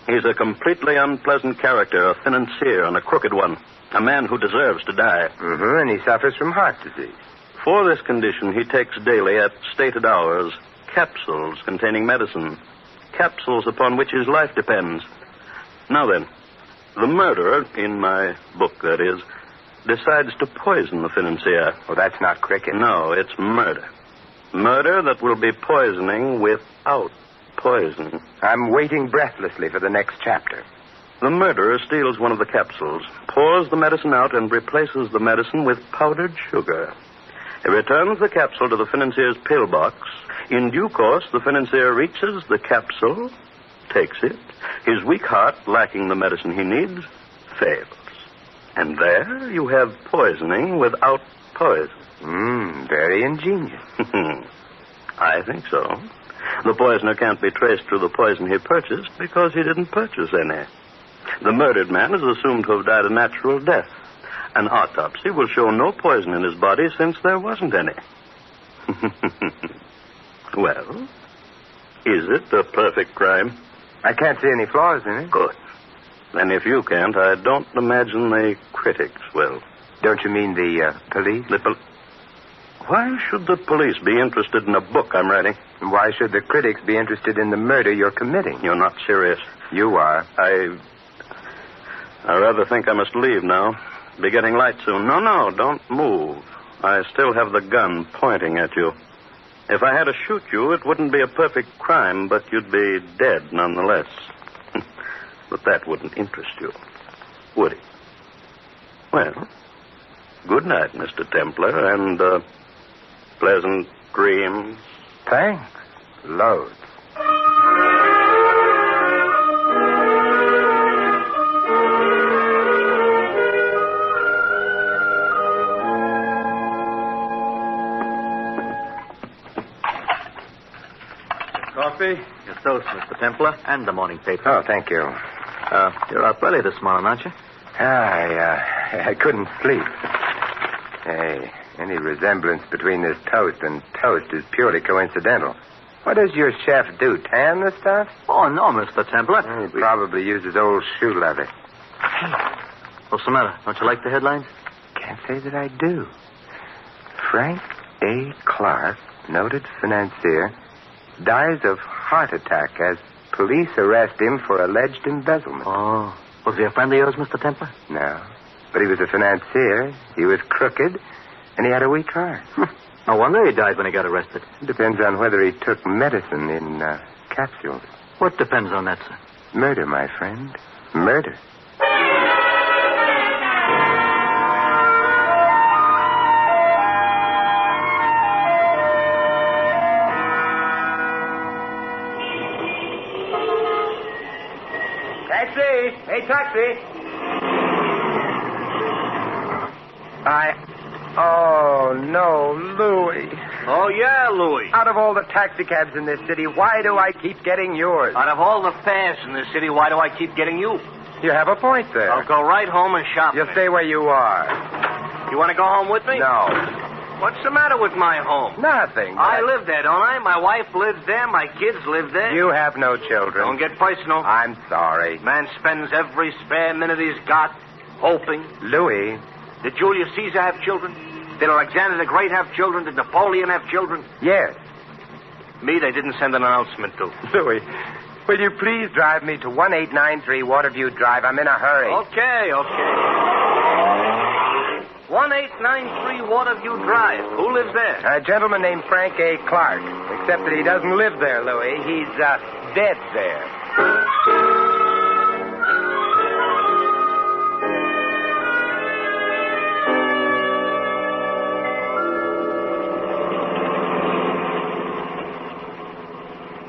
He's a completely unpleasant character, a financier and a crooked one, a man who deserves to die. Mm-hmm, and he suffers from heart disease. For this condition, he takes daily at stated hours capsules containing medicine, capsules upon which his life depends. Now then, the murderer, in my book that is, decides to poison the financier. Well, that's not cricket. No, it's murder. Murder that will be poisoning without poison. I'm waiting breathlessly for the next chapter. The murderer steals one of the capsules, pours the medicine out, and replaces the medicine with powdered sugar. He returns the capsule to the financier's pillbox. In due course, the financier reaches the capsule, takes it. His weak heart, lacking the medicine he needs, fails. And there you have poisoning without poison. Very ingenious. I think so. The poisoner can't be traced to the poison he purchased because he didn't purchase any. The murdered man is assumed to have died a natural death. An autopsy will show no poison in his body since there wasn't any. Well, is it a perfect crime? I can't see any flaws in it. Good. Then if you can't, I don't imagine the critics will. Don't you mean the police? Why should the police be interested in a book I'm writing? And why should the critics be interested in the murder you're committing? You're not serious. You are. I rather think I must leave now. Be getting light soon. No, don't move. I still have the gun pointing at you. If I had to shoot you, it wouldn't be a perfect crime, but you'd be dead nonetheless. But that wouldn't interest you, would it? Well, good night, Mr. Templar, and pleasant dreams. Thanks. Loads. Coffee, your toast, Mr. Templar, and the morning paper. Oh, thank you. You're up early this morning, aren't you? I couldn't sleep. Hey, any resemblance between this toast and toast is purely coincidental. What does your chef do, tan the stuff? Oh, no, Mr. Templar. He probably uses old shoe leather. What's the matter? Don't you like the headlines? Can't say that I do. Frank A. Clark, noted financier, dies of heart attack as police arrest him for alleged embezzlement. Oh. Was he a friend of yours, Mr. Templar? No. But he was a financier. He was crooked, and he had a weak heart. No wonder he died when he got arrested. It depends on whether he took medicine in capsules. What depends on that, sir? Murder, my friend. Murder. Taxi! Hey, taxi! Oh, no, Louis. Oh, yeah, Louis. Out of all the taxicabs in this city, why do I keep getting yours? Out of all the fares in this city, why do I keep getting you? You have a point there. I'll go right home and shop. You'll stay where you are. You want to go home with me? No. What's the matter with my home? Nothing. I live there, don't I? My wife lives there. My kids live there. You have no children. Don't get personal. I'm sorry. Man spends every spare minute he's got hoping. Louis. Did Julius Caesar have children? Did Alexander the Great have children? Did Napoleon have children? Yes. Me, they didn't send an announcement to. Louis, will you please drive me to 1893 Waterview Drive? I'm in a hurry. Okay. 1893 Waterview Drive. Who lives there? A gentleman named Frank A. Clark. Except that he doesn't live there, Louis. He's dead there.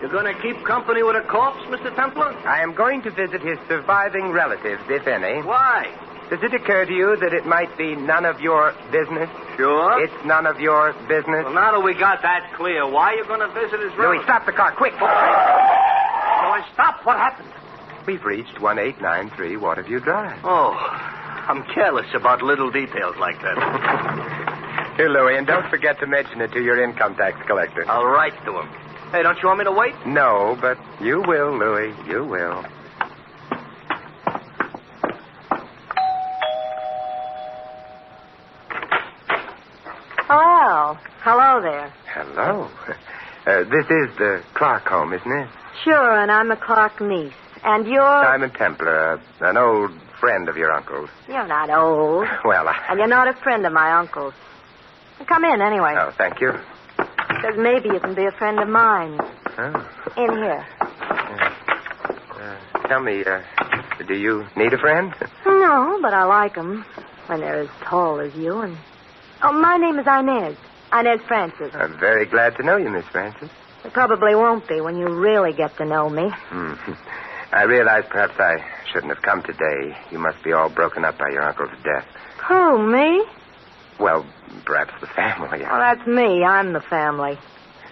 You're going to keep company with a corpse, Mr. Templar? I am going to visit his surviving relatives, if any. Why? Does it occur to you that it might be none of your business? Sure. It's none of your business? Well, now that we got that clear, why are you going to visit his relatives? Louis, stop the car, quick! Louis, stop. What happened? We've reached 1893 Waterview Drive. Oh, I'm careless about little details like that. Here, Louis, and don't forget to mention it to your income tax collector. I'll write to him. Hey, don't you want me to wait? No, but you will, Louis. You will. Well, hello there. Hello. This is the Clark home, isn't it? Sure, and I'm a Clark niece. And you're... Simon Templar, an old friend of your uncle's. You're not old. Well, And you're not a friend of my uncle's. Come in, anyway. Oh, thank you. Because maybe you can be a friend of mine. Oh. In here. Tell me, do you need a friend? No, but I like 'em when they're as tall as you. And oh, my name is Inez. Inez Francis. I'm very glad to know you, Miss Francis. It probably won't be when you really get to know me. I realize perhaps I shouldn't have come today. You must be all broken up by your uncle's death. Who, me? Well, perhaps the family. Well, that's me. I'm the family.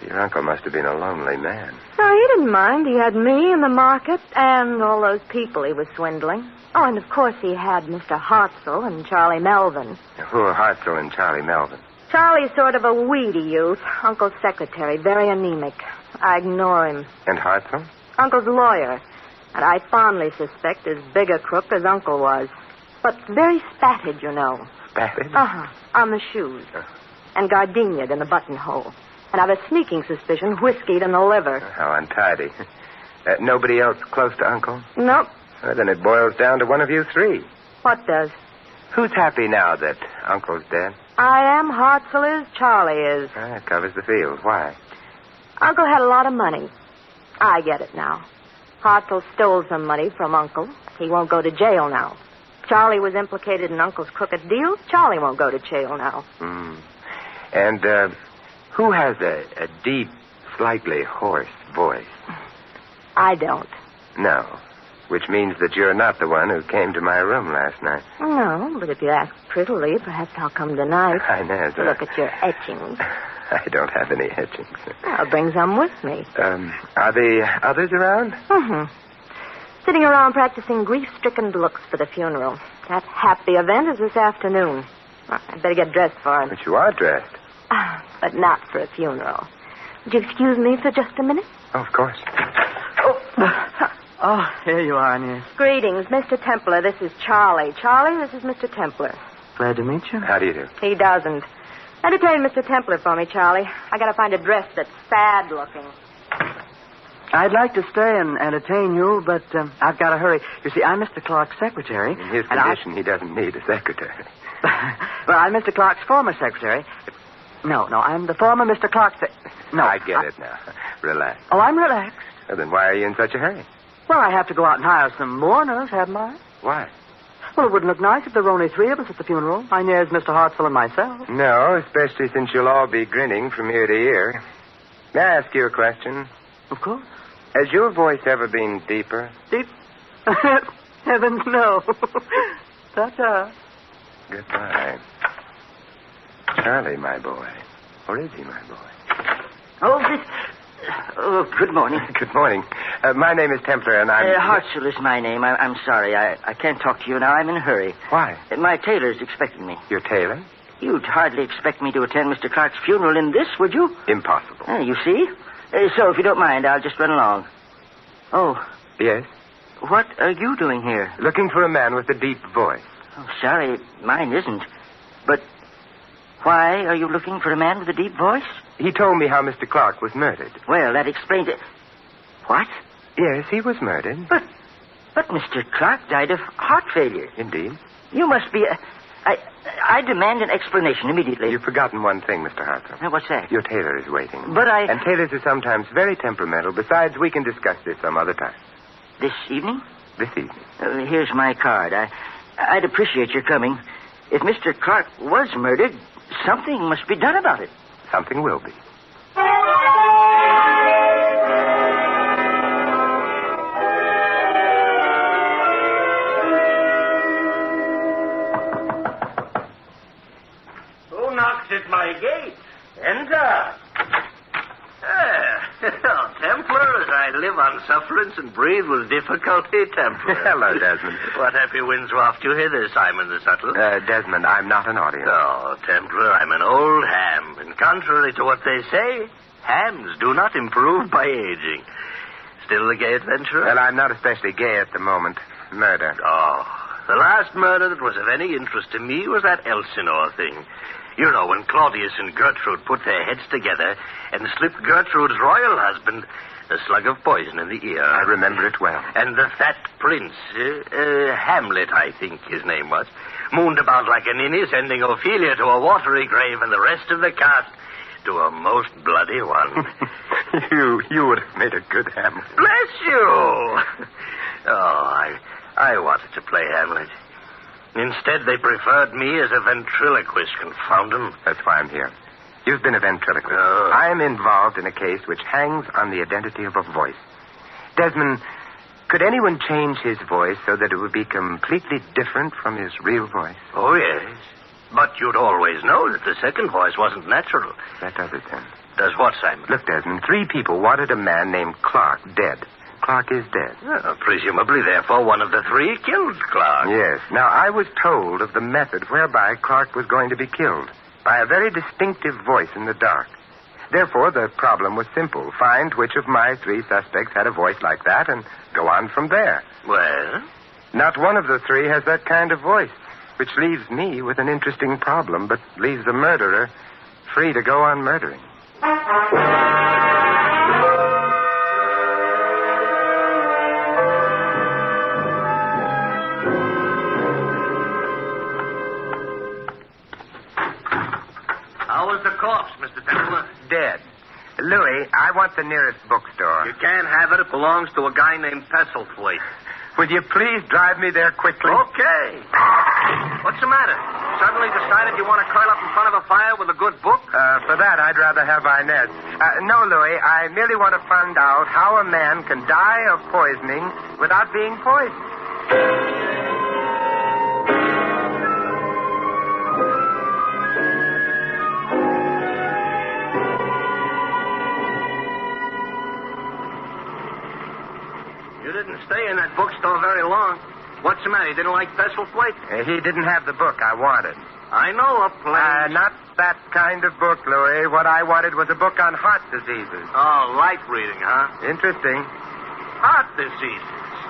Your uncle must have been a lonely man. No, he didn't mind. He had me in the market and all those people he was swindling. Oh, and of course he had Mr. Hartzell and Charlie Melvin. Who are Hartzell and Charlie Melvin? Charlie's sort of a weedy youth. Uncle's secretary, very anemic. I ignore him. And Hartzell? Uncle's lawyer. And I fondly suspect as big a crook as Uncle was. But very spatted, you know. Spatted? Uh-huh. On the shoes. And gardenia'd in the buttonhole. And I've a sneaking suspicion whiskeyed in the liver. How untidy. Nobody else close to Uncle? Nope. Well, then it boils down to one of you three. What does? Who's happy now that Uncle's dead? I am, Hartzell is, Charlie is. That covers the field. Why? Uncle had a lot of money. I get it now. Hartzell stole some money from Uncle. He won't go to jail now. Charlie was implicated in Uncle's crooked deal. Charlie won't go to jail now. And who has a deep, slightly hoarse voice? I don't. No. Which means that you're not the one who came to my room last night. No, but if you ask prettily, perhaps I'll come tonight. Inez. To look at your etchings. I don't have any etchings. I'll bring some with me. Are the others around? Mm-hmm. Sitting around practicing grief-stricken looks for the funeral. That happy event is this afternoon. I'd better get dressed for it. But you are dressed. But not for a funeral. Would you excuse me for just a minute? Oh, of course. Oh, here you are, Inez. Greetings, Mr. Templar. This is Charlie. Charlie, this is Mr. Templar. Glad to meet you. How do you do? He doesn't. Entertain Mr. Templar for me, Charlie. I gotta find a dress that's sad-looking. I'd like to stay and entertain you, but I've got to hurry. You see, I'm Mr. Clark's secretary. In his condition, he doesn't need a secretary. Well, I'm Mr. Clark's former secretary. No, I'm the former Mr. Clark's... No. I get it now. Relax. Oh, I'm relaxed. Well, then why are you in such a hurry? Well, I have to go out and hire some mourners, haven't I? Why? Well, it wouldn't look nice if there were only three of us at the funeral. Inez, Mr. Hartzell, and myself. No, especially since you'll all be grinning from ear to ear. May I ask you a question? Of course. Has your voice ever been deeper? Deep? Heavens, no. Ta-ta. Goodbye. Charlie, my boy. Or is he my boy? Oh, good morning. Good morning. My name is Templar, and I'm... Hartzell is my name. I'm sorry. I can't talk to you now. I'm in a hurry. Why? My tailor's expecting me. Your tailor? You'd hardly expect me to attend Mr. Clark's funeral in this, would you? Impossible. You see? So, if you don't mind, I'll just run along. Oh. Yes? What are you doing here? Looking for a man with a deep voice. Oh, sorry, mine isn't. But why are you looking for a man with a deep voice? He told me how Mr. Clark was murdered. Well, that explains it. What? Yes, he was murdered. But Mr. Clark died of heart failure. Indeed. You must be... I demand an explanation immediately. You've forgotten one thing, Mr. Hartzell. What's that? Your tailor is waiting. But And tailors are sometimes very temperamental. Besides, we can discuss this some other time. This evening? This evening. Here's my card. I'd appreciate your coming. If Mr. Clark was murdered, something must be done about it. Something will be. Who knocks at my gate? Enter. Templar, as I live on sufferance and breathe with difficulty, Templar. Hello, Desmond. What happy winds waft you hither, Simon the Subtle? Desmond, I'm not an audience. Oh, Templar, I'm an old ham. And contrary to what they say, hams do not improve by aging. Still the gay adventurer? Well, I'm not especially gay at the moment. Murder. Oh, the last murder that was of any interest to me was that Elsinore thing. You know, when Claudius and Gertrude put their heads together and slipped Gertrude's royal husband a slug of poison in the ear. I remember it well. And the fat prince, Hamlet, I think his name was, mooned about like a ninny, sending Ophelia to a watery grave and the rest of the cast to a most bloody one. You would have made a good Hamlet. Bless you! Oh, I wanted to play Hamlet. Instead, they preferred me as a ventriloquist, confound them. That's why I'm here. You've been a ventriloquist. Oh. I am involved in a case which hangs on the identity of a voice. Desmond, could anyone change his voice so that it would be completely different from his real voice? Oh, yes. But you'd always know that the second voice wasn't natural. That does it, then. Does what, Simon? Look, Desmond, 3 people wanted a man named Clark dead. Clark is dead. Presumably, therefore, one of the 3 killed Clark. Yes. Now, I was told of the method whereby Clark was going to be killed. by a very distinctive voice in the dark. Therefore, the problem was simple. Find which of my 3 suspects had a voice like that and go on from there. Well? Not one of the 3 has that kind of voice, which leaves me with an interesting problem, but leaves the murderer free to go on murdering. How was the corpse, Mr. Templar? Dead. Louis, I want the nearest bookstore. You can't have it. It belongs to a guy named Pestlethwaite. Would you please drive me there quickly? Okay. What's the matter? Suddenly decided you want to curl up in front of a fire with a good book? For that, I'd rather have Inez. No, Louis, I merely want to find out how a man can die of poisoning without being poisoned. You didn't stay in that bookstore very long. What's the matter? You didn't like Pestlethwaite? He didn't have the book I wanted. I know a place. Not that kind of book, Louis. What I wanted was a book on heart diseases. Oh, light reading, huh? Interesting. Heart disease.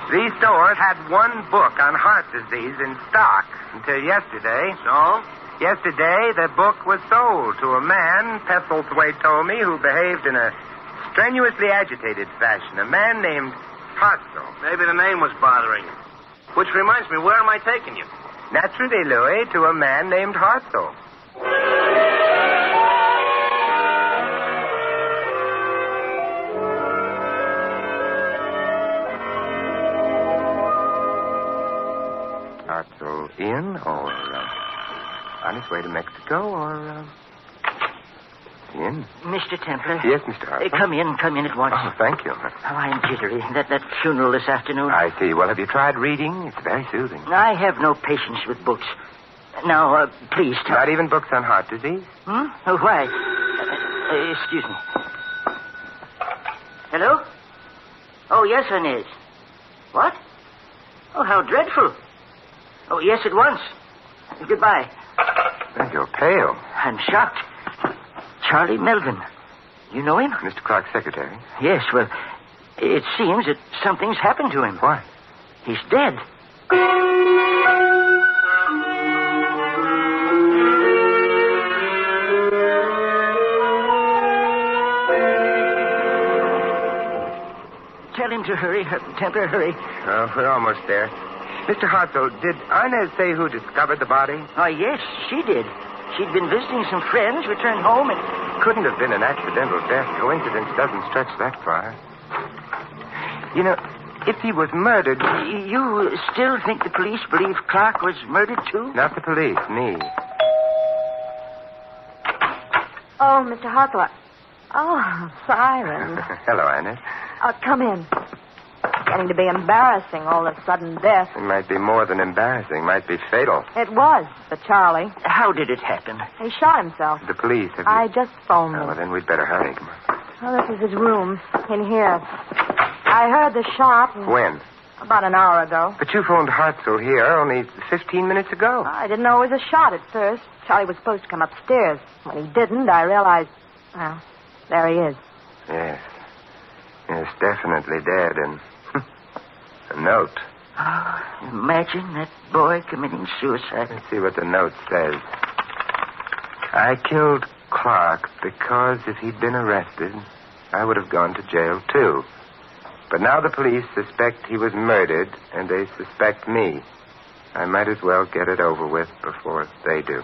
These stores had one book on heart disease in stock until yesterday. So? Yesterday, the book was sold to a man, Pestlethwaite told me, who behaved in a strenuously agitated fashion. A man named Hartzell. Maybe the name was bothering you. Which reminds me, where am I taking you? Naturally, Louis, to a man named Hartzell. Hartzell in, or on his way to Mexico, or in? Mr. Templar. Yes, Mr. Hartzell. Come in at once. Oh, thank you. Oh, I'm jittery. That funeral this afternoon. I see. Well, have you tried reading? It's very soothing. I have no patience with books. Now, please tell... Not even books on heart disease? Hmm? Oh, why? Excuse me. Hello? Oh, yes, Inez. What? Oh, how dreadful. Oh, yes, at once. Goodbye. You're pale. I'm shocked. Charlie Melvin. You know him? Mr. Clark's secretary. Yes, well, it seems that something's happened to him. What? He's dead. Tell him to hurry. Templar, hurry. Oh, we're almost there. Mr. Hartzell, did Inez say who discovered the body? Oh, yes, she did. She'd been visiting some friends, returned home, and... Couldn't have been an accidental death. Coincidence doesn't stretch that far. You know, if he was murdered... You still think the police believe Clark was murdered, too? Not the police, me. Oh, Mr. Hartzell. Oh, Siren. Hello, Inez. Come in. Getting to be embarrassing, all of a sudden death. It might be more than embarrassing. Might be fatal. It was for Charlie. How did it happen? He shot himself. The police, have you... I just phoned them. Well, then we'd better hurry. Come on. Oh, this is his room. In here. I heard the shot. When? About an hour ago. But you phoned Hartzell here only 15 minutes ago. I didn't know it was a shot at first. Charlie was supposed to come upstairs. When he didn't, I realized... Well, there he is. Yes. Yes, definitely dead, and... a note. Oh, imagine that boy committing suicide. Let's see what the note says. I killed Clark because if he'd been arrested, I would have gone to jail, too. But now the police suspect he was murdered, and they suspect me. I might as well get it over with before they do.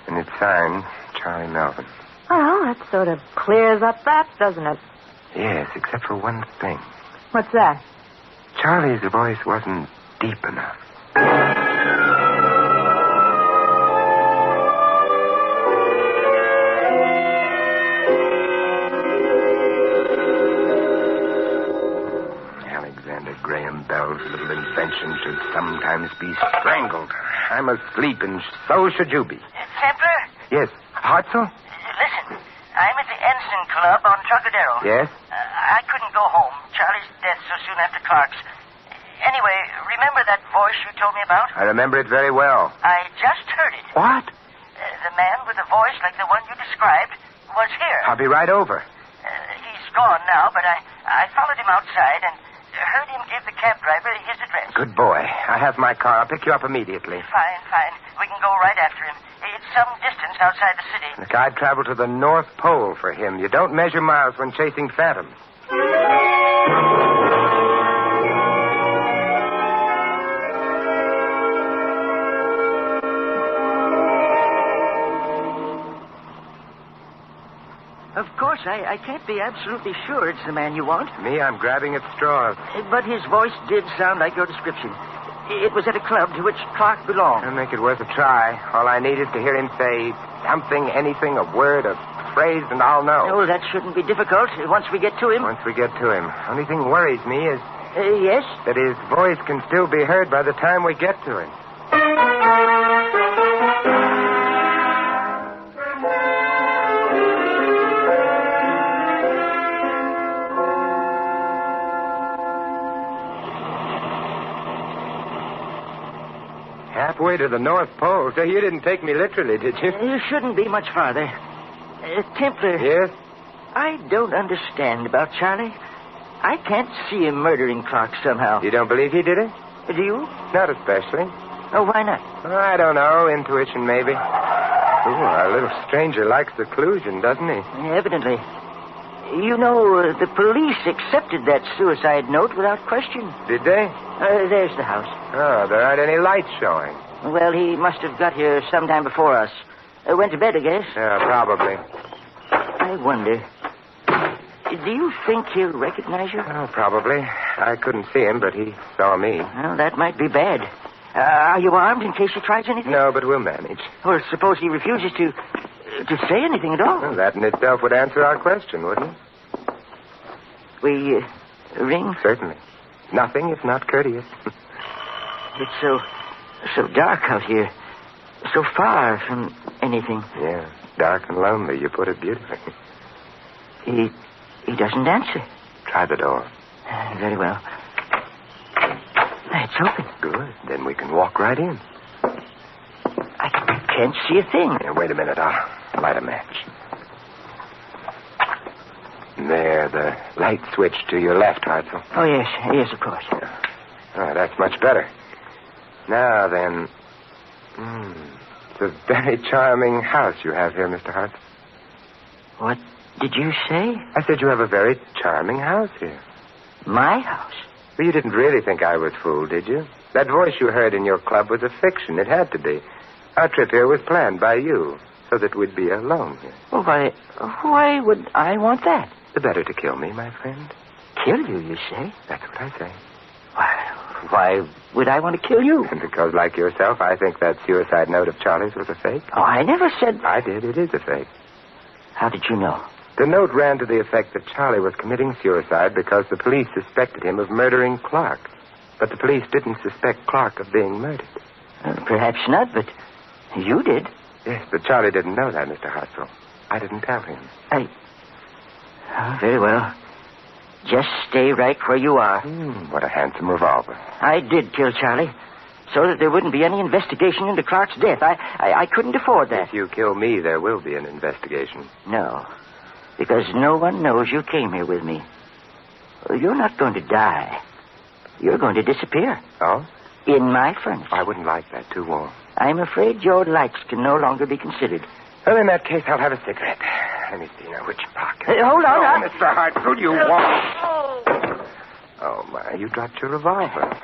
And it's signed Charlie Melvin. Well, that sort of clears up that, doesn't it? Yes, except for one thing. What's that? Charlie's voice wasn't deep enough. Alexander Graham Bell's little invention should sometimes be strangled. I'm asleep, and so should you be. Templar? Yes. Hartzell? Listen, I'm at the Ensign Club on Trocadero. Yes? I couldn't go home. Charlie's death so soon after Clark's. Anyway, remember that voice you told me about? I remember it very well. I just heard it. What? The man with the voice like the one you described was here. I'll be right over. He's gone now, but I followed him outside and heard him give the cab driver his address. Good boy. I have my car. I'll pick you up immediately. Fine. We can go right after him. It's some distance outside the city. Look, I'd travel to the North Pole for him. You don't measure miles when chasing phantoms. Of course, I can't be absolutely sure it's the man you want. Me, I'm grabbing at straws. But his voice did sound like your description. It was at a club to which Clark belonged. I'll make it worth a try. All I need is to hear him say something, anything, a word, a phrase, and I'll know. Oh, that shouldn't be difficult once we get to him. Once we get to him. Only thing worries me is... Yes? That his voice can still be heard by the time we get to him. Halfway to the North Pole. So you didn't take me literally, did you? You shouldn't be much farther. Templar. Yes? I don't understand about Charlie. I can't see him murdering Clark somehow. You don't believe he did it? Do you? Not especially. Oh, why not? I don't know. Intuition, maybe. Ooh, our little stranger likes seclusion, doesn't he? Evidently. You know, the police accepted that suicide note without question. Did they? There's the house. Oh, there aren't any lights showing. Well, he must have got here sometime before us. Went to bed, I guess. Yeah, probably. I wonder. Do you think he'll recognize you? Oh, probably. I couldn't see him, but he saw me. Well, that might be bad. Are you armed in case he tries anything? No, but we'll manage. Well, suppose he refuses to say anything at all. Well, that in itself would answer our question, wouldn't it? We ring? Certainly. Nothing if not courteous. It's so dark out here. So far from anything. Yeah, dark and lonely. You put it beautifully. He doesn't answer. Try the door. Very well. It's open. Good. Then we can walk right in. I can't see a thing. Yeah, wait a minute. I'll light a match. There, the light switch to your left, Hartzell. Oh, yes. Yes, of course. Yeah. Oh, that's much better. Now, then... It's a very charming house you have here, Mr. Hartzell. What did you say? I said you have a very charming house here. My house? Well, you didn't really think I was fooled, did you? That voice you heard in your club was a fiction. It had to be. Our trip here was planned by you, so that we'd be alone here. Well, why would I want that? The better to kill me, my friend. Kill you, you say? That's what I say. Why would I want to kill you? Because, like yourself, I think that suicide note of Charlie's was a fake. Oh, I never said... I did. It is a fake. How did you know? The note ran to the effect that Charlie was committing suicide because the police suspected him of murdering Clark. But the police didn't suspect Clark of being murdered. Perhaps not, but you did. Yes, but Charlie didn't know that, Mr. Hartzell. I didn't tell him. Oh, very well. Just stay right where you are. What a handsome revolver. I did kill Charlie, so that there wouldn't be any investigation into Clark's death. I couldn't afford that. If you kill me, there will be an investigation. No, because no one knows you came here with me. You're not going to die. You're going to disappear. Oh? In my furnace. I wouldn't like that. Too warm. I'm afraid your lights can no longer be considered. Well, in that case, I'll have a cigarette. Let me see now which pocket. Hold on. Oh, Mr. Hartzell, you won't. Oh, my, you dropped your revolver.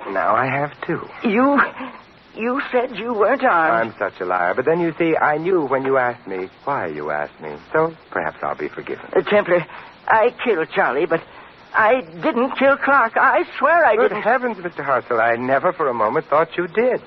Now I have two. You said you weren't armed. I'm such a liar. But then, you see, I knew when you asked me why you asked me. So perhaps I'll be forgiven. Templar, I killed Charlie, but I didn't kill Clark. I swear I didn't. Good heavens, Mr. Hartzell, I never for a moment thought you did.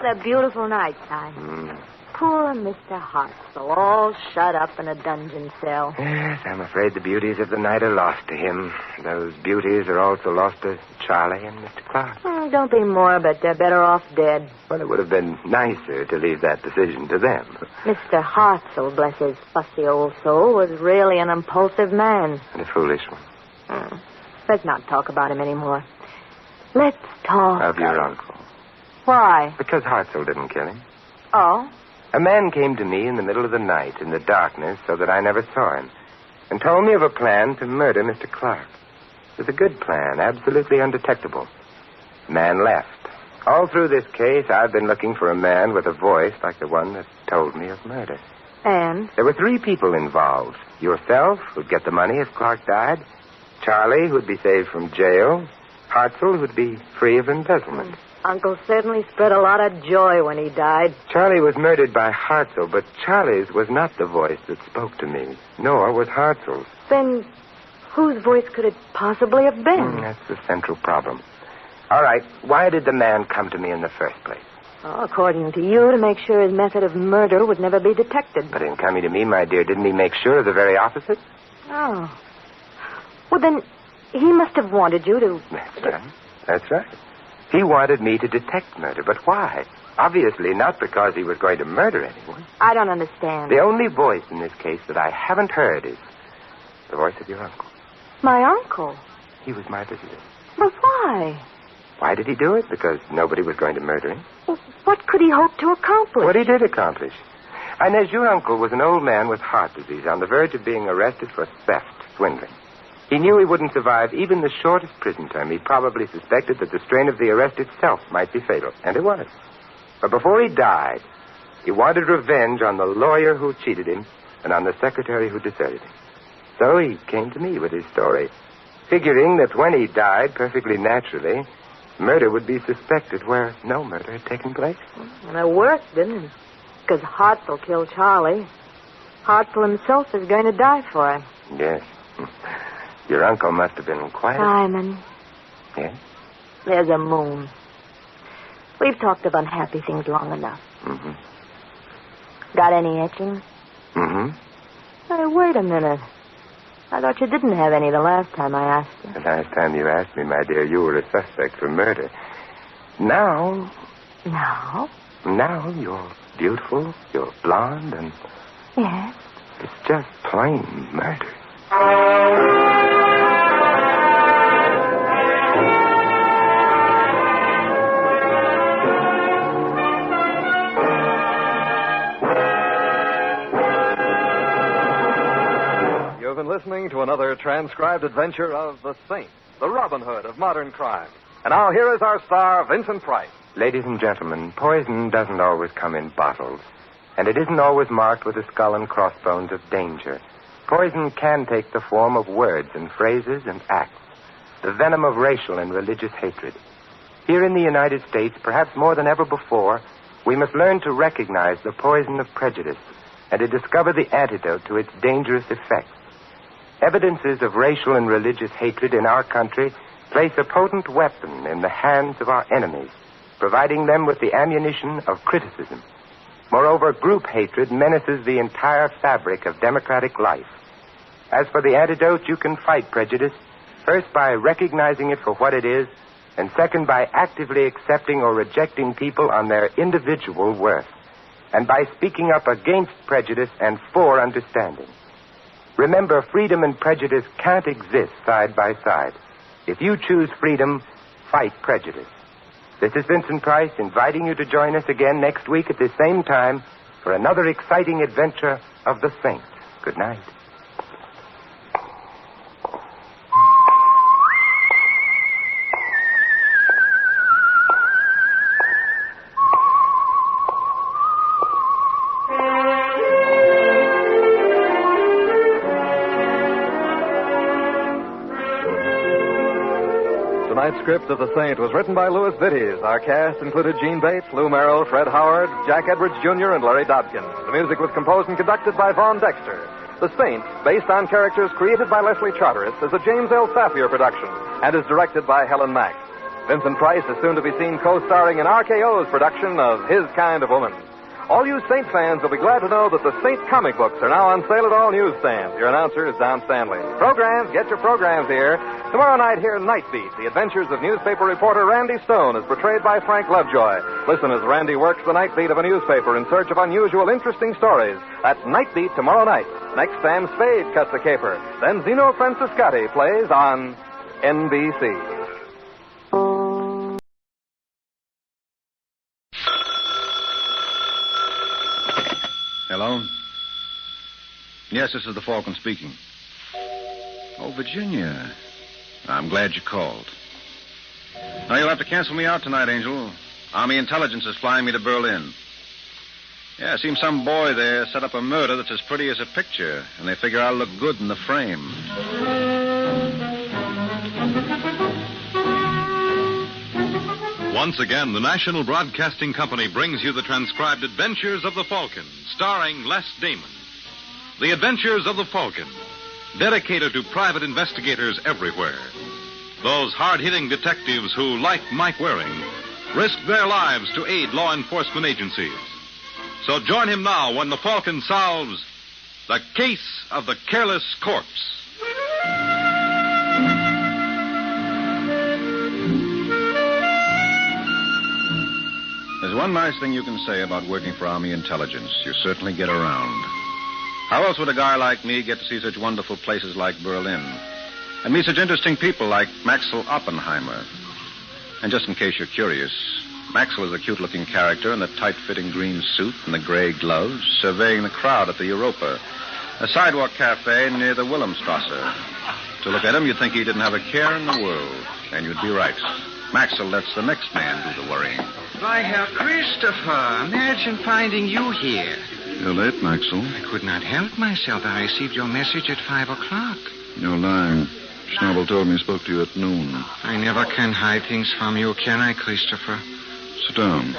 A beautiful night, Si. Poor Mr. Hartzell, all shut up in a dungeon cell. Yes, I'm afraid the beauties of the night are lost to him. Those beauties are also lost to Charlie and Mr. Clark. Oh, don't be morbid. They're better off dead. Well, it would have been nicer to leave that decision to them. Mr. Hartzell, bless his fussy old soul, was really an impulsive man. And a foolish one. Let's not talk about him anymore. Let's talk... Of your uncle. Why? Because Hartzell didn't kill him. Oh? A man came to me in the middle of the night, in the darkness, so that I never saw him, and told me of a plan to murder Mr. Clark. It was a good plan, absolutely undetectable. The man left. All through this case, I've been looking for a man with a voice like the one that told me of murder. And? There were 3 people involved. Yourself, who'd get the money if Clark died. Charlie, who'd be saved from jail. Hartzell, who'd be free of embezzlement. Uncle certainly spread a lot of joy when he died. Charlie was murdered by Hartzell, but Charlie's was not the voice that spoke to me, nor was Hartzell's. Then whose voice could it possibly have been? That's the central problem. All right, why did the man come to me in the first place? Oh, according to you, to make sure his method of murder would never be detected. But in coming to me, my dear, didn't he make sure of the very opposite? Oh. Well, then, he must have wanted you to... That's right. He wanted me to detect murder, but why? Obviously not because he was going to murder anyone. I don't understand. The only voice in this case that I haven't heard is the voice of your uncle. My uncle? He was my visitor. But why? Why did he do it? Because nobody was going to murder him. Well, what could he hope to accomplish? What he did accomplish. Inez, your uncle was an old man with heart disease on the verge of being arrested for theft, swindling. He knew he wouldn't survive even the shortest prison term. He probably suspected that the strain of the arrest itself might be fatal, and it was. But before he died, he wanted revenge on the lawyer who cheated him and on the secretary who deserted him. So he came to me with his story, figuring that when he died, perfectly naturally, murder would be suspected where no murder had taken place. And it worked, didn't it? Because Hartzell killed Charlie. Hartzell himself is going to die for him. Yes. Your uncle must have been quite... Simon. Yes? There's a moon. We've talked of unhappy things long enough. Mm-hmm. Got any etchings? Mm-hmm. Hey, wait a minute. I thought you didn't have any the last time I asked you. The last time you asked me, my dear, you were a suspect for murder. Now... Now? Now you're beautiful, you're blonde, and... Yes? It's just plain murder. You've been listening to another transcribed adventure of the Saint, the Robin Hood of modern crime. And now here is our star, Vincent Price. Ladies and gentlemen, poison doesn't always come in bottles, and it isn't always marked with the skull and crossbones of danger. Poison can take the form of words and phrases and acts, the venom of racial and religious hatred. Here in the United States, perhaps more than ever before, we must learn to recognize the poison of prejudice and to discover the antidote to its dangerous effects. Evidences of racial and religious hatred in our country place a potent weapon in the hands of our enemies, providing them with the ammunition of criticism. Moreover, group hatred menaces the entire fabric of democratic life. As for the antidote, you can fight prejudice, first by recognizing it for what it is, and second by actively accepting or rejecting people on their individual worth, and by speaking up against prejudice and for understanding. Remember, freedom and prejudice can't exist side by side. If you choose freedom, fight prejudice. This is Vincent Price inviting you to join us again next week at this same time for another exciting adventure of the Saint. Good night. Tonight's script of The Saint was written by Louis Vittes. Our cast included Gene Bates, Lou Merrill, Fred Howard, Jack Edwards Jr., and Larry Dobkin. The music was composed and conducted by Vaughn Dexter. The Saint, based on characters created by Leslie Charteris, is a James L. Safier production and is directed by Helen Mack. Vincent Price is soon to be seen co-starring in RKO's production of His Kind of Woman. All you Saint fans will be glad to know that the Saint comic books are now on sale at all newsstands. Your announcer is Don Stanley. Programs, get your programs here. Tomorrow night, hear Night Beat, the adventures of newspaper reporter Randy Stone as portrayed by Frank Lovejoy. Listen as Randy works the night beat of a newspaper in search of unusual, interesting stories. That's Night Beat tomorrow night. Next, Sam Spade cuts the caper. Then Zeno Franciscati plays on NBC. Hello? Yes, this is the Falcon speaking. Oh, Virginia. I'm glad you called. Now, you'll have to cancel me out tonight, Angel. Army intelligence is flying me to Berlin. Yeah, it seems some boy there set up a murder that's as pretty as a picture, and they figure I'll look good in the frame. Once again, the National Broadcasting Company brings you the transcribed Adventures of the Falcon, starring Les Damon. The Adventures of the Falcon, dedicated to private investigators everywhere. Those hard-hitting detectives who, like Mike Waring, risk their lives to aid law enforcement agencies. So join him now when the Falcon solves the case of the careless corpse. There's one nice thing you can say about working for Army intelligence. You certainly get around. How else would a guy like me get to see such wonderful places like Berlin? And meet such interesting people like Maxwell Oppenheimer? And just in case you're curious, Maxwell is a cute-looking character in the tight-fitting green suit and the gray gloves, surveying the crowd at the Europa, a sidewalk cafe near the Wilhelmstrasse. To look at him, you'd think he didn't have a care in the world. And you'd be right. Maxwell lets the next man do the worrying. Why, Herr Christopher, imagine finding you here. You're late, Maxwell. I could not help myself. I received your message at 5 o'clock. You're lying. Schnabel told me he spoke to you at noon. I never can hide things from you, can I, Christopher? Sit down.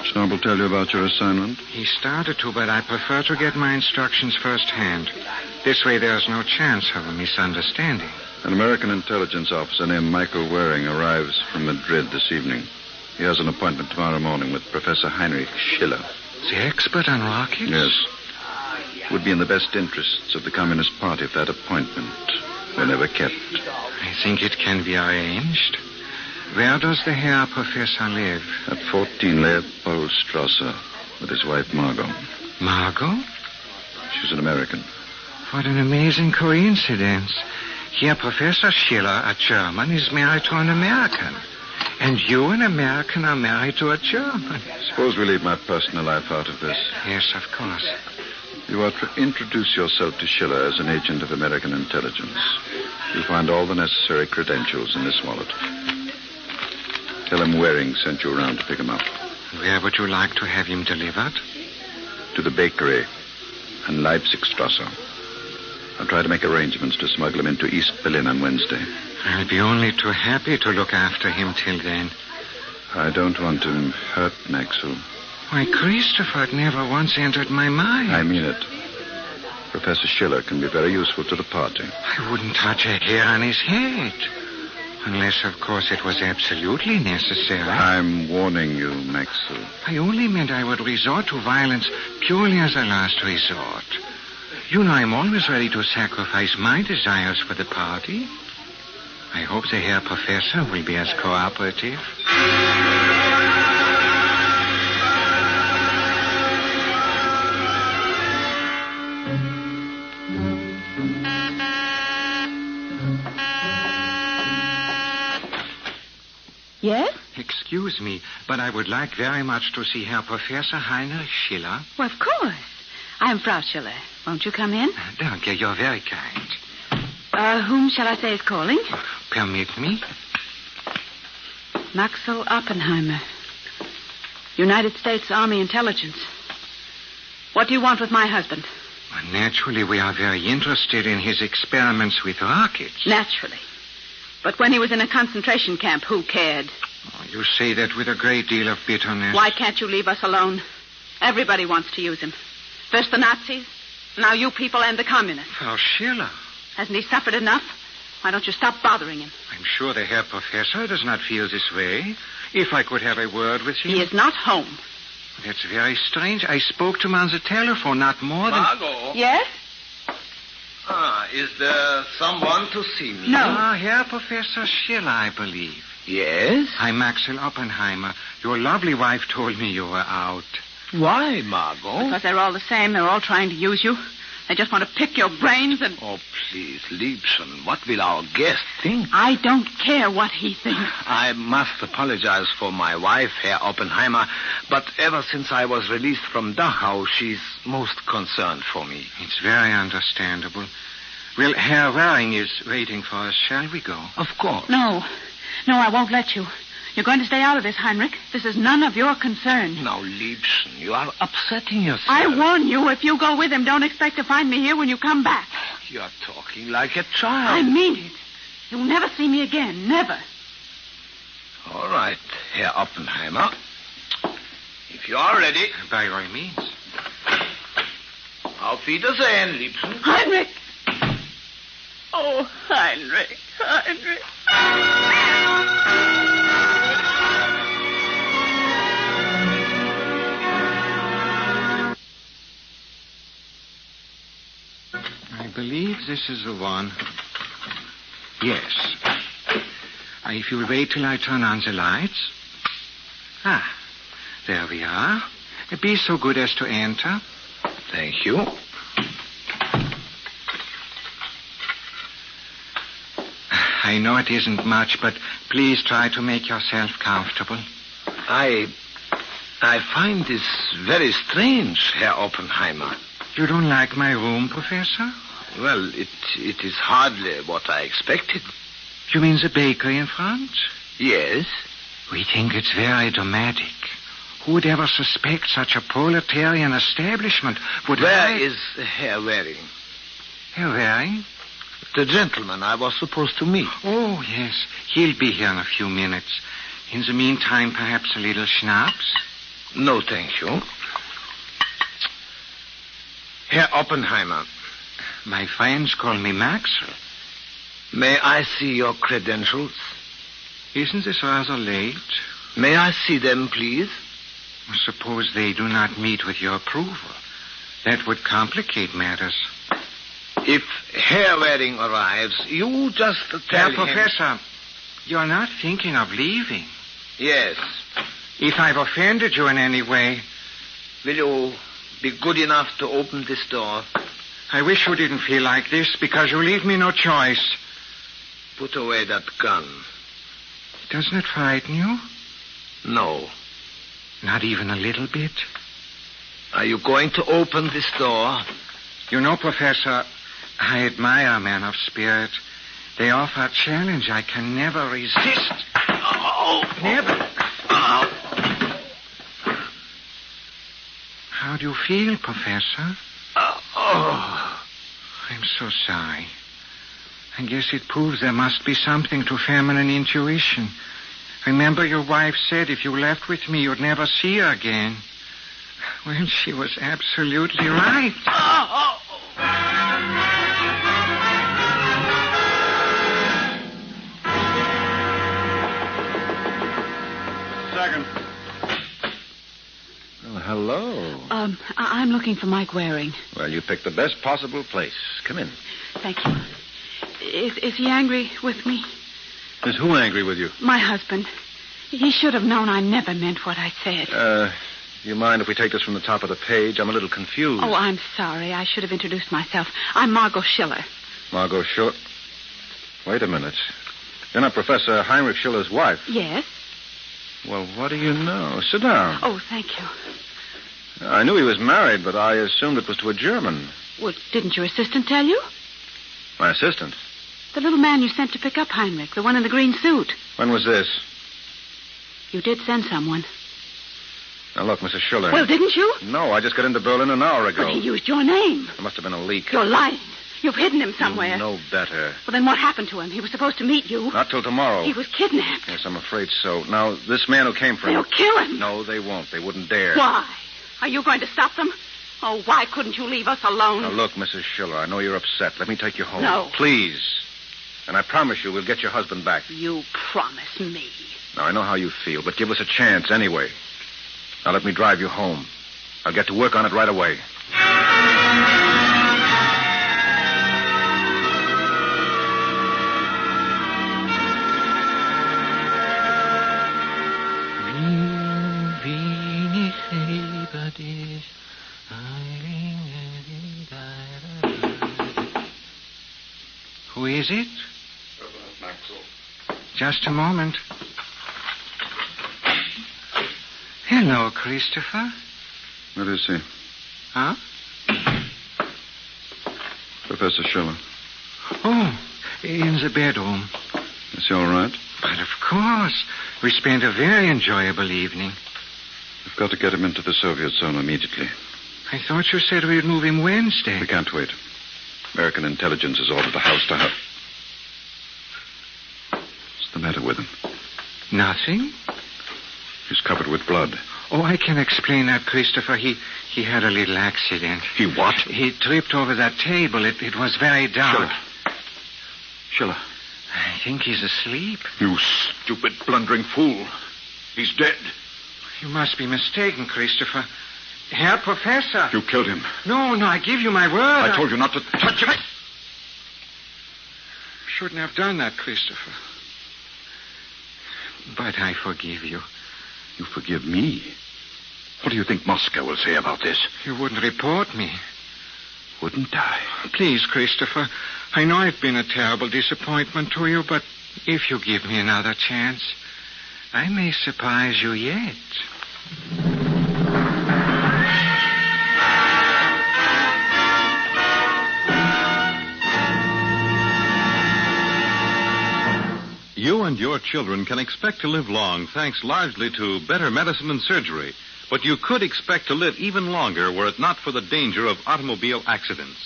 Schnabel tell you about your assignment? He started to, but I prefer to get my instructions firsthand. This way there's no chance of a misunderstanding. An American intelligence officer named Michael Waring arrives from Madrid this evening. He has an appointment tomorrow morning with Professor Heinrich Schiller. The expert on rockets? Yes. It would be in the best interests of the Communist Party if that appointment were never kept. I think it can be arranged. Where does the Herr Professor live? At 14 Leopoldstrasse with his wife, Margot. Margot? She's an American. What an amazing coincidence. Herr Professor Schiller, a German, is married to an American. And you, an American, are married to a German. Suppose we leave my personal life out of this. Yes, of course. You are to introduce yourself to Schiller as an agent of American intelligence. You'll find all the necessary credentials in this wallet. Tell him Waring sent you around to pick him up. Where would you like to have him delivered? To the bakery on Leipzigstrasse. I'll try to make arrangements to smuggle him into East Berlin on Wednesday. I'll be only too happy to look after him till then. I don't want to hurt Maxwell. Why, Christopher, it never once entered my mind. I mean it. Professor Schiller can be very useful to the party. I wouldn't touch a hair on his head. Unless, of course, it was absolutely necessary. I'm warning you, Maxwell. I only meant I would resort to violence purely as a last resort. You know I'm always ready to sacrifice my desires for the party. I hope the Herr Professor will be as cooperative. Yes? Excuse me, but I would like very much to see Herr Professor Heinrich Schiller. Well, of course. I am Frau Schiller. Won't you come in? Danke, you're very kind. Whom shall I say is calling? Permit me. Maxwell Oppenheimer. United States Army Intelligence. What do you want with my husband? Well, naturally, we are very interested in his experiments with rockets. Naturally. But when he was in a concentration camp, who cared? Oh, you say that with a great deal of bitterness. Why can't you leave us alone? Everybody wants to use him. First the Nazis, now you people and the communists. Frau Schiller. Hasn't he suffered enough? Why don't you stop bothering him? I'm sure the Herr Professor does not feel this way. If I could have a word with him. He is not home. That's very strange. I spoke to him on the telephone not more than... Margot. Yes? Is there someone to see me? No. Herr Professor Schiller, I believe. Yes? I'm Axel Oppenheimer. Your lovely wife told me you were out. Why, Margot? Because they're all the same. They're all trying to use you. They just want to pick your brains and... Oh, please, Liebchen, what will our guest think? I don't care what he thinks. I must apologize for my wife, Herr Oppenheimer, but ever since I was released from Dachau, she's most concerned for me. It's very understandable. Well, Herr Waring is waiting for us. Shall we go? Of course. No, I won't let you. You're going to stay out of this, Heinrich. This is none of your concern. Now, Liebchen, you are upsetting yourself. I warn you, if you go with him, don't expect to find me here when you come back. You're talking like a child. I mean it. You'll never see me again. Never. All right, Herr Oppenheimer. If you are ready. By all means. Auf Wiedersehen, Liebchen. Heinrich! Oh, Heinrich. Heinrich. I believe this is the one. Yes. If you'll wait till I turn on the lights. There we are. Be so good as to enter. Thank you. I know it isn't much, but please try to make yourself comfortable. I find this very strange, Herr Oppenheimer. You don't like my room, Professor? Well, it is hardly what I expected. You mean the bakery in front? Yes. We think it's very dramatic. Who would ever suspect such a proletarian establishment would... Where is Herr Waring? Herr Waring? The gentleman I was supposed to meet. Oh, yes. He'll be here in a few minutes. In the meantime, perhaps a little schnapps? No, thank you. Herr Oppenheimer. My friends call me Maxwell. May I see your credentials? Isn't this rather late? May I see them, please? Suppose they do not meet with your approval. That would complicate matters. If Herr Waring arrives, you just tell him... Professor, you're not thinking of leaving. Yes. If I've offended you in any way... Will you be good enough to open this door? I wish you didn't feel like this, because you leave me no choice. Put away that gun. Doesn't it frighten you? No. Not even a little bit? Are you going to open this door? You know, Professor, I admire men of spirit. They offer a challenge I can never resist. Oh. Never. Oh. How do you feel, Professor? I'm so sorry. I guess it proves there must be something to feminine intuition. Remember your wife said if you left with me, you'd never see her again. Well, she was absolutely right. Second. Well, hello. I'm looking for Mike Waring. Well, you picked the best possible place. Come in. Thank you. Is he angry with me? Is who angry with you? My husband. He should have known I never meant what I said. You mind if we take this from the top of the page? I'm a little confused. Oh, I'm sorry. I should have introduced myself. I'm Margot Schiller. Margot Schiller? Wait a minute. You're not Professor Heinrich Schiller's wife? Yes. Well, what do you know? Sit down. Oh, thank you. I knew he was married, but I assumed it was to a German. Well, didn't your assistant tell you? My assistant? The little man you sent to pick up Heinrich, the one in the green suit. When was this? You did send someone. Now, look, Mrs. Schiller. Well, didn't you? No, I just got into Berlin an hour ago. But he used your name. There must have been a leak. You're lying. You've hidden him somewhere. You know better. Well, then what happened to him? He was supposed to meet you. Not till tomorrow. He was kidnapped. Yes, I'm afraid so. Now, this man who came for him... They'll kill him. No, they won't. They wouldn't dare. Why? Are you going to stop them? Oh, why couldn't you leave us alone? Now, look, Mrs. Schiller, I know you're upset. Let me take you home. No. Please. And I promise you we'll get your husband back. You promise me. Now, I know how you feel, but give us a chance anyway. Now let me drive you home. I'll get to work on it right away. Who is it? Just a moment. Hello, Christopher. Where is he? Huh? Professor Schiller. Oh, in the bedroom. Is he all right? But of course. We spent a very enjoyable evening. We've got to get him into the Soviet zone immediately. I thought you said we'd move him Wednesday. We can't wait. American intelligence has ordered the house to have... What's the matter with him? Nothing. He's covered with blood. Oh, I can explain that, Christopher. He had a little accident. He what? He tripped over that table. It was very dark. Schiller. I think he's asleep. You stupid, blundering fool. He's dead. You must be mistaken, Christopher. Herr Professor. You killed him. No, I give you my word. I told you not to touch him. Shouldn't have done that, Christopher. But I forgive you. You forgive me? What do you think Moscow will say about this? You wouldn't report me. Wouldn't I? Please, Christopher. I know I've been a terrible disappointment to you, but if you give me another chance, I may surprise you yet. You and your children can expect to live long thanks largely to better medicine and surgery. But you could expect to live even longer were it not for the danger of automobile accidents.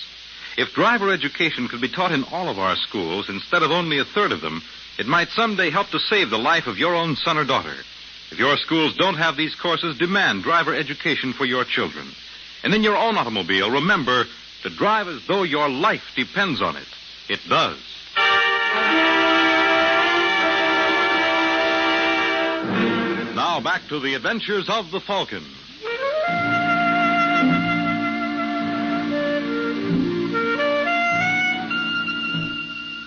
If driver education could be taught in all of our schools instead of only a third of them, it might someday help to save the life of your own son or daughter. If your schools don't have these courses, demand driver education for your children. And in your own automobile, remember to drive as though your life depends on it. It does. Now back to the adventures of the Falcon.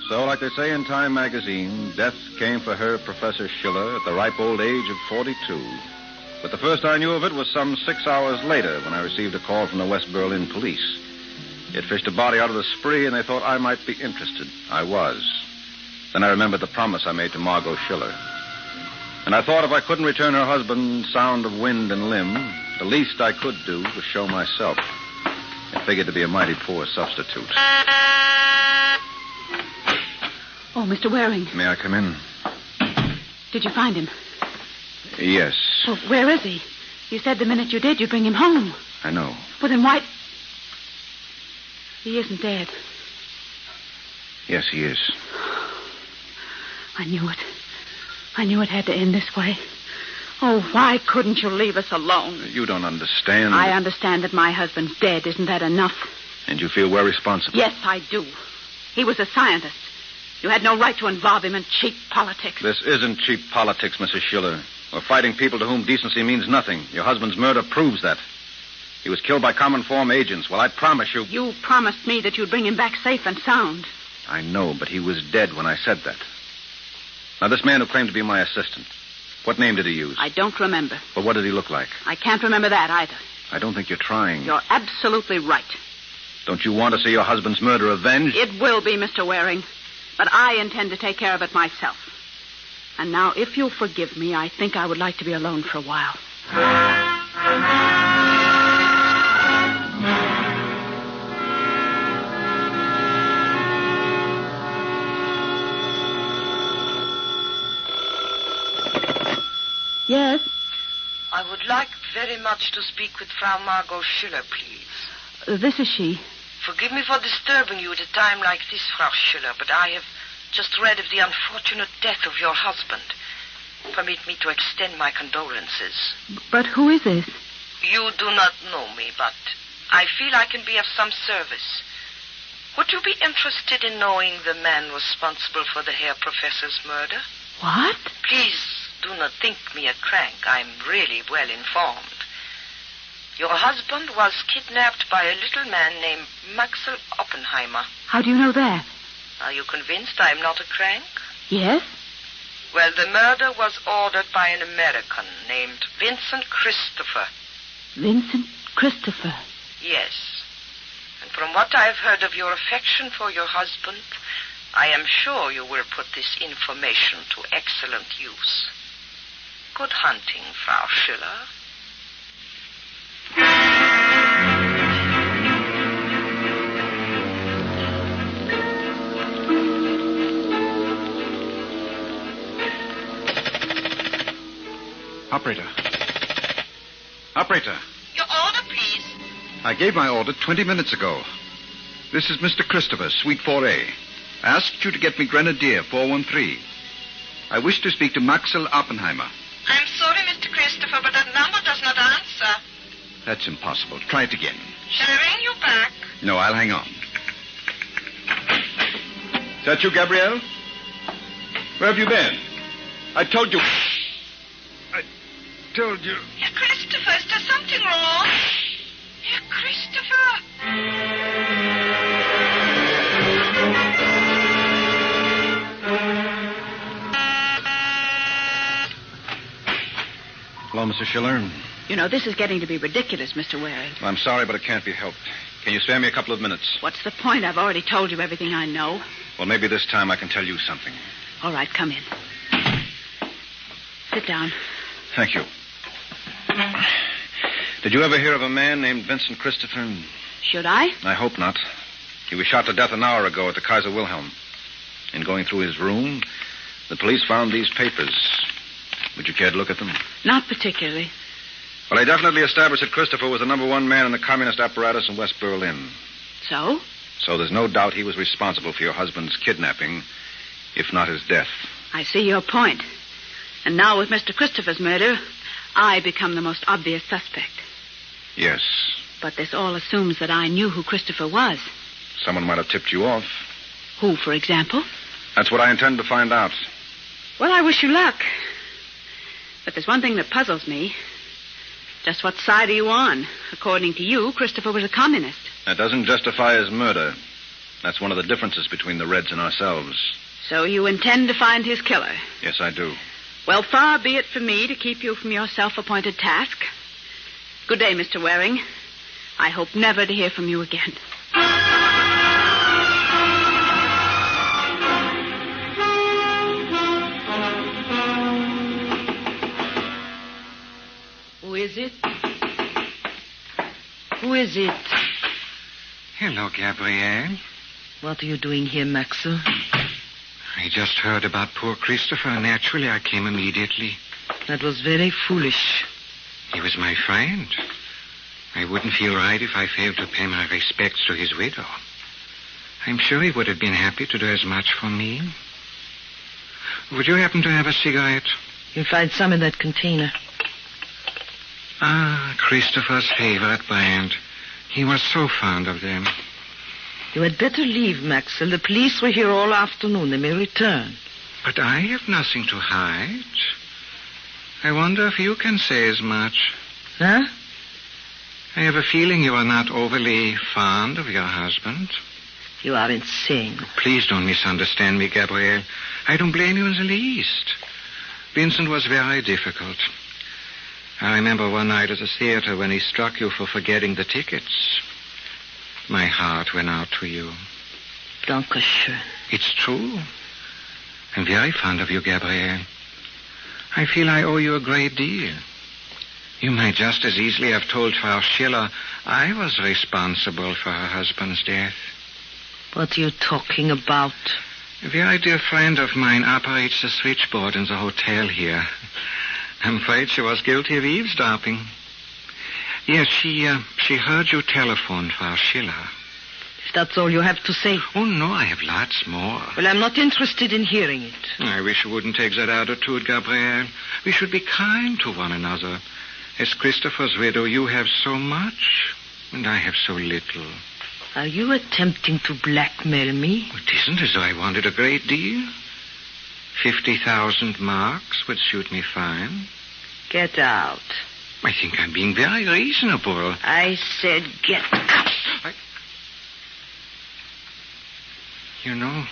So, like they say in Time magazine, death came for her, Professor Schiller, at the ripe old age of 42. But the first I knew of it was some 6 hours later when I received a call from the West Berlin police. They had fished a body out of the spree, and they thought I might be interested. I was. Then I remembered the promise I made to Margot Schiller. And I thought if I couldn't return her husband sound of wind and limb, the least I could do was show myself. It figured to be a mighty poor substitute. Oh, Mr. Waring. May I come in? Did you find him? Yes. Well, where is he? You said the minute you did, you'd bring him home. I know. Well, then why... He isn't dead. Yes, he is. I knew it. I knew it had to end this way. Oh, why couldn't you leave us alone? You don't understand. I understand that my husband's dead. Isn't that enough? And you feel we're responsible? Yes, I do. He was a scientist. You had no right to involve him in cheap politics. This isn't cheap politics, Mrs. Schiller. We're fighting people to whom decency means nothing. Your husband's murder proves that. He was killed by common form agents. Well, I promise you... You promised me that you'd bring him back safe and sound. I know, but he was dead when I said that. Now, this man who claimed to be my assistant, what name did he use? I don't remember. Well, what did he look like? I can't remember that either. I don't think you're trying. You're absolutely right. Don't you want to see your husband's murder avenged? It will be, Mr. Waring. But I intend to take care of it myself. And now, if you'll forgive me, I think I would like to be alone for a while. Yes? I would like very much to speak with Frau Margot Schiller, please. This is she. Forgive me for disturbing you at a time like this, Frau Schiller, but I have just read of the unfortunate death of your husband. Permit me to extend my condolences. But who is this? You do not know me, but I feel I can be of some service. Would you be interested in knowing the man responsible for the Herr Professor's murder? What? Please do not think me a crank. I'm really well informed. Your husband was kidnapped by a little man named Maxwell Oppenheimer. How do you know that? Are you convinced I'm not a crank? Yes? Well, the murder was ordered by an American named Vincent Christopher. Vincent Christopher? Yes. And from what I've heard of your affection for your husband, I am sure you will put this information to excellent use. Good hunting, Frau Schiller. Operator. Operator. Your order, please. I gave my order 20 minutes ago. This is Mr. Christopher, Suite 4A. I asked you to get me Grenadier 413. I wish to speak to Maxwell Oppenheimer. I'm sorry, Mr. Christopher, but that number does not answer. That's impossible. Try it again. Shall I ring you back? No, I'll hang on. Is that you, Gabrielle? Where have you been? I told you. I told you. Herr Christopher, is there something wrong? Herr Christopher! Hello, Mr. Schiller. You know, this is getting to be ridiculous, Mr. Waring. Well, I'm sorry, but it can't be helped. Can you spare me a couple of minutes? What's the point? I've already told you everything I know. Well, maybe this time I can tell you something. All right, come in. Sit down. Thank you. Did you ever hear of a man named Vincent Christopher? Should I? I hope not. He was shot to death an hour ago at the Kaiser Wilhelm. In going through his room, the police found these papers. Would you care to look at them? Not particularly. Well, they definitely established that Christopher was the number one man in the communist apparatus in West Berlin. So? So there's no doubt he was responsible for your husband's kidnapping, if not his death. I see your point. And now with Mr. Christopher's murder, I become the most obvious suspect. Yes. But this all assumes that I knew who Christopher was. Someone might have tipped you off. Who, for example? That's what I intend to find out. Well, I wish you luck. But there's one thing that puzzles me. Just what side are you on? According to you, Christopher was a communist. That doesn't justify his murder. That's one of the differences between the Reds and ourselves. So you intend to find his killer? Yes, I do. Well, far be it from me to keep you from your self-appointed task. Good day, Mr. Waring. I hope never to hear from you again. Who is it? Who is it? Hello, Gabrielle. What are you doing here, Maxwell? I just heard about poor Christopher. Naturally, I came immediately. That was very foolish. He was my friend. I wouldn't feel right if I failed to pay my respects to his widow. I'm sure he would have been happy to do as much for me. Would you happen to have a cigarette? You'll find some in that container. Ah, Christopher's favorite brand. He was so fond of them. You had better leave, Maxwell. The police were here all afternoon. They may return. But I have nothing to hide. I wonder if you can say as much. Huh? I have a feeling you are not overly fond of your husband. You are insane. Please don't misunderstand me, Gabrielle. I don't blame you in the least. Vincent was very difficult. I remember one night at the theater when he struck you for forgetting the tickets. My heart went out to you. Dankeschön. It's true. I'm very fond of you, Gabrielle. I feel I owe you a great deal. You might just as easily have told Frau Schiller I was responsible for her husband's death. What are you talking about? A very dear friend of mine operates the switchboard in the hotel here. I'm afraid she was guilty of eavesdropping. Yes, she heard you telephone Frau Schiller. If that's all you have to say. Oh, no, I have lots more. Well, I'm not interested in hearing it. I wish you wouldn't take that attitude, Gabrielle. We should be kind to one another. As Christopher's widow, you have so much, and I have so little. Are you attempting to blackmail me? It isn't as though I wanted a great deal. 50,000 marks would suit me fine. Get out. I think I'm being very reasonable. I said get out. You know,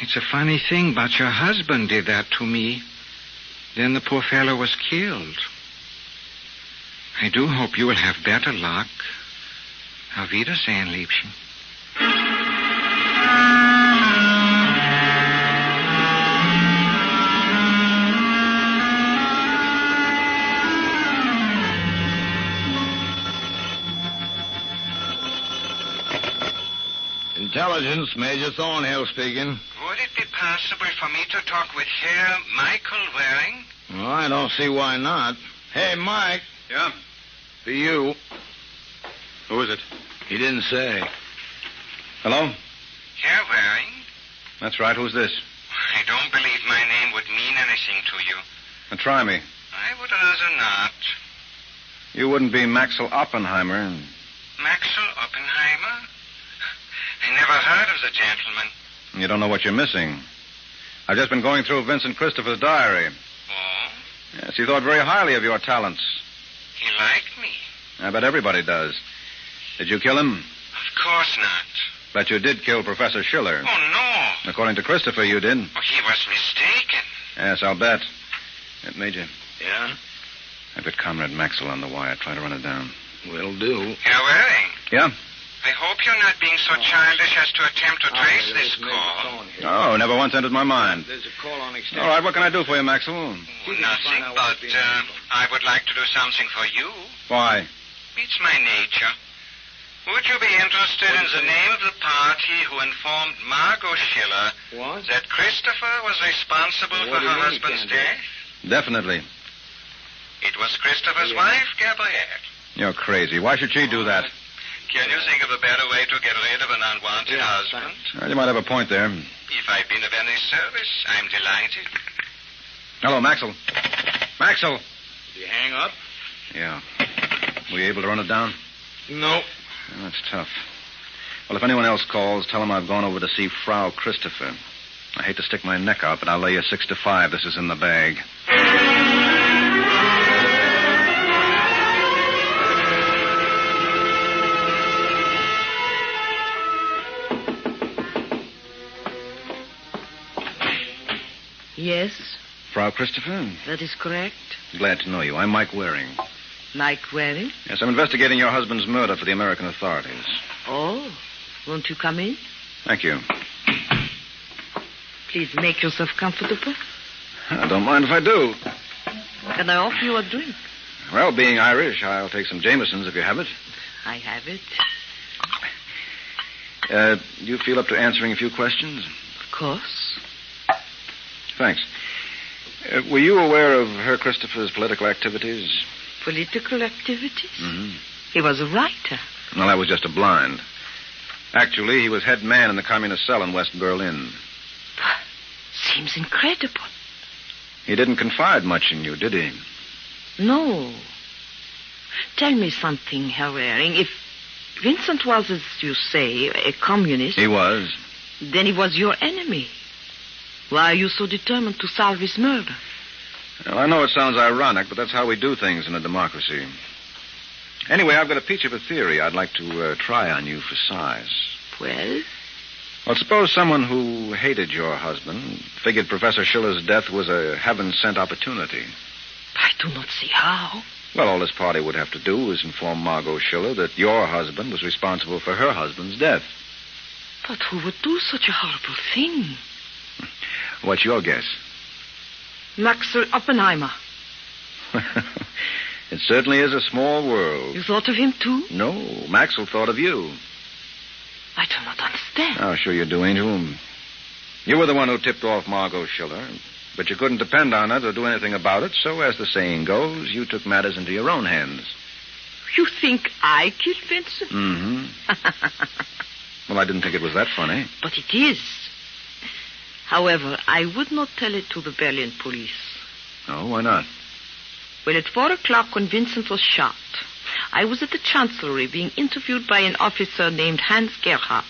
it's a funny thing, but your husband did that to me. Then the poor fellow was killed. I do hope you will have better luck. Auf Wiedersehen, Liebchen. Intelligence, Major Thornhill speaking. Would it be possible for me to talk with Herr Michael Waring? Well, I don't see why not. Hey, Mike. Yeah? For you. Who is it? He didn't say. Hello? Herr Waring? That's right. Who's this? I don't believe my name would mean anything to you. Now, try me. I would rather not. You wouldn't be Maxwell Oppenheimer. Maxwell Oppenheimer? I never heard of the gentleman. You don't know what you're missing. I've just been going through Vincent Christopher's diary. Oh? Yes, he thought very highly of your talents. He liked me. I bet everybody does. Did you kill him? Of course not. Bet you did kill Professor Schiller. Oh, no. According to Christopher, you did. Oh, he was mistaken. Yes, I'll bet. Major. Yeah? I've got Comrade Maxwell on the wire. Try to run it down. Will do. Herr Waring? Yeah? I hope you're not being so childish as to attempt to trace this call. Oh, never once entered my mind. There's a call on extension. All right, what can I do for you, Maxwell? Nothing, but I would like to do something for you. Why? It's my nature. Would you be interested in the name of the party who informed Margot Schiller that Christopher was responsible for her husband's death? Definitely. It was Christopher's wife, Gabrielle. You're crazy. Why should she do that? Can you think of a better way to get rid of an unwanted husband? Well, you might have a point there. If I've been of any service, I'm delighted. Hello, Maxwell. Maxwell! Did you hang up? Yeah. Were you able to run it down? No. Well, that's tough. Well, if anyone else calls, tell them I've gone over to see Frau Christopher. I hate to stick my neck out, but I'll lay you 6 to 5. This is in the bag. Yes? Frau Christopher? That is correct. Glad to know you. I'm Mike Waring. Mike Waring? Yes, I'm investigating your husband's murder for the American authorities. Oh, won't you come in? Thank you. Please make yourself comfortable. I don't mind if I do. Can I offer you a drink? Well, being Irish, I'll take some Jameson's if you have it. I have it. You feel up to answering a few questions? Of course. Thanks. Were you aware of Herr Christopher's political activities? Political activities? Mm-hmm. He was a writer. Well, that was just a blind. Actually, he was head man in the communist cell in West Berlin. Seems incredible. He didn't confide much in you, did he? No. Tell me something, Herr Waring. If Vincent was, as you say, a communist... He was. Then he was your enemy. Why are you so determined to solve his murder? Well, I know it sounds ironic, but that's how we do things in a democracy. Anyway, I've got a peach of a theory I'd like to try on you for size. Well? Well, suppose someone who hated your husband figured Professor Schiller's death was a heaven-sent opportunity. I do not see how. Well, all this party would have to do is inform Margot Schiller that your husband was responsible for her husband's death. But who would do such a horrible thing? What's your guess? Maxwell Oppenheimer. It certainly is a small world. You thought of him, too? No, Maxwell thought of you. I do not understand. Oh, sure you do, Angel. You were the one who tipped off Margot Schiller, but you couldn't depend on her to do anything about it, so as the saying goes, you took matters into your own hands. You think I killed Vincent? Mm-hmm. Well, I didn't think it was that funny. But it is. However, I would not tell it to the Berlin police. Oh, why not? Well, at 4 o'clock when Vincent was shot, I was at the Chancellery being interviewed by an officer named Hans Gerhardt.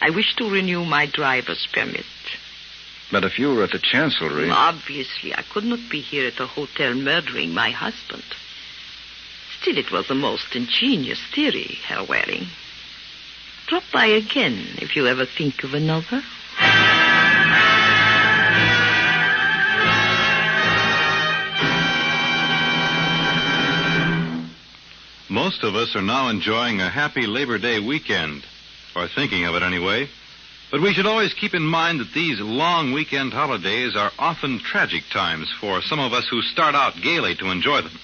I wished to renew my driver's permit. But if you were at the Chancellery... Obviously, I could not be here at a hotel murdering my husband. Still, it was the most ingenious theory, Herr Waring. Drop by again if you ever think of another. Most of us are now enjoying a happy Labor Day weekend, or thinking of it anyway. But we should always keep in mind that these long weekend holidays are often tragic times for some of us who start out gaily to enjoy them.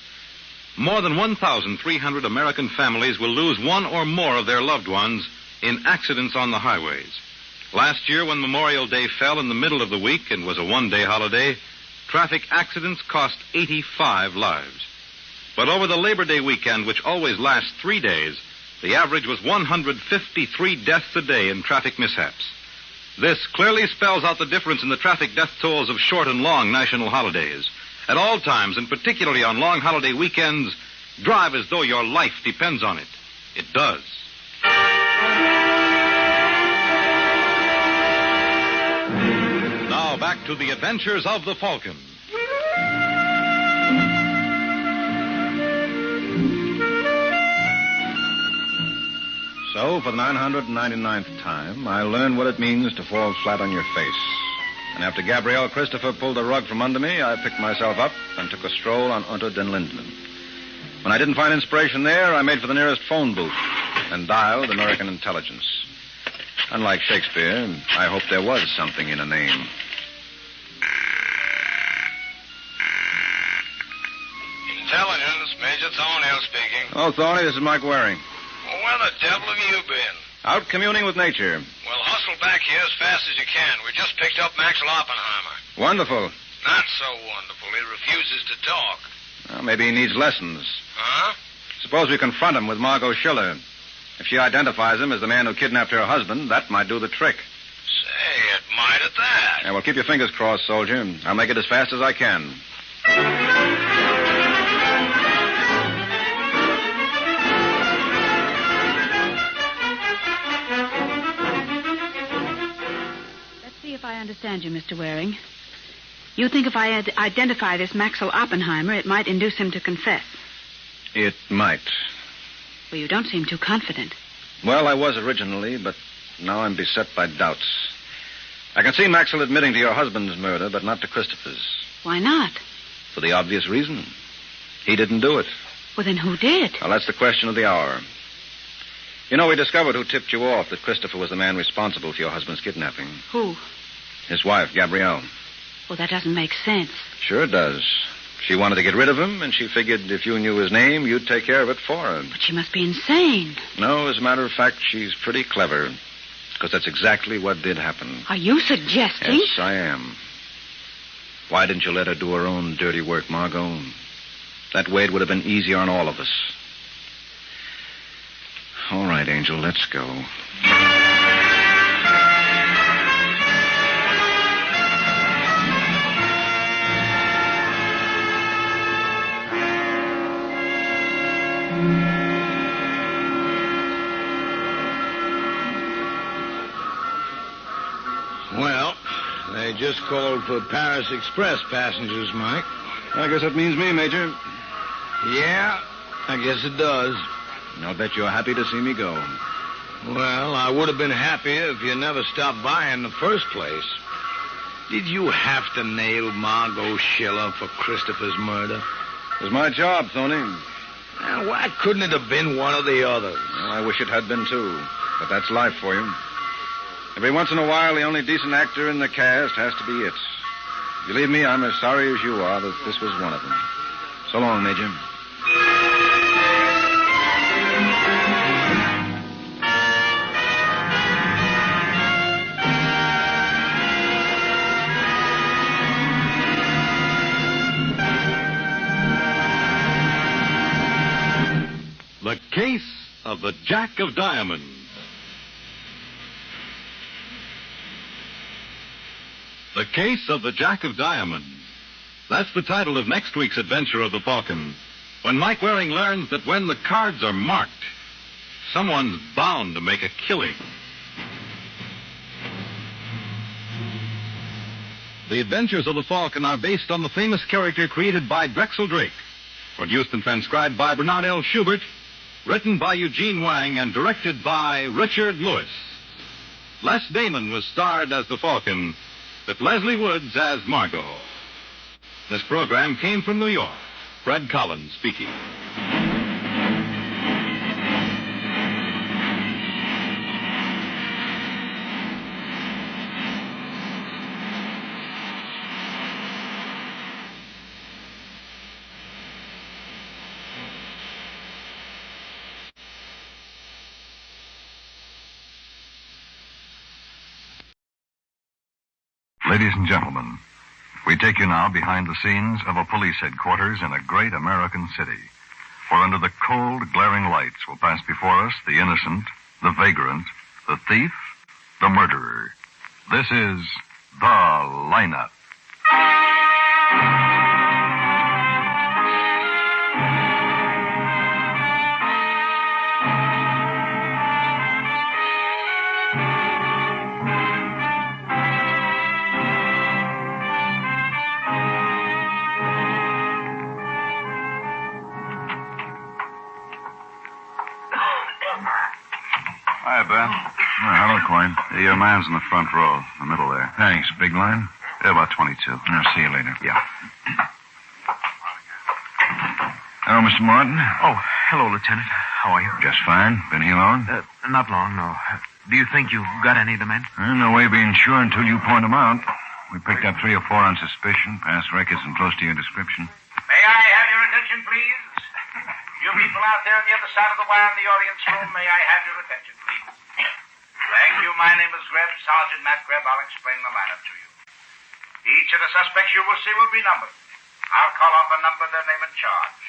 More than 1,300 American families will lose one or more of their loved ones in accidents on the highways. Last year, when Memorial Day fell in the middle of the week and was a one-day holiday, traffic accidents cost 85 lives. But over the Labor Day weekend, which always lasts 3 days, the average was 153 deaths a day in traffic mishaps. This clearly spells out the difference in the traffic death tolls of short and long national holidays. At all times, and particularly on long holiday weekends, drive as though your life depends on it. It does. Now back to the adventures of the Falcon. So, for the 999th time, I learned what it means to fall flat on your face. And after Gabrielle Christopher pulled the rug from under me, I picked myself up and took a stroll on Unter den Linden. When I didn't find inspiration there, I made for the nearest phone booth and dialed American intelligence. Unlike Shakespeare, I hoped there was something in a name. Intelligence, Major Thornhill speaking. Oh, Thorny, this is Mike Waring. Well, where the devil have you been? Out communing with nature. Well, hustle back here as fast as you can. We just picked up Maxwell Oppenheimer. Wonderful. Not so wonderful. He refuses to talk. Well, maybe he needs lessons. Huh? Suppose we confront him with Margot Schiller. If she identifies him as the man who kidnapped her husband, that might do the trick. Say, it might at that. Yeah, well, keep your fingers crossed, soldier. I'll make it as fast as I can. If I understand you, Mr. Waring, you think if I identify this Maxwell Oppenheimer, it might induce him to confess. It might. Well, you don't seem too confident. Well, I was originally, but now I'm beset by doubts. I can see Maxwell admitting to your husband's murder, but not to Christopher's. Why not? For the obvious reason. He didn't do it. Well, then who did? Well, that's the question of the hour. You know, we discovered who tipped you off that Christopher was the man responsible for your husband's kidnapping. Who? His wife, Gabrielle. Well, that doesn't make sense. Sure it does. She wanted to get rid of him, and she figured if you knew his name, you'd take care of it for her. But she must be insane. No, as a matter of fact, she's pretty clever. Because that's exactly what did happen. Are you suggesting? Yes, I am. Why didn't you let her do her own dirty work, Margot? That way it would have been easier on all of us. All right, Angel, let's go. Well, they just called for Paris Express passengers, Mike. I guess that means me, Major. Yeah, I guess it does. I'll bet you're happy to see me go. Well, I would have been happier if you never stopped by in the first place. Did you have to nail Margot Schiller for Christopher's murder? It was my job, Tony. Now, why couldn't it have been one of the others? Well, I wish it had been, too. But that's life for you. Every once in a while, the only decent actor in the cast has to be it. Believe me, I'm as sorry as you are that this was one of them. So long, Major. The Case of the Jack of Diamonds. The Case of the Jack of Diamonds. That's the title of next week's adventure of the Falcon. When Mike Waring learns that when the cards are marked, someone's bound to make a killing. The adventures of the Falcon are based on the famous character created by Drexel Drake. Produced and transcribed by Bernard L. Schubert. Written by Eugene Wang and directed by Richard Lewis. Les Damon was starred as the Falcon, with Leslie Woods as Margot. This program came from New York. Fred Collins speaking. Ladies and gentlemen, we take you now behind the scenes of a police headquarters in a great American city, where under the cold, glaring lights will pass before us the innocent, the vagrant, the thief, the murderer. This is The Lineup. Hi, Ben. Hello, Coin. Your man's in the front row, the middle there. Thanks. Big line? Yeah, about 22. I'll see you later. Yeah. Hello, Mr. Martin. Oh, hello, Lieutenant. How are you? Just fine. Been here long? Not long, no. Do you think you've got any of the men? No way of being sure until you point them out. We picked up 3 or 4 on suspicion, past records and close to your description. May I have your attention, please? You people out there on the other side of the wire in the audience room, may I have your attention, please? Thank you. My name is Greb, Sergeant Matt Greb. I'll explain the lineup to you. Each of the suspects you will see will be numbered. I'll call off a number, their name and charge.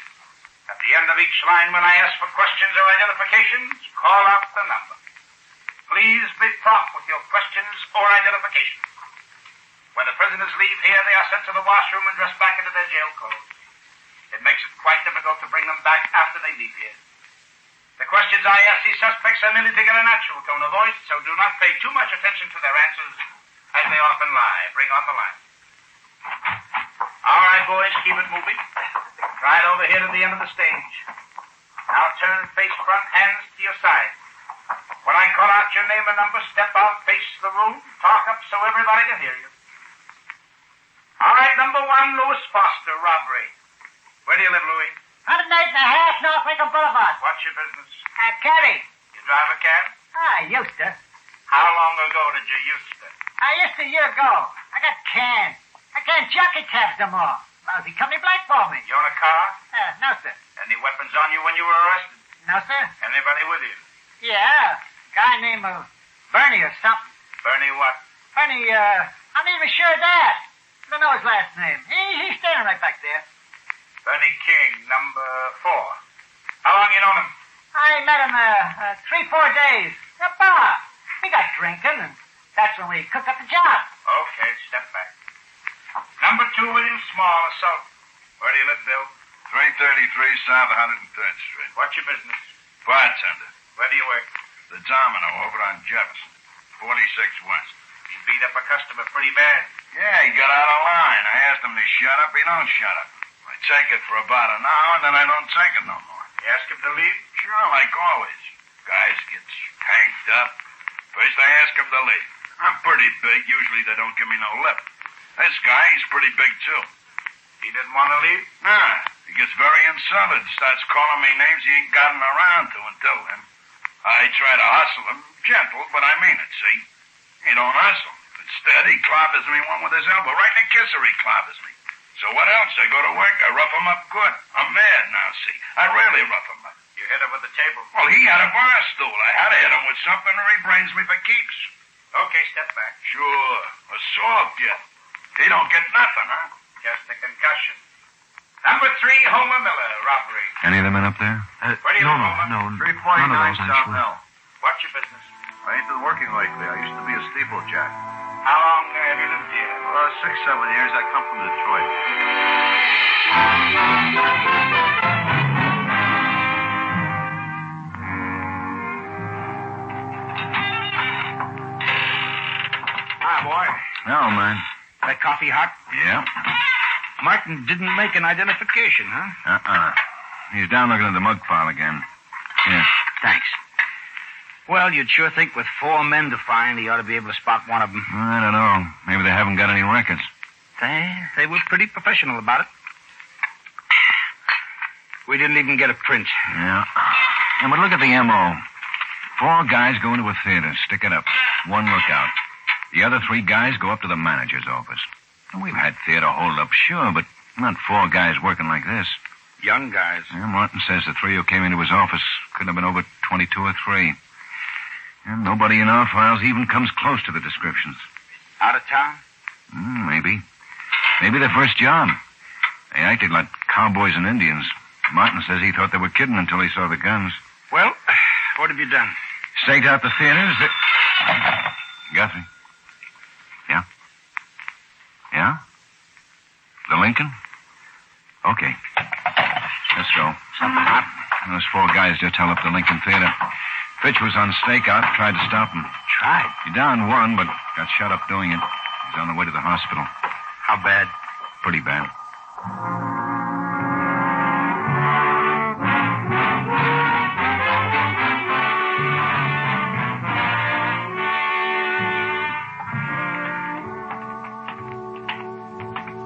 At the end of each line, when I ask for questions or identifications, call out the number. Please be prompt with your questions or identifications. When the prisoners leave here, they are sent to the washroom and dressed back into their jail clothes. It makes it quite difficult to bring them back after they leave here. The questions I ask these suspects are merely to get a natural tone of voice, so do not pay too much attention to their answers, as they often lie. Bring on the line. All right, boys, keep it moving. Right over here to the end of the stage. Now turn face front, hands to your side. When I call out your name and number, step out, face the room, talk up so everybody can hear you. All right, number 1, Louis Foster, robbery. Where do you live, Louis? 108 and a half North Lincoln Boulevard. What's your business? Caddy. You drive a cab? I used to. How long ago did you used to? I used to a year ago. I got canned. I can't jockey cabs no more. Lousy company blackballed me. You own a car? No, sir. Any weapons on you when you were arrested? No, sir. Anybody with you? Yeah. Guy named Bernie or something. Bernie what? Bernie, I'm not even sure of that. I don't know his last name. He's standing right back there. Bernie King, number 4. How long you known him? I met him 3-4 days. At a bar. We got drinking, and that's when we cooked up the job. Okay, step back. Number 2, William Small, assault. Where do you live, Bill? 333 South 103rd Street. What's your business? Bartender. Where do you work? The Domino over on Jefferson. 46 West. He beat up a customer pretty bad. Yeah, he got out of line. I asked him to shut up. He don't shut up. I take it for about an hour, and then I don't take it no more. You ask him to leave? Sure, like always. Guys gets hanked up. First I ask him to leave. I'm pretty big. Usually they don't give me no lip. This guy, he's pretty big, too. He didn't want to leave? Nah. He gets very insulted. Starts calling me names he ain't gotten around to until then. I try to hustle him. Gentle, but I mean it, see? He don't hustle. Instead, he clobbers me one with his elbow. Right in the kisser, he clobbers me. So what else? I go to work. I rough him up good. I'm mad now, see? I really rough him up. You hit him with the table? Well, he had a bar stool. I had to hit him with something or he brains me for keeps. Okay, step back. Sure. Assault, yeah. He don't get nothing, huh? Just a concussion. Number 3, Homer Miller, robbery. Any of the men up there? Where do you live, Homer? 349 South Mill. What's your business? I ain't been working lately. I used to be a steeplejack. How long have you lived here? 6-7 years. I come from Detroit. Hi, boy. No, man. That coffee hot? Yeah. Martin didn't make an identification, huh? He's down looking at the mug file again. Here. Thanks. Well, you'd sure think with 4 men to find, he ought to be able to spot one of them. I don't know. Maybe they haven't got any records. They were pretty professional about it. We didn't even get a print. Yeah. But look at the M.O. 4 guys go into a theater, stick it up. 1 lookout. The other 3 guys go up to the manager's office. We've had theater hold-ups, sure, but not 4 guys working like this. Young guys. Yeah, Martin says the 3 who came into his office couldn't have been over 22 or 3. And nobody in our files even comes close to the descriptions. Out of town? Maybe. Maybe their first job. They acted like cowboys and Indians. Martin says he thought they were kidding until he saw the guns. Well, what have you done? Staked out the theaters. Guthrie. Yeah? Yeah? The Lincoln? Okay. Let's go. Something hot? Those 4 guys just held up the Lincoln Theater. Fitch was on stakeout, tried to stop him. Tried? He downed 1, but got shot up doing it. He's on the way to the hospital. How bad? Pretty bad.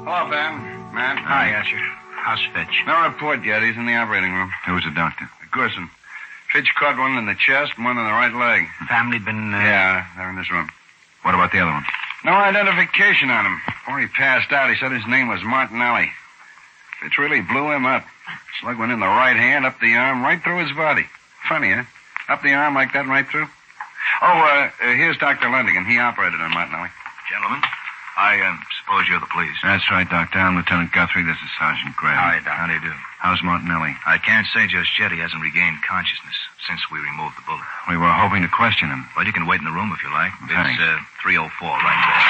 Hello, Ben. Matt. Hi, Asher. How's Fitch? No report yet. He's in the operating room. Who's the doctor? Gerson. Fitch caught one in the chest and one in the right leg. Family been... Yeah, they're in this room. What about the other one? No identification on him. Before he passed out, he said his name was Martinelli. Fitch really blew him up. Slug went in the right hand, up the arm, right through his body. Funny, huh? Up the arm like that and right through. Oh, here's Dr. Lendigan. He operated on Martinelli. Gentlemen, I suppose you're the police. That's right, Doctor. I'm Lieutenant Guthrie. This is Sergeant Graham. Hi, Doc. How do you do? How's Martinelli? I can't say just yet. He hasn't regained consciousness since we removed the bullet. We were hoping to question him. Well, you can wait in the room if you like. Thanks. It's 304 right there.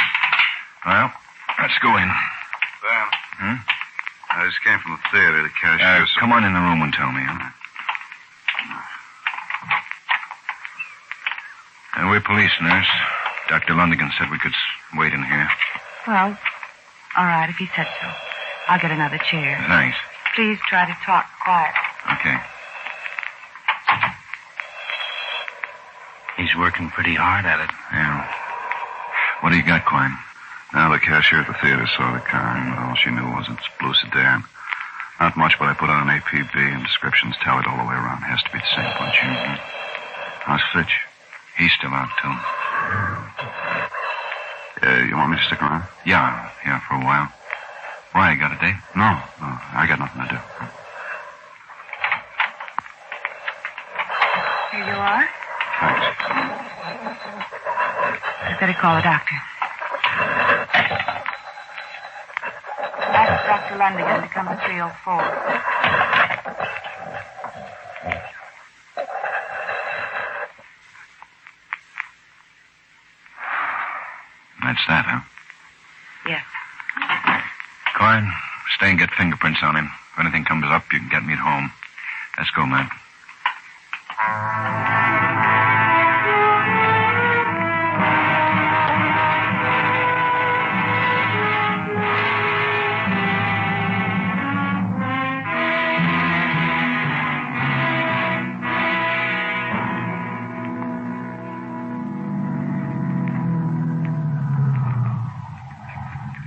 Well, let's go in. Sam. I just came from the theater to cash Come on in the room and tell me, huh? We're police, nurse. Dr. Lundigan said we could wait in here. Well, all right, if he said so. I'll get another chair. Thanks. Please try to talk quiet. Okay. He's working pretty hard at it. Yeah. What do you got, Quine? Now, the cashier at the theater saw the car, and all she knew was it's blue sedan. Not much, but I put on an APB, and descriptions tell it all the way around. Has to be the same bunch. Mm-hmm. How's Fitch? He's still out, too. You want me to stick around? Yeah, for a while. Why, you got a date? No, I got nothing to do. Here you are. Thanks. I'd better call a doctor. Ask Dr. Lundigan to come to 304. That's that, huh? Yes. Coyne, stay and get fingerprints on him. If anything comes up, you can get me at home. Let's go, man.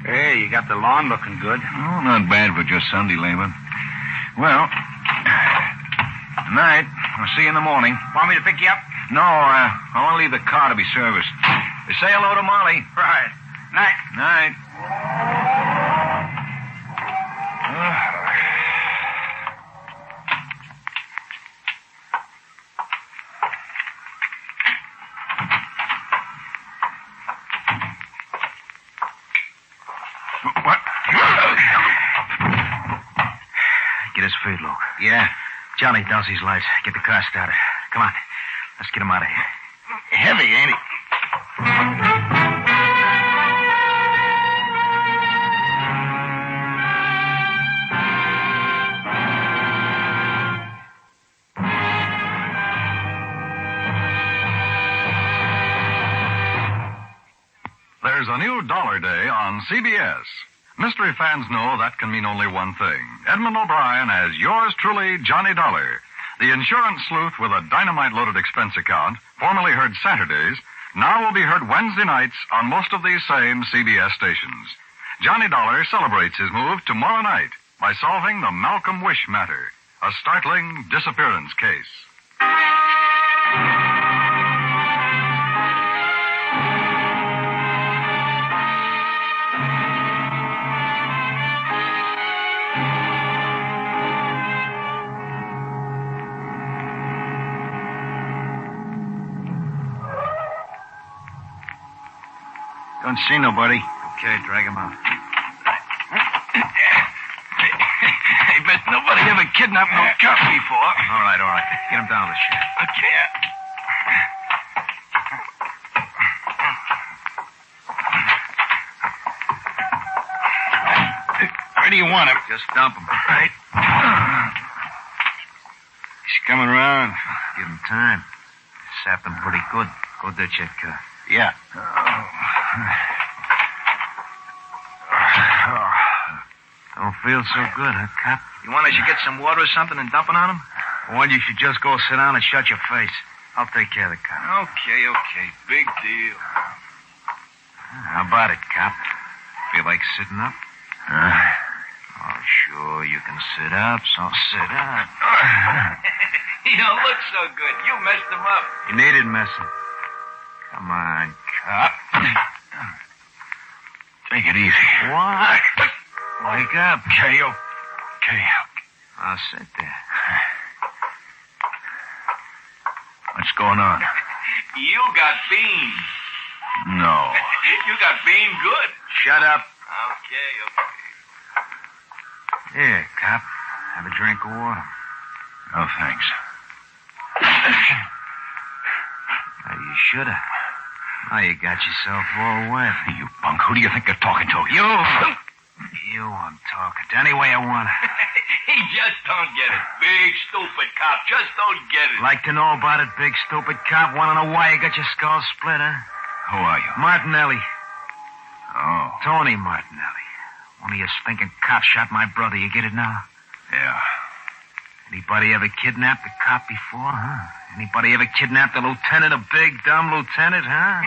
Hey, you got the lawn looking good. Oh, not bad for just Sunday labor. Well, night. I'll see you in the morning. Want me to pick you up? No, I want to leave the car to be serviced. Say hello to Molly. Right. Night. Night. What? Get his feet, Luke. Yeah. Johnny, douse these lights. Get the car started. Come on. Let's get him out of here. Heavy, ain't he? There's a new Dollar Day on CBS. Mystery fans know that can mean only one thing. Edmund O'Brien as yours truly, Johnny Dollar. The insurance sleuth with a dynamite-loaded expense account, formerly heard Saturdays, now will be heard Wednesday nights on most of these same CBS stations. Johnny Dollar celebrates his move tomorrow night by solving the Malcolm Wish matter, a startling disappearance case. Don't see nobody. Okay, drag him out. Hey, but nobody ever kidnapped no cop before. All right. Get him down the shaft. Okay. Where do you want him? Just dump him. Right. He's coming around. Give him time. Sapped him pretty good. Go ditch that car. Yeah. Don't feel so good, huh, cop? You want us to get some water or something and dump it on him? Or you should just go sit down and shut your face. I'll take care of the cop. Okay. Big deal. How about it, cop? Feel like sitting up? Oh, sure, you can sit up, so sit up. You don't look so good. You messed him up. You needed messing. Come on, cop. Take it easy. What? Wake up. Okay. I'll sit there. What's going on? You got bean. No. You got bean good. Shut up. Okay. Here, cop. Have a drink of water. No, thanks. You should have. Now you got yourself all wet. You punk. Who do you think you're talking to? You I'm talking to any way I want to. He just don't get it. Big, stupid cop. Just don't get it. Like to know about it, big, stupid cop? Want to know why you got your skull split, huh? Who are you? Martinelli. Oh. Tony Martinelli. One of your stinking cops shot my brother. You get it now? Yeah. Anybody ever kidnapped a cop before, huh? Anybody ever kidnapped a lieutenant, a big, dumb lieutenant, huh?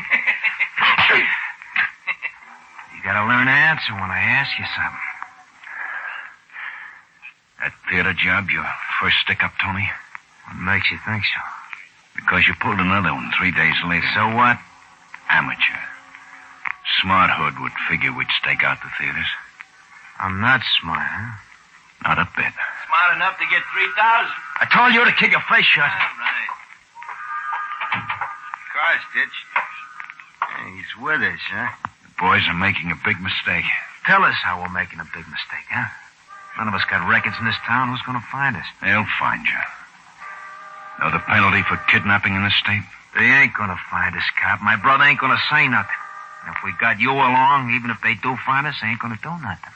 You gotta learn to answer when I ask you something. That theater job, your first stick-up, Tony? What makes you think so? Because you pulled another one 3 days later. So what? Amateur. Smart hood would figure we'd stake out the theaters. I'm not smart, huh? Not a bit. Smart enough to get 3,000. I told you to keep your face shut. All right. Car's ditched. He's with us, huh? The boys are making a big mistake. Tell us how we're making a big mistake, huh? None of us got records in this town. Who's going to find us? They'll find you. Know the penalty for kidnapping in this state? They ain't going to find us, cop. My brother ain't going to say nothing. And if we got you along, even if they do find us, they ain't going to do nothing.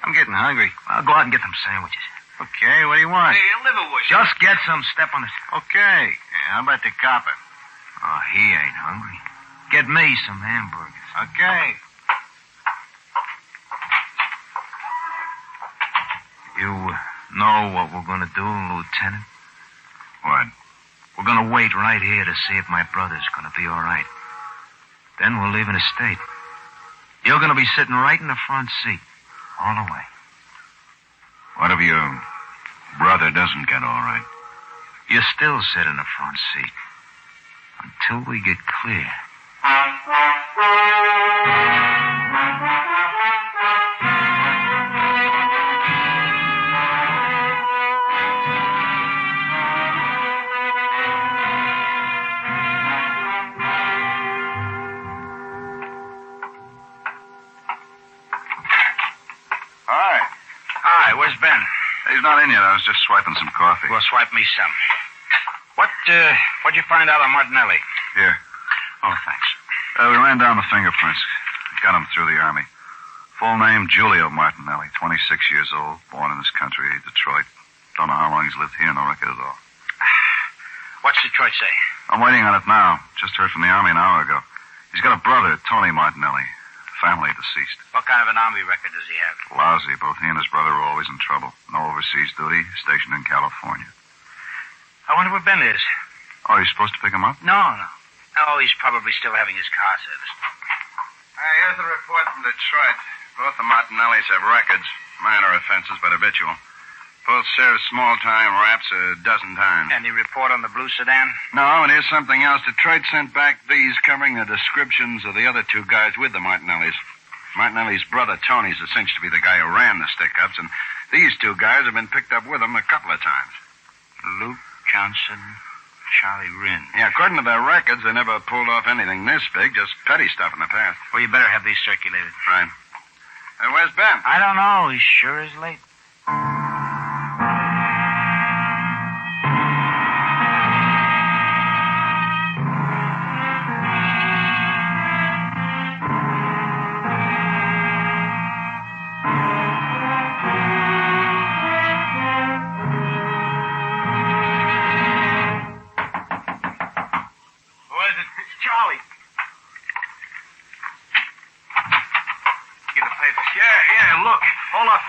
I'm getting hungry. I'll go out and get them sandwiches. Okay, what do you want? Hey, liverwurst. Just get some. Step on it. Okay. How about the copper? Oh, he ain't hungry. Get me some hamburgers. Okay. You know what we're going to do, Lieutenant? What? We're going to wait right here to see if my brother's going to be all right. Then we're leaving the state. You're going to be sitting right in the front seat. All the way. What if your brother doesn't get all right? You still sit in the front seat. Until we get clear. Hi, where's Ben? He's not in yet. I was just swiping some coffee. Well, swipe me some. What'd you find out on Martinelli? Here. Oh, thanks. We ran down the fingerprints. Got him through the Army. Full name, Giulio Martinelli, 26 years old, born in this country, Detroit. Don't know how long he's lived here, no record at all. What's Detroit say? I'm waiting on it now. Just heard from the Army an hour ago. He's got a brother, Tony Martinelli. family deceased. What kind of an Army record does he have? Lousy. Both he and his brother were always in trouble. No overseas duty, stationed in California. I wonder where Ben is. Oh, you supposed to pick him up? No. Oh, he's probably still having his car serviced. Here's the report from Detroit. Both the Martinellis have records. Minor offenses, but habitual. Both served small-time raps a dozen times. Any report on the blue sedan? No, and here's something else. Detroit sent back these covering the descriptions of the other two guys with the Martinellis. Martinelli's brother, Tony's a cinch to be the guy who ran the stick-ups, and these two guys have been picked up with him a couple of times. Luke Johnson, Charlie Rinn. Yeah, according to their records, they never pulled off anything this big, just petty stuff in the past. Well, you better have these circulated. Right. And where's Ben? I don't know. He sure is late.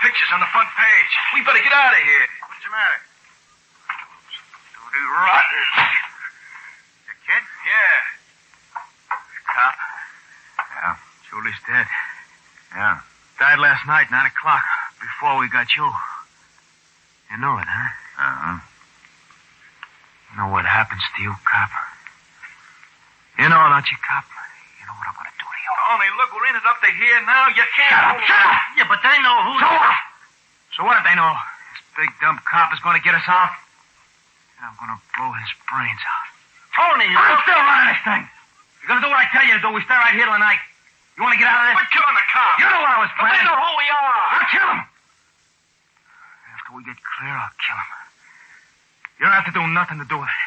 Pictures on the front page. We better get out of here. What's the matter? Dirty rotten. The kid? Yeah. The cop? Yeah. Julie's dead. Yeah. Died last night, 9 o'clock, before we got you. You knew it, huh? Uh-huh. You know what happens to you, cop? You know, don't you, cop? You know what I'm going to do to you. Tony, look, we're in it up to here now. You can't... Shut up! Yeah, but they know who... So what? So what if they know? This big dumb cop is going to get us out? And I'm going to blow his brains out. Tony, I'm still running this thing. You're going to do what I tell you to do. We stay right here till the night. You want to get out of this? We're killing the cop. You know what I was planning. But they know who we are. I'll kill him. After we get clear, I'll kill him. You don't have to do nothing to do with it.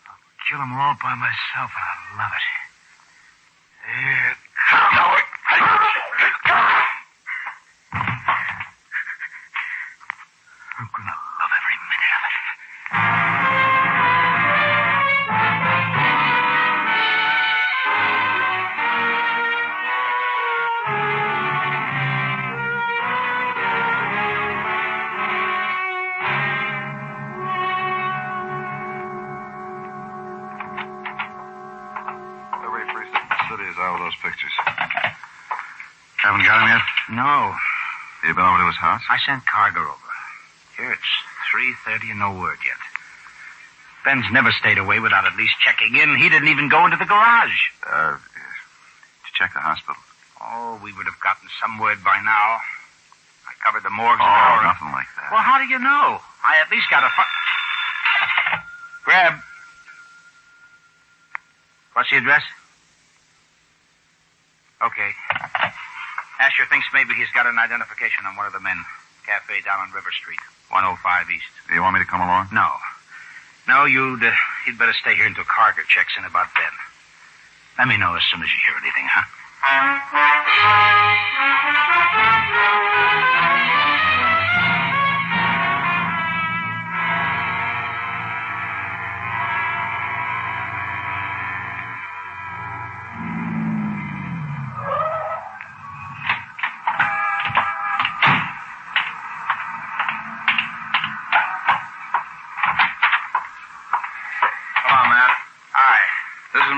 I'll kill him all by myself, and I'll love it. Here comes. I'm gonna love every minute of it. Every precinct in the city is out with those pictures. Haven't got him yet? No. You been over to his house? I sent Carger over. Here it's 3:30 and no word yet. Ben's never stayed away without at least checking in. He didn't even go into the garage. Did you check the hospital? Oh, we would have gotten some word by now. I covered the morgues. Oh, nothing like that. Well, how do you know? I at least got a... Grab. What's the address? Okay. Asher thinks maybe he's got an identification on one of the men. Cafe down on River Street, 105 East. Do you want me to come along? No. No, you'd better stay here until Carger checks in about Ben. Let me know as soon as you hear anything, huh?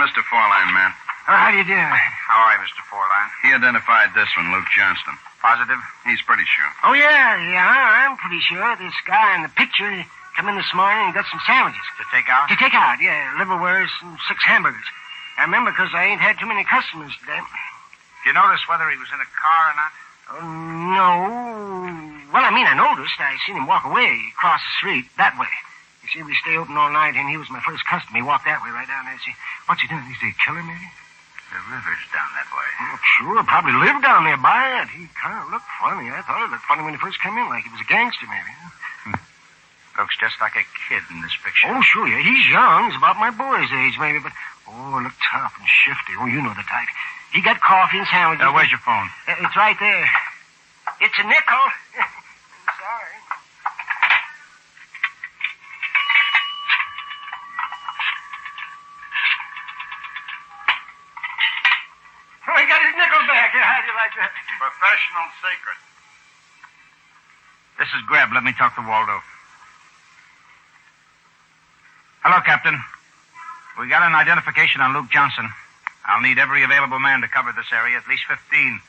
Mr. Forline, man. How do you do? How are you, Mr. Forline? He identified this one, Luke Johnston. Positive? He's pretty sure. Oh, yeah, I'm pretty sure. This guy in the picture come in this morning and got some sandwiches. To take out? To take out, yeah. Liverwurst and 6 hamburgers. I remember because I ain't had too many customers today. Did you notice whether he was in a car or not? Oh, no. Well, I noticed. I seen him walk away across the street that way. You see, we stay open all night, and he was my first customer. He walked that way right down there. See, what's he doing? Is he a killer, maybe? The river's down that way. Oh, sure. Probably lived down there by it. He kind of looked funny. I thought he looked funny when he first came in, like he was a gangster, maybe. Looks just like a kid in this picture. Oh, sure, yeah. He's young. He's about my boy's age, maybe, but... Oh, look tough and shifty. Oh, you know the type. He got coffee and sandwiches. Where's your phone? It's right there. It's a nickel. Sorry. Oh, he got his nickel back. Yeah, Professional secret. This is Greb. Let me talk to Waldo. Hello, Captain. We got an identification on Luke Johnson. I'll need every available man to cover this area, at least 15.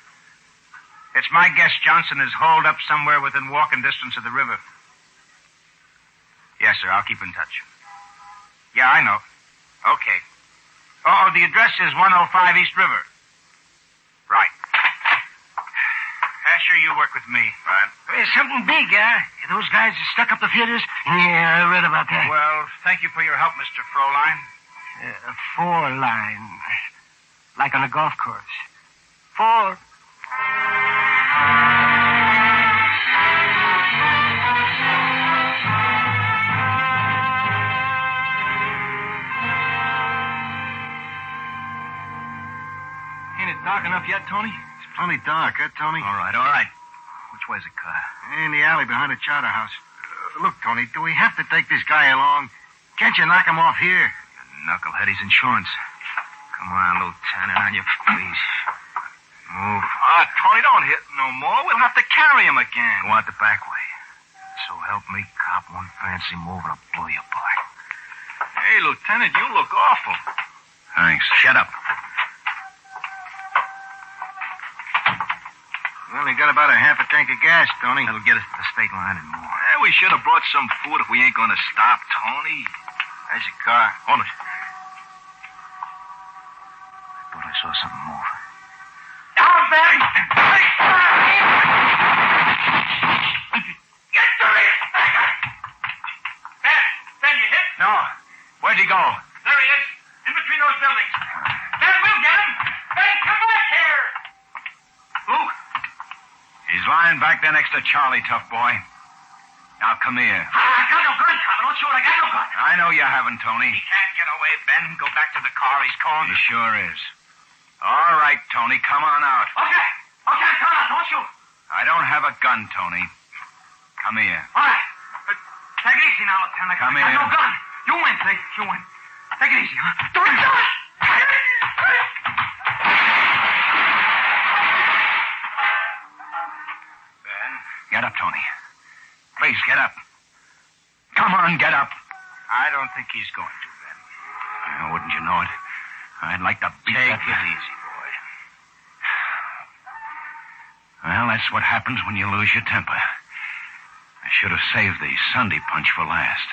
It's my guess Johnson is holed up somewhere within walking distance of the river. Yes, sir. I'll keep in touch. Yeah, I know. Okay. Oh, the address is 105 East River. Right. Asher, you work with me. Right. There's something big, huh? Those guys that stuck up the theaters? Yeah, I read about that. Well, thank you for your help, Mr. Froline. 4-line. Like on a golf course. 4. Ain't it dark enough yet, Tony? It's plenty dark, Tony? All right. Which way's the car? In the alley behind the charter house. Look, Tony, do we have to take this guy along? Can't you knock him off here? Knucklehead, he's insurance. Come on, Lieutenant, on your feet. Move. Tony, don't hit no more. We'll have to carry him again. Go out the back way. So help me, cop, one fancy move and I'll blow you apart. Hey, Lieutenant, you look awful. Thanks. Shut up. We only got about a half a tank of gas, Tony. That'll get us to the state line and more. We should have brought some food if we ain't going to stop, Tony. There's your car. Hold it. I thought I saw something move. Down, Ben! Get to me! Ben, you hit? No. Where'd he go? There he is, in between those buildings. Ben, we'll get him. Ben, come back here. Luke? He's lying back there next to Charlie, tough boy. Now, come here. I got no gun, Tom. Don't shoot. I got no gun. I know you haven't, Tony. He can't get away, Ben. Go back to the car. He's calling. He sure is. All right, Tony, come on out. Okay, come on. Don't shoot. I don't have a gun, Tony. Come here. All right. Take it easy now, Lieutenant. Come I here. got no gun. You win, Sig. You win. Take it easy, huh? Don't do it. Get up, Tony. Please, get up. Come on, get up. I don't think he's going to, Ben. Wouldn't you know it? I'd like to beat Take that it guy. easy, boy. Well, that's what happens when you lose your temper. I should have saved the Sunday punch for last.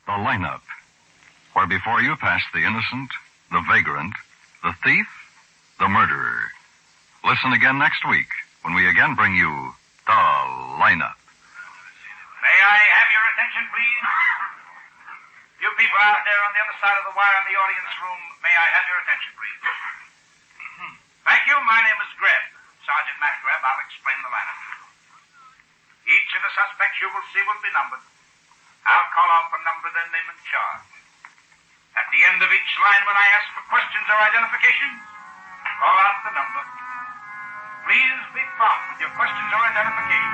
The lineup, where before you pass the innocent, the vagrant, the thief, the murderer. Listen again next week when we again bring you the lineup. May I have your attention, please? You people out there on the other side of the wire in the audience room, may I have your attention, please? Thank you. My name is Greb. Sergeant Matt Greb. I'll explain the lineup. Each of the suspects you will see will be numbered. I'll call out the number, their name and charge. At the end of each line, when I ask for questions or identification, call out the number. Please be prompt with your questions or identification.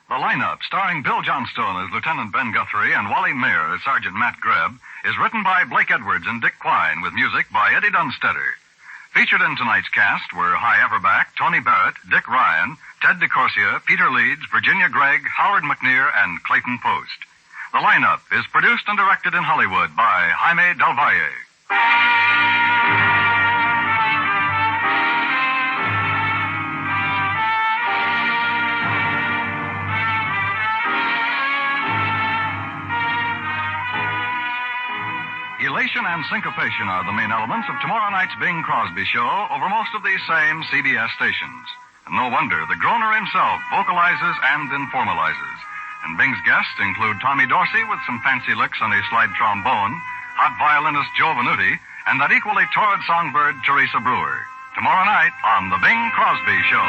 The lineup, starring Bill Johnstone as Lieutenant Ben Guthrie and Wally Mayer as Sergeant Matt Greb, is written by Blake Edwards and Dick Klein with music by Eddie Dunstetter. Featured in tonight's cast were Hy Everback, Tony Barrett, Dick Ryan, Ted DeCorsia, Peter Leeds, Virginia Gregg, Howard McNear, and Clayton Post. The lineup is produced and directed in Hollywood by Jaime Del Valle. Elation and syncopation are the main elements of tomorrow night's Bing Crosby show over most of these same CBS stations. And no wonder the groaner himself vocalizes and informalizes. And Bing's guests include Tommy Dorsey with some fancy licks on his slide trombone, hot violinist Joe Venuti, and that equally torrid songbird Teresa Brewer. Tomorrow night on the Bing Crosby Show.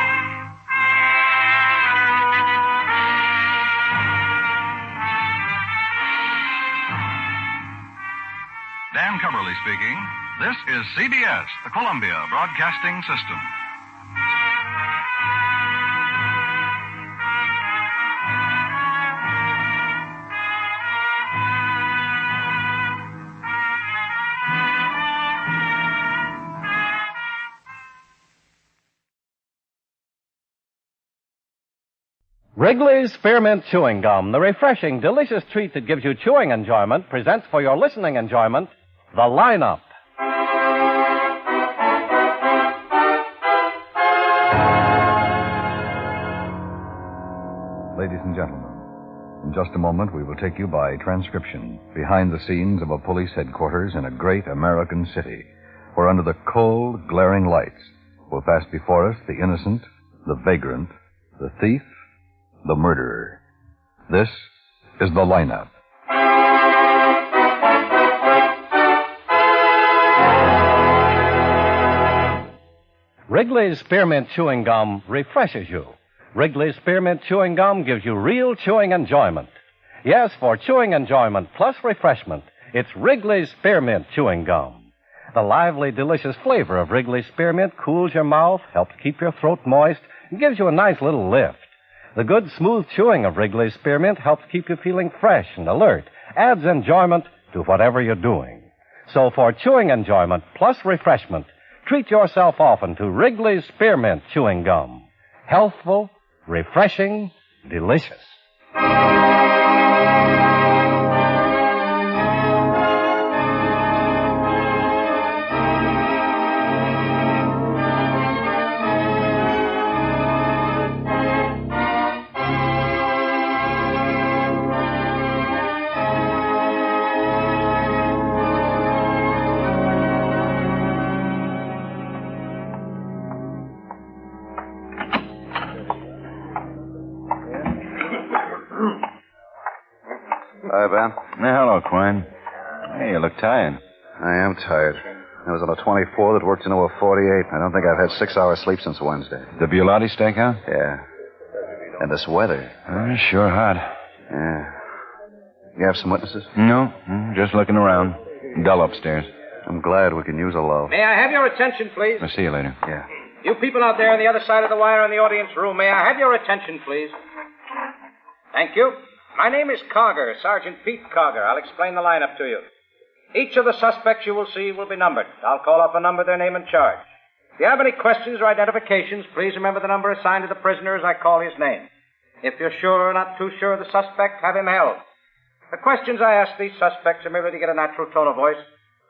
Sam Coverly speaking. This is CBS, the Columbia Broadcasting System. Wrigley's Spearmint Chewing Gum, the refreshing, delicious treat that gives you chewing enjoyment, presents for your listening enjoyment, The Lineup. Ladies and gentlemen, in just a moment we will take you by transcription behind the scenes of a police headquarters in a great American city, where under the cold, glaring lights will pass before us the innocent, the vagrant, the thief, the murderer. This is The Lineup. Wrigley's Spearmint Chewing Gum refreshes you. Wrigley's Spearmint Chewing Gum gives you real chewing enjoyment. Yes, for chewing enjoyment plus refreshment, it's Wrigley's Spearmint Chewing Gum. The lively, delicious flavor of Wrigley's Spearmint cools your mouth, helps keep your throat moist, and gives you a nice little lift. The good, smooth chewing of Wrigley's Spearmint helps keep you feeling fresh and alert, adds enjoyment to whatever you're doing. So for chewing enjoyment plus refreshment, treat yourself often to Wrigley's Spearmint Chewing Gum. Healthful, refreshing, delicious. Hi, Ben. Hello, Quinn. Hey, you look tired. I am tired. I was on a 24 that worked into a 48. I don't think I've had 6 hours sleep since Wednesday. The Biolotti stakeout? Yeah. And this weather. Sure hot. Yeah. You have some witnesses? No, just looking around. Dull upstairs. I'm glad we can use a lull. May I have your attention, please? I'll see you later. Yeah. You people out there on the other side of the wire in the audience room, may I have your attention, please? Thank you. My name is Cogger, Sergeant Pete Cogger. I'll explain the lineup to you. Each of the suspects you will see will be numbered. I'll call off a number, their name, and charge. If you have any questions or identifications, please remember the number assigned to the prisoner as I call his name. If you're sure or not too sure of the suspect, have him held. The questions I ask these suspects are merely to get a natural tone of voice,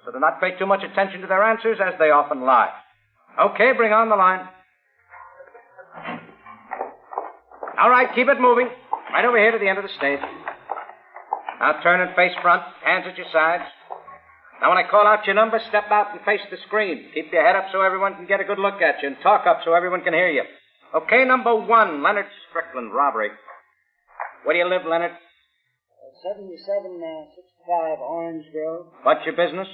so do not pay too much attention to their answers, as they often lie. Okay, bring on the line. All right, keep it moving. Right over here to the end of the stage. Now turn and face front, hands at your sides. Now when I call out your number, step out and face the screen. Keep your head up so everyone can get a good look at you, and talk up so everyone can hear you. Okay, number 1, Leonard Strickland, robbery. Where do you live, Leonard? 7765 Orangeville. What's your business?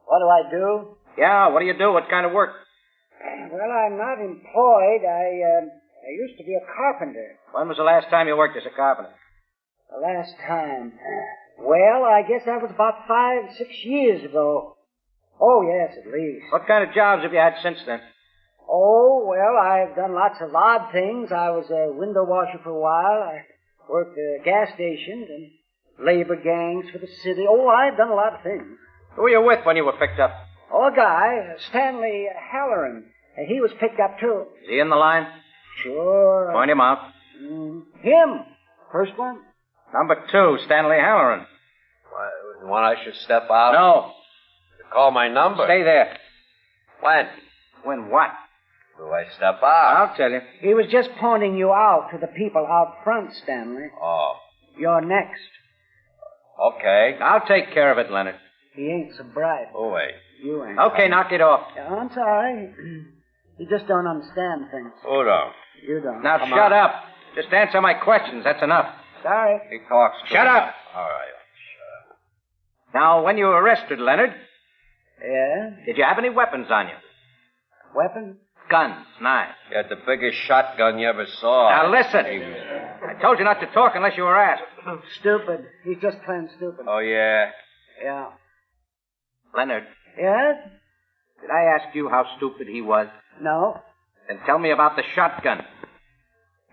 What do I do? Yeah, what do you do? What kind of work? Well, I'm not employed. I used to be a carpenter. When was the last time you worked as a carpenter? The last time? Well, I guess that was about 5, 6 years ago. Oh, yes, at least. What kind of jobs have you had since then? Oh, well, I've done lots of odd things. I was a window washer for a while. I worked at gas stations and labor gangs for the city. Oh, I've done a lot of things. Who were you with when you were picked up? Oh, a guy, Stanley Halloran. He was picked up, too. Is he in the line? Sure. Point him out. Him. First one. Number 2, Stanley Halloran. When I should step out? No. Call my number. Stay there. When? When what? Do I step out? I'll tell you. He was just pointing you out to the people out front, Stanley. Oh. You're next. Okay. I'll take care of it, Leonard. He ain't so bright. Oh, wait. You ain't. Okay, knock it off. I'm sorry. You just don't understand things. Who don't? You don't. Now shut up. Just answer my questions. That's enough. Sorry. He talks too Shut up. much. All right. Shut up. Now, when you were arrested, Leonard. Yeah? Did you have any weapons on you? Weapons? Guns, knives. You had the biggest shotgun you ever saw. Now listen. I told you not to talk unless you were asked. Stupid. He's just plain stupid. Oh, yeah? Yeah. Leonard, Yes? did I ask you how stupid he was? No. Then tell me about the shotgun.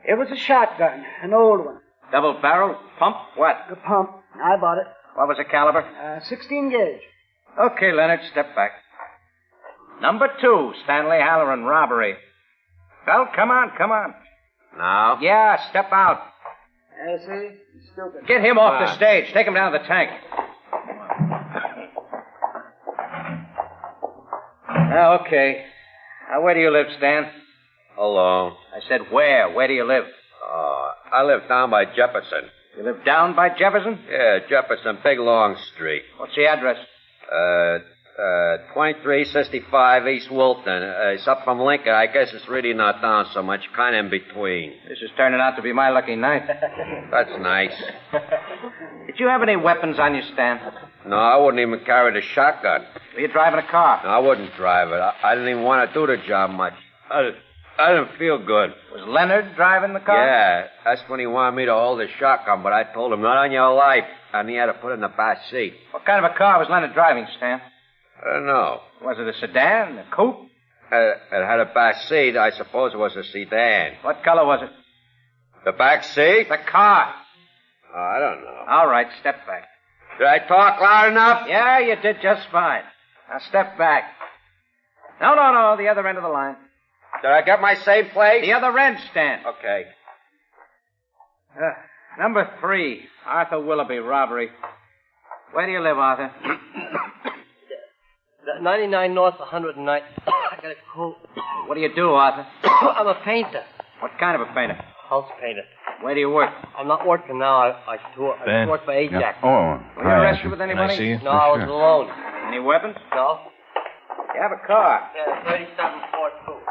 It was a shotgun, an old one. Double barrel? Pump? What? The pump. I bought it. What was the caliber? 16 gauge. Okay, Leonard, step back. Number 2, Stanley Halloran, robbery. Well, come on. Now? Yeah, step out. See? Stupid. Get him off the stage. Take him down to the tank. Okay. Now, where do you live, Stan? Alone. I said where? Where do you live? I live down by Jefferson. You live down by Jefferson? Yeah, Jefferson, big long street. What's the address? 2365 East Wilton. It's up from Lincoln. I guess it's really not down so much, kind of in between. This is turning out to be my lucky night. That's nice. Did you have any weapons on you, Stan? No, I wouldn't even carry the shotgun. Were you driving a car? No, I wouldn't drive it. I didn't even want to do the job much. I didn't feel good. Was Leonard driving the car? Yeah, that's when he wanted me to hold the shotgun, but I told him, not on your life. And he had to put it in the back seat. What kind of a car was Leonard driving, Stan? I don't know. Was it a sedan, a coupe? It had a back seat. I suppose it was a sedan. What color was it? The back seat? The car. Oh, I don't know. All right, step back. Did I talk loud enough? Yeah, you did just fine. Now step back. No, the other end of the line. Did I get my same place? The other end, Stan. Okay. Number 3, Arthur Willoughby, robbery. Where do you live, Arthur? 99 North, 109. I got a cold. What do you do, Arthur? I'm a painter. What kind of a painter? House painter. Where do you work? I'm not working now. I work for Ajax. Yeah. Oh, Were you arrested with anybody? Can I see you? No, I was alone. Any weapons? No. You have a car? Yeah, 37 Ford Coupe.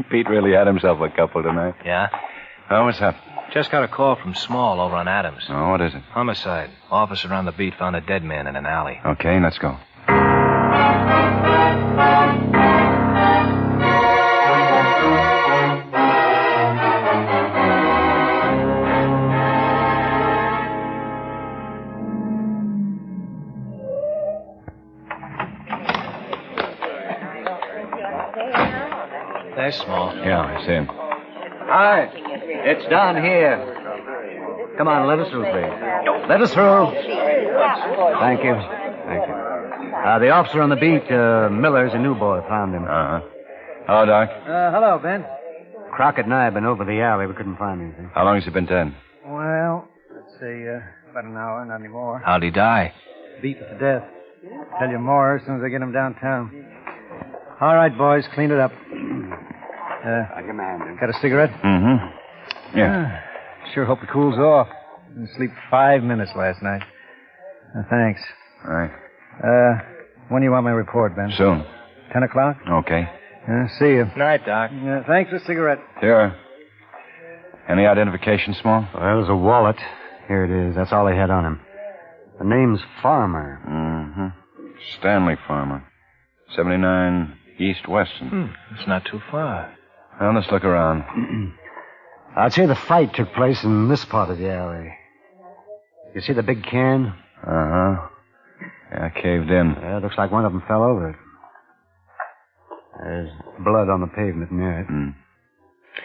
Pete really had himself a couple tonight. Yeah? Oh, what's up? Just got a call from Small over on Adams. Oh, what is it? Homicide. Officer on the beat found a dead man in an alley. Okay, let's go. There's Small. Yeah, I see him. Hi. It's down here. Come on, let us through, please. Let us through. Thank you. Thank you. The officer on the beat, Miller's a new boy, found him. Uh-huh. Hello, Doc. Hello, Ben. Crockett and I have been over the alley. We couldn't find anything. How long has he been dead? Well, let's see, about an hour, not anymore. How'd he die? Beaten to death. Tell you more as soon as I get him downtown. All right, boys, clean it up. I give him a hand. Got a cigarette? Mm-hmm. Yeah. Sure hope it cools off. Didn't sleep 5 minutes last night. Thanks. All right. When do you want my report, Ben? Soon. 10 o'clock? Okay. See you. Night, Doc. Thanks for the cigarette. Sure. Any identification, Small? Well, there's a wallet. Here it is. That's all they had on him. The name's Farmer. Mm-hmm. Stanley Farmer. 79 East Weston. It's not too far. Well, let's look around. I'd say the fight took place in this part of the alley. You see the big can? Uh-huh. Yeah, caved in. Yeah, looks like one of them fell over it. There's blood on the pavement near it.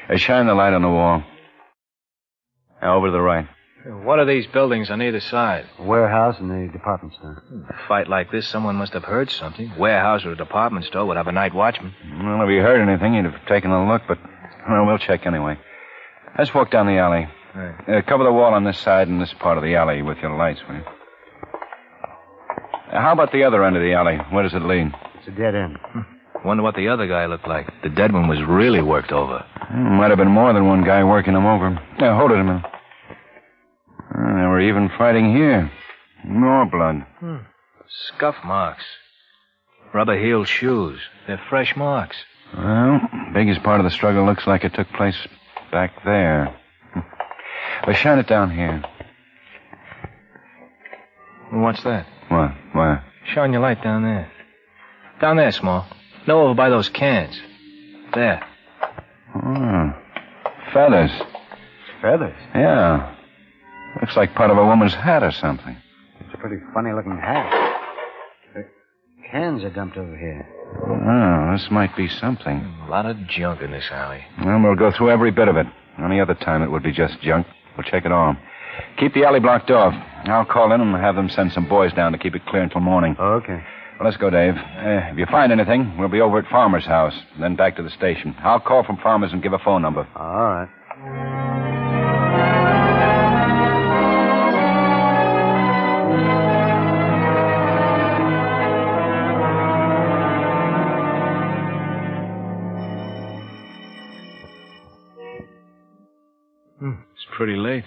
Hey, shine the light on the wall. Now, over to the right. What are these buildings on either side? A warehouse and the department store. A fight like this, someone must have heard something. Warehouse or a department store would have a night watchman. Well, if he heard anything, he'd have taken a look, but well, we'll check anyway. Let's walk down the alley. Right. Cover the wall on this side and this part of the alley with your lights, will you? How about the other end of the alley? Where does it lead? It's a dead end. Wonder what the other guy looked like. The dead one was really worked over. Might have been more than one guy working him over. Now, hold it a minute. They were even fighting here. More blood. Scuff marks. Rubber-heeled shoes. They're fresh marks. Well, biggest part of the struggle looks like it took place back there. Well, shine it down here. What's that? What? Where? Shine your light down there. Down there, Small. No, over by those cans. There. Oh. Feathers. Feathers? Yeah. Looks like part of a woman's hat or something. It's a pretty funny-looking hat. cans are dumped over here. Oh, this might be something. A lot of junk in this alley. Well, we'll go through every bit of it. Any other time it would be just junk. We'll check it all. Keep the alley blocked off. I'll call in and have them send some boys down to keep it clear until morning. Okay. Well, let's go, Dave. If you find anything, we'll be over at Farmer's house, then back to the station. I'll call from Farmer's and give a phone number. All right. It's pretty late.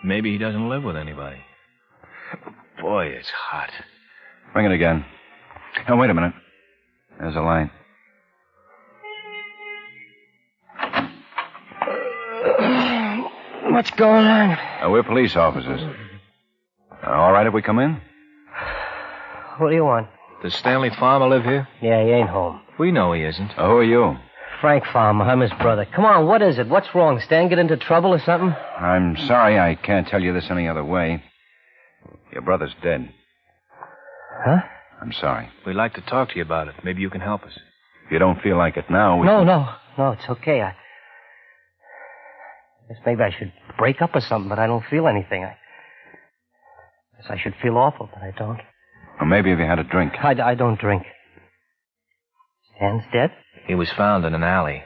Maybe he doesn't live with anybody. Boy, it's hot. Ring it again. Oh, wait a minute. There's a light. What's going on? We're police officers. All right if we come in? What do you want? Does Stanley Farmer live here? Yeah, he ain't home. We know he isn't. Who are you? Frank Farmer. I'm his brother. Come on, what is it? What's wrong? Stan get into trouble or something? I'm sorry I can't tell you this any other way. Your brother's dead. Huh? I'm sorry. We'd like to talk to you about it. Maybe you can help us. If you don't feel like it now, we No, it's okay. I guess maybe I should break up or something, but I don't feel anything. I guess I should feel awful, but I don't. Or maybe if you had a drink. I don't drink. Stan's dead? He was found in an alley.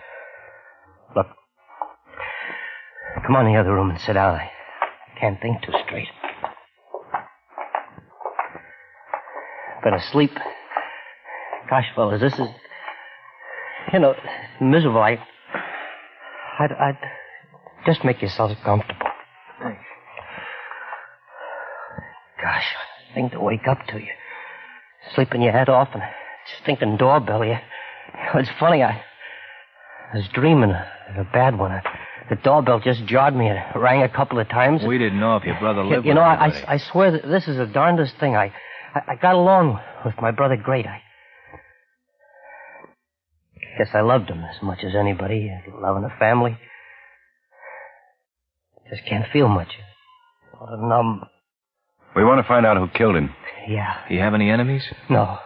Look. Come on in the other room and sit down. I can't think too straight. Been asleep. Gosh, fellas, this is... miserable. I'd just make yourselves comfortable. Thanks. Gosh, what a thing to wake up to. You sleeping your head off and stinking doorbell. It's funny, I was dreaming a bad one. The doorbell just jarred me. It rang a couple of times. We didn't know if your brother lived with anybody. I swear that this is the darndest thing. I got along with my brother great. I guess I loved him as much as anybody, loving a family. Just can't feel much. Numb. We want to find out who killed him. Yeah. Do you have any enemies? No.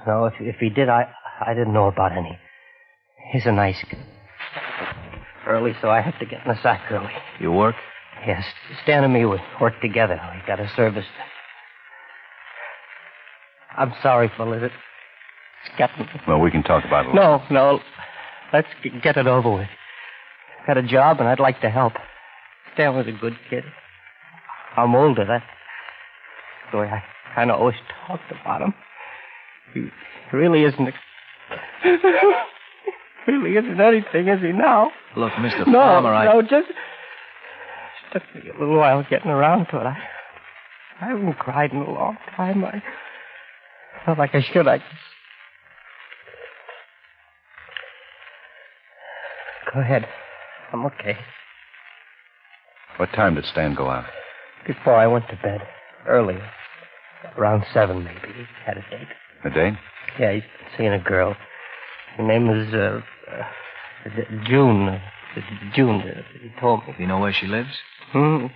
If he did, I didn't know about any. He's a nice guy. Early, so I have to get in the sack early. You work? Yes. Stan and me would work together. We got a service. I'm sorry, fellas. It's gotten... Well, we can talk about it. No. Let's get it over with. Got a job, and I'd like to help. Stan was a good kid. I'm older. That's the way I kind of always talked about him. He really isn't... really isn't anything, is he, now? Look, Mr. Farmer, No, just took me a little while getting around to it. I haven't cried in a long time. I felt like I should. Go ahead. I'm okay. What time did Stan go out? Before I went to bed. Early. Around 7, maybe. He had a date. A date? Yeah, he's seeing a girl. Her name is, June. June, he told me. Do you know where she lives? No,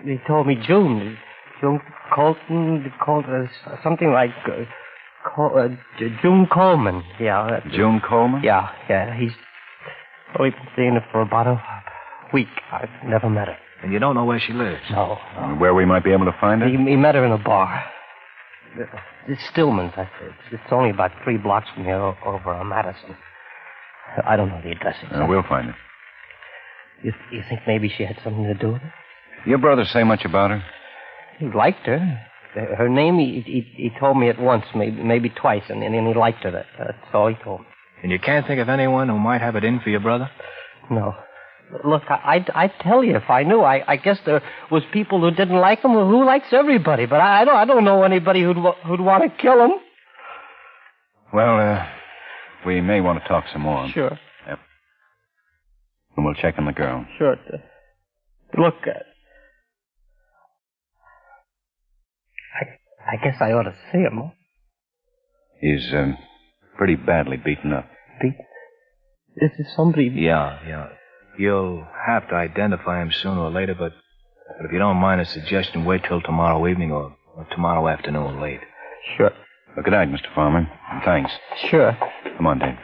he told me June. June Colton, something like, June Coleman. Yeah. June Coleman? Yeah, he's only been seeing her for about a week. I've never met her. And you don't know where she lives? No. Where we might be able to find her? He met her in a bar. It's Stillman's. It's only about 3 blocks from here over on Madison. I don't know the address exactly. We'll find her. You think maybe she had something to do with it? Your brother say much about her? He liked her. Her name, he told me at once, maybe twice, and he liked her. That's all he told me. And you can't think of anyone who might have it in for your brother? No. Look, I'd tell you if I knew. I guess there was people who didn't like him who likes everybody, but I don't know anybody who'd want to kill him. Well, we may want to talk some more. Sure. Yep. And we'll check on the girl. Sure. Look, I guess I ought to see him. Huh? He's pretty badly beaten up. Beaten? Is it somebody... Yeah. You'll have to identify him sooner or later, but But if you don't mind a suggestion, wait till tomorrow evening or tomorrow afternoon late. Sure. Well, good night, Mr. Farmer. And thanks. Sure. Come on, Dave.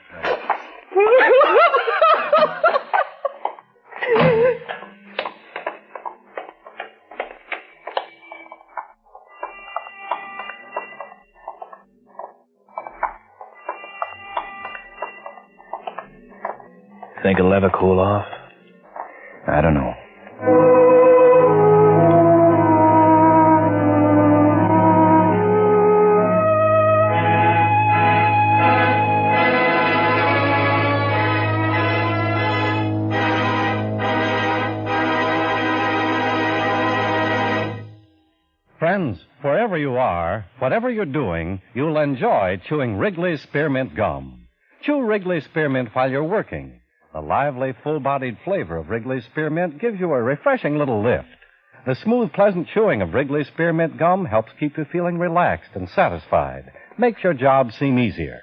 Think it'll ever cool off? I don't know. Friends, wherever you are, whatever you're doing, you'll enjoy chewing Wrigley's Spearmint Gum. Chew Wrigley's Spearmint while you're working. The lively, full-bodied flavor of Wrigley's Spearmint gives you a refreshing little lift. The smooth, pleasant chewing of Wrigley's Spearmint Gum helps keep you feeling relaxed and satisfied, makes your job seem easier.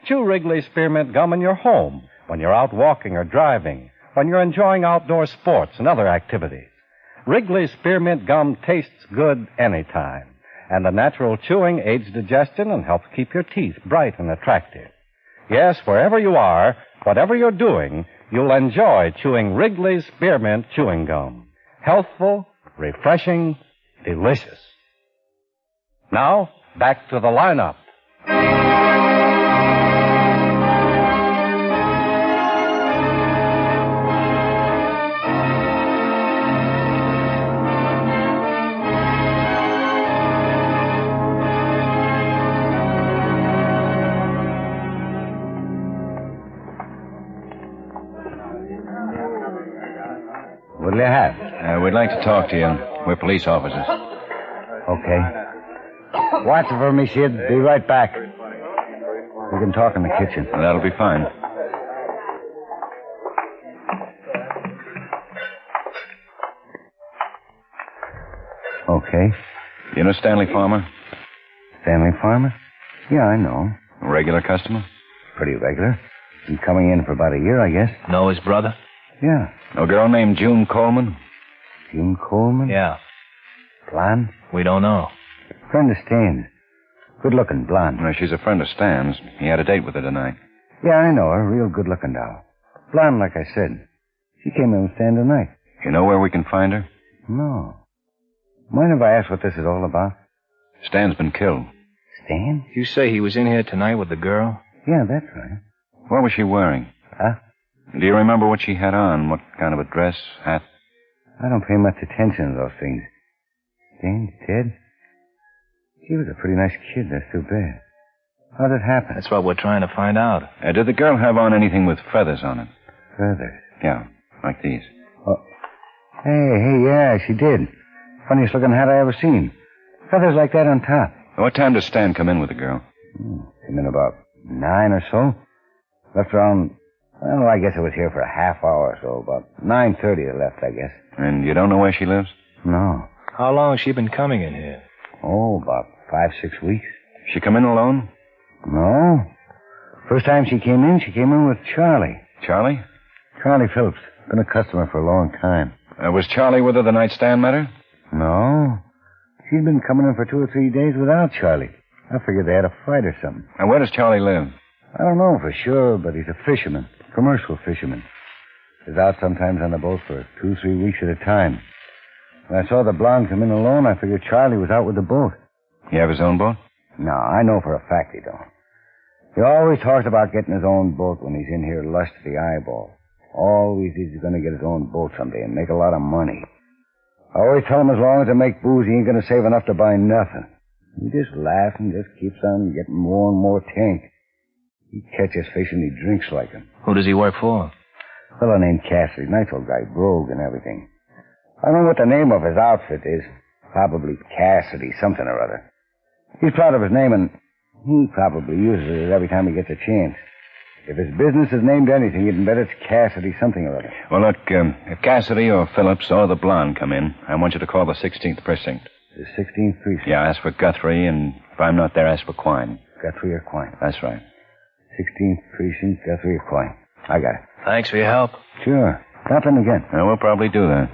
Chew Wrigley's Spearmint Gum in your home, when you're out walking or driving, when you're enjoying outdoor sports and other activities. Wrigley's Spearmint Gum tastes good anytime, and the natural chewing aids digestion and helps keep your teeth bright and attractive. Yes, wherever you are, whatever you're doing, you'll enjoy chewing Wrigley's Spearmint Chewing Gum. Healthful, refreshing, delicious. Now, back to the lineup. What'll you have? We'd like to talk to you. We're police officers. Okay. Watch for me, Sid. Be right back. We can talk in the kitchen. Well, that'll be fine. Okay. You know Stanley Farmer? Stanley Farmer? Yeah, I know. A regular customer? Pretty regular. Been coming in for about a year, I guess. Know his brother? Yeah. A girl named June Coleman? June Coleman? Yeah. Blonde? We don't know. Friend of Stan's. Good-looking blonde. Well, she's a friend of Stan's. He had a date with her tonight. Yeah, I know her. Real good-looking doll. Blonde, like I said. She came in with Stan tonight. You know where we can find her? No. Mind if I ask what this is all about? Stan's been killed. Stan? You say he was in here tonight with the girl? Yeah, that's right. What was she wearing? Huh? Do you remember what she had on? What kind of a dress, hat? I don't pay much attention to those things. Stan's dead? She was a pretty nice kid. That's too bad. How'd it happen? That's what we're trying to find out. Did the girl have on anything with feathers on it? Feathers? Yeah, like these. Oh. Hey, yeah, she did. Funniest looking hat I ever seen. Feathers like that on top. What time does Stan come in with the girl? Came in about 9 or so. Left around, well, I guess I was here for a half hour or so. About 9:30 I left, I guess. And you don't know where she lives? No. How long has she been coming in here? Oh, about 5-6 weeks. She come in alone? No. First time she came in with Charlie. Charlie? Charlie Phillips. Been a customer for a long time. Was Charlie with her the night Stan met her? No. She'd been coming in for 2 or 3 days without Charlie. I figured they had a fight or something. And where does Charlie live? I don't know for sure, but he's a fisherman. Commercial fisherman. He's out sometimes on the boat for 2-3 weeks at a time. When I saw the blonde come in alone, I figured Charlie was out with the boat. He have his own boat? No, I know for a fact he don't. He always talks about getting his own boat when he's in here lush to the eyeball. Always he's going to get his own boat someday and make a lot of money. I always tell him as long as I make booze, he ain't going to save enough to buy nothing. He just laughs and just keeps on getting more and more tank. He catches fish and he drinks like him. Who does he work for? A fellow named Cassidy, nice old guy, brogue and everything. I don't know what the name of his outfit is. Probably Cassidy, something or other. He's proud of his name, and he probably uses it every time he gets a chance. If his business is named anything, you'd bet it's Cassidy something or other. Well, look, if Cassidy or Phillips or the blonde come in, I want you to call the 16th precinct. The 16th precinct? Yeah, ask for Guthrie, and if I'm not there, ask for Quine. Guthrie or Quine? That's right. 16th precinct, Guthrie or Quine. I got it. Thanks for your help. Sure. Stop in again. We'll probably do that.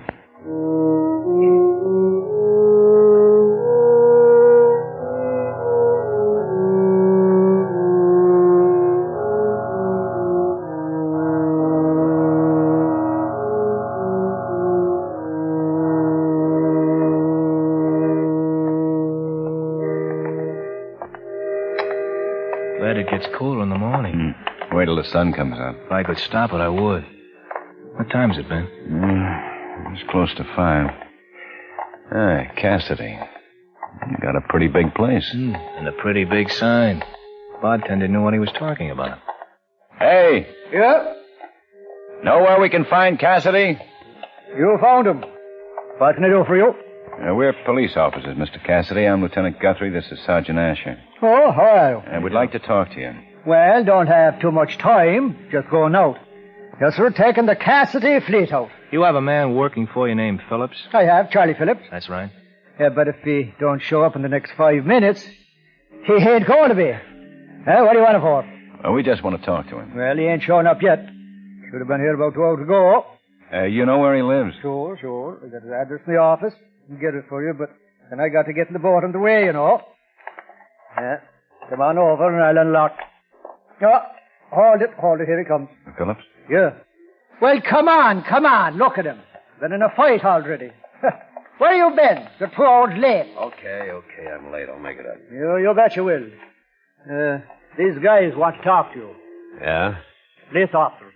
Bet it gets cool in the morning. Wait till the sun comes up. If I could stop it, I would. What time's it, Ben? It's close to 5. Hey, Cassidy. You got a pretty big place. And a pretty big sign. Bartender knew what he was talking about. Hey! Yeah? Know where we can find Cassidy? You found him. What can I do for you? We're police officers, Mr. Cassidy. I'm Lieutenant Guthrie. This is Sergeant Asher. Oh, how are you? And we'd like to talk to you. Well, don't have too much time. Just going out. Yes, sir, taking the Cassidy fleet out. You have a man working for you named Phillips? I have, Charlie Phillips. That's right. Yeah, but if he don't show up in the next 5 minutes, he ain't going to be. What do you want him for? Well, we just want to talk to him. Well, he ain't showing up yet. Should have been here about 2 hours ago. You know where he lives? Sure. I got his address in the office. I can get it for you, but then I got to get in the boat on the way, you know. Yeah. Come on over and I'll unlock. Oh, hold it. Here he comes. Phillips? Yeah. Well, come on. Look at him. Been in a fight already. Where you been? You're 2 hours late. Okay, I'm late. I'll make it up. You bet you will. These guys want to talk to you. Yeah? Police officers.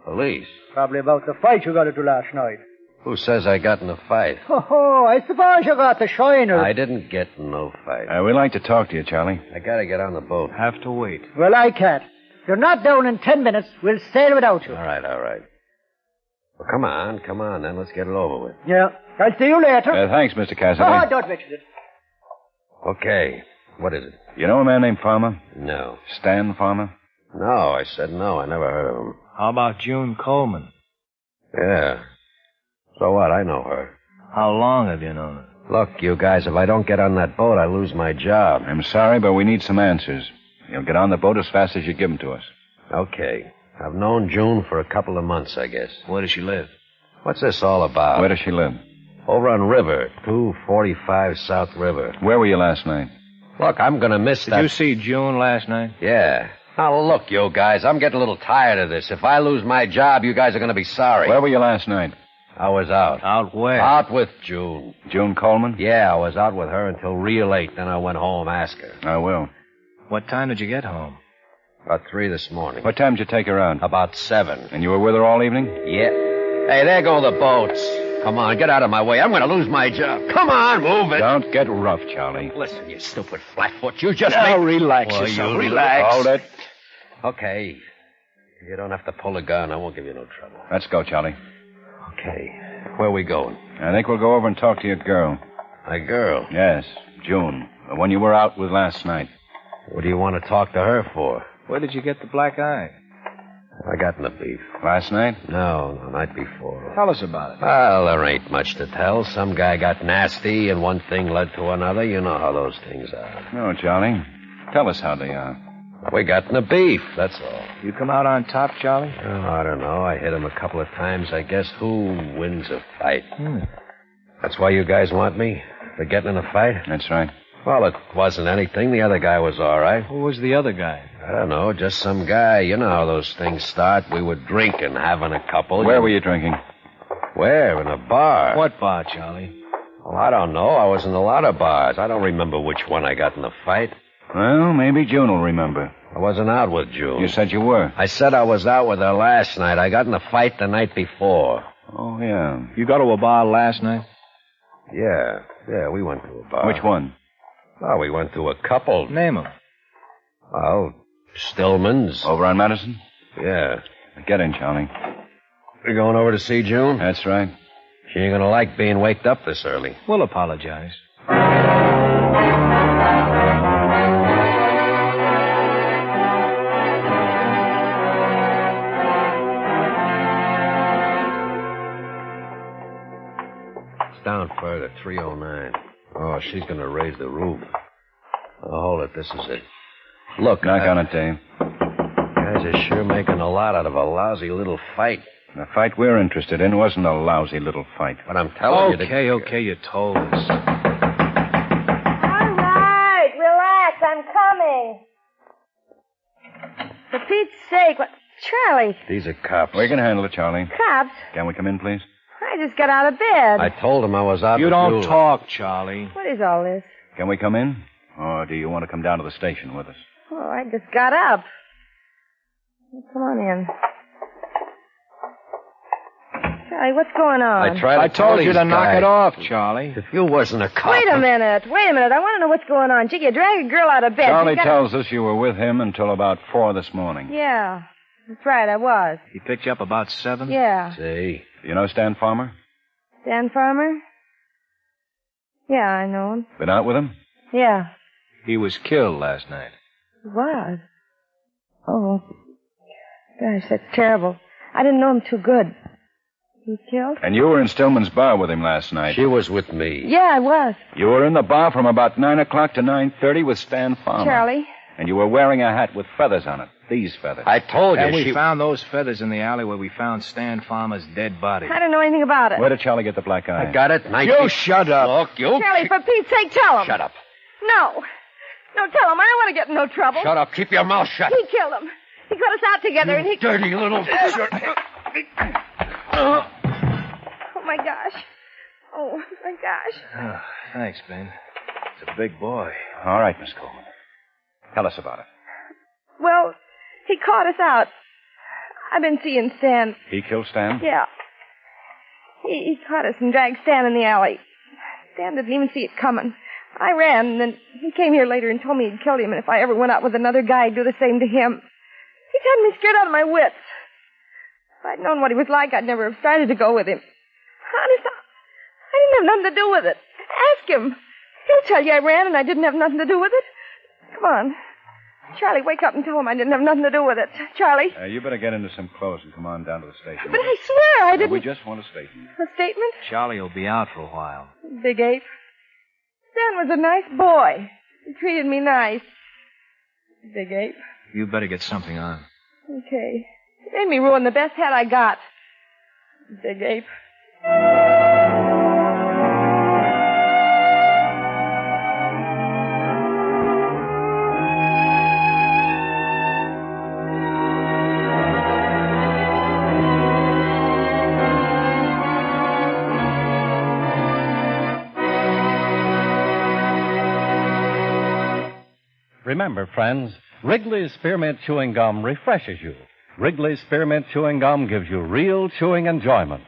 Police? Probably about the fight you got into last night. Who says I got in a fight? Oh, I suppose you got the shiner. I didn't get in no fight. We'd like to talk to you, Charlie. I gotta get on the boat. Have to wait. Well, I can't. If you're not down in 10 minutes, we'll sail without you. All right. Well, come on, then. Let's get it over with. Yeah. I'll see you later. Thanks, Mr. Cassidy. Oh, don't mention it. Okay. What is it? You know a man named Farmer? No. Stan Farmer? No, I said no. I never heard of him. How about June Coleman? Yeah. So what? I know her. How long have you known her? Look, you guys, if I don't get on that boat, I lose my job. I'm sorry, but we need some answers. You'll get on the boat as fast as you give them to us. Okay. I've known June for a couple of months, I guess. Where does she live? What's this all about? Where does she live? Over on River, 245 South River. Where were you last night? Look, I'm gonna miss that. Did you see June last night? Yeah. Now, look, you guys, I'm getting a little tired of this. If I lose my job, you guys are gonna be sorry. Where were you last night? I was out. Out where? Out with June. June Coleman? Yeah, I was out with her until real late. Then I went home, asked her. I will. What time did you get home? About 3 this morning. What time did you take her out? About 7. And you were with her all evening? Yeah. Hey, there go the boats. Come on, get out of my way. I'm going to lose my job. Come on, move it. Don't get rough, Charlie. Listen, you stupid flatfoot. You just Now relax yourself. Relax. Hold it. Okay. You don't have to pull a gun. I won't give you no trouble. Let's go, Charlie. Okay. Where are we going? I think we'll go over and talk to your girl. My girl? Yes, June. The one you were out with last night. What do you want to talk to her for? Where did you get the black eye? I got in a beef. Last night? No, the night before. Tell us about it. Well, there ain't much to tell. Some guy got nasty, and one thing led to another. You know how those things are. No, Charlie. Tell us how they are. We got in a beef, that's all. You come out on top, Charlie? Oh, I don't know. I hit him a couple of times. I guess who wins a fight? That's why you guys want me? For getting in a fight? That's right. Well, it wasn't anything. The other guy was all right. Who was the other guy? I don't know, just some guy. You know how those things start. We were drinking, having a couple. Where were you drinking? Where? In a bar. What bar, Charlie? Well, I don't know. I was in a lot of bars. I don't remember which one I got in the fight. Well, maybe June will remember. I wasn't out with June. You said you were. I said I was out with her last night. I got in a fight the night before. Oh, yeah. You go to a bar last night? Yeah, we went to a bar. Which one? Oh, we went to a couple. Name them. Well, Stillman's. Over on Madison? Yeah. Get in, Charlie. We're going over to see June? That's right. She ain't gonna like being waked up this early. We'll apologize. It's down further, 309. Oh, she's gonna raise the roof. Oh, hold it, this is it. Look, Knock on it, Dave. Guys are sure making a lot out of a lousy little fight. The fight we're interested in wasn't a lousy little fight. But I'm telling you... Okay, you told us. All right, relax, I'm coming. For Pete's sake, what... Charlie. These are cops. We can handle it, Charlie. Cops? Can we come in, please? I just got out of bed. I told him I was out. You don't talk, Charlie. What is all this? Can we come in? Or do you want to come down to the station with us? Oh, I just got up. Come on in. Charlie, what's going on? I told you to knock it off, Charlie. If you wasn't a cop. Wait a minute. I want to know what's going on. Gee, you drag a girl out of bed. Charlie tells us you were with him until about 4 this morning. Yeah, that's right, I was. He picked you up about 7? Yeah. See. You know Stan Farmer? Dan Farmer? Yeah, I know him. Been out with him? Yeah. He was killed last night. He was? Oh. Gosh, that's terrible. I didn't know him too good. He was killed? And you were in Stillman's bar with him last night. She was with me. Yeah, I was. You were in the bar from about 9 o'clock to 9:30 with Stan Farmer. Charlie? And you were wearing a hat with feathers on it. These feathers. I told you. And we found those feathers in the alley where we found Stan Farmer's dead body. I don't know anything about it. Where did Charlie get the black eye? I got it. You shut up. Look, you... Charlie, for Pete's sake, tell him. Shut up. No. No, tell him. I don't want to get in no trouble. Shut up. Keep your mouth shut. He killed him. He cut us out together and he... Dirty little... Oh, my gosh. Oh, my gosh. Oh, thanks, Ben. It's a big boy. All right, Miss Coleman. Tell us about it. Well, he caught us out. I've been seeing Stan. He killed Stan? Yeah. He caught us and dragged Stan in the alley. Stan didn't even see it coming. I ran, and then he came here later and told me he'd killed him, and if I ever went out with another guy, I'd do the same to him. He's had me scared out of my wits. If I'd known what he was like, I'd never have started to go with him. Honest, I didn't have nothing to do with it. Ask him. He'll tell you I ran and I didn't have nothing to do with it. Come on. Charlie, wake up and tell him I didn't have nothing to do with it. Charlie? You better get into some clothes and come on down to the station. But I swear I didn't... We just want a statement. A statement? Charlie will be out for a while. Big ape. Stan was a nice boy. He treated me nice. Big ape. You better get something on. Okay. He made me ruin the best hat I got. Big ape. Remember, friends, Wrigley's Spearmint Chewing Gum refreshes you. Wrigley's Spearmint Chewing Gum gives you real chewing enjoyment.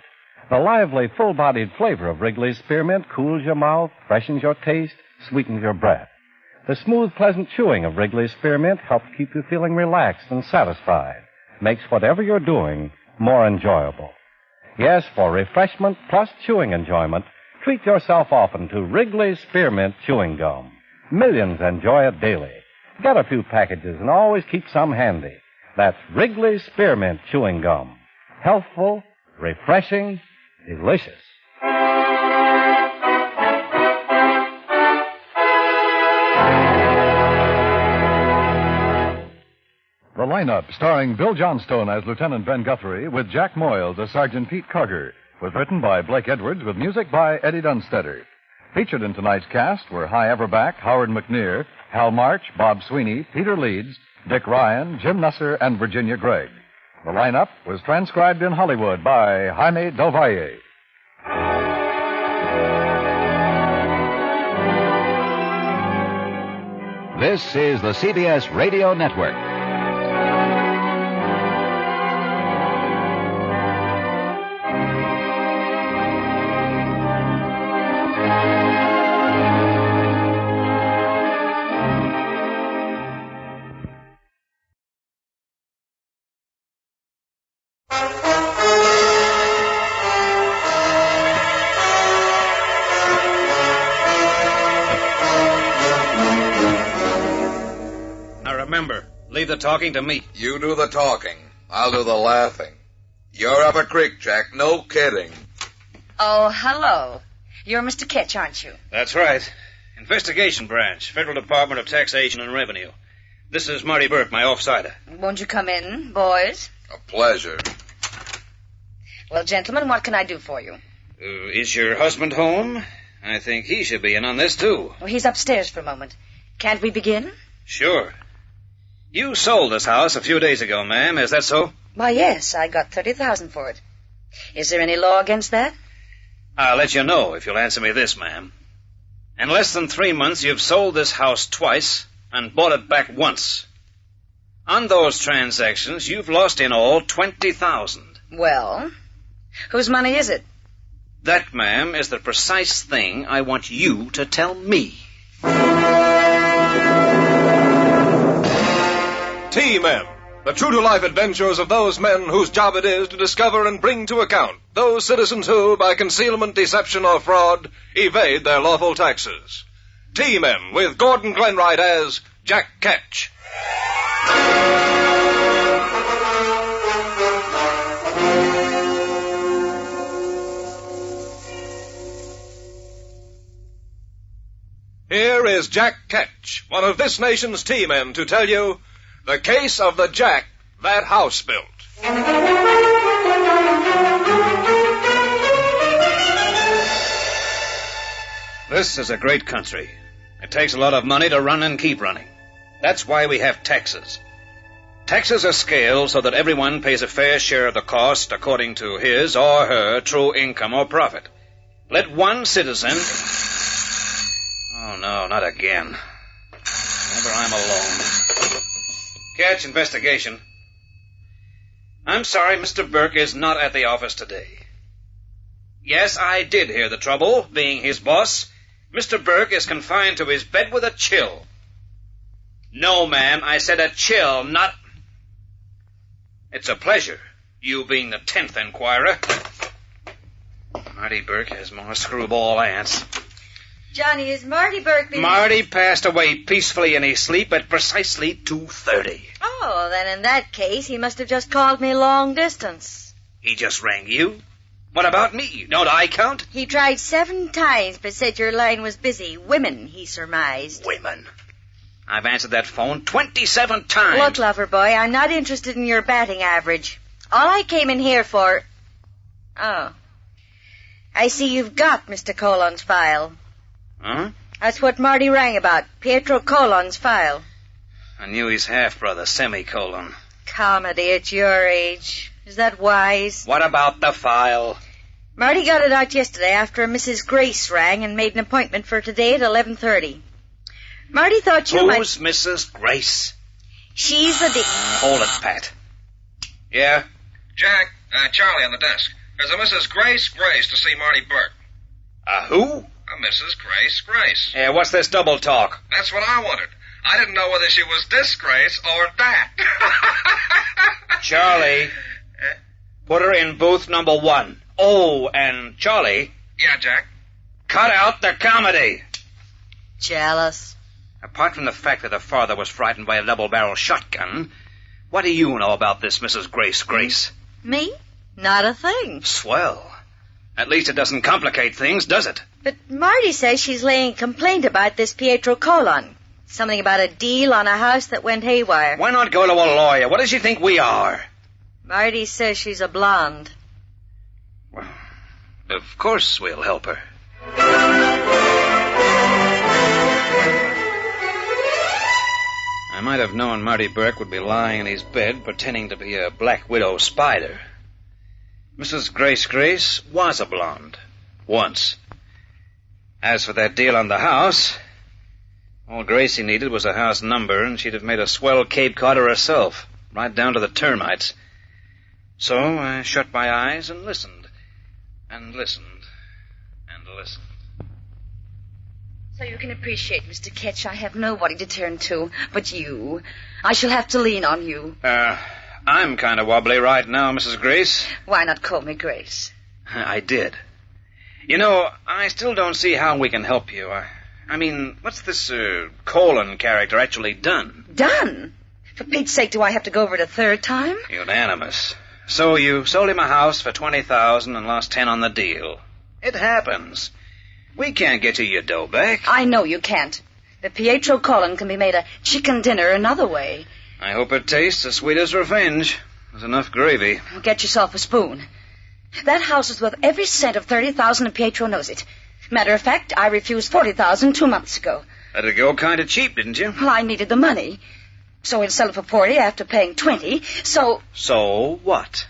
The lively, full-bodied flavor of Wrigley's Spearmint cools your mouth, freshens your taste, sweetens your breath. The smooth, pleasant chewing of Wrigley's Spearmint helps keep you feeling relaxed and satisfied. Makes whatever you're doing more enjoyable. Yes, for refreshment plus chewing enjoyment, treat yourself often to Wrigley's Spearmint Chewing Gum. Millions enjoy it daily. Get a few packages and always keep some handy. That's Wrigley's Spearmint Chewing Gum. Healthful, refreshing, delicious. The lineup, starring Bill Johnstone as Lieutenant Ben Guthrie, with Jack Moyles as Sergeant Pete Carger, was written by Blake Edwards with music by Eddie Dunstetter. Featured in tonight's cast were Hy Everback, Howard McNear, Hal March, Bob Sweeney, Peter Leeds, Dick Ryan, Jim Nusser, and Virginia Gregg. The lineup was transcribed in Hollywood by Jaime Del Valle. This is the CBS Radio Network. Leave the talking to me. You do the talking. I'll do the laughing. You're up a creek, Jack. No kidding. Oh, hello. You're Mr. Ketch, aren't you? That's right. Investigation Branch, Federal Department of Taxation and Revenue. This is Marty Burke, my off-sider. Won't you come in, boys? A pleasure. Well, gentlemen, what can I do for you? Is your husband home? I think he should be in on this, too. Well, he's upstairs for a moment. Can't we begin? Sure. You sold this house a few days ago, ma'am. Is that so? Why, yes. I got $30,000 for it. Is there any law against that? I'll let you know if you'll answer me this, ma'am. In less than 3 months, you've sold this house twice and bought it back once. On those transactions, you've lost in all 20,000. Well, whose money is it? That, ma'am, is the precise thing I want you to tell me. T-Men, the true-to-life adventures of those men whose job it is to discover and bring to account those citizens who, by concealment, deception, or fraud, evade their lawful taxes. T-Men, with Gordon Glenwright as Jack Ketch. Here is Jack Ketch, one of this nation's T-Men, to tell you the case of the Jack that house built. This is a great country. It takes a lot of money to run and keep running. That's why we have taxes. Taxes are scaled so that everyone pays a fair share of the cost according to his or her true income or profit. Let one citizen... Oh, no, not again. Whenever I'm alone. Catch investigation. I'm sorry, Mr. Burke is not at the office today. Yes, I did hear the trouble, being his boss. Mr. Burke is confined to his bed with a chill. No, ma'am, I said a chill, not... It's a pleasure, you being the 10th inquirer. Marty Burke has more screwball aunts. Johnny, is Marty Burke being... Marty passed away peacefully in his sleep at precisely 2:30. Oh, then in that case, he must have just called me long distance. He just rang you? What about me? Don't I count? He tried 7 times, but said your line was busy. Women, he surmised. Women? I've answered that phone 27 times. Look, lover boy, I'm not interested in your batting average. All I came in here for... Oh. I see you've got Mr. Colon's file. Huh? That's what Marty rang about. Pietro Colon's file. I knew his half-brother, Semicolon. Comedy at your age. Is that wise? What about the file? Marty got it out yesterday after a Mrs. Grace rang and made an appointment for today at 11:30. Marty thought you might... Who's Mrs. Grace? She's the... Hold it, Pat. Yeah? Jack, Charlie on the desk. There's a Mrs. Grace to see Marty Burke. Who? A Mrs. Grace. Yeah, what's this double talk? That's what I wanted. I didn't know whether she was this Grace or that. Charlie, put her in booth number 1. Oh, and Charlie... Yeah, Jack? Cut out the comedy. Jealous. Apart from the fact that her father was frightened by a double-barrel shotgun, what do you know about this Mrs. Grace? Me? Not a thing. Swell. At least it doesn't complicate things, does it? But Marty says she's laying complaint about this Pietro Colon. Something about a deal on a house that went haywire. Why not go to a lawyer? What does she think we are? Marty says she's a blonde. Well, of course we'll help her. I might have known Marty Burke would be lying in his bed pretending to be a black widow spider. Mrs. Grace was a blonde. Once. As for that deal on the house, all Gracie needed was a house number, and she'd have made a swell Cape Codder herself, right down to the termites. So I shut my eyes and listened, and listened, and listened. So you can appreciate, Mr. Ketch, I have nobody to turn to but you. I shall have to lean on you. I'm kind of wobbly right now, Mrs. Grace. Why not call me Grace? I did. You know, I still don't see how we can help you. I mean, what's this Colon character actually done? Done? For Pete's sake, do I have to go over it a third time? Unanimous. So you sold him a house for $20,000 and lost 10 on the deal. It happens. We can't get you your dough back. I know you can't. The Pietro Colon can be made a chicken dinner another way. I hope it tastes as sweet as revenge. There's enough gravy. Well, get yourself a spoon. That house is worth every cent of $30,000, and Pietro knows it. Matter of fact, I refused $40,000 2 months ago. Let it go kind of cheap, didn't you? Well, I needed the money. So he'll sell it for $40 after paying $20, so... So what?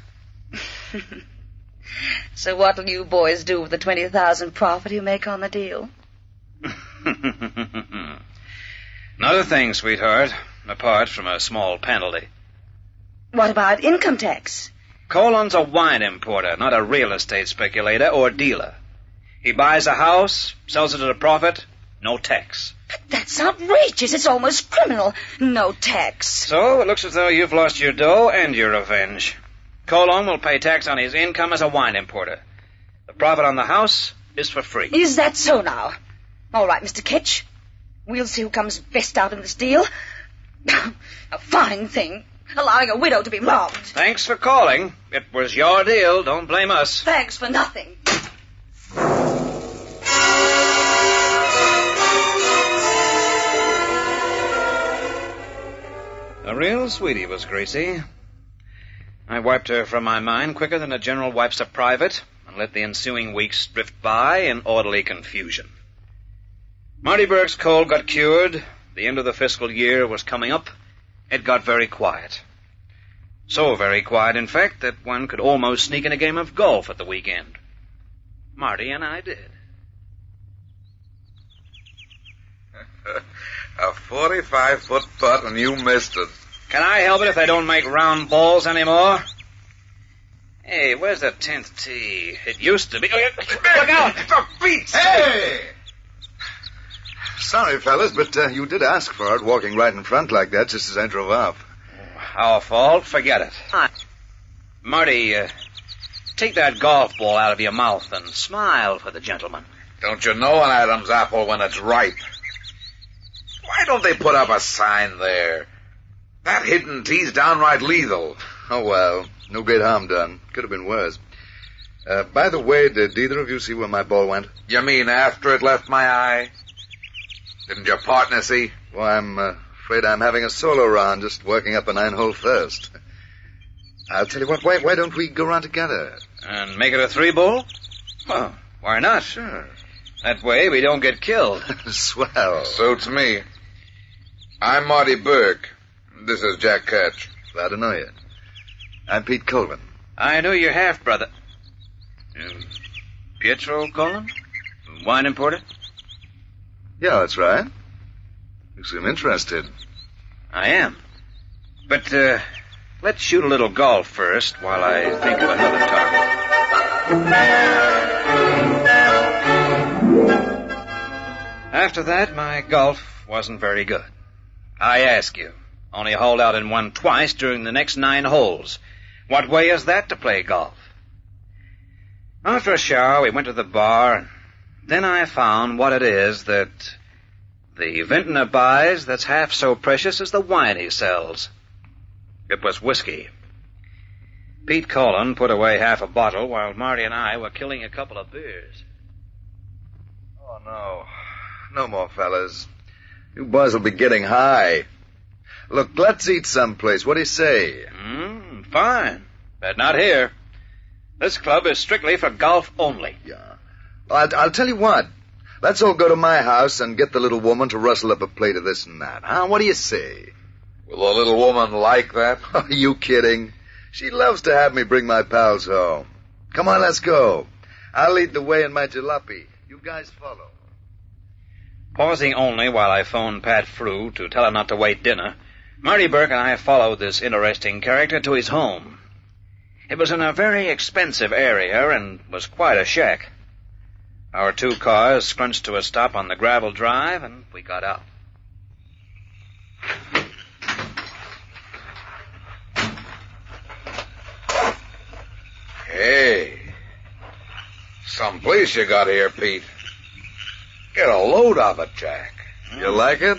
So what'll you boys do with the $20,000 profit you make on the deal? Not a thing, sweetheart. apart from a small penalty. What about income tax? Colon's a wine importer, not a real estate speculator or dealer. He buys a house, sells it at a profit, no tax. That's outrageous. It's almost criminal. No tax. So it looks as though you've lost your dough and your revenge. Colon will pay tax on his income as a wine importer. The profit on the house is for free. Is that so now? All right, Mr. Ketch. We'll see who comes best out in this deal. A fine thing, allowing a widow to be robbed. Thanks for calling. It was your deal. Don't blame us. Thanks for nothing. A real sweetie was Gracie. I wiped her from my mind quicker than a general wipes a private and let the ensuing weeks drift by in orderly confusion. Marty Burke's cold got cured. The end of the fiscal year was coming up. It got very quiet. So very quiet, in fact, that one could almost sneak in a game of golf at the weekend. Marty and I did. A 45-foot putt, and you missed it. Can I help it if they don't make round balls anymore? Hey, where's the 10th tee? It used to be... Oh, look out! For Pete's sake! Hey! Sorry, fellas, but you did ask for it, walking right in front like that just as I drove off. Our fault? Forget it. Marty, take that golf ball out of your mouth and smile for the gentleman. Don't you know an Adam's apple when it's ripe? Why don't they put up a sign there? That hidden tea's downright lethal. Oh, well, no great harm done. Could have been worse. By the way, did either of you see where my ball went? You mean after it left my eye? Didn't your partner see? Well, I'm afraid I'm having a solo round, just working up a 9-hole first. I'll tell you what, why don't we go round together? And make it a 3-ball? Well, why not? Sure. That way we don't get killed. Swell. Suits me. I'm Marty Burke. This is Jack Ketch. Glad to know you. I'm Pete Colvin. I know your half-brother. Pietro Colon? Wine importer? Yeah, that's right. You seem interested. I am. But, let's shoot a little golf first while I think of another target. After that, my golf wasn't very good. I ask you, only hauled out and won twice during the next 9 holes. What way is that to play golf? After a shower, we went to the bar, and then I found what it is that the vintner buys that's half so precious as the wine he sells. It was whiskey. Pete Colon put away half a bottle while Marty and I were killing a couple of beers. Oh, no. No more, fellas. You boys will be getting high. Look, let's eat someplace. What do you say? Fine. But not here. This club is strictly for golf only. Yeah. Well, I'll tell you what. Let's all go to my house and get the little woman to rustle up a plate of this and that. Huh? What do you say? Will the little woman like that? Are you kidding? She loves to have me bring my pals home. Come on, let's go. I'll lead the way in my jalopy. You guys follow. Pausing only while I phoned Pat Frew to tell him not to wait dinner, Marty Burke and I followed this interesting character to his home. It was in a very expensive area and was quite a shack. Our 2 cars scrunched to a stop on the gravel drive, and we got out. Hey, someplace you got here, Pete. Get a load of it, Jack. You like it?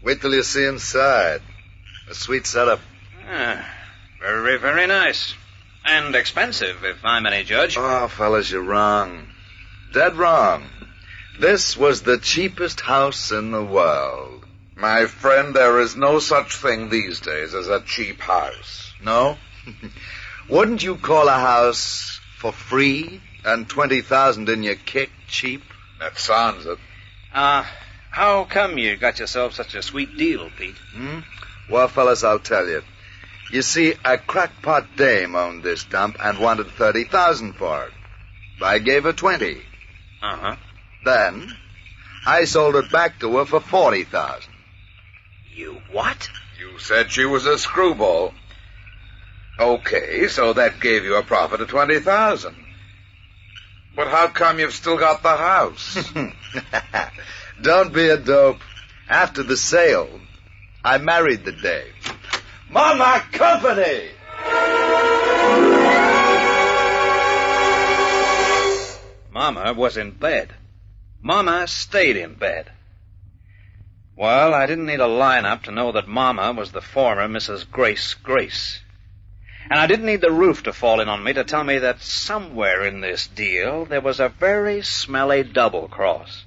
Wait till you see inside. A sweet setup. Very, very nice. And expensive, if I'm any judge. Oh, fellas, you're wrong. Dead wrong. This was the cheapest house in the world. My friend, there is no such thing these days as a cheap house. No? Wouldn't you call a house for free and 20,000 in your kick cheap? That sounds it. How come you got yourself such a sweet deal, Pete? Well, fellas, I'll tell you. You see, a crackpot dame owned this dump and wanted 30,000 for it. I gave her 20. Uh-huh. Then, I sold it back to her for 40,000. You what? You said she was a screwball. Okay, so that gave you a profit of 20,000. But how come you've still got the house? Don't be a dope. After the sale, I married the dame. Mama Company! Mama was in bed. Mama stayed in bed. Well, I didn't need a lineup to know that Mama was the former Mrs. Grace Grace. And I didn't need the roof to fall in on me to tell me that somewhere in this deal there was a very smelly double cross.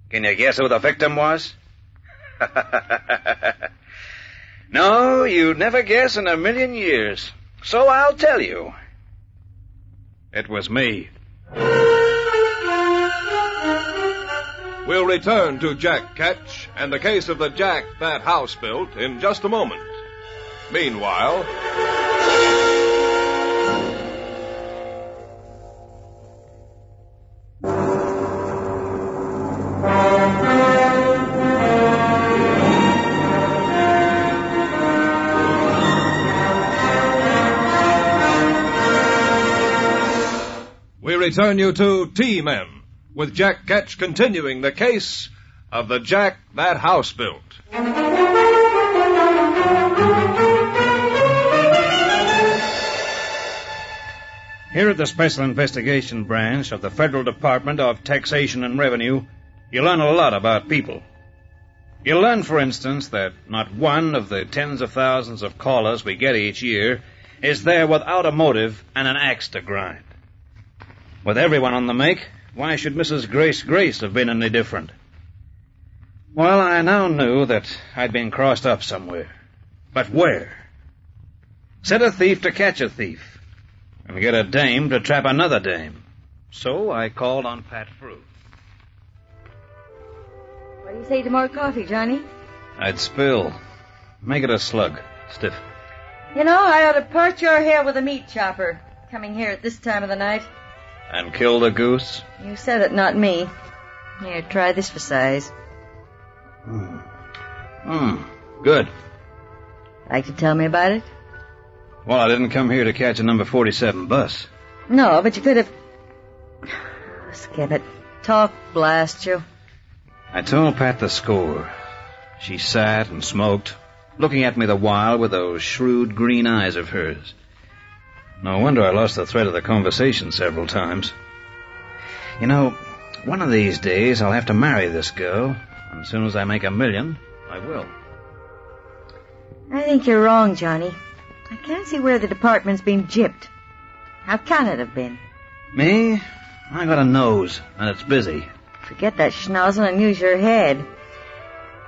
Can you guess who the victim was? No, you'd never guess in a million years. So I'll tell you. It was me. We'll return to Jack Ketch and the case of the Jack that house built in just a moment. Meanwhile... we return you to T-Men, with Jack Ketch continuing the case of the Jack that house built. Here at the Special Investigation Branch of the Federal Department of Taxation and Revenue, you learn a lot about people. You learn, for instance, that not one of the tens of thousands of callers we get each year is there without a motive and an axe to grind. With everyone on the make, why should Mrs. Grace Grace have been any different? Well, I now knew that I'd been crossed up somewhere. But where? Set a thief to catch a thief, and get a dame to trap another dame. So I called on Pat Frew. What do you say to more coffee, Johnny? I'd spill. Make it a slug. Stiff. You know, I ought to part your hair with a meat chopper, coming here at this time of the night. And kill the goose? You said it, not me. Here, try this for size. Good. Like to tell me about it? Well, I didn't come here to catch a number 47 bus. No, but you could have... Skip it. Talk, blast you. I told Pat the score. She sat and smoked, looking at me the while with those shrewd green eyes of hers. No wonder I lost the thread of the conversation several times. You know, one of these days I'll have to marry this girl, and as soon as I make $1 million, I will. I think you're wrong, Johnny. I can't see where the department's been gypped. How can it have been? Me? I got a nose, and it's busy. Forget that schnozzle and use your head.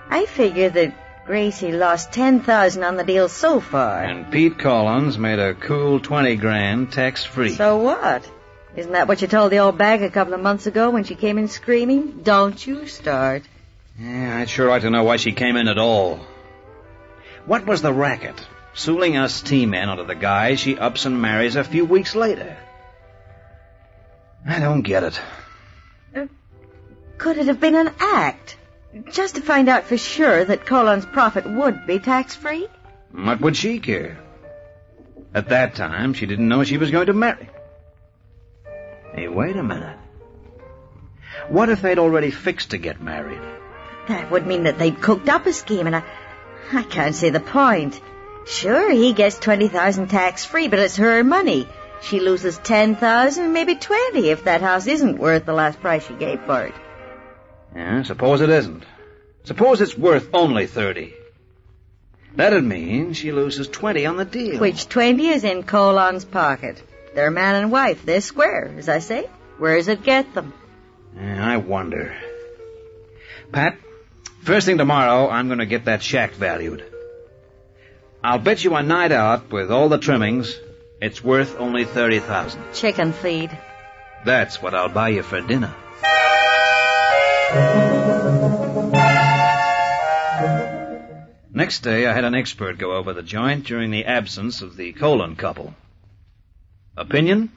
I figure that Gracie lost 10,000 on the deal so far. And Pete Collins made a cool 20 grand tax-free. So what? Isn't that what you told the old bag a couple of months ago when she came in screaming? Don't you start. Yeah, I'd sure like to know why she came in at all. What was the racket? Sooling us T-men onto the guy she ups and marries a few weeks later. I don't get it. Could it have been an act? Just to find out for sure that Collins' profit would be tax-free? What would she care? At that time, she didn't know she was going to marry. Hey, wait a minute. What if they'd already fixed to get married? That would mean that they'd cooked up a scheme, and I can't see the point. Sure, he gets 20,000 tax-free, but it's her money. She loses 10,000, maybe 20, if that house isn't worth the last price she gave for it. Yeah, suppose it isn't. Suppose it's worth only 30. That'd mean she loses 20 on the deal. Which 20 is in Collins' pocket. They're man and wife. They're square, as I say. Where does it get them? Yeah, I wonder. Pat, first thing tomorrow, I'm going to get that shack valued. I'll bet you a night out with all the trimmings, it's worth only 30,000. Chicken feed. That's what I'll buy you for dinner. Next day, I had an expert go over the joint during the absence of the Colon couple. Opinion?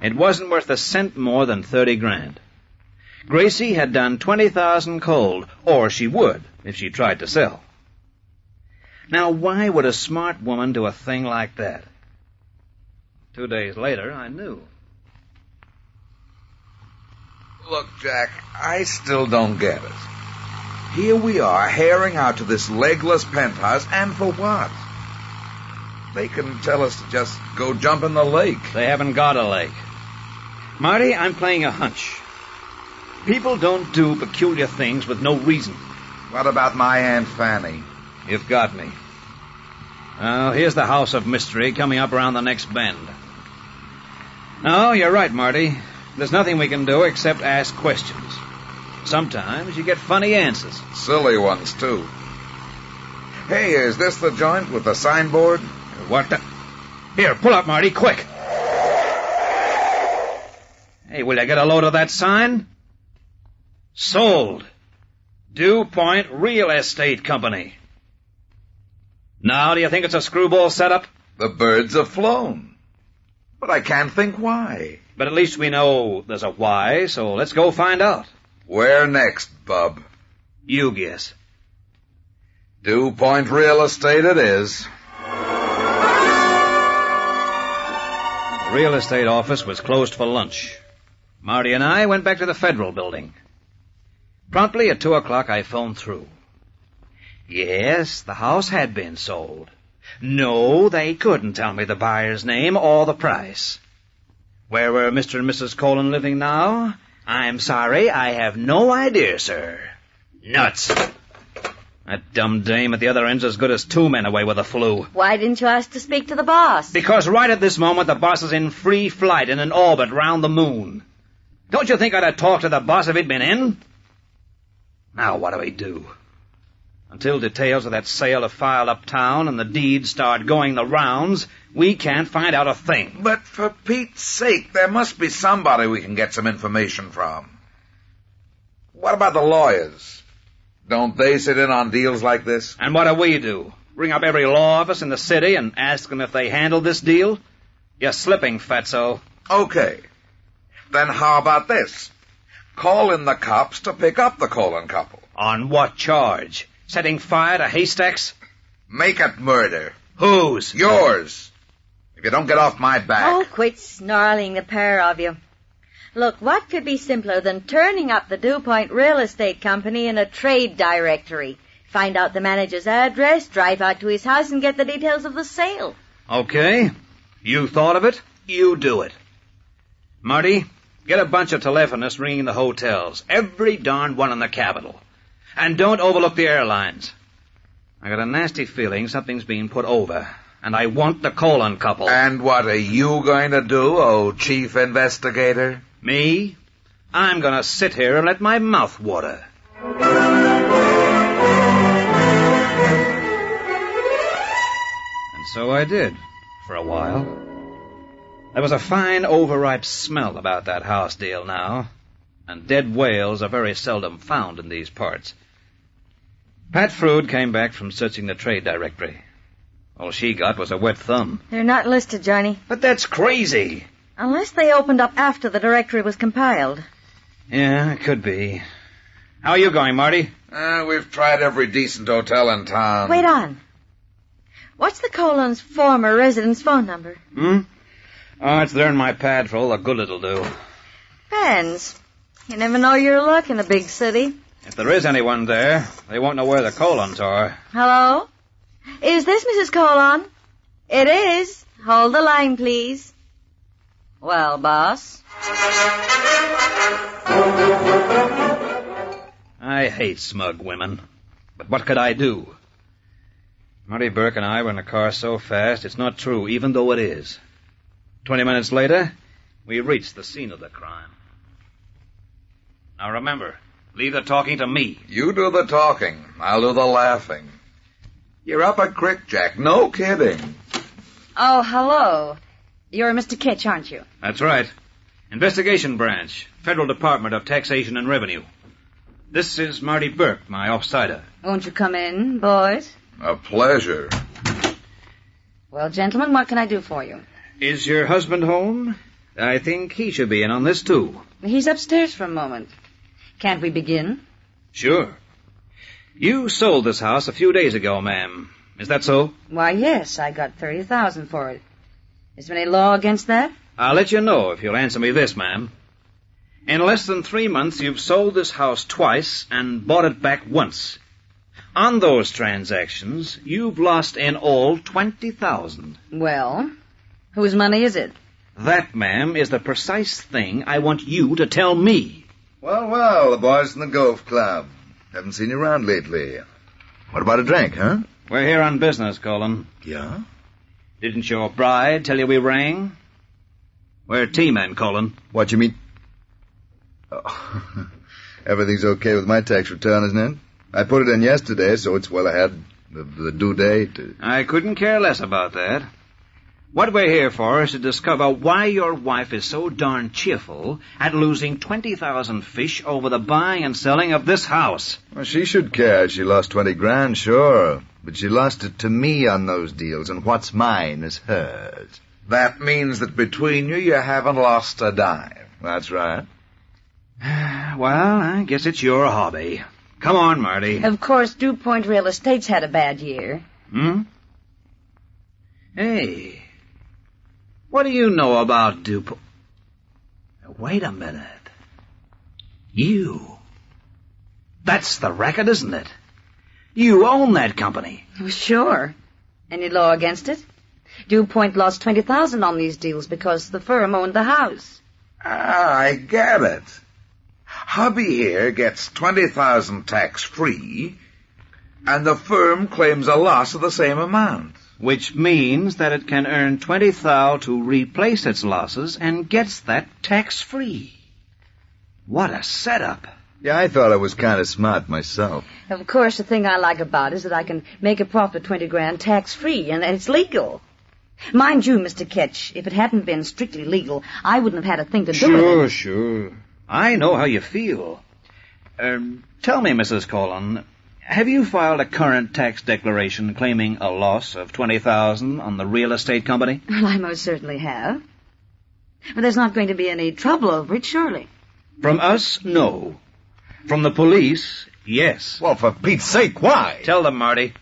It wasn't worth a cent more than 30 grand. Gracie had done 20,000 cold, or she would if she tried to sell. Now, why would a smart woman do a thing like that? 2 days later, I knew. Look, Jack, I still don't get it. Here we are, herring out to this legless penthouse, and for what? They can tell us to just go jump in the lake. They haven't got a lake. Marty, I'm playing a hunch. People don't do peculiar things with no reason. What about my Aunt Fanny? You've got me. Well, here's the house of mystery coming up around the next bend. No, you're right, Marty. There's nothing we can do except ask questions. Sometimes you get funny answers. Silly ones, too. Hey, is this the joint with the signboard? What the... Here, pull up, Marty, quick. Hey, will you get a load of that sign? Sold. Dew Point Real Estate Company. Now, do you think it's a screwball setup? The birds have flown. But I can't think why. But at least we know there's a why, so let's go find out. Where next, bub? You guess. Dew Point Real Estate it is. The real estate office was closed for lunch. Marty and I went back to the Federal Building. Promptly at 2 o'clock, I phoned through. Yes, the house had been sold. No, they couldn't tell me the buyer's name or the price. Where were Mr. and Mrs. Colon living now? I'm sorry, I have no idea, sir. Nuts. That dumb dame at the other end's as good as 2 men away with the flu. Why didn't you ask to speak to the boss? Because right at this moment, the boss is in free flight in an orbit round the moon. Don't you think I'd have talked to the boss if he'd been in? Now, what do we do? Until details of that sale are filed uptown and the deeds start going the rounds, we can't find out a thing. But for Pete's sake, there must be somebody we can get some information from. What about the lawyers? Don't they sit in on deals like this? And what do? Ring up every law office in the city and ask them if they handled this deal? You're slipping, fatso. Okay. Then how about this? Call in the cops to pick up the Colon couple. On what charge? Setting fire to haystacks? Make it murder. Whose? Yours. If you don't get off my back. Oh, quit snarling, the pair of you. Look, what could be simpler than turning up the Dew Point Real Estate Company in a trade directory? Find out the manager's address, drive out to his house, and get the details of the sale. Okay. You thought of it, you do it. Marty, get a bunch of telephonists ringing the hotels. Every darn one in the capital. And don't overlook the airlines. I got a nasty feeling something's being put over. And I want the Colon couple. And what are you going to do, oh chief investigator? Me? I'm going to sit here and let my mouth water. And so I did, for a while. There was a fine overripe smell about that house deal now, and dead whales are very seldom found in these parts. Pat Frood came back from searching the trade directory. All she got was a wet thumb. They're not listed, Johnny. But that's crazy. Unless they opened up after the directory was compiled. Yeah, it could be. How are you going, Marty? We've tried every decent hotel in town. Wait on. What's the Colon's former resident's phone number? Oh, it's there in my pad for all the good it'll do. Depends. You never know your luck in a big city. If there is anyone there, they won't know where the Colons are. Hello? Is this Mrs. Colon? It is. Hold the line, please. Well, boss? I hate smug women. But what could I do? Marty Burke and I were in the car so fast, it's not true, even though it is. 20 minutes later, we reached the scene of the crime. Now remember, leave the talking to me. You do the talking. I'll do the laughing. You're up a creek, Jack. No kidding. Oh, hello. You're Mr. Kitch, aren't you? That's right. Investigation Branch, Federal Department of Taxation and Revenue. This is Marty Burke, my offsider. Won't you come in, boys? A pleasure. Well, gentlemen, what can I do for you? Is your husband home? I think he should be in on this, too. He's upstairs for a moment. Can't we begin? Sure. You sold this house a few days ago, ma'am. Is that so? Why, yes, I got 30,000 for it. Is there any law against that? I'll let you know if you'll answer me this, ma'am. In less than 3 months, you've sold this house twice and bought it back once. On those transactions, you've lost in all 20,000. Well, whose money is it? That, ma'am, is the precise thing I want you to tell me. Well, the boys in the golf club. Haven't seen you around lately. What about a drink, huh? We're here on business, Colin. Yeah? Didn't your bride tell you we rang? We're T-men, Colin. What you mean? Oh. Everything's okay with my tax return, isn't it? I put it in yesterday, so it's well ahead of the due date. I couldn't care less about that. What we're here for is to discover why your wife is so darn cheerful at losing 20,000 fish over the buying and selling of this house. Well, she should care. She lost 20 grand, sure. But she lost it to me on those deals, and what's mine is hers. That means that between you haven't lost a dime. That's right. Well, I guess it's your hobby. Come on, Marty. Of course, Dew Point Real Estate's had a bad year. Hmm? Hey, what do you know about Dew Point? Wait a minute. You. That's the racket, isn't it? You own that company. Oh, sure. Any law against it? Dew Point lost 20,000 on these deals because the firm owned the house. Ah, I get it. Hubby here gets 20,000 tax-free, and the firm claims a loss of the same amount. Which means that it can earn 20,000 to replace its losses and gets that tax-free. What a setup. Yeah, I thought I was kind of smart myself. Of course, the thing I like about it is that I can make a profit of 20 grand tax-free, and it's legal. Mind you, Mr. Ketch, if it hadn't been strictly legal, I wouldn't have had a thing to do with it. Sure. I know how you feel. Tell me, Mrs. Colin, have you filed a current tax declaration claiming a loss of 20,000 on the real estate company? Well, I most certainly have. But there's not going to be any trouble over it, surely. From us, no. From the police, yes. Well, for Pete's sake, why? Tell them, Marty.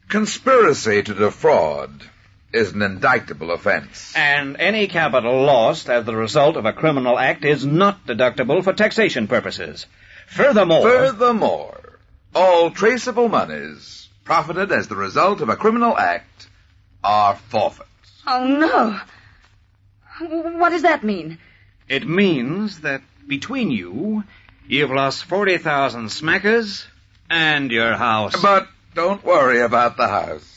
Conspiracy to defraud is an indictable offense. And any capital lost as the result of a criminal act is not deductible for taxation purposes. Furthermore, all traceable monies profited as the result of a criminal act are forfeit. Oh, no. What does that mean? It means that between you, you've lost 40,000 smackers and your house. But don't worry about the house.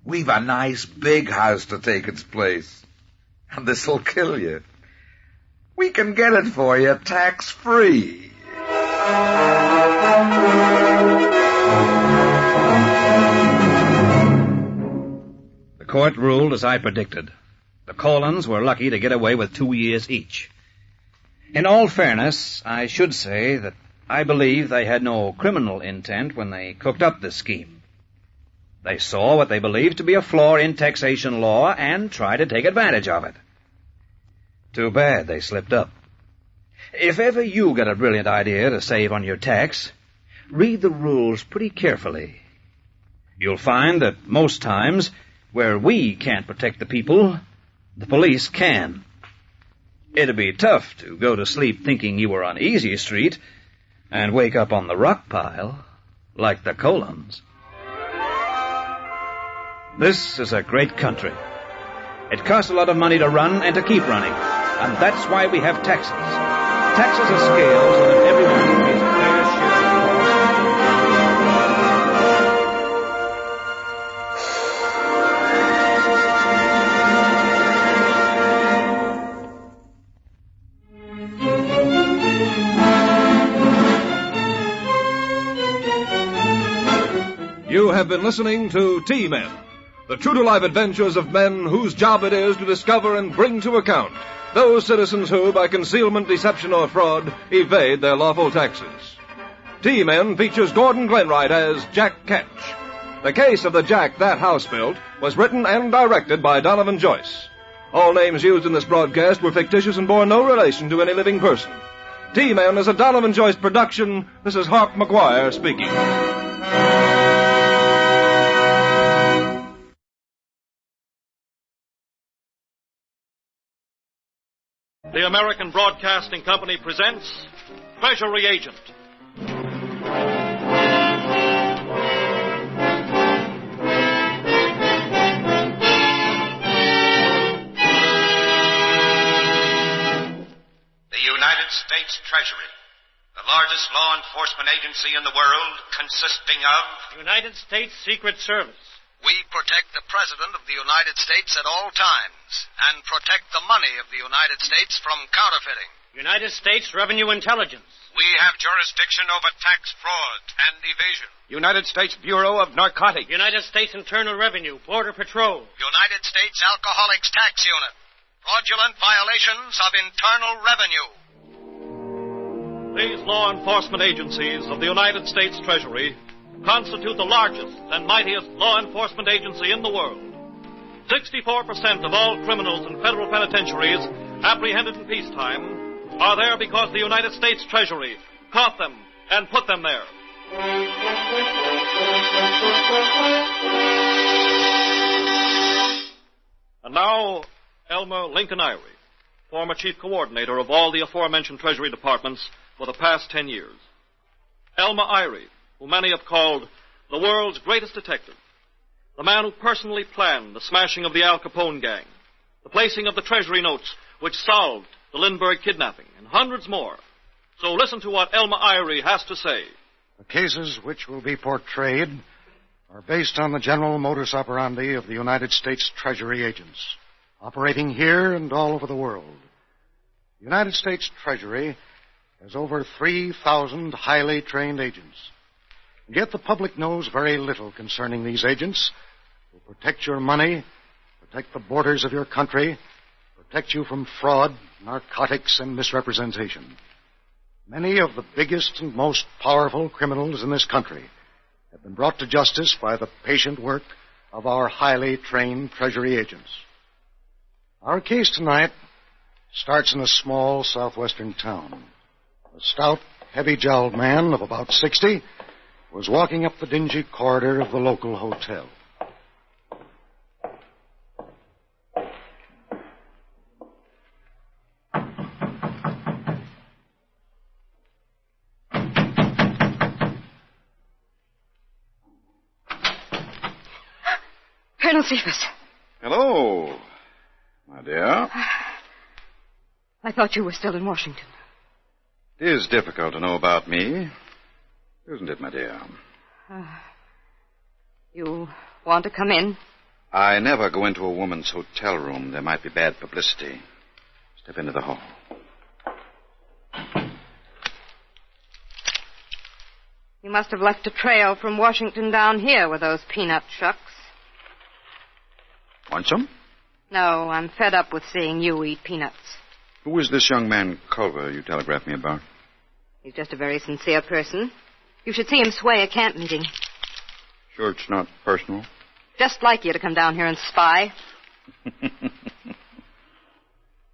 We've a nice big house to take its place. And this'll kill you. We can get it for you tax-free. The court ruled as I predicted. The Colins were lucky to get away with 2 years each. In all fairness, I should say that I believe they had no criminal intent when they cooked up this scheme. They saw what they believed to be a flaw in taxation law and tried to take advantage of it. Too bad they slipped up. If ever you get a brilliant idea to save on your tax, read the rules pretty carefully. You'll find that most times, where we can't protect the people, the police can. It'd be tough to go to sleep thinking you were on Easy Street and wake up on the rock pile like the Colins. This is a great country. It costs a lot of money to run and to keep running, and that's why we have taxes. Taxes are scales so that everyone pays a fair share. You have been listening to T-Men, the true-to-life adventures of men whose job it is to discover and bring to account those citizens who, by concealment, deception, or fraud, evade their lawful taxes. T-Men features Gordon Glenwright as Jack Ketch. The case of the Jack That House Built was written and directed by Donovan Joyce. All names used in this broadcast were fictitious and bore no relation to any living person. T-Men is a Donovan Joyce production. This is Hawk McGuire speaking. The American Broadcasting Company presents Treasury Agent. The United States Treasury, the largest law enforcement agency in the world, consisting of United States Secret Service. We protect the President of the United States at all times and protect the money of the United States from counterfeiting. United States Revenue Intelligence. We have jurisdiction over tax fraud and evasion. United States Bureau of Narcotics. United States Internal Revenue, Border Patrol. United States Alcoholics Tax Unit. Fraudulent violations of internal revenue. These law enforcement agencies of the United States Treasury constitute the largest and mightiest law enforcement agency in the world. 64% of all criminals in federal penitentiaries apprehended in peacetime are there because the United States Treasury caught them and put them there. And now, Elmer Lincoln Irie, former chief coordinator of all the aforementioned Treasury departments for the past 10 years. Elmer Irie, who many have called the world's greatest detective, the man who personally planned the smashing of the Al Capone gang, the placing of the Treasury notes which solved the Lindbergh kidnapping, and hundreds more. So listen to what Elmer Irie has to say. The cases which will be portrayed are based on the general modus operandi of the United States Treasury agents, operating here and all over the world. The United States Treasury has over 3,000 highly trained agents. And yet the public knows very little concerning these agents who protect your money, protect the borders of your country, protect you from fraud, narcotics, and misrepresentation. Many of the biggest and most powerful criminals in this country have been brought to justice by the patient work of our highly trained Treasury agents. Our case tonight starts in a small southwestern town. A stout, heavy-jowled man of about 60 was walking up the dingy corridor of the local hotel. Colonel Cephas. Hello, my dear. I thought you were still in Washington. It is difficult to know about me, isn't it, my dear? You want to come in? I never go into a woman's hotel room. There might be bad publicity. Step into the hall. You must have left a trail from Washington down here with those peanut shucks. Want some? No, I'm fed up with seeing you eat peanuts. Who is this young man, Culver, you telegraphed me about? He's just a very sincere person. You should see him sway a camp meeting. Sure it's not personal? Just like you to come down here and spy.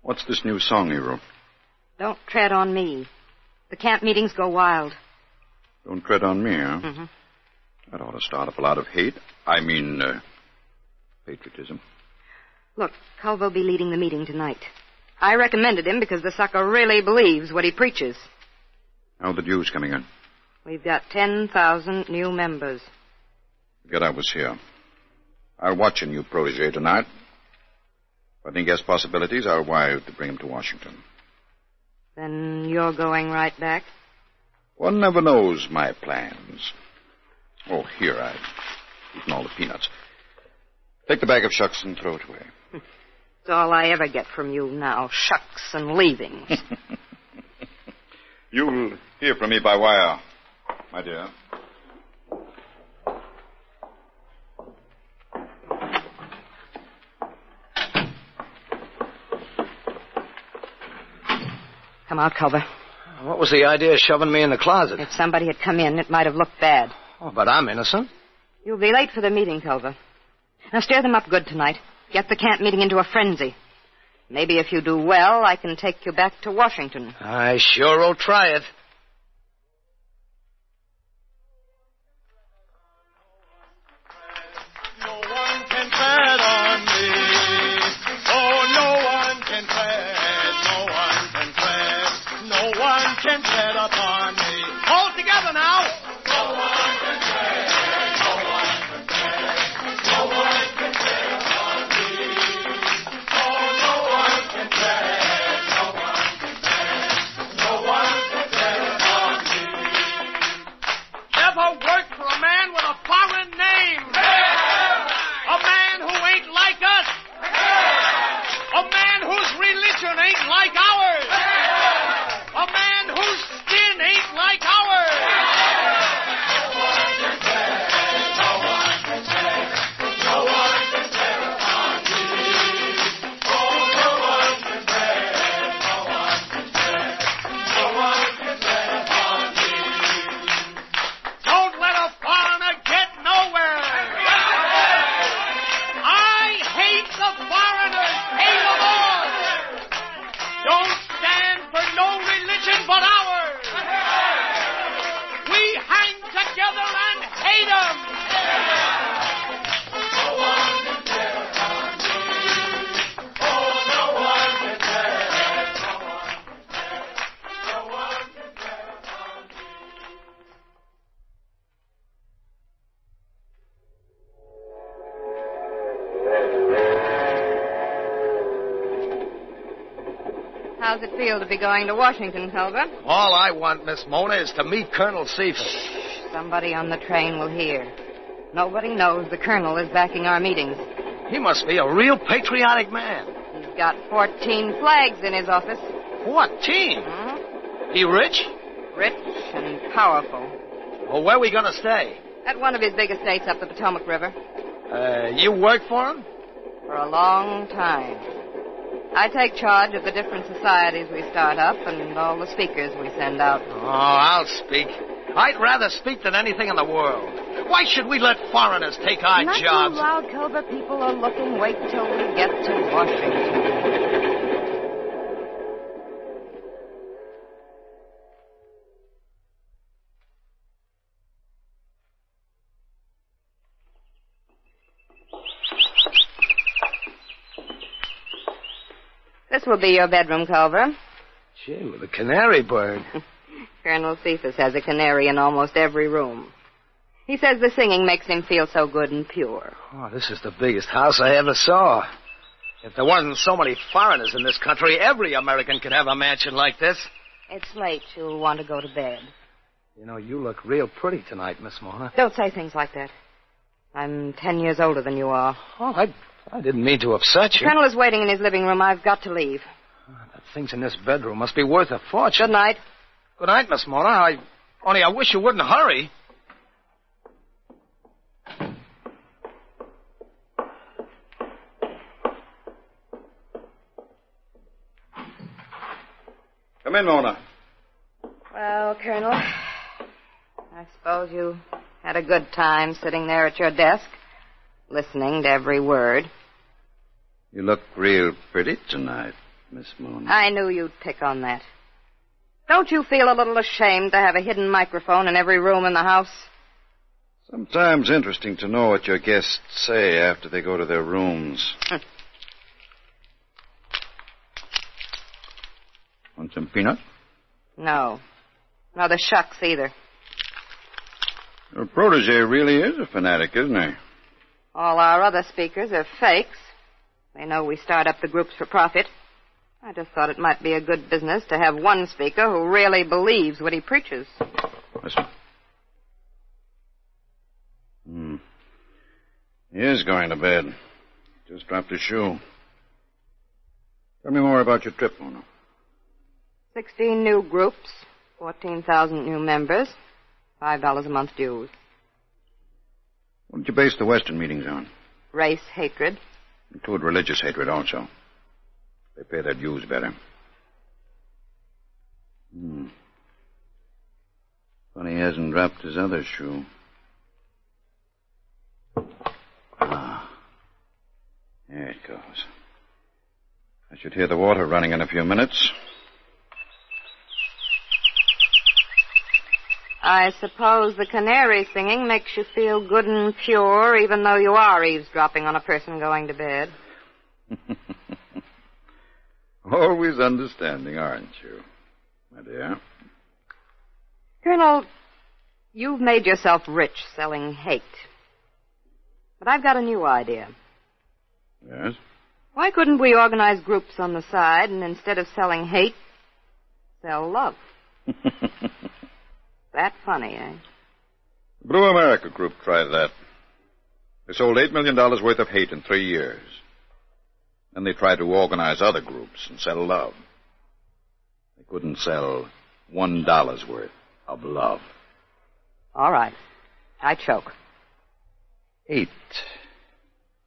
What's this new song he wrote? Don't tread on me. The camp meetings go wild. Don't tread on me, huh? Mm-hmm. That ought to start up a lot of hate. I mean, patriotism. Look, Culver will be leading the meeting tonight. I recommended him because the sucker really believes what he preaches. How are the dues coming in? We've got 10,000 new members. Forget I was here. I'll watch a new protege tonight. If I think he has possibilities, I'll wire to bring him to Washington. Then you're going right back? One never knows my plans. Oh, here, I've eaten all the peanuts. Take the bag of shucks and throw it away. It's all I ever get from you now, shucks and leavings. You'll hear from me by wire, my dear. Come out, Culver. What was the idea of shoving me in the closet? If somebody had come in, it might have looked bad. Oh, but I'm innocent. You'll be late for the meeting, Culver. Now, stir them up good tonight. Get the camp meeting into a frenzy. Maybe if you do well, I can take you back to Washington. I sure will try it. No one can tread on me. Oh, no one can tread. No one the foreigners! Hate them all! Don't stand for no religion but ours! We hang together and hate them! How's it feel to be going to Washington, Culver? All I want, Miss Mona, is to meet Colonel Cephas. Somebody on the train will hear. Nobody knows the colonel is backing our meetings. He must be a real patriotic man. He's got 14 flags in his office. 14? He rich? Rich and powerful. Well, where are we going to stay? At one of his big estates up the Potomac River. You work for him? For a long time. I take charge of the different societies we start up and all the speakers we send out. Oh, I'll speak. I'd rather speak than anything in the world. Why should we let foreigners take our Not jobs? too loud, Culver. People are looking. Wait till we get to Washington. This will be your bedroom, Culver. Gee, with a canary bird. Colonel Cephas has a canary in almost every room. He says the singing makes him feel so good and pure. Oh, this is the biggest house I ever saw. If there wasn't so many foreigners in this country, every American could have a mansion like this. It's late. You'll want to go to bed. You know, you look real pretty tonight, Miss Mona. Don't say things like that. I'm 10 years older than you are. Oh, I didn't mean to upset you. The Colonel is waiting in his living room. I've got to leave. The things in this bedroom must be worth a fortune. Good night. Good night, Miss Mona. I wish you wouldn't hurry. Come in, Mona. Well, Colonel, I suppose you had a good time sitting there at your desk, listening to every word. You look real pretty tonight, Miss Mona. I knew you'd pick on that. Don't you feel a little ashamed to have a hidden microphone in every room in the house? Sometimes interesting to know what your guests say after they go to their rooms. Want some peanut? No. Nor the shucks either. Your protege really is a fanatic, isn't he? All our other speakers are fakes. They know we start up the groups for profit. I just thought it might be a good business to have one speaker who really believes what he preaches. Listen. He is going to bed. Just dropped his shoe. Tell me more about your trip, Mona. 16 new groups, 14,000 new members, $5 a month dues. What did you base the Western meetings on? Race hatred. Include religious hatred also. They pay their dues better. Funny he hasn't dropped his other shoe. There it goes. I should hear the water running in a few minutes. I suppose the canary singing makes you feel good and pure, even though you are eavesdropping on a person going to bed. Always understanding, aren't you, my dear? Colonel, you've made yourself rich selling hate. But I've got a new idea. Yes? Why couldn't we organize groups on the side and instead of selling hate, sell love? That funny, eh? The Blue America Group tried that. They sold $8 million worth of hate in 3 years. Then they tried to organize other groups and sell love. They couldn't sell $1 worth of love. All right. I choke. Hate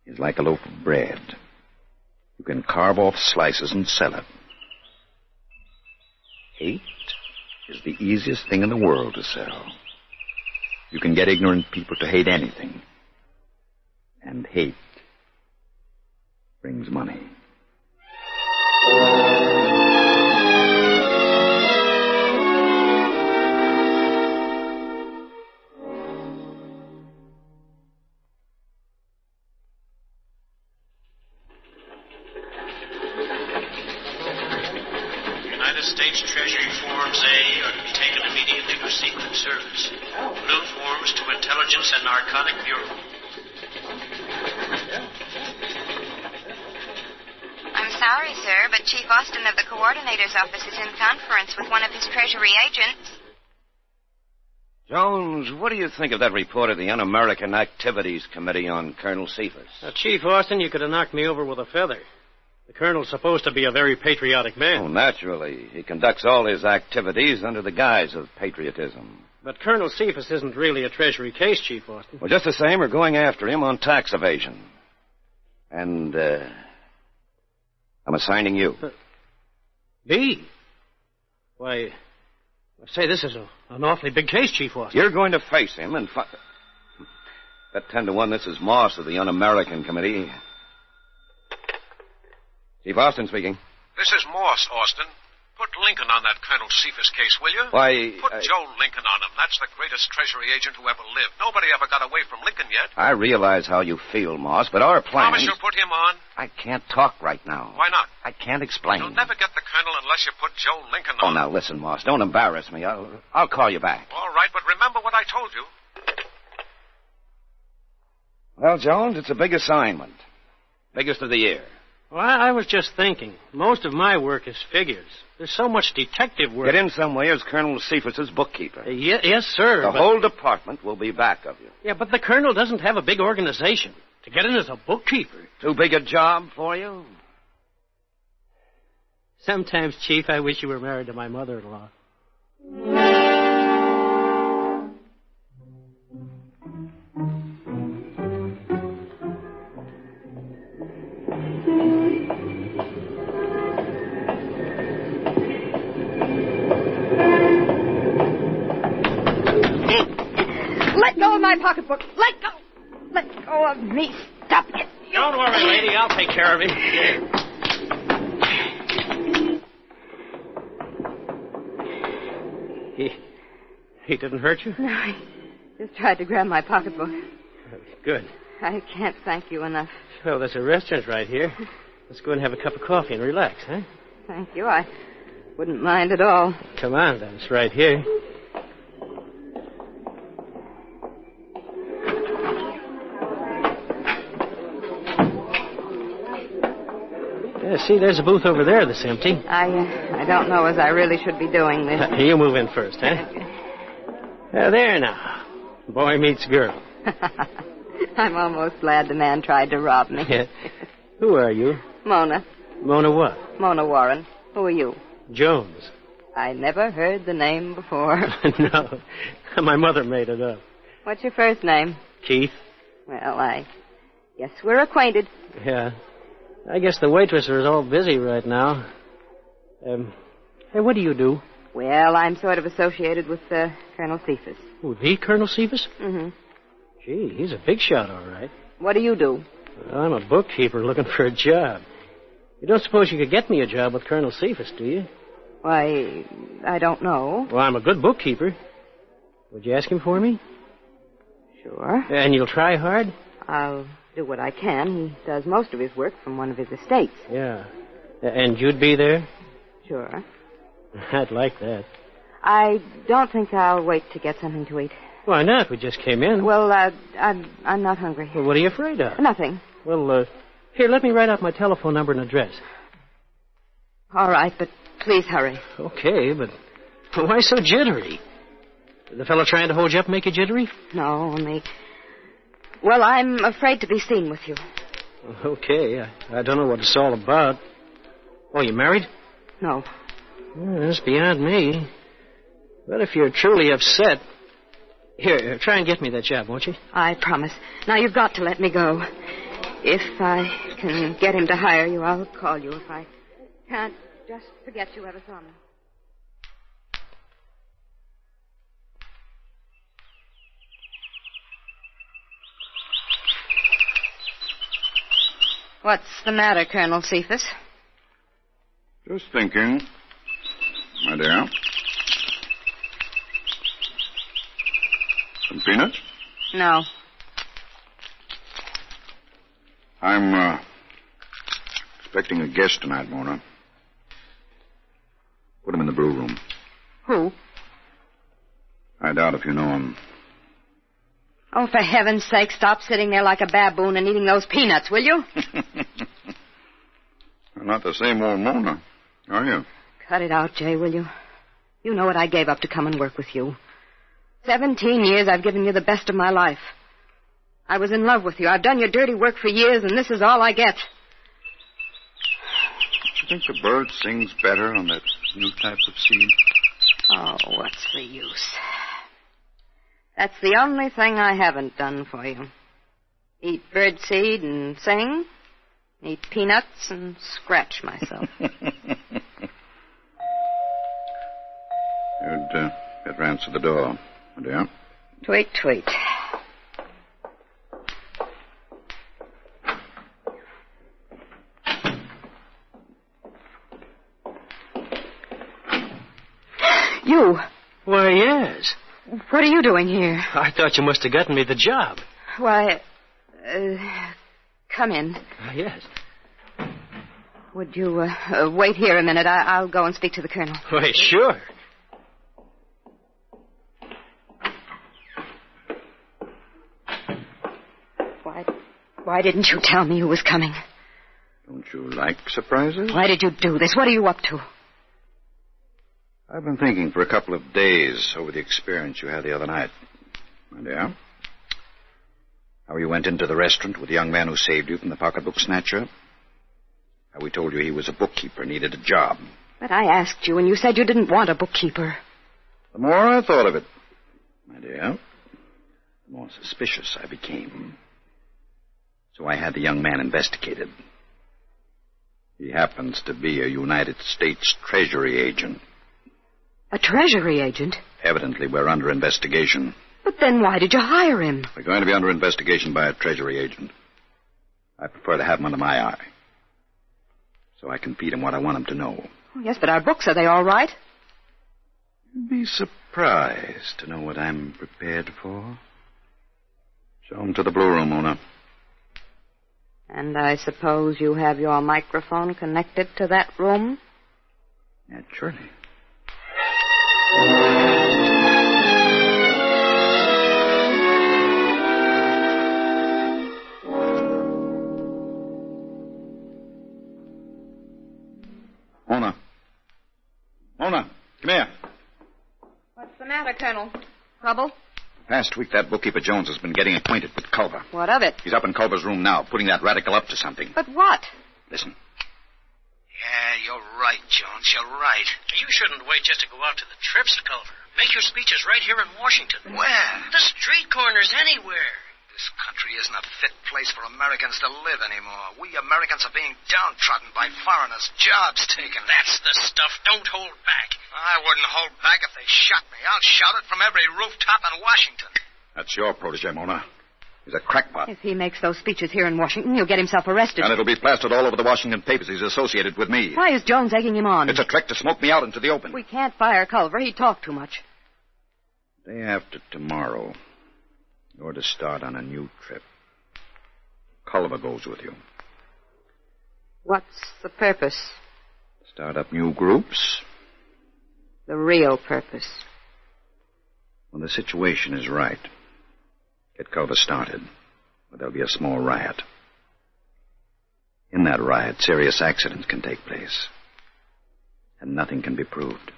is like a loaf of bread. You can carve off slices and sell it. Hate is the easiest thing in the world to sell. You can get ignorant people to hate anything. And hate brings brings money. United States Treasury Forms A are to be taken immediately for Secret Service. Blue forms to Intelligence and Narcotic Bureau. I'm sorry, sir, but Chief Austin of the Coordinator's office is in conference with one of his Treasury agents. Jones, what do you think of that report of the Un-American Activities Committee on Colonel Cephas? Chief Austin, you could have knocked me over with a feather. The colonel's supposed to be a very patriotic man. Oh, naturally. He conducts all his activities under the guise of patriotism. But Colonel Cephas isn't really a Treasury case, Chief Austin. Well, just the same, we're going after him on tax evasion. And, I'm assigning you. Me? Why, say, this is an awfully big case, Chief Austin. You're going to face him and Bet 10-1 this is Moss of the Un-American Committee. Chief Austin speaking. This is Morse, Austin. Put Lincoln on that Colonel Cephas case, will you? Why, Put Joe Lincoln on him. That's the greatest Treasury agent who ever lived. Nobody ever got away from Lincoln yet. I realize how you feel, Moss, but our plans... Promise you'll put him on? I can't talk right now. Why not? I can't explain. You'll never get the Colonel unless you put Joe Lincoln Oh, on. now, listen, Moss. Don't embarrass me. I'll call you back. All right, but remember what I told you. Well, Jones, it's a big assignment. Biggest of the year. Well, I was just thinking. Most of my work is figures. There's so much detective work. Get in some way as Colonel Cephas's bookkeeper. Yes, sir. The whole department will be back of you. Yeah, but the colonel doesn't have a big organization. To get in as a bookkeeper. Too big a job for you? Sometimes, Chief, I wish you were married to my mother-in-law. Let go of my pocketbook. Let go. Let go of me. Stop it. Don't worry, lady. I'll take care of him. He didn't hurt you? No, he just tried to grab my pocketbook. Good. I can't thank you enough. Well, there's a restaurant right here. Let's go and have a cup of coffee and relax, huh? Thank you. I wouldn't mind at all. Come on, then. It's right here. Yeah, see, there's a booth over there that's empty. I don't know as I really should be doing this. You move in first, huh? There now. Boy meets girl. I'm almost glad the man tried to rob me. Yeah. Who are you? Mona. Mona what? Mona Warren. Who are you? Jones. I never heard the name before. No. My mother made it up. What's your first name? Keith. Well, I guess we're acquainted. Yeah. I guess the waitress is all busy right now. Hey, what do you do? Well, I'm sort of associated with Colonel Cephas. Oh, the Colonel Cephas? Mm-hmm. Gee, he's a big shot, all right. What do you do? I'm a bookkeeper looking for a job. You don't suppose you could get me a job with Colonel Cephas, do you? Why, I don't know. Well, I'm a good bookkeeper. Would you ask him for me? Sure. And you'll try hard? I'll do what I can. He does most of his work from one of his estates. Yeah. And you'd be there? Sure. I'd like that. I don't think I'll wait to get something to eat. Why not? We just came in. Well, I'm not hungry. Well, what are you afraid of? Nothing. Well, here, let me write out my telephone number and address. All right, but please hurry. Okay, but why so jittery? The fellow trying to hold you up make you jittery? No, only... Well, I'm afraid to be seen with you. Okay, I don't know what it's all about. Oh, you married? No. Well, that's beyond me. But if you're truly upset... Here, try and get me that job, won't you? I promise. Now, you've got to let me go. If I can get him to hire you, I'll call you. If I can't, just forget you ever saw me. What's the matter, Colonel Cephas? Just thinking, my dear. Some peanuts? No. I'm, expecting a guest tonight, Mona. Put him in the brew room. Who? I doubt if you know him. Oh, for heaven's sake, stop sitting there like a baboon and eating those peanuts, will you? You're not the same old Mona, are you? Cut it out, Jay, will you? You know what I gave up to come and work with you. 17 years I've given you the best of my life. I was in love with you. I've done your dirty work for years, and this is all I get. Do you think the bird sings better on that new type of seed? Oh, what's the use? That's the only thing I haven't done for you. Eat birdseed and sing. Eat peanuts and scratch myself. You'd better answer the door, my dear. Tweet, tweet. You. Why, yes. What are you doing here? I thought you must have gotten me the job. Why, come in. Yes. Would you wait here a minute? I'll go and speak to the colonel. Why, sure. Why didn't you tell me who was coming? Don't you like surprises? Why did you do this? What are you up to? I've been thinking for a couple of days over the experience you had the other night. My dear. How you went into the restaurant with the young man who saved you from the pocketbook snatcher. How we told you he was a bookkeeper, needed a job. But I asked you, and you said you didn't want a bookkeeper. The more I thought of it, my dear, the more suspicious I became. So I had the young man investigated. He happens to be a United States Treasury agent. A Treasury agent? Evidently, we're under investigation. But then why did you hire him? We're going to be under investigation by a Treasury agent. I prefer to have him under my eye. So I can feed him what I want him to know. Oh, yes, but our books, are they all right? You'd be surprised to know what I'm prepared for. Show him to the blue room, Mona. And I suppose you have your microphone connected to that room? Naturally. Mona. Mona, come here. What's the matter, Colonel? Trouble? Past week, that bookkeeper Jones has been getting acquainted with Culver. What of it? He's up in Culver's room now, putting that radical up to something. But what? Listen. Yeah, you're right, Jones. You're right. You shouldn't wait just to go out to the trips, Culver. Make your speeches right here in Washington. Where? The street corners, anywhere. This country isn't a fit place for Americans to live anymore. We Americans are being downtrodden by foreigners, jobs taken. That's the stuff. Don't hold back. I wouldn't hold back if they shot me. I'll shout it from every rooftop in Washington. That's your protege, Mona. He's a crackpot. If he makes those speeches here in Washington, he'll get himself arrested. And it'll be plastered all over the Washington papers he's associated with me. Why is Jones egging him on? It's a trick to smoke me out into the open. We can't fire Culver. He talked too much. Day after tomorrow, you're to start on a new trip. Culver goes with you. What's the purpose? Start up new groups. The real purpose. When the situation is right, get Culver started, but there'll be a small riot. In that riot, serious accidents can take place, and nothing can be proved.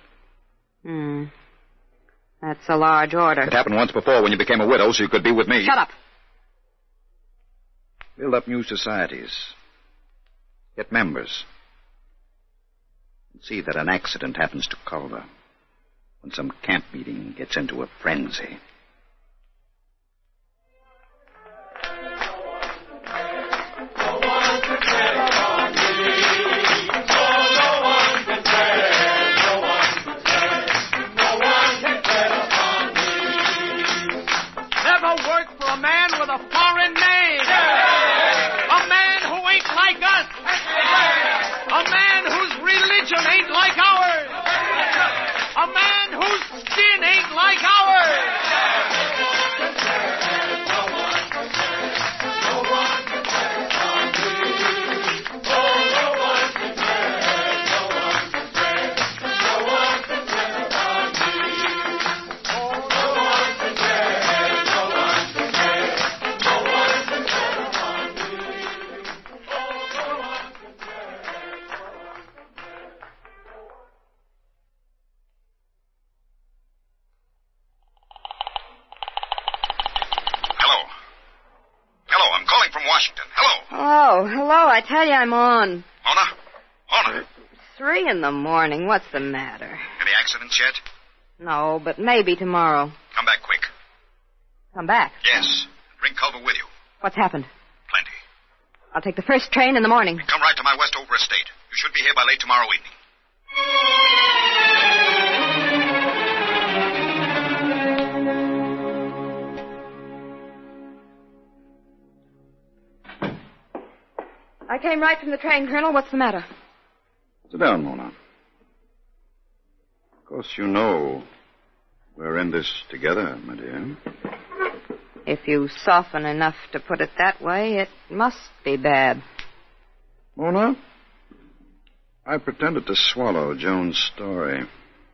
That's a large order. It happened once before when you became a widow, so you could be with me. Shut up. Build up new societies. Get members. And see that an accident happens to Culver when some camp meeting gets into a frenzy. Never work for a man with a foreign name. A man who ain't like I tell you I'm on. Mona? 3 a.m. What's the matter? Any accidents yet? No, but maybe tomorrow. Come back quick. Come back? Yes. Bring Culver with you. What's happened? Plenty. I'll take the first train in the morning. And come right to my Westover estate. You should be here by late tomorrow evening. I came right from the train, Colonel. What's the matter? Sit down, Mona. Of course, you know we're in this together, my dear. If you soften enough to put it that way, it must be bad. Mona, I pretended to swallow Jones' story.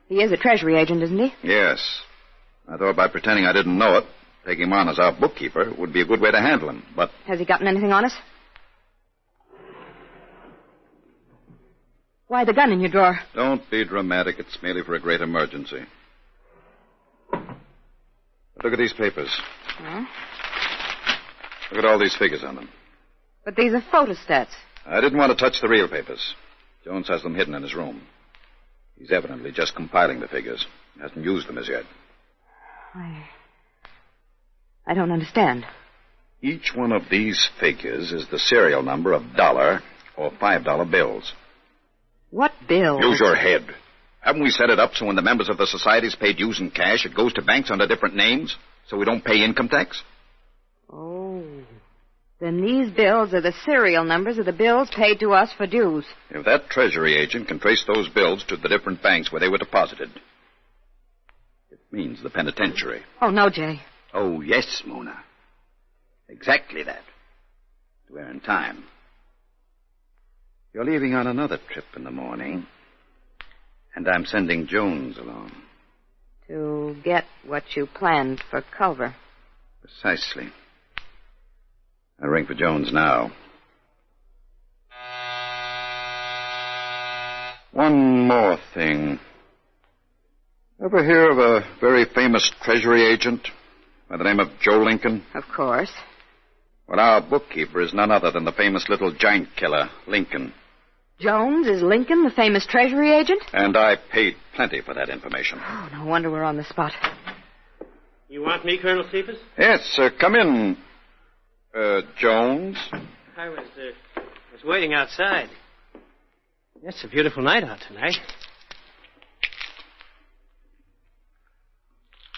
He is a Treasury agent, isn't he? Yes. I thought by pretending I didn't know it, taking him on as our bookkeeper would be a good way to handle him, but... Has he gotten anything on us? Why the gun in your drawer? Don't be dramatic. It's merely for a great emergency. Look at these papers. Huh? Look at all these figures on them. But these are photostats. I didn't want to touch the real papers. Jones has them hidden in his room. He's evidently just compiling the figures. He hasn't used them as yet. I don't understand. Each one of these figures is the serial number of $1 or $5 bills. What bills? Use your head. Haven't we set it up so when the members of the society's paid dues in cash, it goes to banks under different names, so we don't pay income tax? Oh. Then these bills are the serial numbers of the bills paid to us for dues. If that Treasury agent can trace those bills to the different banks where they were deposited, it means the penitentiary. Oh, no, Jay. Oh, yes, Mona. Exactly that. We're in time. You're leaving on another trip in the morning, and I'm sending Jones along. To get what you planned for Culver. Precisely. I'll ring for Jones now. One more thing. Ever hear of a very famous Treasury agent by the name of Joe Lincoln? Of course. Well, our bookkeeper is none other than the famous little giant killer, Lincoln. Jones is Lincoln, the famous Treasury agent? And I paid plenty for that information. Oh, no wonder we're on the spot. You want me, Colonel Cephas? Yes, come in, Jones. I was waiting outside. It's a beautiful night out tonight.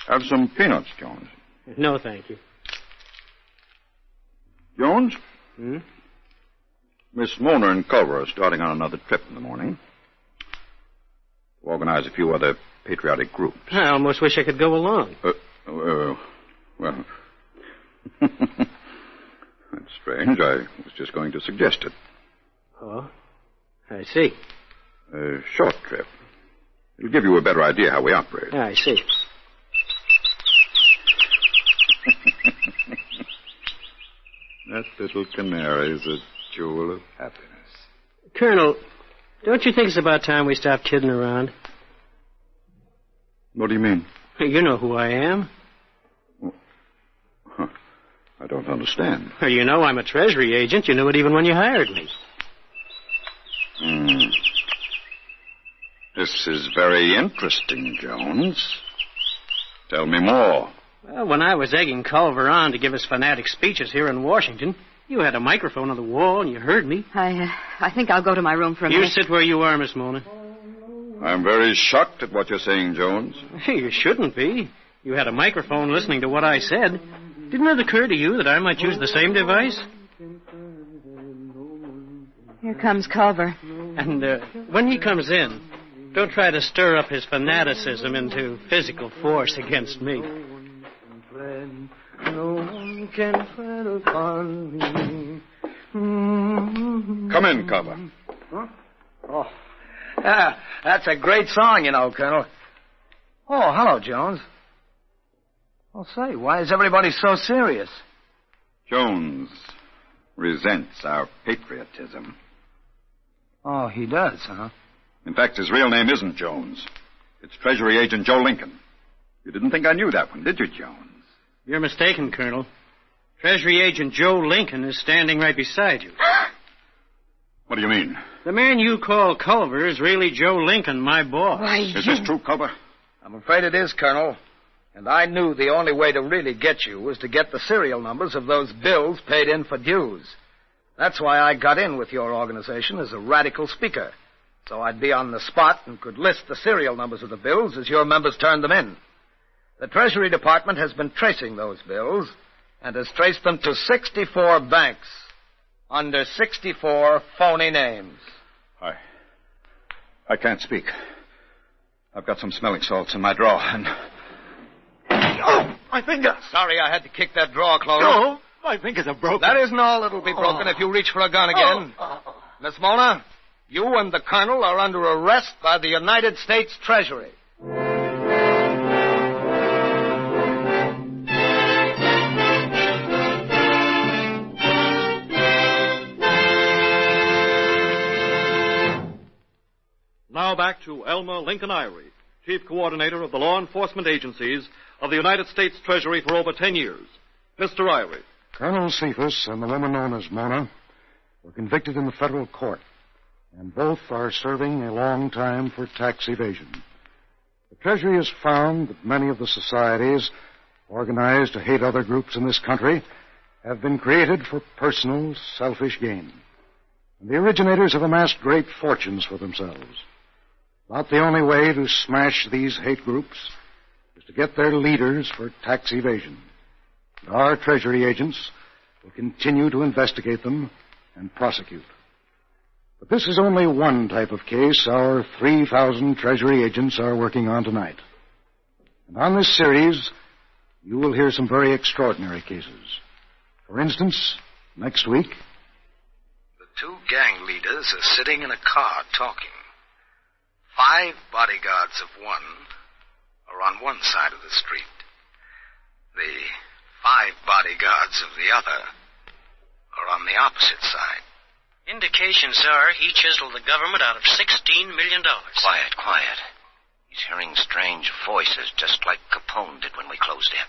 Have some peanuts, Jones. No, thank you. Jones? Hmm? Miss Mona and Culver are starting on another trip in the morning. To organize a few other patriotic groups. I almost wish I could go along. Well... That's strange. I was just going to suggest it. Oh, I see. A short trip. It'll give you a better idea how we operate. I see. That little canary is a jewel of happiness. Colonel, don't you think it's about time we stopped kidding around? What do you mean? You know who I am. I don't understand. Well, you know I'm a Treasury agent. You knew it even when you hired me. This is very interesting, Jones. Tell me more. Well, when I was egging Culver on to give his fanatic speeches here in Washington, you had a microphone on the wall and you heard me. I think I'll go to my room for a minute. You sit where you are, Miss Mona. I'm very shocked at what you're saying, Jones. You shouldn't be. You had a microphone listening to what I said. Didn't it occur to you that I might use the same device? Here comes Culver. And when he comes in, don't try to stir up his fanaticism into physical force against me. No one can tread upon me. Come in, Culver. Huh? Oh, that's a great song, you know, Colonel. Oh, hello, Jones. Well, say, why is everybody so serious? Jones resents our patriotism. Oh, he does, huh? In fact, his real name isn't Jones. It's Treasury Agent Joe Lincoln. You didn't think I knew that one, did you, Jones? You're mistaken, Colonel. Treasury Agent Joe Lincoln is standing right beside you. What do you mean? The man you call Culver is really Joe Lincoln, my boss. Is this true, Culver? I'm afraid it is, Colonel. And I knew the only way to really get you was to get the serial numbers of those bills paid in for dues. That's why I got in with your organization as a radical speaker, so I'd be on the spot and could list the serial numbers of the bills as your members turned them in. The Treasury Department has been tracing those bills and has traced them to 64 banks under 64 phony names. I can't speak. I've got some smelling salts in my drawer, and... Oh, my finger! Sorry I had to kick that drawer closed. No, my fingers are broken. That isn't all. It'll be broken if you reach for a gun again. Miss Mona, you and the Colonel are under arrest by the United States Treasury. Now back to Elmer Lincoln Iry, Chief Coordinator of the Law Enforcement Agencies of the United States Treasury for over 10 years. Mr. Iry. Colonel Cephas and the woman known as Mona were convicted in the federal court, and both are serving a long time for tax evasion. The Treasury has found that many of the societies organized to hate other groups in this country have been created for personal, selfish gain. And the originators have amassed great fortunes for themselves. About the only way to smash these hate groups is to get their leaders for tax evasion. And our Treasury agents will continue to investigate them and prosecute. But this is only one type of case our 3,000 Treasury agents are working on tonight. And on this series, you will hear some very extraordinary cases. For instance, next week... The two gang leaders are sitting in a car talking. 5 bodyguards of one are on one side of the street. The 5 bodyguards of the other are on the opposite side. Indications are he chiseled the government out of $16 million. Quiet. He's hearing strange voices, just like Capone did when we closed in.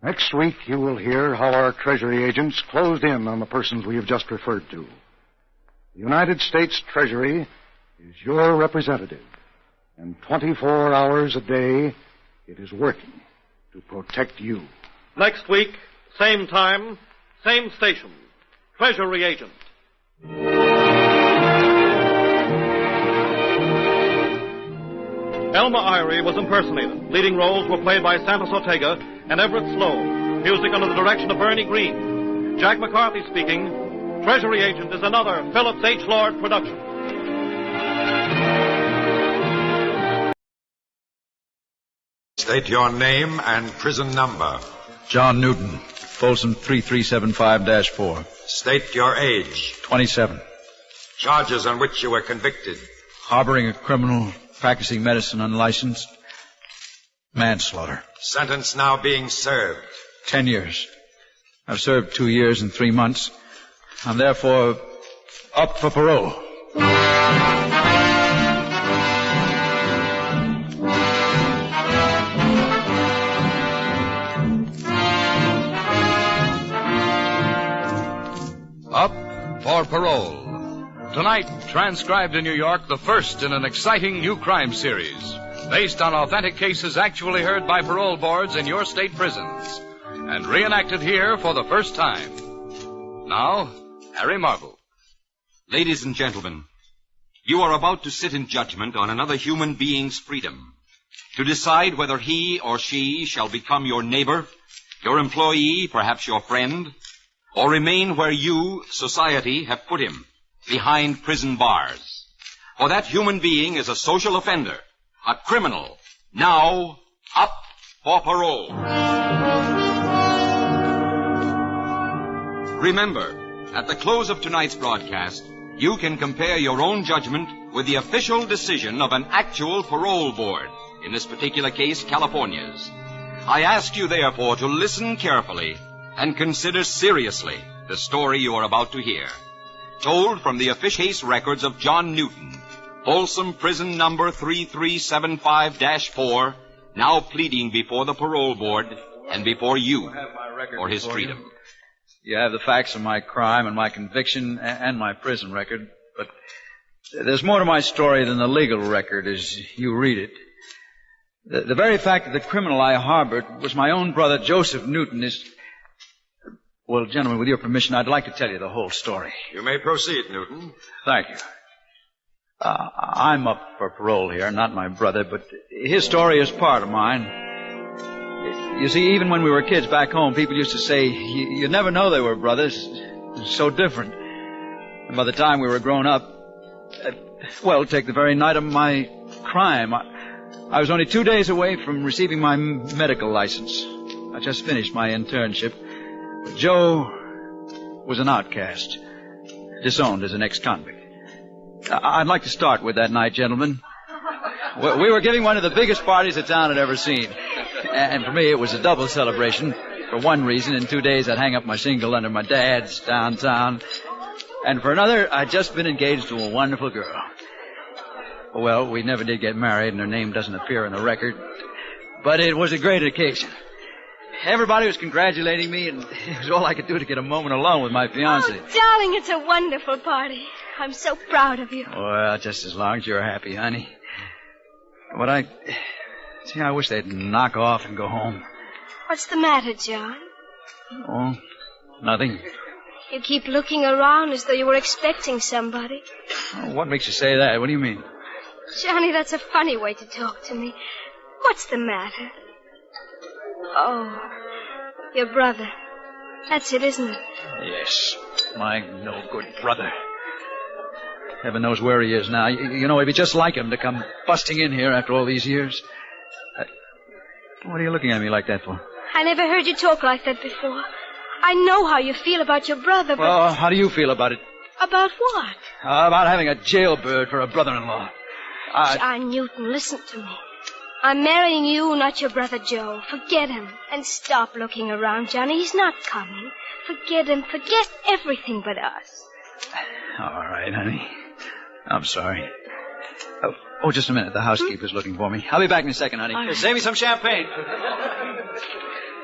Next week, you will hear how our Treasury agents closed in on the persons we have just referred to. The United States Treasury is your representative, and 24 hours a day, it is working to protect you. Next week, same time, same station. Treasury Agent. Elmer Iry was impersonated. Leading roles were played by Santos Ortega and Everett Slowe. Music under the direction of Bernie Green. Jack McCarthy speaking. Treasury Agent is another Phillips H. Lord production. State your name and prison number. John Newton, Folsom 3375-4. State your age. 27. Charges on which you were convicted. Harboring a criminal, practicing medicine unlicensed, manslaughter. Sentence now being served. 10 years. I've served 2 years and 3 months. I'm therefore up for parole. Up for parole. Tonight, transcribed in New York, the first in an exciting new crime series, based on authentic cases actually heard by parole boards in your state prisons, and reenacted here for the first time. Now, Harry Marvel. Ladies and gentlemen, you are about to sit in judgment on another human being's freedom, to decide whether he or she shall become your neighbor, your employee, perhaps your friend, or remain where you, society, have put him, behind prison bars. For that human being is a social offender, a criminal, now up for parole. Remember, at the close of tonight's broadcast, you can compare your own judgment with the official decision of an actual parole board, in this particular case, California's. I ask you, therefore, to listen carefully and consider seriously the story you are about to hear. Told from the officious records of John Newton, Folsom Prison number 3375-4, now pleading before the parole board and before you for his freedom. You have the facts of my crime and my conviction and my prison record. But there's more to my story than the legal record as you read it. The very fact that the criminal I harbored was my own brother, Joseph Newton, is... Well, gentlemen, with your permission, I'd like to tell you the whole story. You may proceed, Newton. Thank you. I'm up for parole here, not my brother, but his story is part of mine. You see, even when we were kids back home, people used to say, you never know they were brothers. So different. And by the time we were grown up, take the very night of my crime, I was only 2 days away from receiving my medical license. I just finished my internship. But Joe was an outcast, disowned as an ex-convict. I'd like to start with that night, gentlemen. We were giving one of the biggest parties the town had ever seen. And for me, it was a double celebration. For one reason, in 2 days, I'd hang up my shingle under my dad's downtown. And for another, I'd just been engaged to a wonderful girl. Well, we never did get married, and her name doesn't appear in the record. But it was a great occasion. Everybody was congratulating me, and it was all I could do to get a moment alone with my fiancée. Oh, darling, it's a wonderful party. I'm so proud of you. Well, just as long as you're happy, honey. But I wish they'd knock off and go home. What's the matter, John? Oh, nothing. You keep looking around as though you were expecting somebody. Oh, what makes you say that? What do you mean? Johnny, that's a funny way to talk to me. What's the matter? Oh, your brother. That's it, isn't it? Yes, my no-good brother. Heaven knows where he is now. You know, it'd be just like him to come busting in here after all these years. What are you looking at me like that for? I never heard you talk like that before. I know how you feel about your brother, but... Well, how do you feel about it? About what? About having a jailbird for a brother-in-law. John Newton, listen to me. I'm marrying you, not your brother Joe. Forget him. And stop looking around, Johnny. He's not coming. Forget him. Forget everything but us. All right, honey. I'm sorry. Oh, just a minute. The housekeeper's looking for me. I'll be back in a second, honey. Right. Save me some champagne.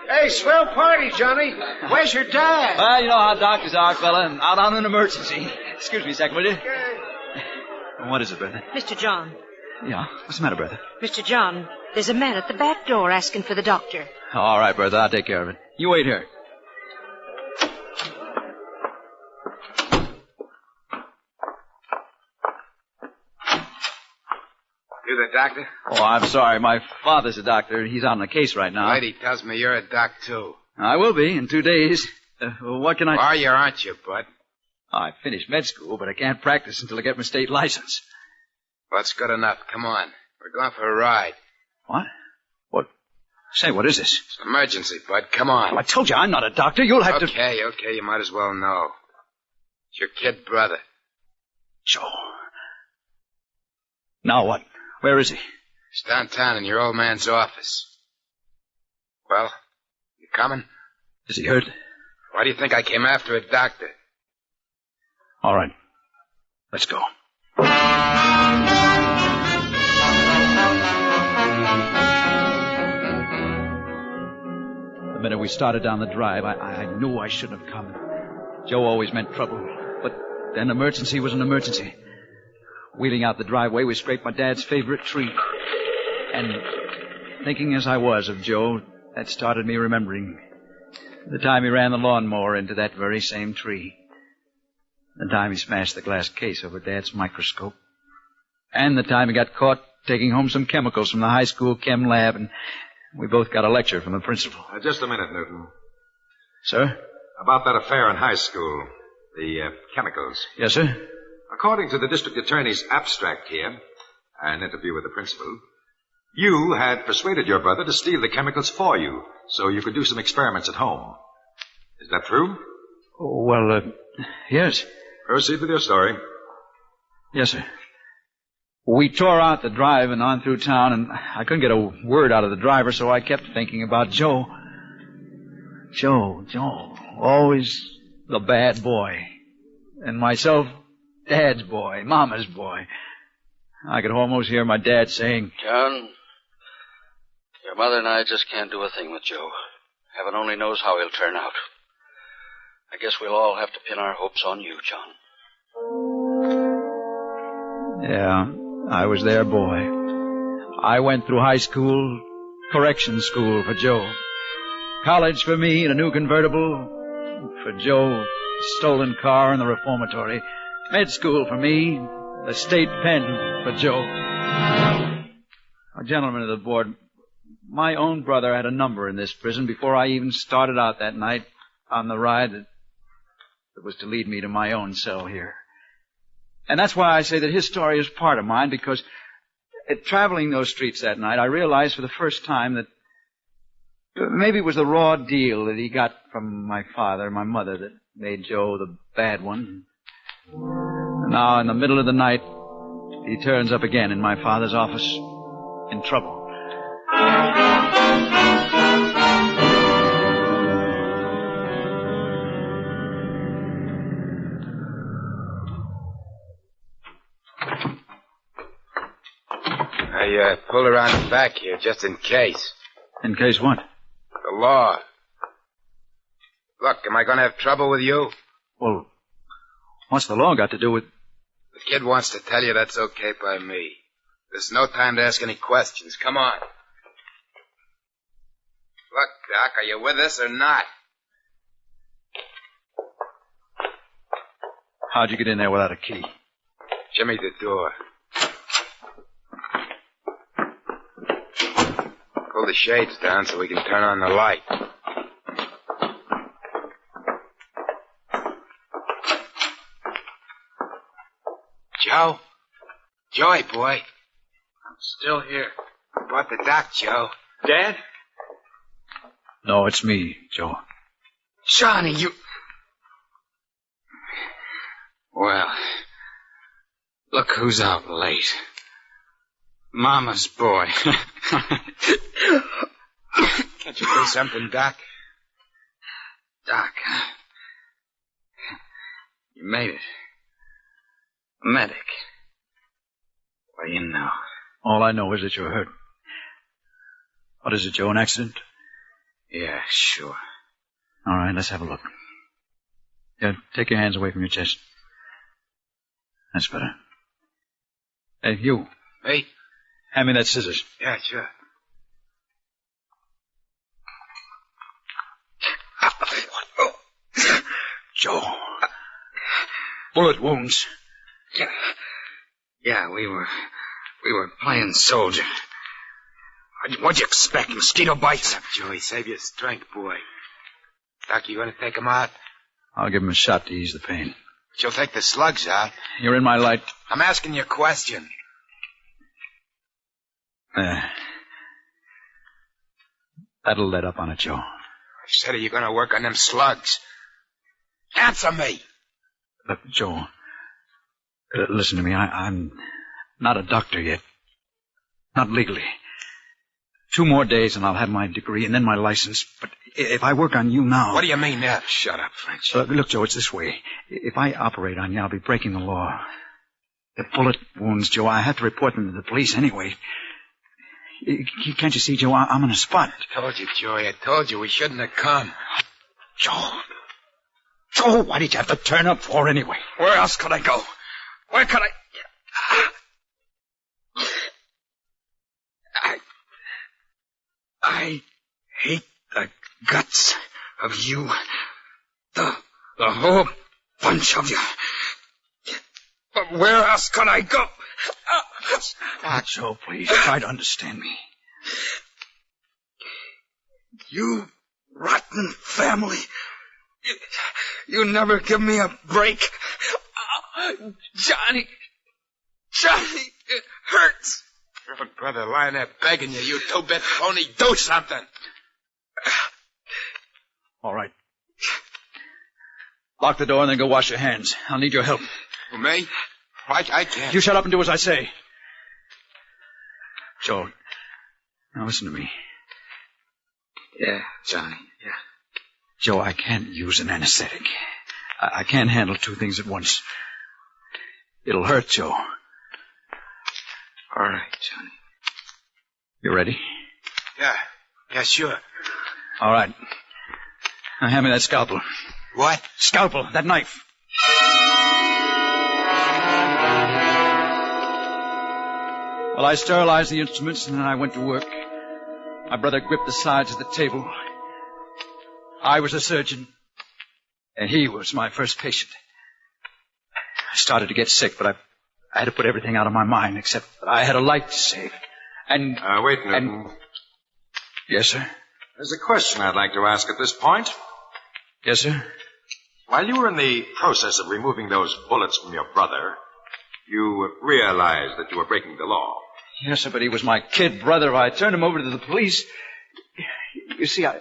Hey, swell party, Johnny. Where's your dad? Well, you know how doctors are, fella. Out on an emergency. Excuse me a second, will you? What is it, brother? Mr. John. Yeah? What's the matter, brother? Mr. John, there's a man at the back door asking for the doctor. All right, brother. I'll take care of it. You wait here. You the doctor? Oh, I'm sorry. My father's a doctor. He's on the case right now. Lady tells me you're a doc, too. I will be in 2 days. What can I... Are you or aren't you, bud? I finished med school, but I can't practice until I get my state license. Well, that's good enough. Come on. We're going for a ride. What? What? Say, what is this? It's an emergency, bud. Come on. Well, I told you I'm not a doctor. You'll have to... Okay. You might as well know. It's your kid brother. Joe. Now what? Where is he? He's downtown in your old man's office. Well, you coming? Is he hurt? Why do you think I came after a doctor? All right. Let's go. The minute we started down the drive, I knew I shouldn't have come. Joe always meant trouble, but an emergency was an emergency. Wheeling out the driveway, we scraped my dad's favorite tree. And thinking as I was of Joe, that started me remembering the time he ran the lawnmower into that very same tree. The time he smashed the glass case over Dad's microscope. And the time he got caught taking home some chemicals from the high school chem lab, and we both got a lecture from the principal. Just a minute, Newton. Sir? About that affair in high school. The chemicals. Yes, sir? According to the district attorney's abstract here, an interview with the principal, you had persuaded your brother to steal the chemicals for you so you could do some experiments at home. Is that true? Oh, well, yes. Proceed with your story. Yes, sir. We tore out the drive and on through town, and I couldn't get a word out of the driver, so I kept thinking about Joe. Joe, always the bad boy. And myself, Dad's boy, Mama's boy. I could almost hear my dad saying, John, your mother and I just can't do a thing with Joe. Heaven only knows how he'll turn out. I guess we'll all have to pin our hopes on you, John. Yeah, I was their boy. I went through high school, correction school for Joe. College for me and a new convertible. For Joe, a stolen car and the reformatory. Med school for me, the state pen for Joe. Gentlemen of the board, my own brother had a number in this prison before I even started out that night on the ride that was to lead me to my own cell here. And that's why I say that his story is part of mine, because traveling those streets that night, I realized for the first time that maybe it was the raw deal that he got from my father and my mother that made Joe the bad one. And now, in the middle of the night, he turns up again in my father's office in trouble. I pulled around the back here just in case. In case what? The law. Look, am I going to have trouble with you? Well, what's the law got to do with... The kid wants to tell you that's okay by me. There's no time to ask any questions. Come on. Look, Doc, are you with us or not? How'd you get in there without a key? Jimmy the door. Pull the shades down so we can turn on the light. Joe? Joey, boy. I'm still here. Brought the doc, Joe. Dad? No, it's me, Joe. Johnny, you... Well, look who's out late. Mama's boy. Can't you do something, Doc? Doc. You made it. Medic. What do you know? All I know is that you're hurt. What is it, Joe, an accident? Yeah, sure. All right, let's have a look. Yeah, take your hands away from your chest. That's better. Hey, you. Hey? Hand me that scissors. Yeah, sure. Joe. Bullet wounds. Yeah, we were playing soldier. What'd you expect, mosquito bites? Joey, save your strength, boy. Doc, you gonna take him out? I'll give him a shot to ease the pain. She'll take the slugs out. You're in my light. I'm asking you a question. That'll let up on it, Joe. I said, are you gonna work on them slugs? Answer me! Look, Joe, listen to me. I'm not a doctor yet. Not legally. 2 more days and I'll have my degree and then my license. But if I work on you now... What do you mean now? Shut up, French. Look, Joe, it's this way. If I operate on you, I'll be breaking the law. The bullet wounds, Joe, I have to report them to the police anyway. Can't you see, Joe, I'm on a spot. I told you, Joey. I told you we shouldn't have come. Joe, why did you have to turn up for anyway? Where else could I go? Where could I hate the guts of you. The whole bunch of you. But where else could I go? Joe, please, try to understand me. You rotten family. You never give me a break. Johnny, it hurts. Your brother lying there begging you, you two-bit phony, do something. All right. Lock the door and then go wash your hands. I'll need your help. For me? I can't. You shut up and do as I say. Joe, now listen to me. Yeah, Johnny, yeah. Joe, I can't use an anesthetic. I can't handle 2 things at once. It'll hurt, Joe. All right, Johnny. You ready? Yeah, sure. All right. Now hand me that scalpel. What? Scalpel, that knife. Well, I sterilized the instruments, and then I went to work. My brother gripped the sides of the table. I was a surgeon, and he was my first patient. I started to get sick, but I had to put everything out of my mind, except that I had a life to save. And... wait, Newton. Yes, sir? There's a question I'd like to ask at this point. Yes, sir? While you were in the process of removing those bullets from your brother, you realized that you were breaking the law. Yes, sir, but he was my kid brother. If I turned him over to the police... You see, I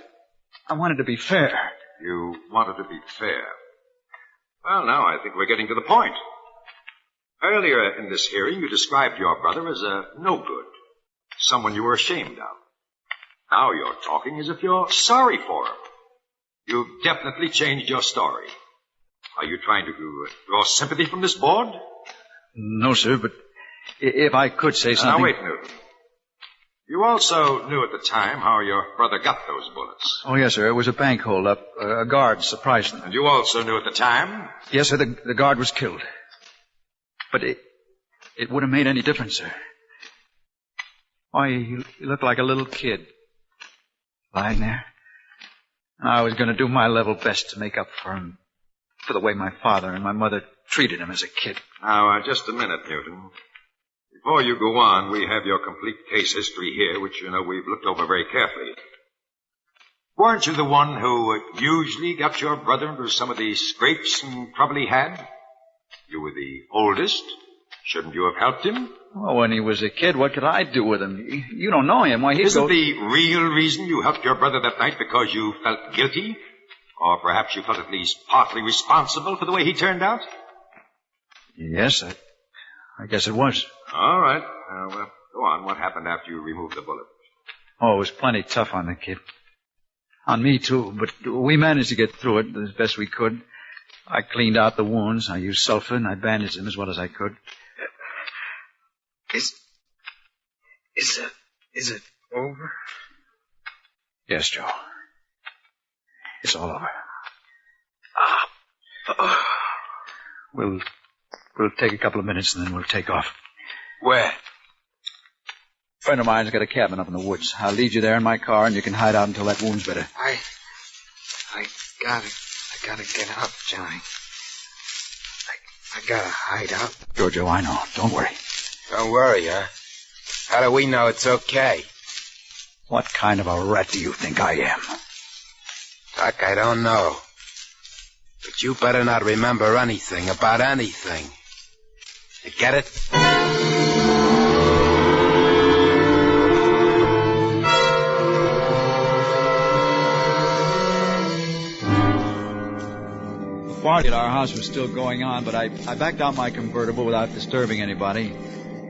wanted to be fair. You wanted to be fair. Well, now I think we're getting to the point. Earlier in this hearing, you described your brother as a no-good, someone you were ashamed of. Now you're talking as if you're sorry for him. You've definitely changed your story. Are you trying to draw sympathy from this board? No, sir, but if I could say something... Now, wait, Newton. You also knew at the time how your brother got those bullets. Oh, yes, sir. It was a bank hold-up. A guard surprised them. And you also knew at the time? Yes, sir. The guard was killed. But it wouldn't have made any difference, sir. Why, you look like a little kid. Lying there. I was going to do my level best to make up for him. For the way my father and my mother treated him as a kid. Now, just a minute, Newton. Before you go on, we have your complete case history here, which, we've looked over very carefully. Weren't you the one who usually got your brother into some of the scrapes and trouble he had? You were the oldest. Shouldn't you have helped him? Well, when he was a kid, what could I do with him? You don't know him. Why, Isn't the real reason you helped your brother that night because you felt guilty? Or perhaps you felt at least partly responsible for the way he turned out? Yes, I guess it was. All right. Well, go on. What happened after you removed the bullet? Oh, it was plenty tough on the kid. On me, too, but we managed to get through it as best we could. I cleaned out the wounds. I used sulfur, and I bandaged them as well as I could. Is it over? Yes, Joe. It's all over. We'll take a couple of minutes, and then we'll take off. Where? A friend of mine's got a cabin up in the woods. I'll lead you there in my car, and you can hide out until that wound's better. I gotta get up, Johnny. I gotta hide out. Giorgio, I know. Don't worry. Don't worry, huh? How do we know it's okay? What kind of a rat do you think I am? Doc, I don't know. But you better not remember anything about anything. You get it? The party at our house was still going on, but I backed out my convertible without disturbing anybody.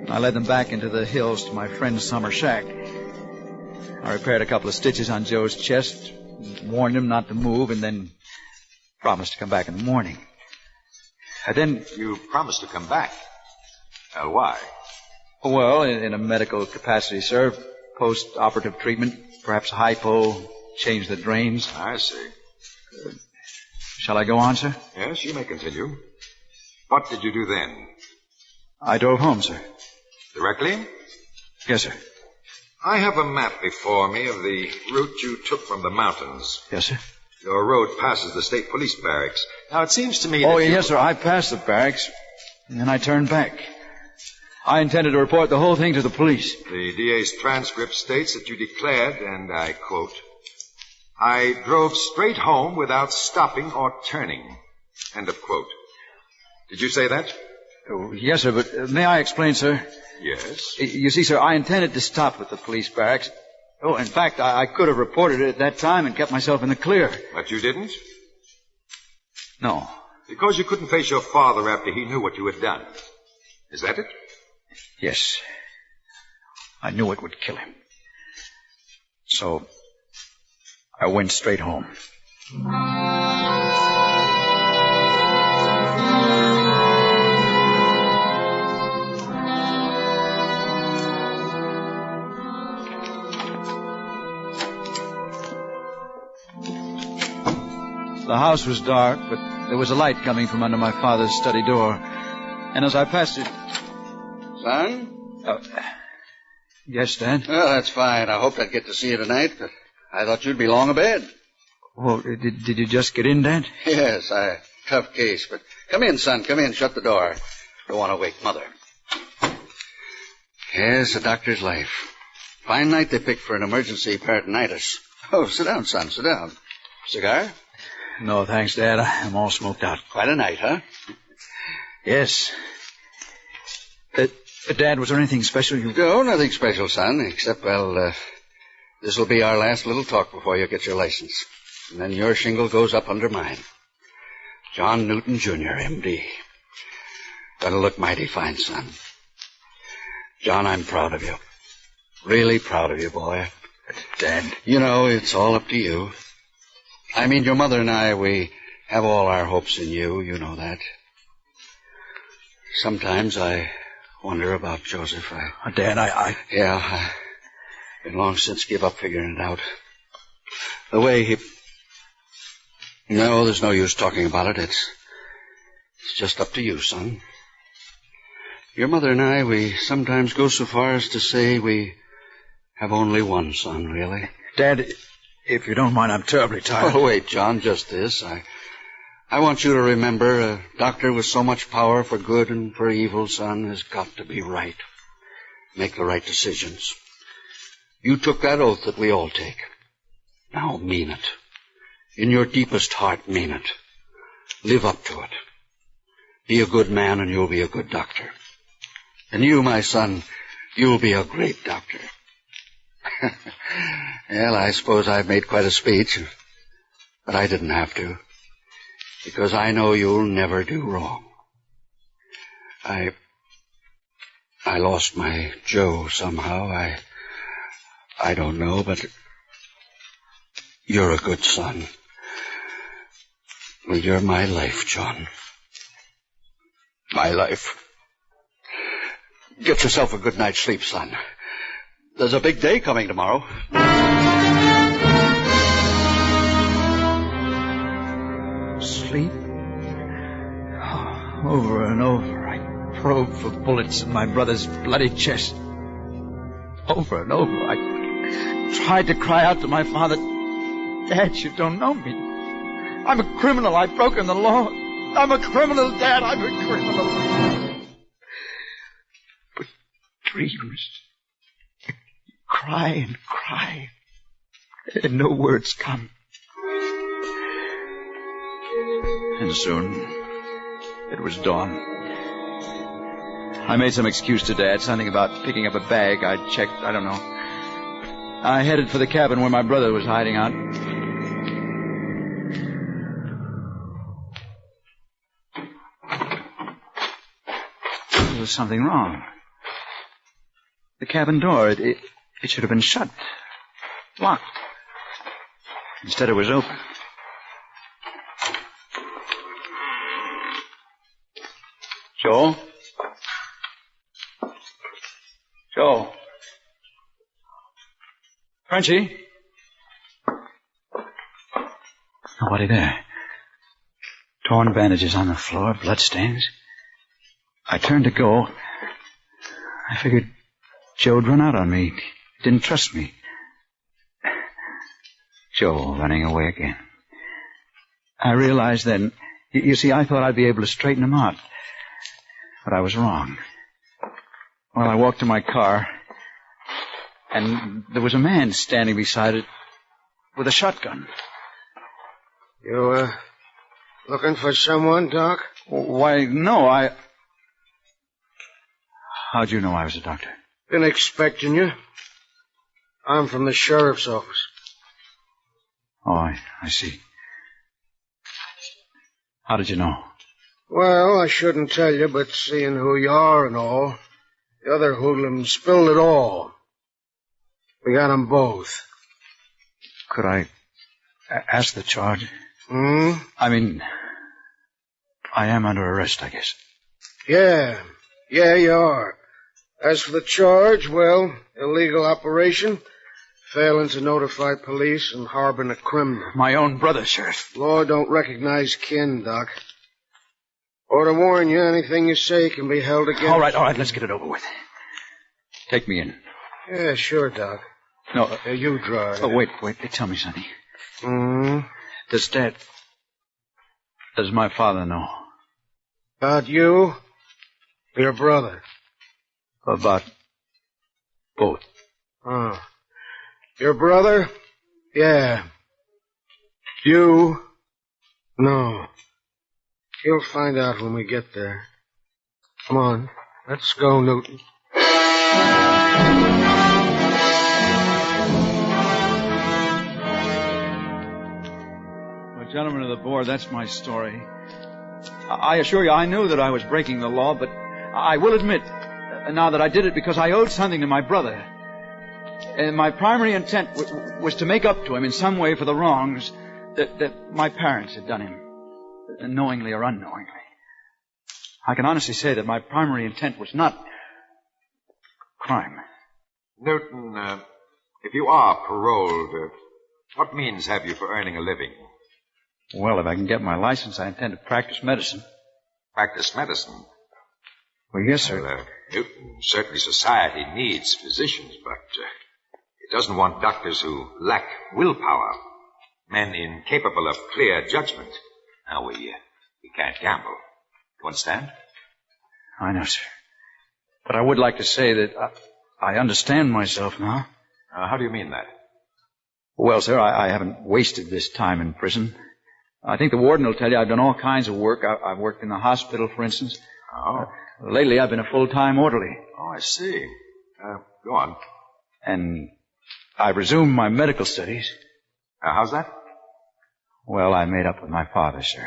I led them back into the hills to my friend's summer shack. I repaired a couple of stitches on Joe's chest, warned him not to move, and then promised to come back in the morning. And then... You promised to come back? Why? Well, in a medical capacity, sir. Post-operative treatment, perhaps hypo, change the drains. I see. Shall I go on, sir? Yes, you may continue. What did you do then? I drove home, sir. Directly? Yes, sir. I have a map before me of the route you took from the mountains. Yes, sir. Your road passes the state police barracks. Now, it seems to me that Oh, yes, sir. I passed the barracks, and then I turned back. I intended to report the whole thing to the police. The DA's transcript states that you declared, and I quote, "I drove straight home without stopping or turning." End of quote. Did you say that? Oh, yes, sir, but may I explain, sir? Yes. You see, sir, I intended to stop at the police barracks. Oh, in fact, I could have reported it at that time and kept myself in the clear. But you didn't? No. Because you couldn't face your father after he knew what you had done. Is that it? Yes. I knew it would kill him. So, I went straight home. The house was dark, but there was a light coming from under my father's study door. And as I passed it... Son? Yes, Dad? Well, that's fine. I hoped I'd get to see you tonight, but I thought you'd be long abed. Oh, did you just get in, Dad? Yes, tough case, but come in, son. Come in. Shut the door. Don't want to wake Mother. Yes, a doctor's life. Fine night they picked for an emergency peritonitis. Oh, sit down, son. Sit down. Cigar? No, thanks, Dad. I'm all smoked out. Quite a night, huh? Yes. Dad, was there anything special you... No, nothing special, son, except, this will be our last little talk before you get your license. And then your shingle goes up under mine. John Newton, Jr., M.D. Gonna look mighty fine, son. John, I'm proud of you. Really proud of you, boy. Dad. You know, it's all up to you. I mean, your mother and I, we have all our hopes in you. You know that. Sometimes I wonder about Joseph. Dad, Yeah, I've been long since give up figuring it out. The way he... No, there's no use talking about it. It's just up to you, son. Your mother and I, we sometimes go so far as to say we have only one son, really. Dad, if you don't mind, I'm terribly tired. Oh, wait, John, just this. I want you to remember a doctor with so much power for good and for evil, son, has got to be right. Make the right decisions. You took that oath that we all take. Now mean it. In your deepest heart, mean it. Live up to it. Be a good man and you'll be a good doctor. And you, my son, you'll be a great doctor. Well, I suppose I've made quite a speech, but I didn't have to. Because I know you'll never do wrong. I lost my Joe somehow. I don't know, but you're a good son. Well, you're my life, John. My life. Get yourself a good night's sleep, son. There's a big day coming tomorrow. Sleep? Over and over, I probed for bullets in my brother's bloody chest. Over and over, I tried to cry out to my father, Dad, you don't know me. I'm a criminal. I've broken the law. I'm a criminal, Dad. I'm a criminal. But dreams cry and cry, and no words come. And soon, it was dawn. I made some excuse to Dad, something about picking up a bag. I checked, I don't know. I headed for the cabin where my brother was hiding out. There was something wrong. The cabin door, it should have been shut. Locked. Instead, it was open. Joe? Joe? Frenchie? Nobody there. Torn bandages on the floor, bloodstains. I turned to go. I figured Joe'd run out on me. Didn't trust me. Joe running away again. I realized then, you see, I thought I'd be able to straighten him out. But I was wrong. Well, I walked to my car, and there was a man standing beside it with a shotgun. You, looking for someone, Doc? Why, no, How'd you know I was a doctor? Been expecting you. I'm from the sheriff's office. Oh, I see. How did you know? Well, I shouldn't tell you, but seeing who you are and all, the other hoodlum spilled it all. We got 'em both. Could I ask the charge? Hmm? I mean, I am under arrest, I guess. Yeah, you are. As for the charge, well, illegal operation, Failing to notify police and harboring a criminal. My own brother, Sheriff. Law don't recognize kin, Doc. Or to warn you, anything you say can be held against... All right, let's get it over with. Take me in. Yeah, sure, Doc. No, you draw it. Oh, wait. Tell me, Sonny. Does my father know? About you? Your brother? About both. Oh. Your brother? Yeah. You? No. He'll find out when we get there. Come on. Let's go, Newton. Well, gentlemen of the board, that's my story. I assure you, I knew that I was breaking the law, but I will admit now that I did it because I owed something to my brother. And my primary intent was to make up to him in some way for the wrongs that my parents had done him, knowingly or unknowingly. I can honestly say that my primary intent was not crime. Newton, if you are paroled, what means have you for earning a living? Well, if I can get my license, I intend to practice medicine. Practice medicine? Well, yes, sir. Well, Newton, certainly society needs physicians, but it doesn't want doctors who lack willpower, men incapable of clear judgment. Now, we can't gamble. You understand? I know, sir. But I would like to say that I understand myself now. How do you mean that? Well, sir, I haven't wasted this time in prison. I think the warden will tell you I've done all kinds of work. I've worked in the hospital, for instance. Oh. Lately, I've been a full-time orderly. Oh, I see. Go on. And I've resumed my medical studies. How's that? Well, I made up with my father, sir.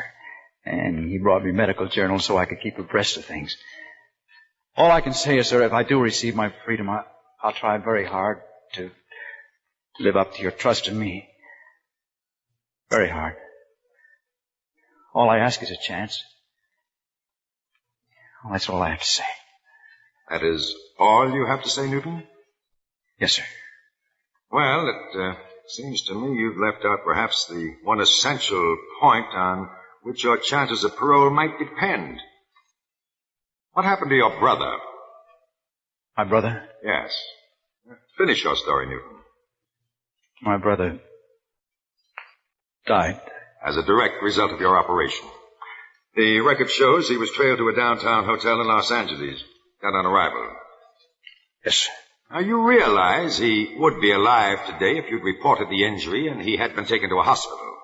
And he brought me medical journals so I could keep abreast of things. All I can say is, sir, if I do receive my freedom, I'll try very hard to live up to your trust in me. Very hard. All I ask is a chance. Well, that's all I have to say. That is all you have to say, Newton? Yes, sir. Well, it seems to me you've left out perhaps the one essential point on which your chances of parole might depend. What happened to your brother? My brother? Yes. Finish your story, Newton. My brother died. As a direct result of your operation. The record shows he was trailed to a downtown hotel in Los Angeles. Got on arrival. Yes, sir. Now, you realize he would be alive today if you'd reported the injury and he had been taken to a hospital.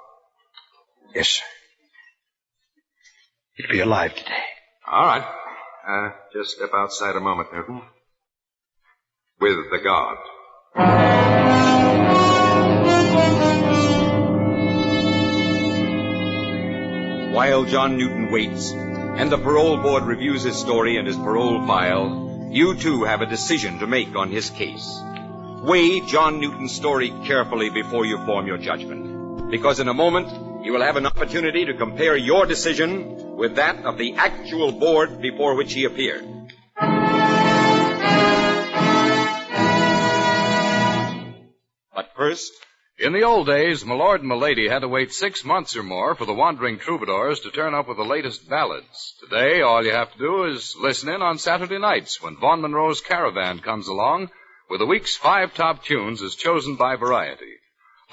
Yes, sir. He'd be alive today. All right. Just step outside a moment, Newton. With the guard. While John Newton waits, and the parole board reviews his story and his parole file, you too have a decision to make on his case. Weigh John Newton's story carefully before you form your judgment, because in a moment you will have an opportunity to compare your decision with that of the actual board before which he appeared. But first... In the old days, my lord and my lady had to wait 6 months or more for the wandering troubadours to turn up with the latest ballads. Today, all you have to do is listen in on Saturday nights when Vaughn Monroe's Caravan comes along with the week's 5 top tunes as chosen by Variety.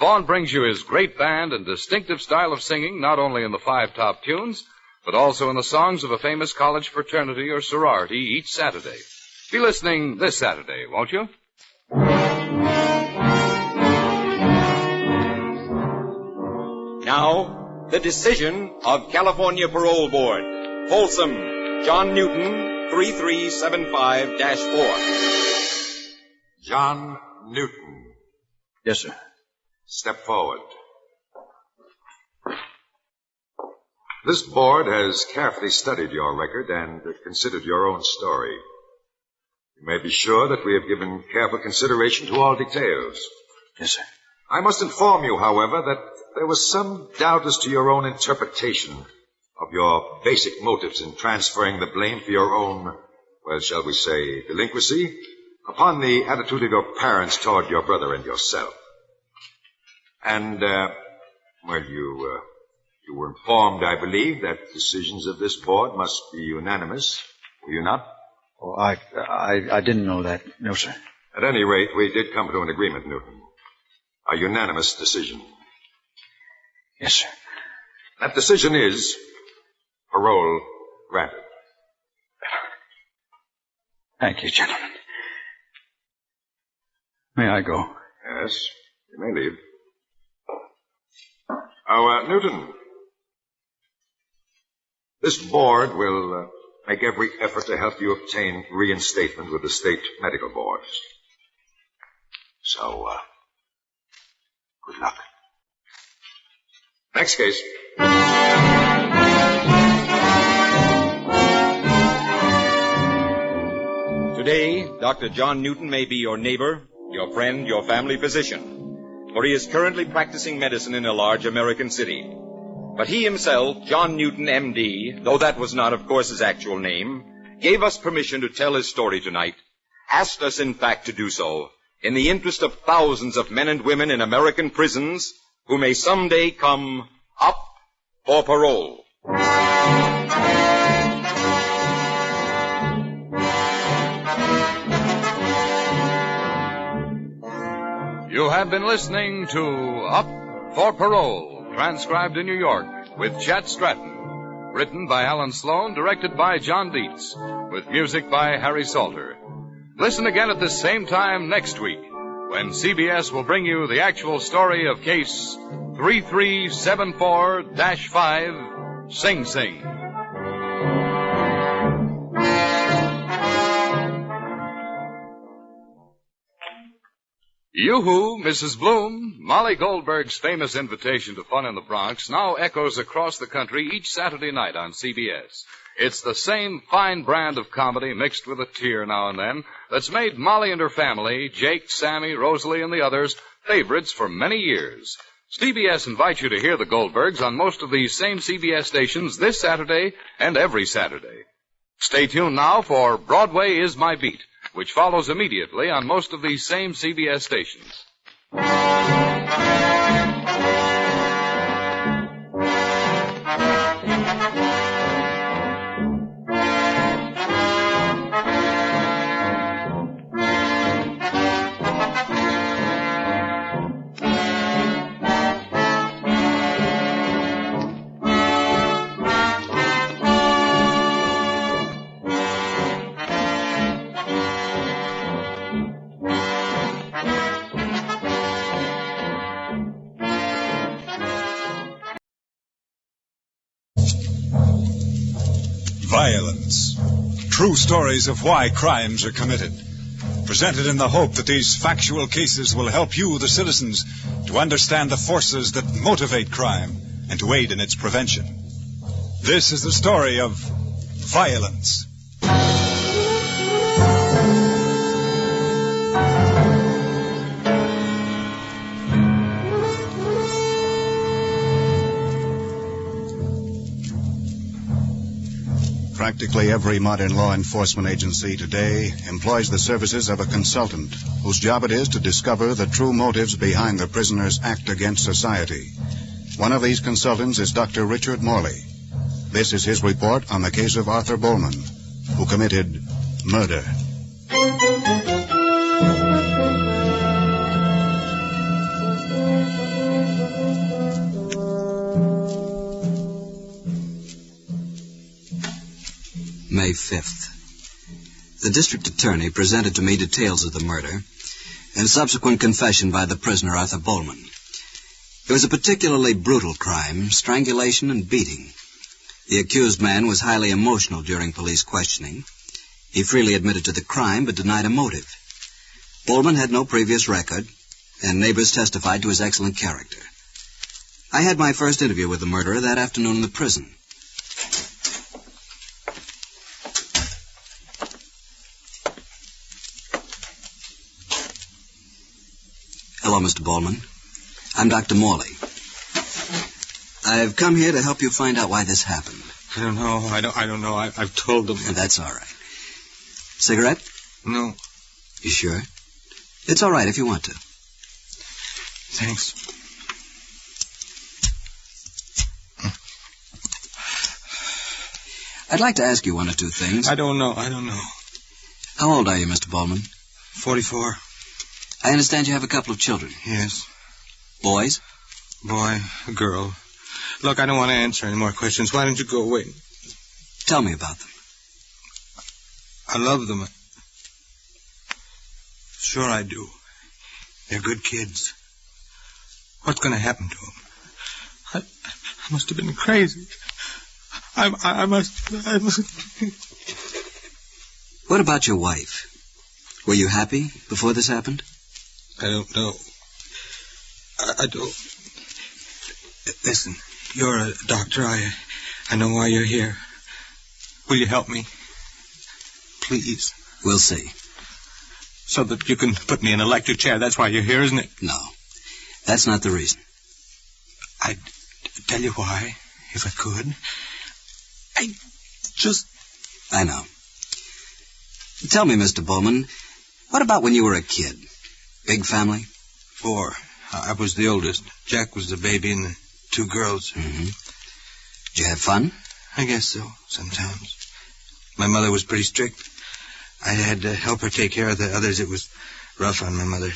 Vaughn brings you his great band and distinctive style of singing not only in the 5 top tunes, but also in the songs of a famous college fraternity or sorority each Saturday. Be listening this Saturday, won't you? Now, the decision of California Parole Board. Folsom, John Newton, 3375-4. John Newton. Yes, sir. Step forward. This board has carefully studied your record and considered your own story. You may be sure that we have given careful consideration to all details. Yes, sir. I must inform you, however, that there was some doubt as to your own interpretation of your basic motives in transferring the blame for your own, well, shall we say, delinquency upon the attitude of your parents toward your brother and yourself. And, you were informed, I believe, that decisions of this board must be unanimous. Were you not? Oh, I didn't know that. No, sir. At any rate, we did come to an agreement, Newton. A unanimous decision. Yes, sir. That decision is parole granted. Thank you, gentlemen. May I go? Yes, you may leave. Oh, Newton, this board will make every effort to help you obtain reinstatement with the state medical boards. So, good luck. Next case. Today, Dr. John Newton may be your neighbor, your friend, your family physician, for he is currently practicing medicine in a large American city. But he himself, John Newton, M.D., though that was not, of course, his actual name, gave us permission to tell his story tonight, asked us, in fact, to do so, in the interest of thousands of men and women in American prisons who may someday come up for parole. You have been listening to Up for Parole, transcribed in New York, with Chet Stratton. Written by Alan Sloan, directed by John Dietz, with music by Harry Salter. Listen again at this same time next week, when CBS will bring you the actual story of Case 3374-5, Sing Sing. Yoo-hoo, Mrs. Bloom, Molly Goldberg's famous invitation to fun in the Bronx now echoes across the country each Saturday night on CBS. It's the same fine brand of comedy mixed with a tear now and then that's made Molly and her family, Jake, Sammy, Rosalie, and the others, favorites for many years. CBS invites you to hear the Goldbergs on most of these same CBS stations this Saturday and every Saturday. Stay tuned now for Broadway is My Beat, which follows immediately on most of these same CBS stations. Violence. True stories of why crimes are committed. Presented in the hope that these factual cases will help you, the citizens, to understand the forces that motivate crime and to aid in its prevention. This is the story of violence. Practically every modern law enforcement agency today employs the services of a consultant whose job it is to discover the true motives behind the prisoner's act against society. One of these consultants is Dr. Richard Morley. This is his report on the case of Arthur Bowman, who committed murder. May 5th. The district attorney presented to me details of the murder and subsequent confession by the prisoner, Arthur Bowman. It was a particularly brutal crime, strangulation and beating. The accused man was highly emotional during police questioning. He freely admitted to the crime but denied a motive. Bowman had no previous record, and neighbors testified to his excellent character. I had my first interview with the murderer that afternoon in the prison. Hello, Mr. Bowman. I'm Dr. Morley. I've come here to help you find out why this happened. I don't know. I don't know. I've told them. That's all right. Cigarette? No. You sure? It's all right if you want to. Thanks. I'd like to ask you one or two things. I don't know. How old are you, Mr. Bowman? 44. I understand you have a couple of children. Yes. Boys? Boy, a girl. Look, I don't want to answer any more questions. Why don't you go away? Tell me about them. I love them. Sure I do. They're good kids. What's going to happen to them? I must have been crazy. I must... What about your wife? Were you happy before this happened? I don't know. I don't... Listen, you're a doctor. I know why you're here. Will you help me? Please. We'll see. So that you can put me in an electric chair. That's why you're here, isn't it? No. That's not the reason. I'd tell you why, if I could. I know. Tell me, Mr. Bowman, what about when you were a kid? Big family? 4. I was the oldest. Jack was the baby and the 2 girls. Mm-hmm. Did you have fun? I guess so, sometimes. My mother was pretty strict. I had to help her take care of the others. It was rough on my mother.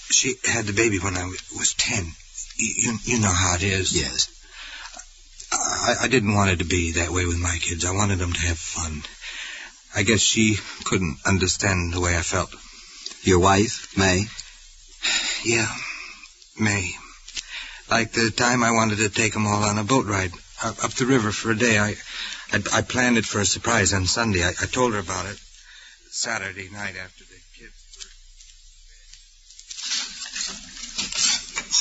She had the baby when I was 10. You know how it is. Yes. I didn't want it to be that way with my kids. I wanted them to have fun. I guess she couldn't understand the way I felt. Your wife, May? Yeah, May. Like the time I wanted to take them all on a boat ride up the river for a day. I planned it for a surprise on Sunday. I told her about it Saturday night after the kids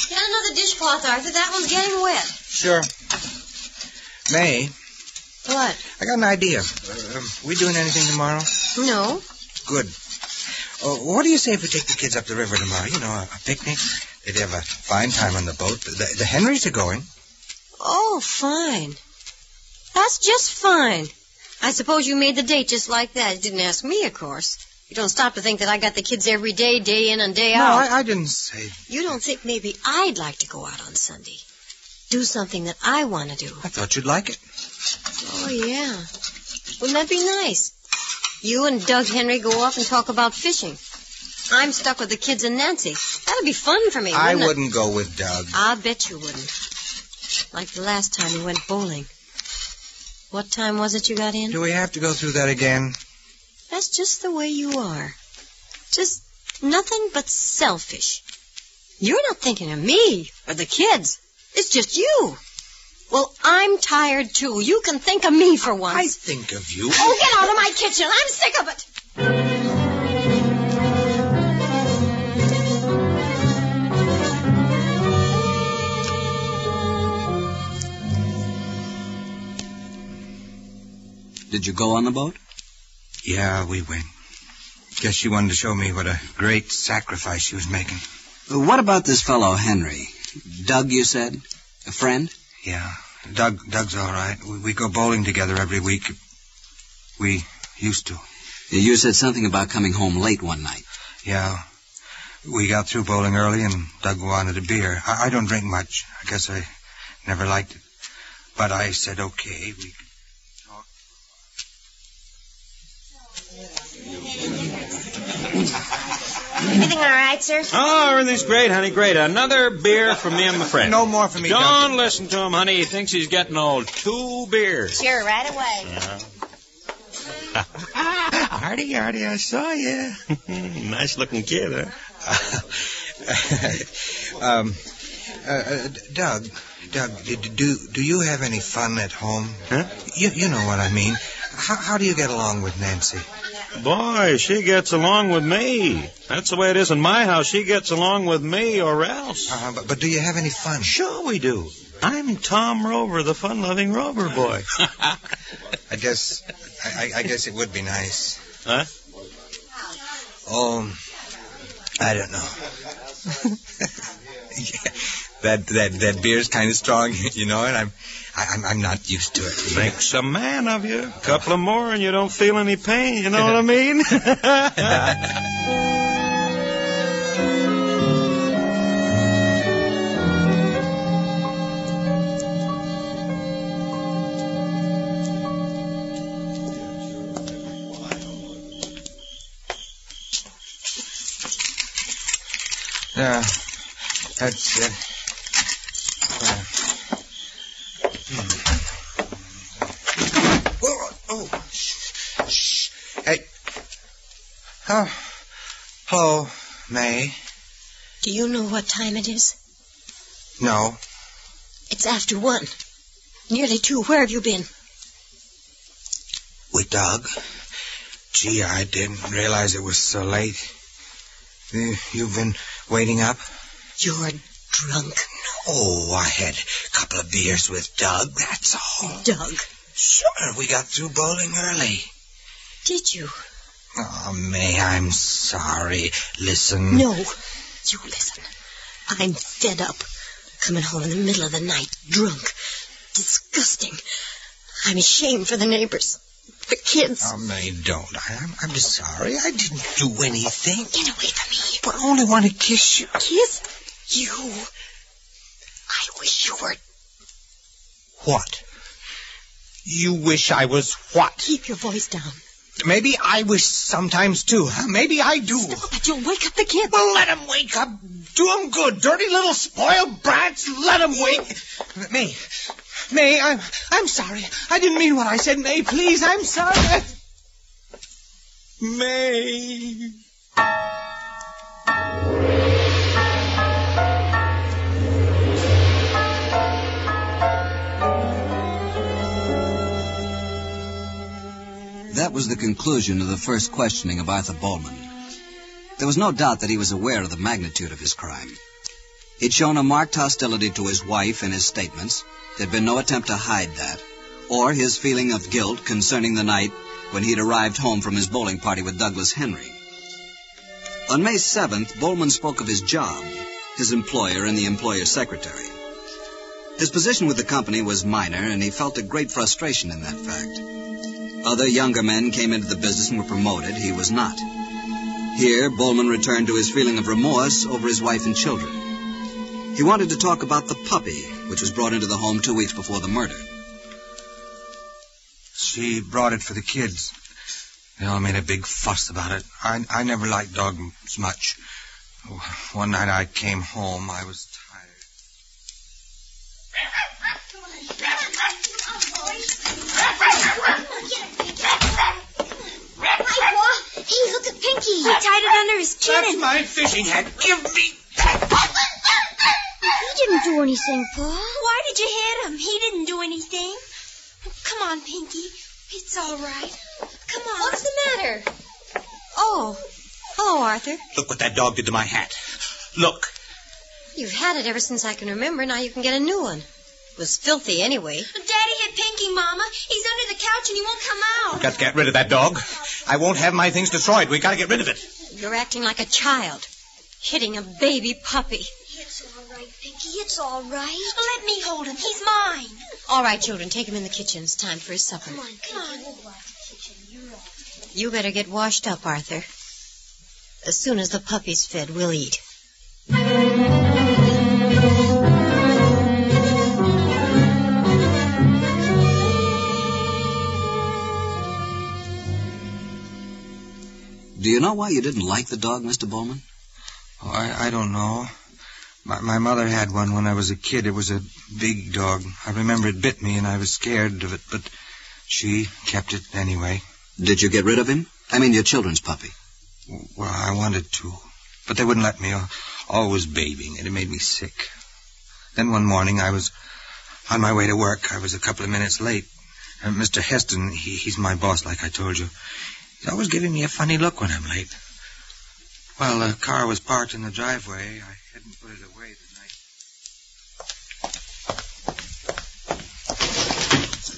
Get another dishcloth, Arthur. That one's getting wet. Sure. May. What? I got an idea. We doing anything tomorrow? No. Good. What do you say if we take the kids up the river tomorrow? You know, a picnic. They'd have a fine time on the boat. The Henrys are going. Oh, fine. That's just fine. I suppose you made the date just like that. You didn't ask me, of course. You don't stop to think that I got the kids every day, day in and day out. No, I didn't say... You don't think maybe I'd like to go out on Sunday? Do something that I want to do. I thought you'd like it. Oh, yeah. Wouldn't that be nice? You and Doug Henry go off and talk about fishing. I'm stuck with the kids and Nancy. That'd be fun for me, wouldn't it? I wouldn't go with Doug. I'll bet you wouldn't. Like the last time we went bowling. What time was it you got in? Do we have to go through that again? That's just the way you are. Just nothing but selfish. You're not thinking of me or the kids. It's just you. Well, I'm tired, too. You can think of me for once. I think of you. Oh, get out of my kitchen. I'm sick of it. Did you go on the boat? Yeah, we went. Guess she wanted to show me what a great sacrifice she was making. What about this fellow, Henry? Doug, you said? A friend? Yeah, Doug's all right. We go bowling together every week. We used to. You said something about coming home late one night. Yeah. We got through bowling early, and Doug wanted a beer. I don't drink much. I guess I never liked it. But I said, okay, we could talk. Everything all right, sir? Oh, everything's great, honey, great. Another beer for me and my friend. No more for me, Don't listen to him, honey. He thinks he's getting old. 2 beers. Sure, right away. Artie, I saw you. Nice-looking kid, huh? Doug, do you have any fun at home? Huh? You know what I mean. How do you get along with Nancy? Boy, she gets along with me. That's the way it is in my house. She gets along with me or else. But do you have any fun? Sure we do. I'm Tom Rover, the fun-loving Rover boy. I guess it would be nice. Huh? Oh, I don't know. That beer's kind of strong, you know, and I'm not used to it. Makes a man of you. A couple of more and you don't feel any pain, you know what I mean? That's shh. Hey. Oh. Hello, May. Do you know what time it is? No. It's after 1. Nearly 2. Where have you been? With Doug. Gee, I didn't realize it was so late. You've been waiting up? You're drunk. No, I had a couple of beers with Doug, that's all. Doug? Sure, we got through bowling early. Did you? Oh, May, I'm sorry. Listen. No, you listen. I'm fed up. Coming home in the middle of the night, drunk. Disgusting. I'm ashamed for the neighbors. The kids. Oh, May, don't. I'm just sorry. I didn't do anything. Get away from me. But I only want to kiss you. Kiss? You. I wish you were... What? You wish I was what? Keep your voice down. Maybe I wish sometimes, too. Huh? Maybe I do. Stop it. You'll wake up the kids. Well, let them wake up. Do them good. Dirty little spoiled brats. Let them wake... May, I'm sorry. I didn't mean what I said, May. Please, I'm sorry. May... That was the conclusion of the first questioning of Arthur Bowman. There was no doubt that he was aware of the magnitude of his crime. He'd shown a marked hostility to his wife in his statements. There'd been no attempt to hide that, or his feeling of guilt concerning the night when he'd arrived home from his bowling party with Douglas Henry. On May 7th, Bowman spoke of his job, his employer, and the employer's secretary. His position with the company was minor, and he felt a great frustration in that fact. Other younger men came into the business and were promoted. He was not. Here, Bowman returned to his feeling of remorse over his wife and children. He wanted to talk about the puppy, which was brought into the home 2 weeks before the murder. She brought it for the kids. They all made a big fuss about it. I never liked dogs much. One night I came home, I was tired. Hey, look at Pinky. He tied it under his chin. That's my fishing hat. Give me that. He didn't do anything, Paul. Why did you hit him? He didn't do anything. Come on, Pinky. It's all right. Come on. What's the matter? Oh. Hello, Arthur. Look what that dog did to my hat. Look. You've had it ever since I can remember. Now you can get a new one. It was filthy anyway. Daddy hit Pinky, Mama. He's under the couch and he won't come out. We've got to get rid of that dog. I won't have my things destroyed. We've got to get rid of it. You're acting like a child. Hitting a baby puppy. It's all right, Pinky. It's all right. Let me hold him. He's mine. All right, children. Take him in the kitchen. It's time for his supper. Come on. You better get washed up, Arthur. As soon as the puppy's fed, we'll eat. Do you know why you didn't like the dog, Mr. Bowman? Oh, I don't know. My mother had one when I was a kid. It was a big dog. I remember it bit me and I was scared of it, but she kept it anyway. Did you get rid of him? I mean your children's puppy. Well, I wanted to, but they wouldn't let me. Always babying it. It made me sick. Then one morning I was on my way to work. I was a couple of minutes late. Mr. Heston, he's my boss, like I told you. He's always giving me a funny look when I'm late. Well, the car was parked in the driveway. I hadn't put it away the night.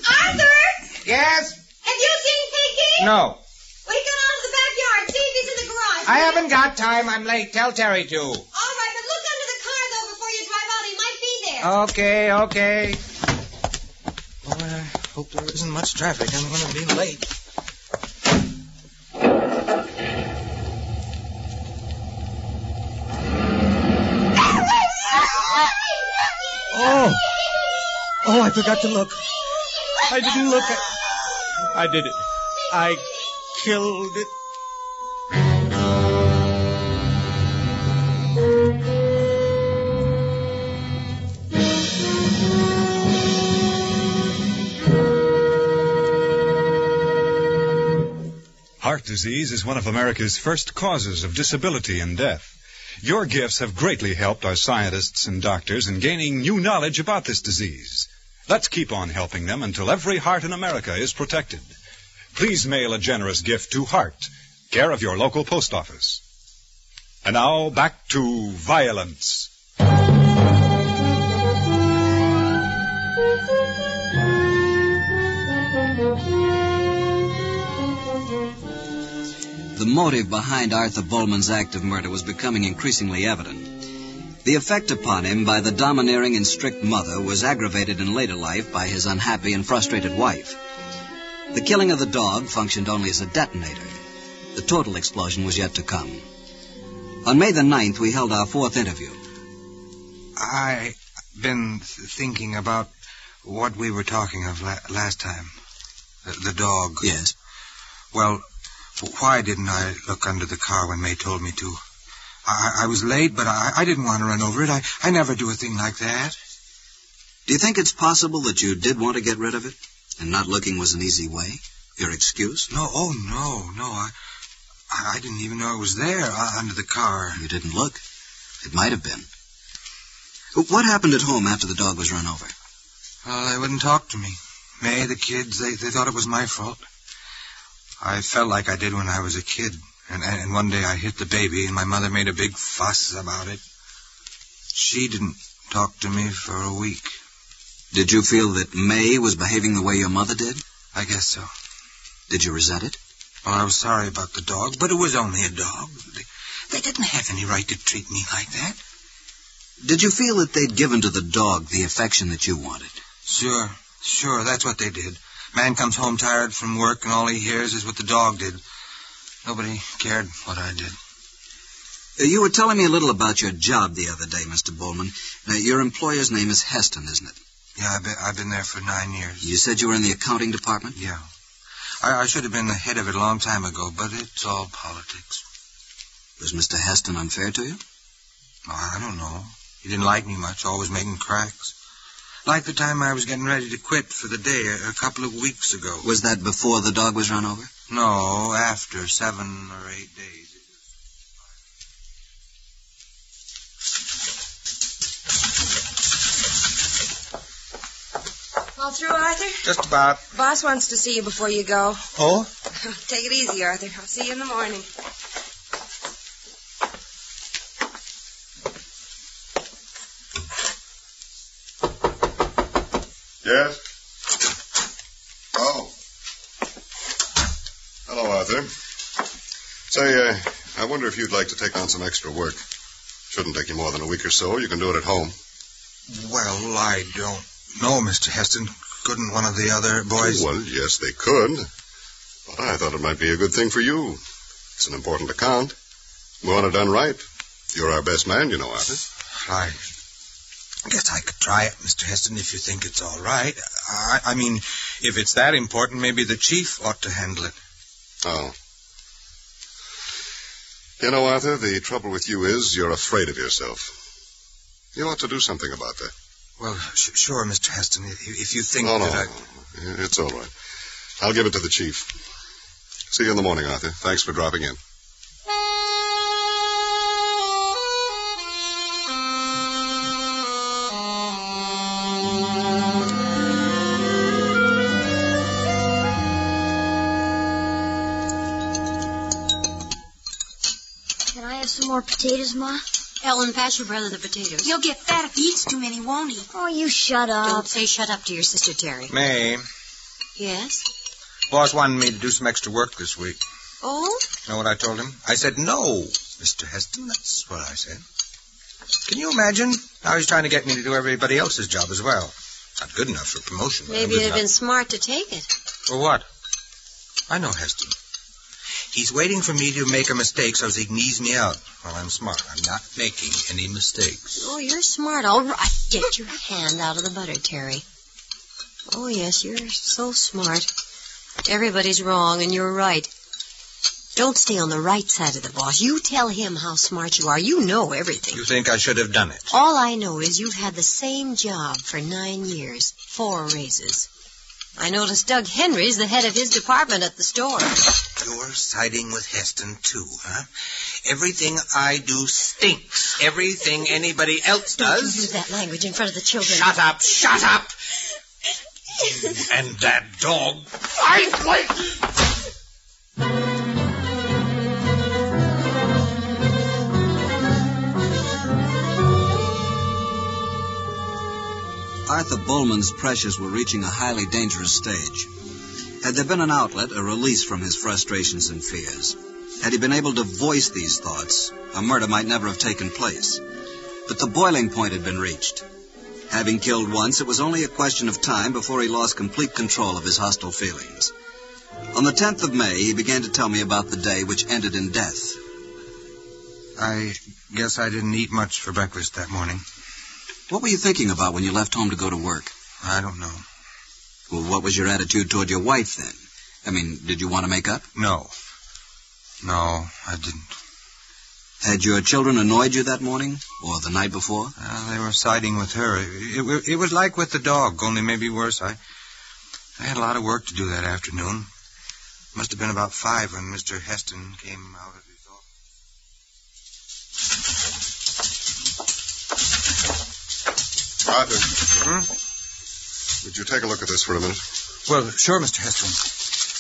Arthur! Yes? Have you seen Pinky? No. Well, he got out of the backyard. See if he's in the garage. I haven't got time. I'm late. Tell Terry to. All right, but look under the car, though, before you drive out. He might Okay. Oh, I hope there isn't much traffic. I'm going to be late. Oh, I forgot to look. I didn't look. I did it. I killed it. Heart disease is one of America's first causes of disability and death. Your gifts have greatly helped our scientists and doctors in gaining new knowledge about this disease. Let's keep on helping them until every heart in America is protected. Please mail a generous gift to Heart, care of your local post office. And now, back to violence. The motive behind Arthur Bowman's act of murder was becoming increasingly evident. The effect upon him by the domineering and strict mother was aggravated in later life by his unhappy and frustrated wife. The killing of the dog functioned only as a detonator. The total explosion was yet to come. On May the 9th, we held our fourth interview. I've been thinking about what we were talking of last time. The dog. Yes. Well, why didn't I look under the car when May told me to? I was late, but I didn't want to run over it. I never do a thing like that. Do you think it's possible that you did want to get rid of it, and not looking was an easy way? Your excuse? No, no. I didn't even know it was there under the car. You didn't look. It might have been. What happened at home after the dog was run over? Well, they wouldn't talk to me. May, the kids, they thought it was my fault. I felt like I did when I was a kid. And one day I hit the baby, and my mother made a big fuss about it. She didn't talk to me for a week. Did you feel that May was behaving the way your mother did? I guess so. Did you resent it? Well, I was sorry about the dog, but it was only a dog. They didn't have any right to treat me like that. Did you feel that they'd given to the dog the affection that you wanted? Sure, that's what they did. Man comes home tired from work, and all he hears is what the dog did. Nobody cared what I did. You were telling me a little about your job the other day, Mr. Bowman. Your employer's name is Heston, isn't it? Yeah, I've been there for 9 years. You said you were in the accounting department? Yeah. I should have been the head of it a long time ago, but it's all politics. Was Mr. Heston unfair to you? Oh, I don't know. He didn't like me much, always making cracks. Like the time I was getting ready to quit for the day a couple of weeks ago. Was that before the dog was run over? No, after 7 or 8 days. All through, Arthur? Just about. Boss wants to see you before you go. Oh? Take it easy, Arthur. I'll see you in the morning. Yes? Oh. Hello, Arthur. Say, I wonder if you'd like to take on some extra work. Shouldn't take you more than a week or so. You can do it at home. Well, I don't know, Mr. Heston. Couldn't one of the other boys... Well, yes, they could. But I thought it might be a good thing for you. It's an important account. We want it done right. You're our best man, you know, Arthur. I guess I could try it, Mr. Heston, if you think it's all right. I mean, if it's that important, maybe the chief ought to handle it. Oh. You know, Arthur, the trouble with you is you're afraid of yourself. You ought to do something about that. Well, sure, Mr. Heston, if you think No, that it's all right. I'll give it to the chief. See you in the morning, Arthur. Thanks for dropping in. Can I have some more potatoes, Ma? Ellen, pass your brother the potatoes. He'll get fat if he eats too many, won't he? Oh, you shut up. Don't say shut up to your sister, Terry. May, Yes? boss wanted me to do some extra work this week. Oh? Know what I told him? I said no, Mr. Heston. That's what I said. Can you imagine? Now he's trying to get me to do everybody else's job as well. Not good enough for promotion. Maybe it'd have been smart to take it. For what? I know Heston. He's waiting for me to make a mistake so he can ease me out. Well, I'm smart. I'm not making any mistakes. Oh, you're smart. All right. Get your hand out of the butter, Terry. Oh, yes, you're so smart. Everybody's wrong, and you're right. Don't stay on the right side of the boss. You tell him how smart you are. You know everything. You think I should have done it? All I know is you've had the same job for 9 years. 4 raises. I noticed Doug Henry's the head of his department at the store. You're siding with Heston, too, huh? Everything I do stinks. Everything anybody else does. Don't you use that language in front of the children. Shut up! Shut up! And that dog. Arthur Bowman's pressures were reaching a highly dangerous stage. Had there been an outlet, a release from his frustrations and fears, had he been able to voice these thoughts, a murder might never have taken place. But the boiling point had been reached. Having killed once, it was only a question of time before he lost complete control of his hostile feelings. On the 10th of May, he began to tell me about the day which ended in death. I guess I didn't eat much for breakfast that morning. What were you thinking about when you left home to go to work? I don't know. Well, what was your attitude toward your wife, then? I mean, did you want to make up? No. No, I didn't. Had your children annoyed you that morning? Or the night before? They were siding with her. It was like with the dog, only maybe worse. I had a lot of work to do that afternoon. Must have been about 5 when Mr. Heston came out of his office. Arthur. Would you take a look at this for a minute? Well, sure, Mr. Heston.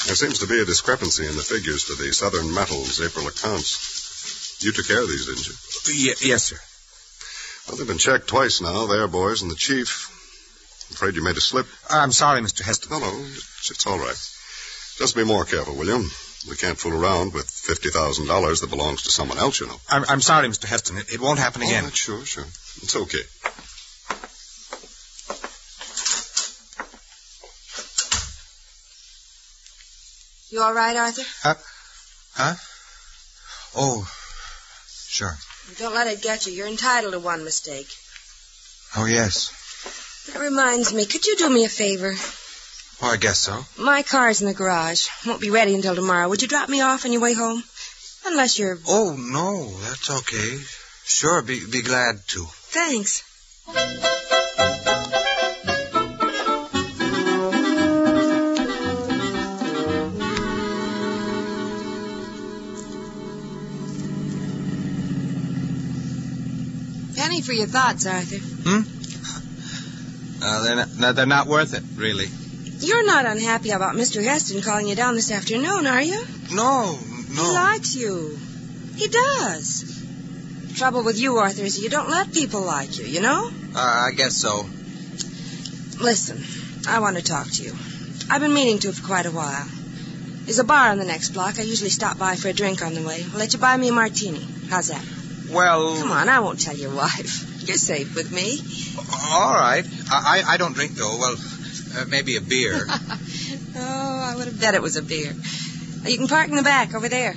There seems to be a discrepancy in the figures to the Southern Metals April accounts. You took care of these, didn't you? Yes, sir. Well, they've been checked twice now. Their boys and the chief. I'm afraid you made a slip. I'm sorry, Mr. Heston. No, it's all right. Just be more careful, will you? We can't fool around with $50,000 that belongs to someone else, you know. I'm sorry, Mr. Heston. It won't happen again. Sure. It's okay. You all right, Arthur? Huh? Oh, sure. Don't let it get you. You're entitled to one mistake. Oh, yes. That reminds me, could you do me a favor? Oh, I guess so. My car's in the garage. Won't be ready until tomorrow. Would you drop me off on your way home? Unless you're... Oh, no, that's okay. Sure, be glad to. Thanks. Penny for your thoughts, Arthur. They're not worth it, really. You're not unhappy about Mr. Heston calling you down this afternoon, are you? No. He likes you. He does. The trouble with you, Arthur, is you don't let people like you, you know? I guess so. Listen, I want to talk to you. I've been meaning to for quite a while. There's a bar on the next block. I usually stop by for a drink on the way. I'll let you buy me a martini. How's that? Well... Come on, I won't tell your wife. You're safe with me. All right. I don't drink, though. Well, maybe a beer. Oh, I would have bet it was a beer. You can park in the back over there.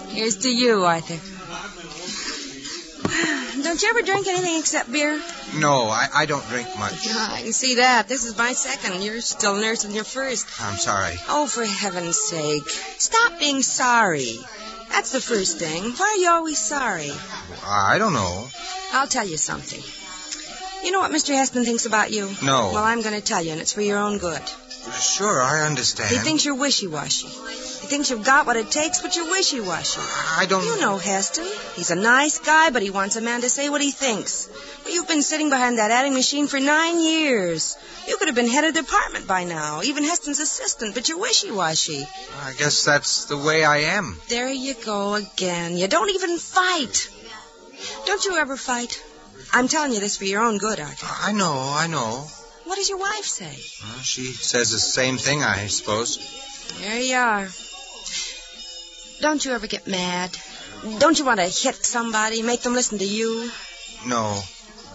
Here's to you, Arthur. Don't you ever drink anything except beer? No, I don't drink much. Yeah, I can see that. This is my second. You're still nursing your first. I'm sorry. Oh, for heaven's sake. Stop being sorry. That's the first thing. Why are you always sorry? I don't know. I'll tell you something. You know what Mr. Heston thinks about you? No. Well, I'm going to tell you, and it's for your own good. Sure, I understand. He thinks you're wishy-washy. He thinks you've got what it takes, but you're wishy-washy. I don't... You know Heston. He's a nice guy, but he wants a man to say what he thinks. Well, you've been sitting behind that adding machine for 9 years. You could have been head of department by now, even Heston's assistant, but you're wishy-washy. I guess that's the way I am. There you go again. You don't even fight. Don't you ever fight? I'm telling you this for your own good, Arthur. I know. What does your wife say? Well, she says the same thing, I suppose. There you are. Don't you ever get mad? Don't you want to hit somebody, make them listen to you? No,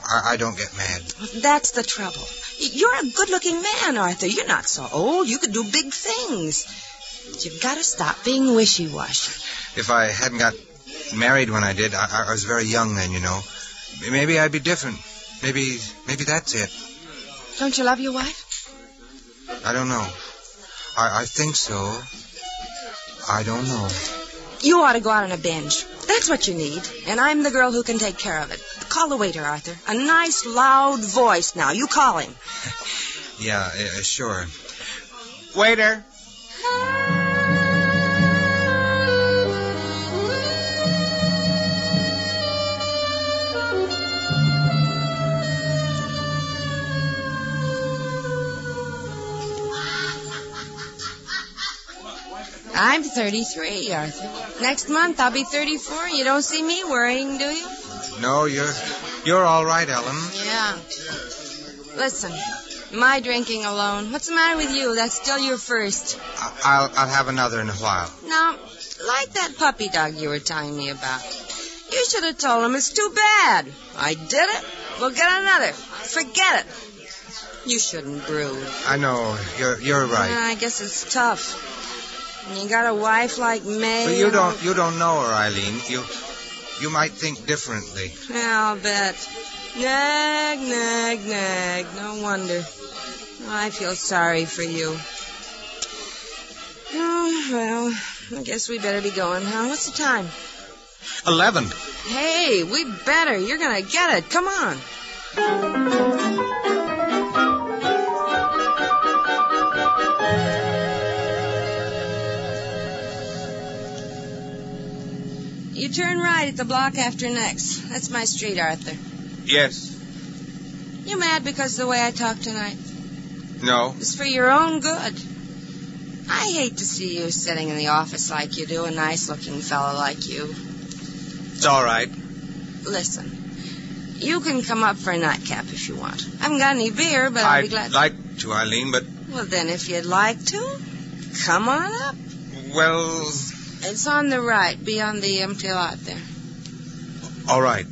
I don't get mad. That's the trouble. You're a good-looking man, Arthur. You're not so old. You could do big things. But you've got to stop being wishy-washy. If I hadn't got married when I did, I was very young then, you know. Maybe I'd be different. Maybe that's it. Don't you love your wife? I don't know. I think so. I don't know. You ought to go out on a binge. That's what you need. And I'm the girl who can take care of it. Call the waiter, Arthur. A nice, loud voice now. You call him. Yeah, sure. Waiter. I'm 33, Arthur. Next month I'll be 34. You don't see me worrying, do you? No, you're all right, Ellen. Yeah. Listen, my drinking alone. What's the matter with you? That's still your first. I'll have another in a while. No, like that puppy dog you were telling me about. You should have told him it's too bad. I did it. We'll get another. Forget it. You shouldn't brood. I know. You're right. I guess it's tough. And you got a wife like May. But you don't know her, Eileen. You might think differently. Yeah, I'll bet. Nag. No wonder. I feel sorry for you. Oh, well, I guess we better be going, huh? What's the time? 11. Hey, we better. You're going to get it. Come on. You turn right at the block after next. That's my street, Arthur. Yes. You mad because of the way I talk tonight? No. It's for your own good. I hate to see you sitting in the office like you do, a nice-looking fellow like you. It's all right. Listen, you can come up for a nightcap if you want. I haven't got any beer, but I'll be glad I'd like to, Eileen, but... Well, then, if you'd like to, come on up. Well... It's on the right, beyond the empty lot there. All right.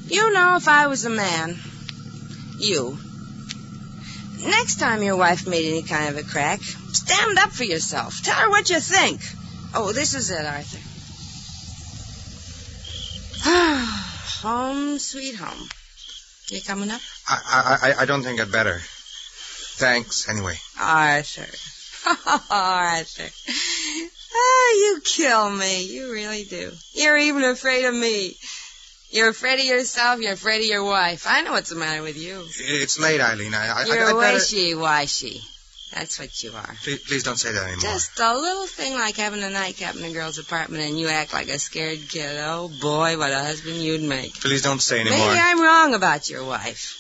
You know, if I was a man, next time your wife made any kind of a crack, stand up for yourself. Tell her what you think. Oh, this is it, Arthur. Home, sweet home. You coming up? I don't think I'd better. Thanks, anyway. Arthur. Arthur. Oh, you kill me. You really do. You're even afraid of me. You're afraid of yourself. You're afraid of your wife. I know what's the matter with you. It's late, Eileen. You're wishy-washy. That's what you are. Please don't say that anymore. Just a little thing like having a nightcap in a girl's apartment and you act like a scared kid. Oh, boy, what a husband you'd make. Please don't say anymore. Maybe I'm wrong about your wife.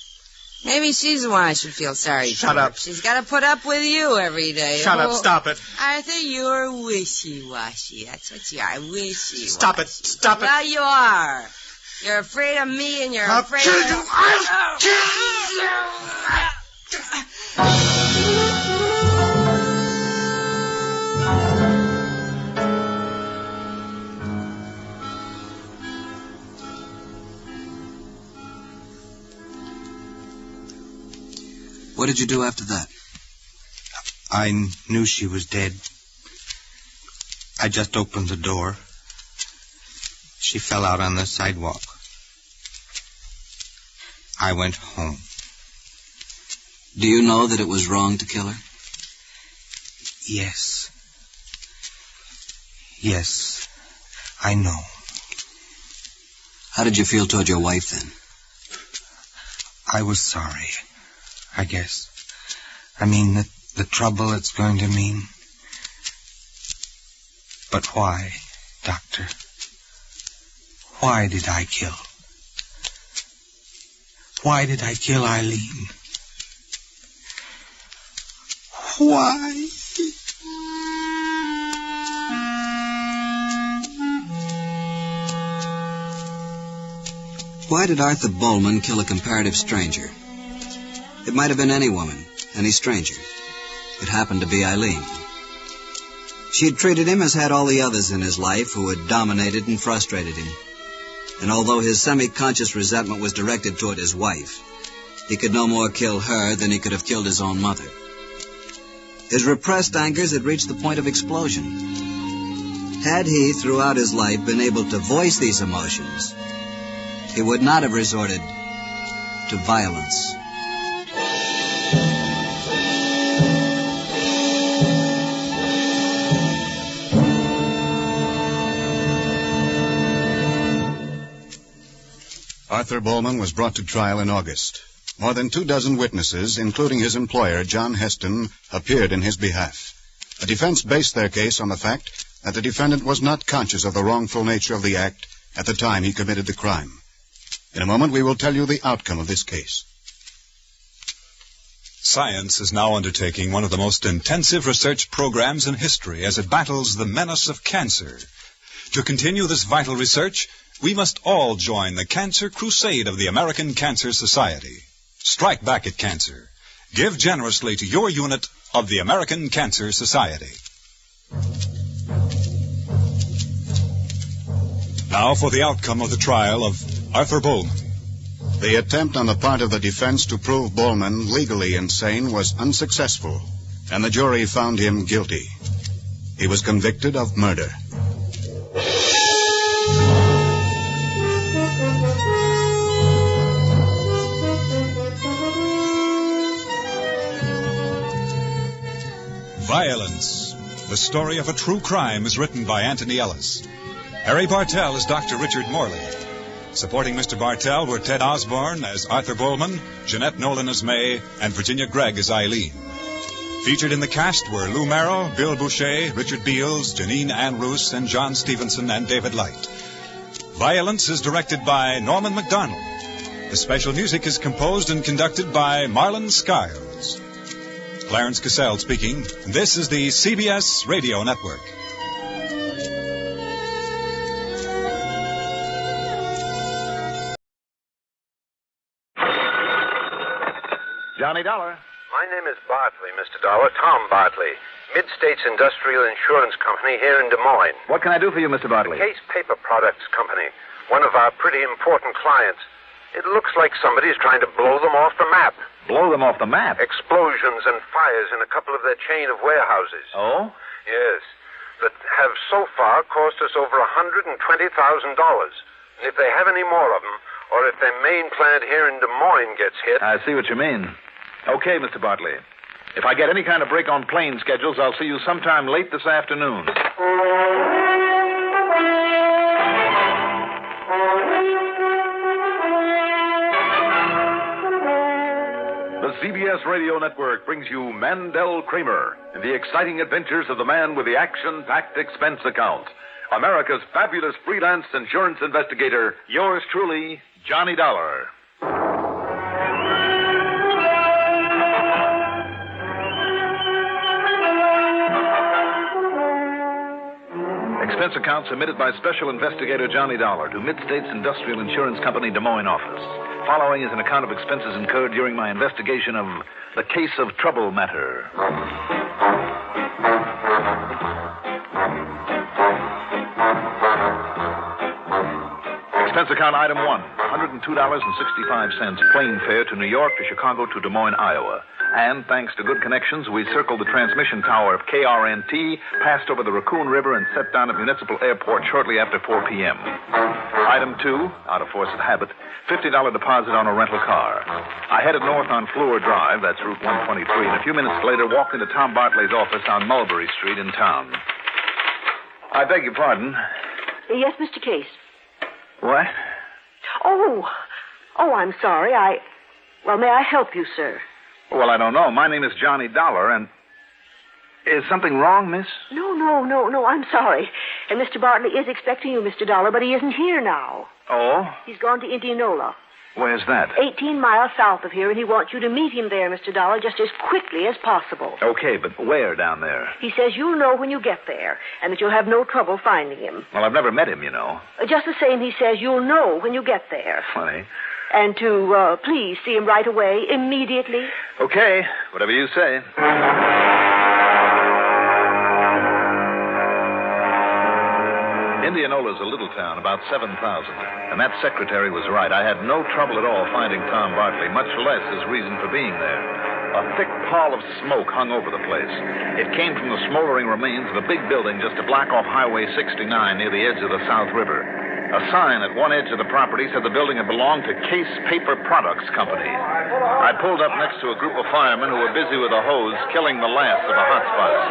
Maybe she's the one I should feel sorry for. Shut up. She's got to put up with you every day. Shut up. Stop it. Arthur, you're wishy-washy. That's what you are, wishy-washy. Stop it. Stop it. Well, you are. You're afraid of me and you're afraid of... I'll kill you. What did you do after that? I knew she was dead. I just opened the door. She fell out on the sidewalk. I went home. Do you know that it was wrong to kill her? Yes. Yes, I know. How did you feel toward your wife then? I was sorry, I guess. I mean, the trouble it's going to mean. But why, Doctor? Why did I kill? Why did I kill Eileen? Why? Why did Arthur Bowman kill a comparative stranger? It might have been any woman, any stranger. It happened to be Eileen. She had treated him as had all the others in his life who had dominated and frustrated him. And although his semi-conscious resentment was directed toward his wife, he could no more kill her than he could have killed his own mother. His repressed angers had reached the point of explosion. Had he, throughout his life, been able to voice these emotions, he would not have resorted to violence. Arthur Bowman was brought to trial in August. More than 24 witnesses, including his employer, John Heston, appeared in his behalf. The defense based their case on the fact that the defendant was not conscious of the wrongful nature of the act at the time he committed the crime. In a moment, we will tell you the outcome of this case. Science is now undertaking one of the most intensive research programs in history as it battles the menace of cancer. To continue this vital research, we must all join the cancer crusade of the American Cancer Society. Strike back at cancer. Give generously to your unit of the American Cancer Society. Now for the outcome of the trial of Arthur Bowman. The attempt on the part of the defense to prove Bowman legally insane was unsuccessful, and the jury found him guilty. He was convicted of murder. Violence, the story of a true crime, is written by Anthony Ellis. Harry Bartell is Dr. Richard Morley. Supporting Mr. Bartell were Ted Osborne as Arthur Bowman, Jeanette Nolan as May, and Virginia Gregg as Eileen. Featured in the cast were Lou Merrill, Bill Boucher, Richard Beals, Janine Ann Roos, and John Stevenson and David Light. Violence is directed by Norman MacDonald. The special music is composed and conducted by Marlon Skiles. Clarence Cassell speaking. This is the CBS Radio Network. Johnny Dollar. My name is Bartley, Mr. Dollar. Tom Bartley. Mid-States Industrial Insurance Company here in Des Moines. What can I do for you, Mr. Bartley? Case Paper Products Company. One of our pretty important clients. It looks like somebody's trying to blow them off the map. Blow them off the map? Explosions and fires in a couple of their chain of warehouses. Oh? Yes. That have so far cost us over $120,000. And if they have any more of them, or if their main plant here in Des Moines gets hit... I see what you mean. Okay, Mr. Bartley. If I get any kind of break on plane schedules, I'll see you sometime late this afternoon. The CBS Radio Network brings you Mandel Kramer and the exciting adventures of the man with the action-packed expense account. America's fabulous freelance insurance investigator, yours truly, Johnny Dollar. Expense account submitted by Special Investigator Johnny Dollar to Mid-States Industrial Insurance Company, Des Moines office. Following is an account of expenses incurred during my investigation of the case of Trouble Matter. Expense account item 1, $102.65 plane fare to New York to Chicago to Des Moines, Iowa. And thanks to good connections, we circled the transmission tower of KRNT, passed over the Raccoon River, and set down at Municipal Airport shortly after 4 p.m. Item 2, out of force of habit, $50 deposit on a rental car. I headed north on Fleur Drive, that's Route 123, and a few minutes later walked into Tom Bartley's office on Mulberry Street in town. I beg your pardon. Yes, Mr. Case. What? Oh, I'm sorry. Well, may I help you, sir? Well, I don't know. My name is Johnny Dollar, and... Is something wrong, miss? No, I'm sorry. And Mr. Bartley is expecting you, Mr. Dollar, but he isn't here now. Oh? He's gone to Indianola. Where's that? 18 miles south of here, and he wants you to meet him there, Mr. Dollar, just as quickly as possible. Okay, but where down there? He says you'll know when you get there, and that you'll have no trouble finding him. Well, I've never met him, you know. Just the same, he says you'll know when you get there. Funny. And to, please see him right away, immediately. Okay, whatever you say. Indianola's a little town, about 7,000. And that secretary was right. I had no trouble at all finding Tom Bartley, much less his reason for being there. A thick pall of smoke hung over the place. It came from the smoldering remains of a big building just a block off Highway 69 near the edge of the South River. A sign at one edge of the property said the building had belonged to Case Paper Products Company. I pulled up next to a group of firemen who were busy with a hose killing the last of the hot spots.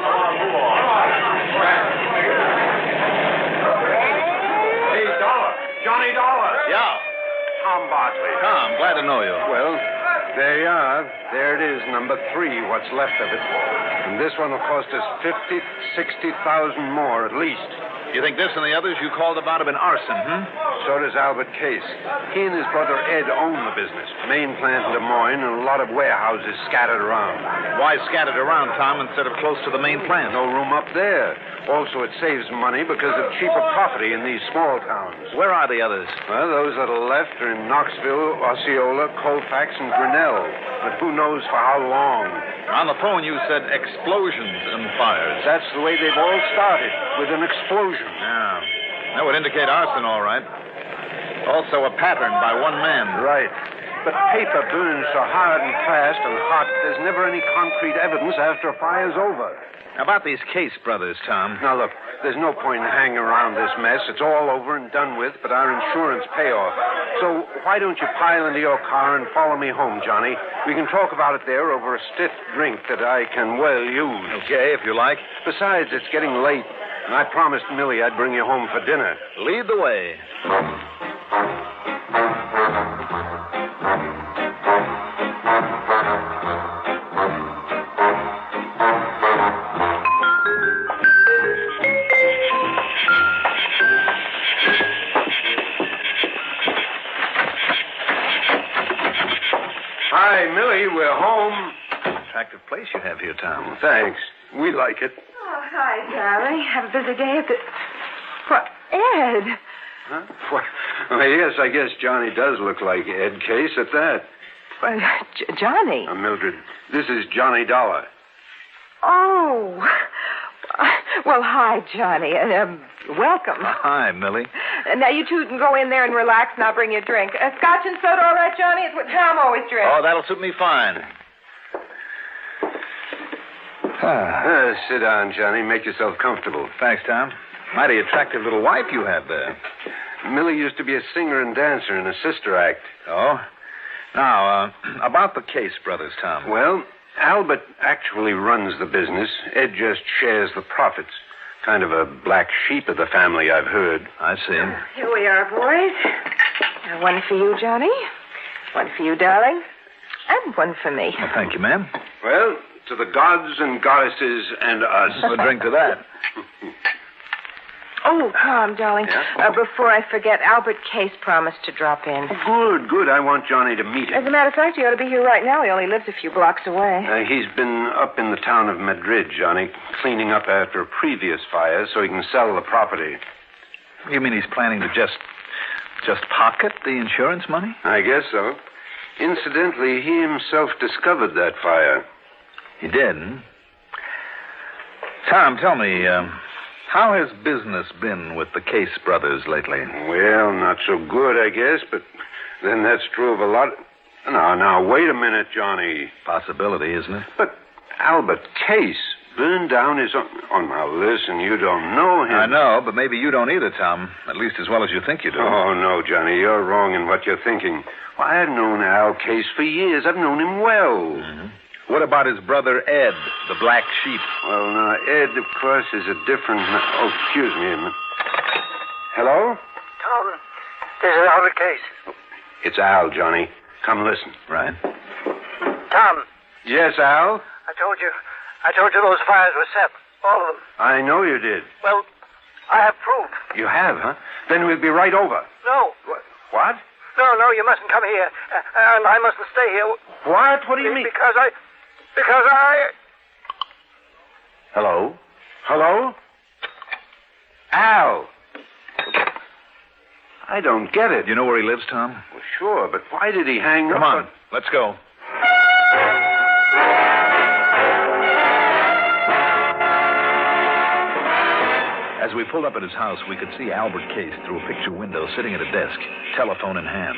Hey, Dollar. Johnny Dollar. Yeah. Tom Bartley. Tom, glad to know you. Well, there you are. There it is, number 3, what's left of it. And this one will cost us $50,000, $60,000 more at least. You think this and the others you called about have been arson, So does Albert Case. He and his brother Ed own the business. Main plant in Des Moines and a lot of warehouses scattered around. Why scattered around, Tom, instead of close to the main plant? No room up there. Also, it saves money because of cheaper property in these small towns. Where are the others? Well, those that are left are in Knoxville, Osceola, Colfax, and Grinnell. But who knows for how long? On the phone, you said explosions and fires. That's the way they've all started, with an explosion. Yeah. That would indicate arson, all right. Also a pattern by one man. Right. But paper burns so hard and fast and hot, there's never any concrete evidence after a fire's over. About these Case brothers, Tom. Now, look, there's no point in hanging around this mess. It's all over and done with, but our insurance payoff. So why don't you pile into your car and follow me home, Johnny? We can talk about it there over a stiff drink that I can well use. Okay, if you like. Besides, it's getting late, and I promised Millie I'd bring you home for dinner. Lead the way. Hi, Millie, we're home. Attractive place you have here, Tom. Thanks. We like it. Oh, hi, darling. Have a busy day at the... What, Ed? Huh? Well, yes, I guess Johnny does look like Ed Case at that. Well, Johnny. Mildred, this is Johnny Dollar. Oh. Well, hi, Johnny. Welcome. Hi, Millie. Now, you two can go in there and relax, and I'll bring you a drink. Scotch and soda, all right, Johnny? It's what Tom always drinks. Oh, that'll suit me fine. Sit down, Johnny. Make yourself comfortable. Thanks, Tom. Mighty attractive little wife you have there. Millie used to be a singer and dancer in a sister act. Oh? Now, about the Case brothers, Tom. Well, Albert actually runs the business. Ed just shares the profits. Kind of a black sheep of the family, I've heard. I see. Here we are, boys. One for you, Johnny. One for you, darling. And one for me. Well, thank you, ma'am. Well, to the gods and goddesses and us. We'll drink to that. Oh, Tom, darling. Yeah? Before I forget, Albert Case promised to drop in. Good. I want Johnny to meet him. As a matter of fact, he ought to be here right now. He only lives a few blocks away. He's been up in the town of Madrid, Johnny, cleaning up after a previous fire so he can sell the property. You mean he's planning to just pocket the insurance money? I guess so. Incidentally, he himself discovered that fire. He did, Tom, tell me, how has business been with the Case brothers lately? Well, not so good, I guess, but then that's true of a lot. Now, wait a minute, Johnny. Possibility, isn't it? But Albert Case burned down his own... Oh, now, listen, you don't know him. I know, but maybe you don't either, Tom. At least as well as you think you do. Oh, no, Johnny, you're wrong in what you're thinking. Why, I've known Al Case for years. I've known him well. Mm-hmm. What about his brother Ed, the black sheep? Well, now, Ed, of course, is a different... Oh, excuse me a minute. Hello? Tom, this is Albert Case. It's Al, Johnny. Come listen. Right. Tom. Yes, Al? I told you those fires were set. All of them. I know you did. Well, I have proof. You have, huh? Then we'll be right over. No. What? No, you mustn't come here. And I mustn't stay here. What? What do you mean? Because I... Hello? Hello? Al. I don't get it. You know where he lives, Tom? Well, sure, but why did he hang up? Come on, let's go. As we pulled up at his house, we could see Albert Case through a picture window, sitting at a desk, telephone in hand.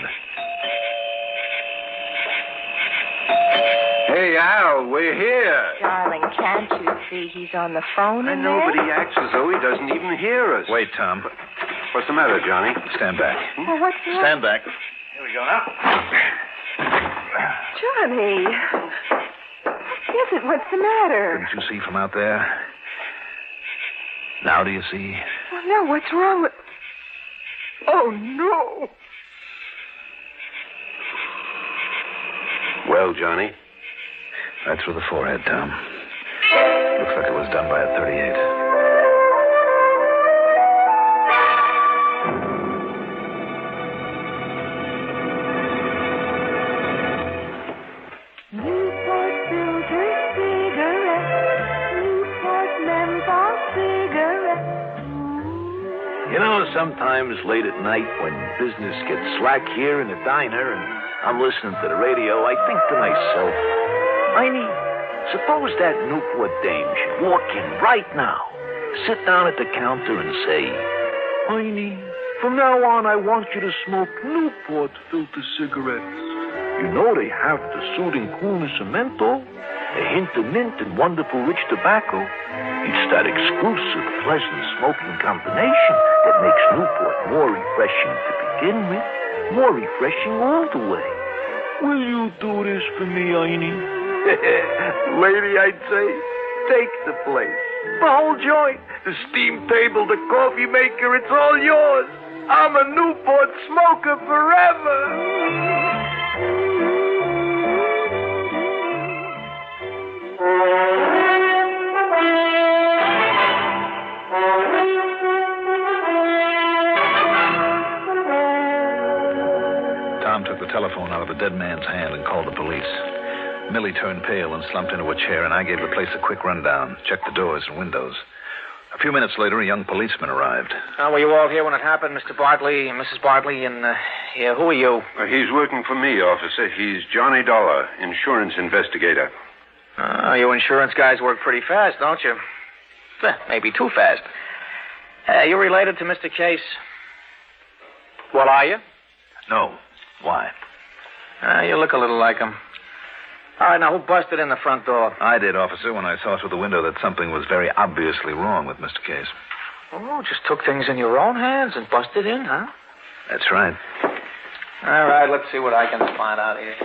Hey, Al, we're here. Darling, can't you see he's on the phone I in know, there? but he acts as though he doesn't even hear us. Wait, Tom. What's the matter, Johnny? Stand back. Well, what's wrong? Stand back. Here we go now. Johnny. What is it? What's the matter? Couldn't you see from out there? Now do you see? Oh, no, what's wrong with... Oh, no. Well, Johnny? Right through the forehead, Tom. Looks like it was done by a .38. You know, sometimes late at night when business gets slack here in the diner and I'm listening to the radio, I think to myself, Miney, suppose that Newport dame should walk in right now, sit down at the counter and say, Miney, from now on I want you to smoke Newport filter cigarettes. You know they have the soothing coolness of menthol, a hint of mint and wonderful rich tobacco. It's that exclusive, pleasant smoking combination that makes Newport more refreshing to begin with, more refreshing all the way. Will you do this for me, Einie? Lady, I'd say, take the place. The whole joint, the steam table, the coffee maker, it's all yours. I'm a Newport smoker forever. Tom took the telephone out of the dead man's hand and called the police. Millie turned pale and slumped into a chair, and I gave the place a quick rundown, checked the doors and windows. A few minutes later, a young policeman arrived. Were you all here when it happened, Mr. Bartley and Mrs. Bartley, and, who are you? He's working for me, officer. He's Johnny Dollar, insurance investigator. You insurance guys work pretty fast, don't you? Maybe too fast. You related to Mr. Case? Well, are you? No. Why? You look a little like him. All right, now, who busted in the front door? I did, officer, when I saw through the window that something was very obviously wrong with Mr. Case. Oh, just took things in your own hands and busted in, huh? That's right. All right, let's see what I can find out here.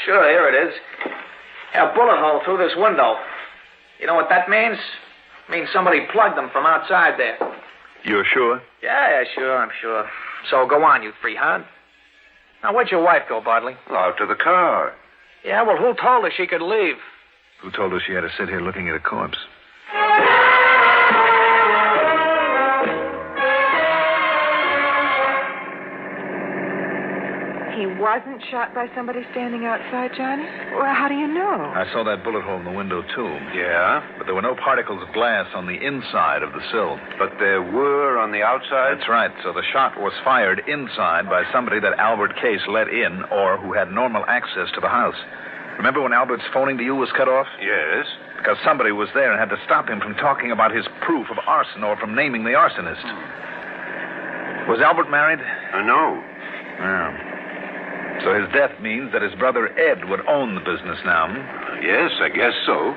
Sure, here it is. A bullet hole through this window. You know what that means? It means somebody plugged them from outside there. You're sure? Yeah, sure, I'm sure. So go on, you three-hard. Now, where'd your wife go, Bartley? Out to the car. Yeah, well, who told her she could leave? Who told her she had to sit here looking at a corpse? He wasn't shot by somebody standing outside, Johnny? Well, how do you know? I saw that bullet hole in the window, too. Yeah? But there were no particles of glass on the inside of the sill. But there were on the outside? That's right. So the shot was fired inside by somebody that Albert Case let in or who had normal access to the house. Remember when Albert's phoning to you was cut off? Yes. Because somebody was there and had to stop him from talking about his proof of arson or from naming the arsonist. Was Albert married? No. Yeah. So his death means that his brother Ed would own the business now. Yes, I guess so.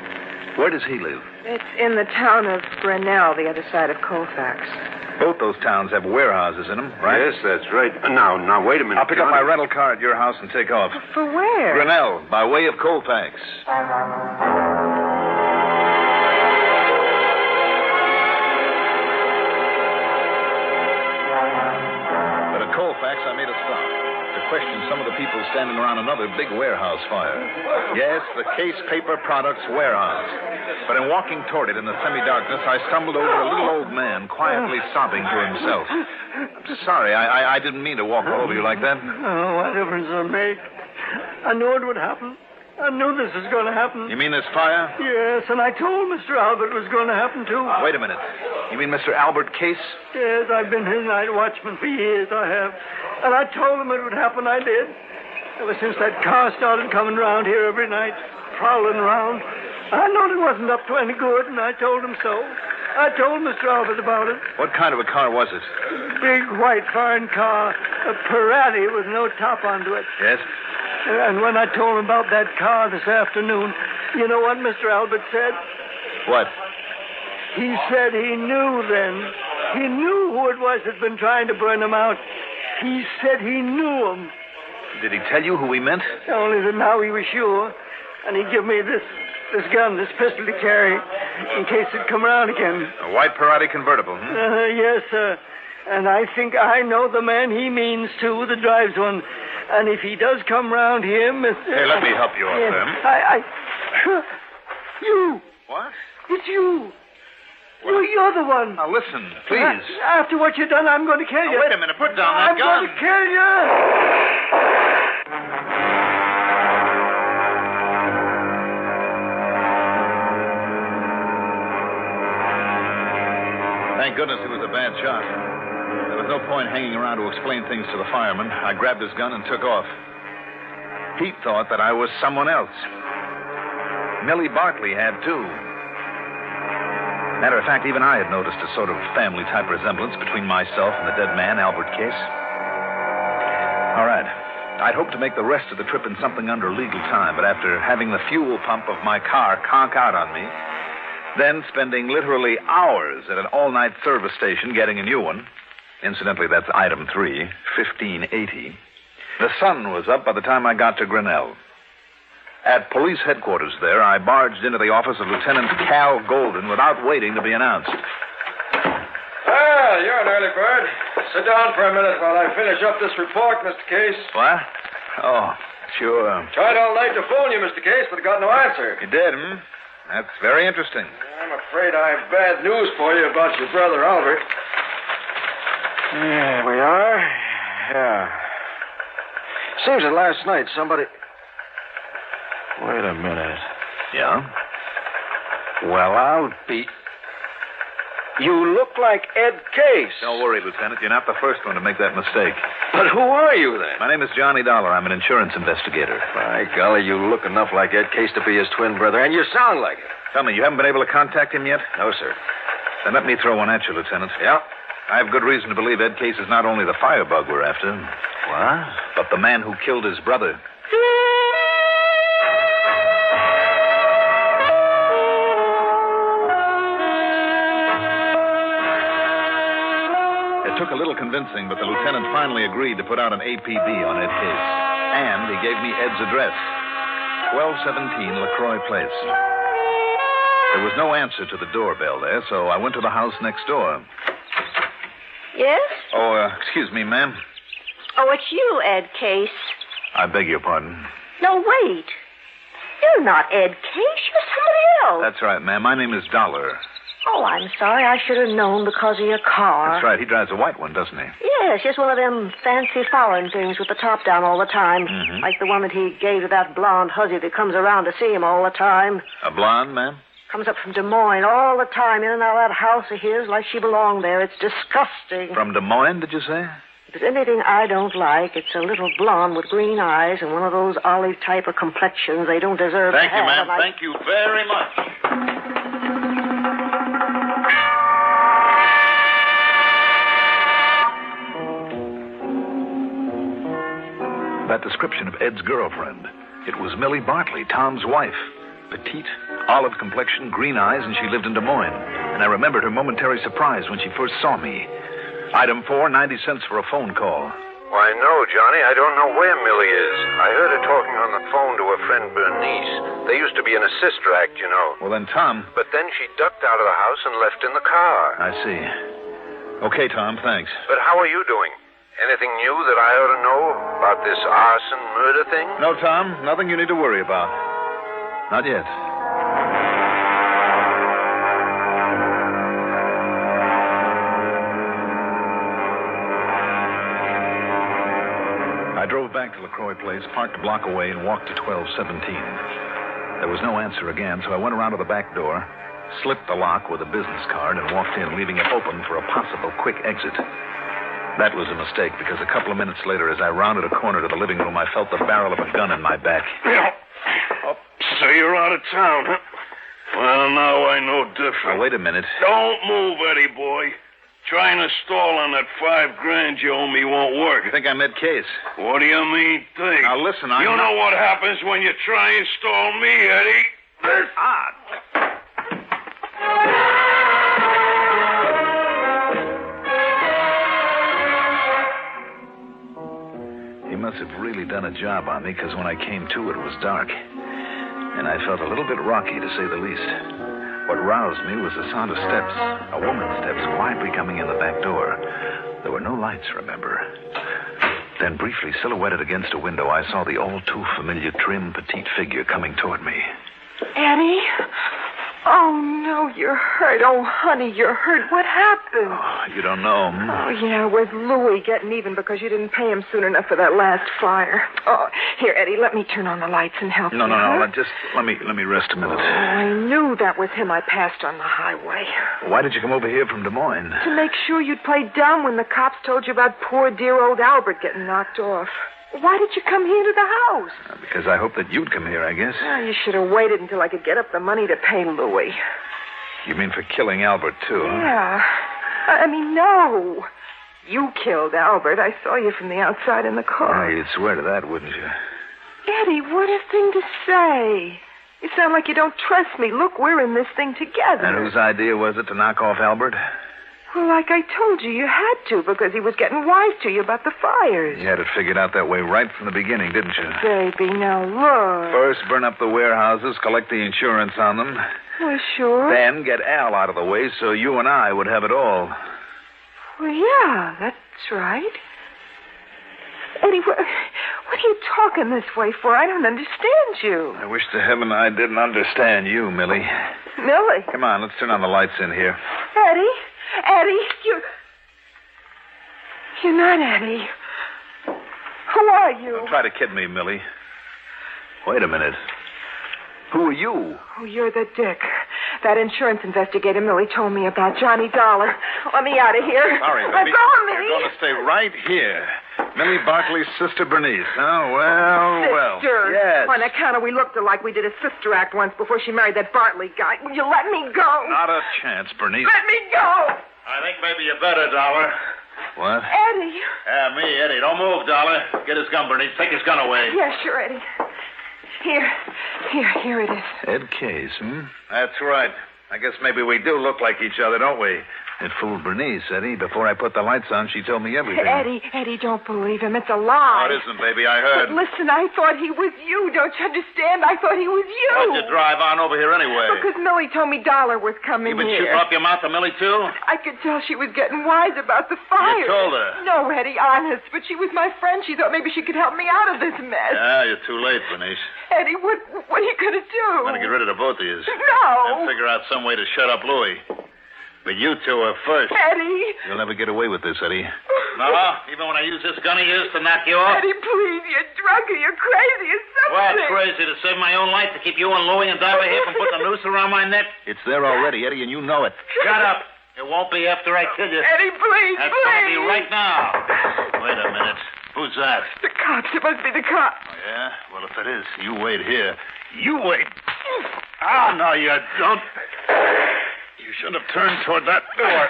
Where does he live? It's in the town of Brunel, the other side of Colfax. Both those towns have warehouses in them, right? Yes, that's right. Now, wait a minute. I'll pick up my rental car at your house and take off. For where? Brunel, by way of Colfax. But at Colfax, I made a stop. to question some of the people standing around another big warehouse fire. Yes, the Case Paper Products warehouse. But in walking toward it in the semi-darkness, I stumbled over a little old man quietly sobbing to himself. I'm sorry, I didn't mean to walk all over you like that. Oh, what difference does it make? I knew it would happen. I knew this was going to happen. You mean this fire? Yes, and I told Mr. Albert it was going to happen, too. Wait a minute. You mean Mr. Albert Case? Yes, I've been his night watchman for years, I have. And I told him it would happen, I did. Ever since that car started coming around here every night, prowling around, I knowed it wasn't up to any good, and I told him so. I told Mr. Albert about it. What kind of a car was it? Big, white, foreign car. A Pirati with no top onto it. Yes? And when I told him about that car this afternoon, you know what Mr. Albert said? What? He said he knew then. He knew who it was that'd been trying to burn him out. He said he knew him. Did he tell you who he meant? Only that now he was sure. And he gave me this gun, this pistol to carry, in case it'd come around again. A white Pirati convertible, Yes, sir. And I think I know the man he means, too, that drives one. And if he does come round here, Mr... Hey, let me help you up, yes, Sam. You. What? It's you. You're the one. Now, listen, please. After what you've done, I'm going to kill you. Wait a minute. Put down that gun. I'm going to kill you. Thank goodness he was a bad shot. There was no point hanging around to explain things to the fireman. I grabbed his gun and took off. Pete thought that I was someone else. Millie Barkley had, too. Matter of fact, even I had noticed a sort of family-type resemblance between myself and the dead man, Albert Case. All right. I'd hoped to make the rest of the trip in something under legal time, but after having the fuel pump of my car conk out on me, then spending literally hours at an all-night service station getting a new one, incidentally, that's item 3, 1580, the sun was up by the time I got to Grinnell. At police headquarters there, I barged into the office of Lieutenant Cal Golden without waiting to be announced. Well, you're an early bird. Sit down for a minute while I finish up this report, Mr. Case. What? Oh, sure. Tried all night to phone you, Mr. Case, but got no answer. You did, That's very interesting. I'm afraid I have bad news for you about your brother, Albert. Here we are. Yeah. Seems that last night somebody... Wait a minute. Yeah? Well, I'll be... You look like Ed Case. Don't worry, Lieutenant. You're not the first one to make that mistake. But who are you, then? My name is Johnny Dollar. I'm an insurance investigator. By golly, you look enough like Ed Case to be his twin brother, and you sound like it. Tell me, you haven't been able to contact him yet? No, sir. Then let me throw one at you, Lieutenant. Yeah? I have good reason to believe Ed Case is not only the firebug we're after. What? But the man who killed his brother. It took a little convincing, but the lieutenant finally agreed to put out an APB on Ed Case. And he gave me Ed's address. 1217 LaCroix Place. There was no answer to the doorbell there, so I went to the house next door. Yes? Oh, excuse me, ma'am. Oh, it's you, Ed Case. I beg your pardon. No, wait. You're not Ed Case. You're somebody else. That's right, ma'am. My name is Dollar. Oh, I'm sorry. I should have known because of your car. That's right. He drives a white one, doesn't he? Yes, just one of them fancy foreign things with the top down all the time. Mm-hmm. Like the one that he gave to that blonde hussy that comes around to see him all the time. A blonde, ma'am? Comes up from Des Moines all the time, in and out of that house of his like she belonged there. It's disgusting. From Des Moines, did you say? If there's anything I don't like, it's a little blonde with green eyes and one of those olive type of complexions they don't deserve Thank to you, have. ma'am. Thank you very much. That description of Ed's girlfriend. It was Millie Barkley, Tom's wife. Petite, olive complexion, green eyes, and she lived in Des Moines. And I remembered her momentary surprise when she first saw me. Item 4, 90 cents for a phone call. Why, no, Johnny. I don't know where Millie is. I heard her talking on the phone to her friend Bernice. They used to be in a sister act, you know. Well, then, Tom... But then she ducked out of the house and left in the car. I see. Okay, Tom, thanks. But how are you doing? Anything new that I ought to know about this arson murder thing? No, Tom. Nothing you need to worry about. Not yet. I drove back to LaCroix Place, parked a block away, and walked to 1217. There was no answer again, so I went around to the back door, slipped the lock with a business card, and walked in, leaving it open for a possible quick exit. That was a mistake, because a couple of minutes later, as I rounded a corner to the living room, I felt the barrel of a gun in my back. Oh, so you're out of town, huh? Well, now I know different. Now, wait a minute. Don't move, Eddie boy. Trying to stall on that $5,000 you owe me won't work. You think I'm mid-case? What do you mean, think? Now, listen, You know what happens when you try and stall me, Eddie? He must have really done a job on me, because when I came to, it was dark. And I felt a little bit rocky, to say the least. What roused me was the sound of steps, a woman's steps, quietly coming in the back door. There were no lights, remember. Then, briefly silhouetted against a window, I saw the all-too-familiar trim, petite figure coming toward me. Eddie? Oh, no, you're hurt. Oh, honey, you're hurt. What happened? Oh, you don't know. Oh, yeah, with Louie getting even because you didn't pay him soon enough for that last fire. Oh, here, Eddie, let me turn on the lights and help you. No. Just let me rest a minute. Oh, I knew that was him I passed on the highway. Why did you come over here from Des Moines? To make sure you'd play dumb when the cops told you about poor dear old Albert getting knocked off. Why did you come here to the house? Because I hoped that you'd come here, I guess. Oh, you should have waited until I could get up the money to pay Louie. You mean for killing Albert, too? Yeah. I mean, no. You killed Albert. I saw you from the outside in the car. Oh, you'd swear to that, wouldn't you? Eddie, what a thing to say. You sound like you don't trust me. Look, we're in this thing together. And whose idea was it to knock off Albert? Well, like I told you, you had to because he was getting wise to you about the fires. You had it figured out that way right from the beginning, didn't you? Baby, now look. First, burn up the warehouses, collect the insurance on them. Well, sure. Then get Al out of the way so you and I would have it all. Well, yeah, that's right. Eddie, what are you talking this way for? I don't understand you. I wish to heaven I didn't understand you, Millie. Millie? Come on, let's turn on the lights in here. Eddie, you're not Eddie. Who are you? Don't try to kid me, Millie. Wait a minute. Who are you? Oh, you're the dick. That insurance investigator Millie told me about, Johnny Dollar. Let me out of here. Sorry, baby. I'm going, Millie. You're going to stay right here. Millie Barkley's sister, Bernice. Oh, well. Sister? Yes. On account of we looked alike, we did a sister act once before she married that Bartley guy. Will you let me go? Not a chance, Bernice. Let me go. I think maybe you better, Dollar. What? Eddie. Yeah, me, Eddie. Don't move, Dollar. Get his gun, Bernice. Take his gun away. Yeah, sure, Eddie. Here it is. Ed Case, That's right. I guess maybe we do look like each other, don't we? It fooled Bernice, Eddie. Before I put the lights on, she told me everything. Eddie, don't believe him. It's a lie. No, it isn't, baby. I heard. But listen, I thought he was you. Don't you understand? I thought he was you. Why'd you drive on over here anyway? Because Millie told me Dollar was coming You been here. shooting up your mouth to Millie, too? I could tell she was getting wise about the fire. You told her? No, Eddie, honest. But she was my friend. She thought maybe she could help me out of this mess. Yeah, you're too late, Bernice. Eddie, what are you going to do? I'm going to get rid of the both of you. No. And figure out some way to shut up Louie. But you two are first. Eddie. You'll never get away with this, Eddie. No, even when I use this gun of yours to knock you off? Eddie, please, you're drunk or you're crazy or something. What, crazy? To save my own life, to keep you and Louie and Dollar here from putting a noose around my neck? It's there already, Eddie, and you know it. Shut up. It won't be after I kill you. Eddie, please, That's please. going to be right now. Wait a minute. Who's that? The cops. It must be the cops. Oh, yeah? Well, if it is, you wait here. You wait. Ah, no, you don't. You shouldn't have turned toward that door.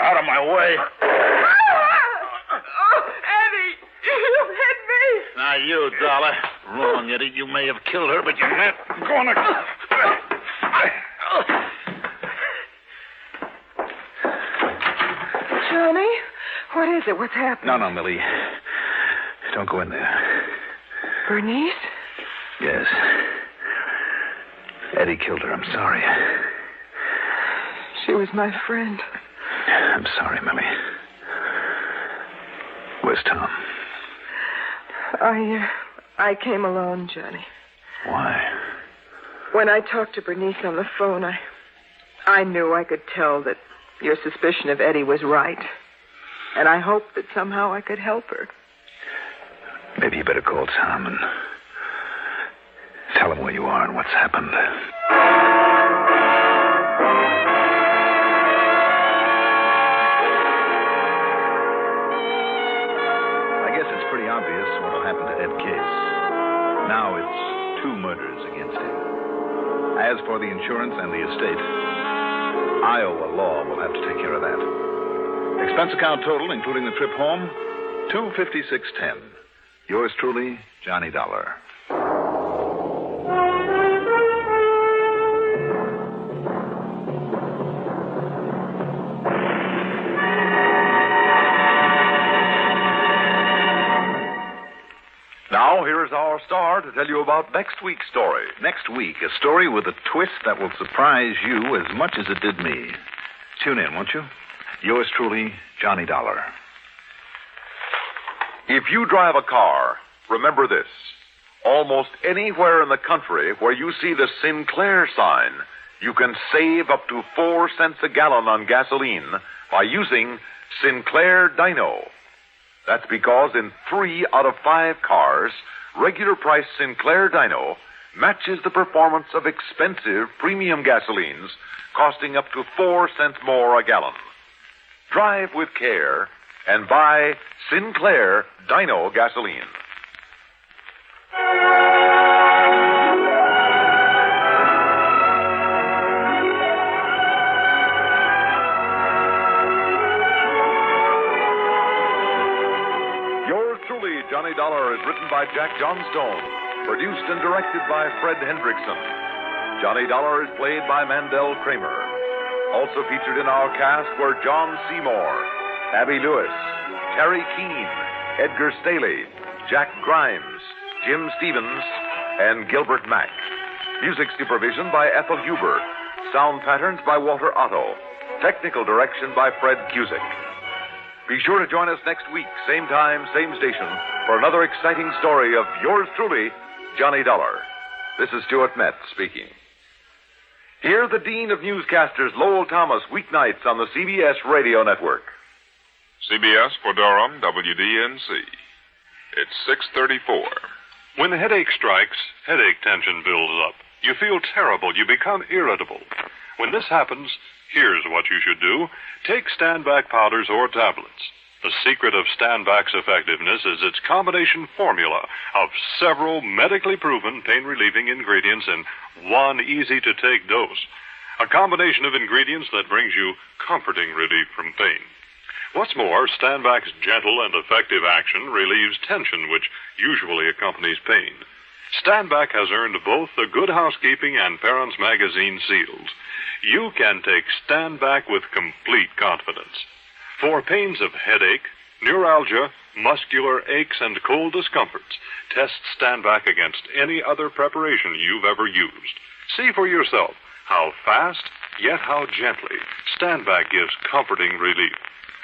Out of my way. Oh, Eddie, you hit me. Now, you, Dollar. Wrong, Eddie. You may have killed her, but you're not going to... Johnny, what is it? What's happening? No, Millie. Don't go in there. Bernice? Yes. Eddie killed her. I'm sorry. She was my friend. I'm sorry, Millie. Where's Tom? I came alone, Johnny. Why? When I talked to Bernice on the phone, I knew I could tell that your suspicion of Eddie was right. And I hoped that somehow I could help her. Maybe you better call Tom and tell him where you are and what's happened. I guess it's pretty obvious what'll happen to Ed Case. Now it's 2 murders against him. As for the insurance and the estate, Iowa law will have to take care of that. Expense account total, including the trip home, $256.10. Yours truly, Johnny Dollar. Now, here's our star to tell you about next week's story. Next week, a story with a twist that will surprise you as much as it did me. Tune in, won't you? Yours truly, Johnny Dollar. If you drive a car, remember this. Almost anywhere in the country where you see the Sinclair sign, you can save up to 4 cents a gallon on gasoline by using Sinclair Dyno. That's because in 3 out of 5 cars, regular price Sinclair Dyno matches the performance of expensive premium gasolines costing up to 4 cents more a gallon. Drive with care and buy Sinclair Dyno gasoline. Yours truly, Johnny Dollar, is written by Jack Johnstone, produced and directed by Fred Hendrickson. Johnny Dollar is played by Mandel Kramer. Also featured in our cast were John Seymour, Abby Lewis, Terry Keane, Edgar Staley, Jack Grimes, Jim Stevens, and Gilbert Mack. Music supervision by Ethel Huber. Sound patterns by Walter Otto. Technical direction by Fred Cusick. Be sure to join us next week, same time, same station, for another exciting story of yours truly, Johnny Dollar. This is Stuart Metz speaking. Hear the Dean of Newscasters, Lowell Thomas, weeknights on the CBS Radio Network. CBS for Durham, WDNC. It's 6:34. When the headache strikes, headache tension builds up. You feel terrible. You become irritable. When this happens, here's what you should do. Take Stand-Back powders or tablets. The secret of Stand-Back's effectiveness is its combination formula of several medically proven pain-relieving ingredients in one easy-to-take dose. A combination of ingredients that brings you comforting relief from pain. What's more, Stand-Back's gentle and effective action relieves tension, which usually accompanies pain. Stand-Back has earned both the Good Housekeeping and Parents Magazine seals. You can take Stand-Back with complete confidence. For pains of headache, neuralgia, muscular aches, and cold discomforts, test Stand-Back against any other preparation you've ever used. See for yourself how fast, yet how gently, Stand-Back gives comforting relief.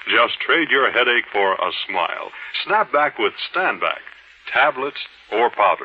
Just trade your headache for a smile. Snap back with Stand-Back, tablets or powders.